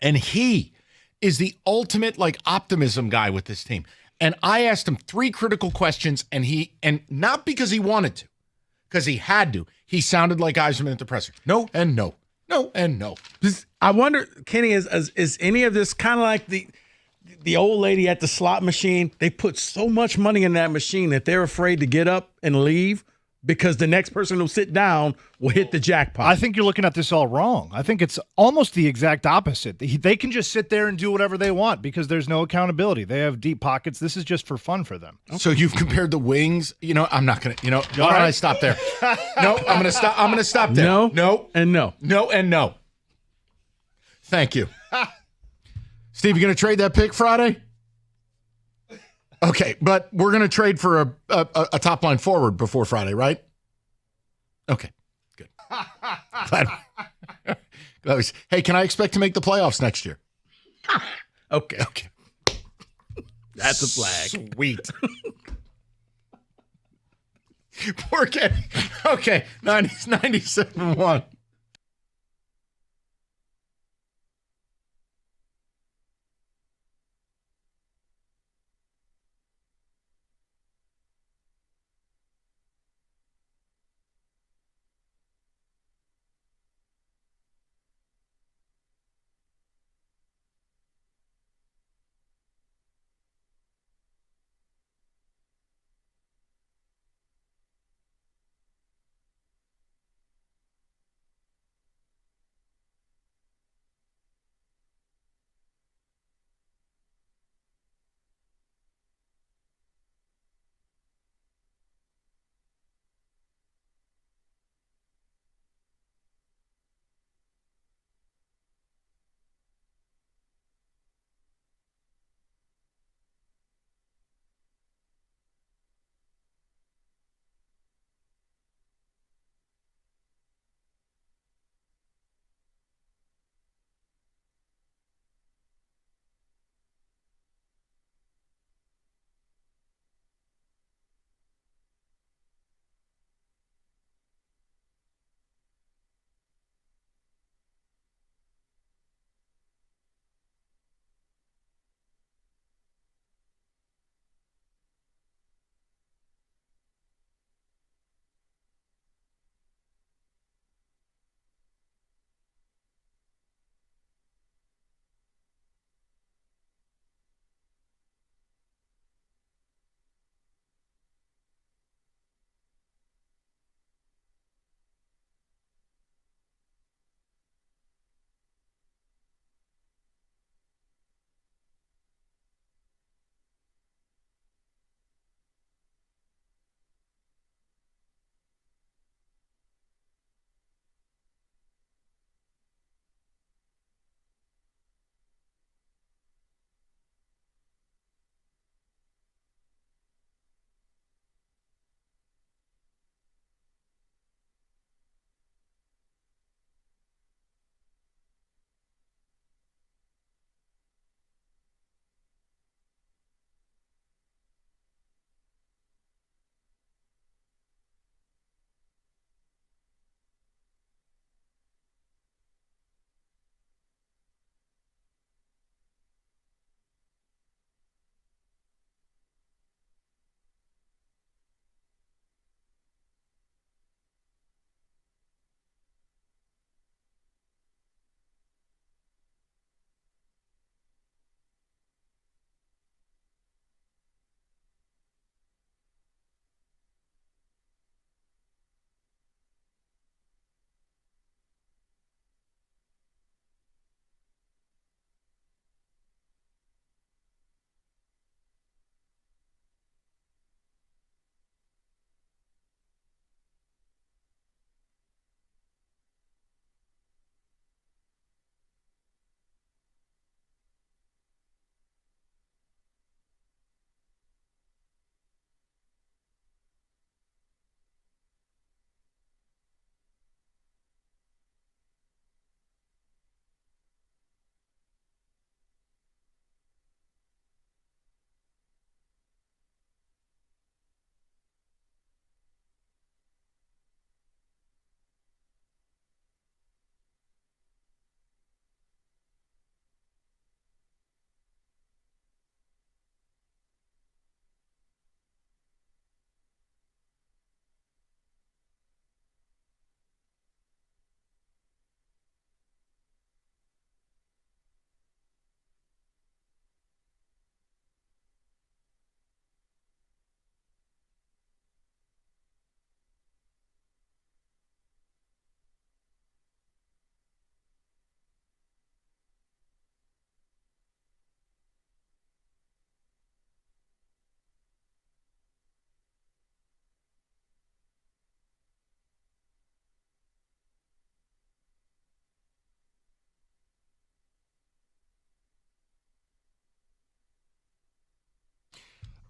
And he is the ultimate optimism guy with this team. And I asked him 3 critical questions and not because he wanted to, because he had to. He sounded like Eiserman at the presser. No and no. No and no. I wonder, Kenny, is any of this kind of like the old lady at the slot machine? They put so much money in that machine that they're afraid to get up and leave because the next person who'll sit down will hit the jackpot. I think you're looking at this all wrong. I think it's almost the exact opposite. They can just sit there and do whatever they want because there's no accountability. They have deep pockets. This is just for fun for them. So you've compared the Wings. I'm not going to, why don't I stop there? No, I'm going to stop. I'm going to stop there. No and no. No and no. Thank you. Steve, you going to trade that pick Friday? Okay, but we're going to trade for a top line forward before Friday, right? Okay, good. Hey, can I expect to make the playoffs next year? Okay. That's a flag. Sweet. Poor kid. Okay, 97-1.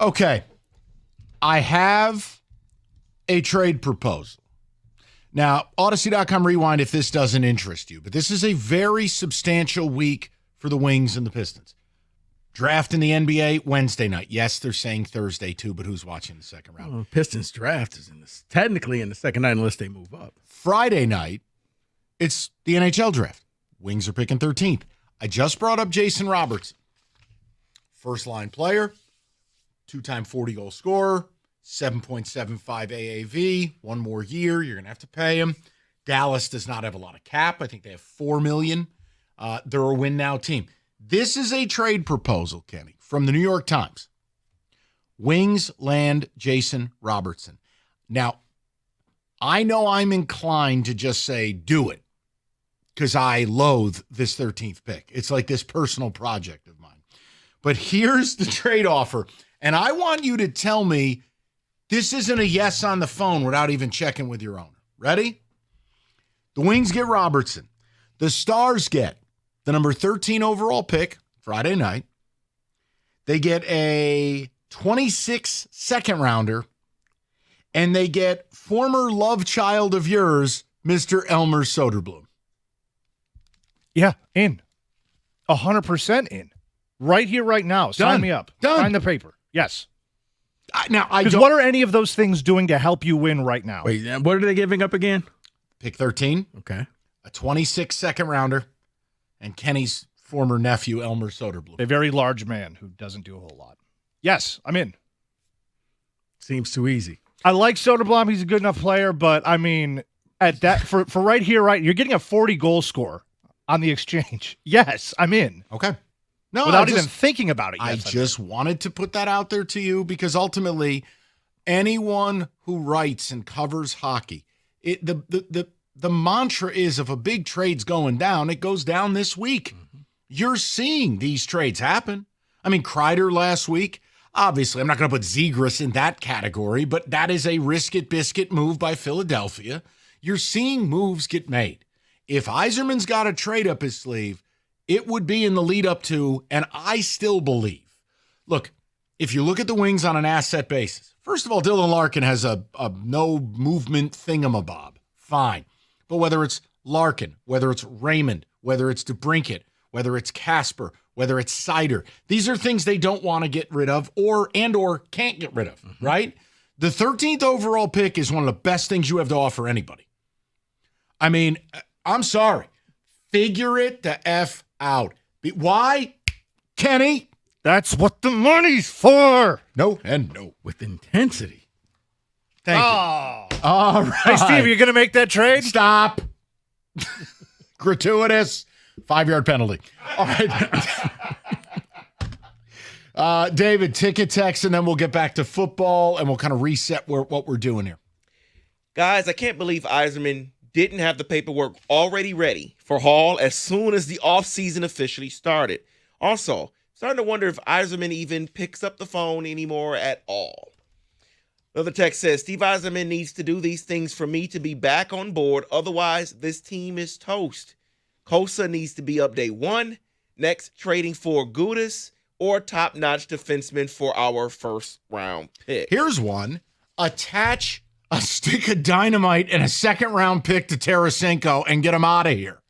Okay. I have a trade proposal. Now, Odyssey.com rewind if this doesn't interest you, but this is a very substantial week for the Wings and the Pistons. Draft in the NBA Wednesday night. Yes, they're saying Thursday too, but who's watching the second round? Well, Pistons draft is technically in the second night unless they move up. Friday night, it's the NHL draft. Wings are picking 13th. I just brought up Jason Robertson. First line player, 2-time 40-goal scorer, 7.75 AAV, 1 more year. You're going to have to pay him. Dallas does not have a lot of cap. I think they have $4 million. They're a win-now team. This is a trade proposal, Kenny, from the New York Times. Wings land Jason Robertson. Now, I know I'm inclined to just say do it because I loathe this 13th pick. It's like this personal project of mine. But here's the trade offer, and I want you to tell me this isn't a yes on the phone without even checking with your owner. Ready? The Wings get Robertson. The Stars get the number 13 overall pick Friday night. They get a 26 second rounder, and they get former love child of yours, Mr. Elmer Soderblom. Yeah, in. 100% in. Right here, right now. Sign me up. Done. Sign the paper. Yes. Because what are any of those things doing to help you win right now? Wait, what are they giving up again? Pick 13. Okay. A 26 second rounder, and Kenny's former nephew, Elmer Soderblom. A very large man who doesn't do a whole lot. Yes, I'm in. Seems too easy. I like Soderblom. He's a good enough player, but I mean, at that for right here, right, you're getting a 40-goal score on the exchange. Yes, I'm in. Okay. No, without even thinking about it. I Yes, just wanted to put that out there to you because ultimately, anyone who writes and covers hockey, the mantra is if a big trade's going down, it goes down this week. Mm-hmm. You're seeing these trades happen. I mean, Kreider last week. Obviously, I'm not going to put Zegras in that category, but that is a risk-it-biscuit move by Philadelphia. You're seeing moves get made. If Yzerman's got a trade up his sleeve, it would be in the lead up to, and I still believe. Look, if you look at the Wings on an asset basis, first of all, Dylan Larkin has a no movement thingamabob. Fine. But whether it's Larkin, whether it's Raymond, whether it's DeBrincat, whether it's Casper, whether it's Sider, these are things they don't want to get rid of or can't get rid of, right? The 13th overall pick is one of the best things you have to offer anybody. I mean, I'm sorry. Figure it the F out. Why? Kenny? That's what the money's for. No and no. With intensity. Thank you. All right. Hey, Steve, you going to make that trade? Stop. Gratuitous. 5-yard penalty. All right. David, ticket text, and then we'll get back to football, and we'll kind of reset what we're doing here. Guys, I can't believe Yzerman didn't have the paperwork already ready for Hall as soon as the offseason officially started. Also, starting to wonder if Yzerman even picks up the phone anymore at all. Another text says, Steve Yzerman needs to do these things for me to be back on board. Otherwise, this team is toast. Kosa needs to be up day one. Next, trading for Gudas or top-notch defenseman for our first-round pick. Here's one. Attach a stick of dynamite and a second-round pick to Tarasenko and get him out of here.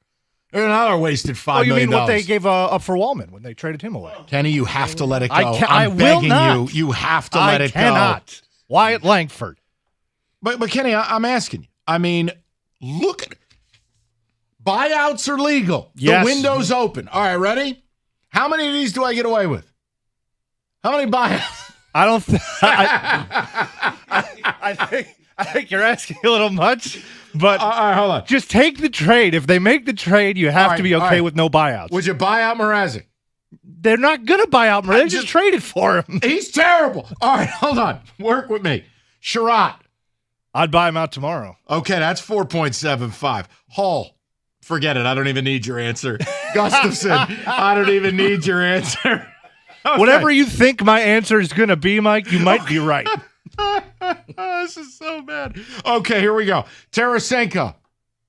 There's another wasted $5 million. Oh, you mean what they gave up for Wallman when they traded him away? Kenny, you have to let it go. I I'm will begging not. you. You have to let it go. I cannot. Wyatt Langford. But Kenny, I'm asking you. I mean, look at it. Buyouts are legal. Yes. The window's open. All right, ready? How many of these do I get away with? How many buyouts? I don't. I think you're asking a little much. But all right, hold on. Just take the trade. If they make the trade, you have to be okay with no buyouts. Would you buy out Mrazek? They're not going to buy out Mrazek. They just traded for him. He's terrible. All right, hold on. Work with me. Sherratt. I'd buy him out tomorrow. Okay, that's 4.75. Hall. Forget it. I don't even need your answer. Gustafson. I don't even need your answer. Okay. Whatever you think my answer is going to be, Mike, you might be right. This is so bad. Okay, here we go. Tarasenko.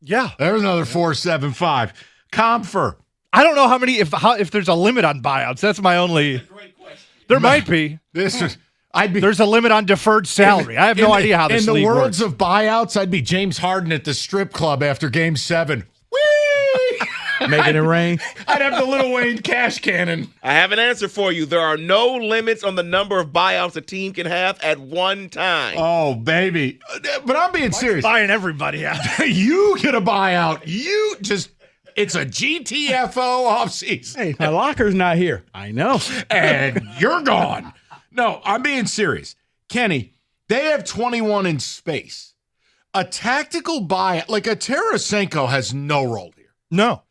Yeah. There's another 4.75. Comfer. I don't know how many, if there's a limit on buyouts. That's my only. That's a great question. There might be. This is There's a limit on deferred salary. I have no idea how this league works. In the worlds works. of buyouts, I'd be James Harden at the strip club after Game 7. Whee! Making it rain. I'd have the Lil Wayne cash cannon. I have an answer for you. There are no limits on the number of buyouts a team can have at one time. Oh, baby. But I'm being serious. Buying everybody out. You get a buyout. It's a GTFO offseason. Hey, my locker's not here. I know. And you're gone. No, I'm being serious. Kenny, they have 21 in space. A tactical buyout, like a Tarasenko has no role here. No.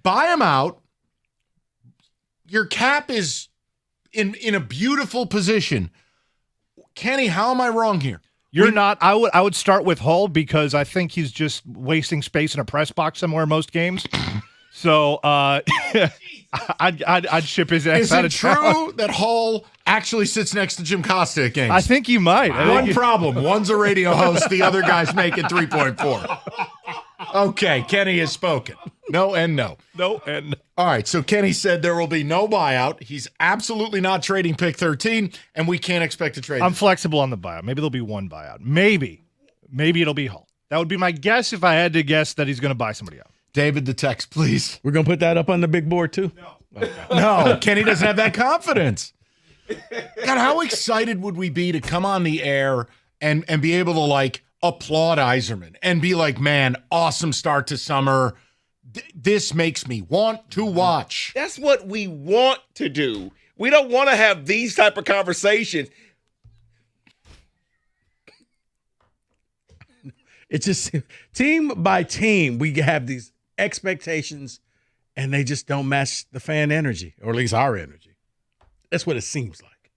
Buy him out. Your cap is in a beautiful position. Kenny, how am I wrong here? You're not. I would start with Hull because I think he's just wasting space in a press box somewhere most games. So I'd ship his ass out of town. Is it true that Hull actually sits next to Jim Costa at games? I think he might. One problem. One's a radio host. The other guy's making 3.4. Okay, Kenny has spoken. No and no. No and no. All right, so Kenny said there will be no buyout. He's absolutely not trading pick 13, and we can't expect to trade I'm him. flexible on the buyout. Maybe there'll be one buyout. Maybe it'll be Hull. That would be my guess if I had to guess that he's going to buy somebody out. David, the text, please. We're going to put that up on the big board, too? No, Kenny doesn't have that confidence. God, how excited would we be to come on the air and be able to, like, applaud Yzerman and be like, man, awesome start to summer. This makes me want to watch. That's what we want to do. We don't want to have these type of conversations. It's just team by team, we have these expectations, and they just don't match the fan energy, or at least our energy. That's what it seems like.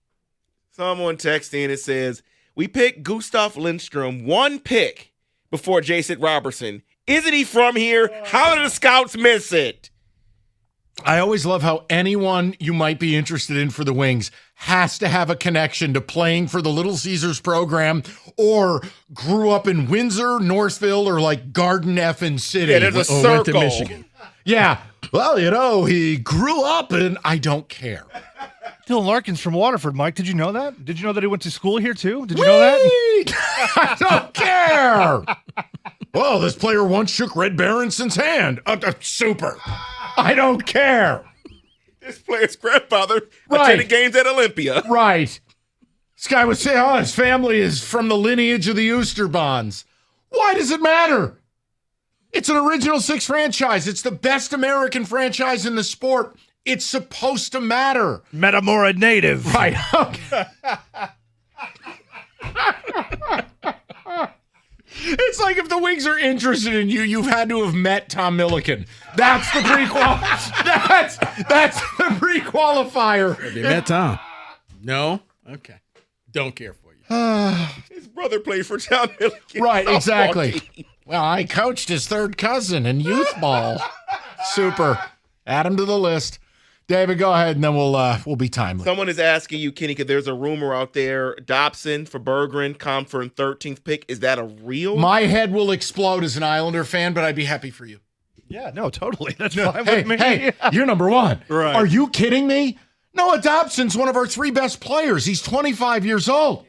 Someone texted in and says, we picked Gustav Lindstrom one pick before Jason Robertson. Isn't he from here? How did the scouts miss it? I always love how anyone you might be interested in for the Wings has to have a connection to playing for the Little Caesars program or grew up in Windsor, Northville, or like Garden Effin City. Yeah, there's a circle. Went to Michigan. Yeah. Well, he grew up in, I don't care. Dylan Larkin's from Waterford, Mike. Did you know that? Did you know that he went to school here, too? Did you know that? I don't care. Well, this player once shook Red Berenson's hand. Super. I don't care. This player's grandfather attended games at Olympia. Right. This guy would say, his family is from the lineage of the Oosterbonds. Why does it matter? It's an Original Six franchise. It's the best American franchise in the sport. It's supposed to matter. Metamora native. Right. Okay. It's like if the Wings are interested in you, you've had to have met Tom Milliken. That's the that's the pre-qualifier. Have you met Tom? No? Okay. Don't care for you. His brother played for Tom Milliken. Right, exactly. Well, I coached his third cousin in youth ball. Super. Add him to the list. David, go ahead, and then we'll be timely. Someone is asking you, Kenny, because there's a rumor out there, Dobson for Berggren, confirmed 13th pick. Is that a real? My head will explode as an Islander fan, but I'd be happy for you. Yeah, no, totally. That's fine with me. Hey, you're number one. Right. Are you kidding me? Noah Dobson's one of our three best players. He's 25 years old.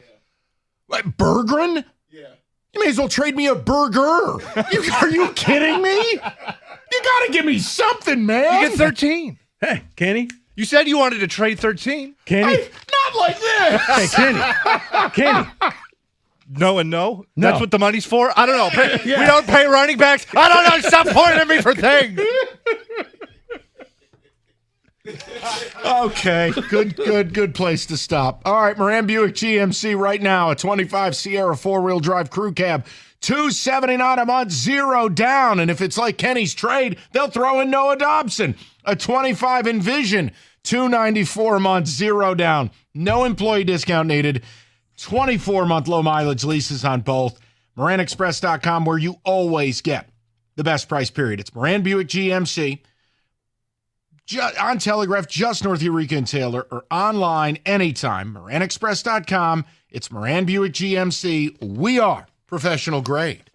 Yeah. Berggren? Yeah. You may as well trade me a burger. Are you kidding me? You got to give me something, man. You get 13. Hey, Kenny. You said you wanted to trade 13. Kenny. Not like this. Hey, Kenny. No and no? No. That's what the money's for? I don't know. We don't pay running backs. I don't know. Stop pointing at me for things. Okay, good place to stop. All right, Moran Buick GMC right now, a 25 Sierra 4-wheel drive crew cab, $279 a month, 0 down. And if it's like Kenny's trade, they'll throw in Noah Dobson. A 25 Envision, $294 a month, 0 down. No employee discount needed. 24-month low mileage leases on both. MoranExpress.com, where you always get the best price period. It's Moran Buick GMC. On Telegraph, just north of Eureka and Taylor, or online anytime. MoranExpress.com. It's Moran Buick GMC. We are professional grade.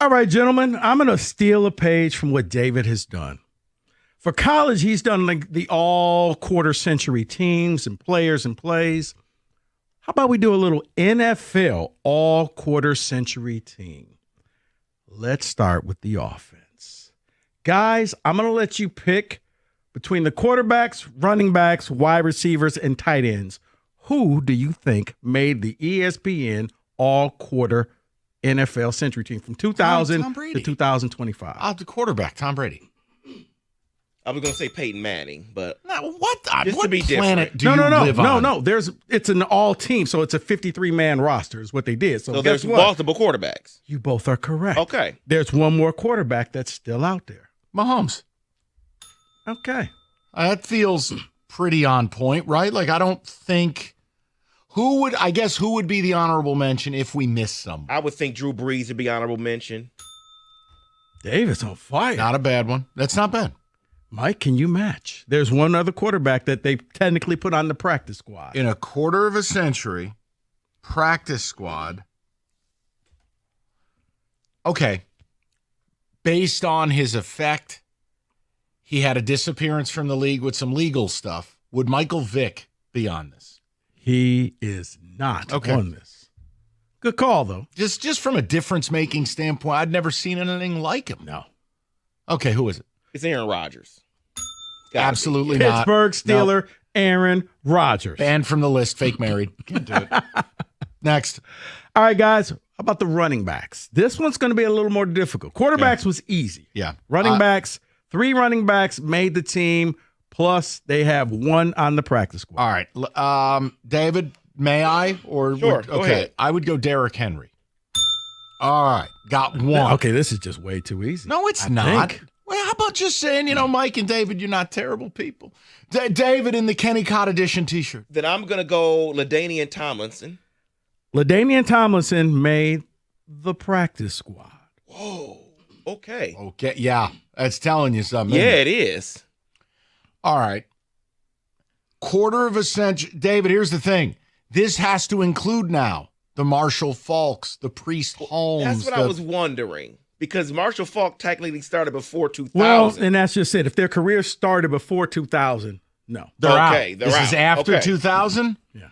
All right, gentlemen, I'm going to steal a page from what David has done. For college, he's done like the all quarter century teams and players and plays. How about we do a little NFL all quarter century team? Let's start with the offense. Guys, I'm going to let you pick between the quarterbacks, running backs, wide receivers, and tight ends. Who do you think made the ESPN all quarter NFL century team from 2000 to 2025? The quarterback, Tom Brady. I was going to say Peyton Manning, but what to be planet different. do you live on? No. It's an all team, so it's a 53-man roster is what they did. So there's multiple quarterbacks. You both are correct. Okay. There's one more quarterback that's still out there. Mahomes. Okay. That feels pretty on point, right? Like, I don't think who would be the honorable mention if we miss some? I would think Drew Brees would be honorable mention. David's on fire. Not a bad one. That's not bad. Mike, can you match? There's one other quarterback that they technically put on the practice squad. In a quarter of a century, practice squad. Okay. Based on his effect, he had a disappearance from the league with some legal stuff. Would Michael Vick be on this? He is not on this. Good call, though. Just from a difference-making standpoint, I'd never seen anything like him. No. Okay, who is it? It's Aaron Rodgers. Absolutely not. Pittsburgh Steeler, Aaron Rodgers. Banned from the list, fake married. Can't do it. Next. All right, guys. How about the running backs? This one's going to be a little more difficult. Quarterbacks was easy. Yeah. Running backs, 3 running backs made the team, plus they have 1 on the practice squad. All right. David, may I? Or sure, go ahead. I would go Derrick Henry. All right. Got 1. Okay, this is just way too easy. No, it's I not. think. Well, how about just saying, Mike and David, you're not terrible people. David in the Kenny Cott edition T-shirt. Then I'm going to go LaDainian Tomlinson. LaDainian Tomlinson made the practice squad. Whoa. Okay. Okay. Yeah. That's telling you something. Yeah, it is. All right. Quarter of a century. David, here's the thing. This has to include now the Marshall Falks, the Priest Holmes. That's what I was wondering. Because Marshall Falk technically started before 2000. Well, and that's just it. If their career started before 2000, no. They're out. They're this out. Is after Okay. 2000? Yeah.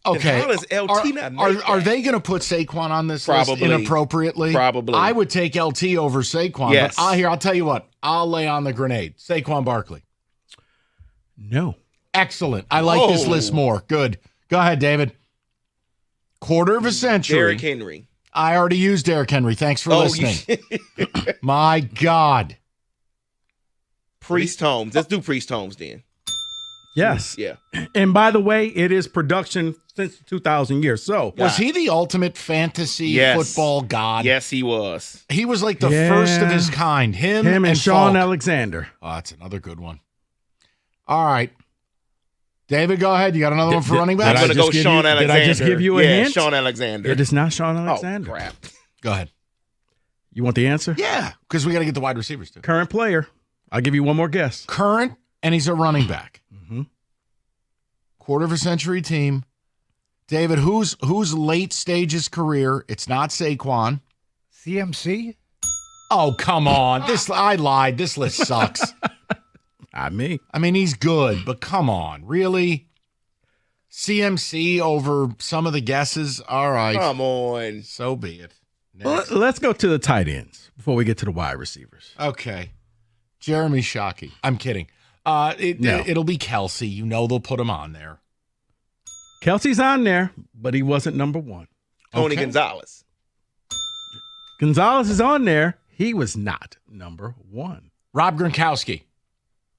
Okay. How does LT not make are that? they going to put Saquon on this Probably. list inappropriately? Probably. I would take LT over Saquon. Yes. But I'll tell you what. I'll lay on the grenade. Saquon Barkley. No. Excellent. I like this list more. Good. Go ahead, David. Quarter of a century. Derrick Henry. I already used Derrick Henry. Thanks for listening. My God. Priest Holmes. Let's do Priest Holmes then. Yes. Yeah. And by the way, it is production since 2000 years. So Was he the ultimate fantasy football god? Yes, he was. He was like the first of his kind. Him and Sean Falk. Alexander. Oh, that's another good one. All right. David, go ahead. You got another one for running back? I'm going to go Sean Alexander. Did I just give you a hint? Sean Alexander. It is not Sean Alexander. Oh, crap. Go ahead. You want the answer? Yeah, because we got to get the wide receivers too. Current player. I'll give you one more guess. Current, and he's a running back. Mm-hmm. Quarter of a century team. David, who's late stages career? It's not Saquon. CMC? Oh, come on. I lied. This list sucks. Not me. I mean, he's good, but come on. Really? CMC over some of the guesses? All right. Come on. So be it. Well, let's go to the tight ends before we get to the wide receivers. Okay. Jeremy Shockey. I'm kidding. No. It'll be Kelsey. You know they'll put him on there. Kelsey's on there, but he wasn't number 1. Tony Gonzalez. Gonzalez is on there. He was not number 1. Rob Gronkowski.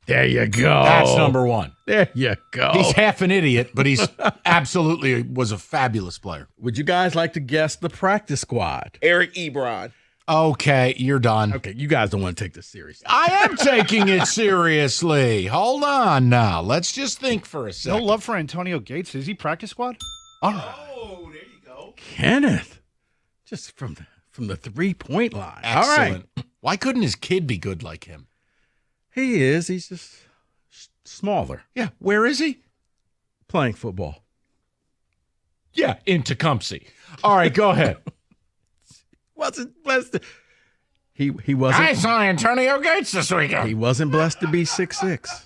There you go. That's number 1. There you go. He's half an idiot, but he's absolutely was a fabulous player. Would you guys like to guess the practice squad? Eric Ebron. Okay, you're done. Okay, you guys don't want to take this seriously. I am taking it seriously. Hold on now. Let's just think for a No second. love for Antonio Gates. Is he practice squad? All right. Oh, there you go. Kenneth, just from the 3-point line. Excellent. All right. Why couldn't his kid be good like him? He is. He's just smaller. Yeah. Where is he? Playing football. Yeah, in Tecumseh. All right, go ahead. wasn't blessed. He wasn't. I saw Antonio Gates this weekend. He wasn't blessed to be 6'6".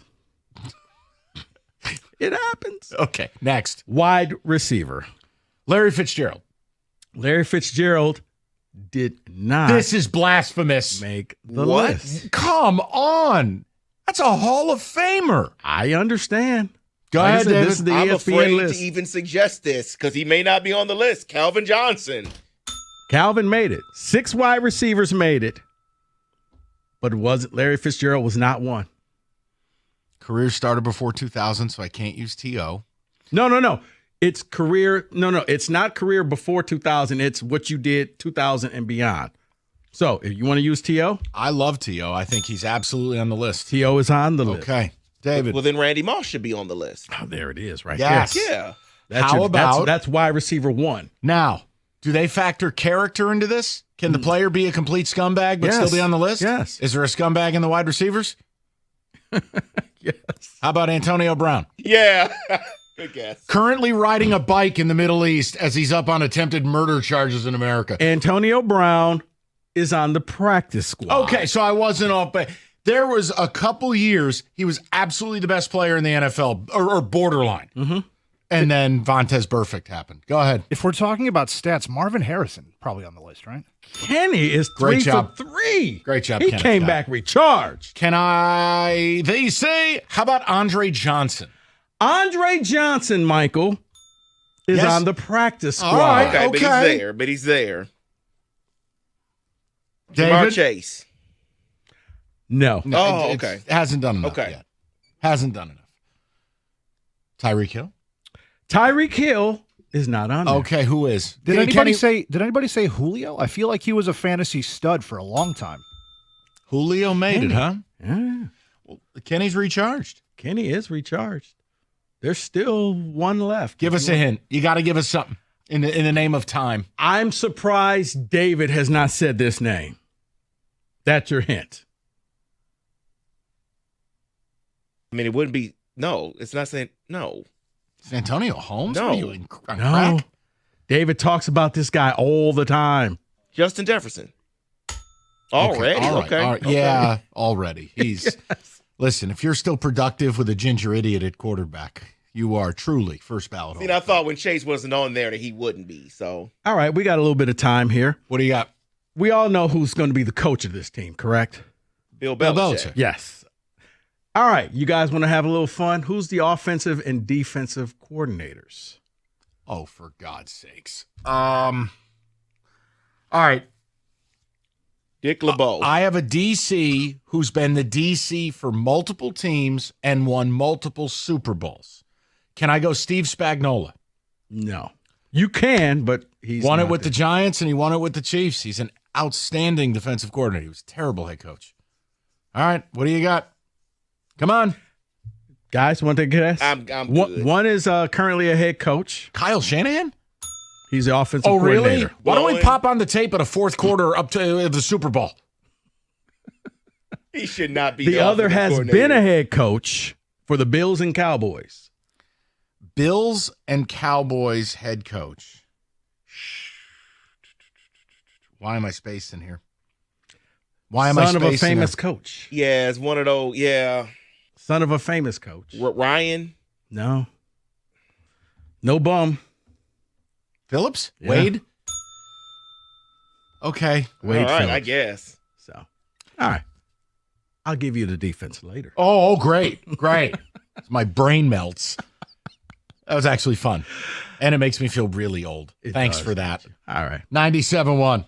It happens. Okay, next. Wide receiver. Larry Fitzgerald. Larry Fitzgerald did not. This is blasphemous. Make the What? list. Come on. That's a Hall of Famer. I understand. Go Like I ahead, said, David. This is the I'm ESPN afraid list. to even suggest this because he may not be on the list. Calvin Johnson. Calvin made it. 6 wide receivers made it. But it wasn't. Larry Fitzgerald was not one. Career started before 2000, so I can't use TO. No. It's career. No. It's not career before 2000. It's what you did 2000 and beyond. So if you want to use T.O.? I love T.O. I think he's absolutely on the list. T.O. is on the list. Okay. David. Well, then Randy Moss should be on the list. Oh, there it is right Yes. Yeah. there. How about- That's wide receiver 1. Now, do they factor character into this? Can the player be a complete scumbag but Yes. still be on the list? Yes. Is there a scumbag in the wide receivers? Yes. How about Antonio Brown? Yeah. Good guess. Currently riding a bike in the Middle East as he's up on attempted murder charges in America. Antonio Brown is on the practice squad. Okay, so I wasn't off, but there was a couple years he was absolutely the best player in the NFL, or borderline. Mm-hmm. And then Vontez Burfict happened. Go ahead. If we're talking about stats, Marvin Harrison probably on the list, right? Kenny is 3 Great job. for 3. Great job, He Kenneth came Scott. back recharged. They say, how about Andre Johnson? Andre Johnson, Michael, is Yes. on the practice squad. All right. Okay, Okay. but he's there. David? Jamar Chase. No. Oh, It okay. hasn't done enough Okay. yet. Hasn't done enough. Tyreek Hill? Tyreek Hill is not on there. Okay, who is? Did Kenny- anybody say Julio? I feel like he was a fantasy stud for a long time. Julio made it, huh? Yeah. Well, Kenny's recharged. Kenny is recharged. There's still one left. Give us a hint. You got to give us something in the name of time. I'm surprised David has not said this name. That's your hint. I mean, it wouldn't be. No, it's not saying no. It's Antonio Holmes? No. What are you on No. crack? David talks about this guy all the time. Justin Jefferson. Already? All Okay. right. Yeah, already. He's Listen, if you're still productive with a ginger idiot at quarterback, you are truly first ballot. See, I thought when Chase wasn't on there that he wouldn't be. So All right, we got a little bit of time here. What do you got? We all know who's going to be the coach of this team, correct? Bill Bill Belichick. Belichick. Yes. All right, you guys want to have a little fun? Who's the offensive and defensive coordinators? Oh, for God's sakes. All right. Dick LeBeau. I have a DC who's been the DC for multiple teams and won multiple Super Bowls. Can I go Steve Spagnuolo? No. You can, but he's won it not with there. the Giants and he won it with the Chiefs. He's an outstanding defensive coordinator. He was a terrible head coach. All right, what do you got? Come on. Guys, want to guess? I'm good. One is currently a head coach. Kyle Shanahan? He's the offensive Oh, really? coordinator. Why don't we Well, pop on the tape at a fourth quarter up to the Super Bowl? He should not be The other offensive has coordinator. been a head coach for the Bills and Cowboys. Bills and Cowboys head coach. Why am I spaced in here? Why am I Son of spaced a in famous there? coach. Yeah, it's one of those. Yeah. Son of a famous coach. Ryan. No. No bum. Phillips? Yeah. Wade? Okay. Wade All right, Phillips. I guess. So, all right. I'll give you the defense later. Oh, great. Great. My brain melts. That was actually fun. And it makes me feel really old. It Thanks does. for that. All right. 97.1.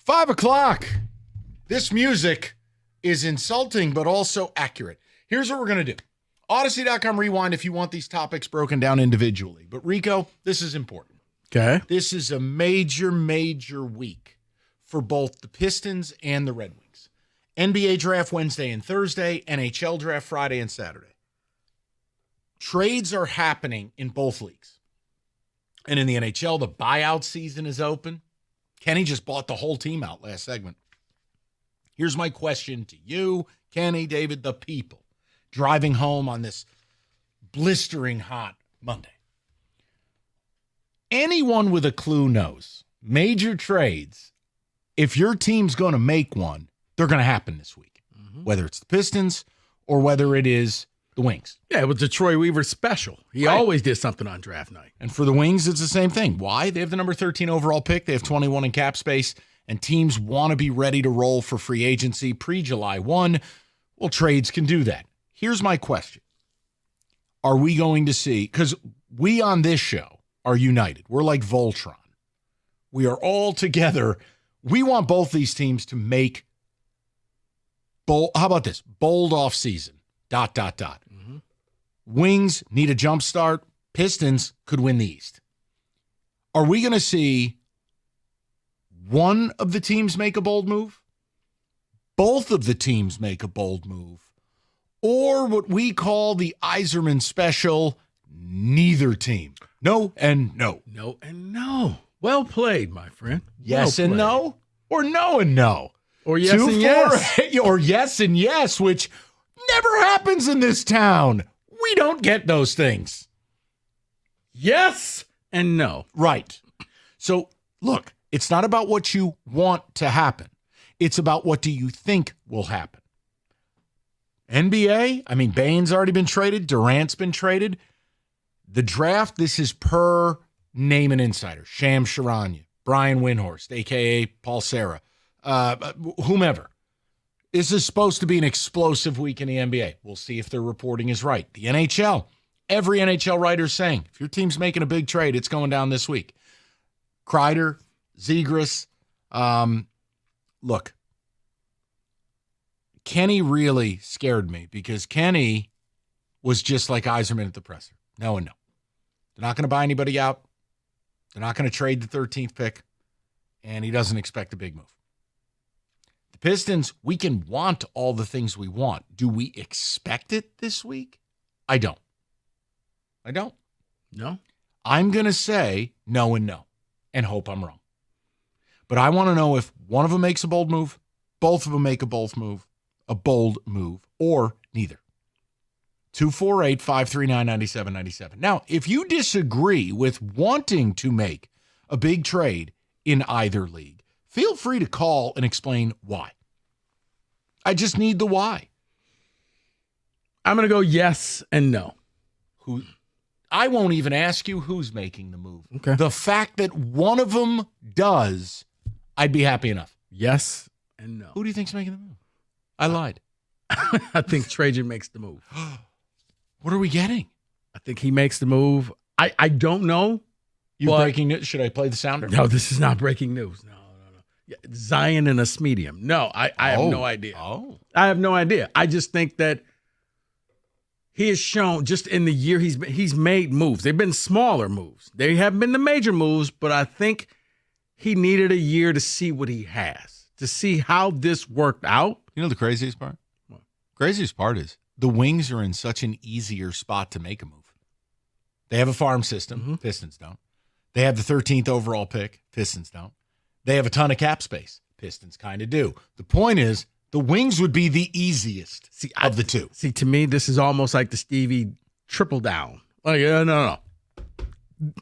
5 o'clock. This music is insulting, but also accurate. Here's what we're going to do. Odyssey.com rewind if you want these topics broken down individually. But Rico, this is important. Okay. This is a major, major week for both the Pistons and the Red Wings. NBA draft Wednesday and Thursday, NHL draft Friday and Saturday. Trades are happening in both leagues. And in the NHL, the buyout season is open. Kenny just bought the whole team out last segment. Here's my question to you, Kenny, David, the people, driving home on this blistering hot Monday. Anyone with a clue knows major trades, if your team's going to make one, they're going to happen this week, whether it's the Pistons or whether it is the Wings. Yeah, it was the Troy Weaver special. He always did something on draft night. And for the Wings, it's the same thing. Why? They have the number 13 overall pick. They have 21 in cap space, and teams want to be ready to roll for free agency pre-July 1. Well, trades can do that. Here's my question. Are we going to see, because we on this show are united. We're like Voltron. We are all together. We want both these teams to make bold, how about this? Bold offseason. ... Wings need a jump start. Pistons could win the East. Are we going to see one of the teams make a bold move? Both of the teams make a bold move? Or what we call the Yzerman special, neither team? No and no. No and no. Well played, my friend. Yes well and played. no? Or no and no? Or yes and yes. Or yes and yes, which never happens in this town. We don't get those things. Yes and no. Right. So, look, it's not about what you want to happen. It's about what do you think will happen. NBA, I mean, Bane's already been traded. Durant's been traded. The draft, this is per name and insider. Sham Charania, Brian Windhorst, a.k.a. Paul Serra, whomever. This is supposed to be an explosive week in the NBA. We'll see if their reporting is right. The NHL, every NHL writer is saying, if your team's making a big trade, it's going down this week. Kreider, Zegras. Look, Kenny really scared me because Kenny was just like Yzerman at the presser. No and no. They're not going to buy anybody out. They're not going to trade the 13th pick. And he doesn't expect a big move. Pistons, we can want all the things we want. Do we expect it this week? I don't. No? I'm going to say no and no and hope I'm wrong. But I want to know if one of them makes a bold move, both of them make a bold move, or neither. 248-539-9797. Now, if you disagree with wanting to make a big trade in either league, feel free to call and explain why. I just need the why. I'm going to go yes and no. I won't even ask you who's making the move. Okay. The fact that one of them does, I'd be happy enough. Yes and no. Who do you think's making the move? I lied. I think Trajan makes the move. What are we getting? I think he makes the move. I don't know. You breaking news? Should I play the sounder? No, this is not breaking news. No. Yeah, Zion and a medium. No, I have no idea. I have no idea. I just think that he has shown just in the year he's made moves. They've been smaller moves. They haven't been the major moves, but I think he needed a year to see what he has, to see how this worked out. You know the craziest part? What? Craziest part is the Wings are in such an easier spot to make a move. They have a farm system. Pistons don't. They have the 13th overall pick. Pistons don't. They have a ton of cap space. Pistons kind of do. The point is, the Wings would be the easiest of the two. See, to me, this is almost like the Stevie triple down. Like, no.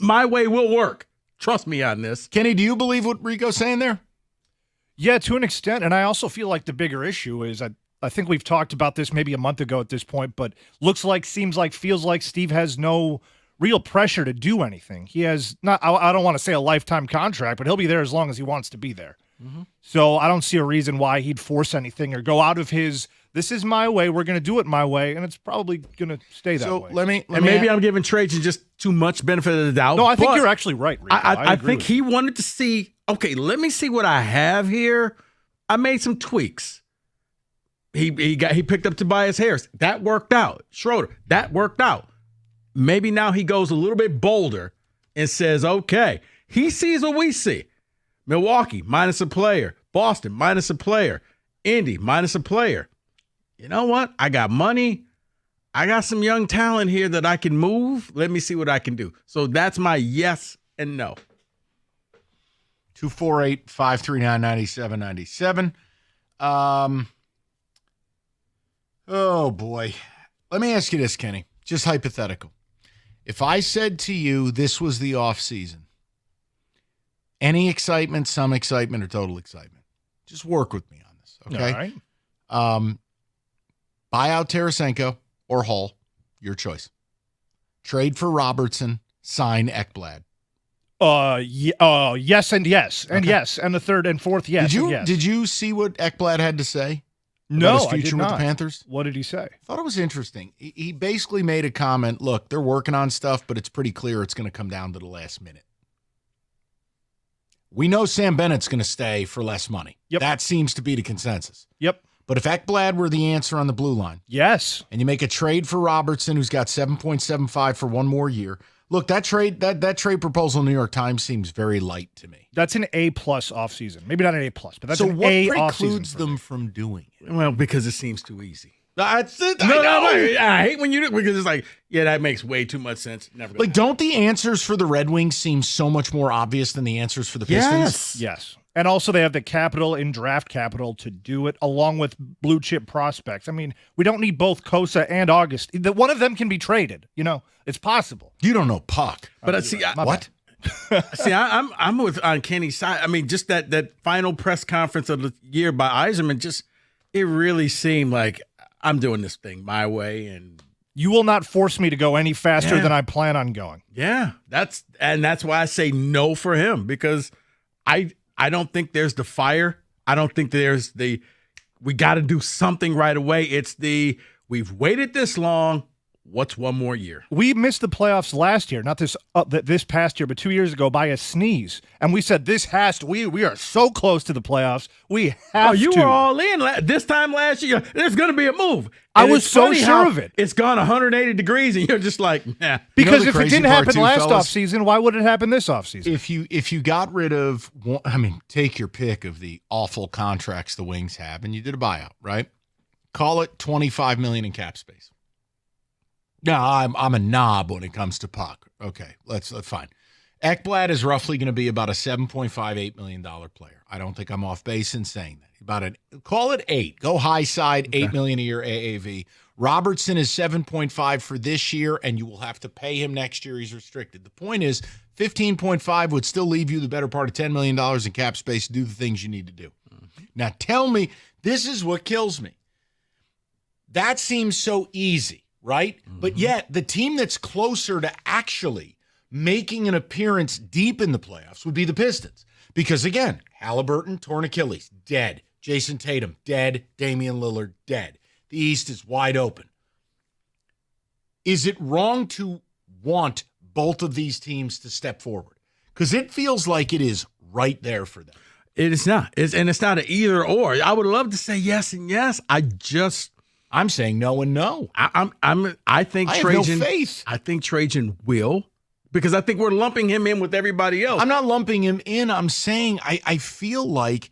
My way will work. Trust me on this. Kenny, do you believe what Rico's saying there? Yeah, to an extent. And I also feel like the bigger issue is I think we've talked about this maybe a month ago at this point, but feels like Steve has no real pressure to do anything. He has not, I don't want to say a lifetime contract, but he'll be there as long as he wants to be there. So I don't see a reason why he'd force anything or go out of his, this is my way, we're going to do it my way, and it's probably going to stay that way. Maybe I'm giving Trajan just too much benefit of the doubt. No, I think you're actually right, Rico. I think he wanted to see, okay, let me see what I have here. I made some tweaks. He picked up Tobias Harris. That worked out. Schroeder, that worked out. Maybe now he goes a little bit bolder and says, okay, he sees what we see. Milwaukee, minus a player. Boston, minus a player. Indy, minus a player. You know what? I got money. I got some young talent here that I can move. Let me see what I can do. So that's my yes and no. 248-539-9797. Oh, boy. Let me ask you this, Kenny. Just hypothetical. If I said to you this was the offseason, any excitement, some excitement, or total excitement, just work with me on this, okay? All right. Buy out Tarasenko or Hall, your choice. Trade for Robertson, sign Ekblad. Yes and yes and Okay. yes and the third and fourth yes. Did you see what Ekblad had to say? No, about his I future did with not. the Panthers? What did he say? I thought it was interesting. He basically made a comment, look, they're working on stuff, but it's pretty clear it's going to come down to the last minute. We know Sam Bennett's going to stay for less money. Yep. That seems to be the consensus. Yep. But if Ekblad were the answer on the blue line, yes, and you make a trade for Robertson, who's got 7.75 for one more year, look, that trade proposal in the New York Times seems very light to me. That's an A+ offseason. Maybe not an A+, but that's So an what A precludes offseason. them from doing it? Well, because it seems too easy. That's it. I hate when you do it because it's like, yeah, that makes way too much sense. Never gonna Like, don't the answers for the Red Wings seem so much more obvious than the answers for the Pistons? Yes. And also they have the capital in draft capital to do it, along with blue chip prospects. I mean, we don't need both Kosa and August. One of them can be traded. You know, it's possible. You don't know puck. But see, what? See, I'm on Kenny's side. I mean, just that final press conference of the year by Yzerman, it really seemed like I'm doing this thing my way, and you will not force me to go any faster than I plan on going. Yeah, that's why I say no for him, because I don't think there's the fire. I don't think there's we got to do something right away. It's we've waited this long. What's one more year? We missed the playoffs last year, not this past year, but 2 years ago by a sneeze. And we said we are so close to the playoffs. We have you to. were all in this time last year. There's going to be a move. I And was it's so funny sure how of it. It's gone 180 degrees, and you're just like, nah. Because if it didn't happen last offseason, why would it happen this offseason? If you got rid of one, take your pick of the awful contracts the Wings have, and you did a buyout, right? Call it $25 million in cap space. No, I'm a knob when it comes to puck. Okay, let's fine. Ekblad is roughly going to be about a $7.58 million player. I don't think I'm off base in saying that. Call it 8. Go high side, $8 million a year AAV. Robertson is 7.5 for this year, and you will have to pay him next year. He's restricted. The point is, 15.5 would still leave you the better part of $10 million in cap space to do the things you need to do. Mm-hmm. Now, tell me, this is what kills me. That seems so easy, right? Mm-hmm. But yet, the team that's closer to actually making an appearance deep in the playoffs would be the Pistons. Because, again, Hallebertton, torn Achilles, dead. Jason Tatum, dead. Damian Lillard, dead. The East is wide open. Is it wrong to want both of these teams to step forward? Because it feels like it is right there for them. It is not. It's not an either or. I would love to say yes and yes. I'm saying no and no. I think Trajan. No faith. I think Trajan will, because I think we're lumping him in with everybody else. I'm not lumping him in. I'm saying I feel like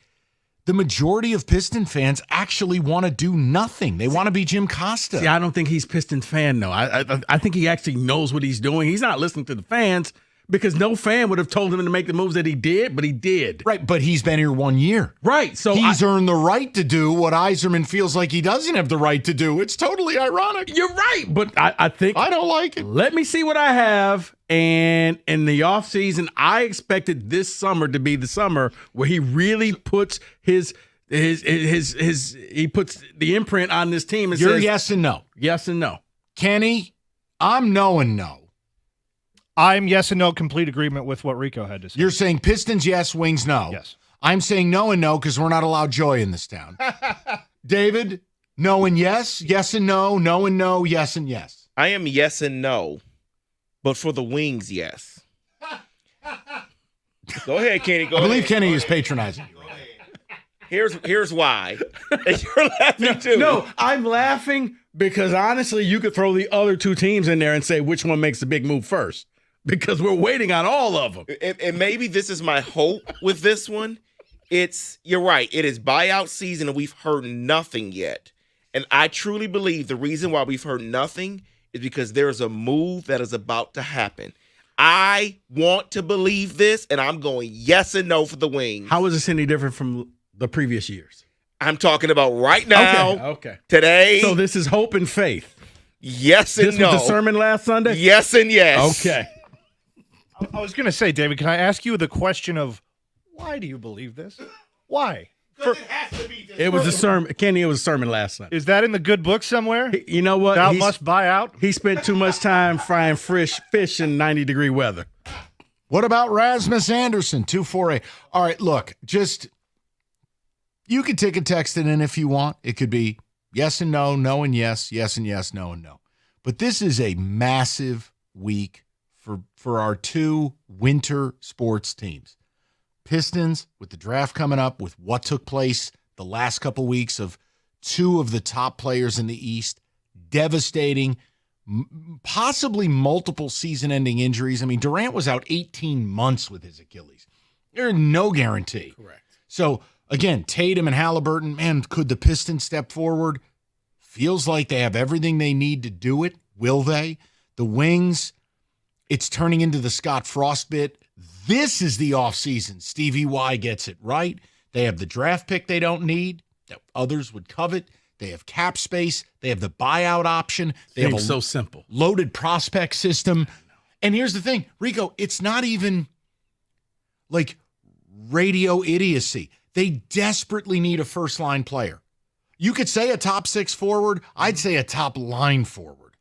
the majority of Piston fans actually want to do nothing. They want to be Jim Costa. See, I don't think he's Piston fan, though. I think he actually knows what he's doing. He's not listening to the fans, because no fan would have told him to make the moves that he did, but he did. Right, but he's been here 1 year. Right. So he's earned the right to do what Yzerman feels like he doesn't have the right to do. It's totally ironic. You're right, but I think I don't like it. Let me see what I have. And in the offseason, I expected this summer to be the summer where he really puts he puts the imprint on this team and You're says yes and no. Yes and no. Kenny, I'm no and no. I'm yes and no, complete agreement with what Rico had to say. You're saying Pistons yes, Wings no. Yes. I'm saying no and no because we're not allowed joy in this town. David, no and yes, yes and no and no, yes and yes. I am yes and no, but for the Wings, yes. Go ahead, Kenny. I believe Kenny is patronizing. Here's why. And you're laughing too. No, I'm laughing because honestly, you could throw the other two teams in there and say which one makes the big move first. Because we're waiting on all of them. And maybe this is my hope with this one. You're right. It is buyout season and we've heard nothing yet. And I truly believe the reason why we've heard nothing is because there's a move that is about to happen. I want to believe this, and I'm going yes and no for the Wings. How is this any different from the previous years? I'm talking about right now. Okay. Today. So this is hope and faith. Yes and this no. This was the sermon last Sunday? Yes and yes. Okay. I was going to say, David, can I ask you the question of why do you believe this? Why? It was a sermon. Kenny, it was a sermon last night. Is that in the good book somewhere? You know what? Thou must buy out? He spent too much time frying fish in 90-degree weather. What about Rasmus Anderson, 248? All right, look, you could take a text it in if you want. It could be yes and no, no and yes, yes, no and no. But this is a massive week for our two winter sports teams. Pistons, with the draft coming up, with what took place the last couple weeks of two of the top players in the East, devastating, possibly multiple season-ending injuries. I mean, Durant was out 18 months with his Achilles. There's no guarantee. Correct. So, again, Tatum and Hallebertton, man, could the Pistons step forward? Feels like they have everything they need to do it. Will they? The Wings, it's turning into the Scott Frost bit. This is the offseason. Stevie Y gets it right. They have the draft pick they don't need that others would covet. They have cap space. They have the buyout option. They have a so simple loaded prospect system. And here's the thing, Rico, it's not even like radio idiocy. They desperately need a first-line player. You could say a top six forward. I'd say a top line forward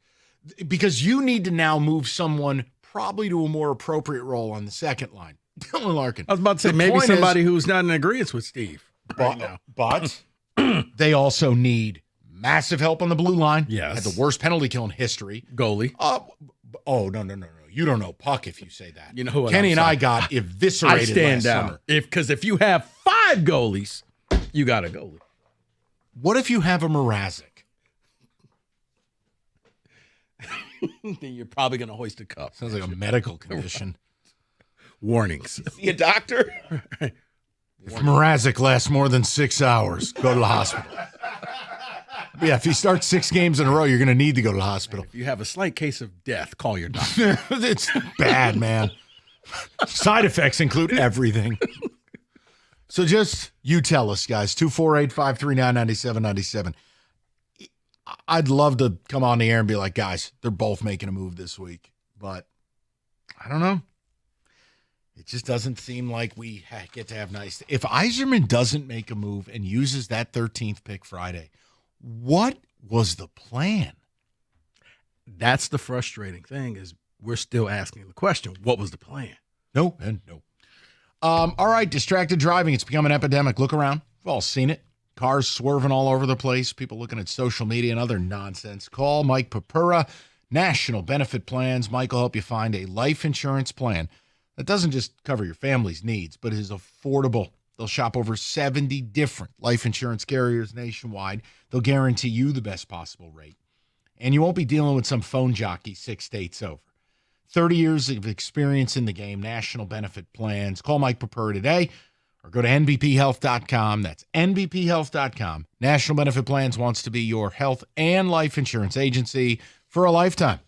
because you need to now move someone probably to a more appropriate role on the second line. Dylan Larkin. I was about to say maybe somebody who's not in agreement with Steve right now. But they also need massive help on the blue line. Yes. Had the worst penalty kill in history. Goalie. No. You don't know puck if you say that. You know what Kenny I'm and I saying. got eviscerated I stand last down. summer. Because if you have 5 goalies, you got a goalie. What if you have a Mrazek? Then you're probably going to hoist a cup. Sounds like a medical condition. Warnings. See a doctor? If Mrazek lasts more than 6 hours, go to the hospital. Yeah, if you start 6 games in a row, you're going to need to go to the hospital. If you have a slight case of death, call your doctor. It's bad, man. Side effects include everything. So just you tell us, guys, 248-539-9797. I'd love to come on the air and be like, guys, they're both making a move this week. But I don't know. It just doesn't seem like we get to have nice. If Yzerman doesn't make a move and uses that 13th pick Friday, what was the plan? That's the frustrating thing is we're still asking the question, what was the plan? No. All right, distracted driving. It's become an epidemic. Look around. We've all seen it. Cars swerving all over the place. People looking at social media and other nonsense. Call Mike Papura, National Benefit Plans. Mike will help you find a life insurance plan that doesn't just cover your family's needs, but is affordable. They'll shop over 70 different life insurance carriers nationwide. They'll guarantee you the best possible rate. And you won't be dealing with some phone jockey 6 states over. 30 years of experience in the game, National Benefit Plans. Call Mike Papura today or go to nbphealth.com. That's nbphealth.com. National Benefit Plans wants to be your health and life insurance agency for a lifetime.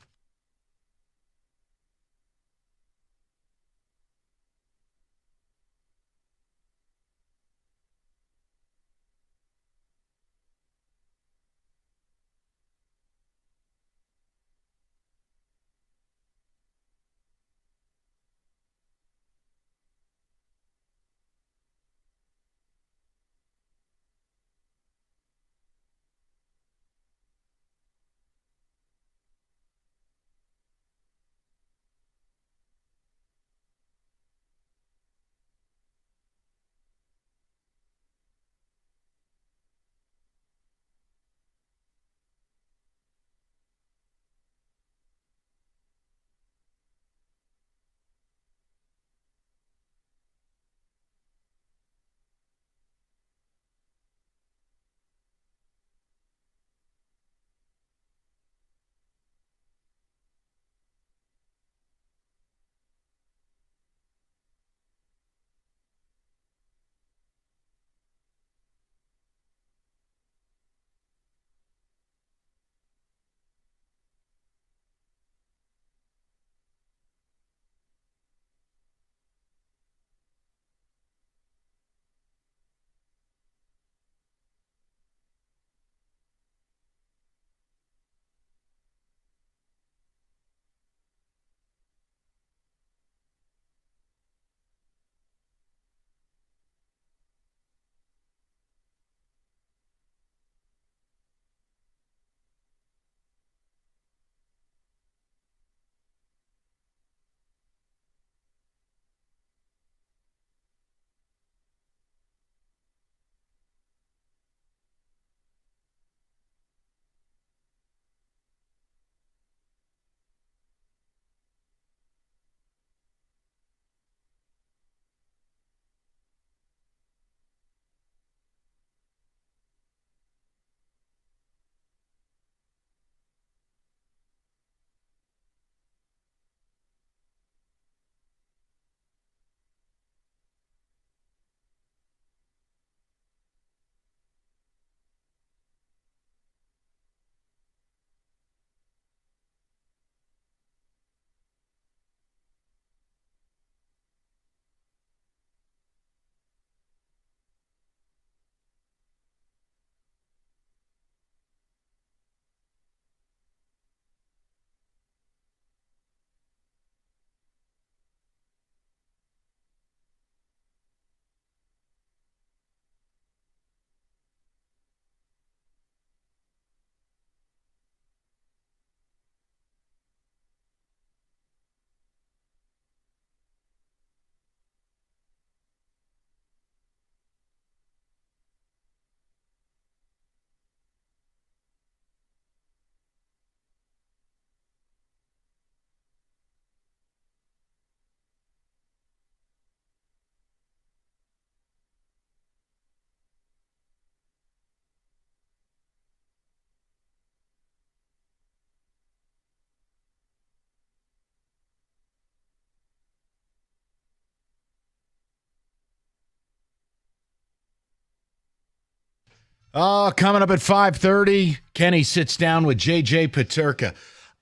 Coming up at 5:30, Kenny sits down with J.J. Peterka.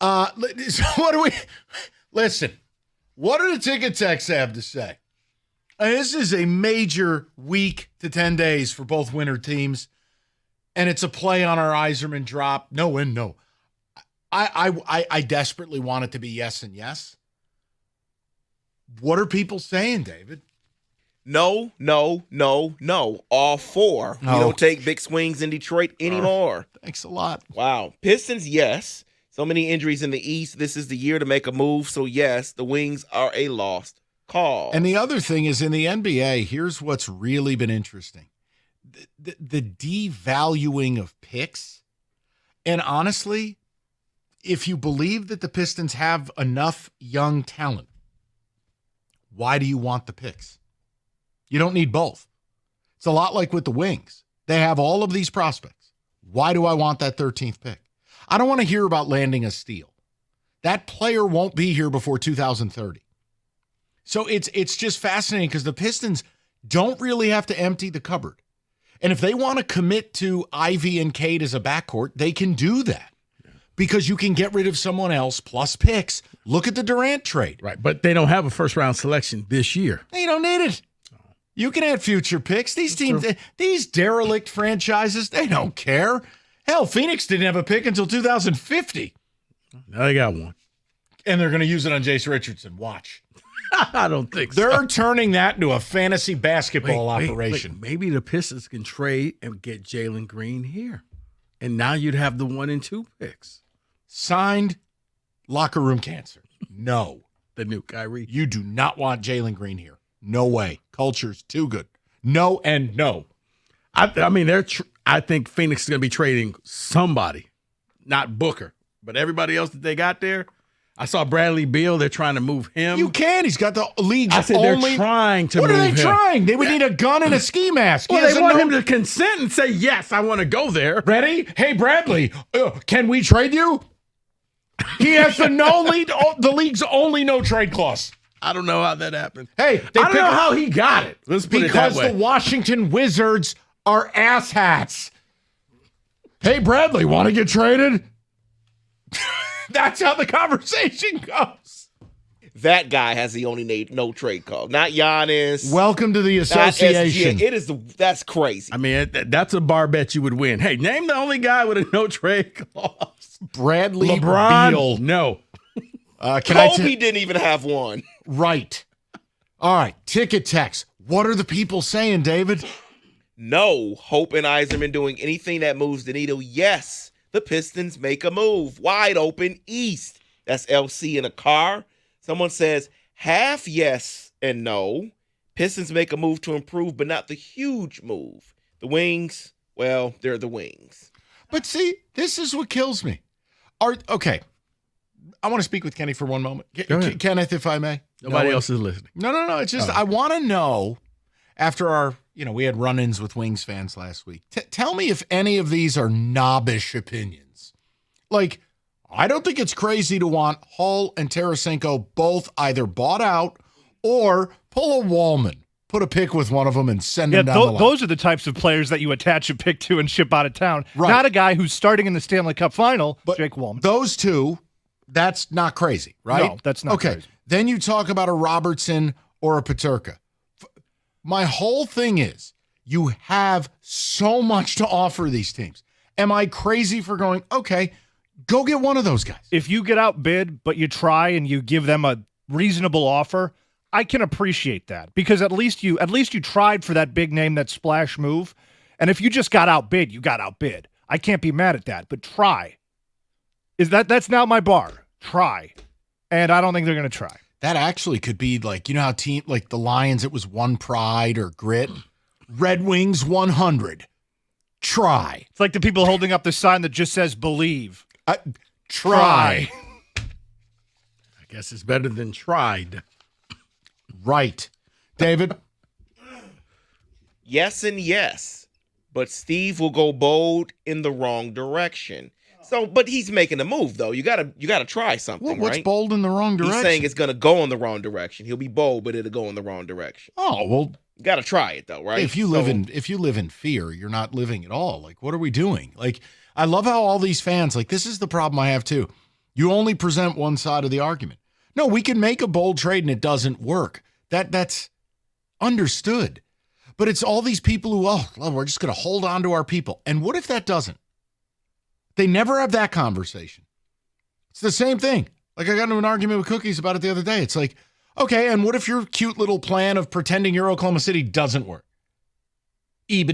So what do we – listen, what do the ticket techs have to say? This is a major week to 10 days for both winter teams, and it's a play on our Yzerman drop. No win, no. I desperately want it to be yes and yes. What are people saying, David? No. All four. We don't take big swings in Detroit anymore. Thanks a lot. Wow. Pistons, yes. So many injuries in the East. This is the year to make a move. So, yes, the Wings are a lost cause. And the other thing is in the NBA, here's what's really been interesting. The devaluing of picks. And honestly, if you believe that the Pistons have enough young talent, why do you want the picks? You don't need both. It's a lot like with the Wings. They have all of these prospects. Why do I want that 13th pick? I don't want to hear about landing a steal. That player won't be here before 2030. So it's just fascinating because the Pistons don't really have to empty the cupboard. And if they want to commit to Ivy and Cade as a backcourt, they can do that. Because you can get rid of someone else plus picks. Look at the Durant trade. Right, but they don't have a first-round selection this year. They don't need it. You can add future picks. These teams, these derelict franchises, they don't care. Hell, Phoenix didn't have a pick until 2050. Now they got one. And they're going to use it on Jace Richardson. Watch. I don't think so. They're turning that into a fantasy basketball operation. Wait. Maybe the Pistons can trade and get Jalen Green here. And now you'd have the 1 and 2 picks. Signed, locker room cancer. No. The new Kyrie. You do not want Jalen Green here. No way. Culture's too good. No and no. I mean, I think Phoenix is going to be trading somebody, not Booker, but everybody else that they got there. I saw Bradley Beal. They're trying to move him. You can. He's got the league's I said only. They're trying to what move him. What are they trying? They would need a gun and a ski mask. Well, they want him to consent and say, yes, I want to go there. Ready? Hey, Bradley, can we trade you? He has the league's only no trade clause. I don't know how that happened. Hey, I don't know how he got it. Let's put it that way. Because the Washington Wizards are asshats. Hey, Bradley, want to get traded? That's how the conversation goes. That guy has the only no trade call. Not Giannis. Welcome to the association. That's crazy. I mean, that's a bar bet you would win. Hey, name the only guy with a no trade clause. Bradley LeBron? Beal. No. Kobe didn't even have one. Right. All right. Ticket text. What are the people saying, David? No. Hope and Yzerman doing anything that moves the needle. Yes. The Pistons make a move. Wide open East. That's LC in a car. Someone says half yes and no. Pistons make a move to improve, but not the huge move. The Wings, well, they're the Wings. But see, this is what kills me. Okay. I want to speak with Kenny for one moment. Kenneth, if I may. Nobody else is listening. No. It's just I want to know, after our, we had run-ins with Wings fans last week. Tell me if any of these are knobbish opinions. Like, I don't think it's crazy to want Hull and Tarasenko both either bought out or pull a Wallman. Put a pick with one of them and send them down the line. Those are the types of players that you attach a pick to and ship out of town. Right. Not a guy who's starting in the Stanley Cup final, but Jake Wallman. Those two, that's not crazy, right? No, that's not crazy. Then you talk about a Robertson or a Peterka. My whole thing is you have so much to offer these teams. Am I crazy for going, okay, go get one of those guys? If you get outbid, but you try and you give them a reasonable offer, I can appreciate that because at least you tried for that big name, that splash move. And if you just got outbid, you got outbid. I can't be mad at that, but try. That's now my bar. Try. And I don't think they're going to try. That actually could be like, how like the Lions, it was one pride or grit. Red Wings 100. Try. It's like the people holding up the sign that just says believe. Try. I guess it's better than tried. Right. David? Yes and yes. But Steve will go bold in the wrong direction. So, but he's making a move, though. You gotta try something, What's right? bold in the wrong direction? He's saying it's going to go in the wrong direction. He'll be bold, but it'll go in the wrong direction. Oh, well, You got to try it though, right? If you live in fear, you're not living at all. Like, what are we doing? Like, I love how all these fans, like, this is the problem I have too. You only present one side of the argument. No, we can make a bold trade and it doesn't work. That's understood. But it's all these people who, we're just going to hold on to our people. And what if that doesn't? They never have that conversation. It's the same thing. Like, I got into an argument with Cookies about it the other day. It's like, okay, and what if your cute little plan of pretending you're Oklahoma City doesn't work? Like,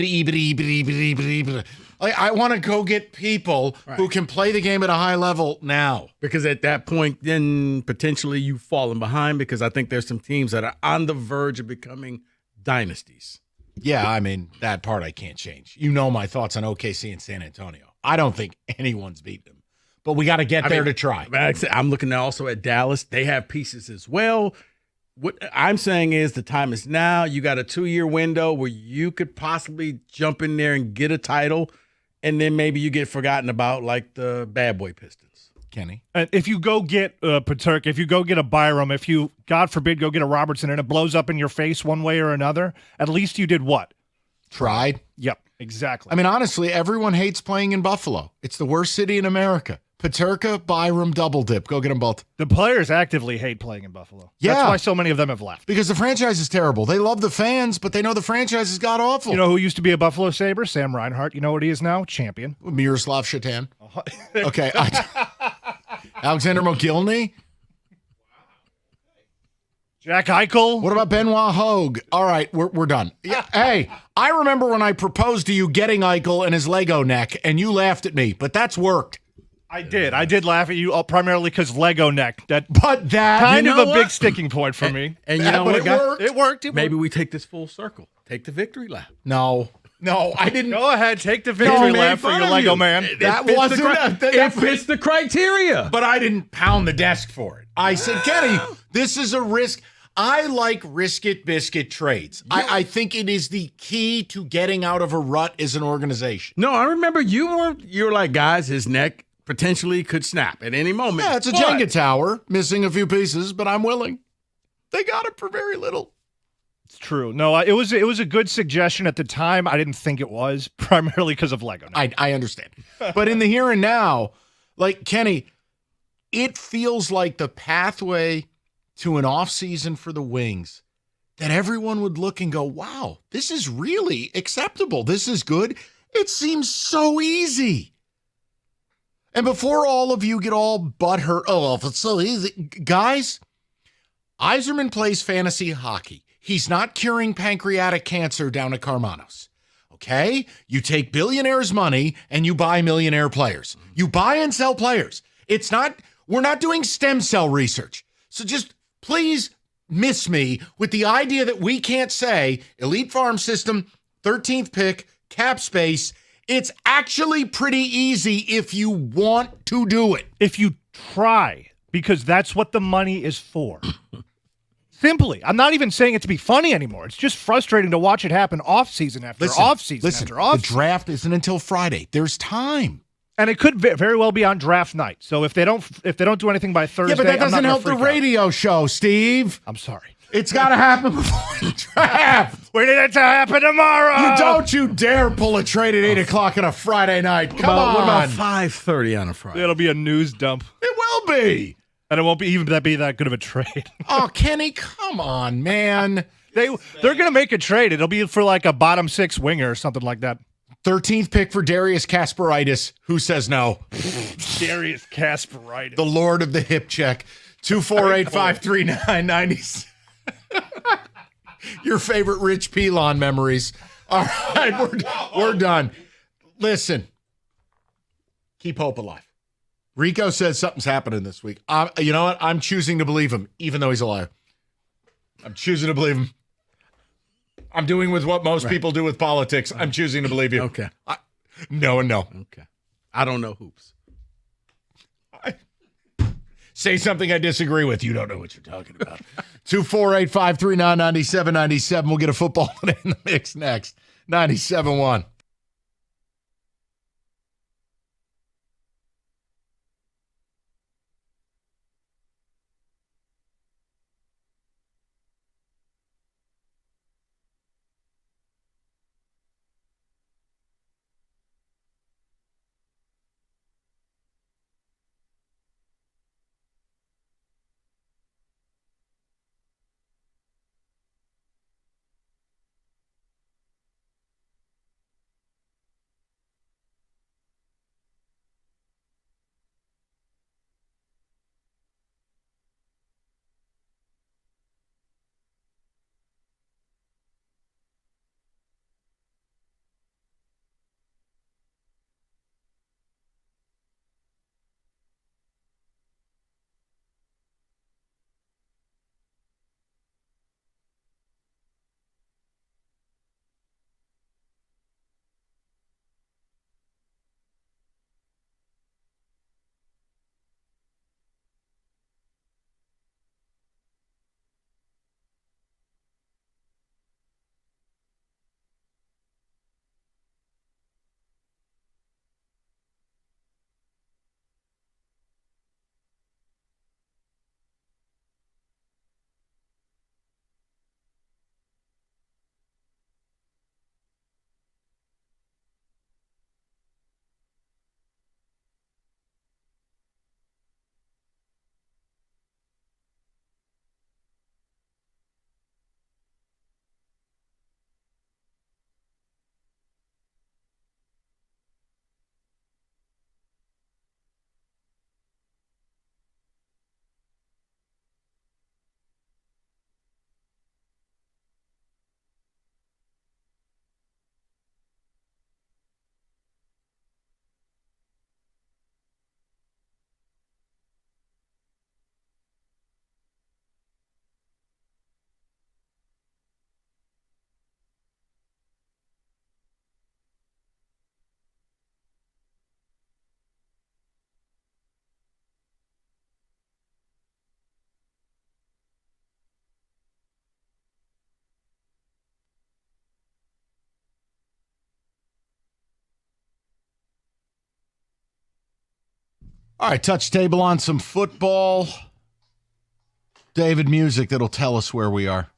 I want to go get people who can play the game at a high level now. Because at that point, then potentially you've fallen behind, because I think there's some teams that are on the verge of becoming dynasties. Yeah, I mean, that part I can't change. You know my thoughts on OKC and San Antonio. I don't think anyone's beat them. But we got to get there to try. I'm looking also at Dallas. They have pieces as well. What I'm saying is the time is now. You got a 2-year window where you could possibly jump in there and get a title, and then maybe you get forgotten about like the bad boy Pistons. Kenny? And if you go get Paterka, if you go get a Byram, if you, God forbid, go get a Robertson and it blows up in your face one way or another, at least you did what? Tried. Yep, exactly. I mean, honestly, everyone hates playing in Buffalo. It's the worst city in America. Paterka, Byram, double dip. Go get them both. The players actively hate playing in Buffalo. Yeah. That's why so many of them have left. Because the franchise is terrible. They love the fans, but they know the franchise has got awful. You know who used to be a Buffalo Sabre? Sam Reinhart. You know what he is now? Champion. Miroslav Shatan. Okay. Alexander McGillney. Jack Eichel. What about Benoit Hogue? All right, we're done. Yeah, hey, I remember when I proposed to you getting Eichel and his Lego neck, and you laughed at me, but that's worked. I did laugh at you primarily because Lego neck. But that kind of a big sticking point for me. And you know what? It worked. Maybe we take this full circle. Take the victory lap. No, I didn't. Go ahead, take the victory lap for your Lego man. That wasn't. It fits the criteria. But I didn't pound the desk for it. I said, Kenny, this is a risk. I like risk-it-biscuit trades. Yeah. I think it is the key to getting out of a rut as an organization. No, I remember you were like, guys, his neck potentially could snap at any moment. Yeah, it's a Jenga tower, missing a few pieces, but I'm willing. They got it for very little. It's true. No, it was a good suggestion at the time. I didn't think it was, primarily because of Lego. I understand. But in the here and now, like, Kenny, it feels like the pathway to an offseason for the Wings that everyone would look and go, wow, this is really acceptable. This is good. It seems so easy. And before all of you get all butthurt, if it's so easy. Guys, Yzerman plays fantasy hockey. He's not curing pancreatic cancer down at Karmanos. Okay? You take billionaires' money and you buy millionaire players. You buy and sell players. We're not doing stem cell research. So just please miss me with the idea that we can't say elite farm system, 13th pick, cap space. It's actually pretty easy if you want to do it. If you try, because that's what the money is for. Simply. I'm not even saying it to be funny anymore. It's just frustrating to watch it happen off-season after off-season after off-season. The draft isn't until Friday. There's time. And it could very well be on draft night. So if they don't do anything by Thursday, yeah, but that doesn't help the radio show, Steve. I'm sorry. It's got to happen before the draft. We need it to happen tomorrow. Don't you dare pull a trade at 8 o'clock on a Friday night. Come on. What about 5:30 on a Friday? It'll be a news dump. It will be. And it won't be even that good of a trade. Oh, Kenny, come on, man. They're going to make a trade. It'll be for like a bottom 6 winger or something like that. 13th pick for Darius Kasparaitis. Who says no? Darius Kasparaitis. The Lord of the hip check. 248-539-90. Your favorite Rich Pilon memories. All right, we're done. Listen, keep hope alive. Rico says something's happening this week. You know what? I'm choosing to believe him, even though he's a liar. I'm choosing to believe him. I'm doing with what most people do with politics. I'm choosing to believe you. Okay. No and no. Okay. I don't know hoops. Say something I disagree with. You don't know what you're talking about. 248-539-9797. We'll get a football in the mix next. 97.1. All right, touch table on some football. David, music that'll tell us where we are.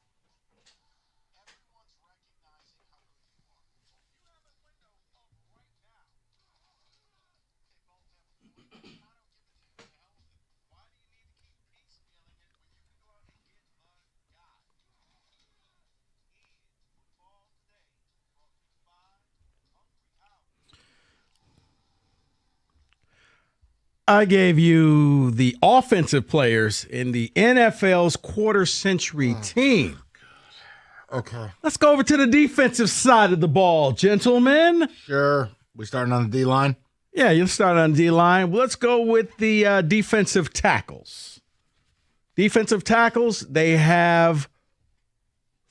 I gave you the offensive players in the NFL's quarter-century team. Okay. Let's go over to the defensive side of the ball, gentlemen. Sure. We starting on the D-line? Yeah, you'll start on D-line. Let's go with the defensive tackles. Defensive tackles, they have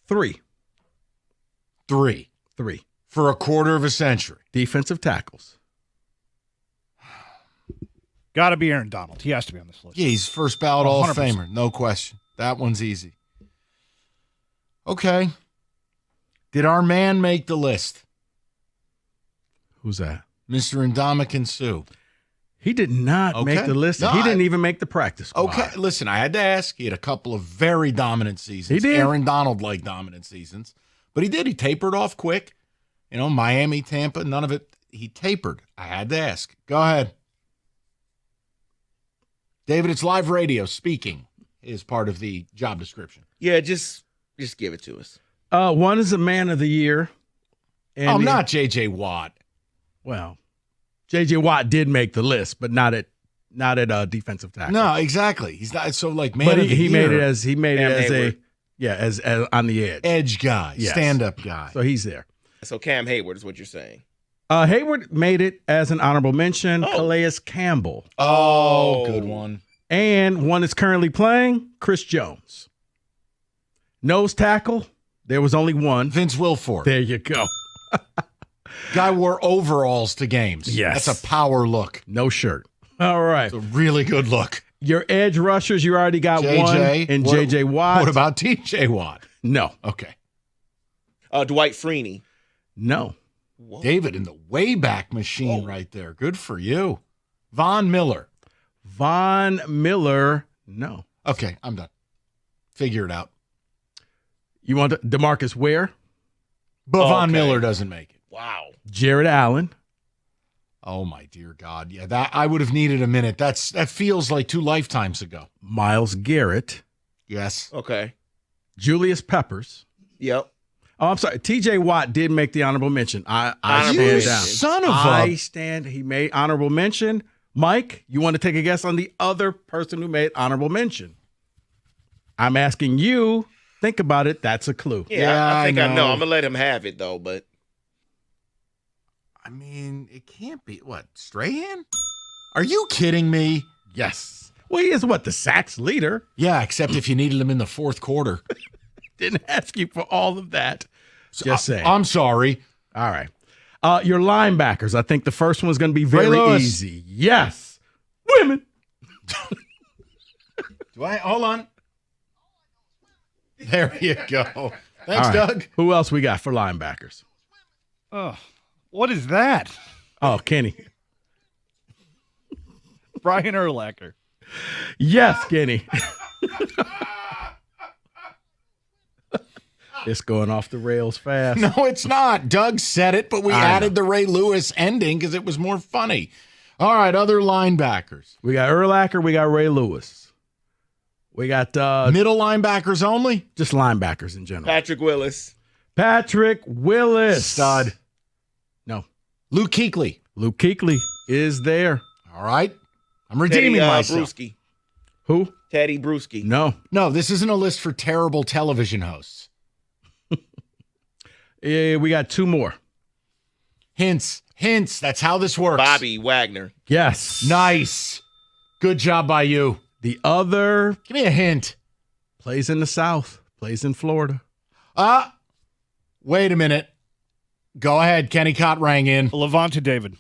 3. 3. 3. For a quarter of a century. Defensive tackles. Got to be Aaron Donald. He has to be on this list. Yeah, he's first ballot Hall of 100%. Famer. No question. That one's easy. Okay. Did our man make the list? Who's that? Mr. Ndamukong Suh. He did not make the list. No, he didn't even make the practice squad. Okay, listen, I had to ask. He had a couple of very dominant seasons. He did. Aaron Donald liked dominant seasons. But he did. He tapered off quick. You know, Miami, Tampa, none of it. He tapered. I had to ask. Go ahead. David, it's live radio. Speaking is part of the job description. Yeah, just give it to us. One is a man of the year. And not J.J. Watt. Well, J.J. Watt did make the list, but not at defensive tackle. No, exactly. He's not so like man But of the he year. made it as Hayward. as on the edge. Edge guy, Yes. stand-up guy. So he's there. So Cam Hayward is what you're saying. Hayward made it as an honorable mention. Calais Campbell. Oh, good one. And one is currently playing, Chris Jones. Nose tackle, there was only one. Vince Wilfork. There you go. Guy wore overalls to games. Yes. That's a power look. No shirt. All right. It's a really good look. Your edge rushers, you already got one. And J.J. Watt. What about T.J. Watt? No. Okay. Dwight Freeney. No. Whoa. David in the Wayback Machine right there. Good for you. Von Miller. Von Miller, no. Okay, I'm done. Figure it out. You want DeMarcus Ware? But Von Miller doesn't make it. Wow. Jared Allen. Oh my dear God. Yeah, that I would have needed a minute. That feels like 2 lifetimes ago. Myles Garrett. Yes. Okay. Julius Peppers. Yep. Oh, I'm sorry. T.J. Watt did make the honorable mention. I You stand down. son of a- I stand. He made honorable mention. Mike, you want to take a guess on the other person who made honorable mention? I'm asking you. Think about it. That's a clue. Yeah, I think I know. I'm going to let him have it, though, but. I mean, it can't be. What, Strahan? Are you kidding me? Yes. Well, he is the sacks leader. Yeah, except if you needed him in the fourth quarter. Didn't ask you for all of that. Just saying. I'm sorry. All right. Your linebackers. I think the first one's going to be very easy. Yes. Women. Hold on. There you go. Thanks, All right. Doug. Who else we got for linebackers? Oh, what is that? Oh, Kenny. Brian Urlacher. Yes, Kenny. It's going off the rails fast. No, it's not. Doug said it, but we added the Ray Lewis ending because it was more funny. All right, other linebackers. We got Urlacher. We got Ray Lewis. We got middle linebackers only? Just linebackers in general. Patrick Willis. Patrick Willis. Stud. No. Luke Kuechly. Luke Kuechly is there. All right. I'm redeeming myself. Bruschi. Who? Teddy Bruschi. No, this isn't a list for terrible television hosts. Yeah, we got 2 more. Hints. That's how this works. Bobby Wagner. Yes. Nice. Good job by you. The other. Give me a hint. Plays in the South. Plays in Florida. Wait a minute. Go ahead. Kenny Cott rang in. Levante David.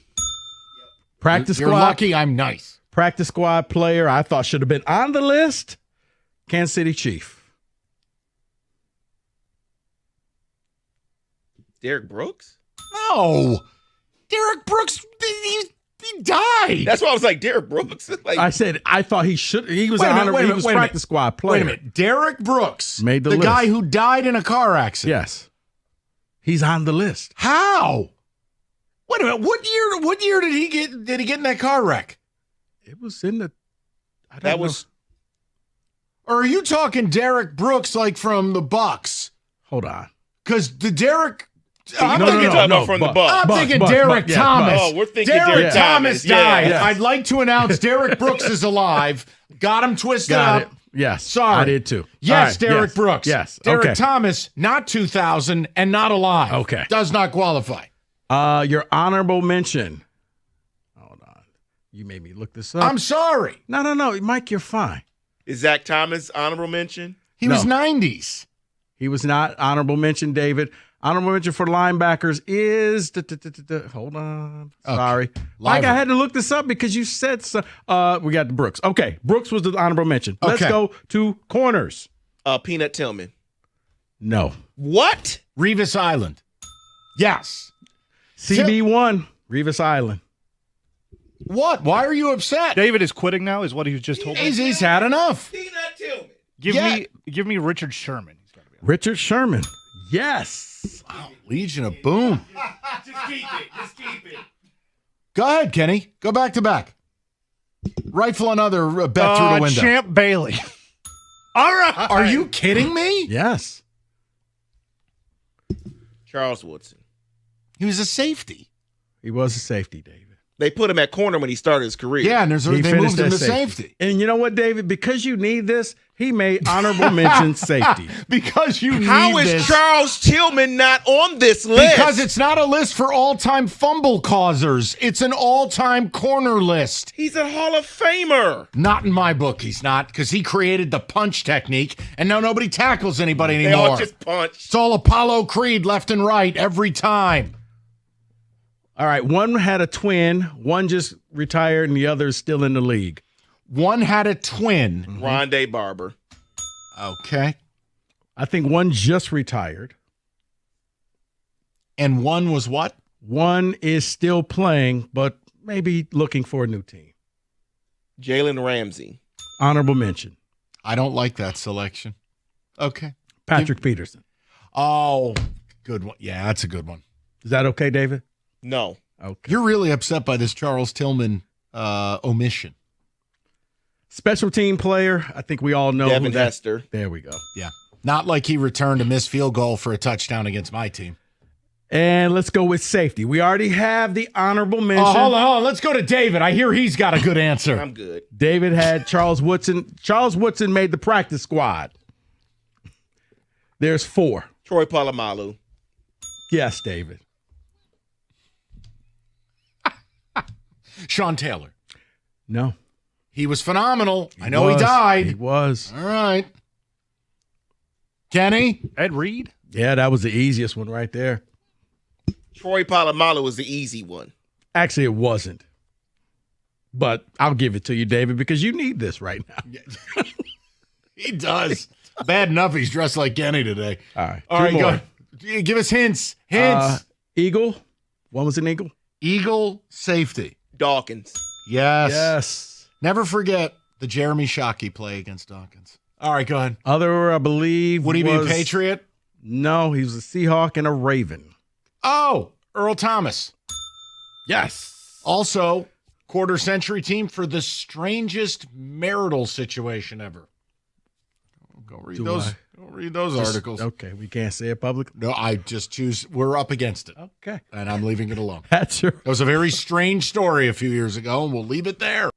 Practice You're squad. lucky I'm nice. Practice squad player I thought should have been on the list. Kansas City Chief. Derek Brooks? No. Derek Brooks, He died. That's why I was like, Derek Brooks. Like, I said I thought he should. He was Wait a minute, honorable. wait a He minute, was wait a practice squad player. Wait a minute. Derek Brooks Made the list. guy who died in a car accident. Yes. He's on the list. How? Wait a minute. What year did he get in that car wreck? It was in the Or are you talking Derek Brooks like from the Bucks? Hold on. Because the Derek I'm thinking from the Bucks. I'm thinking Derek Thomas. Oh, we're thinking Derek Thomas died. Yeah. I'd like to announce Derek Brooks is alive. Got him twisted Got up. it. Yes. Sorry. I did too. Yes, All right, Derek yes, Brooks. Yes. Derek Okay. Thomas, not 2000 and not alive. Okay. Does not qualify. Your honorable mention. Hold on. You made me look this up. I'm sorry. No, Mike, you're fine. Is Zach Thomas honorable mention? He was 90s. He was not honorable mention, David. Honorable mention for linebackers is hold on. Sorry. Mike, I had to look this up because you said so. We got the Brooks. Okay. Brooks was the honorable mention. Let's go to corners. Peanut Tillman. No. What? Revis Island. Yes. CB1, Revis Island. What? Why are you upset? David is quitting now, is what he was just told me. He's had enough. Peanut Tillman. Give me Richard Sherman. Richard Sherman. Yes. Wow. Legion of Boom. Just keep it. Go ahead, Kenny. Go back to back. Rifle another bet through the window. Champ Bailey. All right. Are you kidding me? Yes. Charles Woodson. He was a safety. He was a safety, David. They put him at corner when he started his career. Yeah, and they moved him to safety. And you know what, David? Because you need this, he made honorable mention safety. Because you need How is this. Charles Tillman not on this list? Because it's not a list for all-time fumble causers. It's an all-time corner list. He's a Hall of Famer. Not in my book, he's not, because he created the punch technique, and now nobody tackles anybody They anymore. all just punch. It's all Apollo Creed left and right every time. All right, one had a twin, one just retired, and the other is still in the league. One had a twin. Rondé Barber. Okay. I think one just retired. And one was what? One is still playing, but maybe looking for a new team. Jalen Ramsey. Honorable mention. I don't like that selection. Okay. Patrick Peterson. Oh, good one. Yeah, that's a good one. Is that okay, David? No. Okay. You're really upset by this Charles Tillman omission. Special team player. I think we all know Devin who that. Hester. There we go. Yeah. Not like he returned a missed field goal for a touchdown against my team. And let's go with safety. We already have the honorable mention. Oh, hold on. Let's go to David. I hear he's got a good answer. I'm good. David had Charles Woodson. Charles Woodson made the practice squad. There's 4. Troy Polamalu. Yes, David. Sean Taylor. No. He was phenomenal. I know he died. He was. All right. Kenny? Ed Reed? Yeah, that was the easiest one right there. Troy Polamalu was the easy one. Actually, it wasn't. But I'll give it to you, David, because you need this right now. He does. Bad enough he's dressed like Kenny today. All right. All right, go. Give us hints. Eagle. One was an eagle. Eagle safety. Dawkins. Yes. Yes. Never forget the Jeremy Shockey play against Dawkins. All right, go ahead. Other, I believe, Would he be a was- Patriot? No, he was a Seahawk and a Raven. Oh, Earl Thomas. Yes. Also, quarter century team for the strangest marital situation ever. Go read those. Go read those articles. Okay, we can't say it publicly. No, I just choose. We're up against it. Okay. And I'm leaving it alone. That's true. It was a very strange story a few years ago, and we'll leave it there.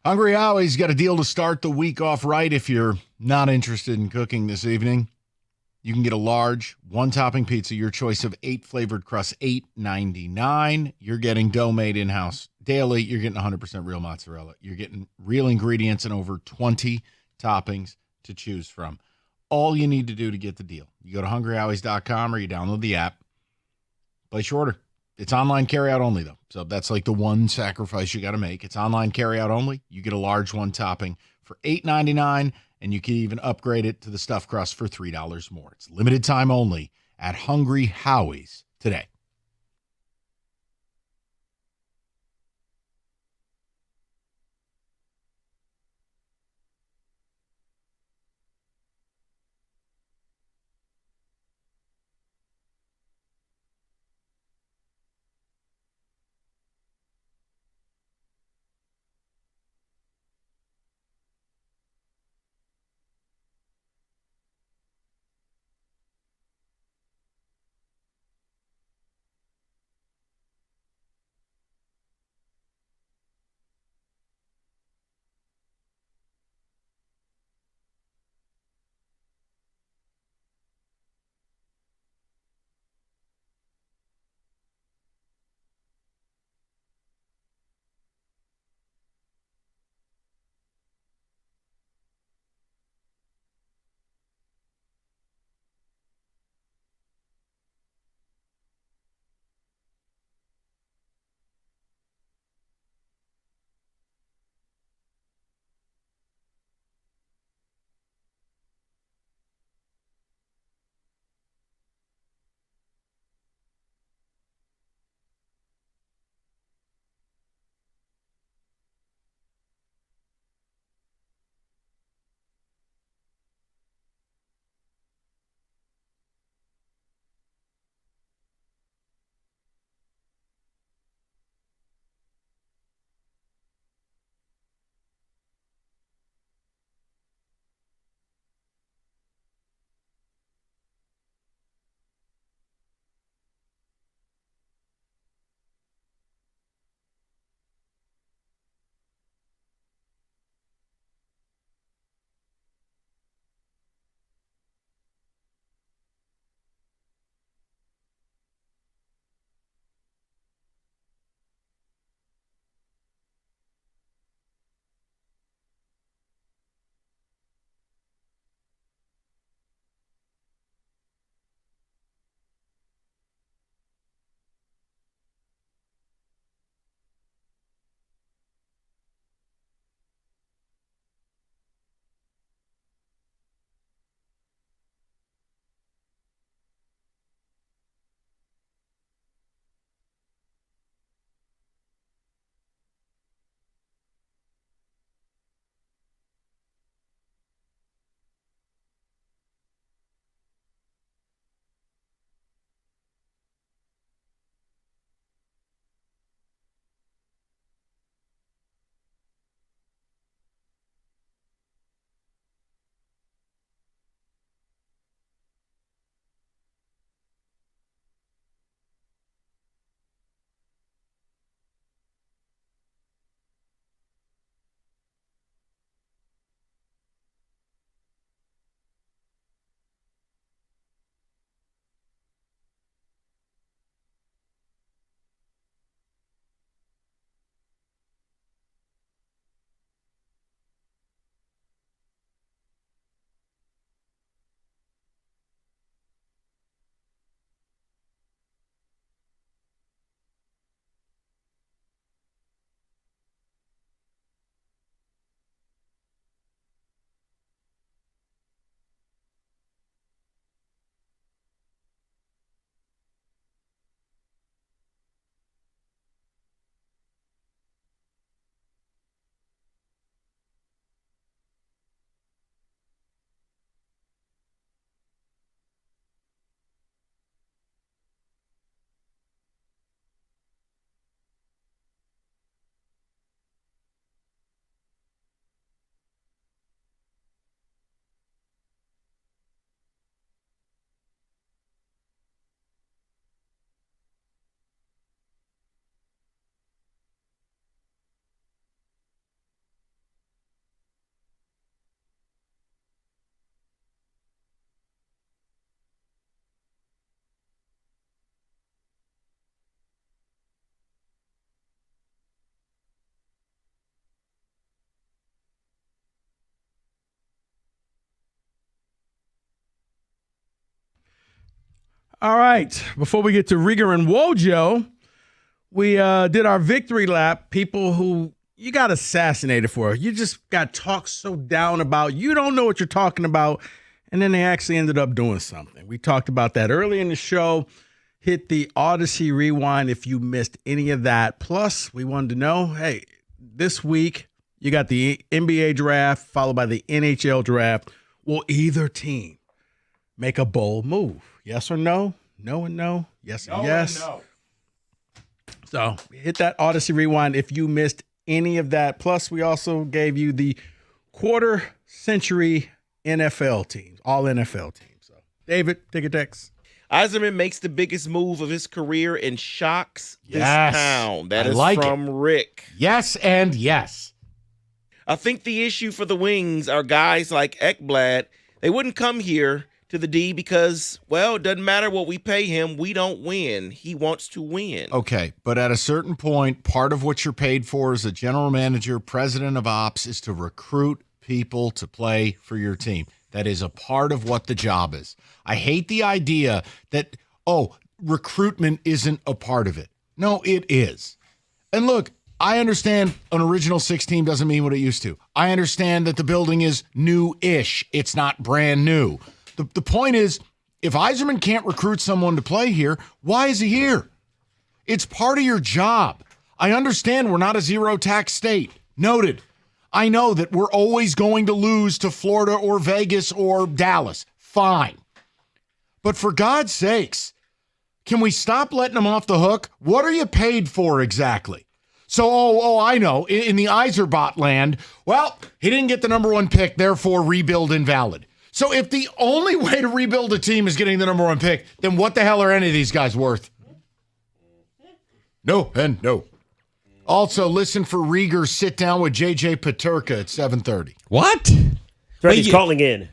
Hungry Howie's got a deal to start the week off right if you're not interested in cooking this evening. You can get a large one-topping pizza, your choice of 8 flavored crusts, $8.99. You're getting dough made in-house daily. You're getting 100% real mozzarella. You're getting real ingredients and over 20 toppings to choose from. All you need to do to get the deal, you go to hungryhowies.com or you download the app. Place your order. It's online carryout only, though. So that's like the one sacrifice you got to make. It's online carryout only. You get a large one topping for $8.99, and you can even upgrade it to the stuffed crust for $3 more. It's limited time only at Hungry Howie's today. All right. Before we get to Rieger and Wojo, we did our victory lap. People who you got assassinated for. You just got talked so down about. You don't know what you're talking about. And then they actually ended up doing something. We talked about that early in the show. Hit the Odyssey Rewind if you missed any of that. Plus, we wanted to know, hey, this week you got the NBA draft followed by the NHL draft. Will either team make a bold move? Yes or no? No and no. Yes and yes. No. So hit that Odyssey Rewind if you missed any of that. Plus, we also gave you the quarter century NFL teams, all NFL teams. So, David, take a text. Yzerman makes the biggest move of his career and shocks this town. That is from Rick. Yes and yes. I think the issue for the Wings are guys like Ekblad. They wouldn't come here to the D because, well, it doesn't matter what we pay him. We don't win. He wants to win. Okay, but at a certain point, part of what you're paid for as a general manager, president of ops, is to recruit people to play for your team. That is a part of what the job is. I hate the idea that, recruitment isn't a part of it. No, it is. And look, I understand an original six team doesn't mean what it used to. I understand that the building is new-ish. It's not brand new. The point is, if Yzerman can't recruit someone to play here, why is he here? It's part of your job. I understand we're not a zero-tax state. Noted. I know that we're always going to lose to Florida or Vegas or Dallas. Fine. But for God's sakes, can we stop letting them off the hook? What are you paid for exactly? So, I know. In the Yzerbot land, well, he didn't get the number one pick, therefore rebuild invalid. So if the only way to rebuild a team is getting the number one pick, then what the hell are any of these guys worth? No and no. Also, listen for Rieger's sit down with JJ Peterka at 7:30. What? He's calling in.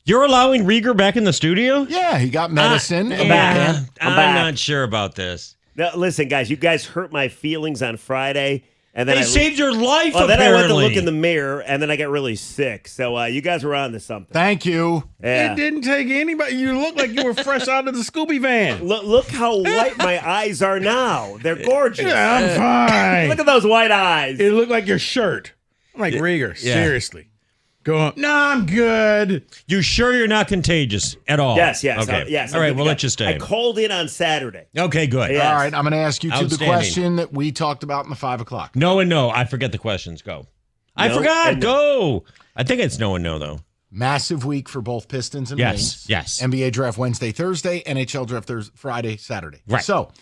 You're allowing Rieger back in the studio? Yeah, he got medicine. I'm back. I'm not sure about this. Now, listen, guys, you guys hurt my feelings on Friday. And then they saved your life, apparently. Then I went to look in the mirror, and then I got really sick. So you guys were on to something. Thank you. Yeah. It didn't take anybody. You look like you were fresh out of the Scooby van. Look how white my eyes are now. They're gorgeous. Yeah, I'm fine. Look at those white eyes. It looked like your shirt. I'm like, Rieger, seriously. Go on. No, I'm good. You sure you're not contagious at all? Yes. Okay. Yes. All right, we'll let you stay. I called in on Saturday. Okay, good. Yes. All right, I'm going to ask you the question that we talked about in the 5 o'clock. No and no. I forget the questions. Go. I forgot. Go. I think it's no and no, though. Massive week for both Pistons and Wings. Yes. NBA draft Wednesday, Thursday, NHL draft Friday, Saturday. Right. So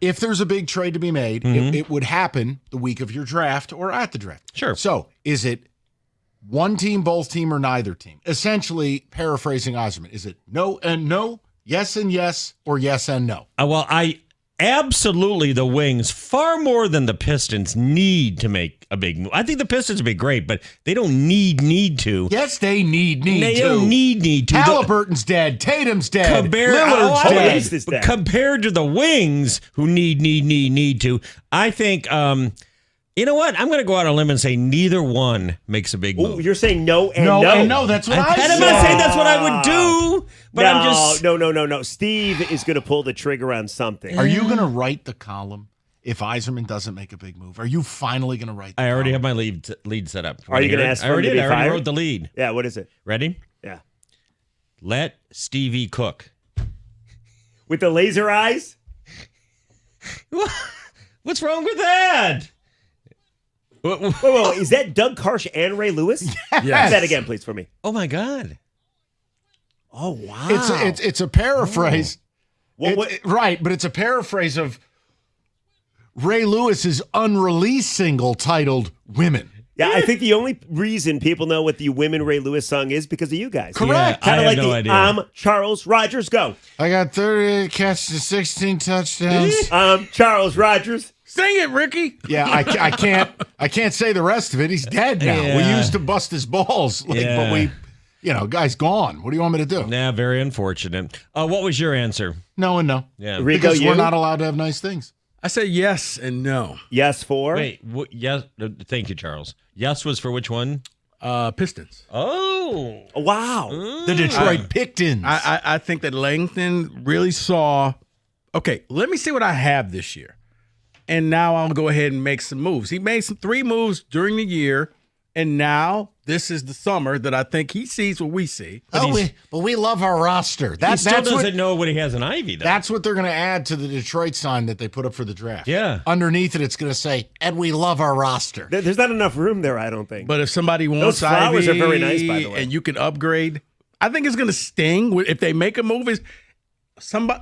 if there's a big trade to be made, it would happen the week of your draft or at the draft. Sure. So is it one team, both team, or neither team? Essentially, paraphrasing Yzerman, is it no and no, yes and yes, or yes and no? Well, I absolutely, the Wings, far more than the Pistons, need to make a big move. I think the Pistons would be great, but they don't need to. Yes, they need to. They don't need to. Halliburton's dead. Tatum's dead. Lillard's dead. Compared to the Wings, who need to, I think... you know what? I'm going to go out on a limb and say neither one makes a big move. You're saying no and no. And no, that's what I said. I'm not saying that's what I would do, but I'm just... No. Steve is going to pull the trigger on something. Are you going to write the column if Yzerman doesn't make a big move? Are you finally going to write the I already column? have my lead set up. Are you going to ask for him to be fired? I already wrote the lead. Yeah, what is it? Ready? Yeah. Let Stevie cook. With the laser eyes? What's wrong with that? Whoa, is that Doug Karsh and Ray Lewis? Yes. Say that again, please, for me. Oh, my God. Oh, wow. It's a paraphrase. What? Right, but it's a paraphrase of Ray Lewis's unreleased single titled Women. Yeah, I think the only reason people know what the Women Ray Lewis song is because of you guys. Correct. Kind of like no the idea. Charles Rogers, go. I got 38 catches and 16 touchdowns. Charles Rogers. Sing it, Ricky. Yeah, I can't say the rest of it. He's dead now. Yeah. We used to bust his balls, but we, guy's gone. What do you want me to do? Nah, very unfortunate. What was your answer? No and no. Yeah, Rico, because we're not allowed to have nice things. I say yes and no. Yes for? Wait, yes. Thank you, Charles. Yes was for which one? Pistons. Oh, wow. The Detroit Pistons. I think that Langton really saw, okay, let me see what I have this year. And now I'll go ahead and make some moves. He made 3 moves during the year, and now this is the summer that I think he sees what we see. But we love our roster. He still doesn't know what he has in Ivy, though. That's what they're going to add to the Detroit sign that they put up for the draft. Yeah. Underneath it, it's going to say, and we love our roster. There's not enough room there, I don't think. But if somebody wants those flowers Ivy are very nice, by the way, and you can upgrade, I think it's going to sting. If they make a move,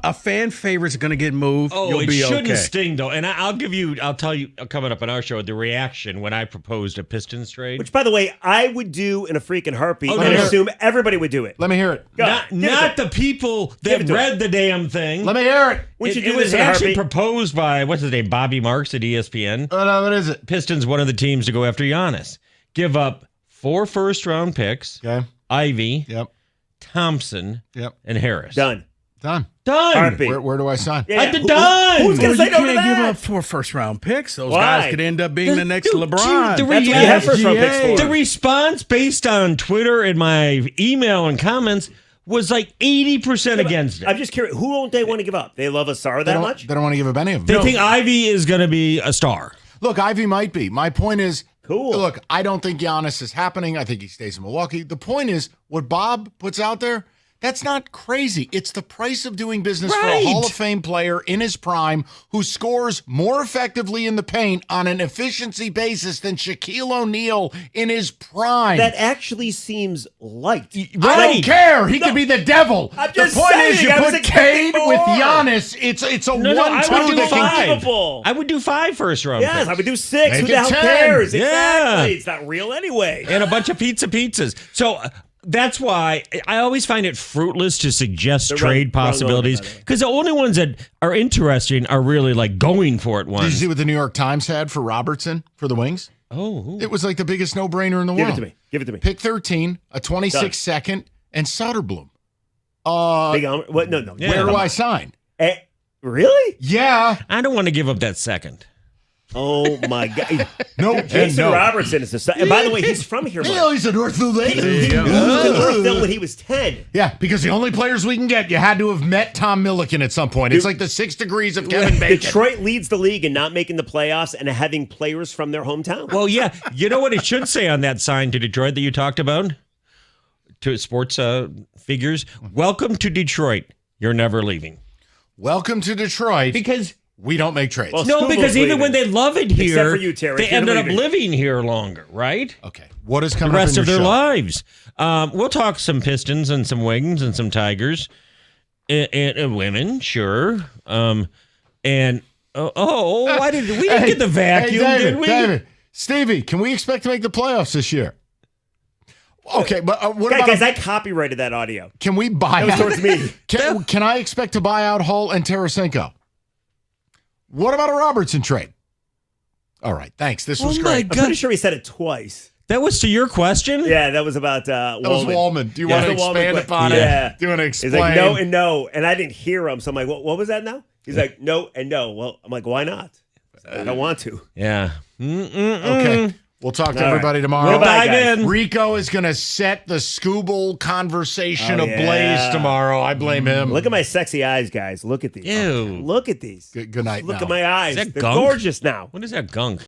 a fan favorite is going to get moved. Oh, it shouldn't sting, though. And I'll tell you, coming up on our show, the reaction when I proposed a Pistons trade. Which, by the way, I would do in a freaking heartbeat, and I assume everybody would do it. Let me hear it. Not the people that read the damn thing. Let me hear it. It was actually proposed by, what's his name, Bobby Marks at ESPN. Oh, no, what is it? Pistons, one of the teams to go after Giannis. Give up 4 first-round picks. Okay. Ivy. Yep. Thompson. Yep. And Harris. Done. Where do I sign? Yeah. Done. Who's going to say no to You can't give that? up 4 first-round picks. Those Why? guys could end up being the next LeBron. That's what you have first-round picks for. The response based on Twitter and my email and comments was like 80% against it. I'm just curious. Who don't they want to give up? They love Asar that much? They don't want to give up any of them. They think Ivy is going to be a star. Look, Ivy might be. My point is, cool. Look, I don't think Giannis is happening. I think he stays in Milwaukee. The point is, what Bob puts out there, that's not crazy. It's the price of doing business for a Hall of Fame player in his prime who scores more effectively in the paint on an efficiency basis than Shaquille O'Neal in his prime. That actually seems light. I don't care. He could be the devil. I'm just the point saying, is, you I was put expecting Cade more. with Giannis. It's a 1-2 that can keep. I would do 5 first-round picks. Yes, I would do 6. Make Who it the hell 10. cares? Yeah. Exactly. It's not real anyway. And a bunch of pizzas. So that's why I always find it fruitless to suggest trade possibilities, because the only ones that are interesting are really like going for it ones. Did you see what the New York Times had for Robertson for the Wings? Oh. It was like the biggest no-brainer in the Give world. Give it to me. Pick 13, a 26-second, and Soderblom. What? No. Yeah. Where do I sign? Really? Yeah. I don't want to give up that second. Oh, my God. No. Jason Robertson is a... And by the way, he's from here, Mike. Yeah, he's a Northville native. He moved to Northville when he was 10. Yeah, because the only players we can get, you had to have met Tom Milliken at some point. It's like the 6 degrees of Kevin Bacon. Detroit leads the league in not making the playoffs and having players from their hometown. Well, yeah. You know what it should say on that sign to Detroit that you talked about? To sports figures? Welcome to Detroit. You're never leaving. Welcome to Detroit. Because... we don't make trades. Well, no, because even when they love it here, except for you, Terry, they ended up living here longer, right? Okay. What is coming the rest up in of their your show? lives? We'll talk some Pistons and some Wings and some Tigers and women, sure. Why didn't we didn't get the vacuum? Hey, did we? David, Stevie, can we expect to make the playoffs this year? Okay, but what about... Guys, I copyrighted that audio. Can we buy out... That was towards me. Can I expect to buy out Hull and Tarasenko? What about a Robertson trade? All right, thanks. This was great. I'm pretty sure he said it twice. That was to your question? Yeah, that was about Wallman. That was Wallman. Do you want to expand upon it? Yeah. Do you want to explain? He's like, no and no. And I didn't hear him. So I'm like, what was that now? He's like, no and no. Well, I'm like, why not? I don't want to. Yeah. Okay. We'll talk to everybody tomorrow. We'll dive in. Rico is going to set the Scooble conversation ablaze tomorrow. I blame him. Look at my sexy eyes, guys. Look at these. Ew. Look at these. Good night. Look at my eyes. Is that They're gunk? gorgeous now. What is that gunk?